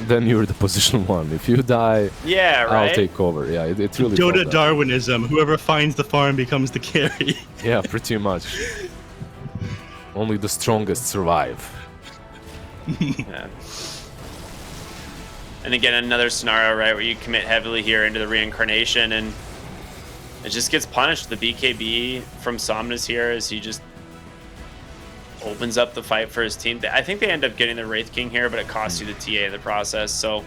then you're the position 1. If you die, I'll take over. Yeah, it really Dota Darwinism. Whoever finds the farm becomes the carry. Yeah, pretty much. Only the strongest survive. Yeah. And again, another scenario, right, where you commit heavily here into the reincarnation, and it just gets punished. The BKB from Somnus here as he just opens up the fight for his team. I think they end up getting the Wraith King here, but it costs you the TA in the process. So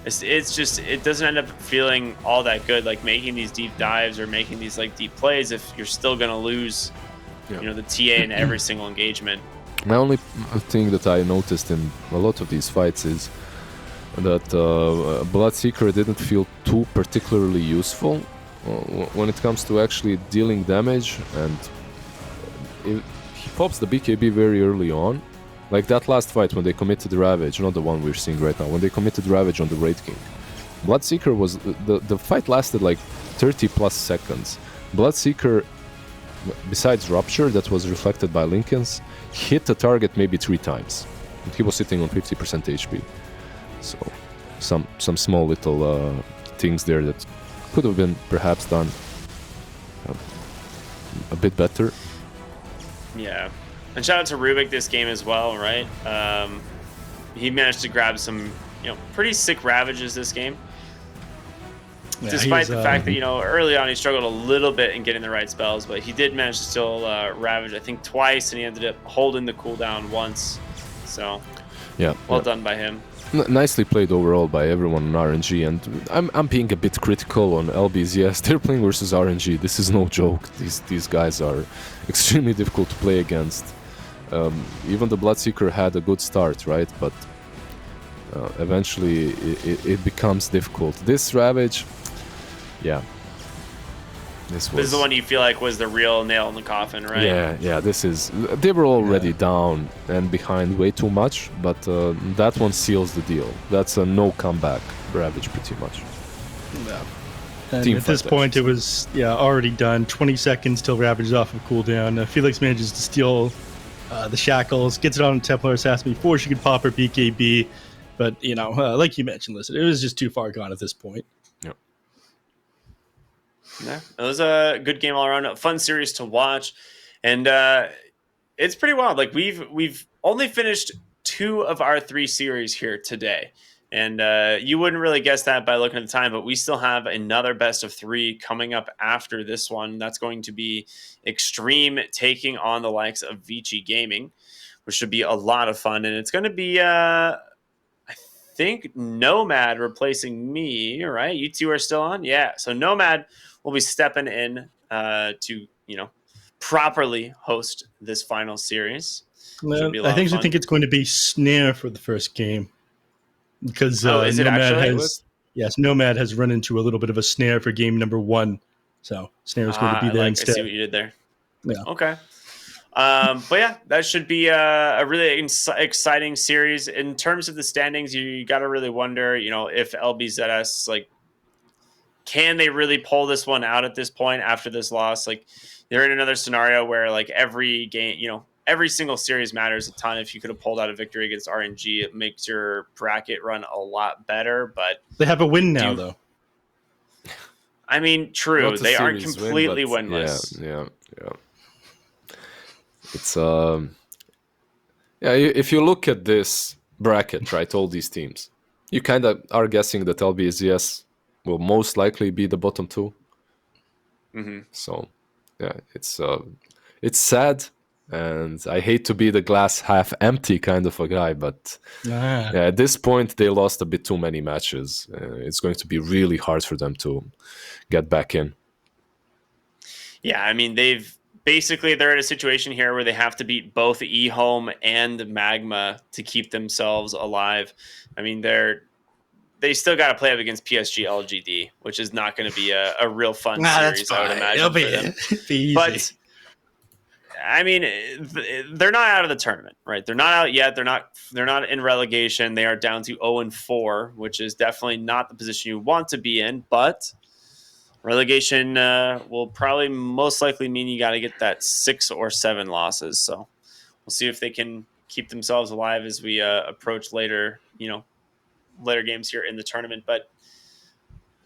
it's just, it doesn't end up feeling all that good, like making these deep dives or making these like deep plays if you're still going to lose, the TA in every single engagement. My only thing that I noticed in a lot of these fights is that Bloodseeker didn't feel too particularly useful when it comes to actually dealing damage, and he pops the BKB very early on. Like that last fight when they committed Ravage, not the one we're seeing right now, when they committed Ravage on the Wraith King. Bloodseeker was... The fight lasted like 30 plus seconds. Bloodseeker, besides Rupture, that was reflected by Lincoln's, hit the target maybe 3 times. And he was sitting on 50% HP. So some small little things there that could have been perhaps done a bit better. Yeah. And shout out to Rubik this game as well, right? He managed to grab some, pretty sick ravages this game. Yeah, despite the fact that early on he struggled a little bit in getting the right spells, but he did manage to still ravage I think twice, and he ended up holding the cooldown once. So well done by him. Nicely played overall by everyone on RNG, and I'm being a bit critical on LBZS. They're playing versus RNG. This is no joke. These guys are extremely difficult to play against. Even the Bloodseeker had a good start, right? But eventually it becomes difficult. This Ravage, this is the one you feel like was the real nail in the coffin, right? Yeah. They were already down and behind way too much, but that one seals the deal. That's a no comeback Ravage, pretty much. Yeah. And at this point, it was already done. 20 seconds till Ravage is off of cooldown. Felix manages to steal the shackles, gets it on Templar Assassin before she could pop her BKB. But like you mentioned, listen, it was just too far gone at this point. Yeah, it was a good game all around. A fun series to watch, and it's pretty wild. Like we've only finished 2 of our 3 series here today, and you wouldn't really guess that by looking at the time. But we still have another best of 3 coming up after this one. That's going to be Extreme taking on the likes of Vici Gaming, which should be a lot of fun, and it's going to be. I think Nomad replacing me, right? You two are still on? Yeah. So Nomad will be stepping in to, properly host this final series. I think it's going to be Snare for the first game. Because is it Nomad has run into a little bit of a snare for game number 1. So Snare is going to be there instead. I see what you did there. Yeah. Okay. But yeah, that should be a really exciting series. In terms of the standings, you got to really wonder, if LBZS, can they really pull this one out at this point after this loss? They're in another scenario where every game, every single series matters a ton. If you could have pulled out a victory against RNG, it makes your bracket run a lot better. But they have a win now, though. I mean, true. They aren't completely winless. Yeah. It's if you look at this bracket, right, all these teams, you kind of are guessing that LBZS will most likely be the bottom 2. Mm-hmm. So it's sad, and I hate to be the glass half empty kind of a guy, but at this point they lost a bit too many matches. It's going to be really hard for them to get back in. Yeah, I mean they're in a situation here where they have to beat both eHome and Magma to keep themselves alive. I mean, they still got to play up against PSG LGD, which is not going to be a real fun series, I would imagine, for them. Be easy. But I mean, they're not out of the tournament, right? They're not out yet. They're not in relegation. They are down to 0-4, which is definitely not the position you want to be in, but relegation will probably most likely mean you got to get that 6 or 7 losses. So we'll see if they can keep themselves alive as we approach later games here in the tournament. But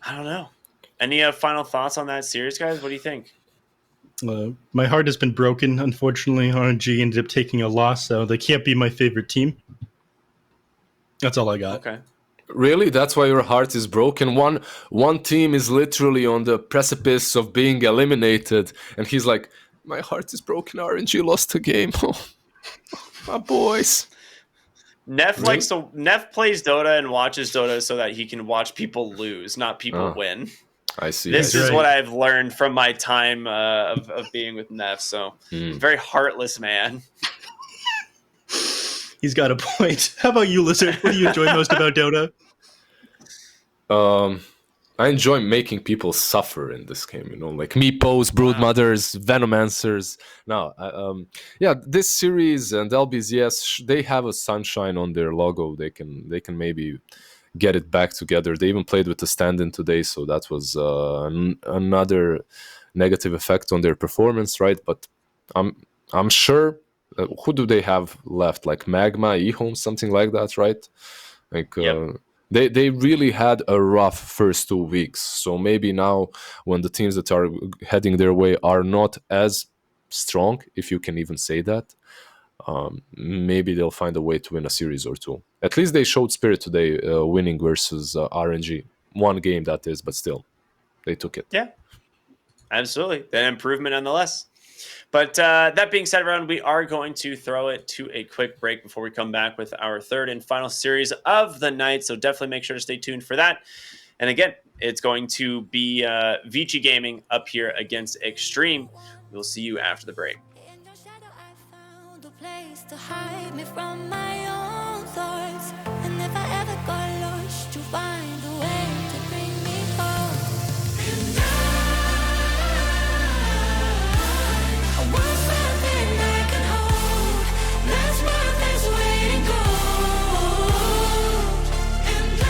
I don't know. Any final thoughts on that series, guys? What do you think? My heart has been broken. Unfortunately, RNG ended up taking a loss, so they can't be my favorite team. That's all I got. Okay. Really? That's why your heart is broken? One team is literally on the precipice of being eliminated, and he's like, my heart is broken, RNG lost a game. Oh, my boys. Neff plays Dota and watches Dota so that he can watch people lose, not people win. I see. This is what I've learned from my time of being with Neff. So very heartless man. He's got a point. How about you, Lizard? What do you enjoy most about Dota? I enjoy making people suffer in this game, like Meepos, Broodmothers, Venomancers. Now, this series and LBZS, they have a sunshine on their logo. They can maybe get it back together. They even played with the stand-in today, so that was another negative effect on their performance, right? But I'm sure. Who do they have left? Like Magma, eHome, something like that, right? Like they really had a rough first 2 weeks. So maybe now, when the teams that are heading their way are not as strong, if you can even say that, maybe they'll find a way to win a series or two. At least they showed spirit today, winning versus RNG. One game, that is, but still, they took it. Yeah, absolutely. An improvement nonetheless. But that being said, everyone, we are going to throw it to a quick break before we come back with our third and final series of the night. So definitely make sure to stay tuned for that. And again, it's going to be Vici Gaming up here against Extreme. We'll see you after the break. Place to hide me from my own thoughts. And if I ever got lost, you find a way to bring me home. And I want something I can hold. That's what this waiting gold. And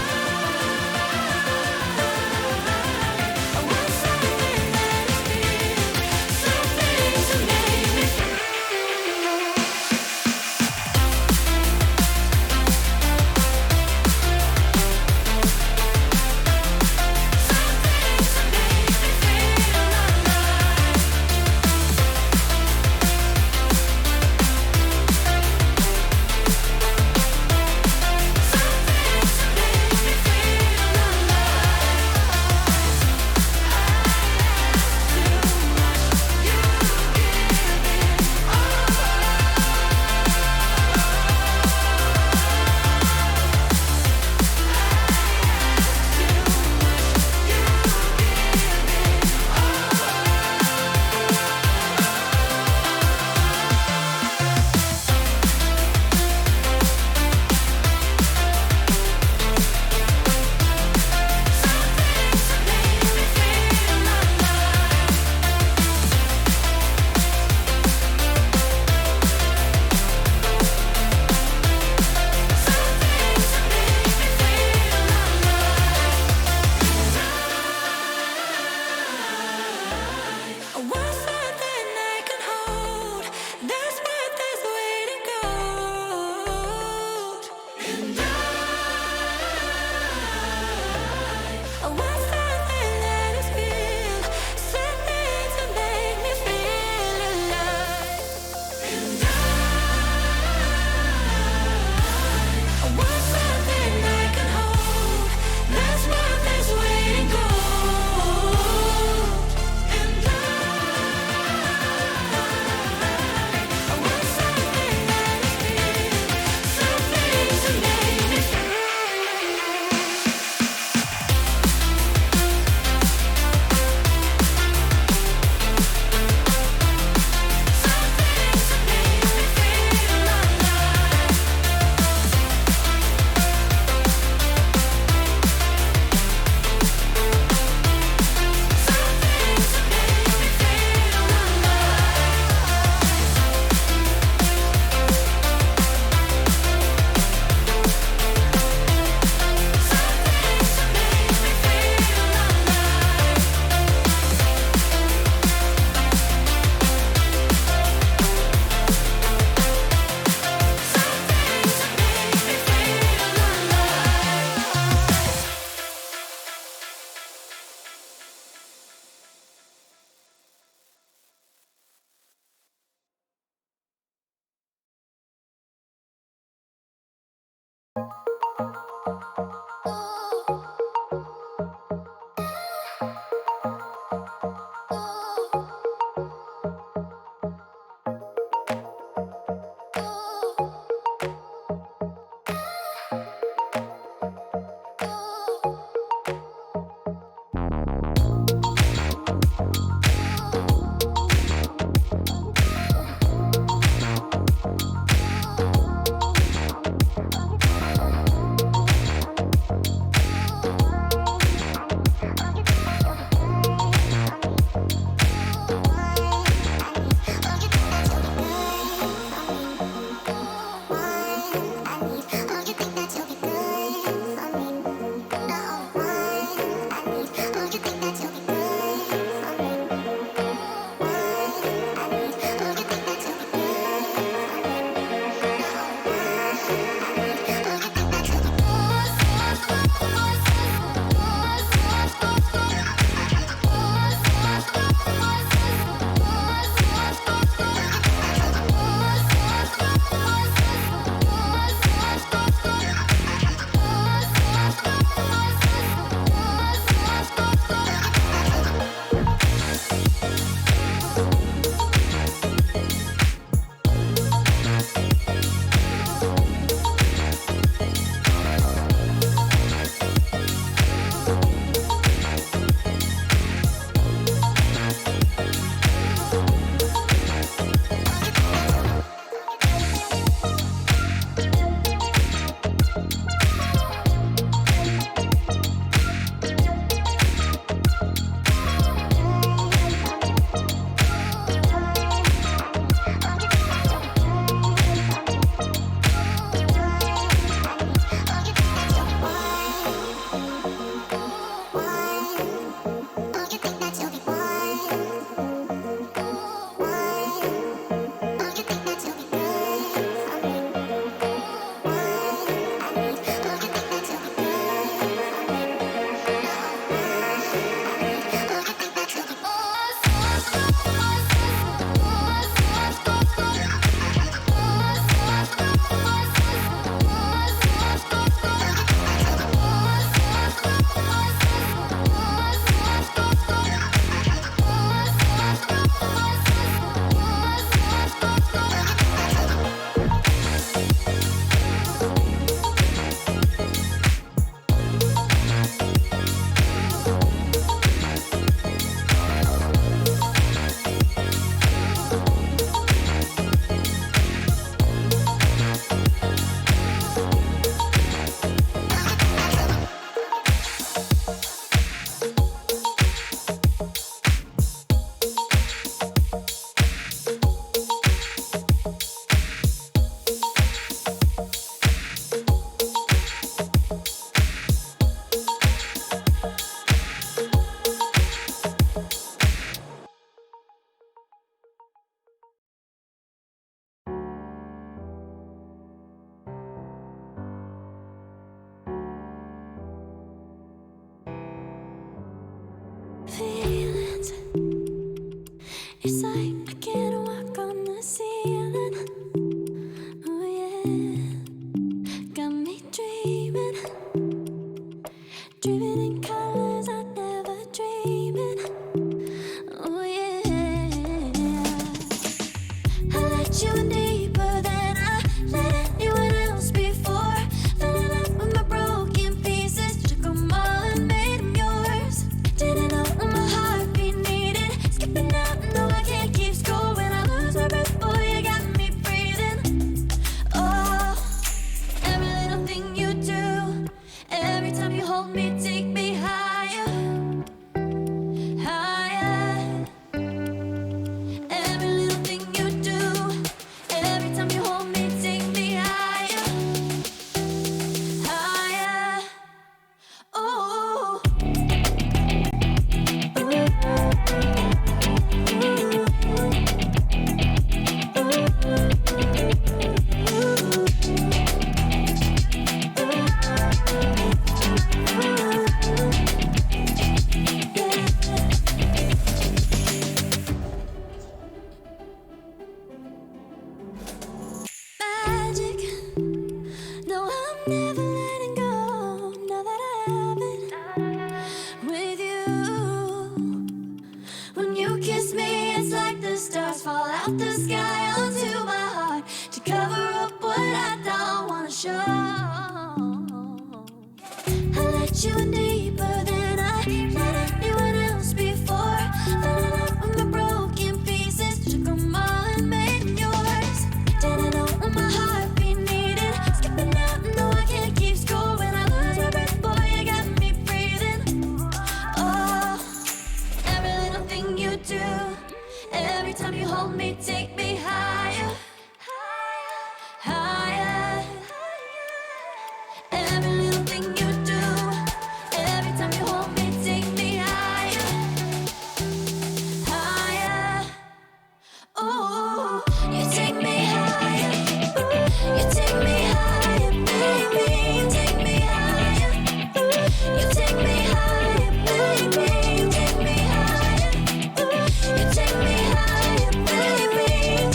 I want something that is real, something to make me feel. let you in deeper than I let anyone else before. Fell in love with my broken pieces, took them all and made them yours. Didn't know what my heartbeat needed, skipping out, no I can't keep score. When I lose my breath, boy, you got me breathing. Oh, every little thing you do, every time you hold me, take me higher, higher. Every little thing you do, every time you hold me, take me higher, higher. Oh. Magic. No, I'm never letting go. Now that I have it with you. When you kiss me, it's like the stars fall out the sky onto my heart to cover up what I don't wanna show. I let you in deeper than I let anyone else before. Fell in love with my broken pieces, took them all and made them yours. Didn't know what my heartbeat needed, skipping out, no I can't keep score. When I lose my breath, boy, you got me breathing. Oh, every little thing you do, every time you hold me, take me higher, higher. Every little thing you do, every time you hold me, take me higher, higher. Oh, you take me higher, you take me higher, baby, you take me higher, you take me higher, baby, you take me higher, you take me higher, baby, you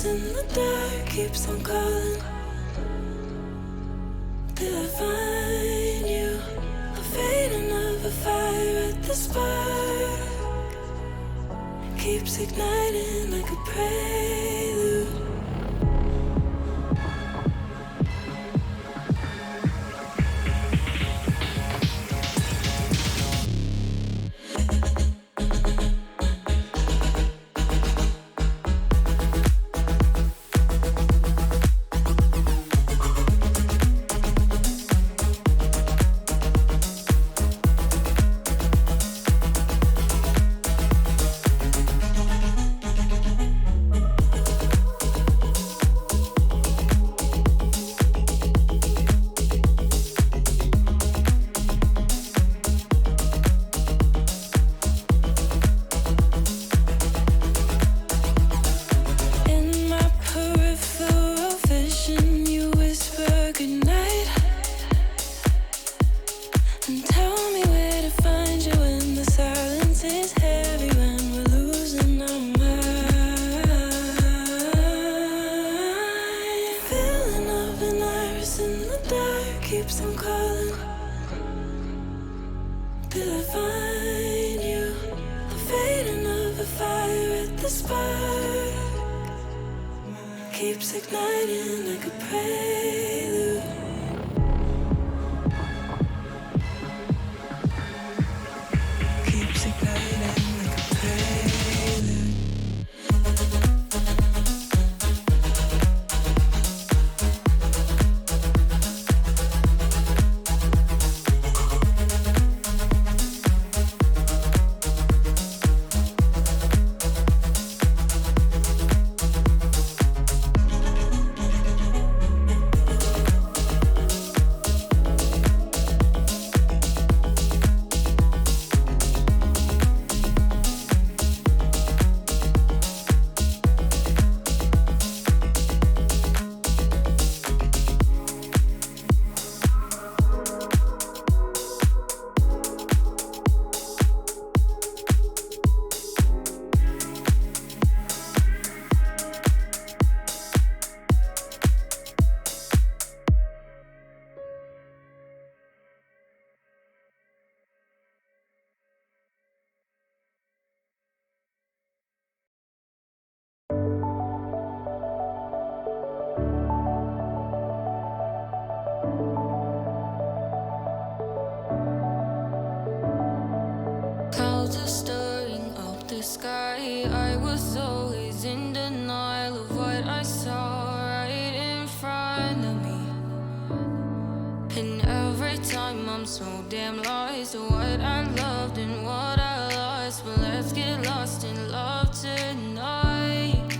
in the dark keeps on calling. Till I find you, a fading of a fire at the spark keeps igniting like a prelude. In my peripheral vision, you whisper goodnight and tell me where to find you when the silence is heavy, when we're losing our mind. Filling up an iris in the dark keeps on calling. Till I find you, the fading of a fire at the spark keeps igniting like a prelude. Keeps igniting like a prelude. Clouds are stirring up the sky. I was always in denial of what I saw right in front of me. And every time I'm so damn lost to what I loved and what I lost. But let's get lost in love tonight.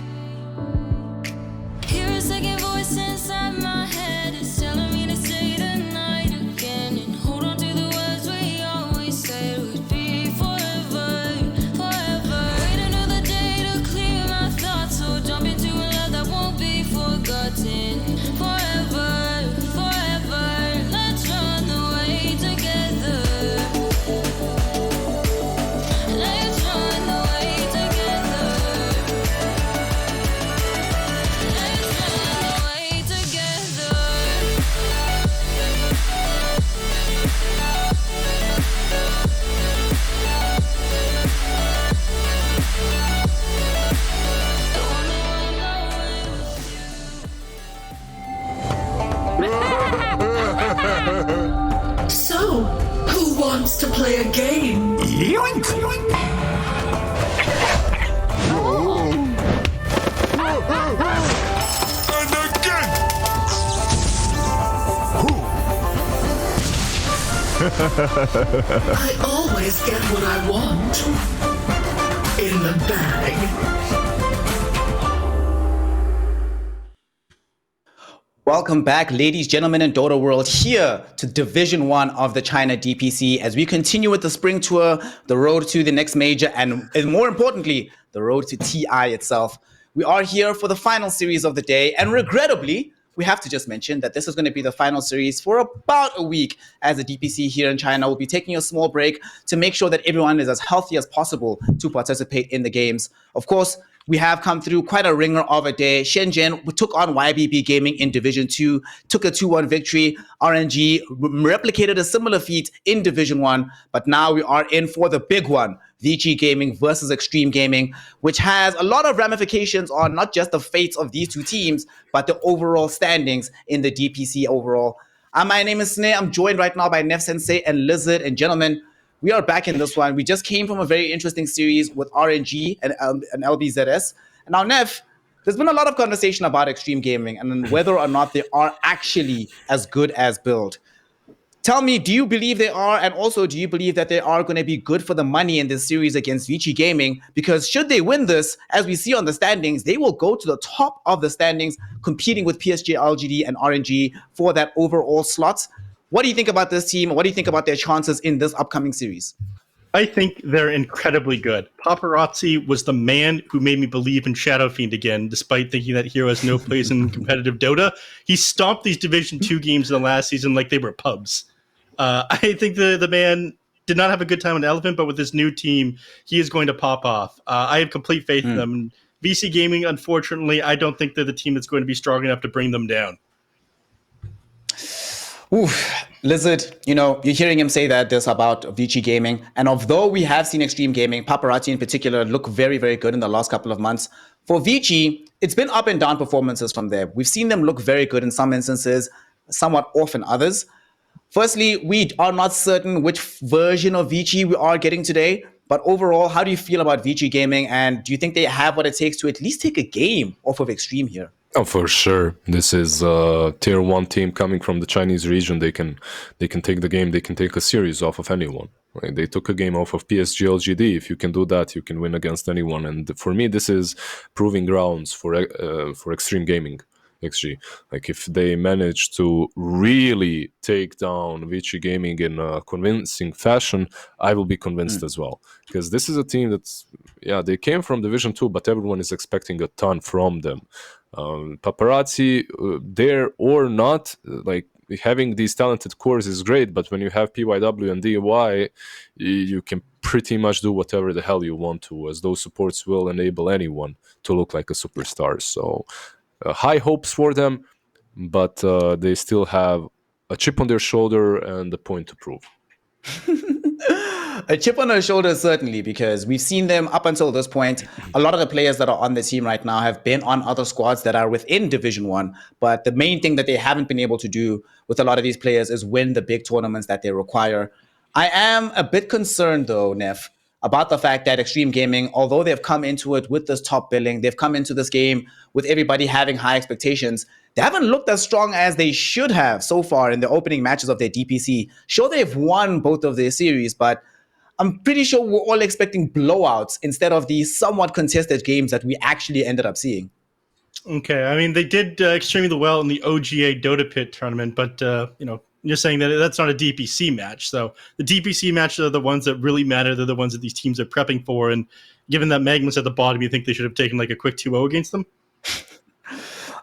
Hear a second voice inside my head. It's telling me to stay tonight again and hold on to the words we always said would be forever, forever. Wait another day to clear my thoughts, so jump into a love that won't be forgotten. Forever, forever. Let's run away together. Let's run away together. Let's run away together. So, who wants to play a game? Yoink! And again! I always get what I want. In the bag. Welcome back, ladies, gentlemen, and Dota World, here to Division 1 of the China DPC as we continue with the spring tour, the road to the next major, and more importantly, the road to TI itself. We are here for the final series of the day, and regrettably, we have to just mention that this is going to be the final series for about a week, as the DPC here in China will be taking a small break to make sure that everyone is as healthy as possible to participate in the games. Of course, we have come through quite a ringer of a day. Shenzhen took on YBB Gaming in Division 2, took a 2-1 victory. RNG replicated a similar feat in Division 1, but now we are in for the big one. Vici Gaming versus Extreme Gaming, which has a lot of ramifications on not just the fates of these two teams, but the overall standings in the DPC overall. My name is Sneh. I'm joined right now by Nef Sensei and Lizard. And gentlemen, we are back in this one. We just came from a very interesting series with RNG and LBZS. And now, Nef, there's been a lot of conversation about Extreme Gaming and whether or not they are actually as good as billed. Tell me, do you believe they are? And also, do you believe that they are going to be good for the money in this series against Vici Gaming? Because should they win this, as we see on the standings, they will go to the top of the standings, competing with PSG, LGD, and RNG for that overall slot. What do you think about this team? What do you think about their chances in this upcoming series? I think they're incredibly good. Paparazzi was the man who made me believe in Shadow Fiend again, despite thinking that hero has no place in competitive Dota. He stomped these Division 2 games in the last season like they were pubs. I think the man did not have a good time on Elephant, but with this new team, he is going to pop off. I have complete faith in them. VC Gaming, unfortunately, I don't think they're the team that's going to be strong enough to bring them down. Ooh, Lizard, you're hearing him say that this about Vici Gaming. And although we have seen Extreme Gaming, Paparazzi in particular, look very, very good in the last couple of months, for Vici, it's been up and down performances from there. We've seen them look very good in some instances, somewhat off in others. Firstly, we are not certain which version of Vici we are getting today. But overall, how do you feel about Vici Gaming? And do you think they have what it takes to at least take a game off of Extreme here? Oh, for sure. This is a tier 1 team coming from the Chinese region. They can take the game. They can take a series off of anyone. Right? They took a game off of PSG LGD. If you can do that, you can win against anyone. And for me, this is proving grounds for Extreme Gaming. XG. Like if they manage to really take down Vici Gaming in a convincing fashion, I will be convinced as well. Because this is a team that's, they came from Division 2, but everyone is expecting a ton from them. Paparazzi, there or not, like having these talented cores is great, but when you have PYW and DY, you can pretty much do whatever the hell you want to, as those supports will enable anyone to look like a superstar. So high hopes for them, but they still have a chip on their shoulder and a point to prove. A chip on their shoulder, certainly, because we've seen them up until this point. A lot of the players that are on the team right now have been on other squads that are within Division 1. But the main thing that they haven't been able to do with a lot of these players is win the big tournaments that they require. I am a bit concerned, though, Nef, about the fact that Extreme Gaming, although they've come into it with this top billing, they've come into this game with everybody having high expectations, they haven't looked as strong as they should have so far in the opening matches of their DPC. Sure, they've won both of their series, but I'm pretty sure we're all expecting blowouts instead of the somewhat contested games that we actually ended up seeing. Okay, I mean, they did extremely well in the OGA Dota Pit tournament, but, you're saying that that's not a DPC match. So the DPC matches are the ones that really matter. They're the ones that these teams are prepping for. And given that Magma's at the bottom, you think they should have taken like a quick 2-0 against them?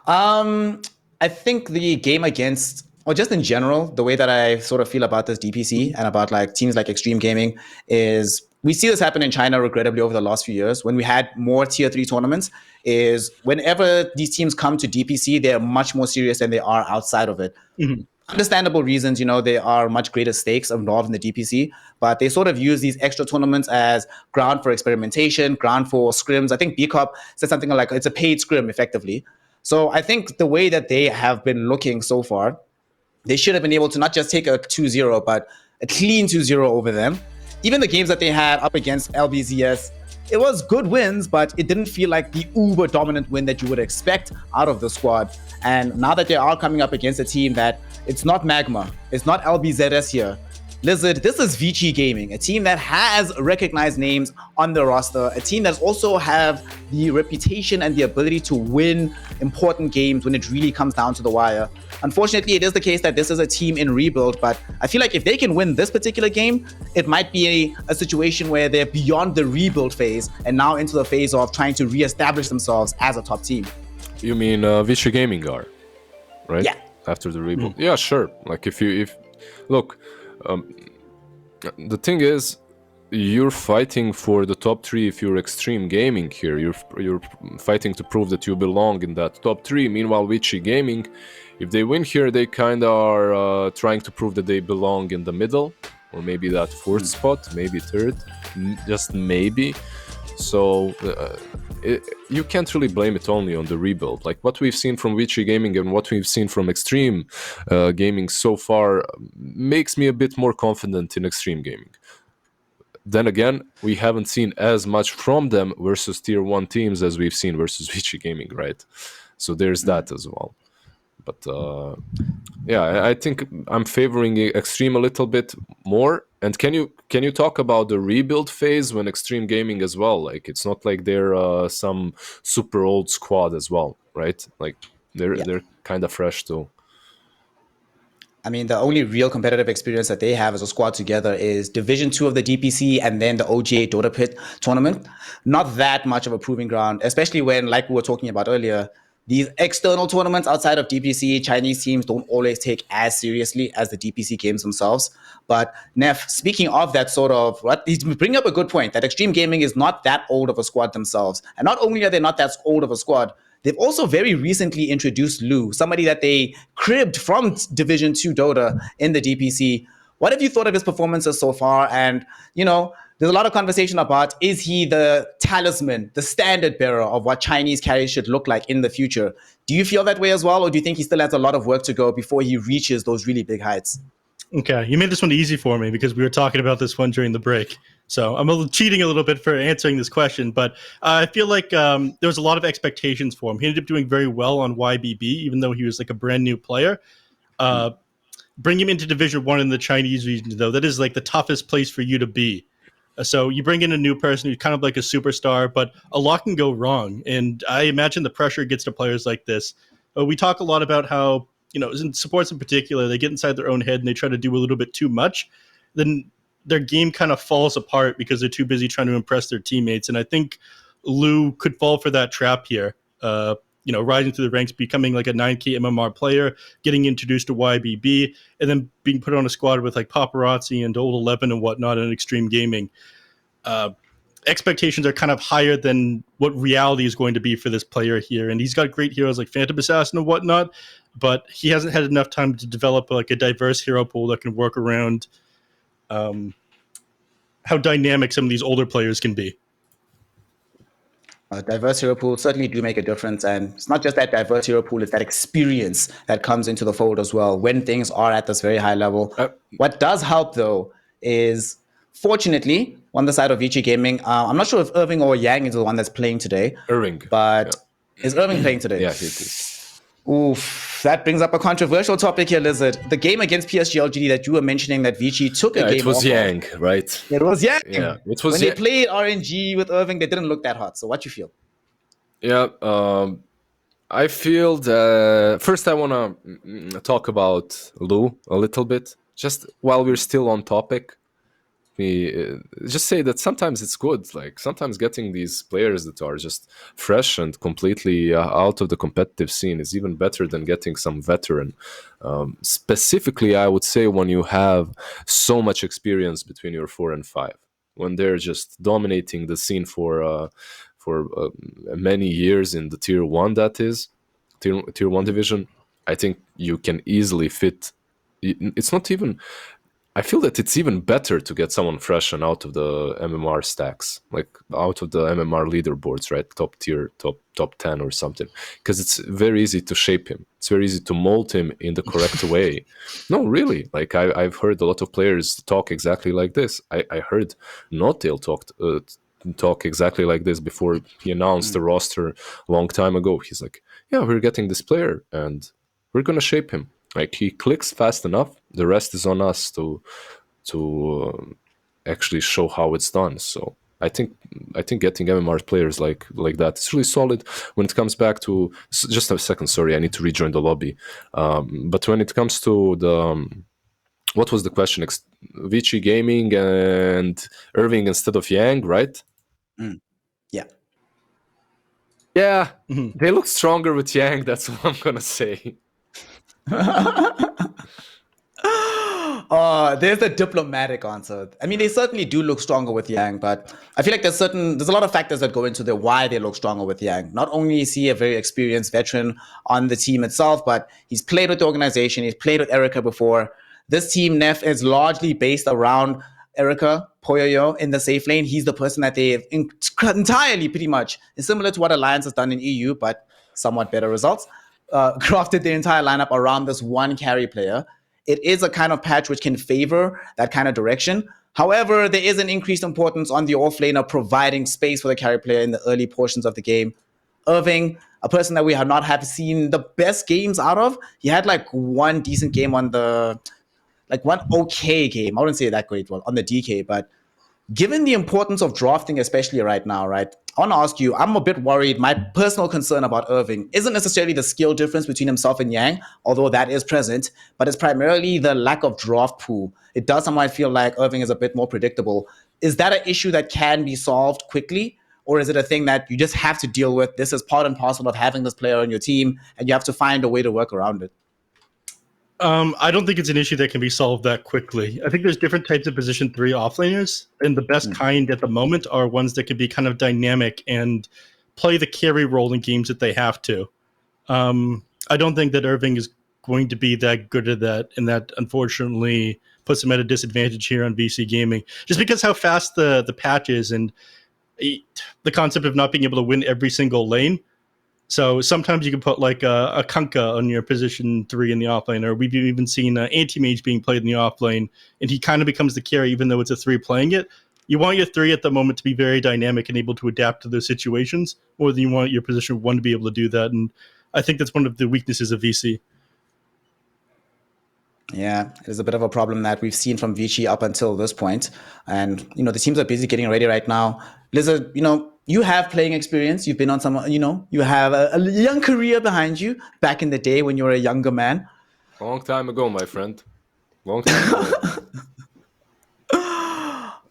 I think the game against, or just in general, the way that I sort of feel about this DPC and about like teams like Extreme Gaming is we see this happen in China, regrettably, over the last few years. When we had more tier 3 tournaments, is whenever these teams come to DPC, they're much more serious than they are outside of it. Mm-hmm. Understandable reasons, there are much greater stakes involved in the DPC, but they sort of use these extra tournaments as ground for experimentation, ground for scrims. I think BCOP said something like it's a paid scrim, effectively. So I think the way that they have been looking so far, they should have been able to not just take a 2-0, but a clean 2-0 over them. Even the games that they had up against LBZS, it was good wins, but it didn't feel like the uber dominant win that you would expect out of the squad. And now that they are coming up against a team that it's not Magma, it's not LBZS here. Lizard, this is Vici Gaming, a team that has recognized names on the roster, a team that also have the reputation and the ability to win important games when it really comes down to the wire. Unfortunately, it is the case that this is a team in rebuild, but I feel like if they can win this particular game, it might be a situation where they're beyond the rebuild phase and now into the phase of trying to reestablish themselves as a top team. You mean Vici Gaming are, right? Yeah. After the rebuild. Yeah, sure. Like if look, the thing is, you're fighting for the top 3 if you're extreme gaming here. You're fighting to prove that you belong in that top 3. Meanwhile, Vici Gaming, if they win here, they kind of are trying to prove that they belong in the middle, or maybe that 4th spot, maybe 3rd, just maybe. So you can't really blame it only on the rebuild. Like what we've seen from Vici Gaming and what we've seen from Extreme Gaming so far makes me a bit more confident in Extreme Gaming. Then again, we haven't seen as much from them versus tier 1 teams as we've seen versus Vici Gaming, right? So there's that as well. But yeah, I think I'm favoring Extreme a little bit more. And can you talk about the rebuild phase when Extreme Gaming as well? Like it's not like they're some super old squad as well, right? Like they're kind of fresh too. I mean, the only real competitive experience that they have as a squad together is Division 2 of the DPC and then the OGA Dota Pit tournament. Not that much of a proving ground, especially when, like we were talking about earlier, these external tournaments outside of DPC, Chinese teams don't always take as seriously as the DPC games themselves. But Neff, speaking of that sort of, he's bringing up a good point that Extreme Gaming is not that old of a squad themselves. And not only are they not that old of a squad, they've also very recently introduced Lu, somebody that they cribbed from Division 2 Dota in the DPC. What have you thought of his performances so far? And, you know, there's a lot of conversation about, is he the talisman, the standard bearer of what Chinese carries should look like in the future? Do you feel that way as well? Or do you think he still has a lot of work to go before he reaches those really big heights? Okay, you made this one easy for me because we were talking about this one during the break. So I'm cheating a little bit for answering this question, but I feel like there was a lot of expectations for him. He ended up doing very well on YBB, even though he was like a brand new player. Bring him into Division 1 in the Chinese region, though, that is like the toughest place for you to be. So you bring in a new person who's kind of like a superstar, but a lot can go wrong. And I imagine the pressure gets to players like this. We talk a lot about how, you know, in supports in particular, they get inside their own head and they try to do a little bit too much. Then their game kind of falls apart because they're too busy trying to impress their teammates. And I think Lu could fall for that trap here. You know, rising through the ranks, becoming like a 9K MMR player, getting introduced to YBB, and then being put on a squad with like Paparazzi and Old 11 and whatnot in Extreme Gaming. Expectations are kind of higher than what reality is going to be for this player here. And he's got great heroes like Phantom Assassin and whatnot, but he hasn't had enough time to develop like a diverse hero pool that can work around how dynamic some of these older players can be. Diverse hero pool certainly do make a difference. And it's not just that diverse hero pool, it's that experience that comes into the fold as well when things are at this very high level. What does help, though, is fortunately, on the side of Vici Gaming, I'm not sure if Irving or Yang is the one that's playing today. Irving. But is Irving playing today? Yeah, he is. Oof, that brings up a controversial topic here, Lizard. The game against PSG that you were mentioning that Vici took a game it was off Yang, right? It was Yang. Yeah, it was when they played RNG with Irving, they didn't look that hot. So what you feel? Yeah, I feel that first I want to talk about Lu a little bit, just while we're still on topic. Me just say that sometimes it's good, like sometimes getting these players that are just fresh and completely out of the competitive scene is even better than getting some veteran. Specifically, I would say when you have so much experience between your 4 and 5, when they're just dominating the scene for many years in the tier 1, that is tier 1 division. I think you can easily fit. It's not even, I feel that it's even better to get someone fresh and out of the MMR stacks, like out of the MMR leaderboards, right? Top tier, top 10 or something, because it's very easy to shape him. It's very easy to mold him in the correct way. No, really. Like I've heard a lot of players talk exactly like this. I heard Notail talk exactly like this before he announced the roster a long time ago. He's like, yeah, we're getting this player and we're going to shape him. Like he clicks fast enough. The rest is on us to actually show how it's done. So I think getting MMR players like that is really solid. When it comes back to just a second, sorry, I need to rejoin the lobby. But when it comes to the what was the question? Vici Gaming and Irving instead of Yang, right? Yeah. Yeah, they look stronger with Yang. That's what I'm gonna say. There's the diplomatic answer. I mean, they certainly do look stronger with Yang, but I feel like there's a lot of factors that go into why they look stronger with Yang. Not only is he a very experienced veteran on the team itself, but he's played with the organization. He's played with Erica before. This team, Nef, is largely based around Erica Poyoyo in the safe lane. He's the person that they've entirely, pretty much, is similar to what Alliance has done in EU, but somewhat better results. Crafted their entire lineup around this one carry player. It is a kind of patch which can favor that kind of direction. However, there is an increased importance on the offlaner providing space for the carry player in the early portions of the game. Irving, a person that we have not have seen the best games out of. He had like one decent game on the, like one okay game. I wouldn't say that great one on the DK, but given the importance of drafting, especially right now, right? I want to ask you, I'm a bit worried. My personal concern about Irving isn't necessarily the skill difference between himself and Yang, although that is present, but it's primarily the lack of draft pool. It does somewhat feel like Irving is a bit more predictable. Is that an issue that can be solved quickly? Or is it a thing that you just have to deal with? This is part and parcel of having this player on your team, and you have to find a way to work around it. I don't think it's an issue that can be solved that quickly. I think there's different types of position 3 offlaners, and the best kind at the moment are ones that can be kind of dynamic and play the carry role in games that they have to. I don't think that Irving is going to be that good at that, and that unfortunately puts him at a disadvantage here on VC Gaming. Just because how fast the patch is and the concept of not being able to win every single lane. So sometimes you can put like a Kunkka on your position 3 in the offlane, or we've even seen anti-mage being played in the offlane, and he kind of becomes the carry even though it's a 3 playing it. You want your 3 at the moment to be very dynamic and able to adapt to those situations, more than you want your position 1 to be able to do that. And I think that's one of the weaknesses of VC. Yeah, it is a bit of a problem that we've seen from Vici up until this point. And, the teams are busy getting ready right now. Blizzard, you have playing experience. You've been on some, you have a young career behind you back in the day when you were a younger man. Long time ago, my friend. Long time ago.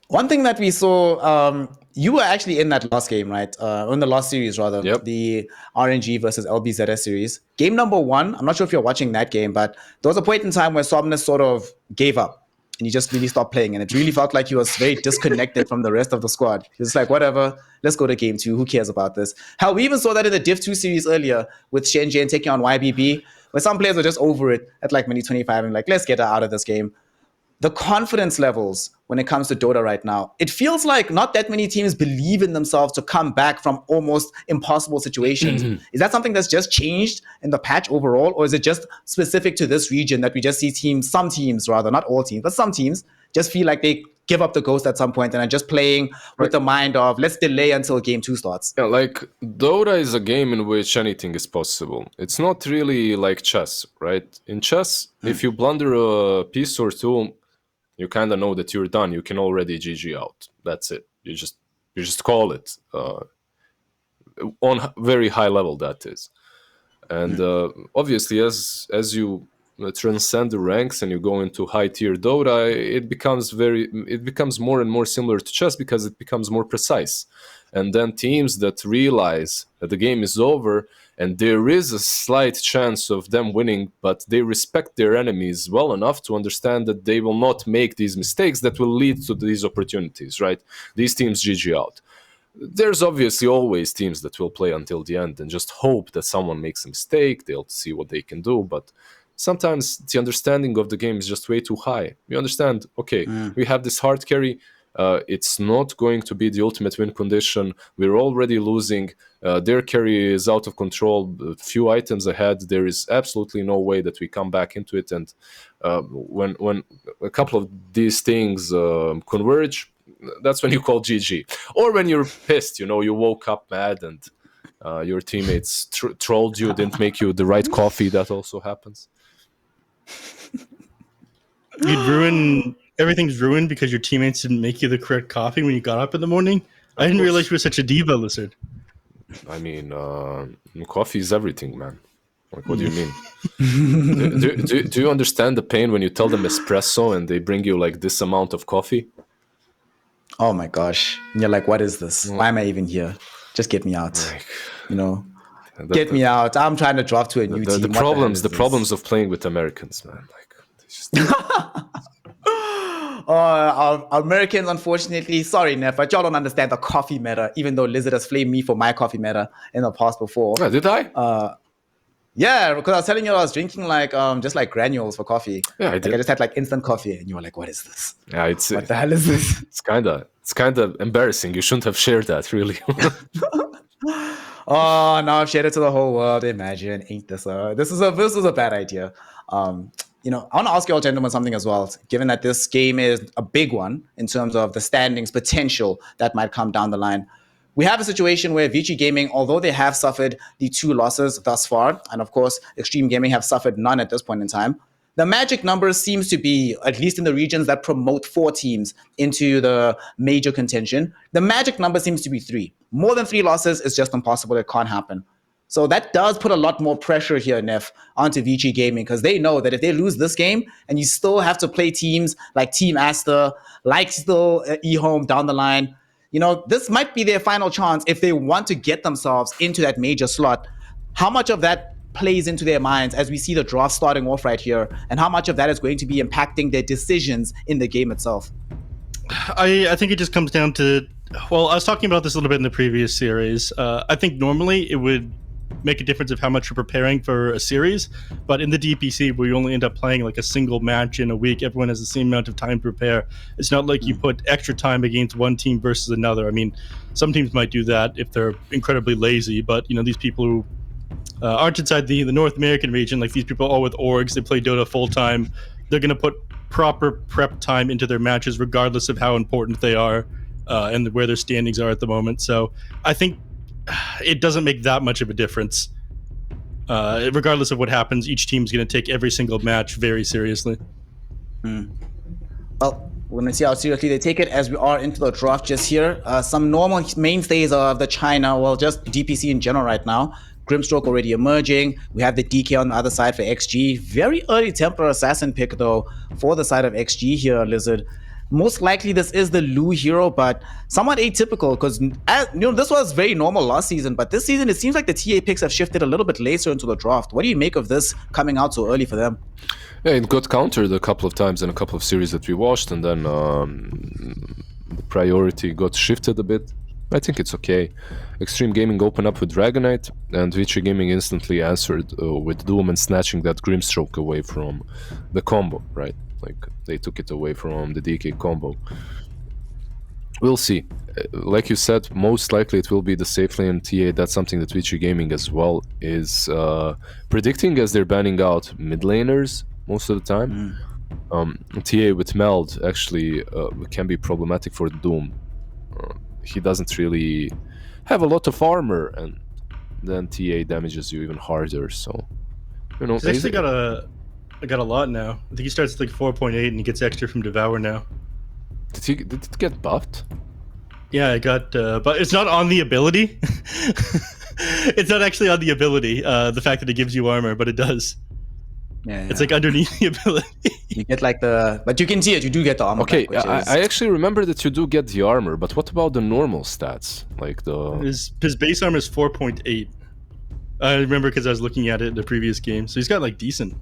One thing that we saw, you were actually in that last game, right? In the last series, rather. Yep. The RNG versus LBZS series. Game number 1, I'm not sure if you're watching that game, but there was a point in time where Somnus sort of gave up. And he just really stopped playing. And it really felt like he was very disconnected from the rest of the squad. He was like, whatever, let's go to game 2. Who cares about this? Hell, we even saw that in the Div 2 series earlier with Shenzhen taking on YBB, where some players were just over it at like minute 25 and like, let's get her out of this game. The confidence levels when it comes to Dota right now, it feels like not that many teams believe in themselves to come back from almost impossible situations. Is that something that's just changed in the patch overall, or is it just specific to this region that we just see some teams rather, not all teams, but some teams just feel like they give up the ghost at some point and are just playing with the mind of let's delay until game 2 starts? Yeah, like Dota is a game in which anything is possible. It's not really like chess, right? In chess, if you blunder a piece or two, you kind of know that you're done. You can already GG out. That's it. You just call it on very high level. That is, and obviously, as you transcend the ranks and you go into high tier Dota, it becomes more and more similar to chess because it becomes more precise. And then teams that realize that the game is over and there is a slight chance of them winning, but they respect their enemies well enough to understand that they will not make these mistakes that will lead to these opportunities, right? These teams GG out. There's obviously always teams that will play until the end and just hope that someone makes a mistake, they'll see what they can do, but sometimes the understanding of the game is just way too high. You understand, okay, we have this hard carry, it's not going to be the ultimate win condition. We're already losing. Their carry is out of control. A few items ahead. There is absolutely no way that we come back into it. And when a couple of these things converge, that's when you call GG. Or when you're pissed, you woke up mad and your teammates trolled you, didn't make you the right coffee. That also happens. Everything's ruined because your teammates didn't make you the correct coffee when you got up in the morning. I didn't realize you were such a diva, Lizard. I mean, coffee is everything, man. Like, what do you mean? do you understand the pain when you tell them espresso and they bring you like this amount of coffee? Oh my gosh. And you're like, what is this? Why am I even here? Just get me out. Get me out. I'm trying to drop to a new team. The problems of playing with Americans, man. Like, Our Americans, unfortunately, sorry, Neff, but y'all don't understand the coffee meta, even though Lizard has flamed me for my coffee meta in the past before. Yeah, did I? Yeah, because I was telling you I was drinking like just like granules for coffee. Yeah, I like did. I just had like instant coffee, and you were like, "What is this? Yeah, What the hell is this?" It's kind of embarrassing. You shouldn't have shared that, really. Oh, now I've shared it to the whole world. Imagine, ain't this this is a bad idea. I want to ask you all gentlemen something as well. Given that this game is a big one in terms of the standings potential that might come down the line, we have a situation where Vici Gaming, although they have suffered the 2 losses thus far, and of course Extreme Gaming have suffered none at this point in time, the magic number seems to be, at least in the regions that promote 4 teams into the major contention, the magic number seems to be 3. More than 3 losses is just impossible. It can't happen. So that does put a lot more pressure here, Neff, onto Vici Gaming, because they know that if they lose this game and you still have to play teams like Team Aster, like still eHome down the line, this might be their final chance if they want to get themselves into that major slot. How much of that plays into their minds as we see the draft starting off right here, and how much of that is going to be impacting their decisions in the game itself? I think it just comes down to, well, I was talking about this a little bit in the previous series. I think normally it would make a difference of how much you're preparing for a series, but in the DPC, where you only end up playing like a single match in a week, everyone has the same amount of time to prepare. It's not like you put extra time against one team versus another. I mean, some teams might do that if they're incredibly lazy, but these people who aren't inside the North American region, like these people all with orgs, they play Dota full time, they're going to put proper prep time into their matches regardless of how important they are and where their standings are at the moment. So I think it doesn't make that much of a difference. Regardless of what happens, each team's going to take every single match very seriously. Well, we're going to see how seriously they take it as we are into the draft just here. Some normal mainstays of the China, well, just DPC in general right now. Grimstroke already emerging. We have the DK on the other side for XG. Very early Templar Assassin pick, though, for the side of XG here, Lizard. Most likely this is the Lu hero, but somewhat atypical because this was very normal last season, but this season it seems like the TA picks have shifted a little bit later into the draft. What do you make of this coming out so early for them? Yeah, it got countered a couple of times in a couple of series that we watched, and then the priority got shifted a bit. I think it's okay. Extreme Gaming opened up with Dragonite, and Vici Gaming instantly answered with Doom and snatching that Grimstroke away from the combo, right? Like, they took it away from the DK combo. We'll see. Like you said, most likely it will be the safe lane TA. That's something that Vici Gaming as well is predicting, as they're banning out mid laners most of the time. TA with Meld actually can be problematic for Doom. He doesn't really have a lot of armor, and then TA damages you even harder. So, he's actually got a lot now. I think he starts at like 4.8 and he gets extra from Devour now. Did it get buffed? Yeah, it got, but it's not on the ability. It's not actually on the ability, the fact that it gives you armor, but it does. Yeah. It's like underneath the ability. You get like but you can see it, you do get the armor. Okay, back, I actually remember that you do get the armor, but what about the normal stats? Like his base armor is 4.8. I remember because I was looking at it in the previous game, so he's got like decent.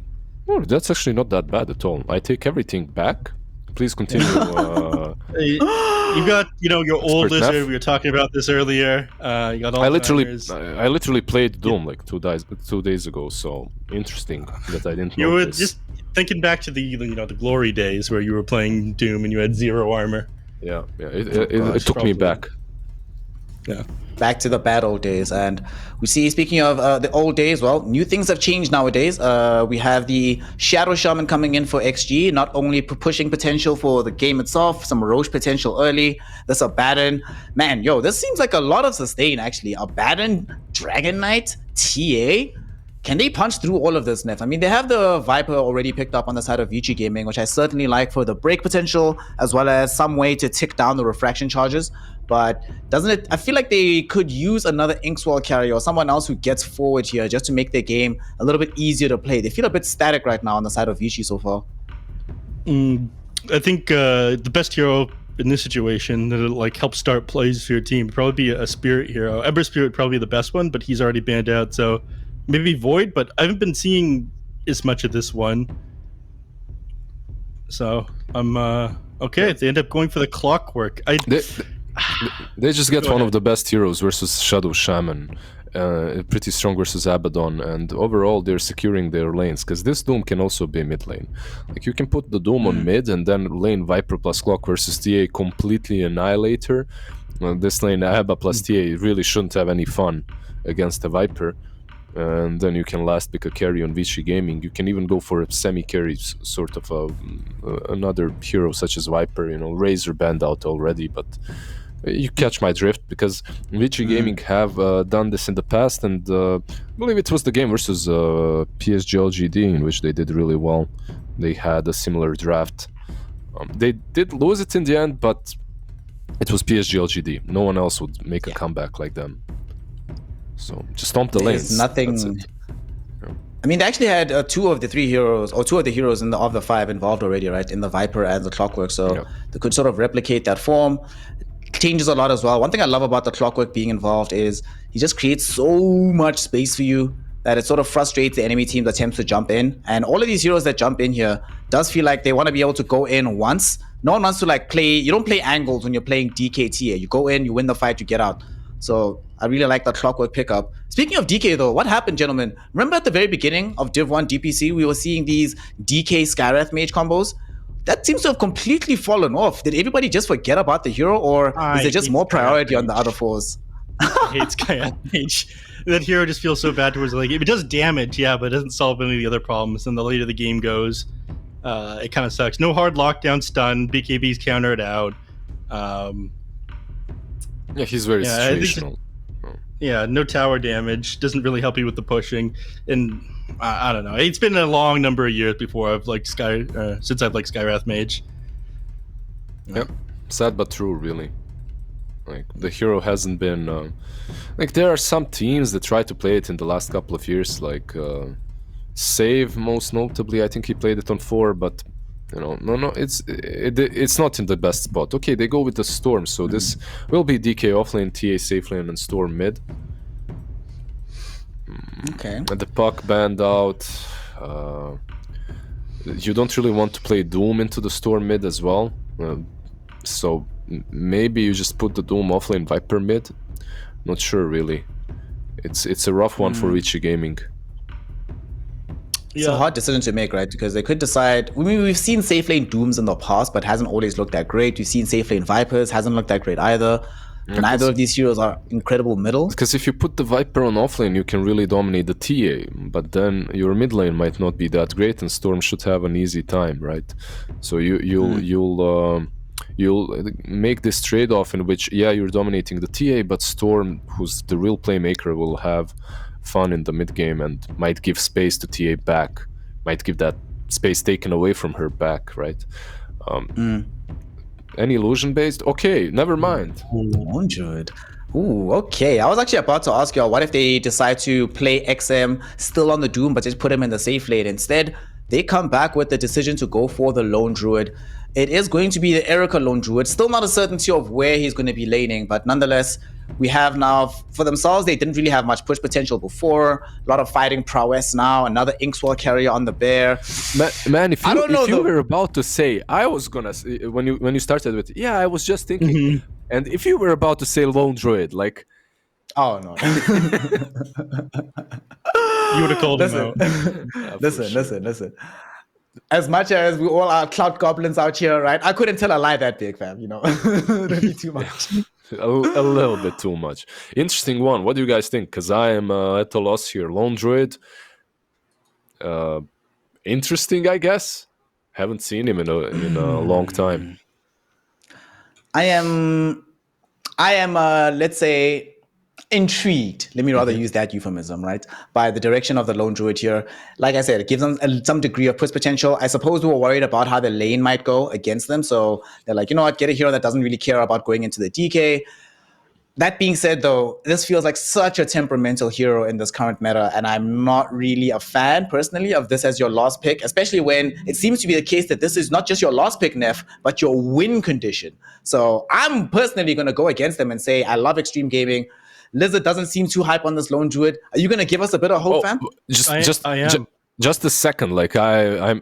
Oh, that's actually not that bad at all. I take everything back. Please continue. You got, your old Expert lizard. Neff. We were talking about this earlier. You got all. I literally played Doom like 2 days ago. So interesting that I didn't know. You were this. just thinking back to the the glory days where you were playing Doom and you had 0 armor. Yeah. It took me back. Yeah. Back to the bad old days. And we see, speaking of the old days, well, new things have changed nowadays. We have the Shadow Shaman coming in for XG, not only pushing potential for the game itself, some Roche potential early. This Abaddon. Man, this seems like a lot of sustain, actually. Abaddon, Dragon Knight, TA. Can they punch through all of this, Neff? I mean, they have the Viper already picked up on the side of Vici Gaming, which I certainly like for the break potential, as well as some way to tick down the refraction charges. But doesn't it? I feel like they could use another Inkswell carrier or someone else who gets forward here just to make their game a little bit easier to play. They feel a bit static right now on the side of Vici so far. I think the best hero in this situation that'll like help start plays for your team would probably be a Spirit hero. Ember Spirit would probably be the best one, but he's already banned out. So maybe Void, but I haven't been seeing as much of this one. So I'm okay. They end up going for the clockwork. They just get Go one ahead. of the best heroes versus Shadow Shaman. Pretty strong versus Abaddon, and overall they're securing their lanes because this Doom can also be mid lane. Like you can put the Doom on mid and then lane Viper plus Clock versus TA completely annihilate her. This lane Abba plus TA really shouldn't have any fun against the Viper. And then you can last pick a carry on Vichy Gaming. You can even go for a semi-carry sort of another hero such as Viper. Razor banned out already, but you catch my drift because Vichy Gaming have done this in the past, and I believe it was the game versus PSG LGD in which they did really well. They had a similar draft. They did lose it in the end, but it was PSG LGD. No one else would make a comeback like them. So just stomp the There's lanes. nothing. That's it. I mean, they actually had two of the heroes of the five involved already, right? In the Viper and the Clockwork, so they could sort of replicate that form. Changes a lot as well. One thing I love about the Clockwork being involved is he just creates so much space for you that it sort of frustrates the enemy team's attempts to jump in. And all of these heroes that jump in here does feel like they want to be able to go in once. No one wants to play. You don't play angles when you're playing DKTA. You go in, you win the fight, you get out. So I really like that Clockwork pickup. Speaking of DK though, what happened, gentlemen? Remember at the very beginning of Div 1 DPC, we were seeing these DK Skywrath Mage combos? That seems to have completely fallen off. Did everybody just forget about the hero, or is there just more priority on the other fours? I hate Skywrath Mage. That hero just feels so bad towards it does damage, yeah, but it doesn't solve any of the other problems. And the later the game goes, it kind of sucks. No hard lockdown stun. BKB's countered out. Yeah, he's very situational. Yeah, no tower damage. Doesn't really help you with the pushing. And I don't know. It's been a long number of years before I've liked since I've liked Skywrath Mage. Yep. Sad but true, really. Like the hero hasn't been there are some teams that try to play it in the last couple of years, like Save most notably. I think he played it on 4, but it's not in the best spot. Okay, they go with the Storm, so this will be DK offlane, TA safe lane, and Storm mid. Okay. And the puck banned out. You don't really want to play Doom into the Storm mid as well, so maybe you just put the Doom offlane Viper mid. Not sure really. It's a rough one for Richie Gaming. It's a hard decision to make, right? Because they could decide. I mean, we've seen safe lane Dooms in the past, but hasn't always looked that great. We've seen safe lane Vipers, hasn't looked that great either. Neither of these heroes are incredible middle. Because if you put the Viper on offlane, you can really dominate the TA, but then your mid lane might not be that great, and Storm should have an easy time, right? So you'll make this trade-off in which, you're dominating the TA, but Storm, who's the real playmaker, will have fun in the mid game and might give space to TA back, might give that space taken away from her back, right? Any illusion based? Okay, never mind. 100. Ooh, okay. I was actually about to ask y'all, what if they decide to play XM still on the Doom, but just put him in the safe lane? Instead, they come back with the decision to go for the Lone Druid. It is going to be the Erica Lone Druid. Still not a certainty of where he's going to be laning, but nonetheless, we have now, for themselves, they didn't really have much push potential before. A lot of fighting prowess now. Another Inkswell carrier on the bear. Man, if you were about to say, I was gonna say, when you started with, I was just thinking, and if you were about to say Lone Druid, like, oh no, you would have called him out. Listen. As much as we all are cloud goblins out here, right? I couldn't tell a lie that big, fam. That'd be too much. a little bit too much. Interesting one. What do you guys think? Because I am at a loss here. Lone Druid. Interesting, I guess. Haven't seen him in a long time. I am. Let's say, intrigued. Let me rather use that euphemism, right? By the direction of the Lone Druid here. Like I said, it gives them some degree of push potential. I suppose we were worried about how the lane might go against them. So they're like, you know what, get a hero that doesn't really care about going into the DK. That being said, though, this feels like such a temperamental hero in this current meta, and I'm not really a fan, personally, of this as your last pick, especially when it seems to be the case that this is not just your last pick, Neff, but your win condition. So I'm personally going to go against them and say, I love Extreme Gaming. Lizard doesn't seem too hype on this Lone Druid. Are you going to give us a bit of hope, fam? I am. Just a second, like I'm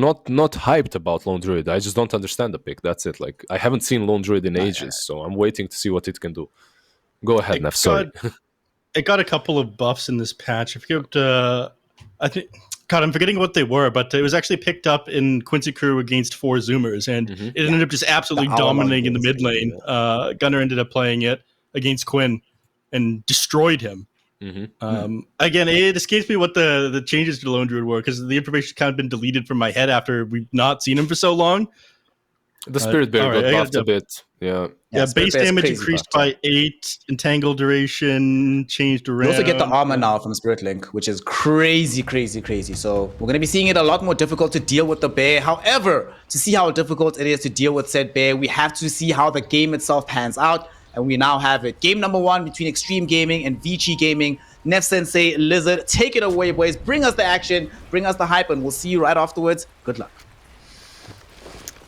not hyped about Lone Druid. I just don't understand the pick. That's it. Like I haven't seen Lone Druid in ages, so I'm waiting to see what it can do. Go ahead, Neff. Sorry. It got a couple of buffs in this patch. I forget. I think. God, I'm forgetting what they were, but it was actually picked up in Quincy Crew against 4 Zoomers, and it ended up just absolutely dominating in the mid lane. Gunnar ended up playing it against Quinn and destroyed him. Again, it escapes me what the changes to Lone Druid were, because the information's kind of been deleted from my head after we've not seen him for so long. The Spirit Bear got buffed a bit. Yeah, base damage increased by 8, entangle duration changed around. You also get the armor now from Spirit Link, which is crazy. So we're going to be seeing it a lot more difficult to deal with the bear. However, to see how difficult it is to deal with said bear, we have to see how the game itself pans out. And we now have it. Game number 1 between Extreme Gaming and Vici Gaming. Neff Sensei, Lizard, take it away, boys. Bring us the action, bring us the hype, and we'll see you right afterwards. Good luck.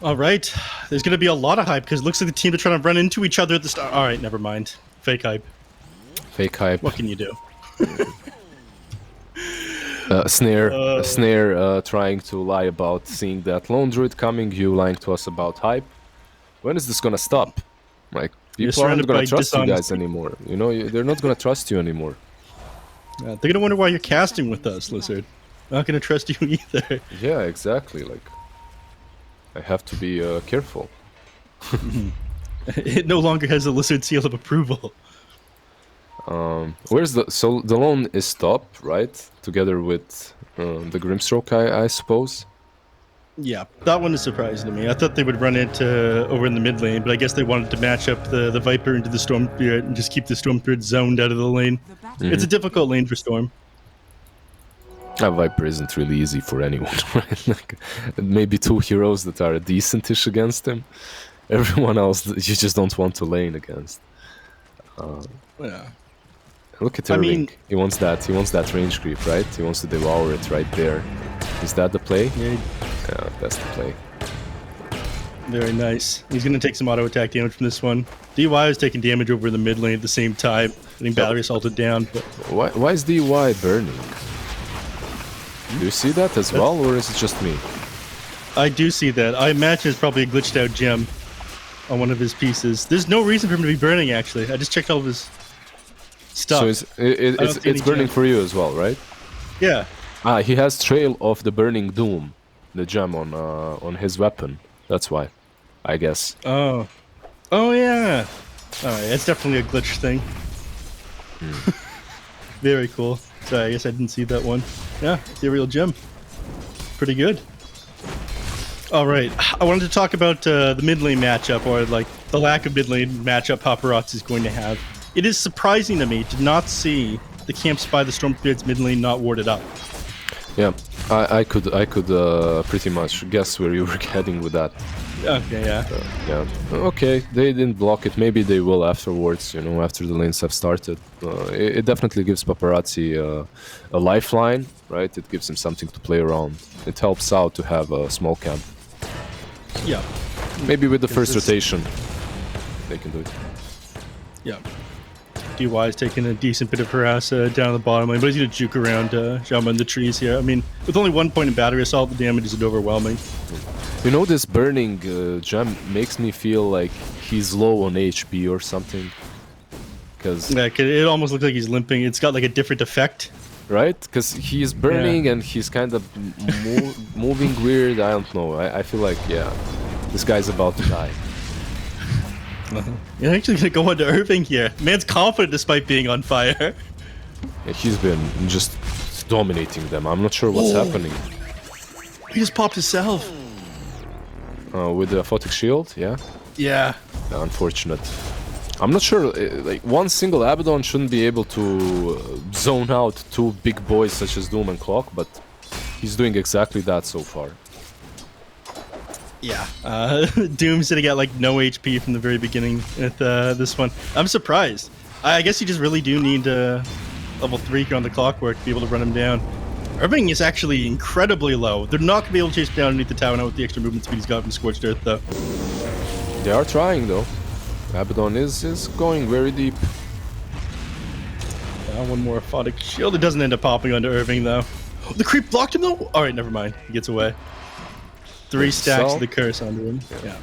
All right. There's going to be a lot of hype because it looks like the team are trying to run into each other at the start. All right, never mind. Fake hype. Fake hype. What can you do? Snare trying to lie about seeing that Lone Druid coming, you lying to us about hype. When is this going to stop? Like, people aren't going to trust you guys anymore. You know, they're not going to trust you anymore. They're going to wonder why you're casting with us, Lizard. Not going to trust you either. Yeah, exactly. Like, I have to be careful. It no longer has a Lizard seal of approval. Where's so the Lone is top, right? Together with the Grimstroke, I suppose. Yeah, that one is surprising to me. I thought they would run it over in the mid lane, but I guess they wanted to match up the Viper into the Storm Spirit and just keep the Storm Spirit zoned out of the lane. It's a difficult lane for Storm. Viper isn't really easy for anyone, right? Like, maybe 2 heroes that are decentish against him. Everyone else, you just don't want to lane against. Yeah. Look at Irving. He wants that range creep, right? He wants to devour it right there. Is that the play? Yeah, that's the play. Very nice. He's going to take some auto attack damage from this one. DY is taking damage over in the mid lane at the same time, getting battery assaulted down. But why is DY burning? Do you see that as well, or is it just me? I do see that. I imagine it's probably a glitched out gem on one of his pieces. There's no reason for him to be burning, actually. I just checked all of his stuff. So it's burning for you as well, right? Yeah. He has Trail of the Burning Doom, the gem on his weapon. That's why, I guess. Oh yeah. All right, that's definitely a glitch thing. Very cool. Sorry, I guess I didn't see that one. Yeah, Ethereal Gem. Pretty good. All right, I wanted to talk about the mid lane matchup, or like the lack of mid lane matchup Paparazzi is going to have. It is surprising to me to not see the camps by the Storm Spirits mid lane not warded up. Yeah, I could pretty much guess where you were heading with that. Okay, yeah. Yeah. Okay, they didn't block it. Maybe they will afterwards, you know, after the lanes have started. It definitely gives Paparazzi a lifeline, right? It gives him something to play around. It helps out to have a small camp. Yeah. Maybe with the first rotation, they can do it. Yeah. DY is taking a decent bit of harass down the bottom lane, but he's going to juke around Jama in the trees here. I mean, with only 1 point in battery assault, the damage isn't overwhelming. You know, this burning gem makes me feel like he's low on HP or something. Yeah, it almost looks like he's limping. It's got like a different effect. Right? Because he's burning and he's kind of moving weird. I don't know. I feel like, yeah, this guy's about to die. You're actually going to go into Irving here. Man's confident despite being on fire. Yeah, he's been just dominating them. I'm not sure what's happening. He just popped himself. With the Photic Shield, yeah? Yeah. Unfortunate. I'm not sure, like, one single Abaddon shouldn't be able to zone out 2 big boys such as Doom and Clock, but he's doing exactly that so far. Yeah. Doom's gonna get like no HP from the very beginning at this one. I'm surprised. I guess you just really do need level 3 here on the Clockwork to be able to run him down. Irving is actually incredibly low. They're not gonna be able to chase him down underneath the tower now with the extra movement speed he's got from Scorched Earth, though. They are trying, though. Abaddon is going very deep. One more Photic Shield. It doesn't end up popping onto Irving, though. The creep blocked him though? Alright, never mind. He gets away. 3 stacks So- of the curse onto him. Yeah.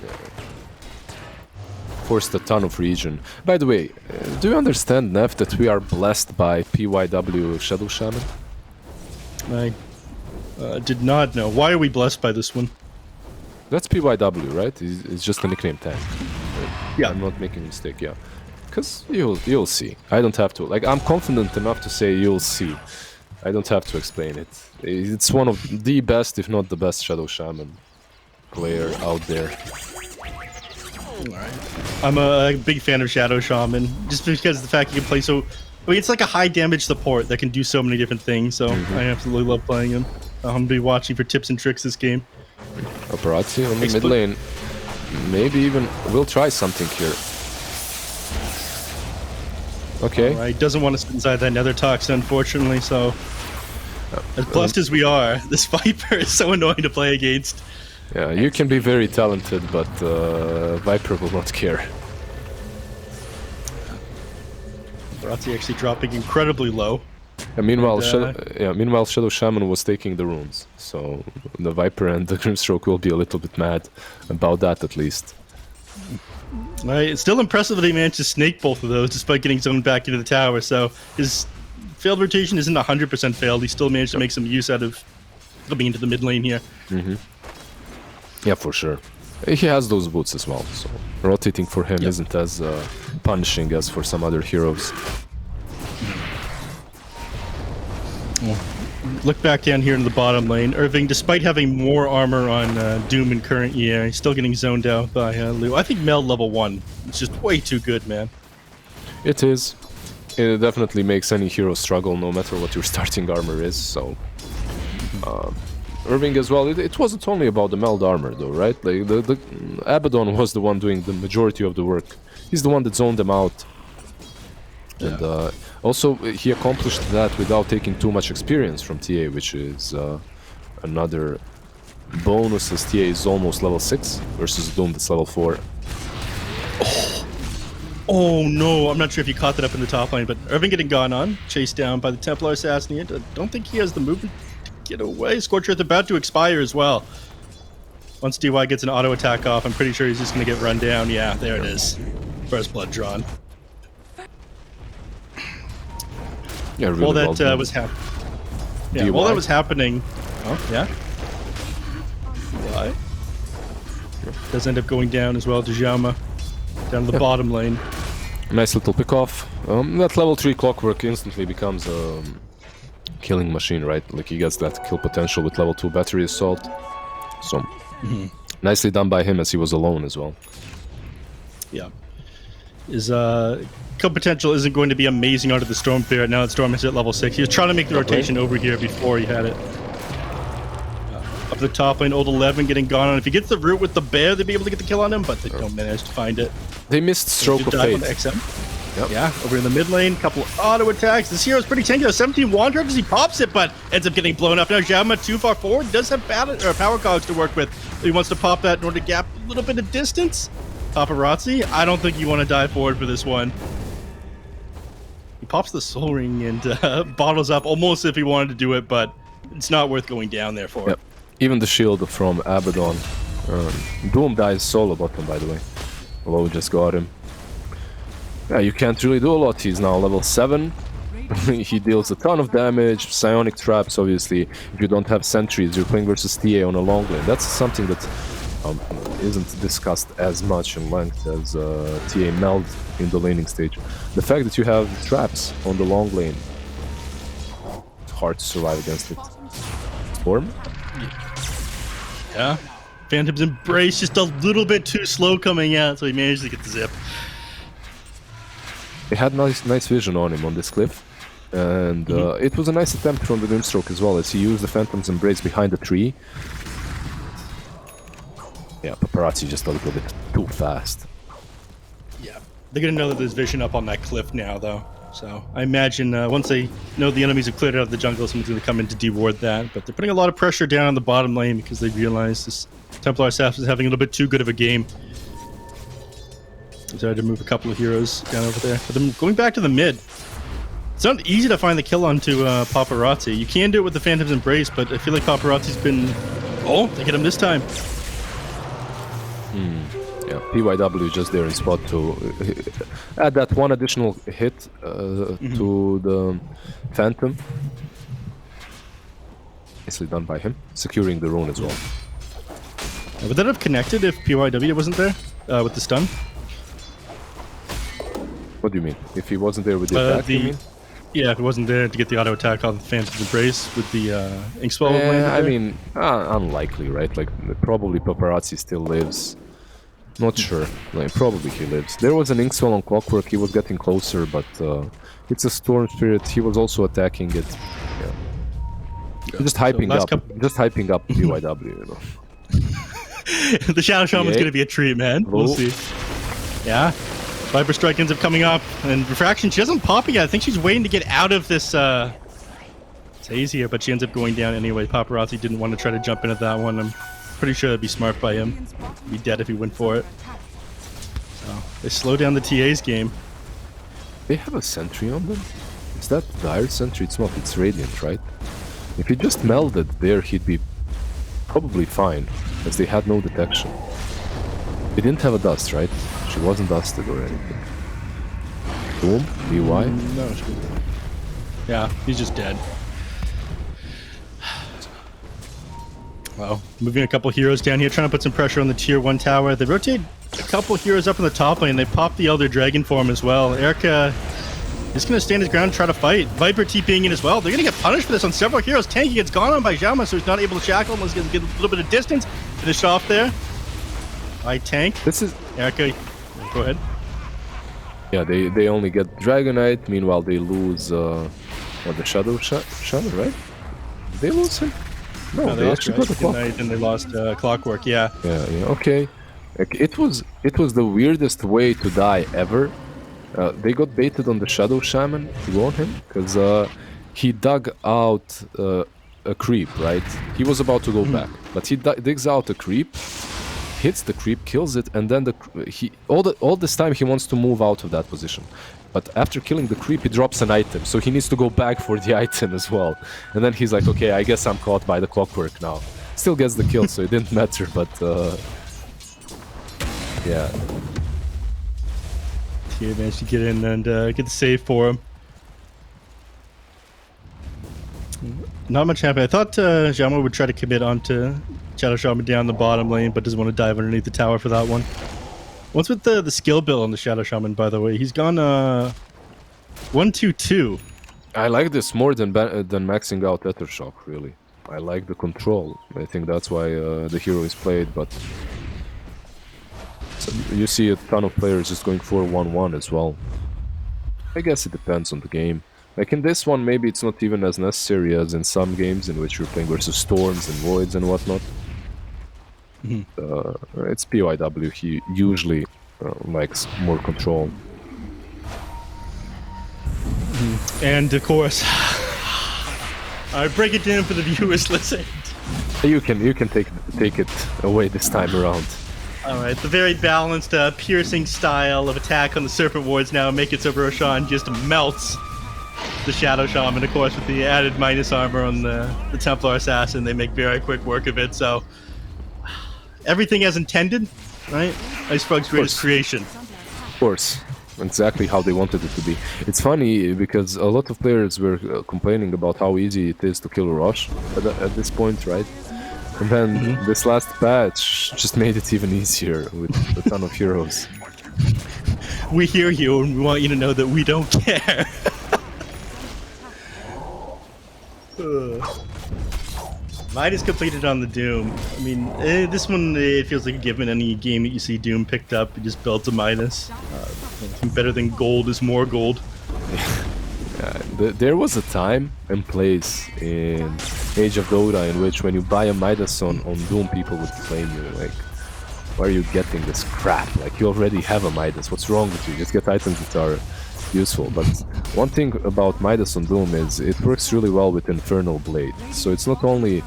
Forced a ton of regen. By the way, do you understand, Nev, that we are blessed by PYW Shadow Shaman? I did not know. Why are we blessed by this one? That's PYW, right? It's just a nickname tag. Yeah. I'm not making a mistake, yeah. Because you'll see. I don't have to. Like, I'm confident enough to say you'll see. I don't have to explain it. It's one of the best, if not the best, Shadow Shaman player out there. I'm a big fan of Shadow Shaman, just because of the fact you can play so... I mean, it's like a high damage support that can do so many different things, so I absolutely love playing him. I'm going to be watching for tips and tricks this game. Paparazzi on the mid lane. Maybe even we'll try something here. Okay. Alright, doesn't want to sit inside that nether toxin, unfortunately, so... As blessed as we are, this Viper is so annoying to play against. Yeah, you can be very talented, but Viper will not care. Paparazzi actually dropping incredibly low. And meanwhile, And, meanwhile, Shadow Shaman was taking the runes, so the Viper and the Grimstroke will be a little bit mad about that, at least. Right, it's still impressive that he managed to snake both of those despite getting zoned back into the tower, so his failed rotation isn't 100% failed. He still managed to make some use out of coming into the mid lane here. Yeah, for sure. He has those boots as well, so rotating for him isn't as punishing as for some other heroes. Look back down here in the bottom lane. Irving, despite having more armor on Doom in current year, he's still getting zoned out by Lou. I think Meld level 1 is just way too good, man. It is. It definitely makes any hero struggle, no matter what your starting armor is, so... Irving as well, it wasn't only about the Meld armor though, right? Like the Abaddon was the one doing the majority of the work. He's the one that zoned them out. And also, he accomplished that without taking too much experience from TA, which is another bonus, as TA is almost level 6 versus Doom that's level 4. Oh no, I'm not sure if you caught that up in the top lane, but Irving getting gone on, chased down by the Templar assassin. I don't think he has the movement to get away. Scorch Earth about to expire as well. Once DY gets an auto attack off, I'm pretty sure he's just going to get run down. Yeah, there it is. First blood drawn. Yeah, really while well that was happening. Yeah, while that was happening. Oh, yeah. Why? Does end up going down as well. Dejama down to the bottom lane. Nice little pick off. That level 3 clockwork instantly becomes a killing machine, right? Like he gets that kill potential with level 2 battery assault. So nicely done by him as he was alone as well. Yeah. His kill potential isn't going to be amazing out of the Storm Spirit now that Storm is at level 6. He was trying to make the rotation over here before he had it. Up the top lane, old 11 getting gone on. If he gets the root with the bear, they'd be able to get the kill on him, but they don't manage to find it. They missed Stroke of Fate. Yep. Yeah, over in the mid lane, couple of auto attacks. This hero's pretty tanky though. 17 wand charges, he pops it, but ends up getting blown up. Now Jama too far forward. He does have power cogs to work with. He wants to pop that in order to gap a little bit of distance. Paparazzi, I don't think you want to dive forward for this one. He pops the soul ring and bottles up almost if he wanted to do it, but it's not worth going down there for. Yep. Even the shield from Abaddon. Doom dies solo bottom, by the way. Low just got him. Yeah, you can't really do a lot. He's now level 7. He deals a ton of damage. Psionic traps, obviously. If you don't have sentries, you're playing versus TA on a long lane. That's something that isn't discussed as much in length as TA Meld in the laning stage. The fact that you have traps on the long lane, it's hard to survive against it. Storm? Yeah. Phantom's Embrace just a little bit too slow coming out, so he managed to get the zip. He had nice vision on him on this cliff, and it was a nice attempt from the Grimstroke as well, as he used the Phantom's Embrace behind the tree. Yeah, Paparazzi just a little bit too fast. Yeah, they're gonna know that there's vision up on that cliff now, though. So I imagine once they know the enemies have cleared out of the jungle, someone's gonna come in to deward that. But they're putting a lot of pressure down on the bottom lane because they realize this Templar assassin is having a little bit too good of a game. Decided to move a couple of heroes down over there. But then going back to the mid. It's not easy to find the kill onto Paparazzi. You can do it with the Phantom's Embrace, but I feel like Paparazzi's been... Oh, they get him this time. Yeah, PYW just there in spot to add that one additional hit to the Phantom. Nicely done by him, securing the rune as well. Would that have connected if PYW wasn't there with the stun? What do you mean? If he wasn't there with the attack, you mean? Yeah, if he wasn't there to get the auto attack on the Phantom's Embrace with the Inkswell. Yeah, I mean, unlikely, right? Like, probably Paparazzi still lives. Not sure. Like, probably he lives. There was an Inkswell on Clockwork, he was getting closer, but it's a Storm Spirit, he was also attacking it. Yeah. Just hyping up. Just hyping up PYW, you know. The Shadow Shaman's gonna be a treat, man. We'll see. Yeah. Viper Strike ends up coming up, and Refraction, she doesn't pop it yet. I think she's waiting to get out of this haze here, but she ends up going down anyway. Paparazzi didn't want to try to jump in at that one. I'm pretty sure it'd be smart by him. He'd be dead if he went for it. So they slow down the TA's game. They have a sentry on them? Is that Dire Sentry? It's not, it's Radiant, right? If he just melded there, he'd be probably fine, as they had no detection. They didn't have a dust, right? She wasn't dusted or anything. Boom, BY? No, yeah, he's just dead. Well, moving a couple heroes down here, trying to put some pressure on the tier 1 tower. They rotate a couple heroes up in the top lane. They pop the Elder Dragon for him as well. Erica is going to stand his ground and try to fight. Viper TPing in as well. They're going to get punished for this on several heroes. Tanky gets gone on by Jama, so he's not able to shackle him. He's going to get a little bit of distance. Finish off there. By Tank. This is... Erica, go ahead. Yeah, they only get Dragonite. Meanwhile, they lose the Shadow, right? Did they lose him? No, they actually got the Dragonite and they lost Clockwork. Yeah. Yeah. Okay. Like, it was the weirdest way to die ever. They got baited on the Shadow Shaman to go on him because he dug out a creep. Right? He was about to go back, but he digs out a creep, hits the creep, kills it, and then all this time he wants to move out of that position. But after killing the creep, he drops an item, so he needs to go back for the item as well. And then he's like, okay, I guess I'm caught by the Clockwork now. Still gets the kill, so it didn't matter, but yeah. He managed to get in and get the save for him. Not much happened. I thought Jama would try to commit onto Shadow Shaman down the bottom lane, but doesn't want to dive underneath the tower for that one. What's with the skill build on the Shadow Shaman, by the way? He's gone 1-2-2. I like this more than maxing out Ethershock, really. I like the control. I think that's why the hero is played, but so you see a ton of players just going for 1-1 as well. I guess it depends on the game. Like in this one, maybe it's not even as necessary as in some games in which you're playing versus Storms and Voids and whatnot. It's PYW, he usually likes more control. And of course, I break it down for the viewers. Listen, you can take it away this time around. All right, the very balanced, piercing style of attack on the Serpent Wards now make it so Roshan just melts the Shadow Shaman. Of course, with the added minus armor on the Templar Assassin, they make very quick work of it. So everything as intended, right? Icefrog's greatest creation. Of course. Exactly how they wanted it to be. It's funny because a lot of players were complaining about how easy it is to kill Rosh at this point, right? And then this last patch just made it even easier with a ton of heroes. We hear you and we want you to know that we don't care. Mine is completed on the Doom. I mean, this one, it feels like a given. Any game that you see Doom picked up, it just builds a minus. Better than gold is more gold. There was a time and place in Age of Dota in which when you buy a Midas on Doom, people would blame you. Like, why are you getting this crap? Like, you already have a Midas. What's wrong with you? Just get items that are useful. But one thing about Midas on Doom is it works really well with Infernal Blade. So it's not only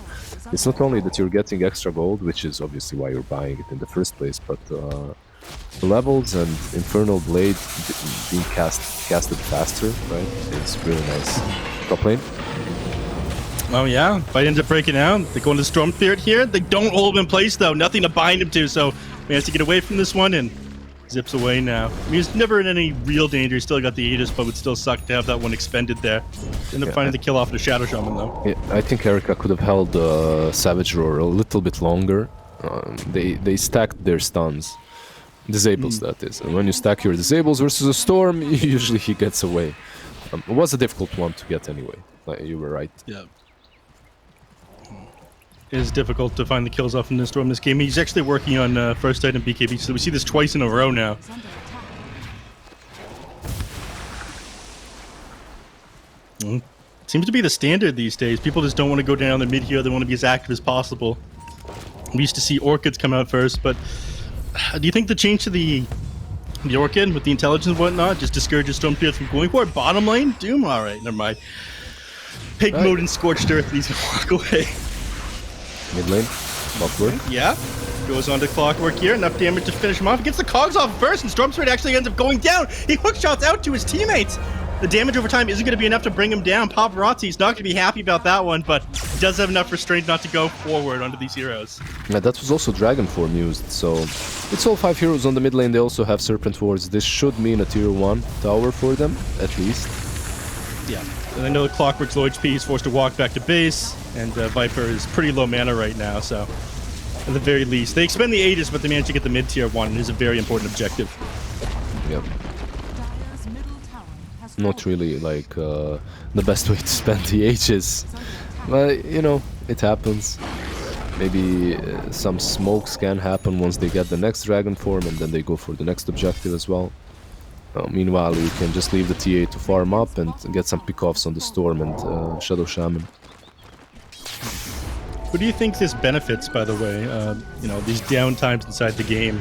that you're getting extra gold, which is obviously why you're buying it in the first place, but levels and Infernal Blade being casted faster, right? It's really nice. Top lane. Oh yeah, fight ends up breaking out. They go into Storm Spirit here. They don't hold him in place though. Nothing to bind him to, so managed to get away from this one and zips away now. I mean, he's never in any real danger. He's still got the Aegis, but would still suck to have that one expended there. End up finding the kill off the Shadow Shaman though. Yeah, I think Erica could have held Savage Roar a little bit longer. They stacked their stuns. Disables, that is. And when you stack your disables versus a Storm, usually he gets away. It was a difficult one to get anyway. You were right. Yeah. It is difficult to find the kills off in this Storm this game. He's actually working on first item BKB, so we see this twice in a row now. Seems to be the standard these days. People just don't want to go down the mid here. They want to be as active as possible. We used to see Orchids come out first, but do you think the change to the Orchid with the intelligence and whatnot just discourages Storm Spirit from going for it? Bottom lane? Doom? Alright, never mind. Pig mode and Scorched Earth, he's gonna walk away. Mid lane, Clockwork. Yeah, goes on to Clockwork here, enough damage to finish him off. He gets the cogs off first, and Storm Spirit actually ends up going down. He hookshots out to his teammates. The damage over time isn't going to be enough to bring him down. Paparazzi's not going to be happy about that one, but he does have enough restraint not to go forward onto these heroes. Yeah, that was also Dragon Form used, so it's all 5 heroes on the mid lane. They also have Serpent Wards. This should mean a tier 1 tower for them, at least. Yeah, and I know the Clockwork's low HP is forced to walk back to base, and Viper is pretty low mana right now, so at the very least. They expend the Aegis, but they manage to get the mid-tier 1, and it is a very important objective. Yep. Not really like the best way to spend the Aegis, but you know, it happens. Maybe some smokes can happen once they get the next Dragon Form, and then they go for the next objective as well. Meanwhile, you can just leave the TA to farm up and get some pickoffs on the Storm and Shadow Shaman. Who do you think this benefits, by the way? You know, these downtimes inside the game.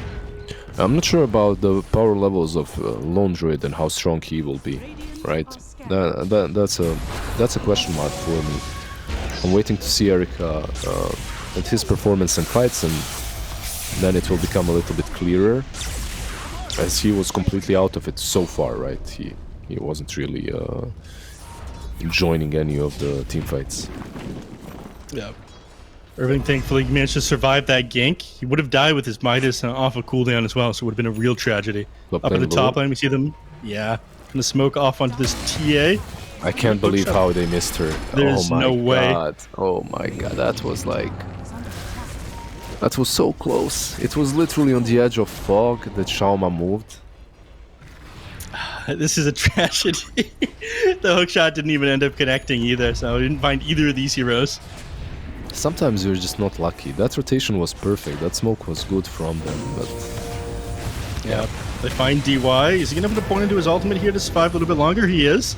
I'm not sure about the power levels of Lone Druid and how strong he will be, right? That's a question mark for me. I'm waiting to see Erica and his performance and fights, and then it will become a little bit clearer, as he was completely out of it so far, right? He wasn't really joining any of the team fights. Yeah. Irving thankfully managed to survive that gank. He would have died with his Midas off a cooldown as well, so it would have been a real tragedy. Up at the top line, we see them. Yeah. Gonna smoke off onto this TA. I can't believe how they missed her. There's no way. Oh my god, that was like... That was so close. It was literally on the edge of fog that Shauma moved. This is a tragedy. The hookshot didn't even end up connecting either, so I didn't find either of these heroes. Sometimes you're just not lucky. That rotation was perfect. That smoke was good from them, but... Yeah, they find DY. Is he going to have to point into his ultimate here to survive a little bit longer? He is.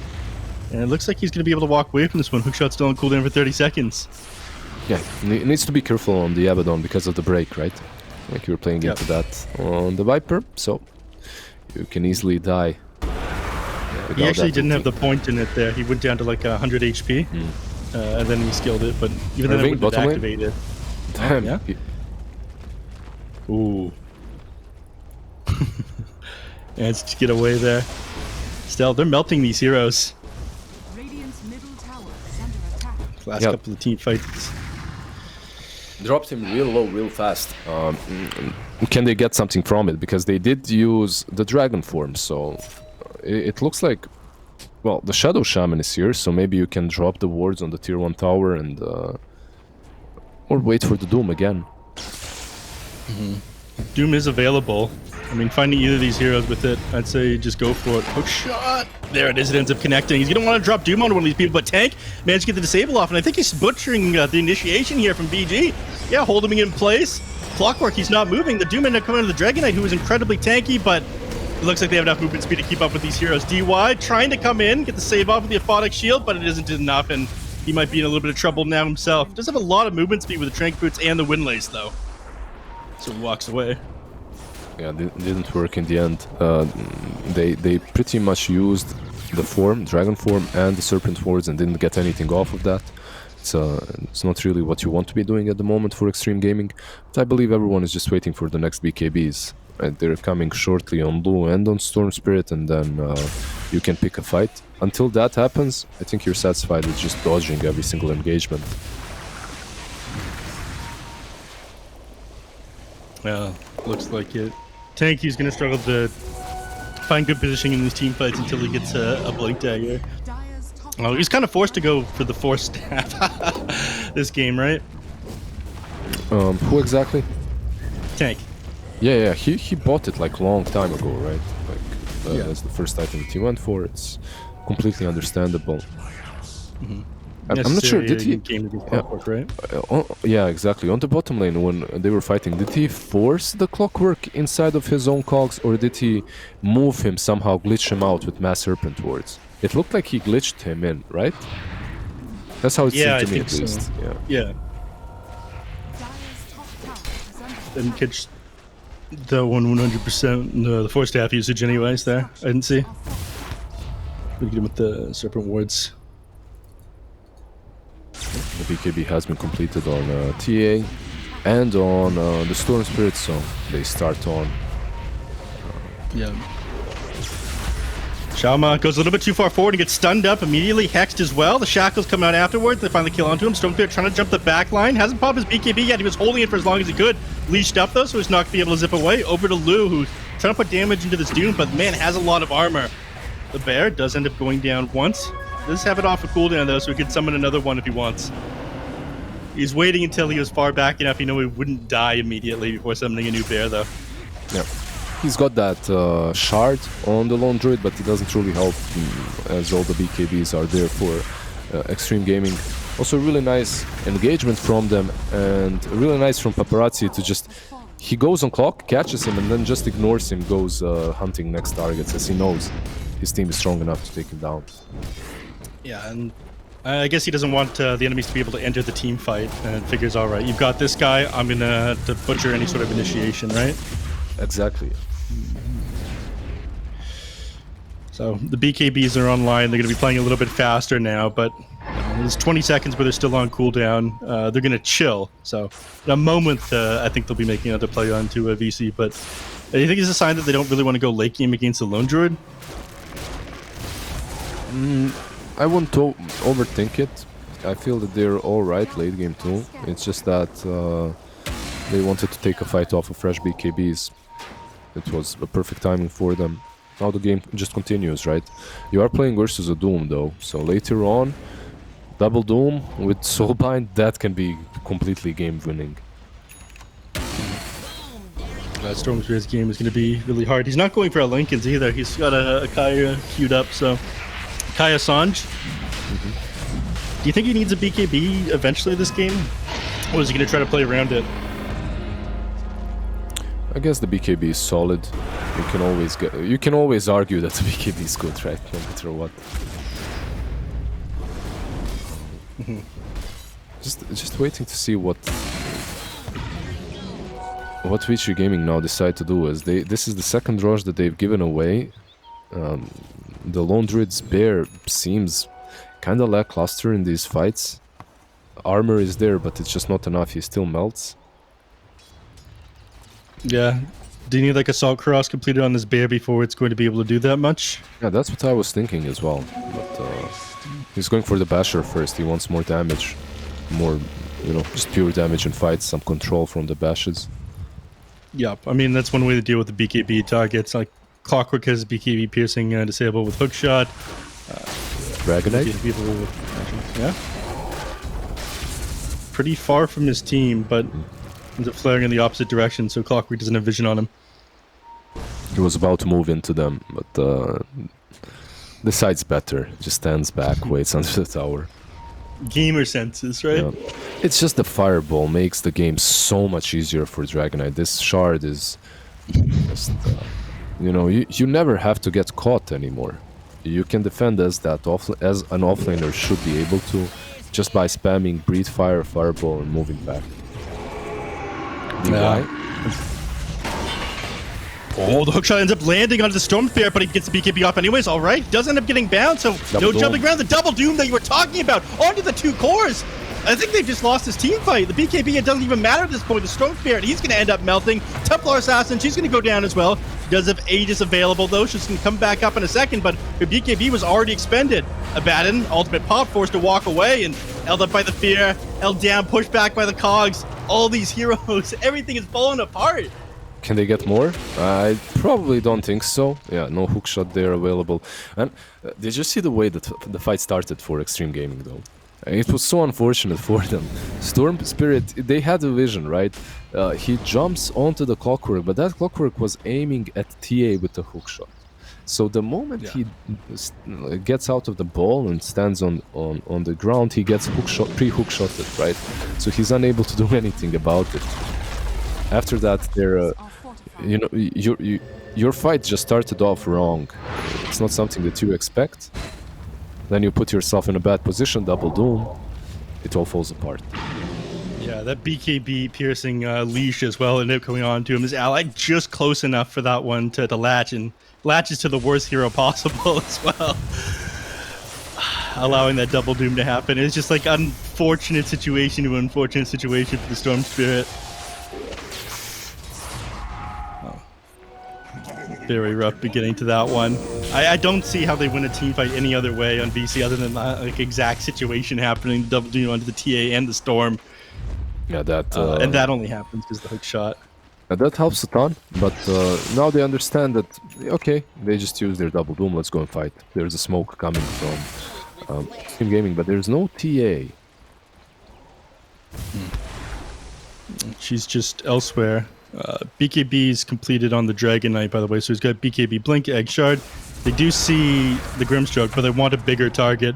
And it looks like he's going to be able to walk away from this one. Hookshot's still on cooldown for 30 seconds. Yeah, he needs to be careful on the Abaddon because of the break, right? Like you were playing into that on the Viper, so you can easily die. He actually didn't have the point in it there. He went down to like 100 HP. And then he skilled it, but even then it wouldn't have activated. Damn. Yeah? Ooh. Managed to get away there. Still, they're melting these heroes. Last couple of team fights. Dropped him real low, real fast. Can they get something from it? Because they did use the Dragon Form, so it looks like... Well, the Shadow Shaman is here, so maybe you can drop the wards on the tier 1 tower and... or wait for the Doom again. Doom is available. I mean, finding either of these heroes with it, I'd say just go for it. Hook shot! There it is, it ends up connecting. He's going to want to drop Doom on one of these people, but Tank managed to get the disable off, and I think he's butchering the initiation here from BG. Yeah, holding him in place. Clockwork, he's not moving. The Doom ended up coming to the Dragon Knight, who is incredibly tanky, but it looks like they have enough movement speed to keep up with these heroes. DY trying to come in, get the save off with the Aphotic Shield, but it isn't enough, and he might be in a little bit of trouble now himself. Does have a lot of movement speed with the Trank Boots and the Windlace, though. So he walks away. Yeah, it didn't work in the end. They pretty much used the form, Dragon Form, and the Serpent Wards and didn't get anything off of that. It's not really what you want to be doing at the moment for Extreme Gaming. But I believe everyone is just waiting for the next BKBs. Right? They're coming shortly on blue and on Storm Spirit, and then you can pick a fight. Until that happens, I think you're satisfied with just dodging every single engagement. Yeah, looks like it. Tanky's going to struggle to find good positioning in these team fights until he gets a Blink Dagger. Oh, he's kind of forced to go for the Force Staff this game, right? Who exactly? Tank. Yeah, he bought it like long time ago, right? Like that's the first item that he went for. It's completely understandable. Mm-hmm. I'm not sure. Did he? Right? Yeah, exactly. On the bottom lane, when they were fighting, did he force the clockwork inside of his own cogs, or did he move him somehow, glitch him out with Mass Serpent wards? It looked like he glitched him in, right? That's how it seemed to me, at least. So. Yeah. Didn't catch the 100% the Force Staff usage, anyways. There, I didn't see. We get him with the Serpent wards. The BKB has been completed on TA and on the Storm Spirit, so they start on. Yeah. Shalma goes a little bit too far forward and gets stunned up, immediately hexed as well. The shackles come out afterwards. They finally kill onto him. Storm Spirit trying to jump the back line. Hasn't popped his BKB yet. He was holding it for as long as he could. Leashed up though, so he's not going to be able to zip away. Over to Lu, who's trying to put damage into this Doom, but man, has a lot of armor. The bear does end up going down once. Does have it off a cooldown though, so he can summon another one if he wants. He's waiting until he was far back enough, he wouldn't die immediately before summoning a new bear though. Yeah. He's got that shard on the Lone Druid, but it doesn't really help as all the BKBs are there for extreme gaming. Also really nice engagement from them, and really nice from Paparazzi to just... He goes on clock, catches him, and then just ignores him, goes hunting next targets, as he knows his team is strong enough to take him down. Yeah, and I guess he doesn't want the enemies to be able to enter the team fight, and figures, all right, you've got this guy, I'm going to butcher any sort of initiation, right? Exactly. So the BKBs are online. They're going to be playing a little bit faster now, but there's 20 seconds where they're still on cooldown. They're going to chill. So in a moment, I think they'll be making another play onto a VC. But do you think it's a sign that they don't really want to go late game against the Lone Druid? I wouldn't overthink it. I feel that they're alright late game too. It's just that they wanted to take a fight off of fresh BKBs. It was a perfect timing for them. Now the game just continues, right? You are playing versus a Doom though, so later on, double Doom with Soulbind, that can be completely game winning. Storm Spirit's game is going to be really hard. He's not going for a Lincoln's either. He's got a Kaya queued up, so... Kaya Sanj. Do you think he needs a BKB eventually this game? Or is he going to try to play around it? I guess the BKB is solid. You can always argue that the BKB is good, right? No matter what. Just waiting to see what VG Gaming now decide to do. As this is the second rush that they've given away. The Lone Druid's bear seems kind of lackluster in these fights. Armor is there, but it's just not enough. He still melts. Yeah. Do you need like Assault Cross completed on this bear before it's going to be able to do that much? Yeah, that's what I was thinking as well. But he's going for the Basher first. He wants more damage. More, just pure damage in fights. Some control from the Bashes. Yep. I mean, that's one way to deal with the BKB targets. Like Clockwork has BKB piercing disabled with Hookshot. Dragonite? Yeah. Pretty far from his team, but ends up flaring in the opposite direction, so Clockwork doesn't have vision on him. He was about to move into them, but decides better. Just stands back, waits under the tower. Gamer senses, right? Yeah. It's just the Fireball makes the game so much easier for Dragonite. This shard is just... you never have to get caught anymore. You can defend as an offlaner should be able to, just by spamming Breathe Fire, Fireball, and moving back. Oh, the hookshot ends up landing onto the Storm Spear, but he gets the BKB off anyways. All right, does end up getting bound, so no jumping around. The double Doom that you were talking about onto the two cores. I think they've just lost this team fight. The BKB, it doesn't even matter at this point. The Storm Spirit, he's going to end up melting. Templar Assassin, she's going to go down as well. She does have Aegis available, though. She's going to come back up in a second, but her BKB was already expended. Abaddon, ultimate pop, forced to walk away and held up by the fear, held down, pushed back by the cogs. All these heroes, everything is falling apart. Can they get more? I probably don't think so. Yeah, no hookshot there available. And did you see the way that the fight started for Extreme Gaming, though? It was so unfortunate for them. Storm Spirit, they had a vision, right? He jumps onto the clockwork, but that clockwork was aiming at TA with the hookshot. So the moment he gets out of the ball and stands on the ground, he gets pre-hookshotted, right? So he's unable to do anything about it. After that, they're, you know, your fight just started off wrong. It's not something that you expect. Then you put yourself in a bad position, double doom, it all falls apart. Yeah, that BKB piercing leash as well ended up coming on to him. His ally just close enough for that one to latch, and latches to the worst hero possible as well. Allowing that double doom to happen. It's just like unfortunate situation to unfortunate situation for the Storm Spirit. Very rough beginning to that one. I don't see how they win a team fight any other way on VC other than that like exact situation happening, double doom onto the TA and the Storm. Yeah, that and that only happens because the hook shot. That helps a ton, but now they understand that okay, they just use their double doom. Let's go and fight. There's a smoke coming from Team Gaming, but there's no TA. She's just elsewhere. BKB is completed on the Dragon Knight, by the way, so he's got BKB Blink, Egg Shard. They do see the Grimstroke, but they want a bigger target.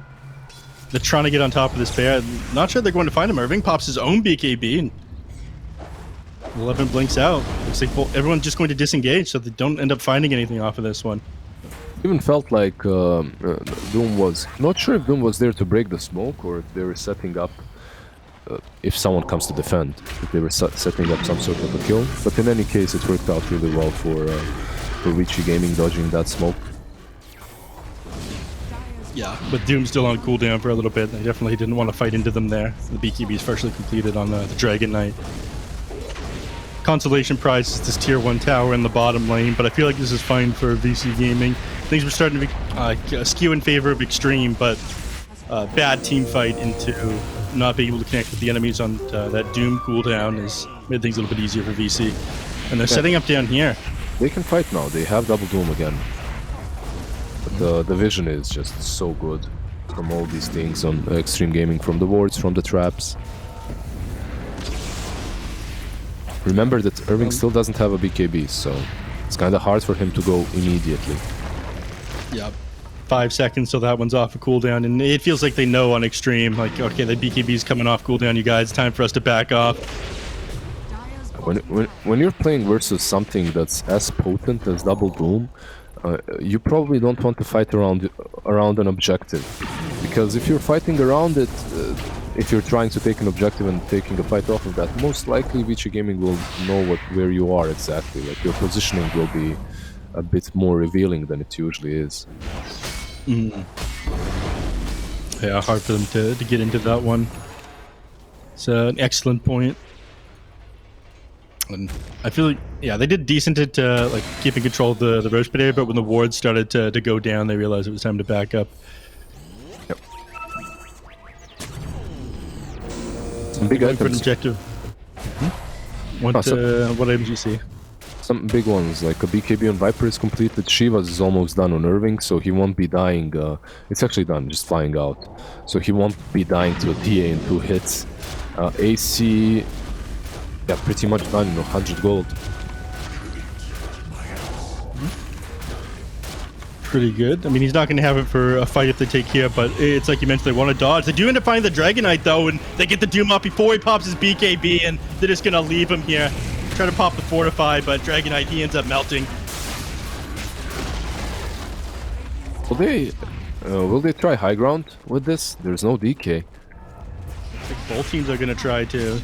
They're trying to get on top of this bear. Not sure they're going to find him. Irving pops his own BKB, and 11 blinks out. Looks like everyone's just going to disengage, so they don't end up finding anything off of this one. Even felt like Doom was... Not sure if Doom was there to break the smoke, or if they were setting up... if someone comes to defend, if they were setting up some sort of a kill. But in any case, it worked out really well for Richie Gaming dodging that smoke. Yeah, but Doom's still on cooldown for a little bit. They definitely didn't want to fight into them there. The BKB is partially completed on the Dragon Knight. Consolation prize is this tier 1 tower in the bottom lane, but I feel like this is fine for VC Gaming. Things were starting to be skew in favor of Extreme, but bad team fight into not being able to connect with the enemies on that Doom cooldown has made things a little bit easier for VC. And they're setting up down here. They can fight now. They have double Doom again. But the vision is just so good from all these things on Extreme Gaming, from the wards, from the traps. Remember that Irving still doesn't have a BKB, so it's kind of hard for him to go immediately. Yep. 5 seconds till that one's off a cooldown, and it feels like they know on Extreme, like, okay, the BKB's coming off cooldown, you guys, time for us to back off. When you're playing versus something that's as potent as Double Doom, you probably don't want to fight around an objective, because if you're fighting around it, if you're trying to take an objective and taking a fight off of that, most likely VC Gaming will know where you are exactly. Like, your positioning will be a bit more revealing than it usually is. Yeah, hard for them to get into that one. It's an excellent point. And I feel like, yeah, they did decent at like keeping control of the Roche Pit area, but when the wards started to go down, they realized it was time to back up. Yep. Some big items. For an objective. What items do you see? Some big ones, like a BKB on Viper is completed, Shivas is almost done on Irving, so he won't be dying. It's actually done, just flying out. So he won't be dying to a TA in 2 hits. AC, yeah, pretty much done, 100 gold. Pretty good. I mean, he's not going to have it for a fight if they take here, but it's like you mentioned, they want to dodge. They do end up finding the Dragon Knight, though, and they get the Doom up before he pops his BKB, and they're just going to leave him here. Try to pop the Fortify, but Dragon Knight, he ends up melting. Will they try high ground with this? There's no DK. I think both teams are going to try to.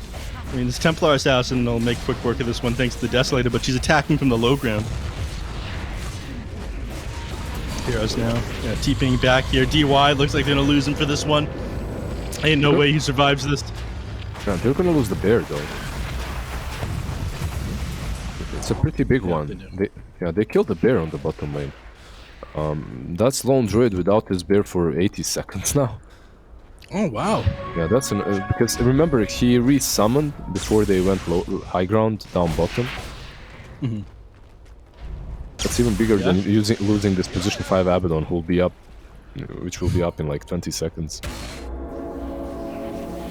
I mean, this Templar Assassin will make quick work of this one thanks to the Desolator, but she's attacking from the low ground. Heroes now. Yeah, TPing back here. DY looks like they're going to lose him for this one. Ain't no way he survives this. Yeah, they're gonna lose the bear though. It's a pretty big one. They killed the bear on the bottom lane. That's Lone Druid without his bear for 80 seconds now. Oh wow. Yeah, that's an because remember he re-summoned before they went high ground down bottom. That's even bigger than losing this position 5 Abaddon, which will be up in like 20 seconds.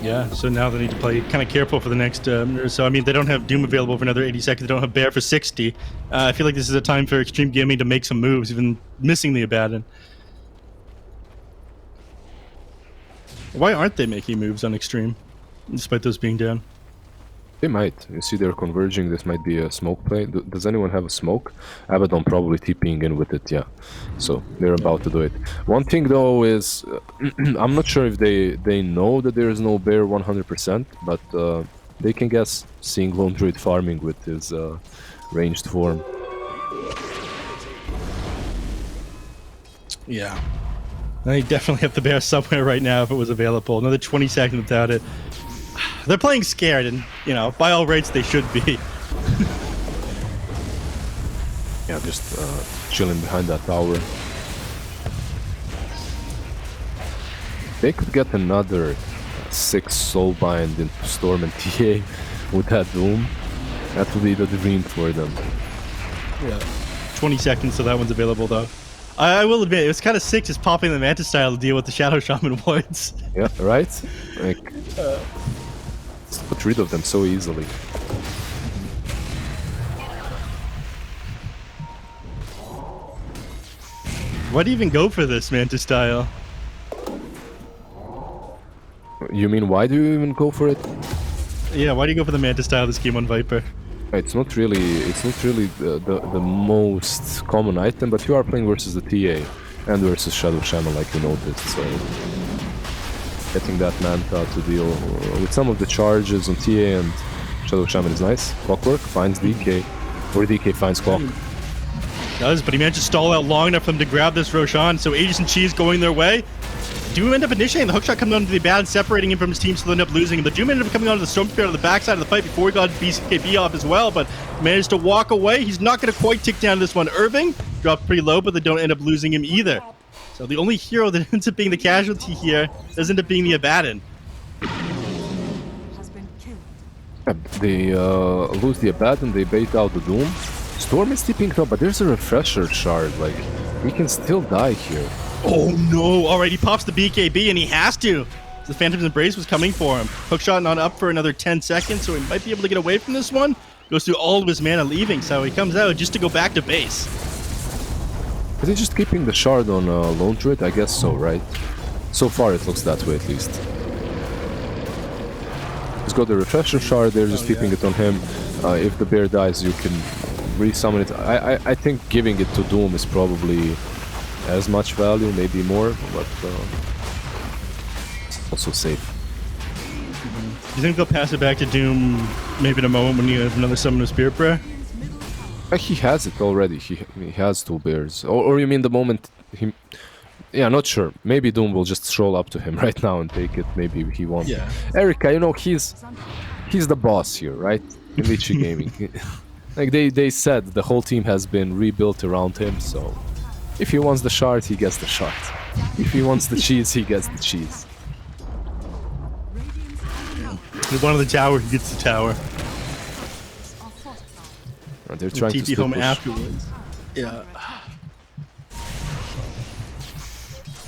Yeah, so now they need to play kind of careful for the next. So I mean, they don't have Doom available for another 80 seconds. They don't have Bear for 60. I feel like this is a time for Extreme Gaming to make some moves, even missing the Abaddon. Why aren't they making moves on Extreme, despite those being down? They might. You see, they're converging. This might be a smoke play. Does anyone have a smoke? Abaddon probably TPing in with it, yeah. So they're about to do it. One thing though is, I'm not sure if they know that there is no bear 100%, but they can guess seeing Lone Druid farming with his ranged form. Yeah. They definitely have the bear somewhere right now if it was available. Another 20 seconds without it. They're playing scared, and, you know, by all rates, they should be. Yeah, just chilling behind that tower. They could get another 6 Soulbind into Storm and TA with that Doom. That would be the dream for them. Yeah. 20 seconds, so that one's available, though. I will admit, it was kind of sick just popping the Manta style to deal with the Shadow Shaman wards. Yeah, right? Like, got rid of them so easily. Why do you even go for this Manta style? You mean why do you even go for it? Yeah, why do you go for the Manta style this game on Viper? It's not really the most common item, but you are playing versus the TA and versus Shadow Shaman, like you noticed, so getting that Manta to deal with some of the charges on TA and Shadow Shaman is nice. Clockwork finds DK, or DK finds Clock. Does, but he managed to stall out long enough for him to grab this Roshan, so Aegis and Cheese going their way. Doom end up initiating the hookshot, coming onto the Abaddon, separating him from his team, so they end up losing him. The Doom ended up coming onto the Storm Spirit on the backside of the fight before he got BKB off as well, but managed to walk away. He's not going to quite tick down this one. Irving dropped pretty low, but they don't end up losing him either. So the only hero that ends up being the casualty here does end up being the Abaddon. Yeah, they lose the Abaddon, they bait out the Doom. Storm is tipping up, but there's a refresher shard, like, he can still die here. Oh no! Alright, he pops the BKB and he has to! The Phantom's Embrace was coming for him. Hookshot not up for another 10 seconds, so he might be able to get away from this one. Goes through all of his mana leaving, so he comes out just to go back to base. Is he just keeping the shard on Lone Druid? I guess so, right? So far it looks that way at least. He's got the refresher shard, they're just keeping it on him. If the bear dies, you can re-summon it. I think giving it to Doom is probably as much value, maybe more, but also safe. Do you think they'll pass it back to Doom maybe in a moment when you have another summon of Spirit Prayer? He has it already. He has 2 bears. Or you mean the moment he... Yeah, not sure. Maybe Doom will just stroll up to him right now and take it. Maybe he won't. Yeah. Erika, you know, he's the boss here, right? In Litchi Gaming. Like they said, the whole team has been rebuilt around him, so... If he wants the shard, he gets the shard. If he wants the cheese, he gets the cheese. If he wanted the tower, he gets the tower. They're trying to TP home afterwards. Yeah.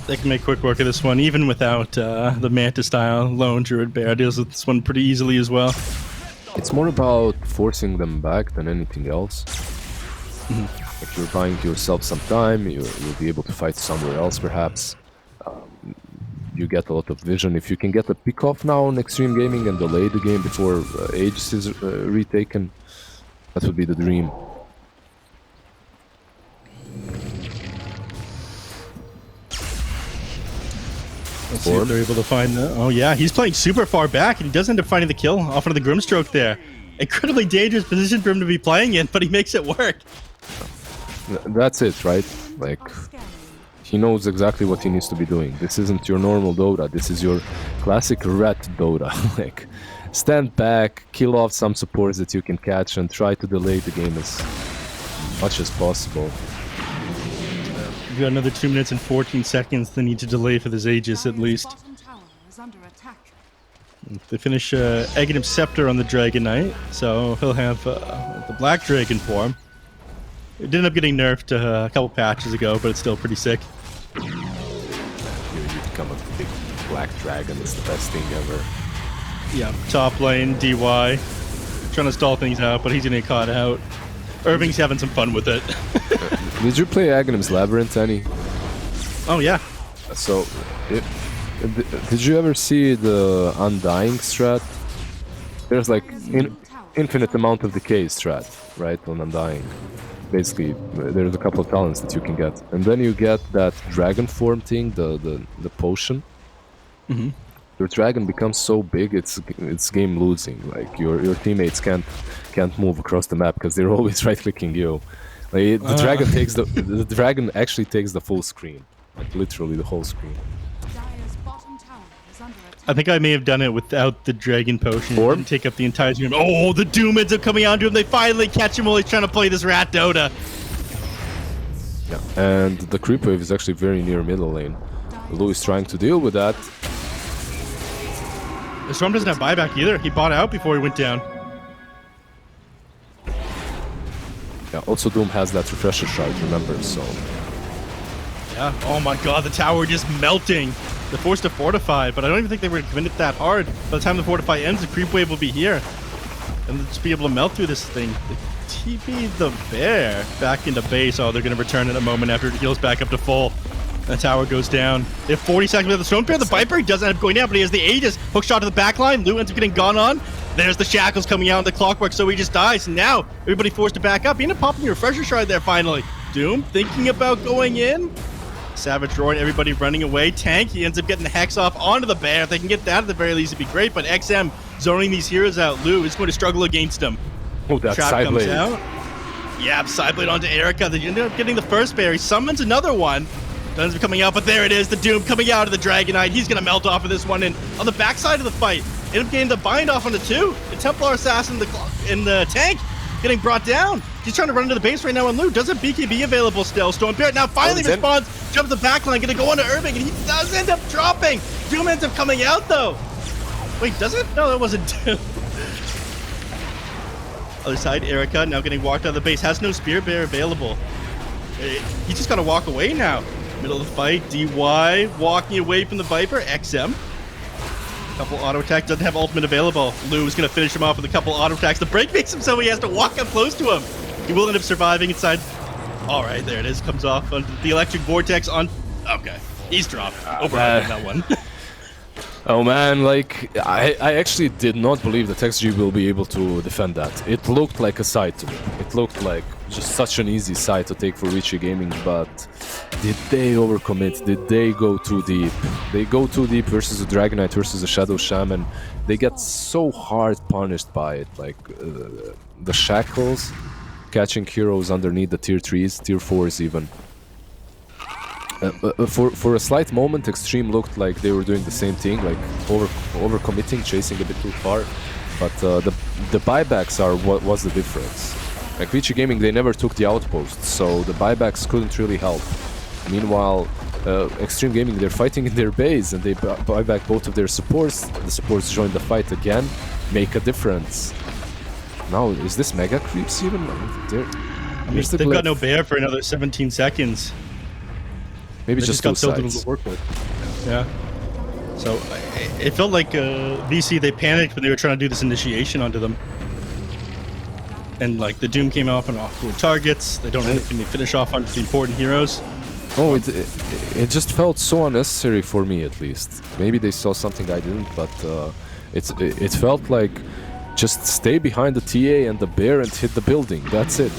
They can make quick work of this one, even without the Manta style Lone Druid Bear deals with this one pretty easily as well. It's more about forcing them back than anything else. Like you're buying yourself some time, you'll be able to fight somewhere else perhaps. You get a lot of vision. If you can get a pick off now on Extreme Gaming and delay the game before Aegis is retaken, that would be the dream. Let's see if they're able to find the... Oh yeah, he's playing super far back and he does end up finding the kill off of the Grimstroke there. Incredibly dangerous position for him to be playing in, but he makes it work. That's it, right? Like, He knows exactly what he needs to be doing. This isn't your normal Dota. This is your classic rat Dota. Like, stand back, kill off some supports that you can catch, and try to delay the game as much as possible. We've got another 2 minutes and 14 seconds they need to delay for this Aegis at least. They finish Aghanim Scepter on the Dragon Knight, so he'll have the Black Dragon form. It did end up getting nerfed a couple patches ago, but it's still pretty sick. You become a big Black Dragon, it's the best thing ever. Yeah, top lane, DY. Trying to stall things out, but he's gonna get caught out. Irving's having some fun with it. Did you play Aghanim's Labyrinth, any? Oh, yeah. So, did you ever see the Undying strat? There's like infinite amount of decay strat, right, on Undying. Basically, there's a couple of talents that you can get. And then you get that dragon form thing, the potion. Mm-hmm. Your dragon becomes so big, it's game losing. Like your teammates can't move across the map because they're always right clicking you. Like, the dragon takes the dragon actually takes the full screen, like literally the whole screen. I think I may have done it without the dragon potion. It didn't take up the entire screen. Oh, the Doom ends up coming onto him. They finally catch him while he's trying to play this rat Dota. Yeah, and the creep wave is actually very near middle lane. Lou is trying to deal with that. The Storm doesn't have buyback either. He bought out before he went down. Yeah, also Doom has that refresher shard, remember, so... Yeah, oh my god, the tower just melting. They're forced to fortify, but I don't even think they were committed that hard. By the time the fortify ends, the creep wave will be here. And they'll just be able to melt through this thing. They TP the bear back into base. Oh, they're going to return in a moment after it heals back up to full. The tower goes down. They have 40 seconds with the Stone Bear. The Viper doesn't end up going down, but he has the Aegis. Hook shot to the back line. Lou ends up getting gone on. There's the shackles coming out in the clockwork, so he just dies. And now, everybody forced to back up. He ended up popping a refresher shard there finally. Doom thinking about going in. Savage roaring, everybody running away. Tank, he ends up getting the Hex off onto the bear. If they can get that at the very least, it'd be great. But XM zoning these heroes out. Lou is going to struggle against them. Oh, that Trap side comes blade. out. Yeah, side blade onto Erica. They end up getting the first bear. He summons another one. Ends up coming out, but there it is. The Doom coming out of the Dragon Knight. He's going to melt off of this one. And on the backside of the fight, end up getting the bind off onto two. The Templar Assassin in the tank getting brought down. He's trying to run into the base right now, and Lou does have BKB available still. Storm Bear now finally responds, jumps the backline, going to go onto Irving, and he does end up dropping. Doom ends up coming out, though. Wait, does it? No, that wasn't Doom. Other side, Erica now getting walked out of the base. Has no Spear Bear available. He's just got to walk away now. Middle of the fight, DY walking away from the Viper. XM. Couple auto attacks, doesn't have ultimate available. Lou is going to finish him off with a couple auto attacks. The break makes him so he has to walk up close to him. He will end up surviving inside. All right, there it is. Comes off on the electric vortex on. Okay, he's dropped. Over on that one. Oh man, like, I actually did not believe that XG will be able to defend that. It looked like a side to me. It looked like just such an easy side to take for Richie Gaming, but did they overcommit? Did they go too deep? They go too deep versus the Dragon Knight versus the Shadow Shaman. They get so hard punished by it, like the shackles, catching heroes underneath the tier 3s, tier 4s even. For a slight moment, Extreme looked like they were doing the same thing, like overcommitting, chasing a bit too far. But the buybacks are what was the difference. Like Richie Gaming, they never took the outposts, so the buybacks couldn't really help. Meanwhile, Extreme Gaming, they're fighting in their base and they buy back both of their supports. The supports join the fight again, make a difference. Now, is this mega creeps even? I mean, they've got no bear for another 17 seconds. Maybe they just got so two little sides. to work with. Yeah. So it felt like VC, they panicked when they were trying to do this initiation onto them. And like the Doom came off and off with targets. They don't really finish off onto the important heroes. Oh, it just felt so unnecessary for me, at least. Maybe they saw something I didn't, but it felt like just stay behind the TA and the bear and hit the building. That's it.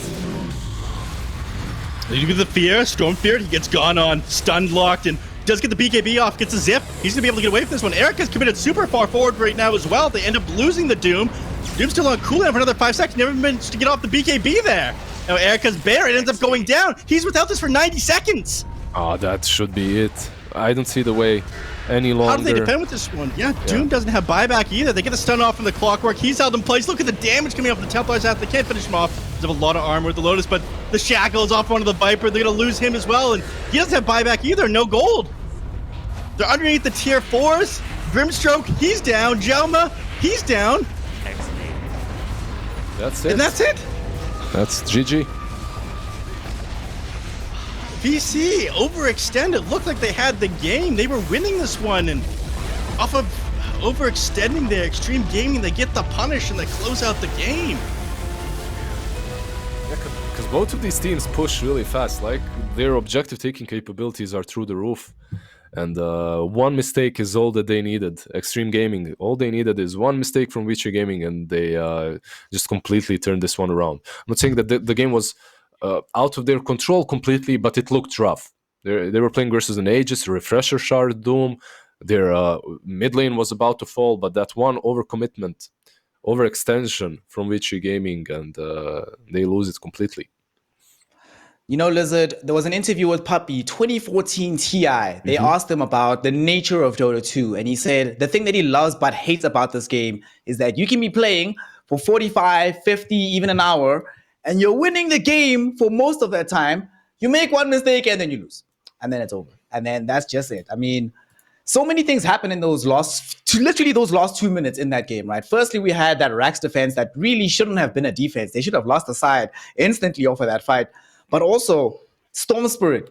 You get the fear, Storm Fear, he gets gone on, stunned, locked, and does get the BKB off, gets a zip. He's going to be able to get away from this one. Erica's committed super far forward right now as well. They end up losing the Doom. Doom's still on cooldown for another 5 seconds. Never managed to get off the BKB there. Now Erica's bear, it ends up going down. He's without this for 90 seconds. Oh, that should be it. I don't see the way any longer. How do they defend with this one? Yeah, Doom doesn't have buyback either. They get a stun off from the Clockwork. He's held in place. Look at the damage coming off the Templars after they can't finish him off. They have a lot of armor with the Lotus, but the Shackle's off onto the Viper. They're going to lose him as well, and he doesn't have buyback either. No gold. They're underneath the tier 4s. Grimstroke, he's down. Jelma, he's down. That's it. And that's it. That's GG. VC overextended. Looked like they had the game. They were winning this one, and off of overextending their extreme gaming, they get the punish and they close out the game. Yeah, because both of these teams push really fast. Like, their objective taking capabilities are through the roof. And one mistake is all that they needed. Extreme Gaming, all they needed is one mistake from Witcher Gaming, and they just completely turned this one around. I'm not saying that the game was out of their control completely, but it looked rough. They were playing versus an Aegis, a Refresher Shard, Doom. Their mid lane was about to fall, but that one overcommitment, overextension from Witcher Gaming, and they lose it completely. You know, Lizard, there was an interview with Puppy, 2014 TI. They asked him about the nature of Dota 2, and he said the thing that he loves but hates about this game is that you can be playing for 45, 50, even an hour, and you're winning the game for most of that time. You make one mistake and then you lose, and then it's over. And then that's just it. I mean, so many things happen in those last 2 minutes in that game, right? Firstly, we had that Rax defense that really shouldn't have been a defense. They should have lost the side instantly off of that fight. But also, Storm Spirit.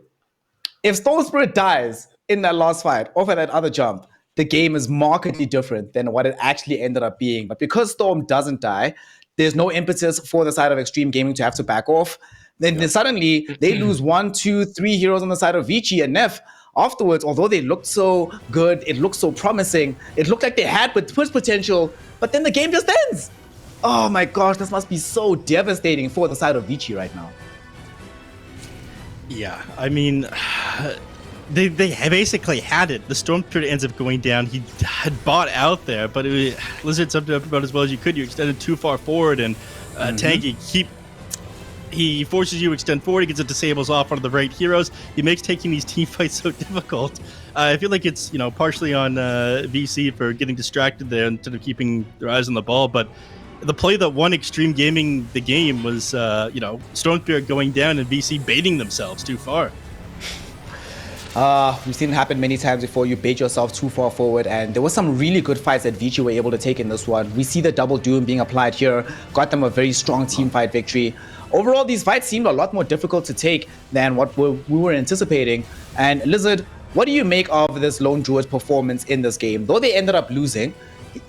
If Storm Spirit dies in that last fight, off of that other jump, the game is markedly different than what it actually ended up being. But because Storm doesn't die, there's no impetus for the side of Extreme Gaming to have to back off. Then suddenly, they lose 1, 2, 3 heroes on the side of Vici and Neff. Afterwards, although they looked so good, it looked so promising, it looked like they had push potential, but then the game just ends. Oh my gosh, this must be so devastating for the side of Vici right now. Yeah, I mean, they basically had it. The Storm Spirit ends up going down. He had bought out there, but Lizard summed it up about as well as you could. You extended too far forward, and Tanky he forces you to extend forward. He gets it disables off one of the right heroes. He makes taking these team fights so difficult. I feel like it's partially on VC for getting distracted there instead of keeping their eyes on the ball, but the play that won Extreme Gaming the game was, Storm Spirit going down and VC baiting themselves too far. We've seen it happen many times before. You bait yourself too far forward, and there were some really good fights that Vici were able to take in this one. We see the double doom being applied here, got them a very strong team fight victory. Overall, these fights seemed a lot more difficult to take than what we were anticipating. And Lizard, what do you make of this Lone Druid performance in this game? Though they ended up losing,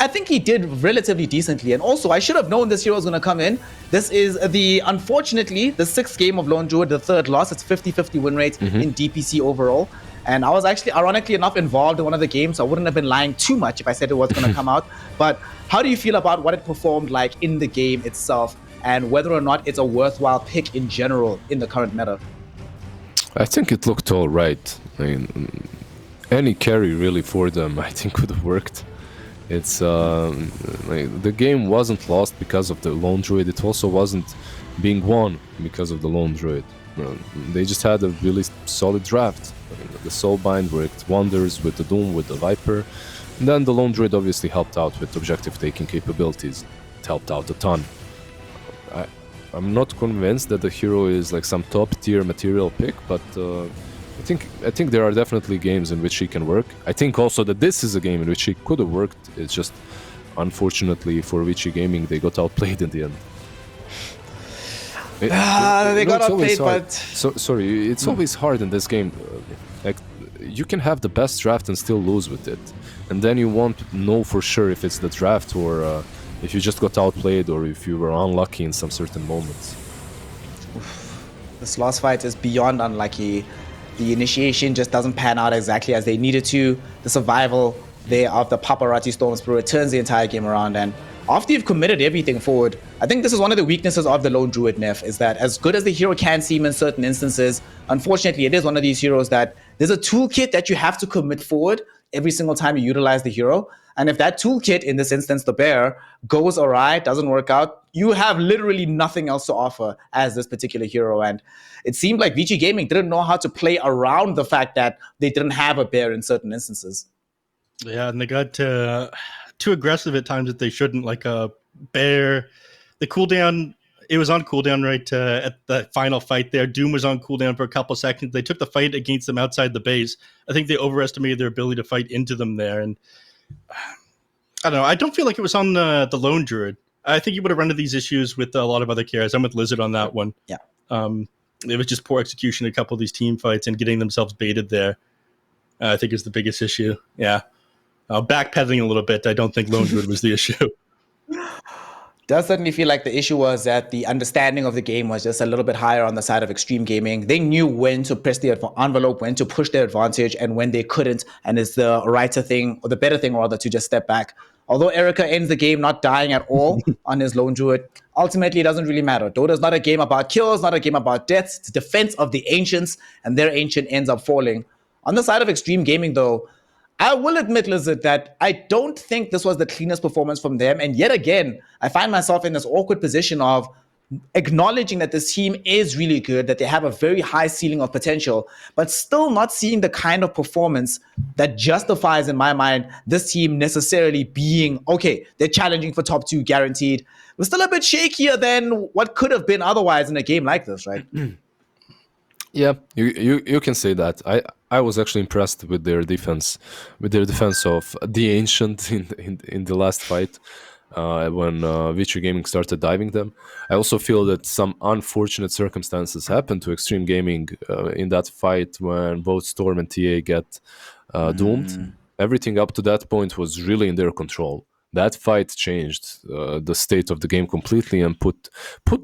I think he did relatively decently. And also, I should have known this hero was going to come in. This is unfortunately, the 6th game of Lone Druid, the 3rd loss. It's 50-50 win rate in DPC overall. And I was actually, ironically enough, involved in one of the games, so I wouldn't have been lying too much if I said it was going to come out. But how do you feel about what it performed like in the game itself, and whether or not it's a worthwhile pick in general in the current meta? I think it looked all right. I mean, any carry really for them, I think, would have worked. It's the game wasn't lost because of the Lone Druid. It also wasn't being won because of the Lone Druid. They just had a really solid draft. The Soulbind worked wonders with the Doom, with the Viper. And then the Lone Druid obviously helped out with objective-taking capabilities. It helped out a ton. I'm not convinced that the hero is like some top-tier material pick, but I think there are definitely games in which he can work. I think also that this is a game in which he could have worked. It's just, unfortunately for Vici Gaming, they got outplayed in the end. They got outplayed, but... Sorry, it's always hard in this game. Like, you can have the best draft and still lose with it. And then you won't know for sure if it's the draft or if you just got outplayed or if you were unlucky in some certain moments. This last fight is beyond unlucky. The initiation just doesn't pan out exactly as they needed to. The survival there of the Paparazzi Storm Spirit turns the entire game around. And after you've committed everything forward, I think this is one of the weaknesses of the Lone Druid Neff, is that as good as the hero can seem in certain instances, unfortunately, it is one of these heroes that there's a toolkit that you have to commit forward every single time you utilize the hero. And if that toolkit, in this instance, the bear, goes awry, doesn't work out, you have literally nothing else to offer as this particular hero. And it seemed like VG Gaming didn't know how to play around the fact that they didn't have a bear in certain instances. Yeah, and they got too aggressive at times that they shouldn't, like a bear. The cooldown, it was on cooldown right at the final fight there. Doom was on cooldown for a couple seconds. They took the fight against them outside the base. I think they overestimated their ability to fight into them there. And I don't know. I don't feel like it was on the lone druid. I think you would have run into these issues with a lot of other carries. I'm with Lizard on that one. Yeah. It was just poor execution in a couple of these team fights and getting themselves baited there. I think is the biggest issue. Yeah. Backpedaling a little bit. I don't think lone druid was the issue. Does certainly feel like the issue was that the understanding of the game was just a little bit higher on the side of Extreme Gaming. They knew when to press the envelope, when to push their advantage, and when they couldn't. And it's the righter thing, or the better thing rather, to just step back. Although Erica ends the game not dying at all on his lone druid, ultimately it doesn't really matter. Dota is not a game about kills, not a game about deaths. It's defense of the ancients, and their ancient ends up falling. On the side of Extreme Gaming, though, I will admit, Lizard, that I don't think this was the cleanest performance from them. And yet again, I find myself in this awkward position of acknowledging that this team is really good, that they have a very high ceiling of potential, but still not seeing the kind of performance that justifies, in my mind, this team necessarily being, okay, they're challenging for top 2 guaranteed. We're still a bit shakier than what could have been otherwise in a game like this, right? Yeah, you can say that. I was actually impressed with their defense of the ancient in the last fight when Vici Gaming started diving them. I also feel that some unfortunate circumstances happened to Extreme Gaming in that fight when both Storm and TA get doomed. Everything up to that point was really in their control. That fight changed the state of the game completely and put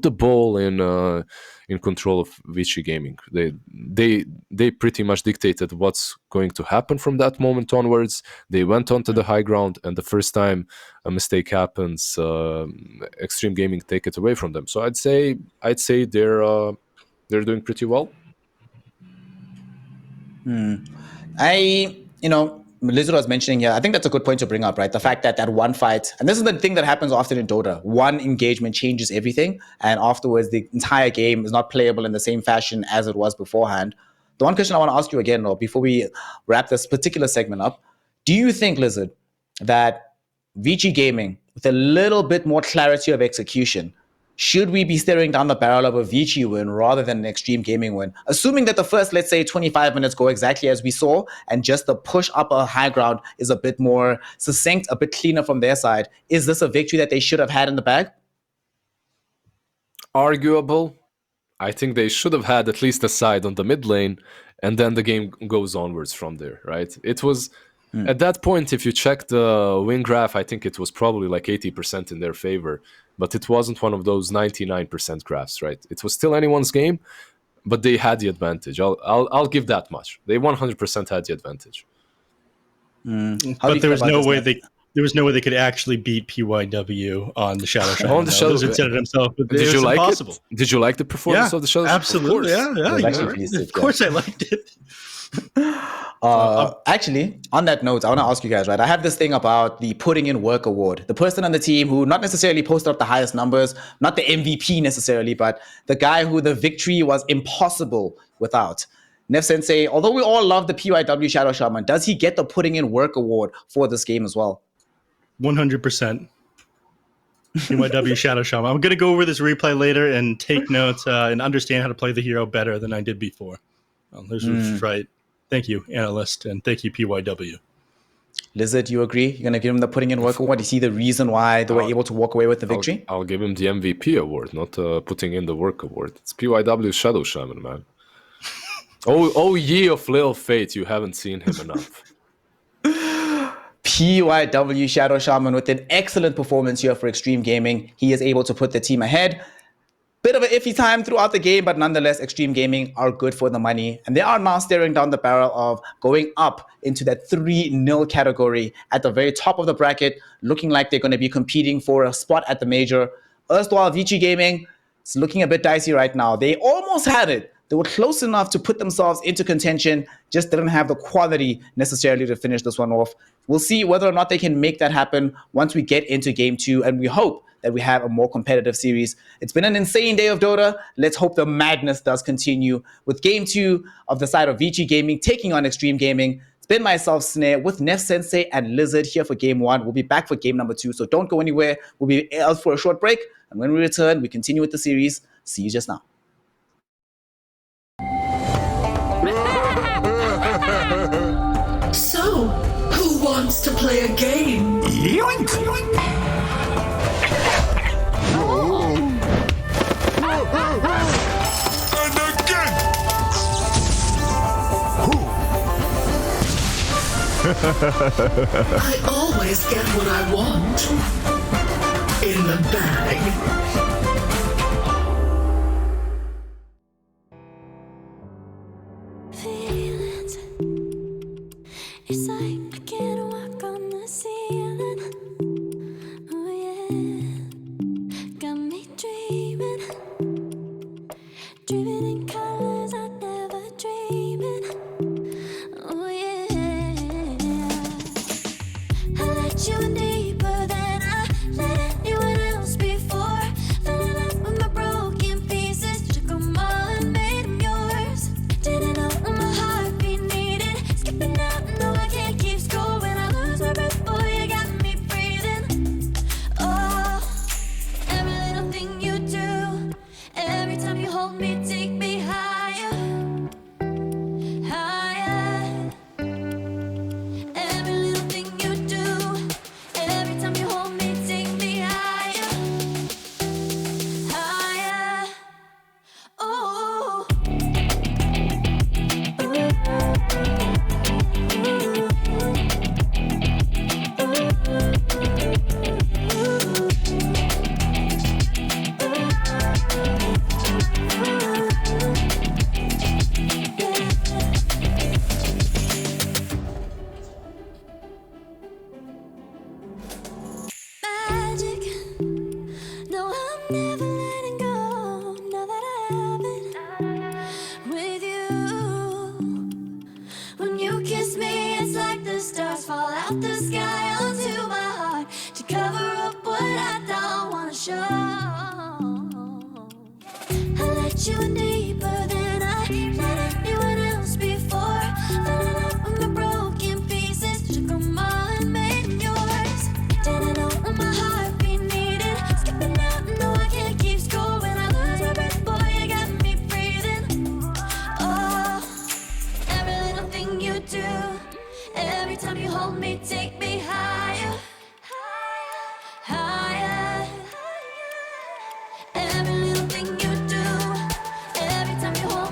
the ball in control of Vici Gaming. They pretty much dictated what's going to happen from that moment onwards. They went onto the high ground, and the first time a mistake happens, Extreme Gaming take it away from them. So I'd say they're doing pretty well. Lizard was mentioning here, I think that's a good point to bring up, right? The fact that one fight, and this is the thing that happens often in Dota, one engagement changes everything, and afterwards the entire game is not playable in the same fashion as it was beforehand. The one question I want to ask you again, though, before we wrap this particular segment up, do you think, Lizard, that VG Gaming, with a little bit more clarity of execution, should we be staring down the barrel of a VG win rather than an Extreme Gaming win? Assuming that the first, let's say, 25 minutes go exactly as we saw, and just the push up a high ground is a bit more succinct, a bit cleaner from their side, is this a victory that they should have had in the bag? Arguable. I think they should have had at least a side on the mid lane, and then the game goes onwards from there, right? It was... At that point, if you check the win graph, I think it was probably like 80% in their favor, but it wasn't one of those 99% graphs, right? It was still anyone's game, but they had the advantage. I'll give that much. They 100% had the advantage. But there was no way they could actually beat PYW on the Shadow Shaman. On the Shadow Shaman said it himself. Did you like it? Did you like the performance of the Shadow Shaman? Absolutely. Of course I liked it. Actually, on that note, I want to ask you guys, right? I have this thing about the putting in work award. The person on the team who not necessarily posted up the highest numbers, not the MVP necessarily, but the guy who the victory was impossible without. Nev Sensei, although we all love the PYW Shadow Shaman, does he get the putting in work award for this game as well? 100%. PYW Shadow Shaman. I'm going to go over this replay later and take notes and understand how to play the hero better than I did before. Well, this was right. Thank you, analyst, and thank you, PYW. Lizard, you agree? You're going to give him the putting in work award? You see the reason why they were able to walk away with the victory? I'll give him the MVP award, not putting in the work award. It's PYW Shadow Shaman, man. Oh, ye of little faith, you haven't seen him enough. PYW Shadow Shaman with an excellent performance here for Extreme Gaming. He is able to put the team ahead. Bit of an iffy time throughout the game, but nonetheless, Extreme Gaming are good for the money. And they are now staring down the barrel of going up into that 3-0 category at the very top of the bracket, looking like they're going to be competing for a spot at the major. Erstwhile, Vici Gaming, it's looking a bit dicey right now. They almost had it. They were close enough to put themselves into contention, just didn't have the quality necessarily to finish this one off. We'll see whether or not they can make that happen once we get into game 2, and we hope that we have a more competitive series. It's been an insane day of Dota. Let's hope the madness does continue with Game 2 of the side of VG Gaming taking on Extreme Gaming. It's been myself, Snare, with Nef Sensei and Lizard here for Game 1. We'll be back for Game number 2, so don't go anywhere. We'll be out for a short break, and when we return, we continue with the series. See you just now. So, who wants to play a game? Yoink! And again! I always get what I want. In the bag. Feelings. It's like I can't walk on the ceiling. Oh yeah, got me dreaming, dreaming in colors I never dreamed. Oh yeah, I let you in deeper than I let anyone else before. Fell in love with my broken pieces, took 'em all and made 'em yours. Didn't know what my heartbeat needed. Skipping out, no, I can't keep score. When I lose my breath, boy, you got me breathing. Oh, every little thing you do, every time you hold me, take me higher, higher. Every little thing you do, every time you hold me, take me higher, higher. Oh. Magic. No, I'm never letting go. Now that I have it with you. When you kiss me, it's like the stars fall out the sky onto my heart to cover up what I don't wanna show. I let you in deeper than I let anyone else before. Fell in love with my broken pieces, took 'em all and made 'em yours. Didn't know what my heartbeat needed. Skipping out, no, I can't keep score. When I lose my breath, boy, you got me breathing. Oh, every little thing you do, every time you hold me, take me higher, higher. Every little thing you do, every time you hold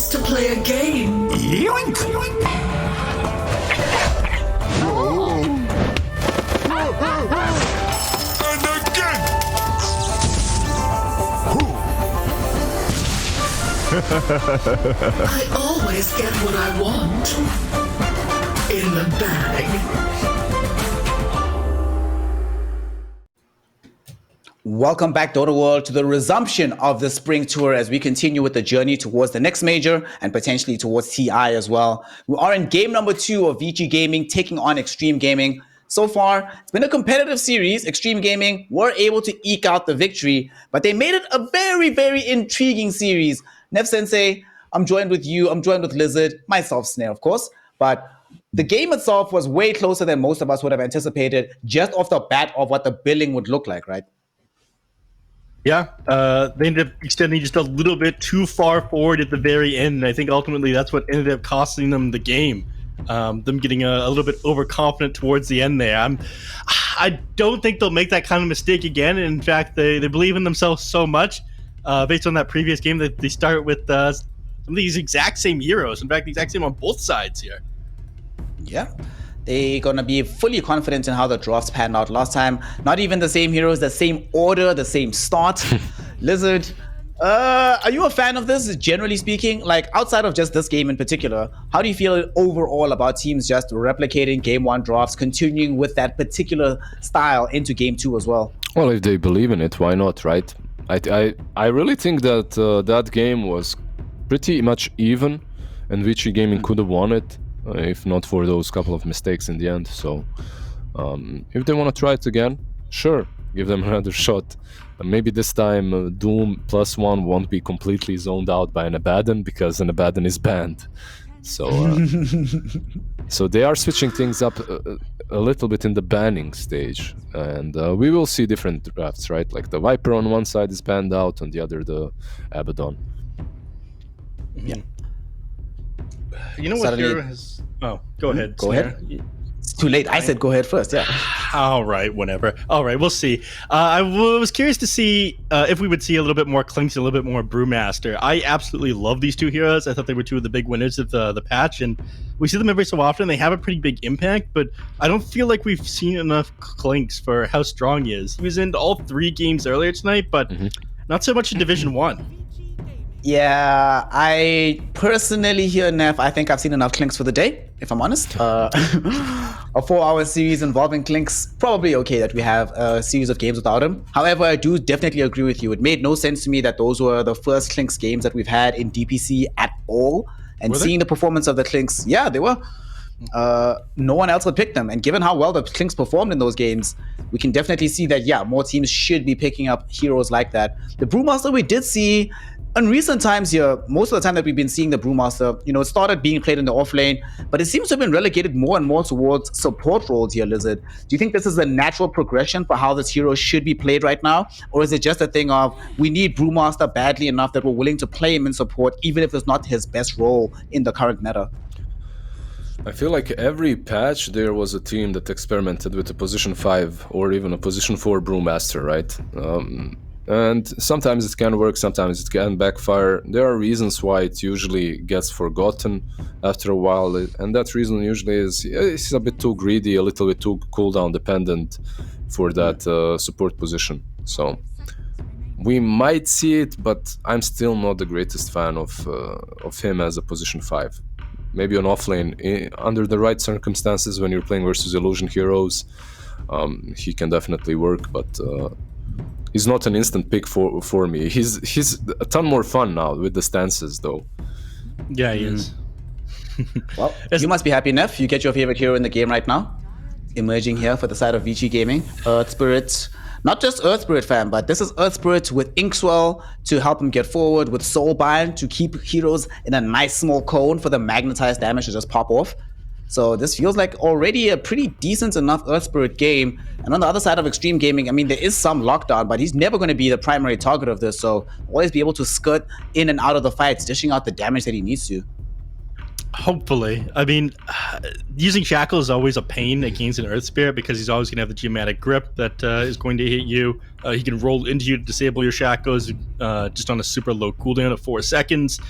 wants to play a game. Yoink! And again! I always get what I want. In the bag. Welcome back, Dota World, to the resumption of the spring tour as we continue with the journey towards the next major and potentially towards TI as well. We are in game number 2 of VG Gaming taking on Extreme Gaming. So far, it's been a competitive series. Extreme Gaming were able to eke out the victory, but they made it a very, very intriguing series. Nev Sensei, I'm joined with you. I'm joined with Lizard, myself, Snare, of course. But the game itself was way closer than most of us would have anticipated just off the bat of what the billing would look like, right? Yeah, they ended up extending just a little bit too far forward at the very end. And I think ultimately that's what ended up costing them the game. Them getting a little bit overconfident towards the end there. I don't think they'll make that kind of mistake again. In fact, they believe in themselves so much based on that previous game that they start with some of these exact same heroes. In fact, the exact same on both sides here. Yeah. They're going to be fully confident in how the drafts panned out last time. Not even the same heroes, the same order, the same start. Lizard, are you a fan of this, generally speaking? Like, outside of just this game in particular, how do you feel overall about teams just replicating Game 1 drafts, continuing with that particular style into Game 2 as well? Well, if they believe in it, why not, right? I really think that that game was pretty much even, and Vichy Gaming could have won it. If not for those couple of mistakes in the end. So if they want to try it again, sure, give them another shot. Maybe this time Doom +1 won't be completely zoned out by an Abaddon, because an Abaddon is banned. So so they are switching things up a little bit in the banning stage, and we will see different drafts, right? Like the Viper on one side is banned out, on the other the Abaddon. Yeah. You know what hero has... Oh, go ahead. Go ahead. It's too late. I said go ahead first, yeah. All right, whatever. All right, we'll see. I was curious to see if we would see a little bit more Clinks, a little bit more Brewmaster. I absolutely love these two heroes. I thought they were two of the big winners of the patch, and we see them every so often. They have a pretty big impact, but I don't feel like we've seen enough Clinks for how strong he is. He was in all 3 games earlier tonight, but not so much in Division 1. Yeah, I personally here, Nev, I think I've seen enough Clinks for the day, if I'm honest. A 4-hour series involving Clinks, probably okay that we have a series of games without him. However, I do definitely agree with you. It made no sense to me that those were the first Clinks games that we've had in DPC at all. And seeing the performance of the Clinks, yeah, they were. No one else would pick them. And given how well the Clinks performed in those games, we can definitely see that, yeah, more teams should be picking up heroes like that. The Brewmaster we did see in recent times here, most of the time that we've been seeing the Brewmaster, it started being played in the off lane, but it seems to have been relegated more and more towards support roles here, Lizard. Do you think this is a natural progression for how this hero should be played right now? Or is it just a thing of, we need Brewmaster badly enough that we're willing to play him in support, even if it's not his best role in the current meta? I feel like every patch there was a team that experimented with a position 5 or even a position 4 Brewmaster, right? And sometimes it can work, sometimes it can backfire. There are reasons why it usually gets forgotten after a while, and that reason usually is it's a bit too greedy, a little bit too cooldown dependent for that support position. So we might see it, but I'm still not the greatest fan of him as a position 5. Maybe on offlane, under the right circumstances, when you're playing versus illusion heroes, he can definitely work, but he's not an instant pick for me. He's a ton more fun now with the stances, though. Yeah, he is. Well, you must be happy, Neff. You get your favorite hero in the game right now. Emerging here for the side of VG Gaming. Earth Spirit. Not just Earth Spirit fan, but this is Earth Spirit with Inkswell to help him get forward, with Soulbind to keep heroes in a nice small cone for the magnetized damage to just pop off. So this feels like already a pretty decent enough Earth Spirit game. And on the other side of Extreme Gaming, I mean, there is some lockdown, but he's never going to be the primary target of this. So always be able to skirt in and out of the fights, dishing out the damage that he needs to. Hopefully. I mean, using Shackle is always a pain against an Earth Spirit because he's always going to have the geomatic grip that is going to hit you. He can roll into you to disable your Shackles just on a super low cooldown of 4 seconds.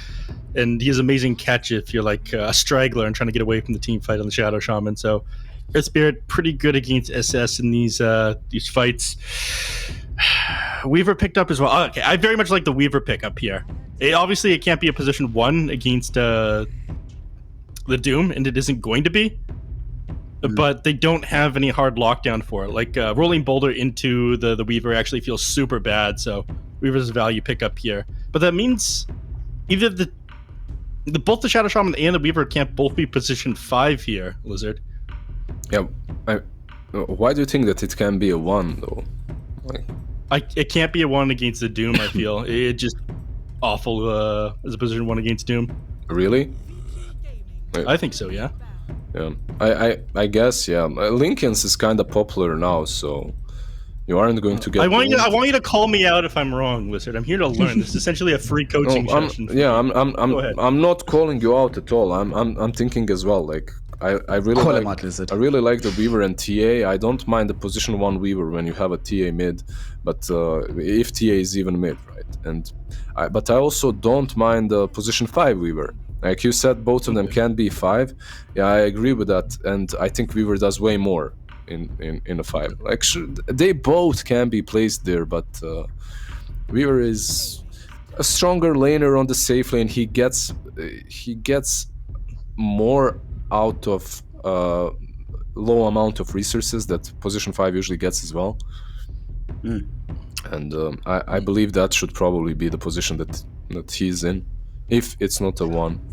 And he has amazing catch if you're like a straggler and trying to get away from the team fight on the Shadow Shaman. So Earth Spirit, pretty good against SS in these fights. Weaver picked up as well. Oh, okay, I very much like the Weaver pickup here. Obviously, it can't be a position 1 against the Doom, and it isn't going to be. But they don't have any hard lockdown for it. Like rolling Boulder into the Weaver actually feels super bad. So Weaver's a value pickup here. But that means either both the Shadow Shaman and the Weaver can't both be position 5 here, Lizard. Yeah. Why do you think that it can be a 1 though? It can't be a 1 against the Doom, I feel. It just awful as a position 1 against Doom. Really? I think so, yeah. Yeah. I guess, yeah. Lincoln's is kind of popular now, so you aren't going to get... I want you to call me out if I'm wrong, Lizard. I'm here to learn. This is essentially a free coaching session. I'm not calling you out at all. I'm thinking as well. Like I really like the Weaver and TA. I don't mind the position 1 Weaver when you have a TA mid, but if TA is even mid, right? But I also don't mind the position 5 Weaver. Like you said, both of them can be 5. Yeah, I agree with that, and I think Weaver does way more in a 5. Like they both can be placed there, but Weaver is a stronger laner on the safe lane. He gets more out of low amount of resources that position 5 usually gets as well. And I believe that should probably be the position that he's in, if it's not a 1.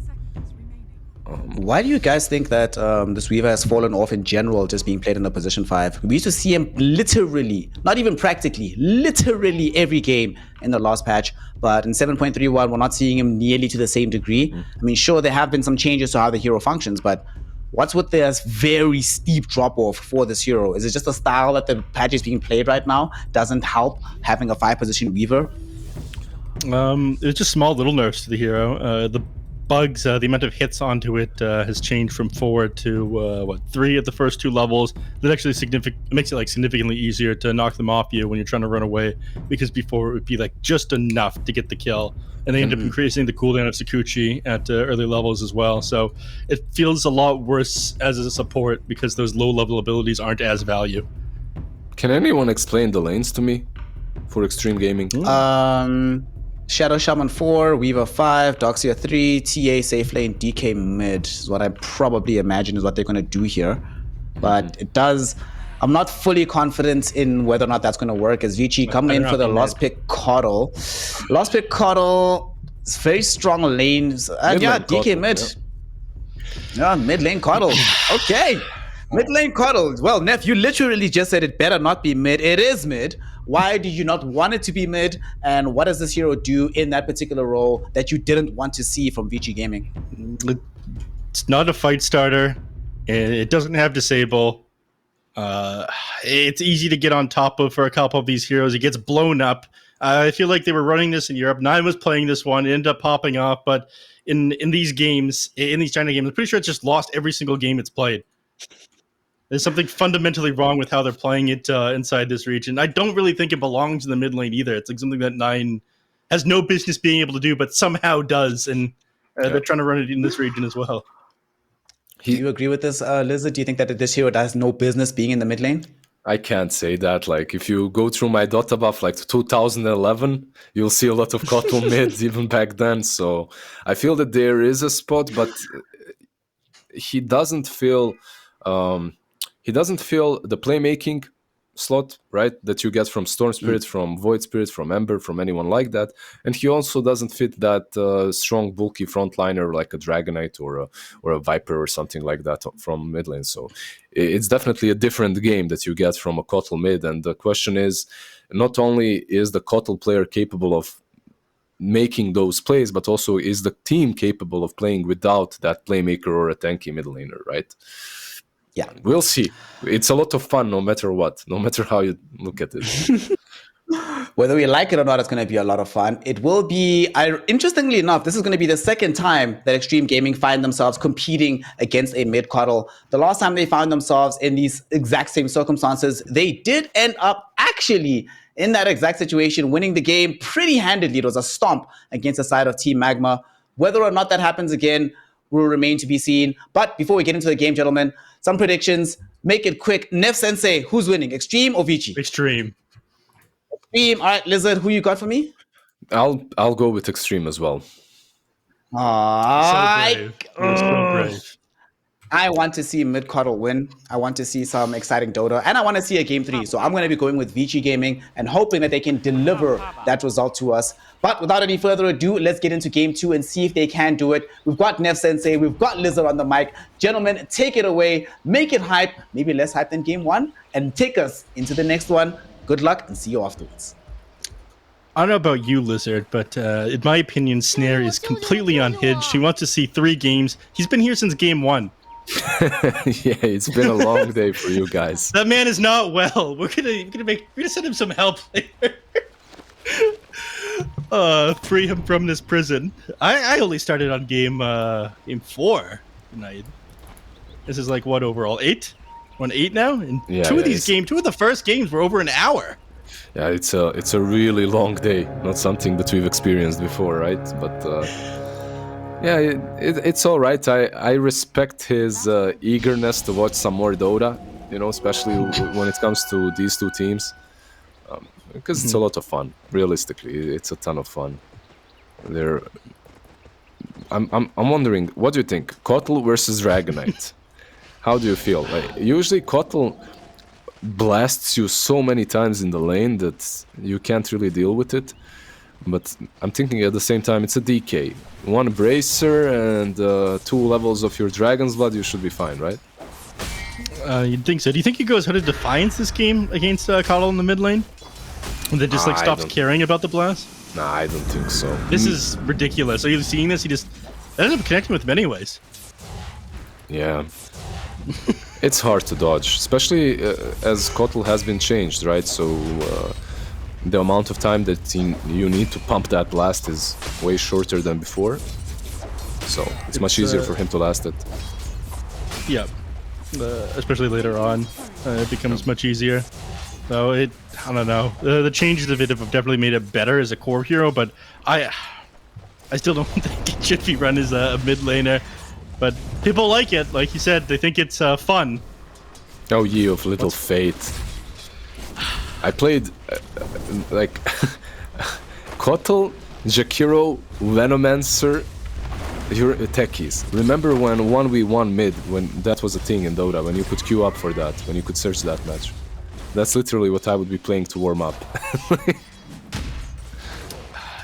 Why do you guys think that this Weaver has fallen off in general, just being played in a position 5? We used to see him literally, not even practically, literally every game in the last patch. But in 7.31, we're not seeing him nearly to the same degree. I mean, sure, there have been some changes to how the hero functions, but what's with this very steep drop-off for this hero? Is it just the style that the patch is being played right now doesn't help having a 5-position Weaver? It's just small little nerfs to the hero. The bugs, the amount of hits onto it has changed from 4 to 3 at the first 2 levels. That actually makes it like significantly easier to knock them off you when you're trying to run away, because before it would be like just enough to get the kill, and they end up increasing the cooldown of Sakuchi at early levels as well. So it feels a lot worse as a support because those low level abilities aren't as value. Can anyone explain the lanes to me for extreme gaming? Shadow Shaman 4, Weaver 5, Doxia 3, TA safe lane, DK mid is what I probably imagine is what they're going to do here. But it does... I'm not fully confident in whether or not that's going to work, as Vici coming in for the Lost Pick Coddle. Lost Pick Coddle is very strong lanes. Yeah, DK mid. Yeah, mid lane Coddle. Okay. Mid lane Coddle. Well, Neff, you literally just said it better not be mid. It is mid. Why do you not want it to be mid? And what does this hero do in that particular role that you didn't want to see from Vici Gaming? It's not a fight starter. It doesn't have disable. It's easy to get on top of for a couple of these heroes. It gets blown up. I feel like they were running this in Europe. Nine was playing this one. It ended up popping off. But in these games, in these China games, I'm pretty sure it's just lost every single game it's played. There's something fundamentally wrong with how they're playing it inside this region. I don't really think it belongs in the mid lane either. It's like something that Nine has no business being able to do, but somehow does, and they're trying to run it in this region as well. Do you agree with this, Lizard? Do you think that this hero has no business being in the mid lane? I can't say that. Like, if you go through my Dota buff, like 2011, you'll see a lot of Kotal mids even back then. So I feel that there is a spot, but he doesn't feel the playmaking slot, right, that you get from Storm Spirit, from Void Spirit, from Ember, from anyone like that. And he also doesn't fit that strong, bulky frontliner like a Dragonite or a Viper or something like that from mid lane. So it's definitely a different game that you get from a Kotal mid. And the question is, not only is the Kotal player capable of making those plays, but also is the team capable of playing without that playmaker or a tanky mid laner, right? Yeah, we'll see. It's a lot of fun no matter what, no matter how you look at it. Whether we like it or not, it's going to be a lot of fun. It will be, interestingly enough, this is going to be the second time that Extreme Gaming find themselves competing against a mid-coddle. The last time they found themselves in these exact same circumstances, they did end up actually in that exact situation, winning the game pretty handedly. It was a stomp against the side of Team Magma. Whether or not that happens again will remain to be seen. But before we get into the game, gentlemen, some predictions. Make it quick. Nev Sensei, who's winning, Extreme or Vici? Extreme. Extreme. All right, Lizard, who you got for me? I'll go with Extreme as well. So brave. I want to see mid-coddle win. I want to see some exciting Dota, and I want to see a game 3. So I'm going to be going with Vici Gaming and hoping that they can deliver that result to us. But without any further ado, let's get into game 2 and see if they can do it. We've got Nev Sensei, we've got Lizard on the mic. Gentlemen, take it away, make it hype, maybe less hype than game 1, and take us into the next one. Good luck and see you afterwards. I don't know about you, Lizard, but in my opinion, Snare is completely unhinged. He wants to see 3 games. He's been here since game 1. Yeah, it's been a long day for you guys. That man is not well. We're gonna send him some help later. Free him from this prison. I only started on game 4 tonight. This is like what overall 8? We're on 8 now, and two of the first games were over an hour. Yeah, it's a really long day. Not something that we've experienced before, right? But yeah, it's all right. I respect his eagerness to watch some more Dota, you know, especially when it comes to these 2 teams, because it's a lot of fun. Realistically, it's a ton of fun. I'm wondering, what do you think? Kotl versus Dragonite. How do you feel? Like, usually Kotl blasts you so many times in the lane that you can't really deal with it. But I'm thinking at the same time, it's a DK. 1 Bracer and 2 levels of your Dragon's Blood, you should be fine, right? You'd think so. Do you think he goes out of Defiance this game against Kotl in the mid lane? And then just like stops caring about the blast? Nah, I don't think so. This is ridiculous. Are you seeing this? He just ended up connecting with him anyways. Yeah. It's hard to dodge, especially as Kotl has been changed, right? So the amount of time that you need to pump that blast is way shorter than before. So it's much easier for him to last it. Yeah, especially later on, it becomes much easier. So I don't know. The changes of it have definitely made it better as a core hero, but I still don't think it should be run as a mid laner. But people like it, like you said, they think it's fun. Oh, ye of little fate. I played like Kotl, Jakiro, Venomancer, techies. Remember when 1v1 mid, when that was a thing in Dota, when you could queue up for that, when you could search that match? That's literally what I would be playing to warm up.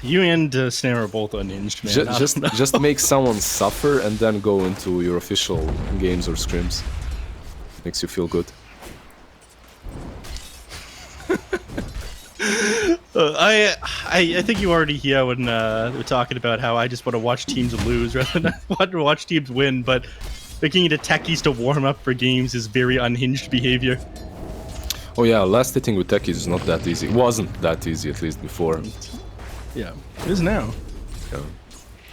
You and Snare are both unhinged, man. Just make someone suffer and then go into your official games or scrims. Makes you feel good. I think you already hear when we're talking about how I just want to watch teams lose rather than want to watch teams win, but making it a techies to warm up for games is very unhinged behavior. Oh yeah, last hitting with techies is not that easy. It wasn't that easy, at least before. Yeah, it is now. Yeah.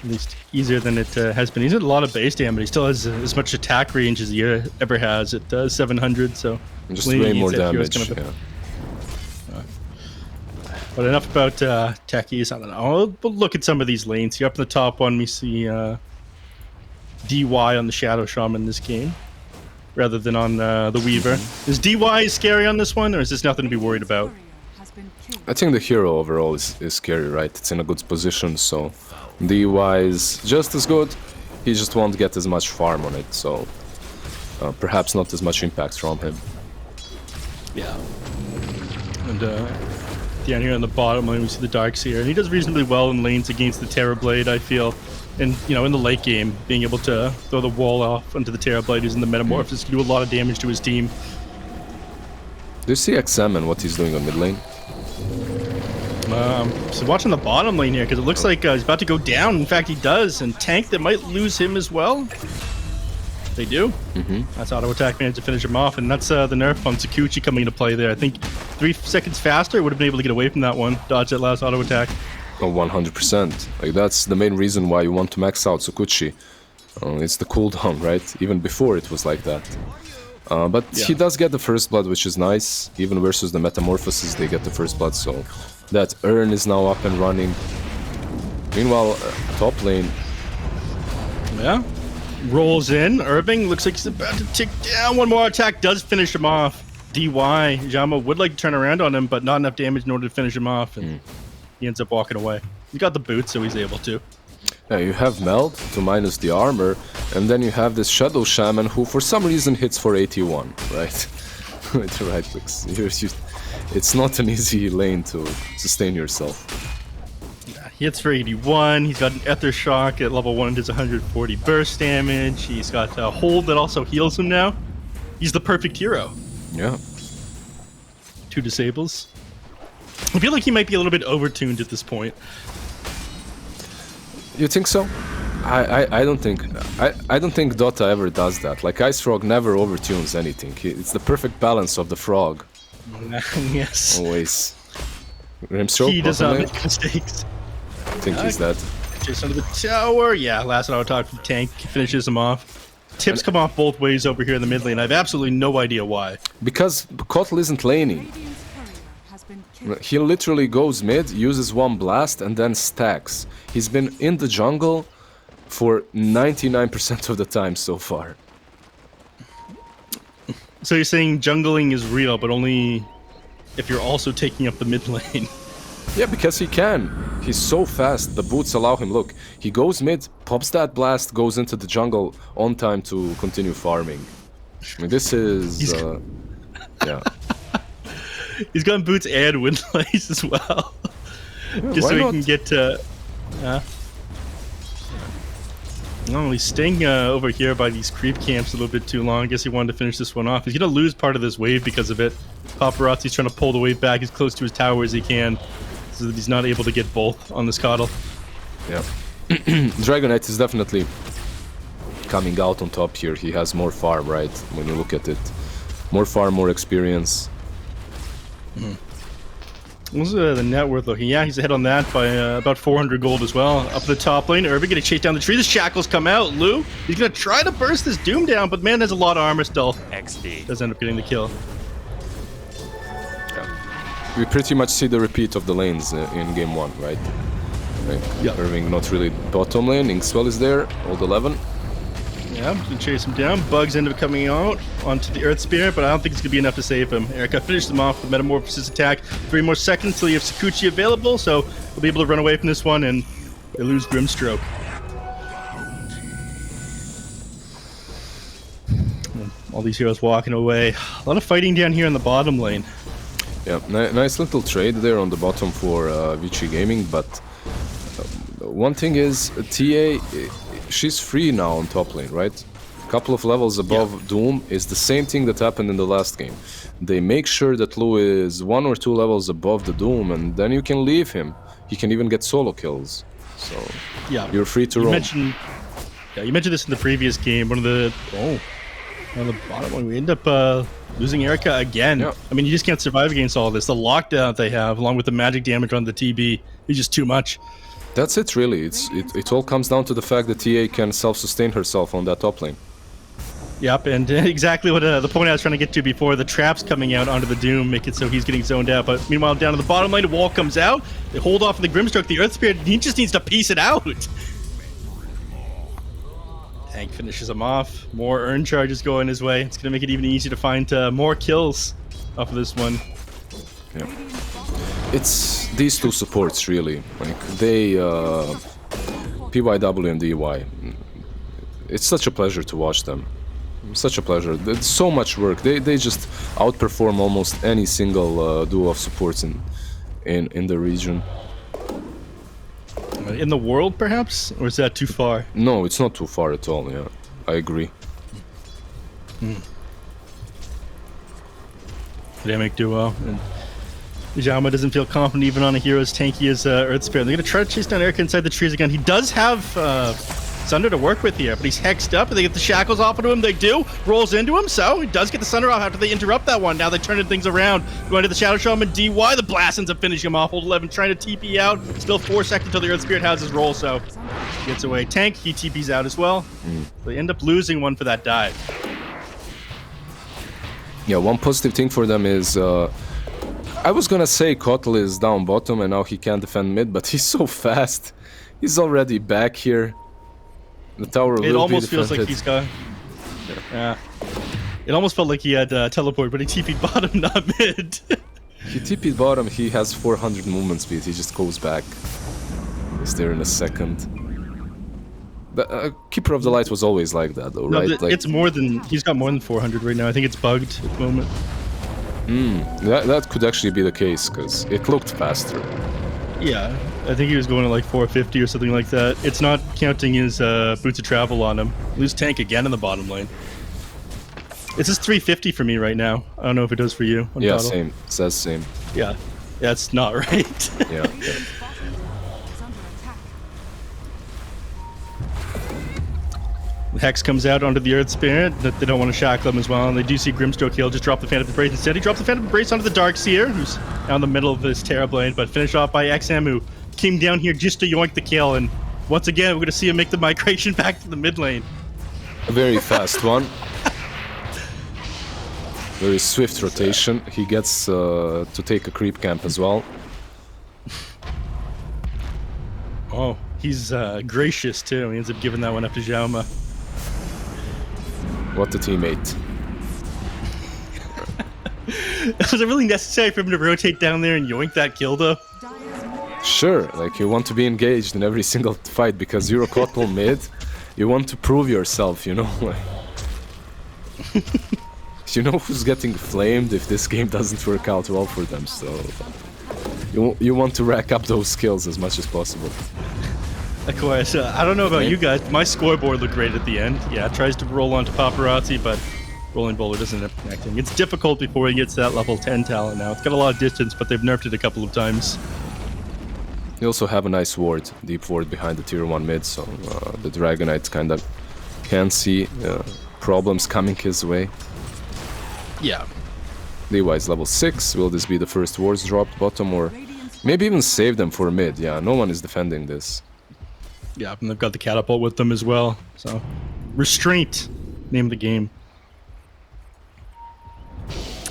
At least easier than it has been. He's had a lot of base damage. He still has as much attack range as he ever has at 700, so... Just way more damage, yeah. But enough about techies. I don't know. We'll look at some of these lanes here. Up in the top one, we see DY on the Shadow Shaman this game, rather than on the Weaver. Is DY scary on this one, or is this nothing to be worried about? I think the hero overall is scary, right? It's in a good position, so DY is just as good. He just won't get as much farm on it, so perhaps not as much impact from him. Yeah. And down here on the bottom lane, we see the Darkseer, and he does reasonably well in lanes against the Terrorblade, I feel. And, you know, in the late game, being able to throw the wall off onto the Terrorblade using the Metamorphosis can do a lot of damage to his team. Do you see XM and what he's doing on mid lane? So watching the bottom lane here, because it looks like he's about to go down. In fact, he does, and Tank that might lose him as well. They do. Mm-hmm. That's auto attack managed to finish him off, and that's the nerf on Sakuchi coming into play there. I think 3 seconds faster would have been able to get away from that one. Dodge that last auto attack. Oh, 100%. Like that's the main reason why you want to max out Sakuchi. It's the cooldown, right? Even before it was like that. But he does get the first blood, which is nice. Even versus the Metamorphosis, they get the first blood, so that urn is now up and running. Meanwhile, top lane. Yeah. Rolls in. Irving looks like he's about to tick down. One more attack does finish him off. DY. Jama would like to turn around on him, but not enough damage in order to finish him off. And he ends up walking away. He got the boot, so he's able to. Yeah, you have Meld to minus the armor, and then you have this Shadow Shaman who for some reason hits for 81, right? With the right clicks. It's not an easy lane to sustain yourself. Yeah, he hits for 81. He's got an Ether Shock at level 1, does 140 burst damage. He's got a hold that also heals him now. He's the perfect hero. Yeah. 2 disables. I feel like he might be a little bit overtuned at this point. You think so? I don't think I don't think Dota ever does that. Like Ice Frog never overtunes anything. It's the perfect balance of the frog. Yes. Always. Rimstroke, He does not make mistakes. I think he's dead. Just under the tower. Yeah, last auto attack from Tank finishes him off. Tips come off both ways over here in the mid lane. I have absolutely no idea why. Because Kotl isn't laning. He literally goes mid, uses 1 blast, and then stacks. He's been in the jungle for 99% of the time so far. So you're saying jungling is real, but only if you're also taking up the mid lane. Yeah, because he can. He's so fast. The boots allow him. Look, he goes mid, pops that blast, goes into the jungle on time to continue farming. I mean, this is... yeah. He's got boots and windlays as well. Yeah, just so he not? can get no, he's staying over here by these creep camps a little bit too long. I guess he wanted to finish this one off. He's going to lose part of this wave because of it. Paparazzi's trying to pull the wave back as close to his tower as he can, so that he's not able to get both on this Coddle. Yeah. Dragonite is definitely coming out on top here. He has more farm, right? When you look at it. More farm, more experience. What's the net worth looking? Yeah, he's ahead on that by about 400 gold as well. Up the top lane, Irving gonna chase down the tree. The shackles come out. Lou, he's gonna try to burst this Doom down, but man has a lot of armor still. XD. Does end up getting the kill. We pretty much see the repeat of the lanes in game 1, right? Like, Irving not really bottom lane. Inkswell is there, old 11. Yeah, gonna chase him down. Bugs end up coming out onto the Earth Spear, but I don't think it's gonna be enough to save him. Erica finished him off with Metamorphosis attack. 3 more seconds till you have Sakuchi available, so we'll be able to run away from this one, and they lose Grimstroke. All these heroes walking away. A lot of fighting down here in the bottom lane. Yeah, nice little trade there on the bottom for Vici Gaming, but one thing is, TA, she's free now on top lane, right? A couple of levels above Doom is the same thing that happened in the last game. They make sure that Lu is 1 or 2 levels above the Doom, and then you can leave him. He can even get solo kills. So yeah, you're free to roam. You mentioned this in the previous game. One of the on the bottom one, we end up losing Erica again. Yeah. I mean, you just can't survive against all this. The lockdown they have, along with the magic damage on the TB, is just too much. That's it, really. It all comes down to the fact that TA can self-sustain herself on that top lane. Yep, and exactly what the point I was trying to get to before. The traps coming out onto the Doom make it so he's getting zoned out. But meanwhile, down to the bottom lane, the wall comes out. They hold off of the Grimstroke, the Earth Spirit. He just needs to piece it out. Tank finishes him off. More urn charges going his way. It's going to make it even easier to find more kills off of this one. Yeah. It's these 2 supports, really. Like, they... PYW and DY. It's such a pleasure to watch them. Such a pleasure. It's so much work. They just outperform almost any single duo of supports in the region. In the world, perhaps? Or is that too far? No, it's not too far at all, yeah. I agree. Dynamic duo. And Jama doesn't feel confident even on a hero as tanky as Earth Spirit. They're going to try to chase down Erica inside the trees again. He does have Sunder to work with here, but he's hexed up. They get the shackles off of him. They do. Rolls into him, so he does get the Sunder off after they interrupt that one. Now they're turning things around. Going to the Shadow Shaman DY. The blast ends up finishing him off. Hold 11 trying to TP out. Still 4 seconds until the Earth Spirit has his roll, so gets away. Tank, he TPs out as well. They end up losing one for that dive. Yeah, one positive thing for them is I was gonna say Kotl is down bottom and now he can't defend mid, but he's so fast. He's already back here. The tower will be defended. It almost feels like he's got... Yeah. It almost felt like he had teleport, but he TP'd bottom, not mid. He TP'd bottom, he has 400 movement speed, he just goes back. He's there in a second. The Keeper of the Light was always like that though, right? It's more than... He's got more than 400 right now. I think it's bugged at the moment. That could actually be the case, because it looked faster. Yeah, I think he was going to like 450 or something like that. It's not counting his boots of travel on him. Lose tank again in the bottom lane. It says 350 for me right now. I don't know if it does for you. Yeah, Total. same. It says same. Yeah, that's not right. Yeah. Hex comes out onto the Earth Spirit. That they don't want to shackle him as well. And they do see Grimstroke heal. Just drop the Phantom Embrace instead. He drops the Phantom Embrace onto the Darkseer, who's now in the middle of this Terrorblade, but finished off by XM, who came down here just to yoink the kill. And once again, we're going to see him make the migration back to the mid lane. A very fast one. Very swift rotation. He gets to take a creep camp as well. Oh, he's gracious too. He ends up giving that one up to Jauma. What a teammate. Was it really necessary for him to rotate down there and yoink that kill though? Sure, like you want to be engaged in every single fight because you're a Kotl mid. You want to prove yourself, you know? You know who's getting flamed if this game doesn't work out well for them, so... You want to rack up those skills as much as possible. Of course, I don't know about you guys, but my scoreboard looked great at the end. Yeah, it tries to roll onto Paparazzi, but Rolling Bowler doesn't end up connecting. It's difficult before he gets to that level 10 talent now. It's got a lot of distance, but they've nerfed it a couple of times. You also have a nice ward, deep ward behind the tier 1 mid, so the Dragonite kind of can see problems coming his way. Yeah. Levi is level 6. Will this be the first wards dropped bottom, or maybe even save them for mid? Yeah, no one is defending this. Yeah, and they've got the catapult with them as well. So, Restraint, name of the game.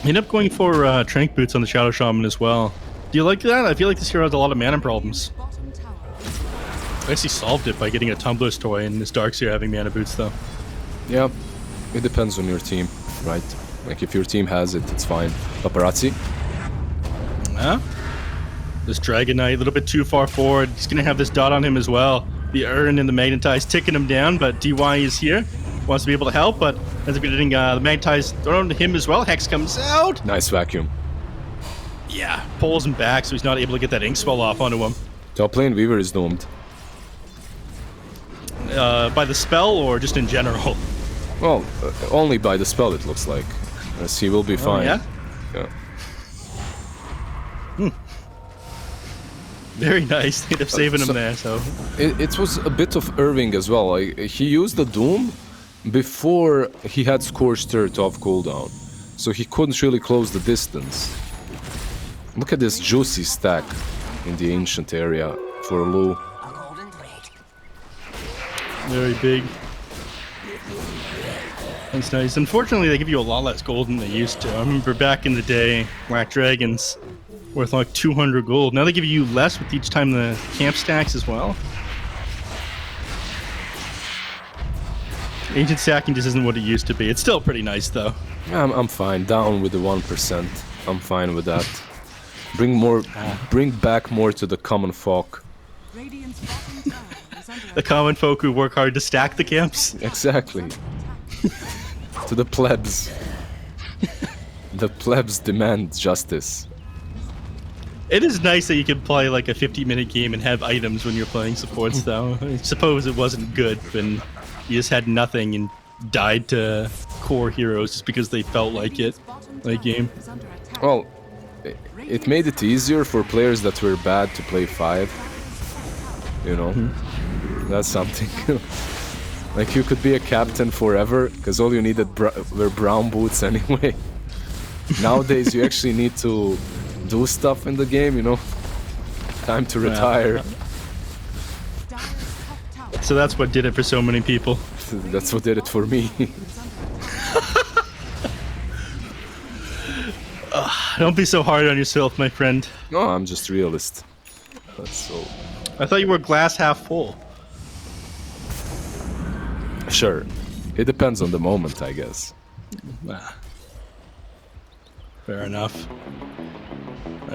End up going for Trank Boots on the Shadow Shaman as well. Do you like that? I feel like this hero has a lot of mana problems. I actually solved it by getting a Tumblr's toy and this Darkseer having mana boots though. Yeah, it depends on your team, right? Like if your team has it, it's fine. Paparazzi? Yeah. This Dragonite a little bit too far forward. He's gonna have this dot on him as well. The Urn and the Magnetize ticking him down, but DY is here. Wants to be able to help, but ends up getting the Magnetize thrown to him as well. Hex comes out. Nice vacuum. Yeah, pulls him back so he's not able to get that ink spell off onto him. Top lane Weaver is doomed. By the spell or just in general? Well, only by the spell it looks like. He will be fine. Yeah? Yeah. Very nice. They end up saving him there, so... It was a bit of Irving as well. He used the Doom before he had Scorched Earth off cooldown. So he couldn't really close the distance. Look at this juicy stack in the ancient area for Lu. Very big. That's nice. Unfortunately, they give you a lot less gold than they used to. I remember back in the day, Black Dragons worth like 200 gold. Now they give you less with each time the camp stacks as well. Ancient stacking just isn't what it used to be. It's still pretty nice though. I'm fine. Down with the 1%. I'm fine with that. Bring back more to the common folk. The common folk who work hard to stack the camps. Exactly. To the plebs. The plebs demand justice. It is nice that you can play like a 50-minute game and have items when you're playing supports though. I suppose it wasn't good when you just had nothing and died to core heroes just because they felt like it, like game. Well, it made it easier for players that were bad to play 5. You know? That's something. Like you could be a captain forever, because all you needed were brown boots anyway. Nowadays you actually need to do stuff in the game, you know. Time to retire. So that's what did it for so many people. That's what did it for me. Don't be so hard on yourself, my friend. No, I'm just realist. That's so. I thought you were glass half full. Sure. It depends on the moment, I guess. Fair enough.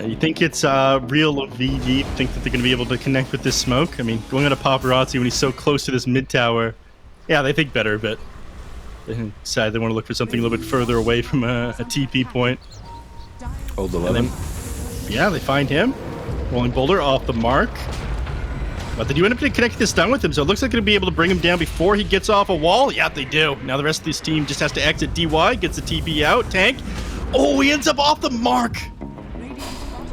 You think it's real VG? Think that they're going to be able to connect with this smoke? I mean, going on a paparazzi when he's so close to this mid tower, yeah, they think better of it. They decide they want to look for something a little bit further away from a TP point. Old 11. Yeah, they find him. Rolling boulder off the mark. But they do end up connecting this down with him, so it looks like they're going to be able to bring him down before he gets off a wall. Yeah, they do. Now the rest of this team just has to exit DY, gets the TP out, tank. Oh, he ends up off the mark!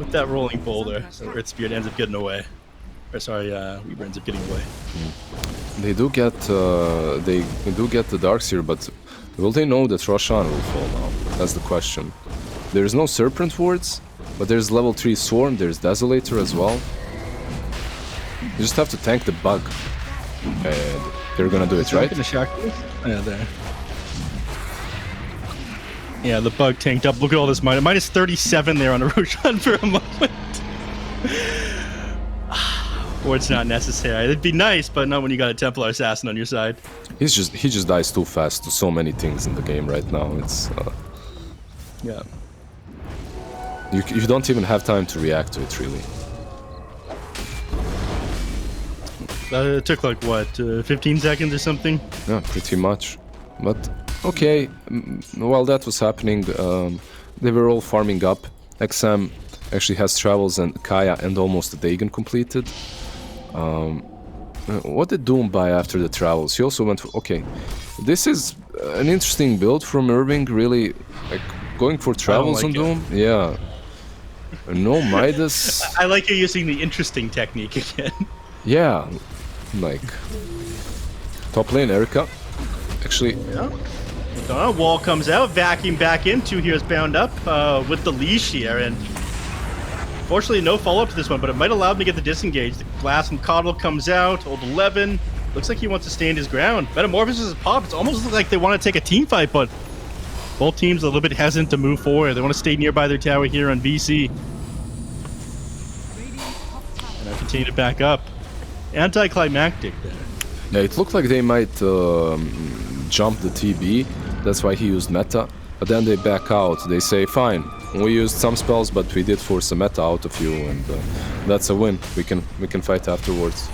With that rolling boulder. So Ritzbeard ends up getting away. Or sorry, Weaver ends up getting away. They do get the darks here, but will they know that Roshan will fall now? That's the question. There's no Serpent Wards, but there's level 3 Swarm, there's Desolator as well. You just have to tank the bug. And they're gonna do it, right? Yeah, there. Yeah, the bug tanked up. Look at all this minus 37 there on a Roshan for a moment. Or it's not necessary. It'd be nice, but not when you got a Templar Assassin on your side. He just dies too fast to so many things in the game right now. It's yeah. You don't even have time to react to it, really. It took like what, 15 seconds or something? Yeah, pretty much. But okay, while that was happening, they were all farming up. XM actually has Travels and Kaya and almost a Dagon completed. What did Doom buy after the Travels? He also went for... Okay, this is an interesting build from Irving, really. Like, going for Travels on Doom? Yeah. No Midas. I like you using the interesting technique again. Yeah, like... Top lane, Erica. Actually... Yeah. Wall comes out, vacuum back in, 2 heroes bound up with the leash here, and fortunately no follow-up to this one, but it might allow him to get the disengage. The glass and Coddle comes out, old 11, looks like he wants to stand his ground. Metamorphosis is popped, it's almost like they want to take a team fight, but both teams a little bit hesitant to move forward. They want to stay nearby their tower here on VC. And I continue to back up. Anticlimactic there. Yeah, it looked like they might jump the TB. That's why he used meta. But then they back out. They say, fine, we used some spells, but we did force a meta out of you, and that's a win. We can fight afterwards.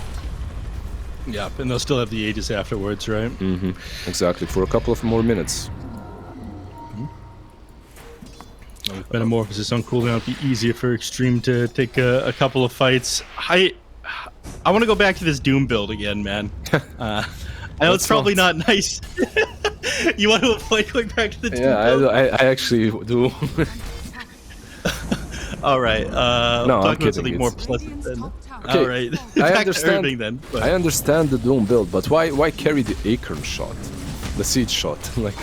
Yeah, and they'll still have the Aegis afterwards, right? Mm-hmm. Exactly, for a couple of more minutes. With Metamorphosis on cooldown, it'd be easier for Extreme to take a couple of fights. I want to go back to this Doom build again, man. I know it's probably not nice. You want to avoid going back to the Doom build? I actually do. All right. No, talk about something more pleasant then. Okay, All right. I Back understand. to Irving then. But... I understand the Doom build, but why carry the Acorn shot, the Siege shot? Like,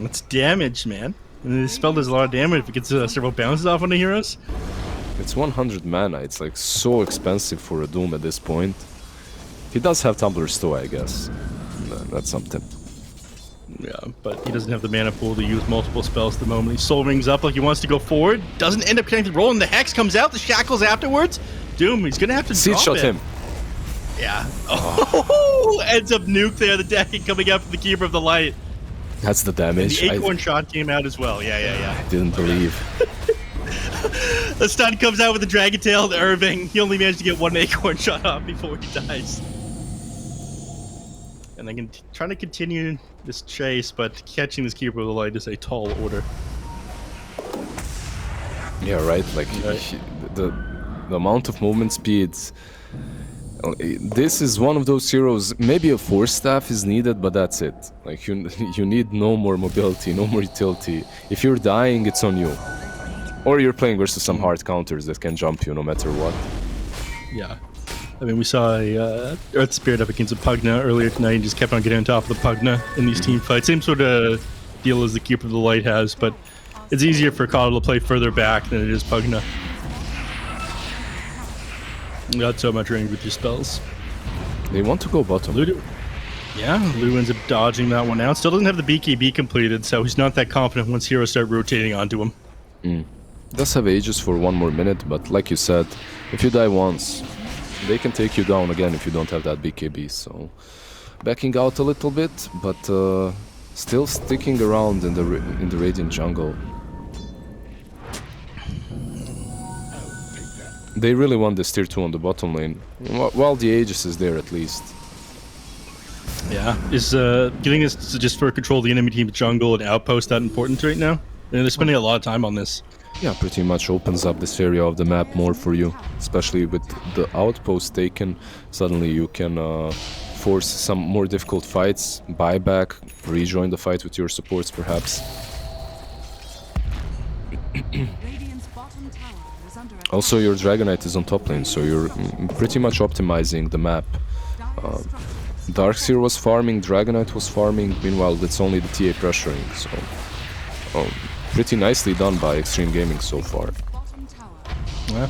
it's damage, man. And this spell does a lot of damage if it gets several bounces off on the heroes. it's 100 mana. It's like so expensive for a Doom at this point. He does have Tumblers too, I guess. That's something. Yeah, but he doesn't have the mana pool to use multiple spells at the moment. He soul rings up like he wants to go forward. Doesn't end up connecting the roll, and the Hex comes out. The Shackles afterwards. Doom, he's going to have to Siege shot him. Yeah. Oh, ends up nuke there. The deck coming out from the Keeper of the Light. That's the damage. And the Acorn shot came out as well. Yeah. I didn't believe. The stun comes out with the Dragon Tail to Irving. He only managed to get one Acorn shot off before he dies. And they can try to continue this chase, but catching this Keeper of the Light is a tall order. Yeah, right. Like the amount of movement speed. This is one of those heroes. Maybe a Force Staff is needed, but that's it. Like you need no more mobility, no more utility. If you're dying, it's on you. Or you're playing versus some hard counters that can jump you no matter what. Yeah. I mean, we saw a Earth Spirit up against a Pugna earlier tonight and just kept on getting on top of the Pugna in these team fights. Same sort of deal as the Keeper of the Light has, but it's easier for Coddle to play further back than it is Pugna. Not so much range with your spells. They want to go bottom. Lu ends up dodging that one out. Still doesn't have the BKB completed, so he's not that confident once heroes start rotating onto him. Does have Aegis for 1 more minute, but like you said, if you die once, they can take you down again if you don't have that BKB. So backing out a little bit, but still sticking around in the Radiant jungle. They really want this tier 2 on the bottom lane, while the Aegis is there at least. Yeah, is getting us to just for control of the enemy team's jungle and outpost that important right now? And they're spending a lot of time on this. Yeah, pretty much opens up this area of the map more for you, especially with the outpost taken. Suddenly you can force some more difficult fights, buy back, rejoin the fight with your supports perhaps. Also, your Dragonite is on top lane, so you're pretty much optimizing the map. Darkseer was farming, Dragonite was farming, meanwhile it's only the TA pressuring, so pretty nicely done by Extreme Gaming so far. Yeah.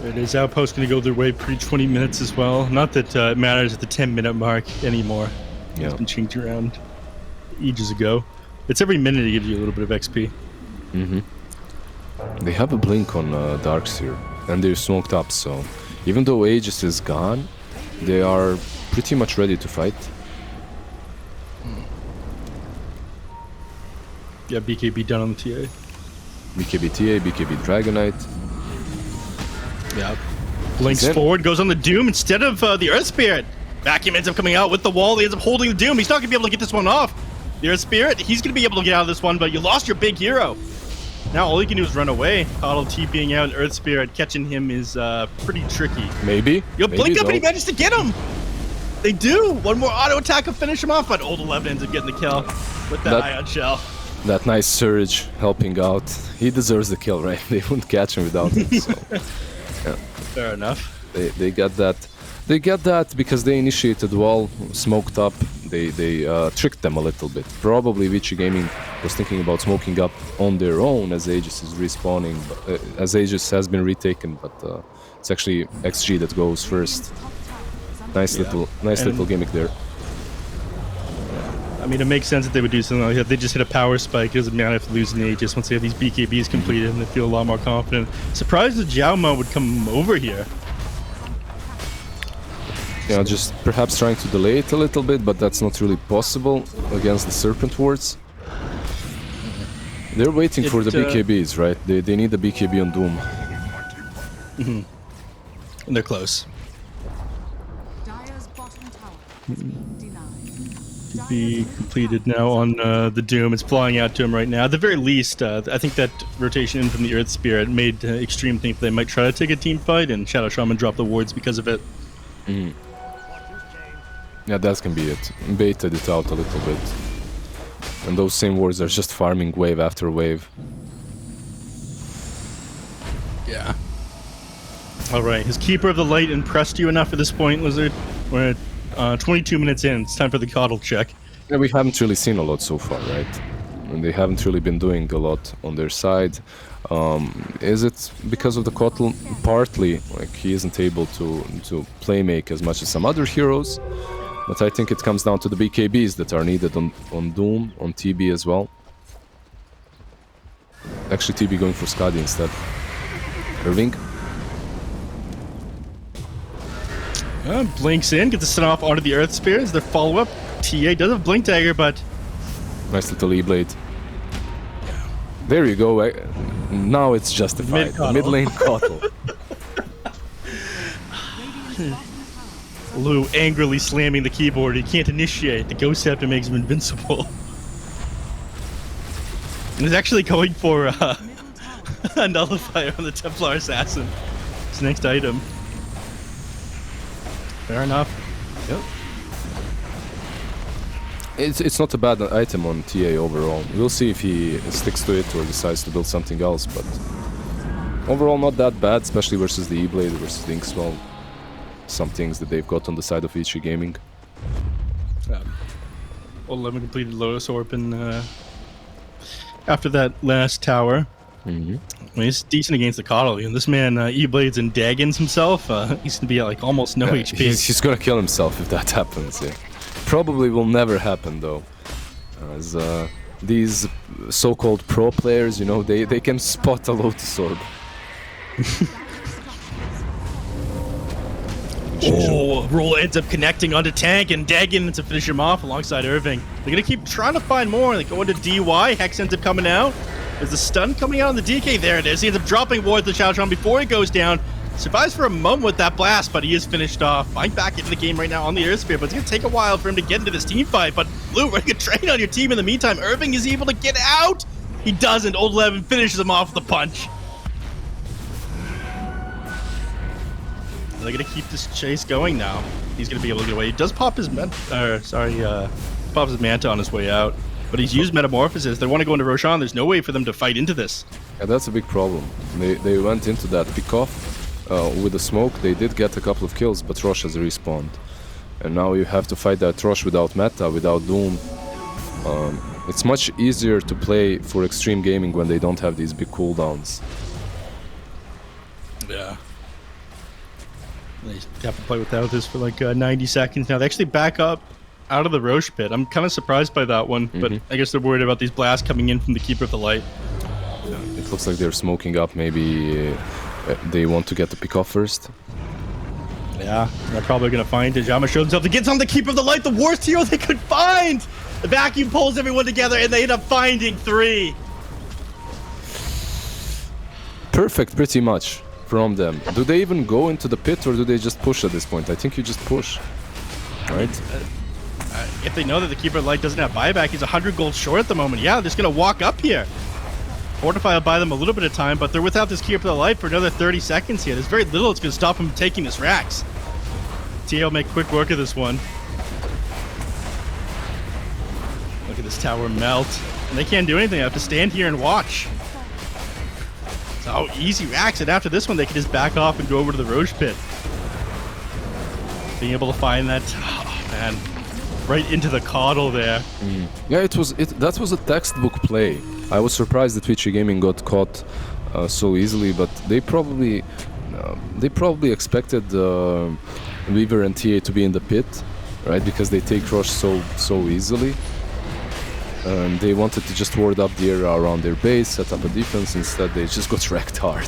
It is outpost going to go their way pre-20 minutes as well. Not that it matters at the 10-minute mark anymore. Yeah. It's been changed around ages ago. It's every minute it gives you a little bit of XP. They have a blink on Darkseer, and they're smoked up, so even though Aegis is gone, they are pretty much ready to fight. Yeah, BKB done on the TA. BKB TA, BKB Dragonite. Yeah. Blinks forward, goes on the Doom instead of the Earth Spirit. Vacuum ends up coming out with the wall. He ends up holding the Doom. He's not going to be able to get this one off. The Earth Spirit, he's going to be able to get out of this one, but you lost your big hero. Now all he can do is run away. Coddle TPing out, Earth Spirit catching him is pretty tricky. Maybe. You'll blink up and he manages to get him. They do. One more auto attack will finish him off, but Old 11 ends up getting the kill with that Ion Shell. That nice surge helping out. He deserves the kill, right? They wouldn't catch him without it. So. Yeah. Fair enough. They got that. They got that because they initiated wall, smoked up. They tricked them a little bit. Probably Vici Gaming was thinking about smoking up on their own as Aegis is respawning, as Aegis has been retaken, but it's actually XG that goes first. Nice little gimmick there. I mean, it makes sense that they would do something like that. They just hit a power spike. It doesn't matter if they lose an Aegis once they have these BKBs completed and they feel a lot more confident. Surprised that Jiaoma would come over here. Yeah, just perhaps trying to delay it a little bit, but that's not really possible against the Serpent Wards. They're waiting for the BKBs, right? They need the BKB on Doom. And they're close. To be completed now on the Doom. It's flying out to him right now. At the very least, I think that rotation in from the Earth Spirit made Extreme think they might try to take a team fight, and Shadow Shaman dropped the wards because of it. Yeah, that can be it. Baited it out a little bit. And those same wards are just farming wave after wave. Yeah. Alright, has Keeper of the Light impressed you enough at this point, Lizard? We're at 22 minutes in. It's time for the Coddle check. Yeah, we haven't really seen a lot so far, right? And they haven't really been doing a lot on their side. Is it because of the Coddle? Partly, like he isn't able to play make as much as some other heroes. But I think it comes down to the BKBs that are needed on Doom, on TB as well. Actually, TB going for Skadi instead. Irving. Blinks in, gets the set off onto the Earth Spears. Their follow-up. TA does have Blink Dagger, but... Nice little E-Blade. There you go. Now it's justified. The mid lane Coddle. Lu angrily slamming the keyboard. He can't initiate. The Ghost Scepter makes him invincible. And he's actually going for a Nullifier on the Templar Assassin. His next item. Fair enough. Yep. It's not a bad item on TA overall. We'll see if he sticks to it or decides to build something else, but overall not that bad, especially versus the E-Blade, versus the Inkswell. some things that they've got on the side of Vici Gaming. 11 completed Lotus Orb after that last tower. I mean, he's decent against the Coddle. You know, this man E-Blades and Daggins himself. He's gonna be at like almost no HP. He's gonna kill himself if that happens. Yeah. Probably will never happen though, as these so-called pro players, you know, they can spot a Lotus Orb. Oh, Roll ends up connecting onto Tank and Daggin to finish him off alongside Irving. They're gonna keep trying to find more. They go into DY. Hex ends up coming out. Is the stun coming out on the DK? There it is. He ends up dropping Ward the Shadowtron before he goes down. Survives for a moment with that blast, but he is finished off. Flying back into the game right now on the Earth Spear, but it's going to take a while for him to get into this team fight. But Blue running a train on your team in the meantime. Irving is able to get out. He doesn't. Old 11 finishes him off with a punch. They're going to keep this chase going now. He's going to be able to get away. He does pop his pops his Manta on his way out. But he's used Metamorphosis. They want to go into Roshan. There's no way for them to fight into this. Yeah, that's a big problem. They went into that pick-off with the smoke. They did get a couple of kills, but Rosh has respawned. And now you have to fight that Rosh without Meta, without Doom. It's much easier to play for Extreme Gaming when they don't have these big cooldowns. Yeah. They have to play without this for like 90 seconds. Now they actually back up out of the Roche pit. I'm kind of surprised by that one, but I guess they're worried about these blasts coming in from the Keeper of the Light. It looks like they're smoking up. Maybe they want to get the pick off first. Yeah, they're probably going to find it. Jama shows himself. He gets on the Keeper of the Light, the worst hero they could find! The vacuum pulls everyone together, and they end up finding 3. Perfect, pretty much, from them. Do they even go into the pit, or do they just push at this point? I think you just push, right? If they know that the Keeper of the Light doesn't have buyback, he's 100 gold short at the moment. Yeah, they're just going to walk up here. Fortify will buy them a little bit of time, but they're without this Keeper of the Light for another 30 seconds here. There's very little that's going to stop them from taking this Rax. TA will make quick work of this one. Look at this tower melt. And they can't do anything. They have to stand here and watch. So easy Rax, and after this one, they can just back off and go over to the Roche pit. Being able to find that, oh man, right into the Coddle there. Yeah, that was a textbook play. I was surprised that Vici Gaming got caught so easily, but they probably expected Weaver and TA to be in the pit, right? Because they take Rosh so easily. And they wanted to just ward up the area around their base, set up a defense. Instead, they just got wrecked hard.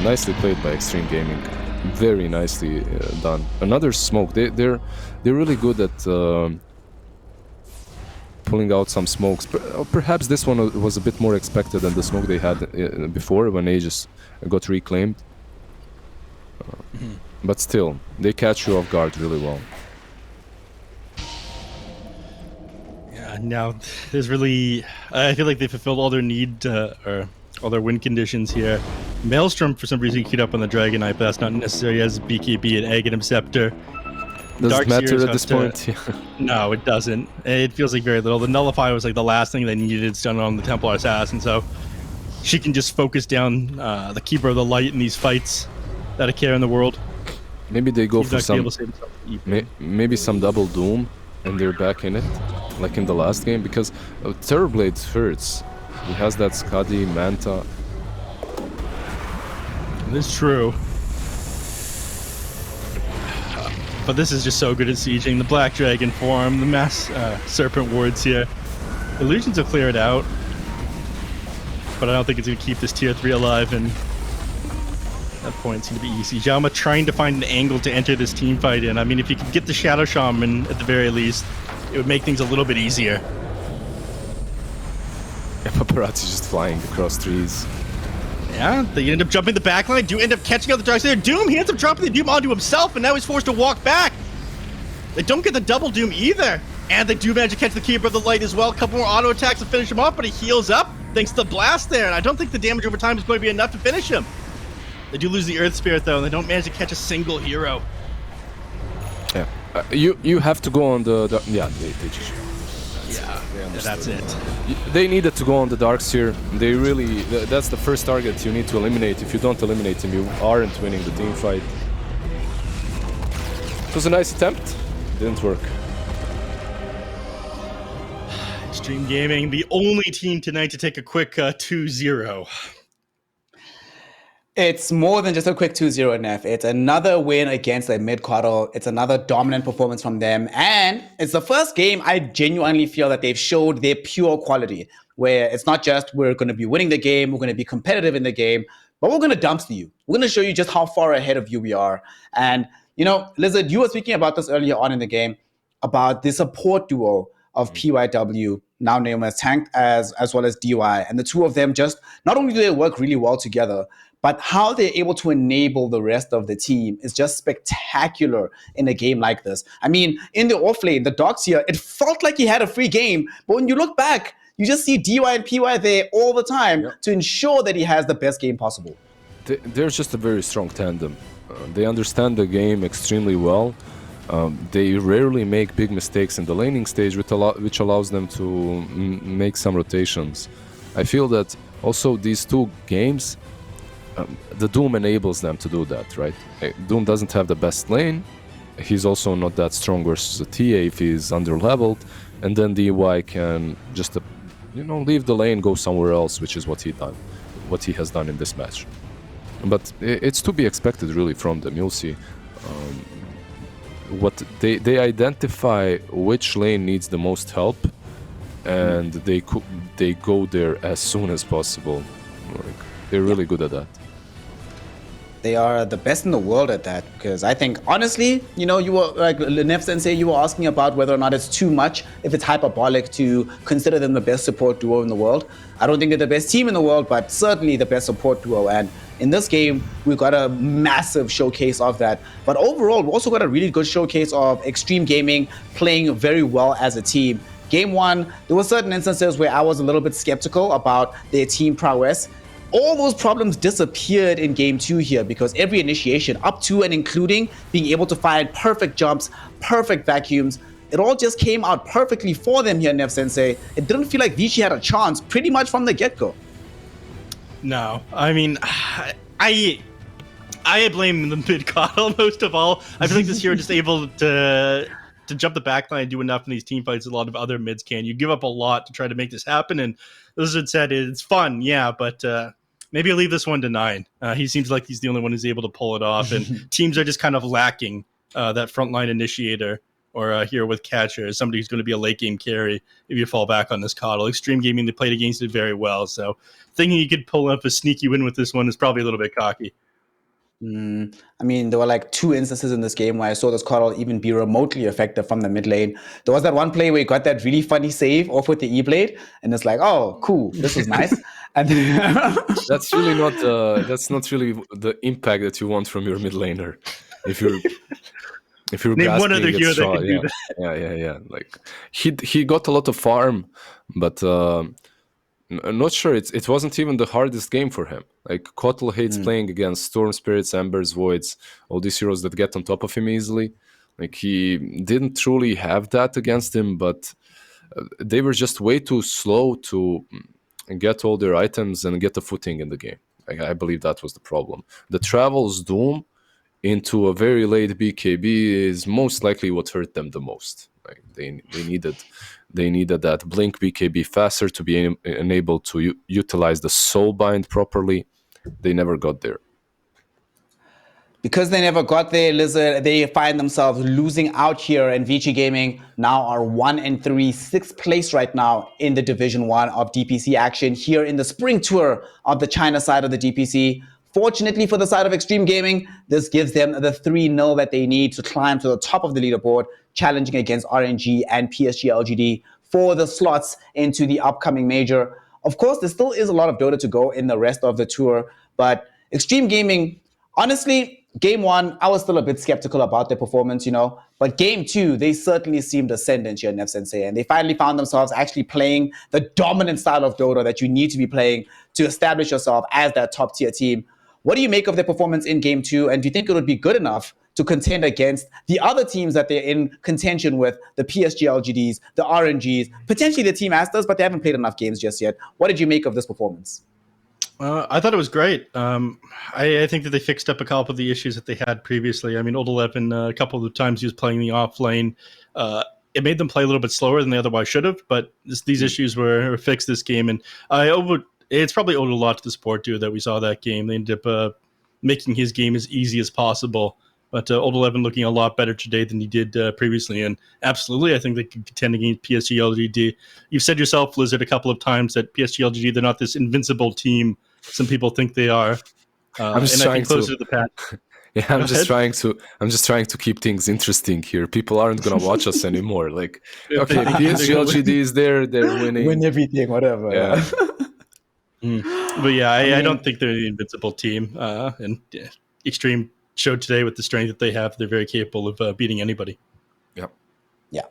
Nicely played by Extreme Gaming. Very nicely done. Another smoke. They're really good at pulling out some smokes. Perhaps this one was a bit more expected than the smoke they had before when Aegis got reclaimed. But still, they catch you off guard really well. Yeah, now there's really... I feel like they fulfilled all their need, or all their win conditions here. Maelstrom, for some reason, queued up on the Dragon Knight, but that's not necessary as BKB and Aghanim Scepter. Does it matter at this point? No, it doesn't. It feels like very little. The Nullify was like the last thing they needed. It's done on the Templar Assassin, so she can just focus down the Keeper of the Light in these fights that are care in the world. Maybe they go for some... Maybe some double Doom, and they're back in it, like in the last game, because Terrorblade hurts. He has that Skadi, Manta. It's true. But this is just so good at sieging. The Black Dragon form, the mass Serpent wards here. Illusions will clear it out. But I don't think it's going to keep this tier 3 alive, and at that point it's going to be easy. Jaume trying to find an angle to enter this team fight in. I mean, if you could get the Shadow Shaman at the very least, it would make things a little bit easier. Yeah, Paparazzi just flying across trees. Yeah, they end up jumping the backline. Do end up catching out the Dark Slayer. Doom, he ends up dropping the Doom onto himself, and now he's forced to walk back. They don't get the double Doom either. And they do manage to catch the Keeper of the Light as well. A couple more auto attacks to finish him off, but he heals up thanks to the blast there. And I don't think the damage over time is going to be enough to finish him. They do lose the Earth Spirit, though, and they don't manage to catch a single hero. Yeah. You have to go on the yeah, they just... Yeah, that's it. They needed to go on the Darks here. They really... That's the first target you need to eliminate. If you don't eliminate him, you aren't winning the team fight. It was a nice attempt. Didn't work. Extreme Gaming, the only team tonight to take a quick 2-0. It's more than just a quick 2-0 NF. It's another win against a mid-quarter. It's another dominant performance from them. And it's the first game I genuinely feel that they've showed their pure quality, where it's not just we're going to be winning the game, we're going to be competitive in the game, but we're going to dumpster you. We're going to show you just how far ahead of you we are. And, you know, Lizard, you were speaking about this earlier on in the game, about the support duo of PYW, now named as Tank, as well as DY. And the two of them just, not only do they work really well together, but how they're able to enable the rest of the team is just spectacular in a game like this. I mean, in the off lane, the Dogs here, it felt like he had a free game. But when you look back, you just see DY and PY there all the time to ensure that he has the best game possible. They're just a very strong tandem. They understand the game extremely well. They rarely make big mistakes in the laning stage, which allows them to make some rotations. I feel that also these two games, the Doom enables them to do that, right? Doom doesn't have the best lane. He's also not that strong versus a TA if he's under-leveled. And then DY can just, leave the lane, go somewhere else, which is what he has done in this match. But it's to be expected, really, from them. You'll see. What they identify which lane needs the most help, and they go there as soon as possible. They're really good at that. They are the best in the world at that, because I think, honestly, you were like Nef Sensei, you were asking about whether or not it's too much, if it's hyperbolic to consider them the best support duo in the world. I don't think they're the best team in the world, but certainly the best support duo. And in this game, we've got a massive showcase of that. But overall, we also got a really good showcase of Extreme Gaming playing very well as a team. Game one, there were certain instances where I was a little bit skeptical about their team prowess. All those problems disappeared in game two here, because every initiation, up to and including being able to find perfect jumps, perfect vacuums, it all just came out perfectly for them here, Nev Sensei. It didn't feel like Vici had a chance pretty much from the get-go. No, I mean, I blame the mid-coddle most of all. I feel like this hero just able to jump the backline and do enough in these team fights a lot of other mids can. You give up a lot to try to make this happen, and Lizard said it's fun, yeah, but maybe I'll leave this one to 9. He seems like he's the only one who's able to pull it off, and teams are just kind of lacking that frontline initiator or here with Catcher, somebody who's going to be a late game carry if you fall back on this coddle. Extreme Gaming, they played against it very well, so thinking he could pull up a sneaky win with this one is probably a little bit cocky. I mean, there were like 2 instances in this game where I saw this coddle even be remotely effective from the mid lane. There was that one play where he got that really funny save off with the E-Blade, and it's like, oh, cool, this is nice. And then that's really not the impact that you want from your mid laner. If you're name one other hero that can do that. Yeah. Like he got a lot of farm, but I'm not sure. It wasn't even the hardest game for him. Like Kotl hates playing against Storm Spirits, Embers, Voids, all these heroes that get on top of him easily. Like he didn't truly have that against him, but they were just way too slow to get all their items and get a footing in the game. I believe that was the problem. The Travel's Doom into a very late BKB is most likely what hurt them the most. Like they needed that blink BKB faster to be enabled to utilize the Soulbind properly. They never got there. Because they never got there, Lizard, they find themselves losing out here, and Vici Gaming now are 1-3, 6th place right now in the Division 1 of DPC action here in the spring tour of the China side of the DPC. Fortunately for the side of Extreme Gaming, this gives them the 3-0 that they need to climb to the top of the leaderboard, challenging against RNG and PSG LGD for the slots into the upcoming major. Of course, there still is a lot of Dota to go in the rest of the tour, but Extreme Gaming, honestly, Game 1, I was still a bit skeptical about their performance, but Game 2, they certainly seemed ascendant here, Nef Sensei, and they finally found themselves actually playing the dominant style of Dota that you need to be playing to establish yourself as that top tier team. What do you make of their performance in Game 2, and do you think it would be good enough to contend against the other teams that they're in contention with, the PSG LGDs, the RNGs, potentially the Team Asters, but they haven't played enough games just yet? What did you make of this performance? I thought it was great. I think that they fixed up a couple of the issues that they had previously. I mean, Old 11, a couple of the times he was playing the off lane, it made them play a little bit slower than they otherwise should have. But these issues were fixed this game, and it's probably owed a lot to the support duo that we saw that game. They ended up making his game as easy as possible. But Old 11 looking a lot better today than he did previously. And absolutely, I think they can contend against PSG LGD. You've said yourself, Blizzard, a couple of times that PSG LGD, they're not this invincible team some people think they are. I'm just trying to the patch. Yeah, I'm just trying to keep things interesting here. People aren't gonna watch us anymore. Like, okay, PSG LGD is there, they're winning. Win everything, whatever. Yeah. But yeah, I don't think they're the invincible team. And Extreme showed today with the strength that they have, they're very capable of beating anybody. Yeah,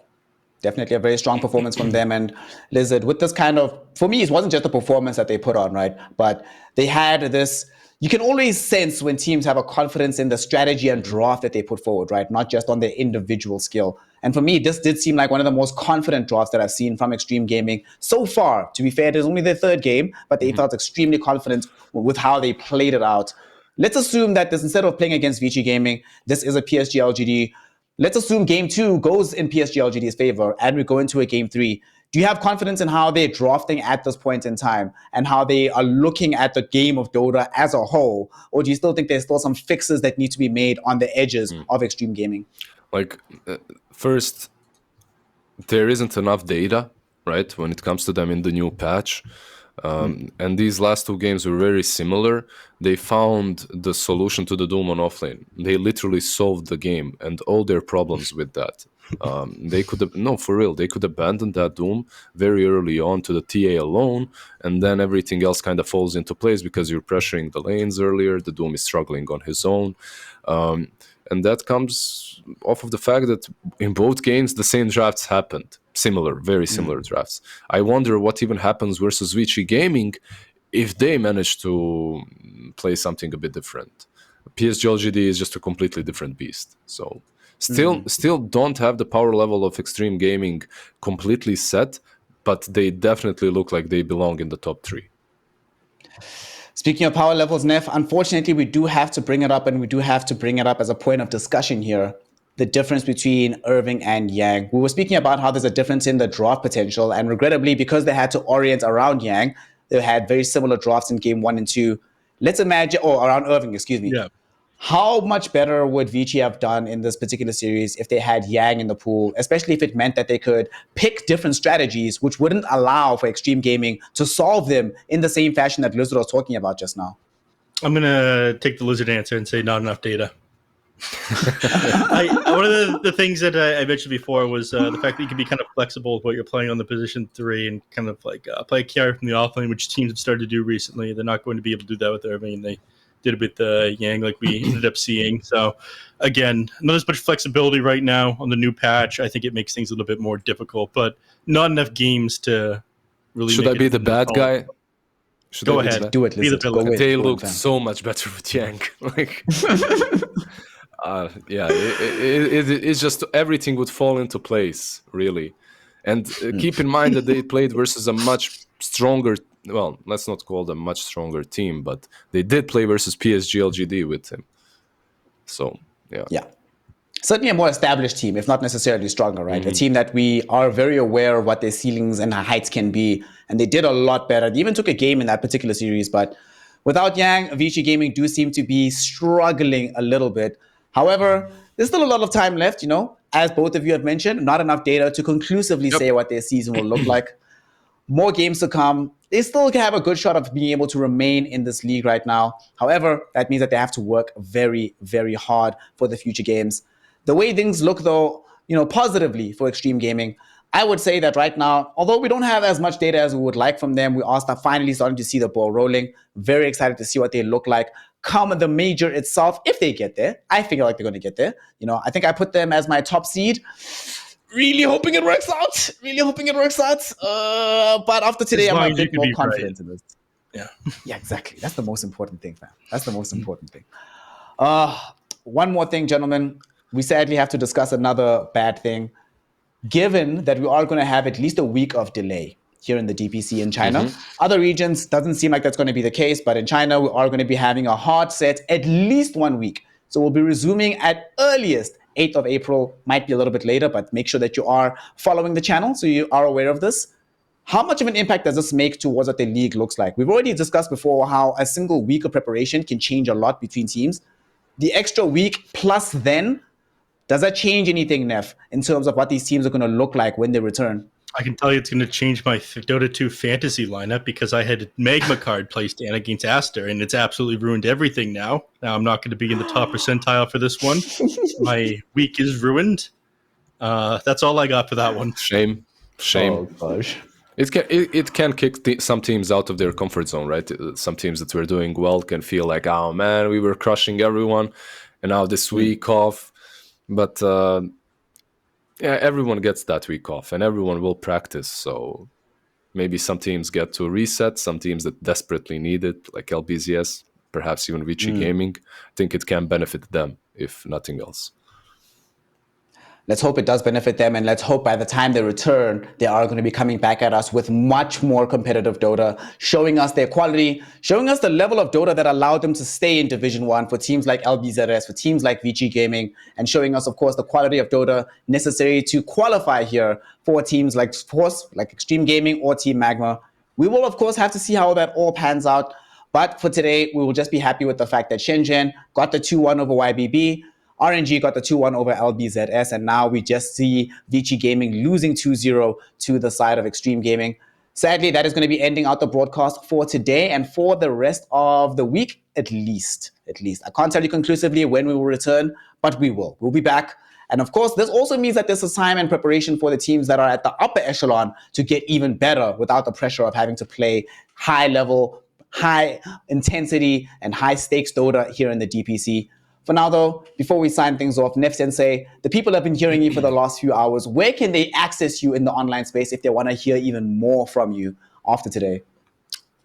definitely a very strong performance from them. And Lizard, with this kind of, for me, it wasn't just the performance that they put on, right? But they had this, you can always sense when teams have a confidence in the strategy and draft that they put forward, right? Not just on their individual skill. And for me, this did seem like one of the most confident drafts that I've seen from Extreme Gaming so far. To be fair, it is only their third game, but they felt extremely confident with how they played it out. Let's assume that this, instead of playing against Vici Gaming, this is a PSG LGD. Let's assume game 2 goes in PSG LGD's favor and we go into a game 3. Do you have confidence in how they're drafting at this point in time and how they are looking at the game of Dota as a whole? Or do you still think there's still some fixes that need to be made on the edges of Extreme Gaming? Like, first, there isn't enough data, right, when it comes to them in the new patch. And these last 2 games were very similar. They found the solution to the Doom on offlane. They literally solved the game and all their problems with that. They could have, no, for real, they could abandon that Doom very early on to the TA alone, and then everything else kind of falls into place because you're pressuring the lanes earlier. The Doom is struggling on his own. And that comes off of the fact that in both games, the same drafts happened. Very similar drafts. I wonder what even happens versus Vici Gaming if they manage to play something a bit different. PSG LGD is just a completely different beast. So still don't have the power level of Extreme Gaming completely set, but they definitely look like they belong in the top 3. Speaking of power levels, Neff, unfortunately, we do have to bring it up, and we do have to bring it up as a point of discussion here. The difference between Irving and Yang. We were speaking about how there's a difference in the draft potential, and regrettably, because they had to orient around Yang, they had very similar drafts in game 1 and 2. Let's imagine, around Irving, excuse me. Yeah. How much better would Vici have done in this particular series if they had Yang in the pool, especially if it meant that they could pick different strategies, which wouldn't allow for Extreme Gaming to solve them in the same fashion that Lizard was talking about just now? I'm going to take the Lizard answer and say not enough data. One of the things that I mentioned before was the fact that you can be kind of flexible with what you're playing on the position 3 and kind of like play a carry from the offlane, which teams have started to do recently. They're not going to be able to do that with Irving. They did a bit Yang like we ended up seeing. So again, not as much flexibility right now on the new patch. I think it makes things a little bit more difficult, but not enough games to really. Should I be the bad guy? Go ahead. Do it, Lizard. They looked so much better with Yang. Like, it's just everything would fall into place, really. And keep in mind that they played versus a much stronger, well, let's not call them much stronger team, but they did play versus PSG LGD with him. So, yeah. Yeah. Certainly a more established team, if not necessarily stronger, right? A team that we are very aware of what their ceilings and heights can be. And they did a lot better. They even took a game in that particular series. But without Yang, Vici Gaming do seem to be struggling a little bit. However, there's still a lot of time left, as both of you have mentioned, not enough data to conclusively say what their season will look like. More games to come. They still have a good shot of being able to remain in this league right now. However, that means that they have to work very, very hard for the future games. The way things look, though, positively for Extreme Gaming, I would say that right now, although we don't have as much data as we would like from them, we are finally starting to see the ball rolling. Very excited to see what they look like come the major itself, if they get there. I feel like they're going to get there. I think I put them as my top seed. Really hoping it works out. But after today, I'm a bit more confident in this. Yeah. Yeah, exactly. That's the most important thing, man. That's the most important thing. One more thing, gentlemen. We sadly have to discuss another bad thing. Given that we are going to have at least a week of delay here in the DPC in China. Other regions doesn't seem like that's going to be the case, but in China we are going to be having a hard set at least 1 week. So we'll be resuming at earliest 8th of April, might be a little bit later, but make sure that you are following the channel so you are aware of this. How much of an impact does this make towards what the league looks like? We've already discussed before how a single week of preparation can change a lot between teams. The extra week plus then, does that change anything, Neff, in terms of what these teams are going to look like when they return? I can tell you it's going to change my Dota 2 fantasy lineup because I had Magma card placed in against Aster, and it's absolutely ruined everything now. Now I'm not going to be in the top percentile for this one. My week is ruined. That's all I got for that one. Shame. Oh, gosh. It can kick some teams out of their comfort zone, right? Some teams that were doing well can feel like, oh man, we were crushing everyone, and now this week off. But yeah, everyone gets that week off, and everyone will practice. So maybe some teams get to reset. Some teams that desperately need it, like LBZS, perhaps even Vici Gaming, I think it can benefit them, if nothing else. Let's hope it does benefit them, and let's hope by the time they return, they are going to be coming back at us with much more competitive Dota, showing us their quality, showing us the level of Dota that allowed them to stay in Division 1 for teams like LBZS, for teams like Vici Gaming, and showing us, of course, the quality of Dota necessary to qualify here for teams like, of course, like Extreme Gaming or Team Magma. We will, of course, have to see how that all pans out. But for today, we will just be happy with the fact that Shenzhen got the 2-1 over YBB, RNG got the 2-1 over LBZS, and now we just see Vici Gaming losing 2-0 to the side of Extreme Gaming. Sadly, that is going to be ending out the broadcast for today and for the rest of the week, at least. I can't tell you conclusively when we will return, but we will. We'll be back. And of course, this also means that there's a time and preparation for the teams that are at the upper echelon to get even better without the pressure of having to play high level, high intensity, and high stakes Dota here in the DPC. For now, though, before we sign things off, Nef Sensei, the people have been hearing you for the last few hours. Where can they access you in the online space if they want to hear even more from you after today?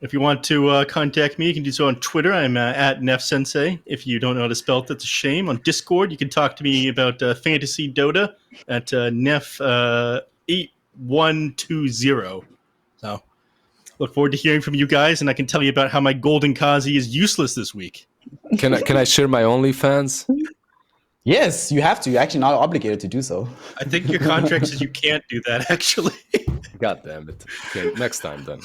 If you want to contact me, you can do so on Twitter. I'm at Nef Sensei. If you don't know how to spell it, that's a shame. On Discord, you can talk to me about Fantasy Dota at Nef8120. So, look forward to hearing from you guys, and I can tell you about how my Golden Kazi is useless this week. Can I share my OnlyFans? Yes, you have to. You're actually not obligated to do so. I think your contract says you can't do that, actually. God damn it. Okay, next time then.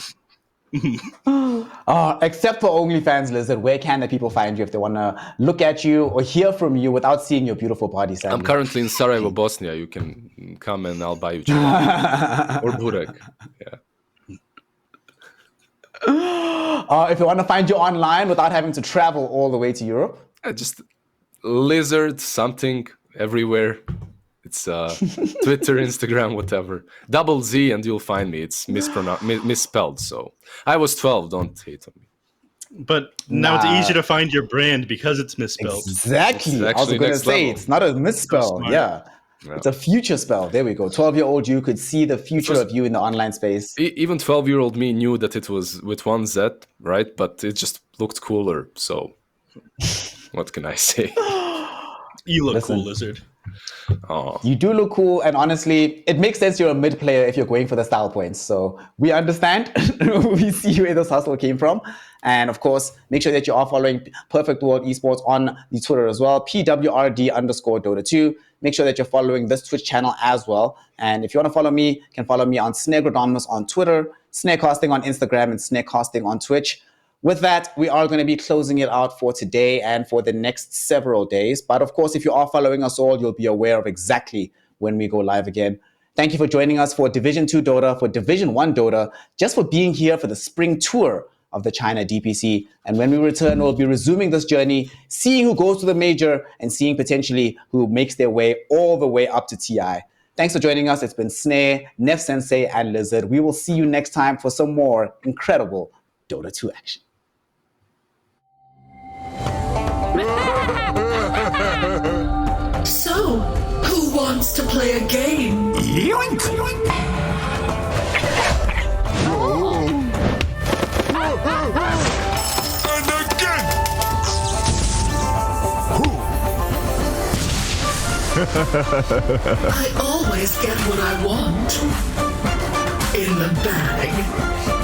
Except for OnlyFans, Lizard, where can the people find you if they want to look at you or hear from you without seeing your beautiful body, Sandy? I'm currently in Sarajevo, Bosnia. You can come and I'll buy you chicken. Or burek. Yeah. If you want to find you online without having to travel all the way to Europe? Just Lizard something everywhere. It's Twitter, Instagram, whatever. Double Z and you'll find me. It's misspelled. So I was 12. Don't hate on me. But now it's easier to find your brand because it's misspelled. Exactly. I was going to say, it's not a misspell. Yeah. It's a future spell. There we go. 12-year-old you could see the future of you in the online space. Even 12-year-old me knew that it was with one Z, right? But it just looked cooler. So what can I say? You look cool, Lizard. Oh. You do look cool, and honestly, it makes sense you're a mid player if you're going for the style points. So we understand. We see where this hustle came from. And of course, make sure that you are following Perfect World Esports on the Twitter as well, PWRD_Dota2. Make sure that you're following this Twitch channel as well. And if you want to follow me, you can follow me on Snaregrodomus on Twitter, Snarecasting on Instagram, and Snarecasting on Twitch. With that, we are going to be closing it out for today and for the next several days. But of course, if you are following us all, you'll be aware of exactly when we go live again. Thank you for joining us for Division 2 Dota, for Division 1 Dota, just for being here for the spring tour of the China DPC. And when we return, we'll be resuming this journey, seeing who goes to the major and seeing potentially who makes their way all the way up to TI. Thanks for joining us. It's been Snare, Nef Sensei, and Lizard. We will see you next time for some more incredible Dota 2 action. So, who wants to play a game? Yoink! And again! I always get what I want. In the bag.